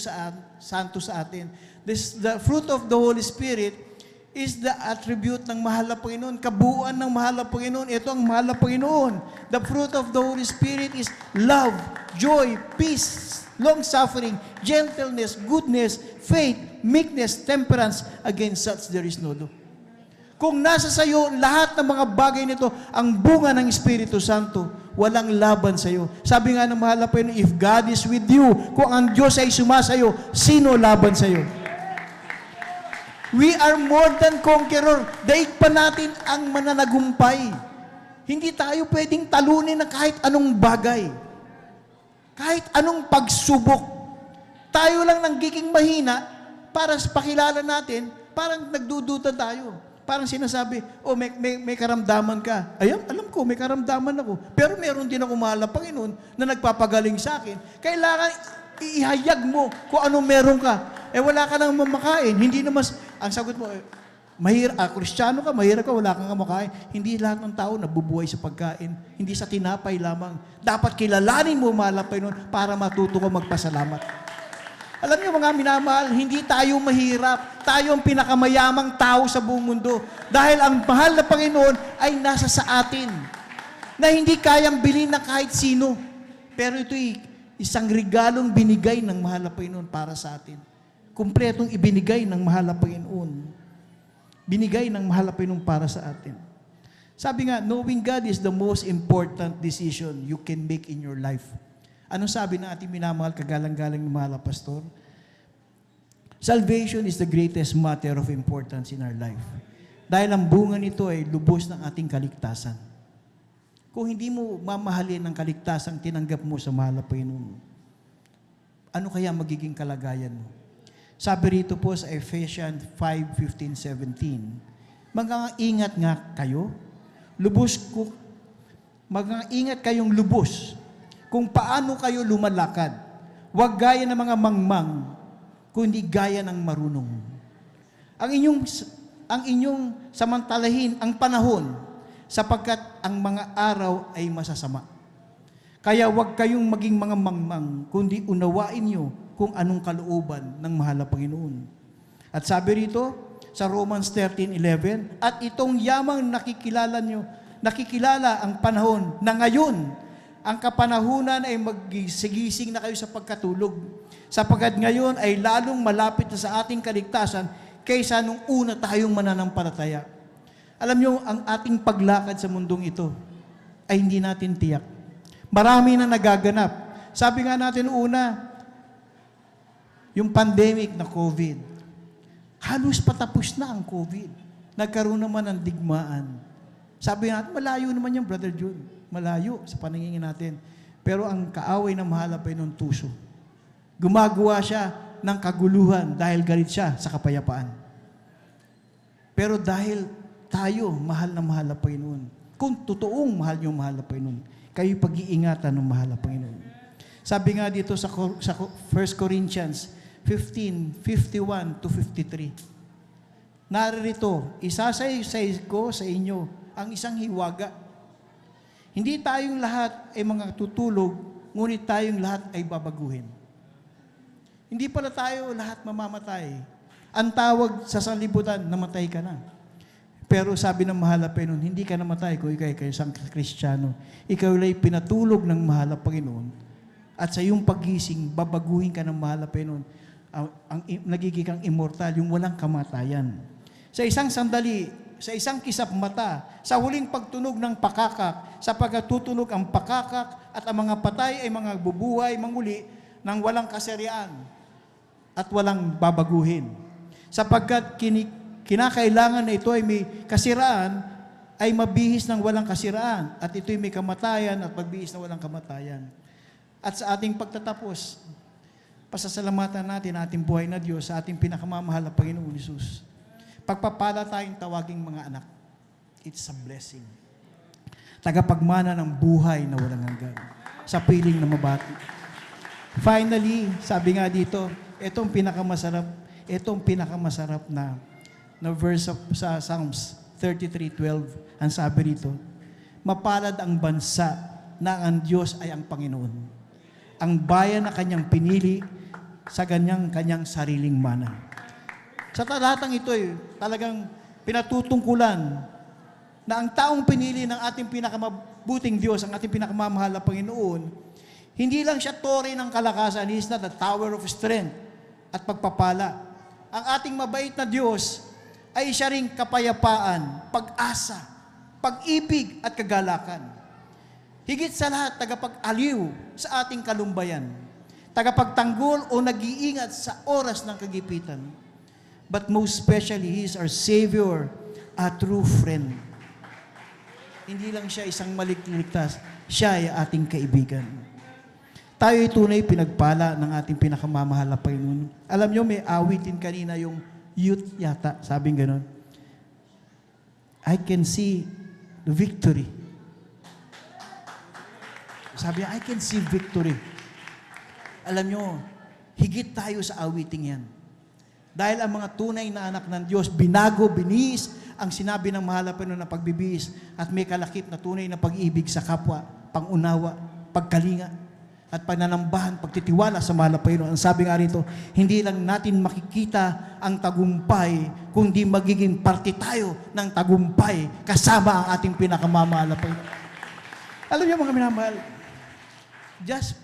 Santo sa atin. The fruit of the Holy Spirit is the attribute ng mahal na Panginoon. Kabuuan ng mahal na Panginoon. Ito ang mahal na Panginoon. The fruit of the Holy Spirit is love, joy, peace, long-suffering, gentleness, goodness, faith, meekness, temperance. Against such there is no law. Kung nasa sayo lahat ng mga bagay nito, ang bunga ng Espiritu Santo, walang laban sayo. Sabi nga ng mahal na Panginoon, if God is with you, kung ang Diyos ay sumasayo, sino laban sayo? We are more than conqueror. Daig pa natin ang mananagumpay. Hindi tayo pwedeng talunin ng kahit anong bagay. Kahit anong pagsubok. Tayo lang nagiging mahina para sa pakilala natin, parang nagdududa tayo. Parang sinasabi, oh, may karamdaman ka. Ayan, alam ko, may karamdaman ako. Pero meron din ako mahal na Panginoon na nagpapagaling sa akin. Kailangan ihayag mo kung anong meron ka. Wala ka nang mamakain. Hindi naman, ang sagot mo, Kristiyano ka, mahirap ka, wala kang mamakain. Hindi lahat ng tao nabubuhay sa pagkain. Hindi sa tinapay lamang. Dapat kilalanin mo mahal na Panginoon para matuto ka magpasalamat. Alam niyo mga minamahal, hindi tayo mahirap. Tayo ang pinakamayamang tao sa buong mundo. Dahil ang mahal na Panginoon ay nasa sa atin. Na hindi kayang bilhin ng kahit sino. Pero ito'y isang regalong binigay ng mahal na Panginoon para sa atin. Kumpletong ibinigay ng mahal na Panginoon. Binigay ng mahal na Panginoon para sa atin. Sabi nga, knowing God is the most important decision you can make in your life. Anong sabi ng ating minamahal, kagalang-galang ng mahal na pastor? Salvation is the greatest matter of importance in our life. Dahil ang bunga nito ay lubos ng ating kaligtasan. kung hindi mo mamahalin ang kaligtasang tinanggap mo sa mahal na Panginoon, ano kaya magiging kalagayan mo? Sabi rito po sa Ephesians 5:15-17, mag-ingat nga kayo, mag-ingat kayong lubos kung paano kayo lumalakad. Huwag gaya ng mga mangmang, kundi gaya ng marunong. Ang inyong samantalahin ang panahon, sapagkat ang mga araw ay masasama. Kaya huwag kayong maging mga mangmang, kundi unawain nyo kung anong kalooban ng mahal na Panginoon. At sabi rito sa Romans 13:11, at itong yamang nakikilala ang panahon na ngayon, ang kapanahunan ay magsigising na kayo sa pagkatulog, sapagkat ngayon ay lalong malapit na sa ating kaligtasan kaysa nung una tayong mananampalataya. Alam nyo, ang ating paglakad sa mundong ito ay hindi natin tiyak. Marami na nagaganap. Sabi nga natin una, yung pandemic na COVID, halos patapos na ang COVID. Nagkaroon naman ng digmaan. Sabi natin, malayo naman yung Brother John. Malayo sa paningin natin. Pero ang kaaway na mahal na Panginoon tuso. Gumagawa siya ng kaguluhan dahil galit siya sa kapayapaan. Pero dahil tayo mahal na Panginoon, kung totoong mahal niyo mahal na Panginoon, kayo pag-iingatan ng mahal na Panginoon. Sabi nga dito sa 1 Corinthians 15:51-53, naririto, isasay ko sa inyo ang isang hiwaga. Hindi tayong lahat ay mga tutulog, ngunit tayong lahat ay babaguhin. Hindi pala tayo lahat mamamatay. Ang tawag sa sanlibutan, namatay ka na. Pero sabi ng mahal na Panginoon, hindi ka namatay kung ikaw ay isang Kristiyano. Ikaw ay pinatulog ng mahal na Panginoon. At sa iyong paggising, babaguhin ka ng mahal na Panginoon. Nagiging kang immortal, yung walang kamatayan. Sa isang sandali, sa isang kisap mata, sa huling pagtunog ng pakakak, sapagkat tutunog ang pakakak at ang mga patay ay mga bubuhay, manguli ng walang kasarian at walang babaguhin. Sapagkat kinakailangan na ito ay may kasiraan, ay mabihis ng walang kasiraan, at ito'y may kamatayan at magbihis na walang kamatayan. At sa ating pagtatapos, pasasalamatan natin ating buhay na Diyos sa ating pinakamamahal na Panginoon Jesus. Pagpapala tayong tawaging mga anak. It's a blessing. Tagapagmana ng buhay na walang hanggan. Sa piling na mabati. Finally, sabi nga dito, itong pinakamasarap na verse sa Psalms 33:12, ang sabi rito, mapalad ang bansa na ang Diyos ay ang Panginoon. Ang bayan na kanyang pinili sa kanyang sariling mana. Sa talatang ito talagang pinatutungkulan na ang taong pinili ng ating pinakamabuting Diyos, ang ating pinakamamahal na Panginoon, hindi lang siya tore ng kalakasan, He is not the tower of strength at pagpapala. Ang ating mabait na Diyos ay siya ring kapayapaan, pag-asa, pag-ibig at kagalakan. Higit sa lahat, tagapag-aliw sa ating kalumbayan, tagapagtanggol o nag-iingat sa oras ng kagipitan. But most especially, He is our Savior, a true friend. Hindi lang siya isang maligligtas, siya ay ating kaibigan. Tayo ay tunay pinagpala ng ating pinakamamahal na Panginoon. Alam nyo, may awitin kanina yung youth yata, sabing gano'n. I can see the victory. Sabi niya, I can see victory. Alam nyo, higit tayo sa awiting yan. Dahil ang mga tunay na anak ng Diyos, binago, binihis ang sinabi ng mahal na Panginoon na pagbibihis at may kalakip na tunay na pag-ibig sa kapwa, pangunawa, pagkalinga, at pananambahan, pagtitiwala sa mahal na Panginoon. Ang sabi nga rito, hindi lang natin makikita ang tagumpay, kundi magiging parte tayo ng tagumpay kasama ang ating pinakamamahal na Panginoon. Alam niyo mga minamahal, just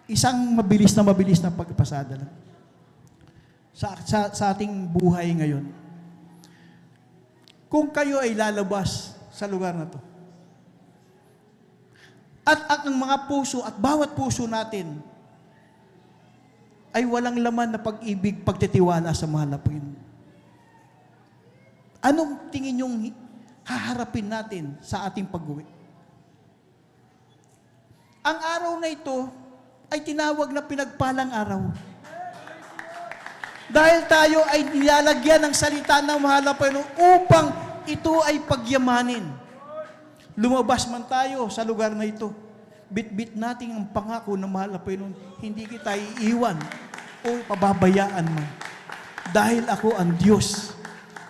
isang mabilis na pagpasada lang. Sa ating buhay ngayon. Kung kayo ay lalabas sa lugar na to, at ang mga puso at bawat puso natin ay walang laman na pag-ibig, pagtitiwala sa mahal na Panginoon. Anong tingin yung haharapin natin sa ating pag-uwi? Ang araw na ito ay tinawag na pinagpalang araw. Dahil tayo ay nilalagyan ng salita ng mahal na Panginoon upang ito ay pagyamanin. Lumabas man tayo sa lugar na ito, bit-bit natin ang pangako ng mahal na Panginoon, hindi kita iiwan o pababayaan man. Dahil ako ang Diyos.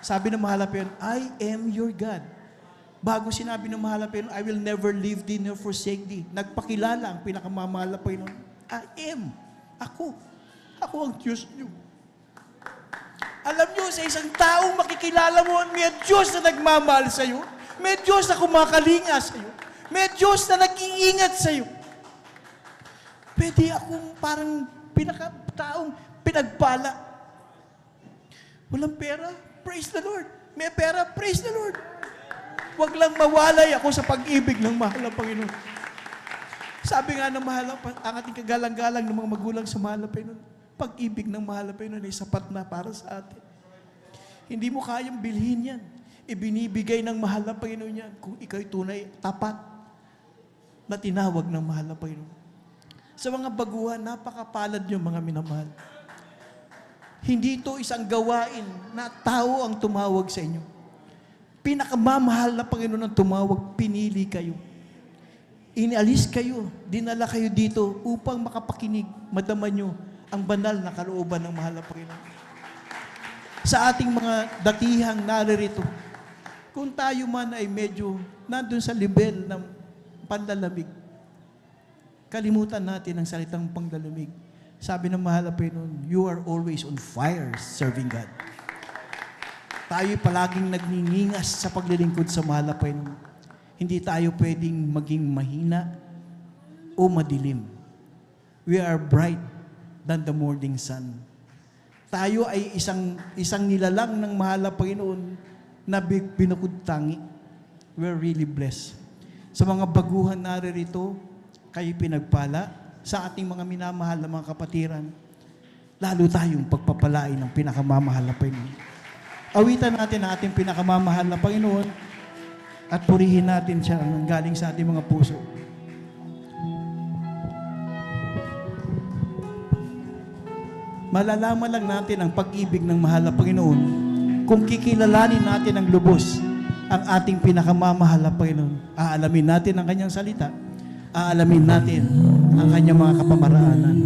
Sabi ng mahal na Panginoon, I am your God. Bago sinabi ng mahal na Panginoon, I will never leave thee nor forsake thee. Nagpakilala ang pinakamamahal na Panginoon. I am. Ako. Ako ang Diyos niyo. Alam niyo, sa isang taong makikilala mo, may Diyos na nagmamahal sa iyo. May Diyos na kumakalinga sa iyo. May Diyos na nag-iingat sa iyo. Pwede akong parang pinakataong pinagpala. Walang pera? Praise the Lord. May pera? Praise the Lord. Huwag lang mawalay ako sa pag-ibig ng mahal na Panginoon. Sabi nga ng mahal ang ating kagalang-galang ng mga magulang sa mahal na Panginoon, pag-ibig ng mahal na Panginoon ay sapat na para sa atin. Hindi mo kayang bilhin yan. Ibinibigay ng mahal na Panginoon yan kung ikaw'y tunay, tapat na tinawag ng mahal na Panginoon. Sa mga baguhan, napakapalad niyo mga minamahal. Hindi ito isang gawain na tao ang tumawag sa inyo. Pinakamamahal na Panginoon ang tumawag, pinili kayo. Inalis kayo, dinala kayo dito upang makapakinig, madama nyo ang banal na kalooban ng mahal na Panginoon. Sa ating mga datihang naririto, kung tayo man ay medyo nandun sa level ng panlalamig, kalimutan natin ang salitang panglalamig. Sabi ng mahal na Panginoon, you are always on fire serving God. Tayo palaging nagningingas sa paglilingkod sa mahal na Panginoon. Hindi tayo pwedeng maging mahina o madilim. We are bright than the morning sun. Tayo ay isang nilalang ng mahal na Panginoon na binukod tangi. We're really blessed. Sa mga baguhan naririto, kayo pinagpala sa ating mga minamahal na mga kapatiran, lalo tayong pagpapalain ng pinakamamahal na Panginoon. Awitan natin ang ating pinakamamahal na Panginoon at purihin natin siya ang galing sa ating mga puso. Malalaman lang natin ang pag-ibig ng mahal na Panginoon kung kikilalanin natin ang lubos ang ating pinakamamahal na Panginoon. Aalamin natin ang kanyang salita. Aalamin natin ang kanyang mga kapamaraanan.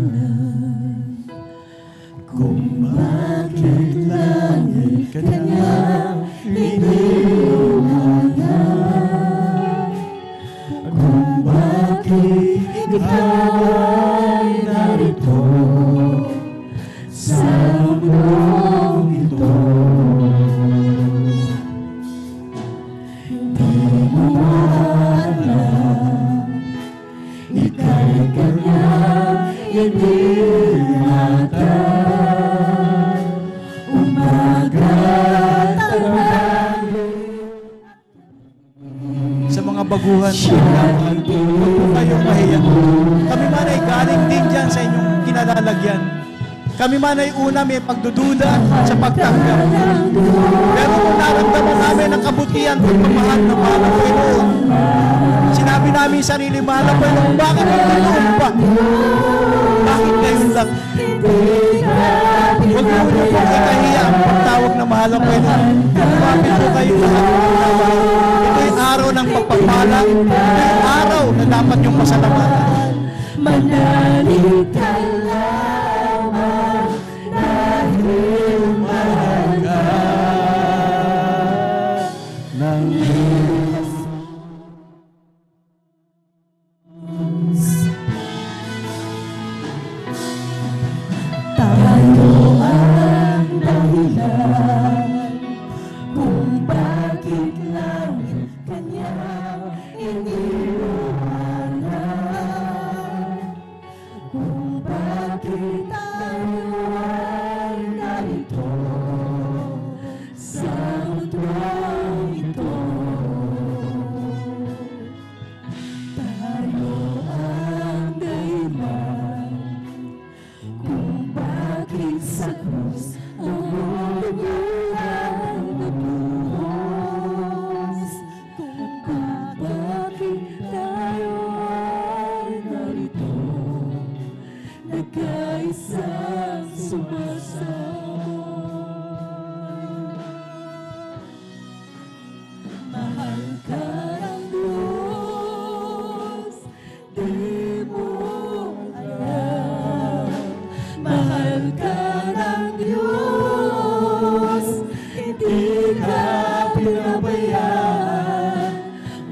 Kung bakit langit kanyang iniumanan, kung bakit ikaw ay narito sa mundong ito, hindi mo alam, ika'y kanyang iniingatan. Sa mga baguhan, huwag po kayong mahiya. Kami man ay galing din dyan sa inyong kinalalagyan. Kami man ay una may pagdududa sa pagtanggap. Pero kung naramdaman namin ang kabutihan at pagmamahal ng mahal na Panginoon, sinabi namin sa sarili, mahal na Panginoon, bakit magtutuon pa? Bakit ngayon lang? Huwag mo nyo pong ikahiya ang pagtawag na mahal na Panginoon. Kumapit po kayo lahat. Ito'y araw ng pagpapala. Ito'y araw na dapat yung pasalamatan. Manalig ka lamang dahil mahal ka ng Diyos. Tayo ang dahilan kung bakit langit kanyang iniwanan, kung bakit Hindi ka pinabayaan,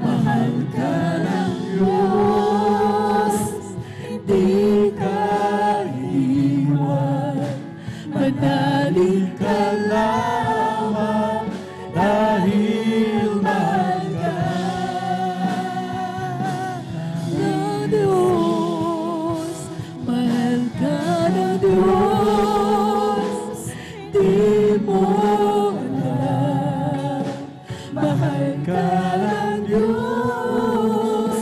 mahal ka ng Diyos. Hindi ka iwan, manalig ka lamang dahil mahal ka ng Diyos. Mahal ka ng Diyos, di mo alam. Mahal ka ng Diyos,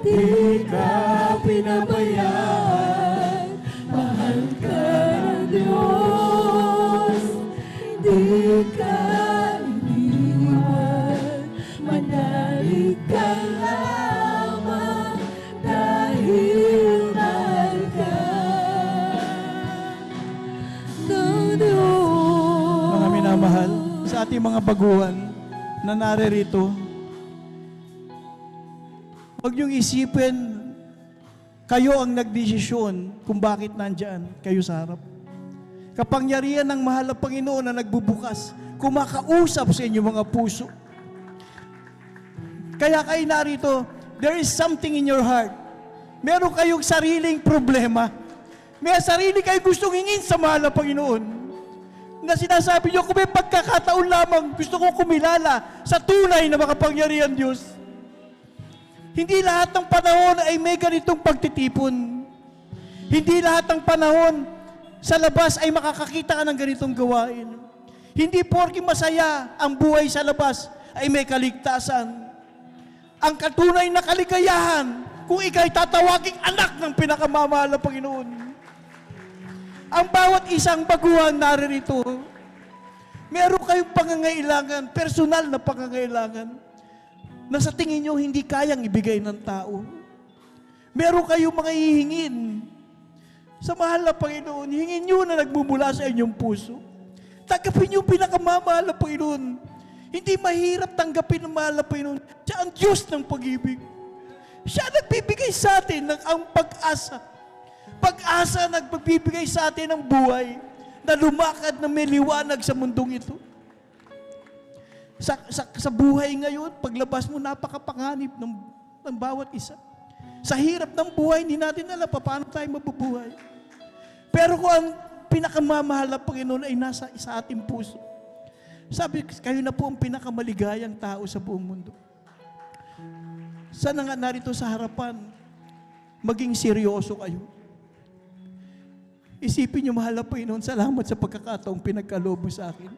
di ka pinabayaan. Mahal ka ng Diyos, di ka iniwan. Manalig ka lamang dahil mahal ka ng Diyos. Mga minamahal, sa ating mga baguhan na naririto, huwag niyong isipin kayo ang nagdesisyon kung bakit nandyan kayo sa harap. Kapangyarihan ng mahal na Panginoon na nagbubukas, kumakausap sa inyong mga puso. Kaya kayo narito, there is something in your heart. Meron kayong sariling problema. May sarili kayo gustong hingin sa mahal na Panginoon. Na sinasabi niyo, kung may pagkakataon lamang, gusto kong kumilala sa tunay na makapangyarihan Diyos. Hindi lahat ng panahon ay may ganitong pagtitipon. Hindi lahat ng panahon sa labas ay makakakita ka ng ganitong gawain. Hindi porke masaya ang buhay sa labas ay may kaligtasan. Ang katunay na kaligayahan kung ikay tatawaging anak ng pinakamamahal na Panginoon. Ang bawat isang baguhan naririto, meron kayong pangangailangan, personal na pangangailangan, na sa tingin nyo hindi kayang ibigay ng tao. Meron kayong mga hihingin sa mahal na Panginoon. Hingin nyo na nagmumula sa inyong puso. Tanggapin nyo pinakamamahal na Panginoon. Hindi mahirap tanggapin ng mahal na Panginoon. Siya ang Diyos ng pag-ibig. Siya nagbibigay sa atin ng ang pag-asa. Pag-asa nagbibigay sa atin ng buhay na lumakad na may liwanag sa mundong ito. Sa buhay ngayon, paglabas mo, napakapanganib ng bawat isa. Sa hirap ng buhay, hindi natin alam paano tayo mabubuhay. Pero kung ang pinakamamahal na Panginoon ay nasa sa ating puso, sabi, kayo na po ang pinakamaligayang tao sa buong mundo. Sana nga narito sa harapan, maging seryoso kayo. Isipin niyo, mahal na Panginoon, salamat sa pagkakataong pinagkaloob mo sa akin.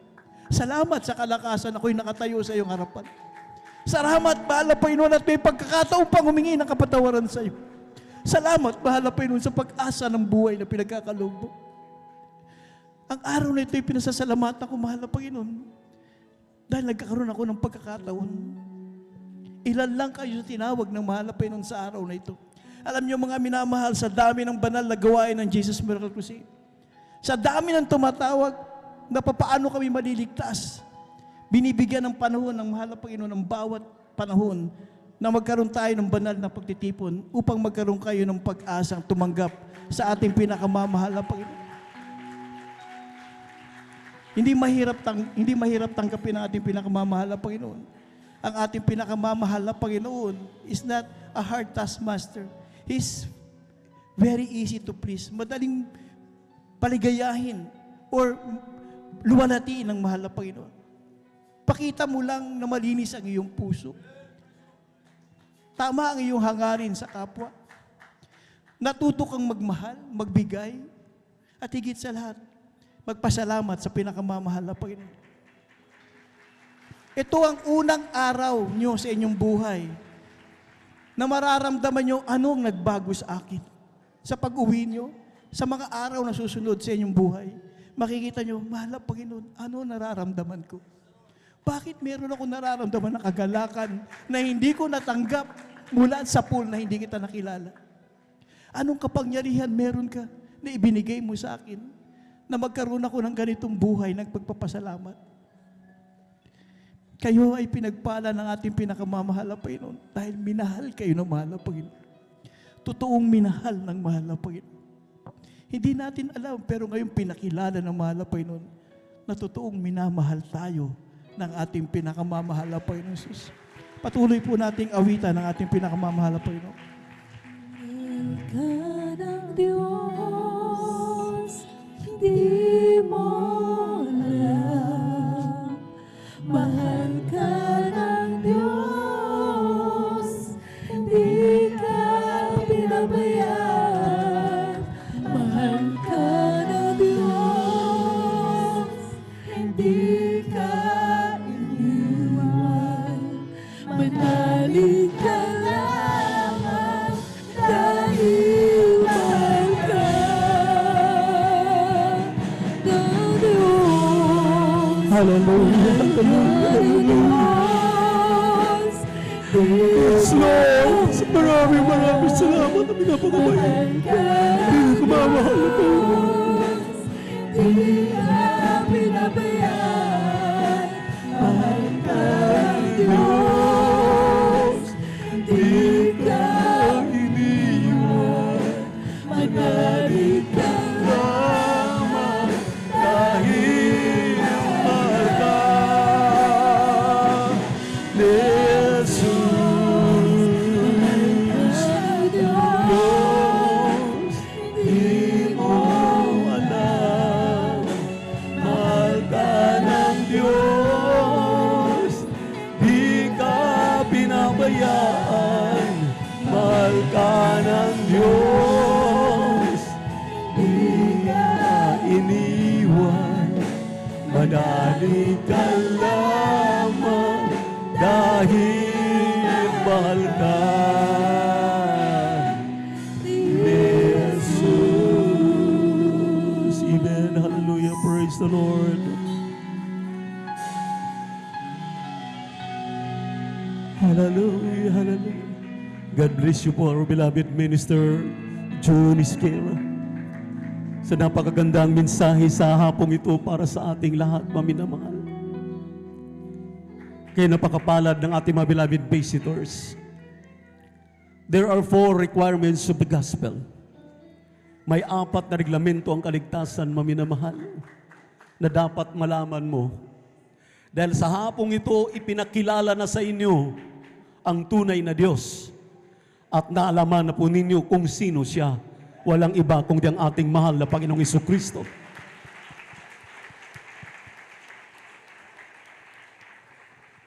Salamat sa kalakasan ako'y nakatayo sa iyong harapan. Salamat, mahal na Panginoon, at may pagkakataong pang humingi ng kapatawaran sa iyo. Salamat, mahal na Panginoon, sa pag-asa ng buhay na pinagkakaloob mo. Ang araw na ito'y pinasasalamatan ko, mahal na Panginoon, dahil nagkakaroon ako ng pagkakataon. Ilan lang kayo tinawag ng mahal na Panginoon sa araw na ito. Alam niyo mga minamahal, sa dami ng banal na gawain ng Jesus Miracle Crusade, sa dami ng tumatawag na papaano kami maliligtas, binibigyan ng panahon ng mahal na Panginoon ng bawat panahon na magkaroon tayo ng banal na pagtitipon upang magkaroon kayo ng pag-asang tumanggap sa ating pinakamamahal na Panginoon. Hindi mahirap tanggapin ang ating pinakamamahal na Panginoon. Ang ating pinakamamahal na Panginoon is not a hard taskmaster. He's very easy to please. Madaling paligayahin or luwalhatiin ng mahal na Panginoon. Pakita mo lang na malinis ang iyong puso. Tama ang iyong hangarin sa kapwa. Natuto kang magmahal, magbigay, at higit sa lahat, magpasalamat sa pinakamamahal na Panginoon. Ito ang unang araw nyo sa inyong buhay na mararamdaman nyo anong nagbago sa akin. Sa pag-uwi nyo, sa mga araw na susunod sa inyong buhay, makikita nyo, mahal na Panginoon, ano nararamdaman ko? Bakit meron ako nararamdaman na kagalakan na hindi ko natanggap mula sa pool na hindi kita nakilala? Anong kapangyarihan meron ka na ibinigay mo sa akin na magkaroon ako ng ganitong buhay ng pagpapasalamat? Kayo ay pinagpala ng ating pinakamamahal na Panginoon dahil minahal kayo ng mahal na Panginoon. Totoong minahal ng mahal na Panginoon. Hindi natin alam, pero ngayon pinakilala ng mahal na Panginoon na totoong minamahal tayo ng ating pinakamamahal na Panginoon Jesus. Patuloy po nating awitan ng ating pinakamamahal na Panginoon. Ka ng Diyos, hindi mo alam. Mahal ka ng Diyos, hindi ka pinabayaan. Mahal ka ng Diyos, hindi ka iniwan. Manalig ka lamang dahil mahal ka ng Diyos. Hallelujah, hallelujah, hallelujah. Yes, Lord. Maraming salamat na pinapakabay. Pinakamamahal na Panginoon. Hindi ka pinabayaan. Mahal ka ng Diyos. Hindi ka iniwan. Manalig ka lamang dahil mahal ka ni Jesus. Diyos, hindi mo alam. Mahal ka ng Diyos, di ka pinabayaan. Mahal ka ng Diyos, di ka iniwan. Manalig ka lamang dahil mahal ka ni Jesus. Amen. Hallelujah. Praise the Lord. Hallelujah. Hallelujah. God bless you po, our beloved minister, John Isquera. Sa napakagandang mensahe sa hapong ito para sa ating lahat, maminamahal. Kaya napakapalad ng ating mga beloved visitors. There are 4 requirements of the gospel. May 4 na reglamento ang kaligtasan, maminamahal, na dapat malaman mo. Dahil sa hapong ito, ipinakilala na sa inyo ang tunay na Diyos. At naalaman na po ninyo kung sino siya. Walang iba kundi ang ating mahal na Panginoong Jesucristo.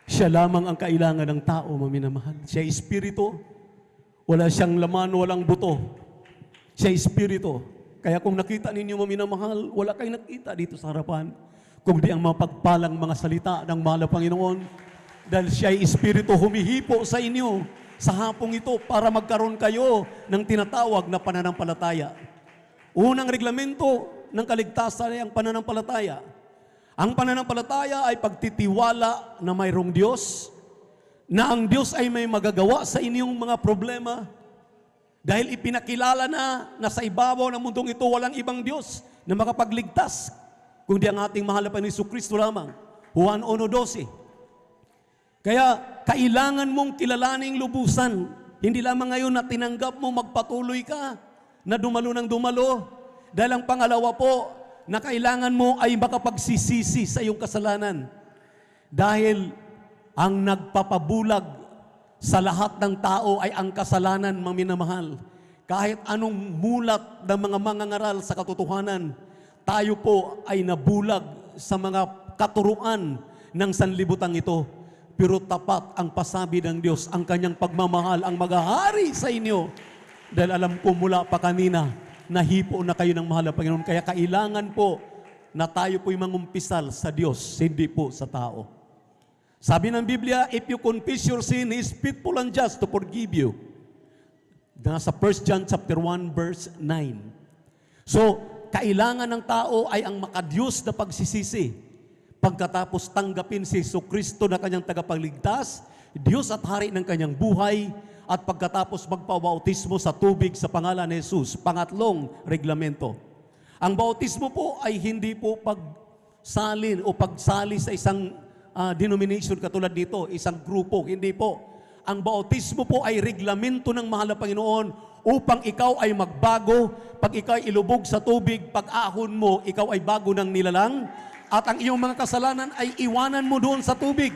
Siya lamang ang kailangan ng tao, maminamahal. Siya ay espiritu. Wala siyang laman, walang buto. Siya ay espiritu. Kaya kung nakita ninyo, maminamahal, wala kayong nakita dito sa harapan, kundi ang mapagpalang mga salita ng mahal na Panginoon. Dahil siya ay espiritu, humihipo sa inyo sa hapong ito para magkaroon kayo ng tinatawag na pananampalataya. Unang reglamento ng kaligtasan ay ang pananampalataya. Ang pananampalataya ay pagtitiwala na mayroong Diyos, na ang Diyos ay may magagawa sa inyong mga problema. Dahil ipinakilala na sa ibabaw ng mundong ito walang ibang Diyos na makapagligtas, kundi ang ating mahal na Panginoon Jesucristo lamang. Juan 1:12. Kaya kailangan mong kilalaning lubusan. Hindi lamang ngayon na tinanggap mo, magpatuloy ka na dumalo ng dumalo. Dahil ang pangalawa po, na kailangan mo ay makapagsisisi sa iyong kasalanan. Dahil ang nagpapabulag sa lahat ng tao ay ang kasalanan, maminamahal. Kahit anong mulat ng mga mangangaral sa katotohanan, tayo po ay nabulag sa mga katuruan ng sanlibutan ito. Pero tapat ang pasabi ng Diyos, ang kanyang pagmamahal, ang maghahari sa inyo. Dahil alam ko mula pa kanina, nahipo na kayo ng mahal na Panginoon. Kaya kailangan po na tayo po'y mangumpisal sa Diyos, hindi po sa tao. Sabi ng Biblia, if you confess your sin, He is faithful and just to forgive you. Nasa 1 John chapter 1, verse 9. So, kailangan ng tao ay ang makadiyos na pagsisisi. Pagkatapos tanggapin si Jesucristo na kanyang tagapagligtas, Diyos at Hari ng kanyang buhay, at pagkatapos magpabautismo sa tubig sa pangalan ni Jesus. Pangatlong reglamento. Ang bautismo po ay hindi po pagsalin o pagsali sa isang denomination katulad dito, isang grupo. Hindi po. Ang bautismo po ay reglamento ng mahal na Panginoon upang ikaw ay magbago. Pag ikaw ay ilubog sa tubig, pag ahon mo, ikaw ay bago ng nilalang. at ang iyong mga kasalanan ay iwanan mo doon sa tubig.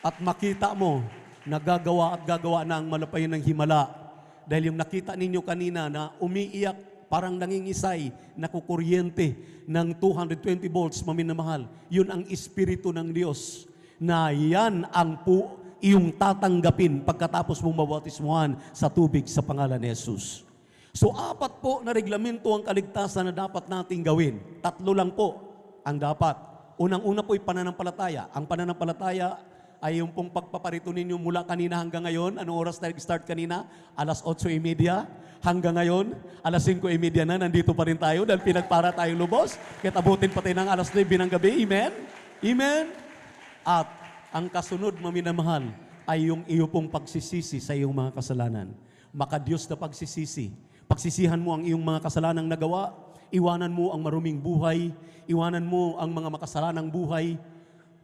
At makita mo na gagawa at gagawa na ang malapayan ng himala. Dahil yung nakita ninyo kanina na umiiyak, parang nangingisay, nakukuryente ng 220 volts, maminamahal. Yun ang Espiritu ng Diyos. Na yan ang iyong tatanggapin pagkatapos mong mabautismuhan sa tubig sa pangalan ni Jesus. So, 4 po na reglamento ang kaligtasan na dapat nating gawin. 3 lang po ang dapat. Unang-una po ay pananampalataya. Ang pananampalataya ay yung pong pagpaparito ninyo mula kanina hanggang ngayon. Anong oras tayo start kanina? Alas 8:30. Hanggang ngayon, alas 5:30 na, nandito pa rin tayo dahil pinagpara tayong lubos. Kaya abutin pa tayo ng alas 9 ng gabi. Amen? Amen? At ang kasunod, maminamahal, ay yung iyo pong pagsisisi sa iyong mga kasalanan. Makadiyos na pagsisisi. Pagsisihan mo ang iyong mga kasalanang nagawa, iwanan mo ang maruming buhay, iwanan mo ang mga makasalanang buhay,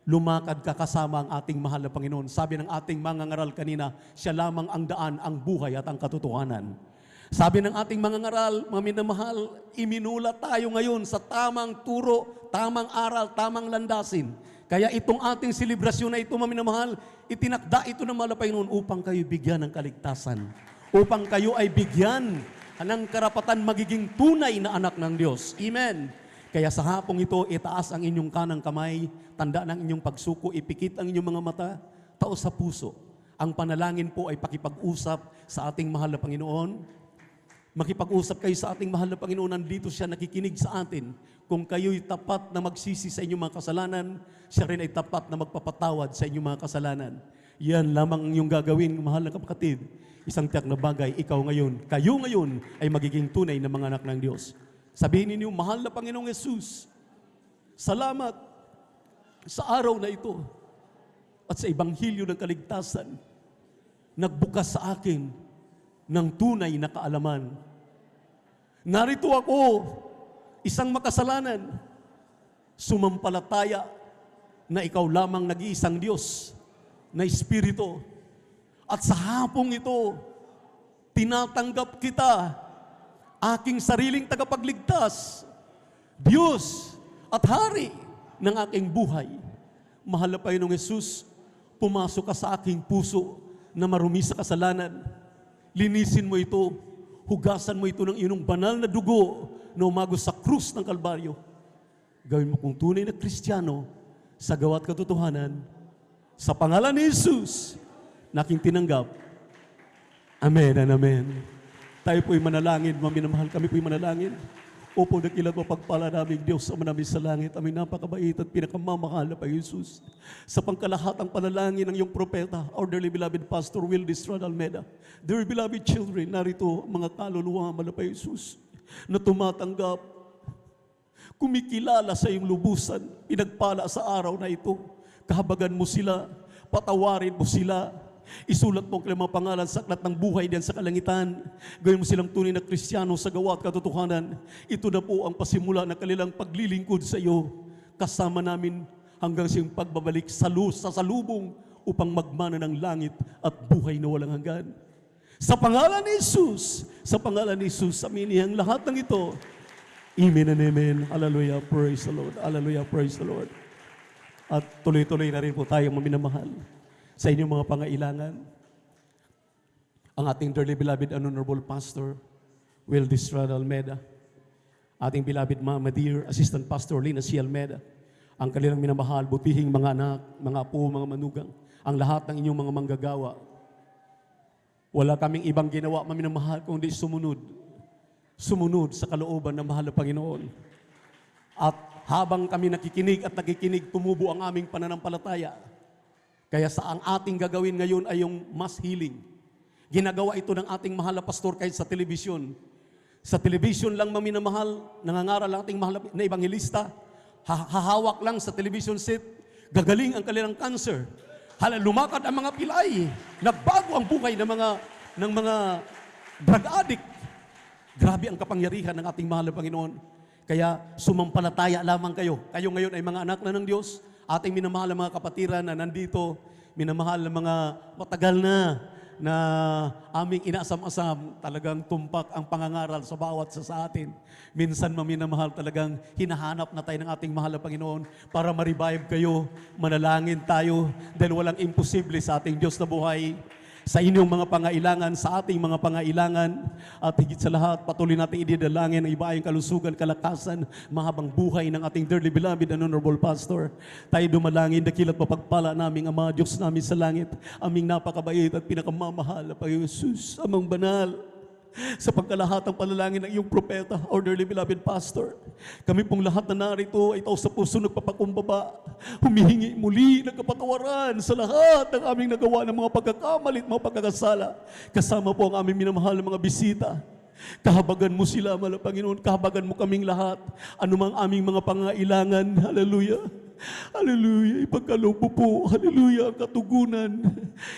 lumakad ka kasama ang ating mahal na Panginoon. Sabi ng ating mga ngaral kanina, siya lamang ang daan, ang buhay at ang katotohanan. Sabi ng ating mga ngaral, maminamahal, iminulat tayo ngayon sa tamang turo, tamang aral, tamang landasin. Kaya itong ating selebrasyon na ito, maminamahal, itinakda ito ng mahal na Panginoon upang kayo bigyan ng kaligtasan. Upang kayo ay bigyan ng karapatan magiging tunay na anak ng Diyos. Amen. Kaya sa hapong ito, itaas ang inyong kanang kamay, tanda ng inyong pagsuko, ipikit ang inyong mga mata, taos sa puso. Ang panalangin po ay pakipag-usap sa ating mahal na Panginoon. Makipag-usap kayo sa ating mahal na Panginoon, nandito siya nakikinig sa atin. Kung kayo'y tapat na magsisi sa inyong mga kasalanan, siya rin ay tapat na magpapatawad sa inyong mga kasalanan. Yan lamang ang iyong gagawin, mahal na kapatid. Isang tiyak na bagay, kayo ngayon ay magiging tunay na mga anak ng Diyos. Sabihin ninyo, mahal na Panginoong Jesus, salamat sa araw na ito at sa Ebanghelyo ng Kaligtasan, nagbukas sa akin ng tunay na kaalaman. Narito ako, isang makasalanan, sumampalataya na ikaw lamang nag-iisang Diyos na Espiritu. At sa hapong ito, tinatanggap kita, aking sariling tagapagligtas, Diyos at Hari ng aking buhay. Mahal na Panginoong Jesus, pumasok ka sa aking puso na marumi sa kasalanan. Linisin mo ito, hugasan mo ito ng iyong banal na dugo na umagos sa krus ng Kalbaryo. Gawin mo kung tunay na Kristiyano sa gawa't katotohanan. Sa pangalan ni Jesus, na aking tinanggap. Amen and amen. Tayo po'y manalangin, maminamahal, kami po'y manalangin. Opo, dakilat mo pagpala namin Diyos sa manamin sa langit, aming napakabait at pinakamamahal na Panginoon Jesus. Sa pangkalahatang panalangin ng iyong propeta, our dearly beloved Pastor Will Distrad Almeida, dear beloved children, narito mga kaluluwa, mahal na Panginoon Jesus, na tumatanggap, kumikilala sa iyong lubusan, pinagpala sa araw na ito, kahabagan mo sila, patawarin mo sila, isulat mo ang kanilang mga pangalan sa aklat ng buhay diyan sa kalangitan. Gawin mo silang tunay na Kristiyano sa gawa at katotohanan. Ito na po ang pasimula ng kanilang paglilingkod sa iyo. Kasama namin hanggang sa iyong pagbabalik sa salubong upang magmana ng langit at buhay na walang hanggan. Sa pangalan ni Jesus, aminin ang lahat ng ito. Amen and amen. Hallelujah, praise the Lord. Hallelujah, praise the Lord. At tuloy-tuloy na rin po tayo maminamahal sa inyong mga pangailangan. Ang ating dearly beloved and honorable Pastor Will Distrad Almeida, ating beloved Mama dear Assistant Pastor Lina C. Almeida, ang kanilang minamahal, butihing mga anak, mga apo, mga manugang, ang lahat ng inyong mga manggagawa. Wala kaming ibang ginawa, maminamahal, kundi sumunod sa kalooban ng mahal na Panginoon. At habang kami nakikinig at nakikinig, tumubo ang aming pananampalataya. Kaya sa ang ating gagawin ngayon ay yung mass healing. Ginagawa ito ng ating mahal na pastor kahit sa telebisyon. Sa telebisyon lang, maminamahal, nangangaral ang ating mahal na ebangelista, hahawak lang sa television set, gagaling ang kanilang cancer. Lumakad ang mga pilay, nagbago ang buhay ng mga drug addict. Grabe ang kapangyarihan ng ating mahal na Panginoon. Kaya sumampalataya lamang kayo. Kayo ngayon ay mga anak na ng Diyos. Ating minamahal na mga kapatiran na nandito, minamahal na mga matagal na na aming inaasam-asam, talagang tumpak ang pangangaral sa bawat sa atin. Minsan, maminamahal, talagang hinahanap na tayo ng ating mahal na Panginoon para ma-revive kayo, manalangin tayo, dahil walang imposible sa ating Diyos na buhay. Sa inyong mga pangailangan, sa ating mga pangailangan, at higit sa lahat, patuloy natin ididalangin ang ibaayang kalusugan, kalakasan, mahabang buhay ng ating dearly beloved and honorable pastor. Tayo dumalangin, dakilat mapagpala naming Ama, Diyos namin sa langit, aming napakabait at pinakamamahal na Panginoon Jesus, amang banal, sa pagkalahatang panalangin ng iyong propeta, our dearly beloved pastor. Kami pong lahat na narito ay tao sa puso nagpapakumbaba, humihingi muli ng kapatawaran sa lahat ng aming nagawa ng mga pagkakamali at mga pagkakasala. Kasama po ang aming minamahal ng mga bisita. Kahabagan mo sila, mahal na Panginoon, kahabagan mo kaming lahat, anumang aming mga pangailangan. Hallelujah. Hallelujah. Ipagkaloob po, hallelujah, ang katugunan.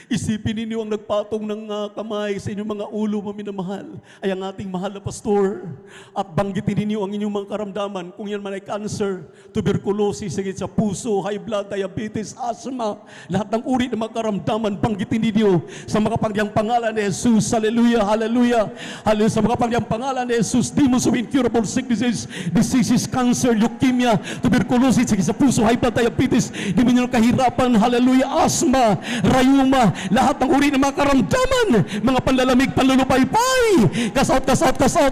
Isipin ninyo ang nagpatong ng kamay sa inyong mga ulo, maminamahal, ay ang ating mahal na pastor. At banggitin ninyo ang inyong mga karamdaman, kung yan man ay cancer, tuberculosis, sakit sa puso, high blood, diabetes, asthma, lahat ng uri ng mga karamdaman, banggitin ninyo sa makapangyang pangalan ni Jesus. Hallelujah, hallelujah, hallelujah. Sa makapangyang pangalan ni Jesus, demons of incurable sicknesses, diseases, cancer, leukemia, tuberculosis, sakit sa puso, high blood, diabetes, di mo nyo kahirapan, hallelujah, asthma, rayuma, lahat ng uri ng mga karamdaman, mga panlalamig, panlulupaypay, kasaot,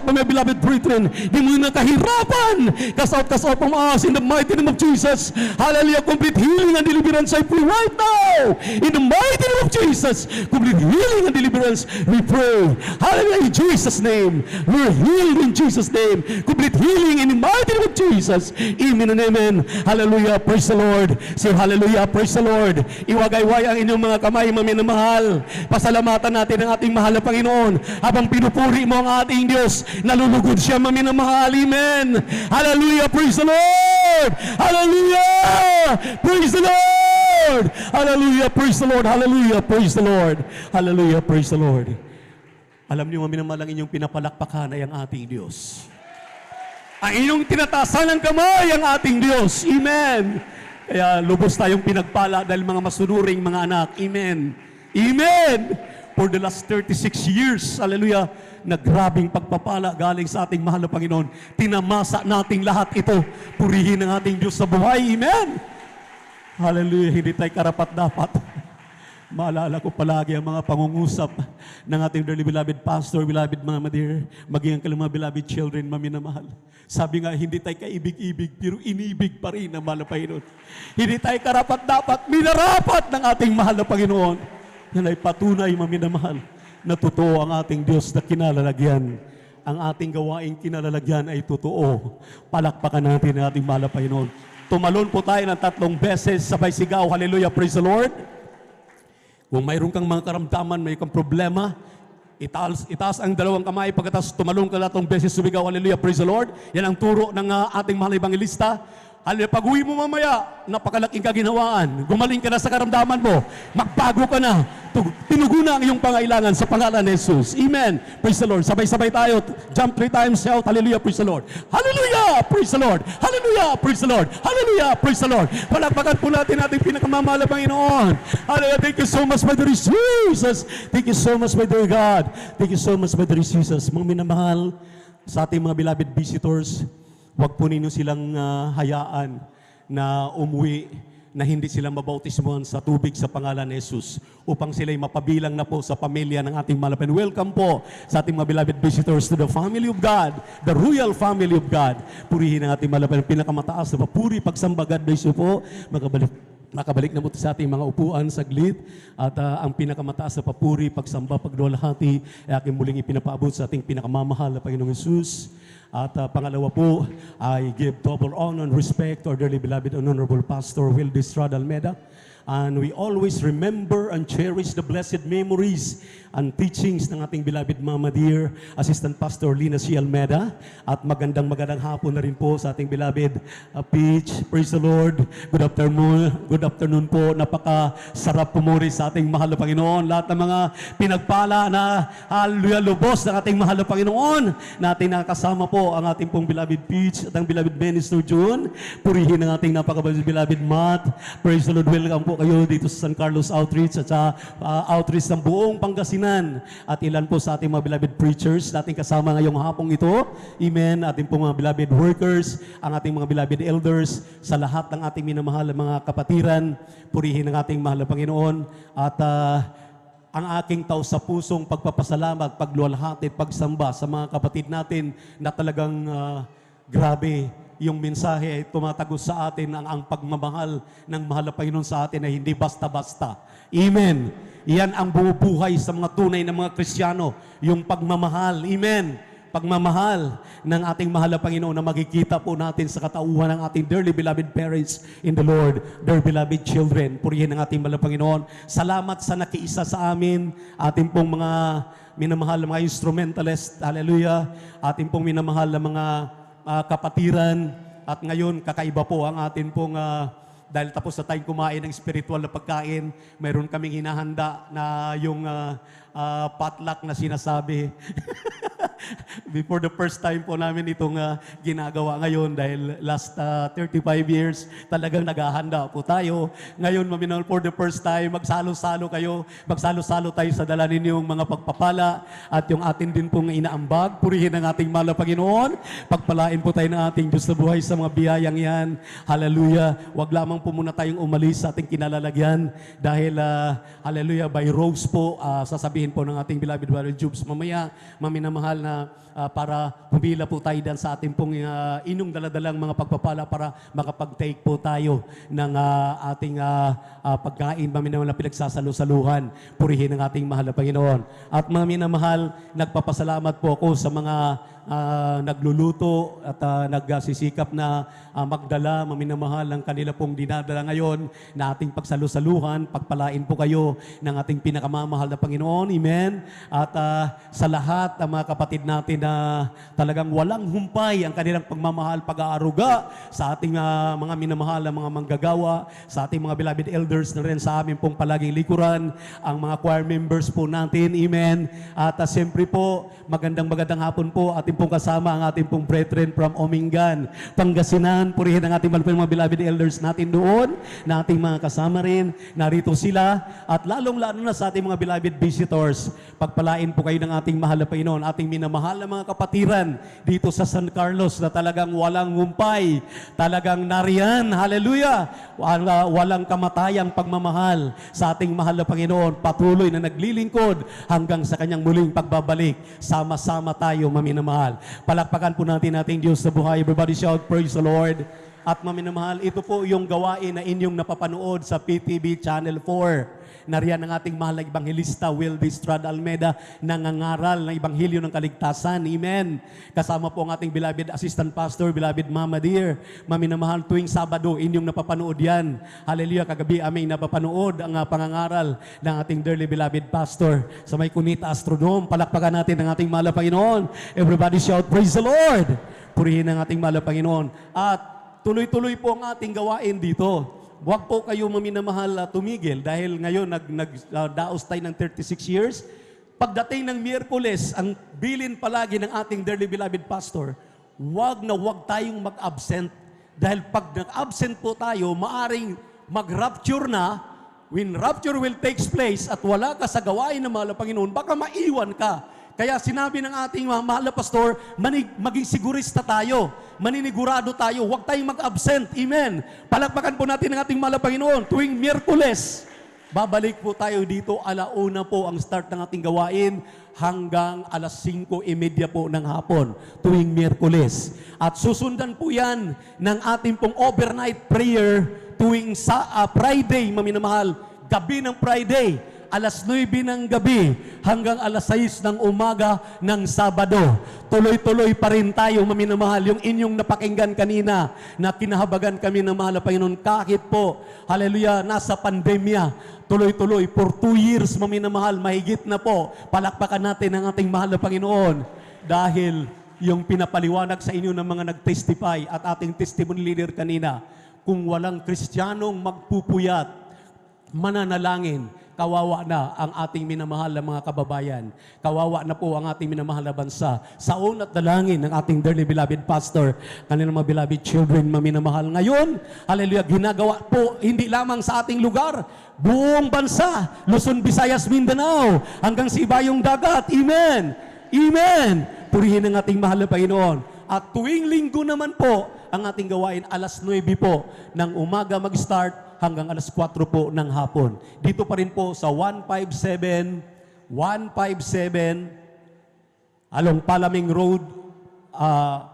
mga beloved brethren, di mo nyo kahirapan, kasaot, pamaas, in the mighty name of Jesus, hallelujah, complete healing and deliverance I pray right now, in the mighty name of Jesus, complete healing and deliverance, we pray, hallelujah, in Jesus' name, we're healed in Jesus' name, complete healing in the mighty name of Jesus, amen and amen, hallelujah. Praise the Lord. Say hallelujah, praise the Lord. Iwagayway ang inyong mga kamay, maminamahal. Pasalamatan natin ang ating mahal na Panginoon. Habang pinupuri mo ang ating Diyos, nalulugod siya, maminamahal. Amen. Hallelujah, praise the Lord. Hallelujah, praise the Lord. Hallelujah, praise the Lord. Hallelujah, praise the Lord. Hallelujah, praise the Lord. Alam niyo, maminamahal, ang inyong pinapalakpakan ay ang ating Diyos. Ang inyong tinatasan ng kamay ang ating Diyos. Amen. Kaya lubos tayong pinagpala dahil mga masunuring mga anak. Amen. Amen. For the last 36 years, hallelujah, na grabing pagpapala galing sa ating mahal na Panginoon. Tinamasa nating lahat ito. Purihin ang ating Diyos sa buhay. Amen. Hallelujah. Hindi tayo karapat-dapat. Maalala ko palagi ang mga pangungusap ng ating dearly beloved pastor, beloved Mama dear, maging ang mga beloved children, maminamahal. Sabi nga, hindi tayo kaibig-ibig, pero inibig pa rin ang mahal na Panginoon. Hindi tayo karapat-dapat, minarapat ng ating mahal na Panginoon. Yan ay patunay, maminamahal, na totoo ang ating Diyos na kinalalagyan. Ang ating gawaing kinalalagyan ay totoo. Palakpakan natin ang ating mahal na Panginoon. Tumalon po tayo ng 3 beses, sabay sigaw, hallelujah, praise the Lord. Kung mayroon kang mga karamdaman, may kang problema, itaas ang 2 kamay, pagkatapos tumalong ka 3 beses, sumigaw, hallelujah, praise the Lord. Yan ang turo ng ating mahal na ebangelista. Hallelujah, pag-uwi mo mamaya, napakalaking kaginhawaan. Gumaling ka na sa karamdaman mo, magbago ka na. Tinugunan ang iyong pangailangan sa pangalan ni Jesus. Amen. Praise the Lord. Sabay-sabay tayo. Jump 3 times, shout, hallelujah, praise the Lord. Hallelujah, praise the Lord. Hallelujah, praise the Lord. Hallelujah, praise the Lord. Palakpakan po natin ating pinakamamahal na Panginoon. Hallelujah, thank you so much, my dear Jesus. Thank you so much, my dear God. Thank you so much, my dear Jesus. Mga minamahal sa ating mga beloved visitors, huwag po ninyo silang hayaan na umuwi na hindi sila mabautismuhan sa tubig sa pangalan ni Jesus upang sila'y mapabilang na po sa pamilya ng ating malapit. Welcome po sa ating mga beloved visitors to the family of God, the royal family of God. Purihin ang ating malapit, pinakamataas na papuri, pagsamba, God bless you po. Makabalik na mo sa ating mga upuan saglit at ang pinakamataas na papuri, pagsamba, pagduwalhati ay aking muling ipinapaabot sa ating pinakamamahal na Panginoong Jesus. At pangalawa po, I give double honor and respect to our dearly beloved and honorable Pastor Will Estrada Almeida. And we always remember and cherish the blessed memories and teachings ng ating beloved Mama dear, Assistant Pastor Lina C. Almeida. At magandang hapon na rin po sa ating beloved Peach. Praise the Lord. Good afternoon po. Napakasarap pumuri sa ating mahal na Panginoon. Lahat ng mga pinagpala na hallelujah lubos ng ating mahal na Panginoon. Natin nakasama po ang ating pong beloved Peach at ang beloved Minister June. Purihin ang ating napakabalik beloved Matt. Praise the Lord. Welcome po po kayo dito sa San Carlos Outreach at sa outreach ng buong Pangasinan. At ilan po sa ating mga beloved preachers nating kasama ngayong hapong ito. Amen. Ating po mga beloved workers, ang ating mga beloved elders, sa lahat ng ating minamahal na mga kapatiran, purihin ang ating mahal na Panginoon. At ang aking tao sa pusong pagpapasalamat, pagluwalhati, pagsamba sa mga kapatid natin na talagang grabe yung mensahe ay tumatagos sa atin ang pagmamahal ng mahal na Panginoon sa atin ay hindi basta-basta. Amen. Iyan ang bumubuhay sa mga tunay na mga Kristiyano, yung pagmamahal. Amen. Pagmamahal ng ating mahal na Panginoon na makikita po natin sa katauhan ng ating dearly beloved parents in the Lord, dear beloved children. Purihin ang ating mahal na Panginoon. Salamat sa nakiisa sa amin, ating pong mga minamahal na mga instrumentalist. Hallelujah. Ating pong minamahal na mga kapatiran. At ngayon, kakaiba po ang atin pong, dahil tapos na tayong kumain ng spiritual na pagkain, mayroon kaming hinahanda na yung potluck na sinasabi. Before the first time po namin itong ginagawa ngayon dahil last 35 years talagang naghahanda po tayo. Ngayon, maminahal, for the first time, magsalo-salo kayo, magsalo-salo tayo sa dala ninyong mga pagpapala at yung atin din pong inaambag. Purihin ang ating mahal na Panginoon. Pagpalain po tayo ng ating Diyos na buhay sa mga biyayang yan. Hallelujah. Huwag lamang po muna tayong umalis sa ating kinalalagyan dahil, hallelujah, by Rose po, sasabihin po ng ating beloved brother Jubes mamaya, maminamahal na para pumila po tayo dan sa ating pong inyong daladalang mga pagpapala para makapag-take po tayo ng ating pagkain, maminamahal na pinagsasalo-saluhan. Purihin ang ating mahal na Panginoon. At maminamahal, nagpapasalamat po ako sa mga nagluluto at nagsisikap na magdala, maminamahal ng kanila pong dinadala ngayon na ating pagsalusaluhan. Pagpalain po kayo ng ating pinakamamahal na Panginoon. Amen. At sa lahat ng mga kapatid natin na talagang walang humpay ang kanilang pagmamahal, pag-aaruga sa ating mga minamahal na mga manggagawa, sa ating mga beloved elders na rin sa amin pong palaging likuran, ang mga choir members po natin. Amen. At siyempre po, magandang hapon po ating pong kasama ang ating pong brethren from Omingan, Pangasinan. Purihin ang ating mga beloved elders natin doon, na ating mga kasama rin. Narito sila. At lalong-lalo na sa ating mga beloved visitors, pagpalain po kayo ng ating mahal na Panginoon, ating minamahal na mga kapatiran dito sa San Carlos na talagang walang humpay, talagang nariyan, hallelujah, walang kamatayang pagmamahal sa ating mahal na Panginoon, patuloy na naglilingkod hanggang sa kanyang muling pagbabalik. Sama-sama tayo, maminamahal. Palakpakan po natin ating Diyos na buhay. Everybody shout, praise the Lord. At maminamahal, ito po yung gawain na inyong napapanood sa PTV Channel 4. Nariyan ang ating mahal na Ebanghelista, Will Distrad Almeida, nangangaral ng Ebanghelyo ng Kaligtasan. Amen. Kasama po ang ating beloved Assistant Pastor, beloved Mama Dear. Maminamahal, tuwing Sabado, inyong napapanood yan. Hallelujah, kagabi aming napapanood ang pangangaral ng ating dearly beloved Pastor sa may Cunita Astrodome. Palakpakan natin ang ating mahal na Panginoon. Everybody shout, praise the Lord. Purihin ang ating mahal na Panginoon. At tuloy-tuloy po ang ating gawain dito. Huwag po kayo maminamahal tumigil dahil ngayon nagdaos tayo ng 36 years. Pagdating ng Miyerkules, ang bilin palagi ng ating dearly beloved pastor, huwag tayong mag-absent. Dahil pag nag-absent po tayo, maaring mag-rapture na. When rapture will take place at wala ka sa gawain ng mahal na Panginoon, baka maiwan ka. Kaya sinabi ng ating mahal na pastor, maging sigurista tayo, maninigurado tayo, huwag tayong mag-absent. Amen. Palakpakan po natin ang ating mahal na Panginoon. Tuwing Miyerkules, babalik po tayo dito, 1:00 po ang start ng ating gawain hanggang 5:30 po ng hapon, tuwing Miyerkules. At susundan po yan ng ating pong overnight prayer tuwing Friday, maminamahal, gabi ng Friday, 9:00 ng gabi hanggang 6:00 ng umaga ng Sabado. Tuloy-tuloy pa rin tayo, maminamahal, yung inyong napakinggan kanina na kinahabagan kami ng mahal na Panginoon kahit po, hallelujah, nasa pandemya. Tuloy-tuloy, for 2 years, maminamahal, mahigit na po. Palakpakan natin ang ating mahal na Panginoon dahil yung pinapaliwanag sa inyo ng mga nag-testify at ating testimony leader kanina, kung walang Kristiyanong magpupuyat, mananalangin, kawawa na ang ating minamahal na mga kababayan. Kawawa na po ang ating minamahal na bansa. Sa una't dalangin ng ating dearly beloved pastor, kanilang mga beloved children, maminamahal. Ngayon, hallelujah, ginagawa po hindi lamang sa ating lugar, buong bansa, Luzon, Visayas, Mindanao, hanggang sa ibayong dagat. Amen! Amen! Purihin ang ating mahal na Panginoon. At tuwing linggo naman po, ang ating gawain alas 9 po ng umaga mag-start hanggang alas 4 po ng hapon. Dito pa rin po sa 157 along Palaming Road,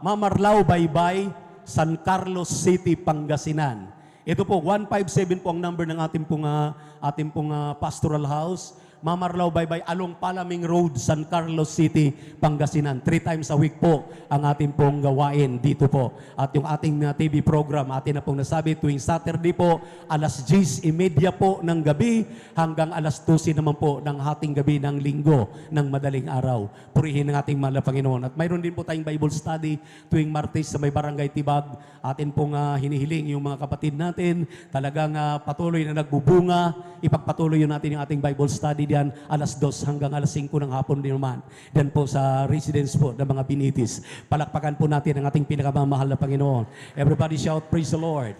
Mamarlao, Baybay, San Carlos City, Pangasinan. Ito po, 157 po ang number ng ating pong pastoral house. Mamarlao, Baybay, along Palaming Road, San Carlos City, Pangasinan. 3 times a week po ang ating pong gawain dito po. At yung ating TV program, atin na pong nasabi, tuwing Saturday po, alas 10:30 po ng gabi hanggang alas 12 naman po ng hating gabi ng linggo ng madaling araw. Purihin ng ating mahal na Panginoon. At mayroon din po tayong Bible study tuwing Martes sa may Barangay Tibag. Atin pong hinihiling yung mga kapatid natin, talagang patuloy na nagbubunga. Ipagpatuloy yun natin yung ating Bible study diyan alas 2 hanggang alas 5 ng hapon din naman. Diyan po sa residence po ng mga Binitis. Palakpakan po natin ang ating pinakamamahal na Panginoon. Everybody shout, praise the Lord.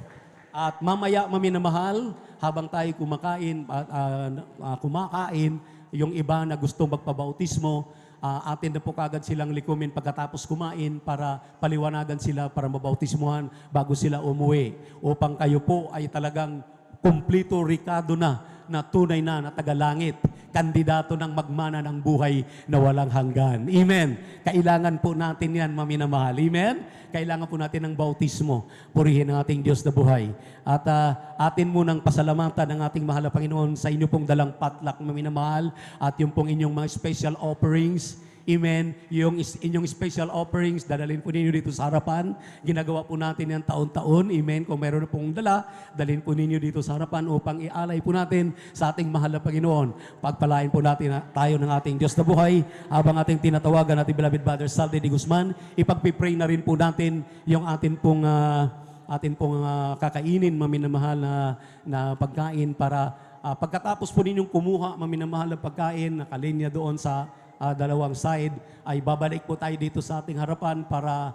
At mamaya, maminamahal, habang tayo kumakain, yung iba na gustong magpabautismo, atin na po kagad silang likumin pagkatapos kumain para paliwanagan sila para mabautismuhan bago sila umuwi. Upang kayo po ay talagang kumplito rikado na tunay na tagalangit, kandidato ng magmana ng buhay na walang hanggan. Amen. Kailangan po natin yan, maminamahal. Amen. Kailangan po natin ng bautismo. Purihin ang ating Diyos na buhay. At atin munang pasalamatan ng ating mahal na Panginoon sa inyo pong dalang patlak, maminamahal, at yung pong inyong mga special offerings. Amen. Yung inyong special offerings, dadalhin po ninyo dito sa harapan. Ginagawa po natin yan taon-taon. Amen. Kung meron na pong dala, dalhin po ninyo dito sa harapan upang ialay po natin sa ating mahal na Panginoon. Pagpalain po natin tayo ng ating Diyos na buhay. Habang ating tinatawagan natin, beloved Brother Salde de Guzman, ipagpipray na rin po natin yung atin pong kakainin, maminamahal na pagkain para pagkatapos po ninyong kumuha, maminamahal na pagkain, nakalinya doon sa dalawang side, ay babalik po tayo dito sa ating harapan para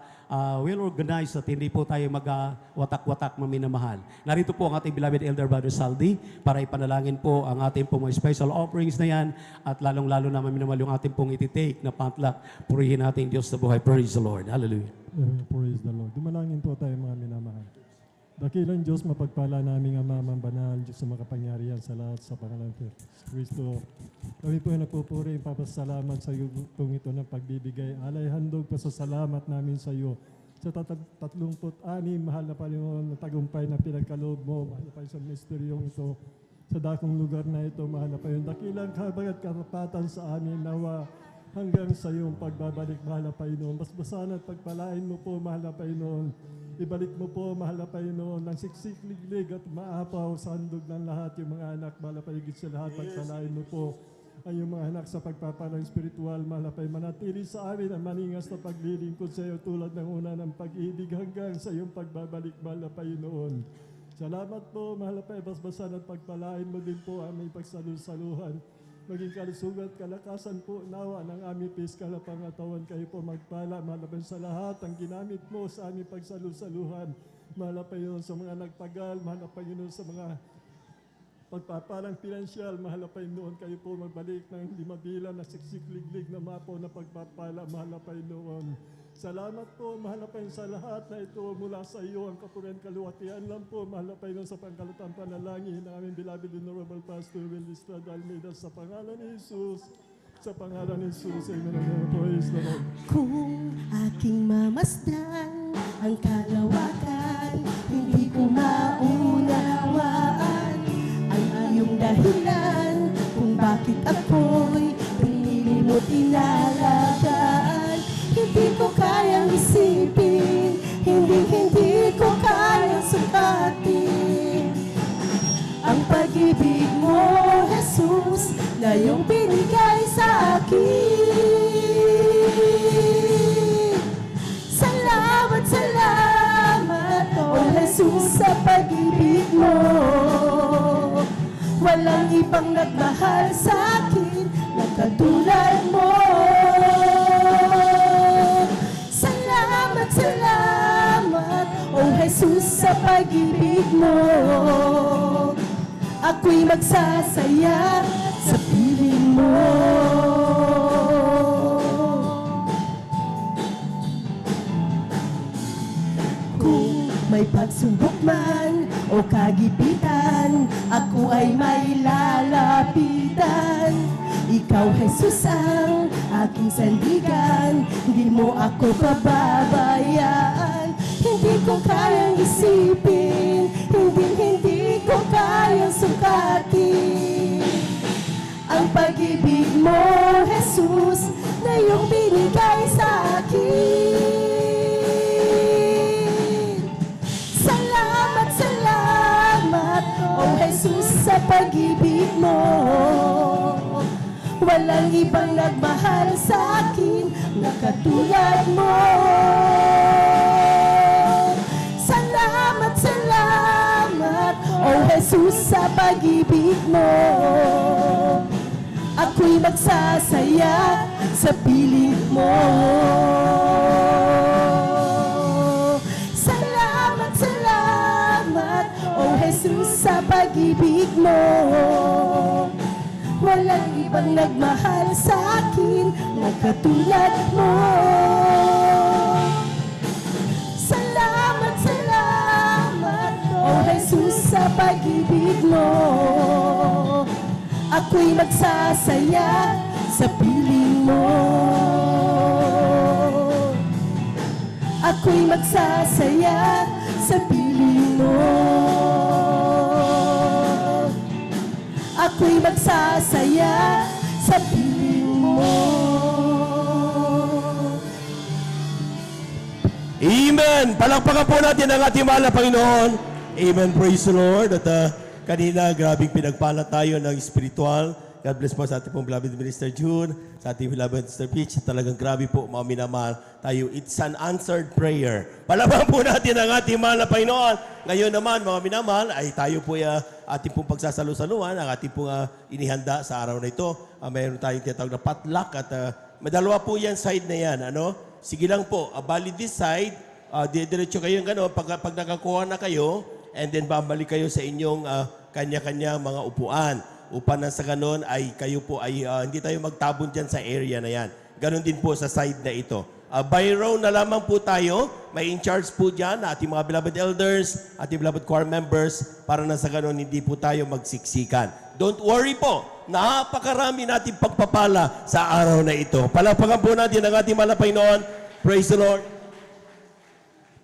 well organized at hindi po tayo mag-watak-watak, maminamahal. Narito po ang ating beloved Elder Brother Saldi para ipanalangin po ang ating pong special offerings na yan at lalong-lalo na maminamahal yung ating pong ititake na patlak. Purihin natin Diyos sa buhay. Praise the Lord. Hallelujah. Praise the Lord. Dumalangin po tayo mga minamahal. Dakilang Diyos, mapagpala naming Ama, banal, Diyos na makapangyarihan sa lahat sa pangalan ng Kristo. Kami po ay nagpupuri, papasalamat sa iyo itong ito ng pagbibigay. Alay handog pasasalamat namin sa iyo. Sa 36, mahal na Panginoon, na tagumpay na pinagkaloob mo, mahal na Panginoon sa misteryong ito. Sa dakong lugar na ito, mahal na Panginoon, dakilang kabagat karapatan sa amin nawa hanggang sa iyong pagbabalik, mahal na Panginoon. Basbasan at pagpalain mo po, mahal na Panginoon. Ibalik mo po, mahal na Panginoon, ng siksik-liglig at maapaw sa handog ng lahat yung mga anak, mahal na Panginoon, sa lahat. Pagpalain mo po ang iyong mga anak sa pagpapalang spiritual, mahal na Panginoon. Manatili sa amin ang maningas na paglilingkod sa iyo tulad ng una ng pag-ibig hanggang sa iyong pagbabalik, mahal na Panginoon. Salamat po, mahal na Panginoon, basbasan at pagpalain mo din po ang aming pagsalusaluhan. Maging kalusugan at kalakasan po nawa ng aming piskal na pangatawan. Kayo po magpala, mahal na Panginoon, sa lahat ang ginamit mo sa aming pagsalusaluhan. Mahal na Panginoon, sa mga nagpagal, mahal na Panginoon, sa mga pagpapalang pinansyal, mahal na Panginoon, kayo po magbalik ng hindi mabilang na siksik-liglig na mapo na pagpapala, mahal na Panginoon. Salamat po, mahal na Panginoon, sa lahat na ito mula sa iyo, ang kapurihan kaluwatian lang po, mahal na Panginoon, sa pangkalutang panalangin ng aming beloved Honorable Pastor Will Estrada Almeida, sa pangalan ni Jesus, sa pangalan ni Jesus, amen. Praise the Lord. Kung aking mamasdan ang kalawakan, hindi ko maunawaan ang iyong dahilan kung bakit ako'y pinili mo tinalagaan. Hindi ko kayang isipin, hindi ko kayang sukatin ang pag-ibig mo, Jesus, na iyong binigay sa akin. Salamat, salamat, O Jesus, sa pag-ibig mo. Walang ibang nagmahal sa akin na katulad mo. Salamat, salamat, oh Jesus, sa pag-ibig mo. Ako'y magsasaya sa piling mo. Kung may pagsubok man o kagipitan, ako ay may lalapitan. Ikaw, Jesus, ang aking sandigan, hindi mo ako pababayaan. Hindi ko kayang isipin, hindi ko kayang sukatin ang pag-ibig mo, Jesus, na iyong binigay sa akin. Salamat, salamat, oh Jesus, sa pag-ibig mo. Walang ibang nagmahal sa akin na katulad mo. Salamat, salamat, oh Jesus, sa pag-ibig mo. Ako'y magsasaya sa piling mo. Salamat, salamat, oh Jesus, sa pag-ibig mo. Walang ibang nagmahal sa akin na katulad mo. Salamat, salamat, oh Jesus, sa pag-ibig mo. Ako'y magsasaya sa piling mo. Ako'y magsasaya sa piling mo. Ako'y magsasaya sa piling mo. Amen! Palakpakan po natin ang ating mahal na Panginoon. Amen. Praise the Lord. At kanina, grabing pinagpala tayo ng spiritual. God bless po sa ating pong beloved Minister June, sa ating beloved Mr. Peach. Talagang grabe po, mga minamahal tayo. It's an answered prayer. Palakpakan po natin ang ating mahal na Panginoon. Ngayon naman, mga minamahal, ay tayo po ating pong pagsasalo-saluhan, ang ating pong inihanda sa araw na ito. Mayroon tayong tinatawag na potluck at madalawa po yan side na yan. Sige lang po, bali this side, diretso kayo gano'n, pag nakakuha na kayo, and then babalik kayo sa inyong kanya-kanya mga upuan. Upang na sa gano'n ay kayo po ay hindi tayo magtabon dyan sa area na yan. Ganon din po sa side na ito. By row na lamang po tayo. May in-charge po dyan na ating mga beloved elders, ating beloved choir members, para na sa gano'n hindi po tayo magsiksikan. Don't worry po. Napakarami natin pagpapala sa araw na ito. Palakpakan po natin ang ating mahal na Panginoon. Praise the Lord.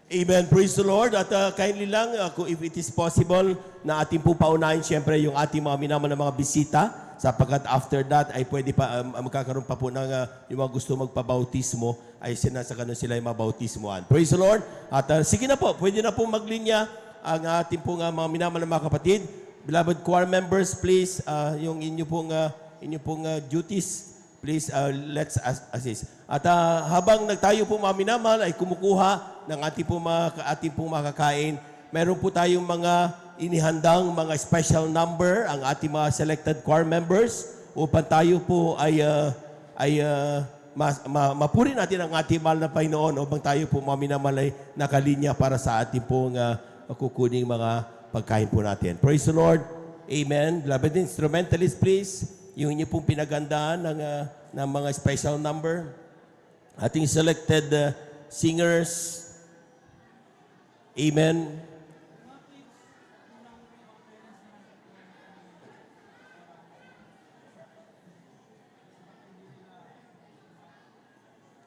Amen. Praise the Lord. At kindly lang, if it is possible, na ating po paunahin siyempre yung ating mga minamahal na mga bisita, sapagkat after that ay pwede pa, magkakaroon pa po ng yung mga gusto magpabautismo, ay sinasaganon sila yung mabautismoan. Praise the Lord. At sige na po, pwede na po maglinya ang ating po mga minamahal na mga kapatid. Beloved choir members, please, yung inyo pong duties, please, let's assist. At habang tayo po mga minamahal ay kumukuha ng ating po makakain, meron po tayong mga inihandang mga special number, ang ating mga selected choir members, upang tayo po ay mapuri natin ang ating mahal na Panginoon, upang tayo po mga minamahal ay nakalinya para sa ating pong kukuning mga pagkain po natin. Praise the Lord. Amen. Beloved instrumentalist, please, yung inyo pong pinagandaan ng mga special number. Ating selected singers. Amen.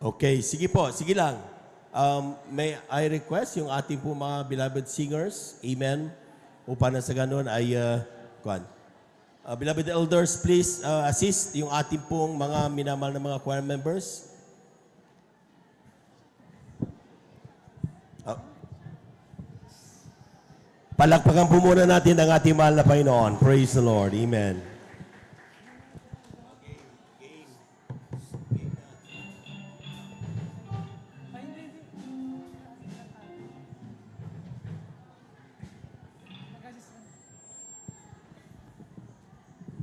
Okay, sige po, sige lang. May I request yung ating po mga beloved singers, amen, upang na sa ganun ay, beloved elders, please assist yung ating pong mga minamahal na mga choir members. Palakpakan po muna natin ang ating mahal na Panginoon. Praise the Lord. Amen.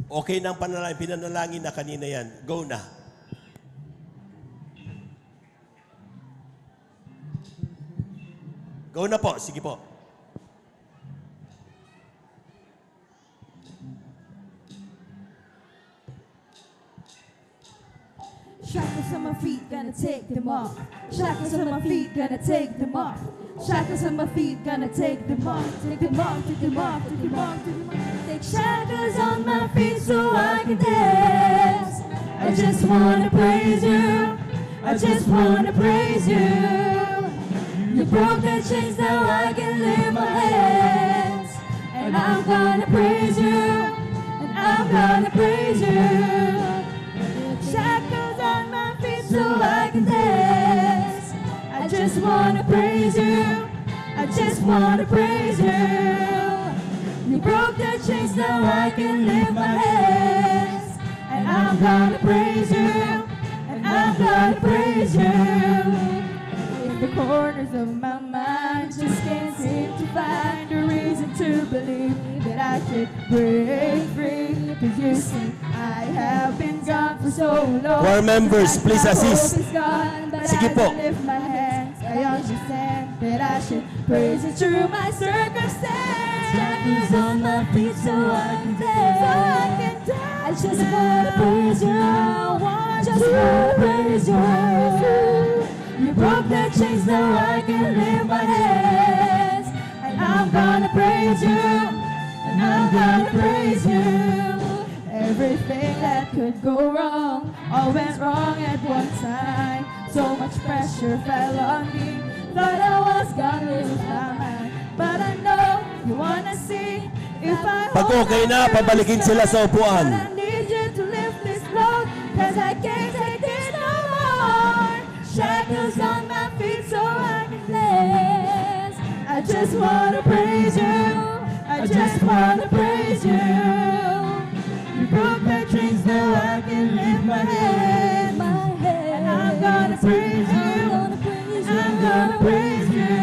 Okay na ang pinanalangin na kanina yan. Go na. Go na po. Sige po. Shackles on my feet, gonna take them off. Shackles on my feet, gonna take them off. Shackles on my feet, gonna take them off. Take them off, take them off, take them off, take them off. Take shackles on my feet so I can dance. I just wanna praise you. I just wanna praise you. You broke the chains, now I can lift my hands. And I'm gonna praise you. And I'm gonna praise you. Shackles on my feet so I can dance. I just wanna praise you. I just wanna praise you. You broke the chains, now I can lift my hands. And I'm gonna praise you. And I'm gonna praise you. In the corners of my mind, just can't seem to find a reason to believe that I should break free. 'Cause you see, I have been gone for so long. Choir members, please assist. Sige po. Lift my hands, I understand that I should praise you through my circumstance. Shackles on my feet so I can dance. I just wanna praise you. Just wanna praise you. You broke the chains, now I can lift my hands. And I'm gonna praise you. And I'm gonna praise you. Everything that could go wrong, all went wrong at one time. So much pressure fell on me, thought I was gonna lose my mind. But I know you wanna see if I Pag okay na, pabalikin sila sa upuan. I need you to lift this load, 'cause I can't take this no more. Shackles on my feet so I can dance. I just wanna praise you. I just wanna praise you. You broke my chains, now I can lift my head. And I'm gonna praise you. I'm gonna praise you.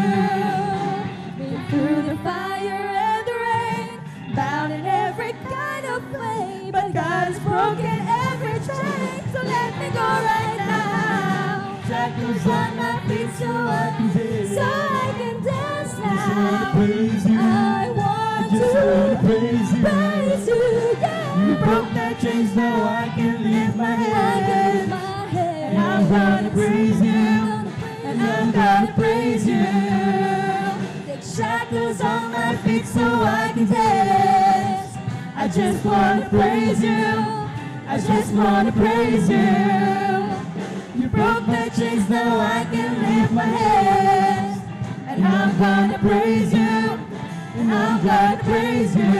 Been through the fire and the rain, bound in every kind of way. But God has broken every chain, so let me go right now. Shackles on my feet so I can dance. So I can dance now. I want to praise you. Yeah. You broke the chains, now I can lift my head. And I'm gonna praise you. And I'm gonna praise you. Take shackles on my feet so I can dance. I just wanna praise you. I just wanna praise you. You broke the chains, now I can lift my hands. And I'm gonna praise you. And I'm gonna praise you.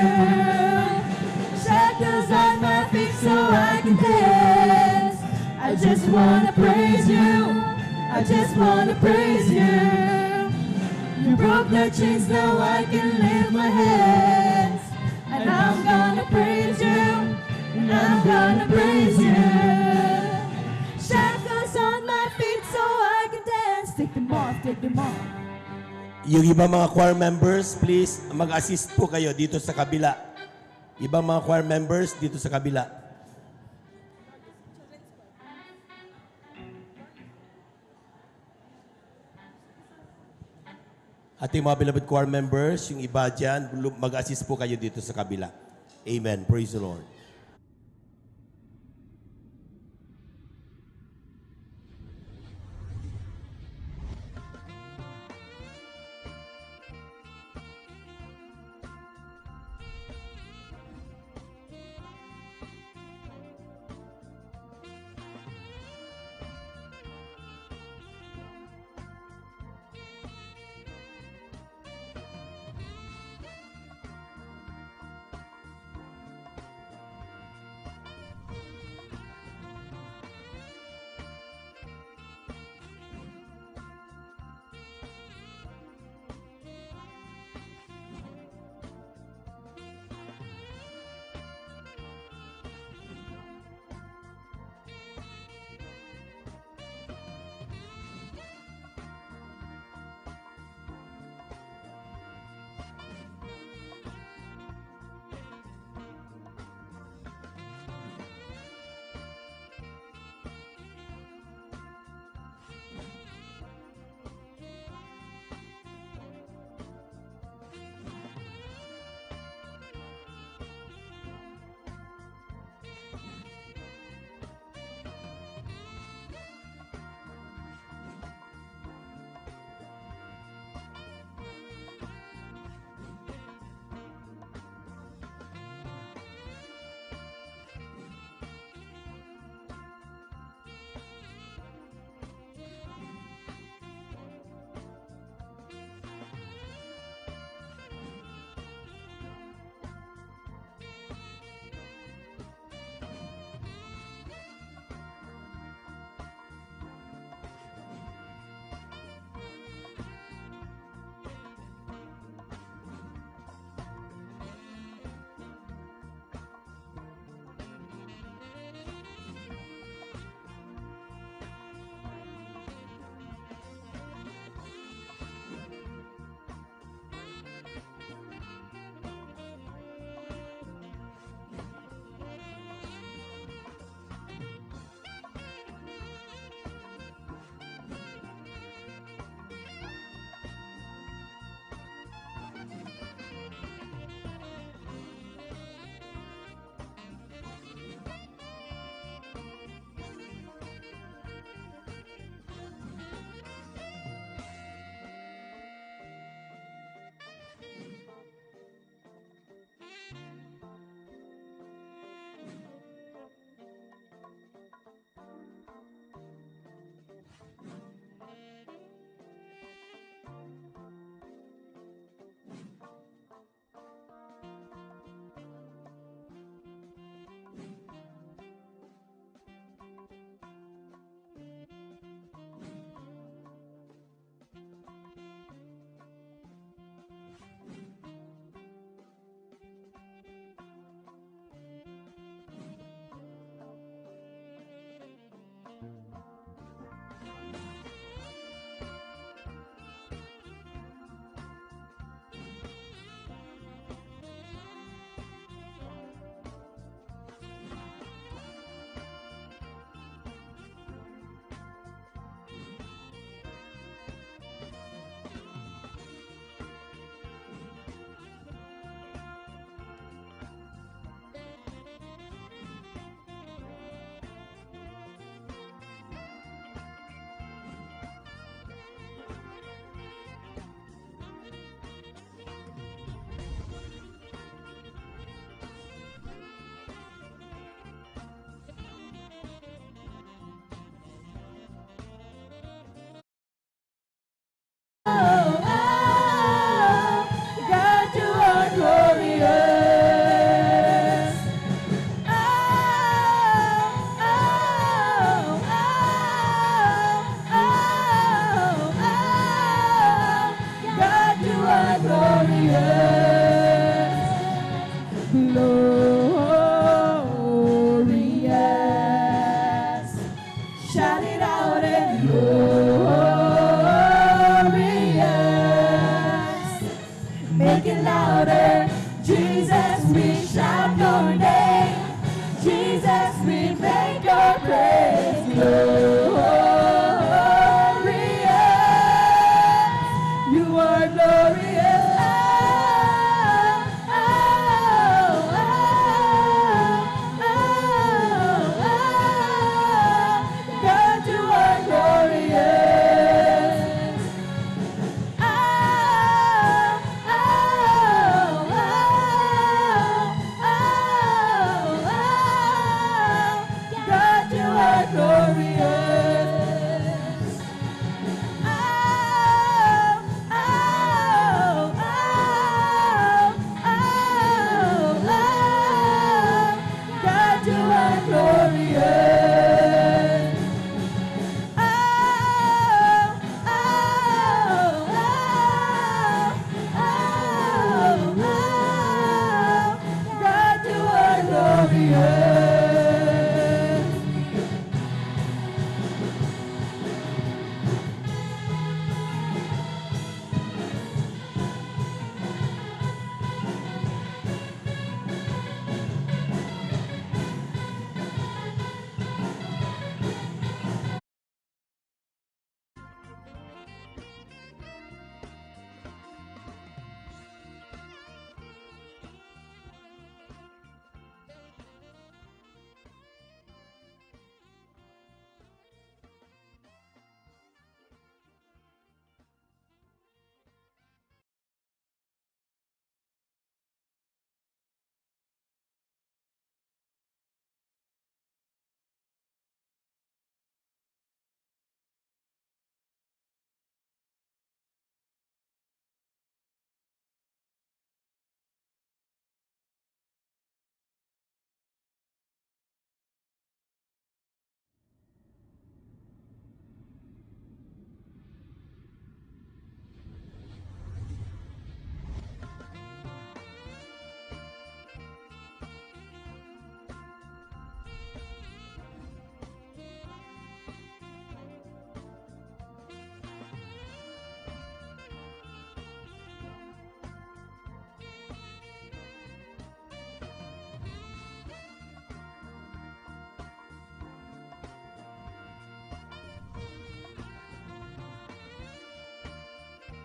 Shackles on my feet so I can dance. I just wanna praise you. I just wanna praise you. You broke the chains, now I can lift my hands. And I'm gonna praise you. And I'm gonna praise you. Shackles on my feet so I can dance. Take them off, take them off. Yung iba mga choir members, please, mag-assist po kayo dito sa kabila. Ibang mga choir members dito sa kabila. Ating mga beloved choir members, yung iba dyan, mag-assist po kayo dito sa kabila. Amen. Praise the Lord.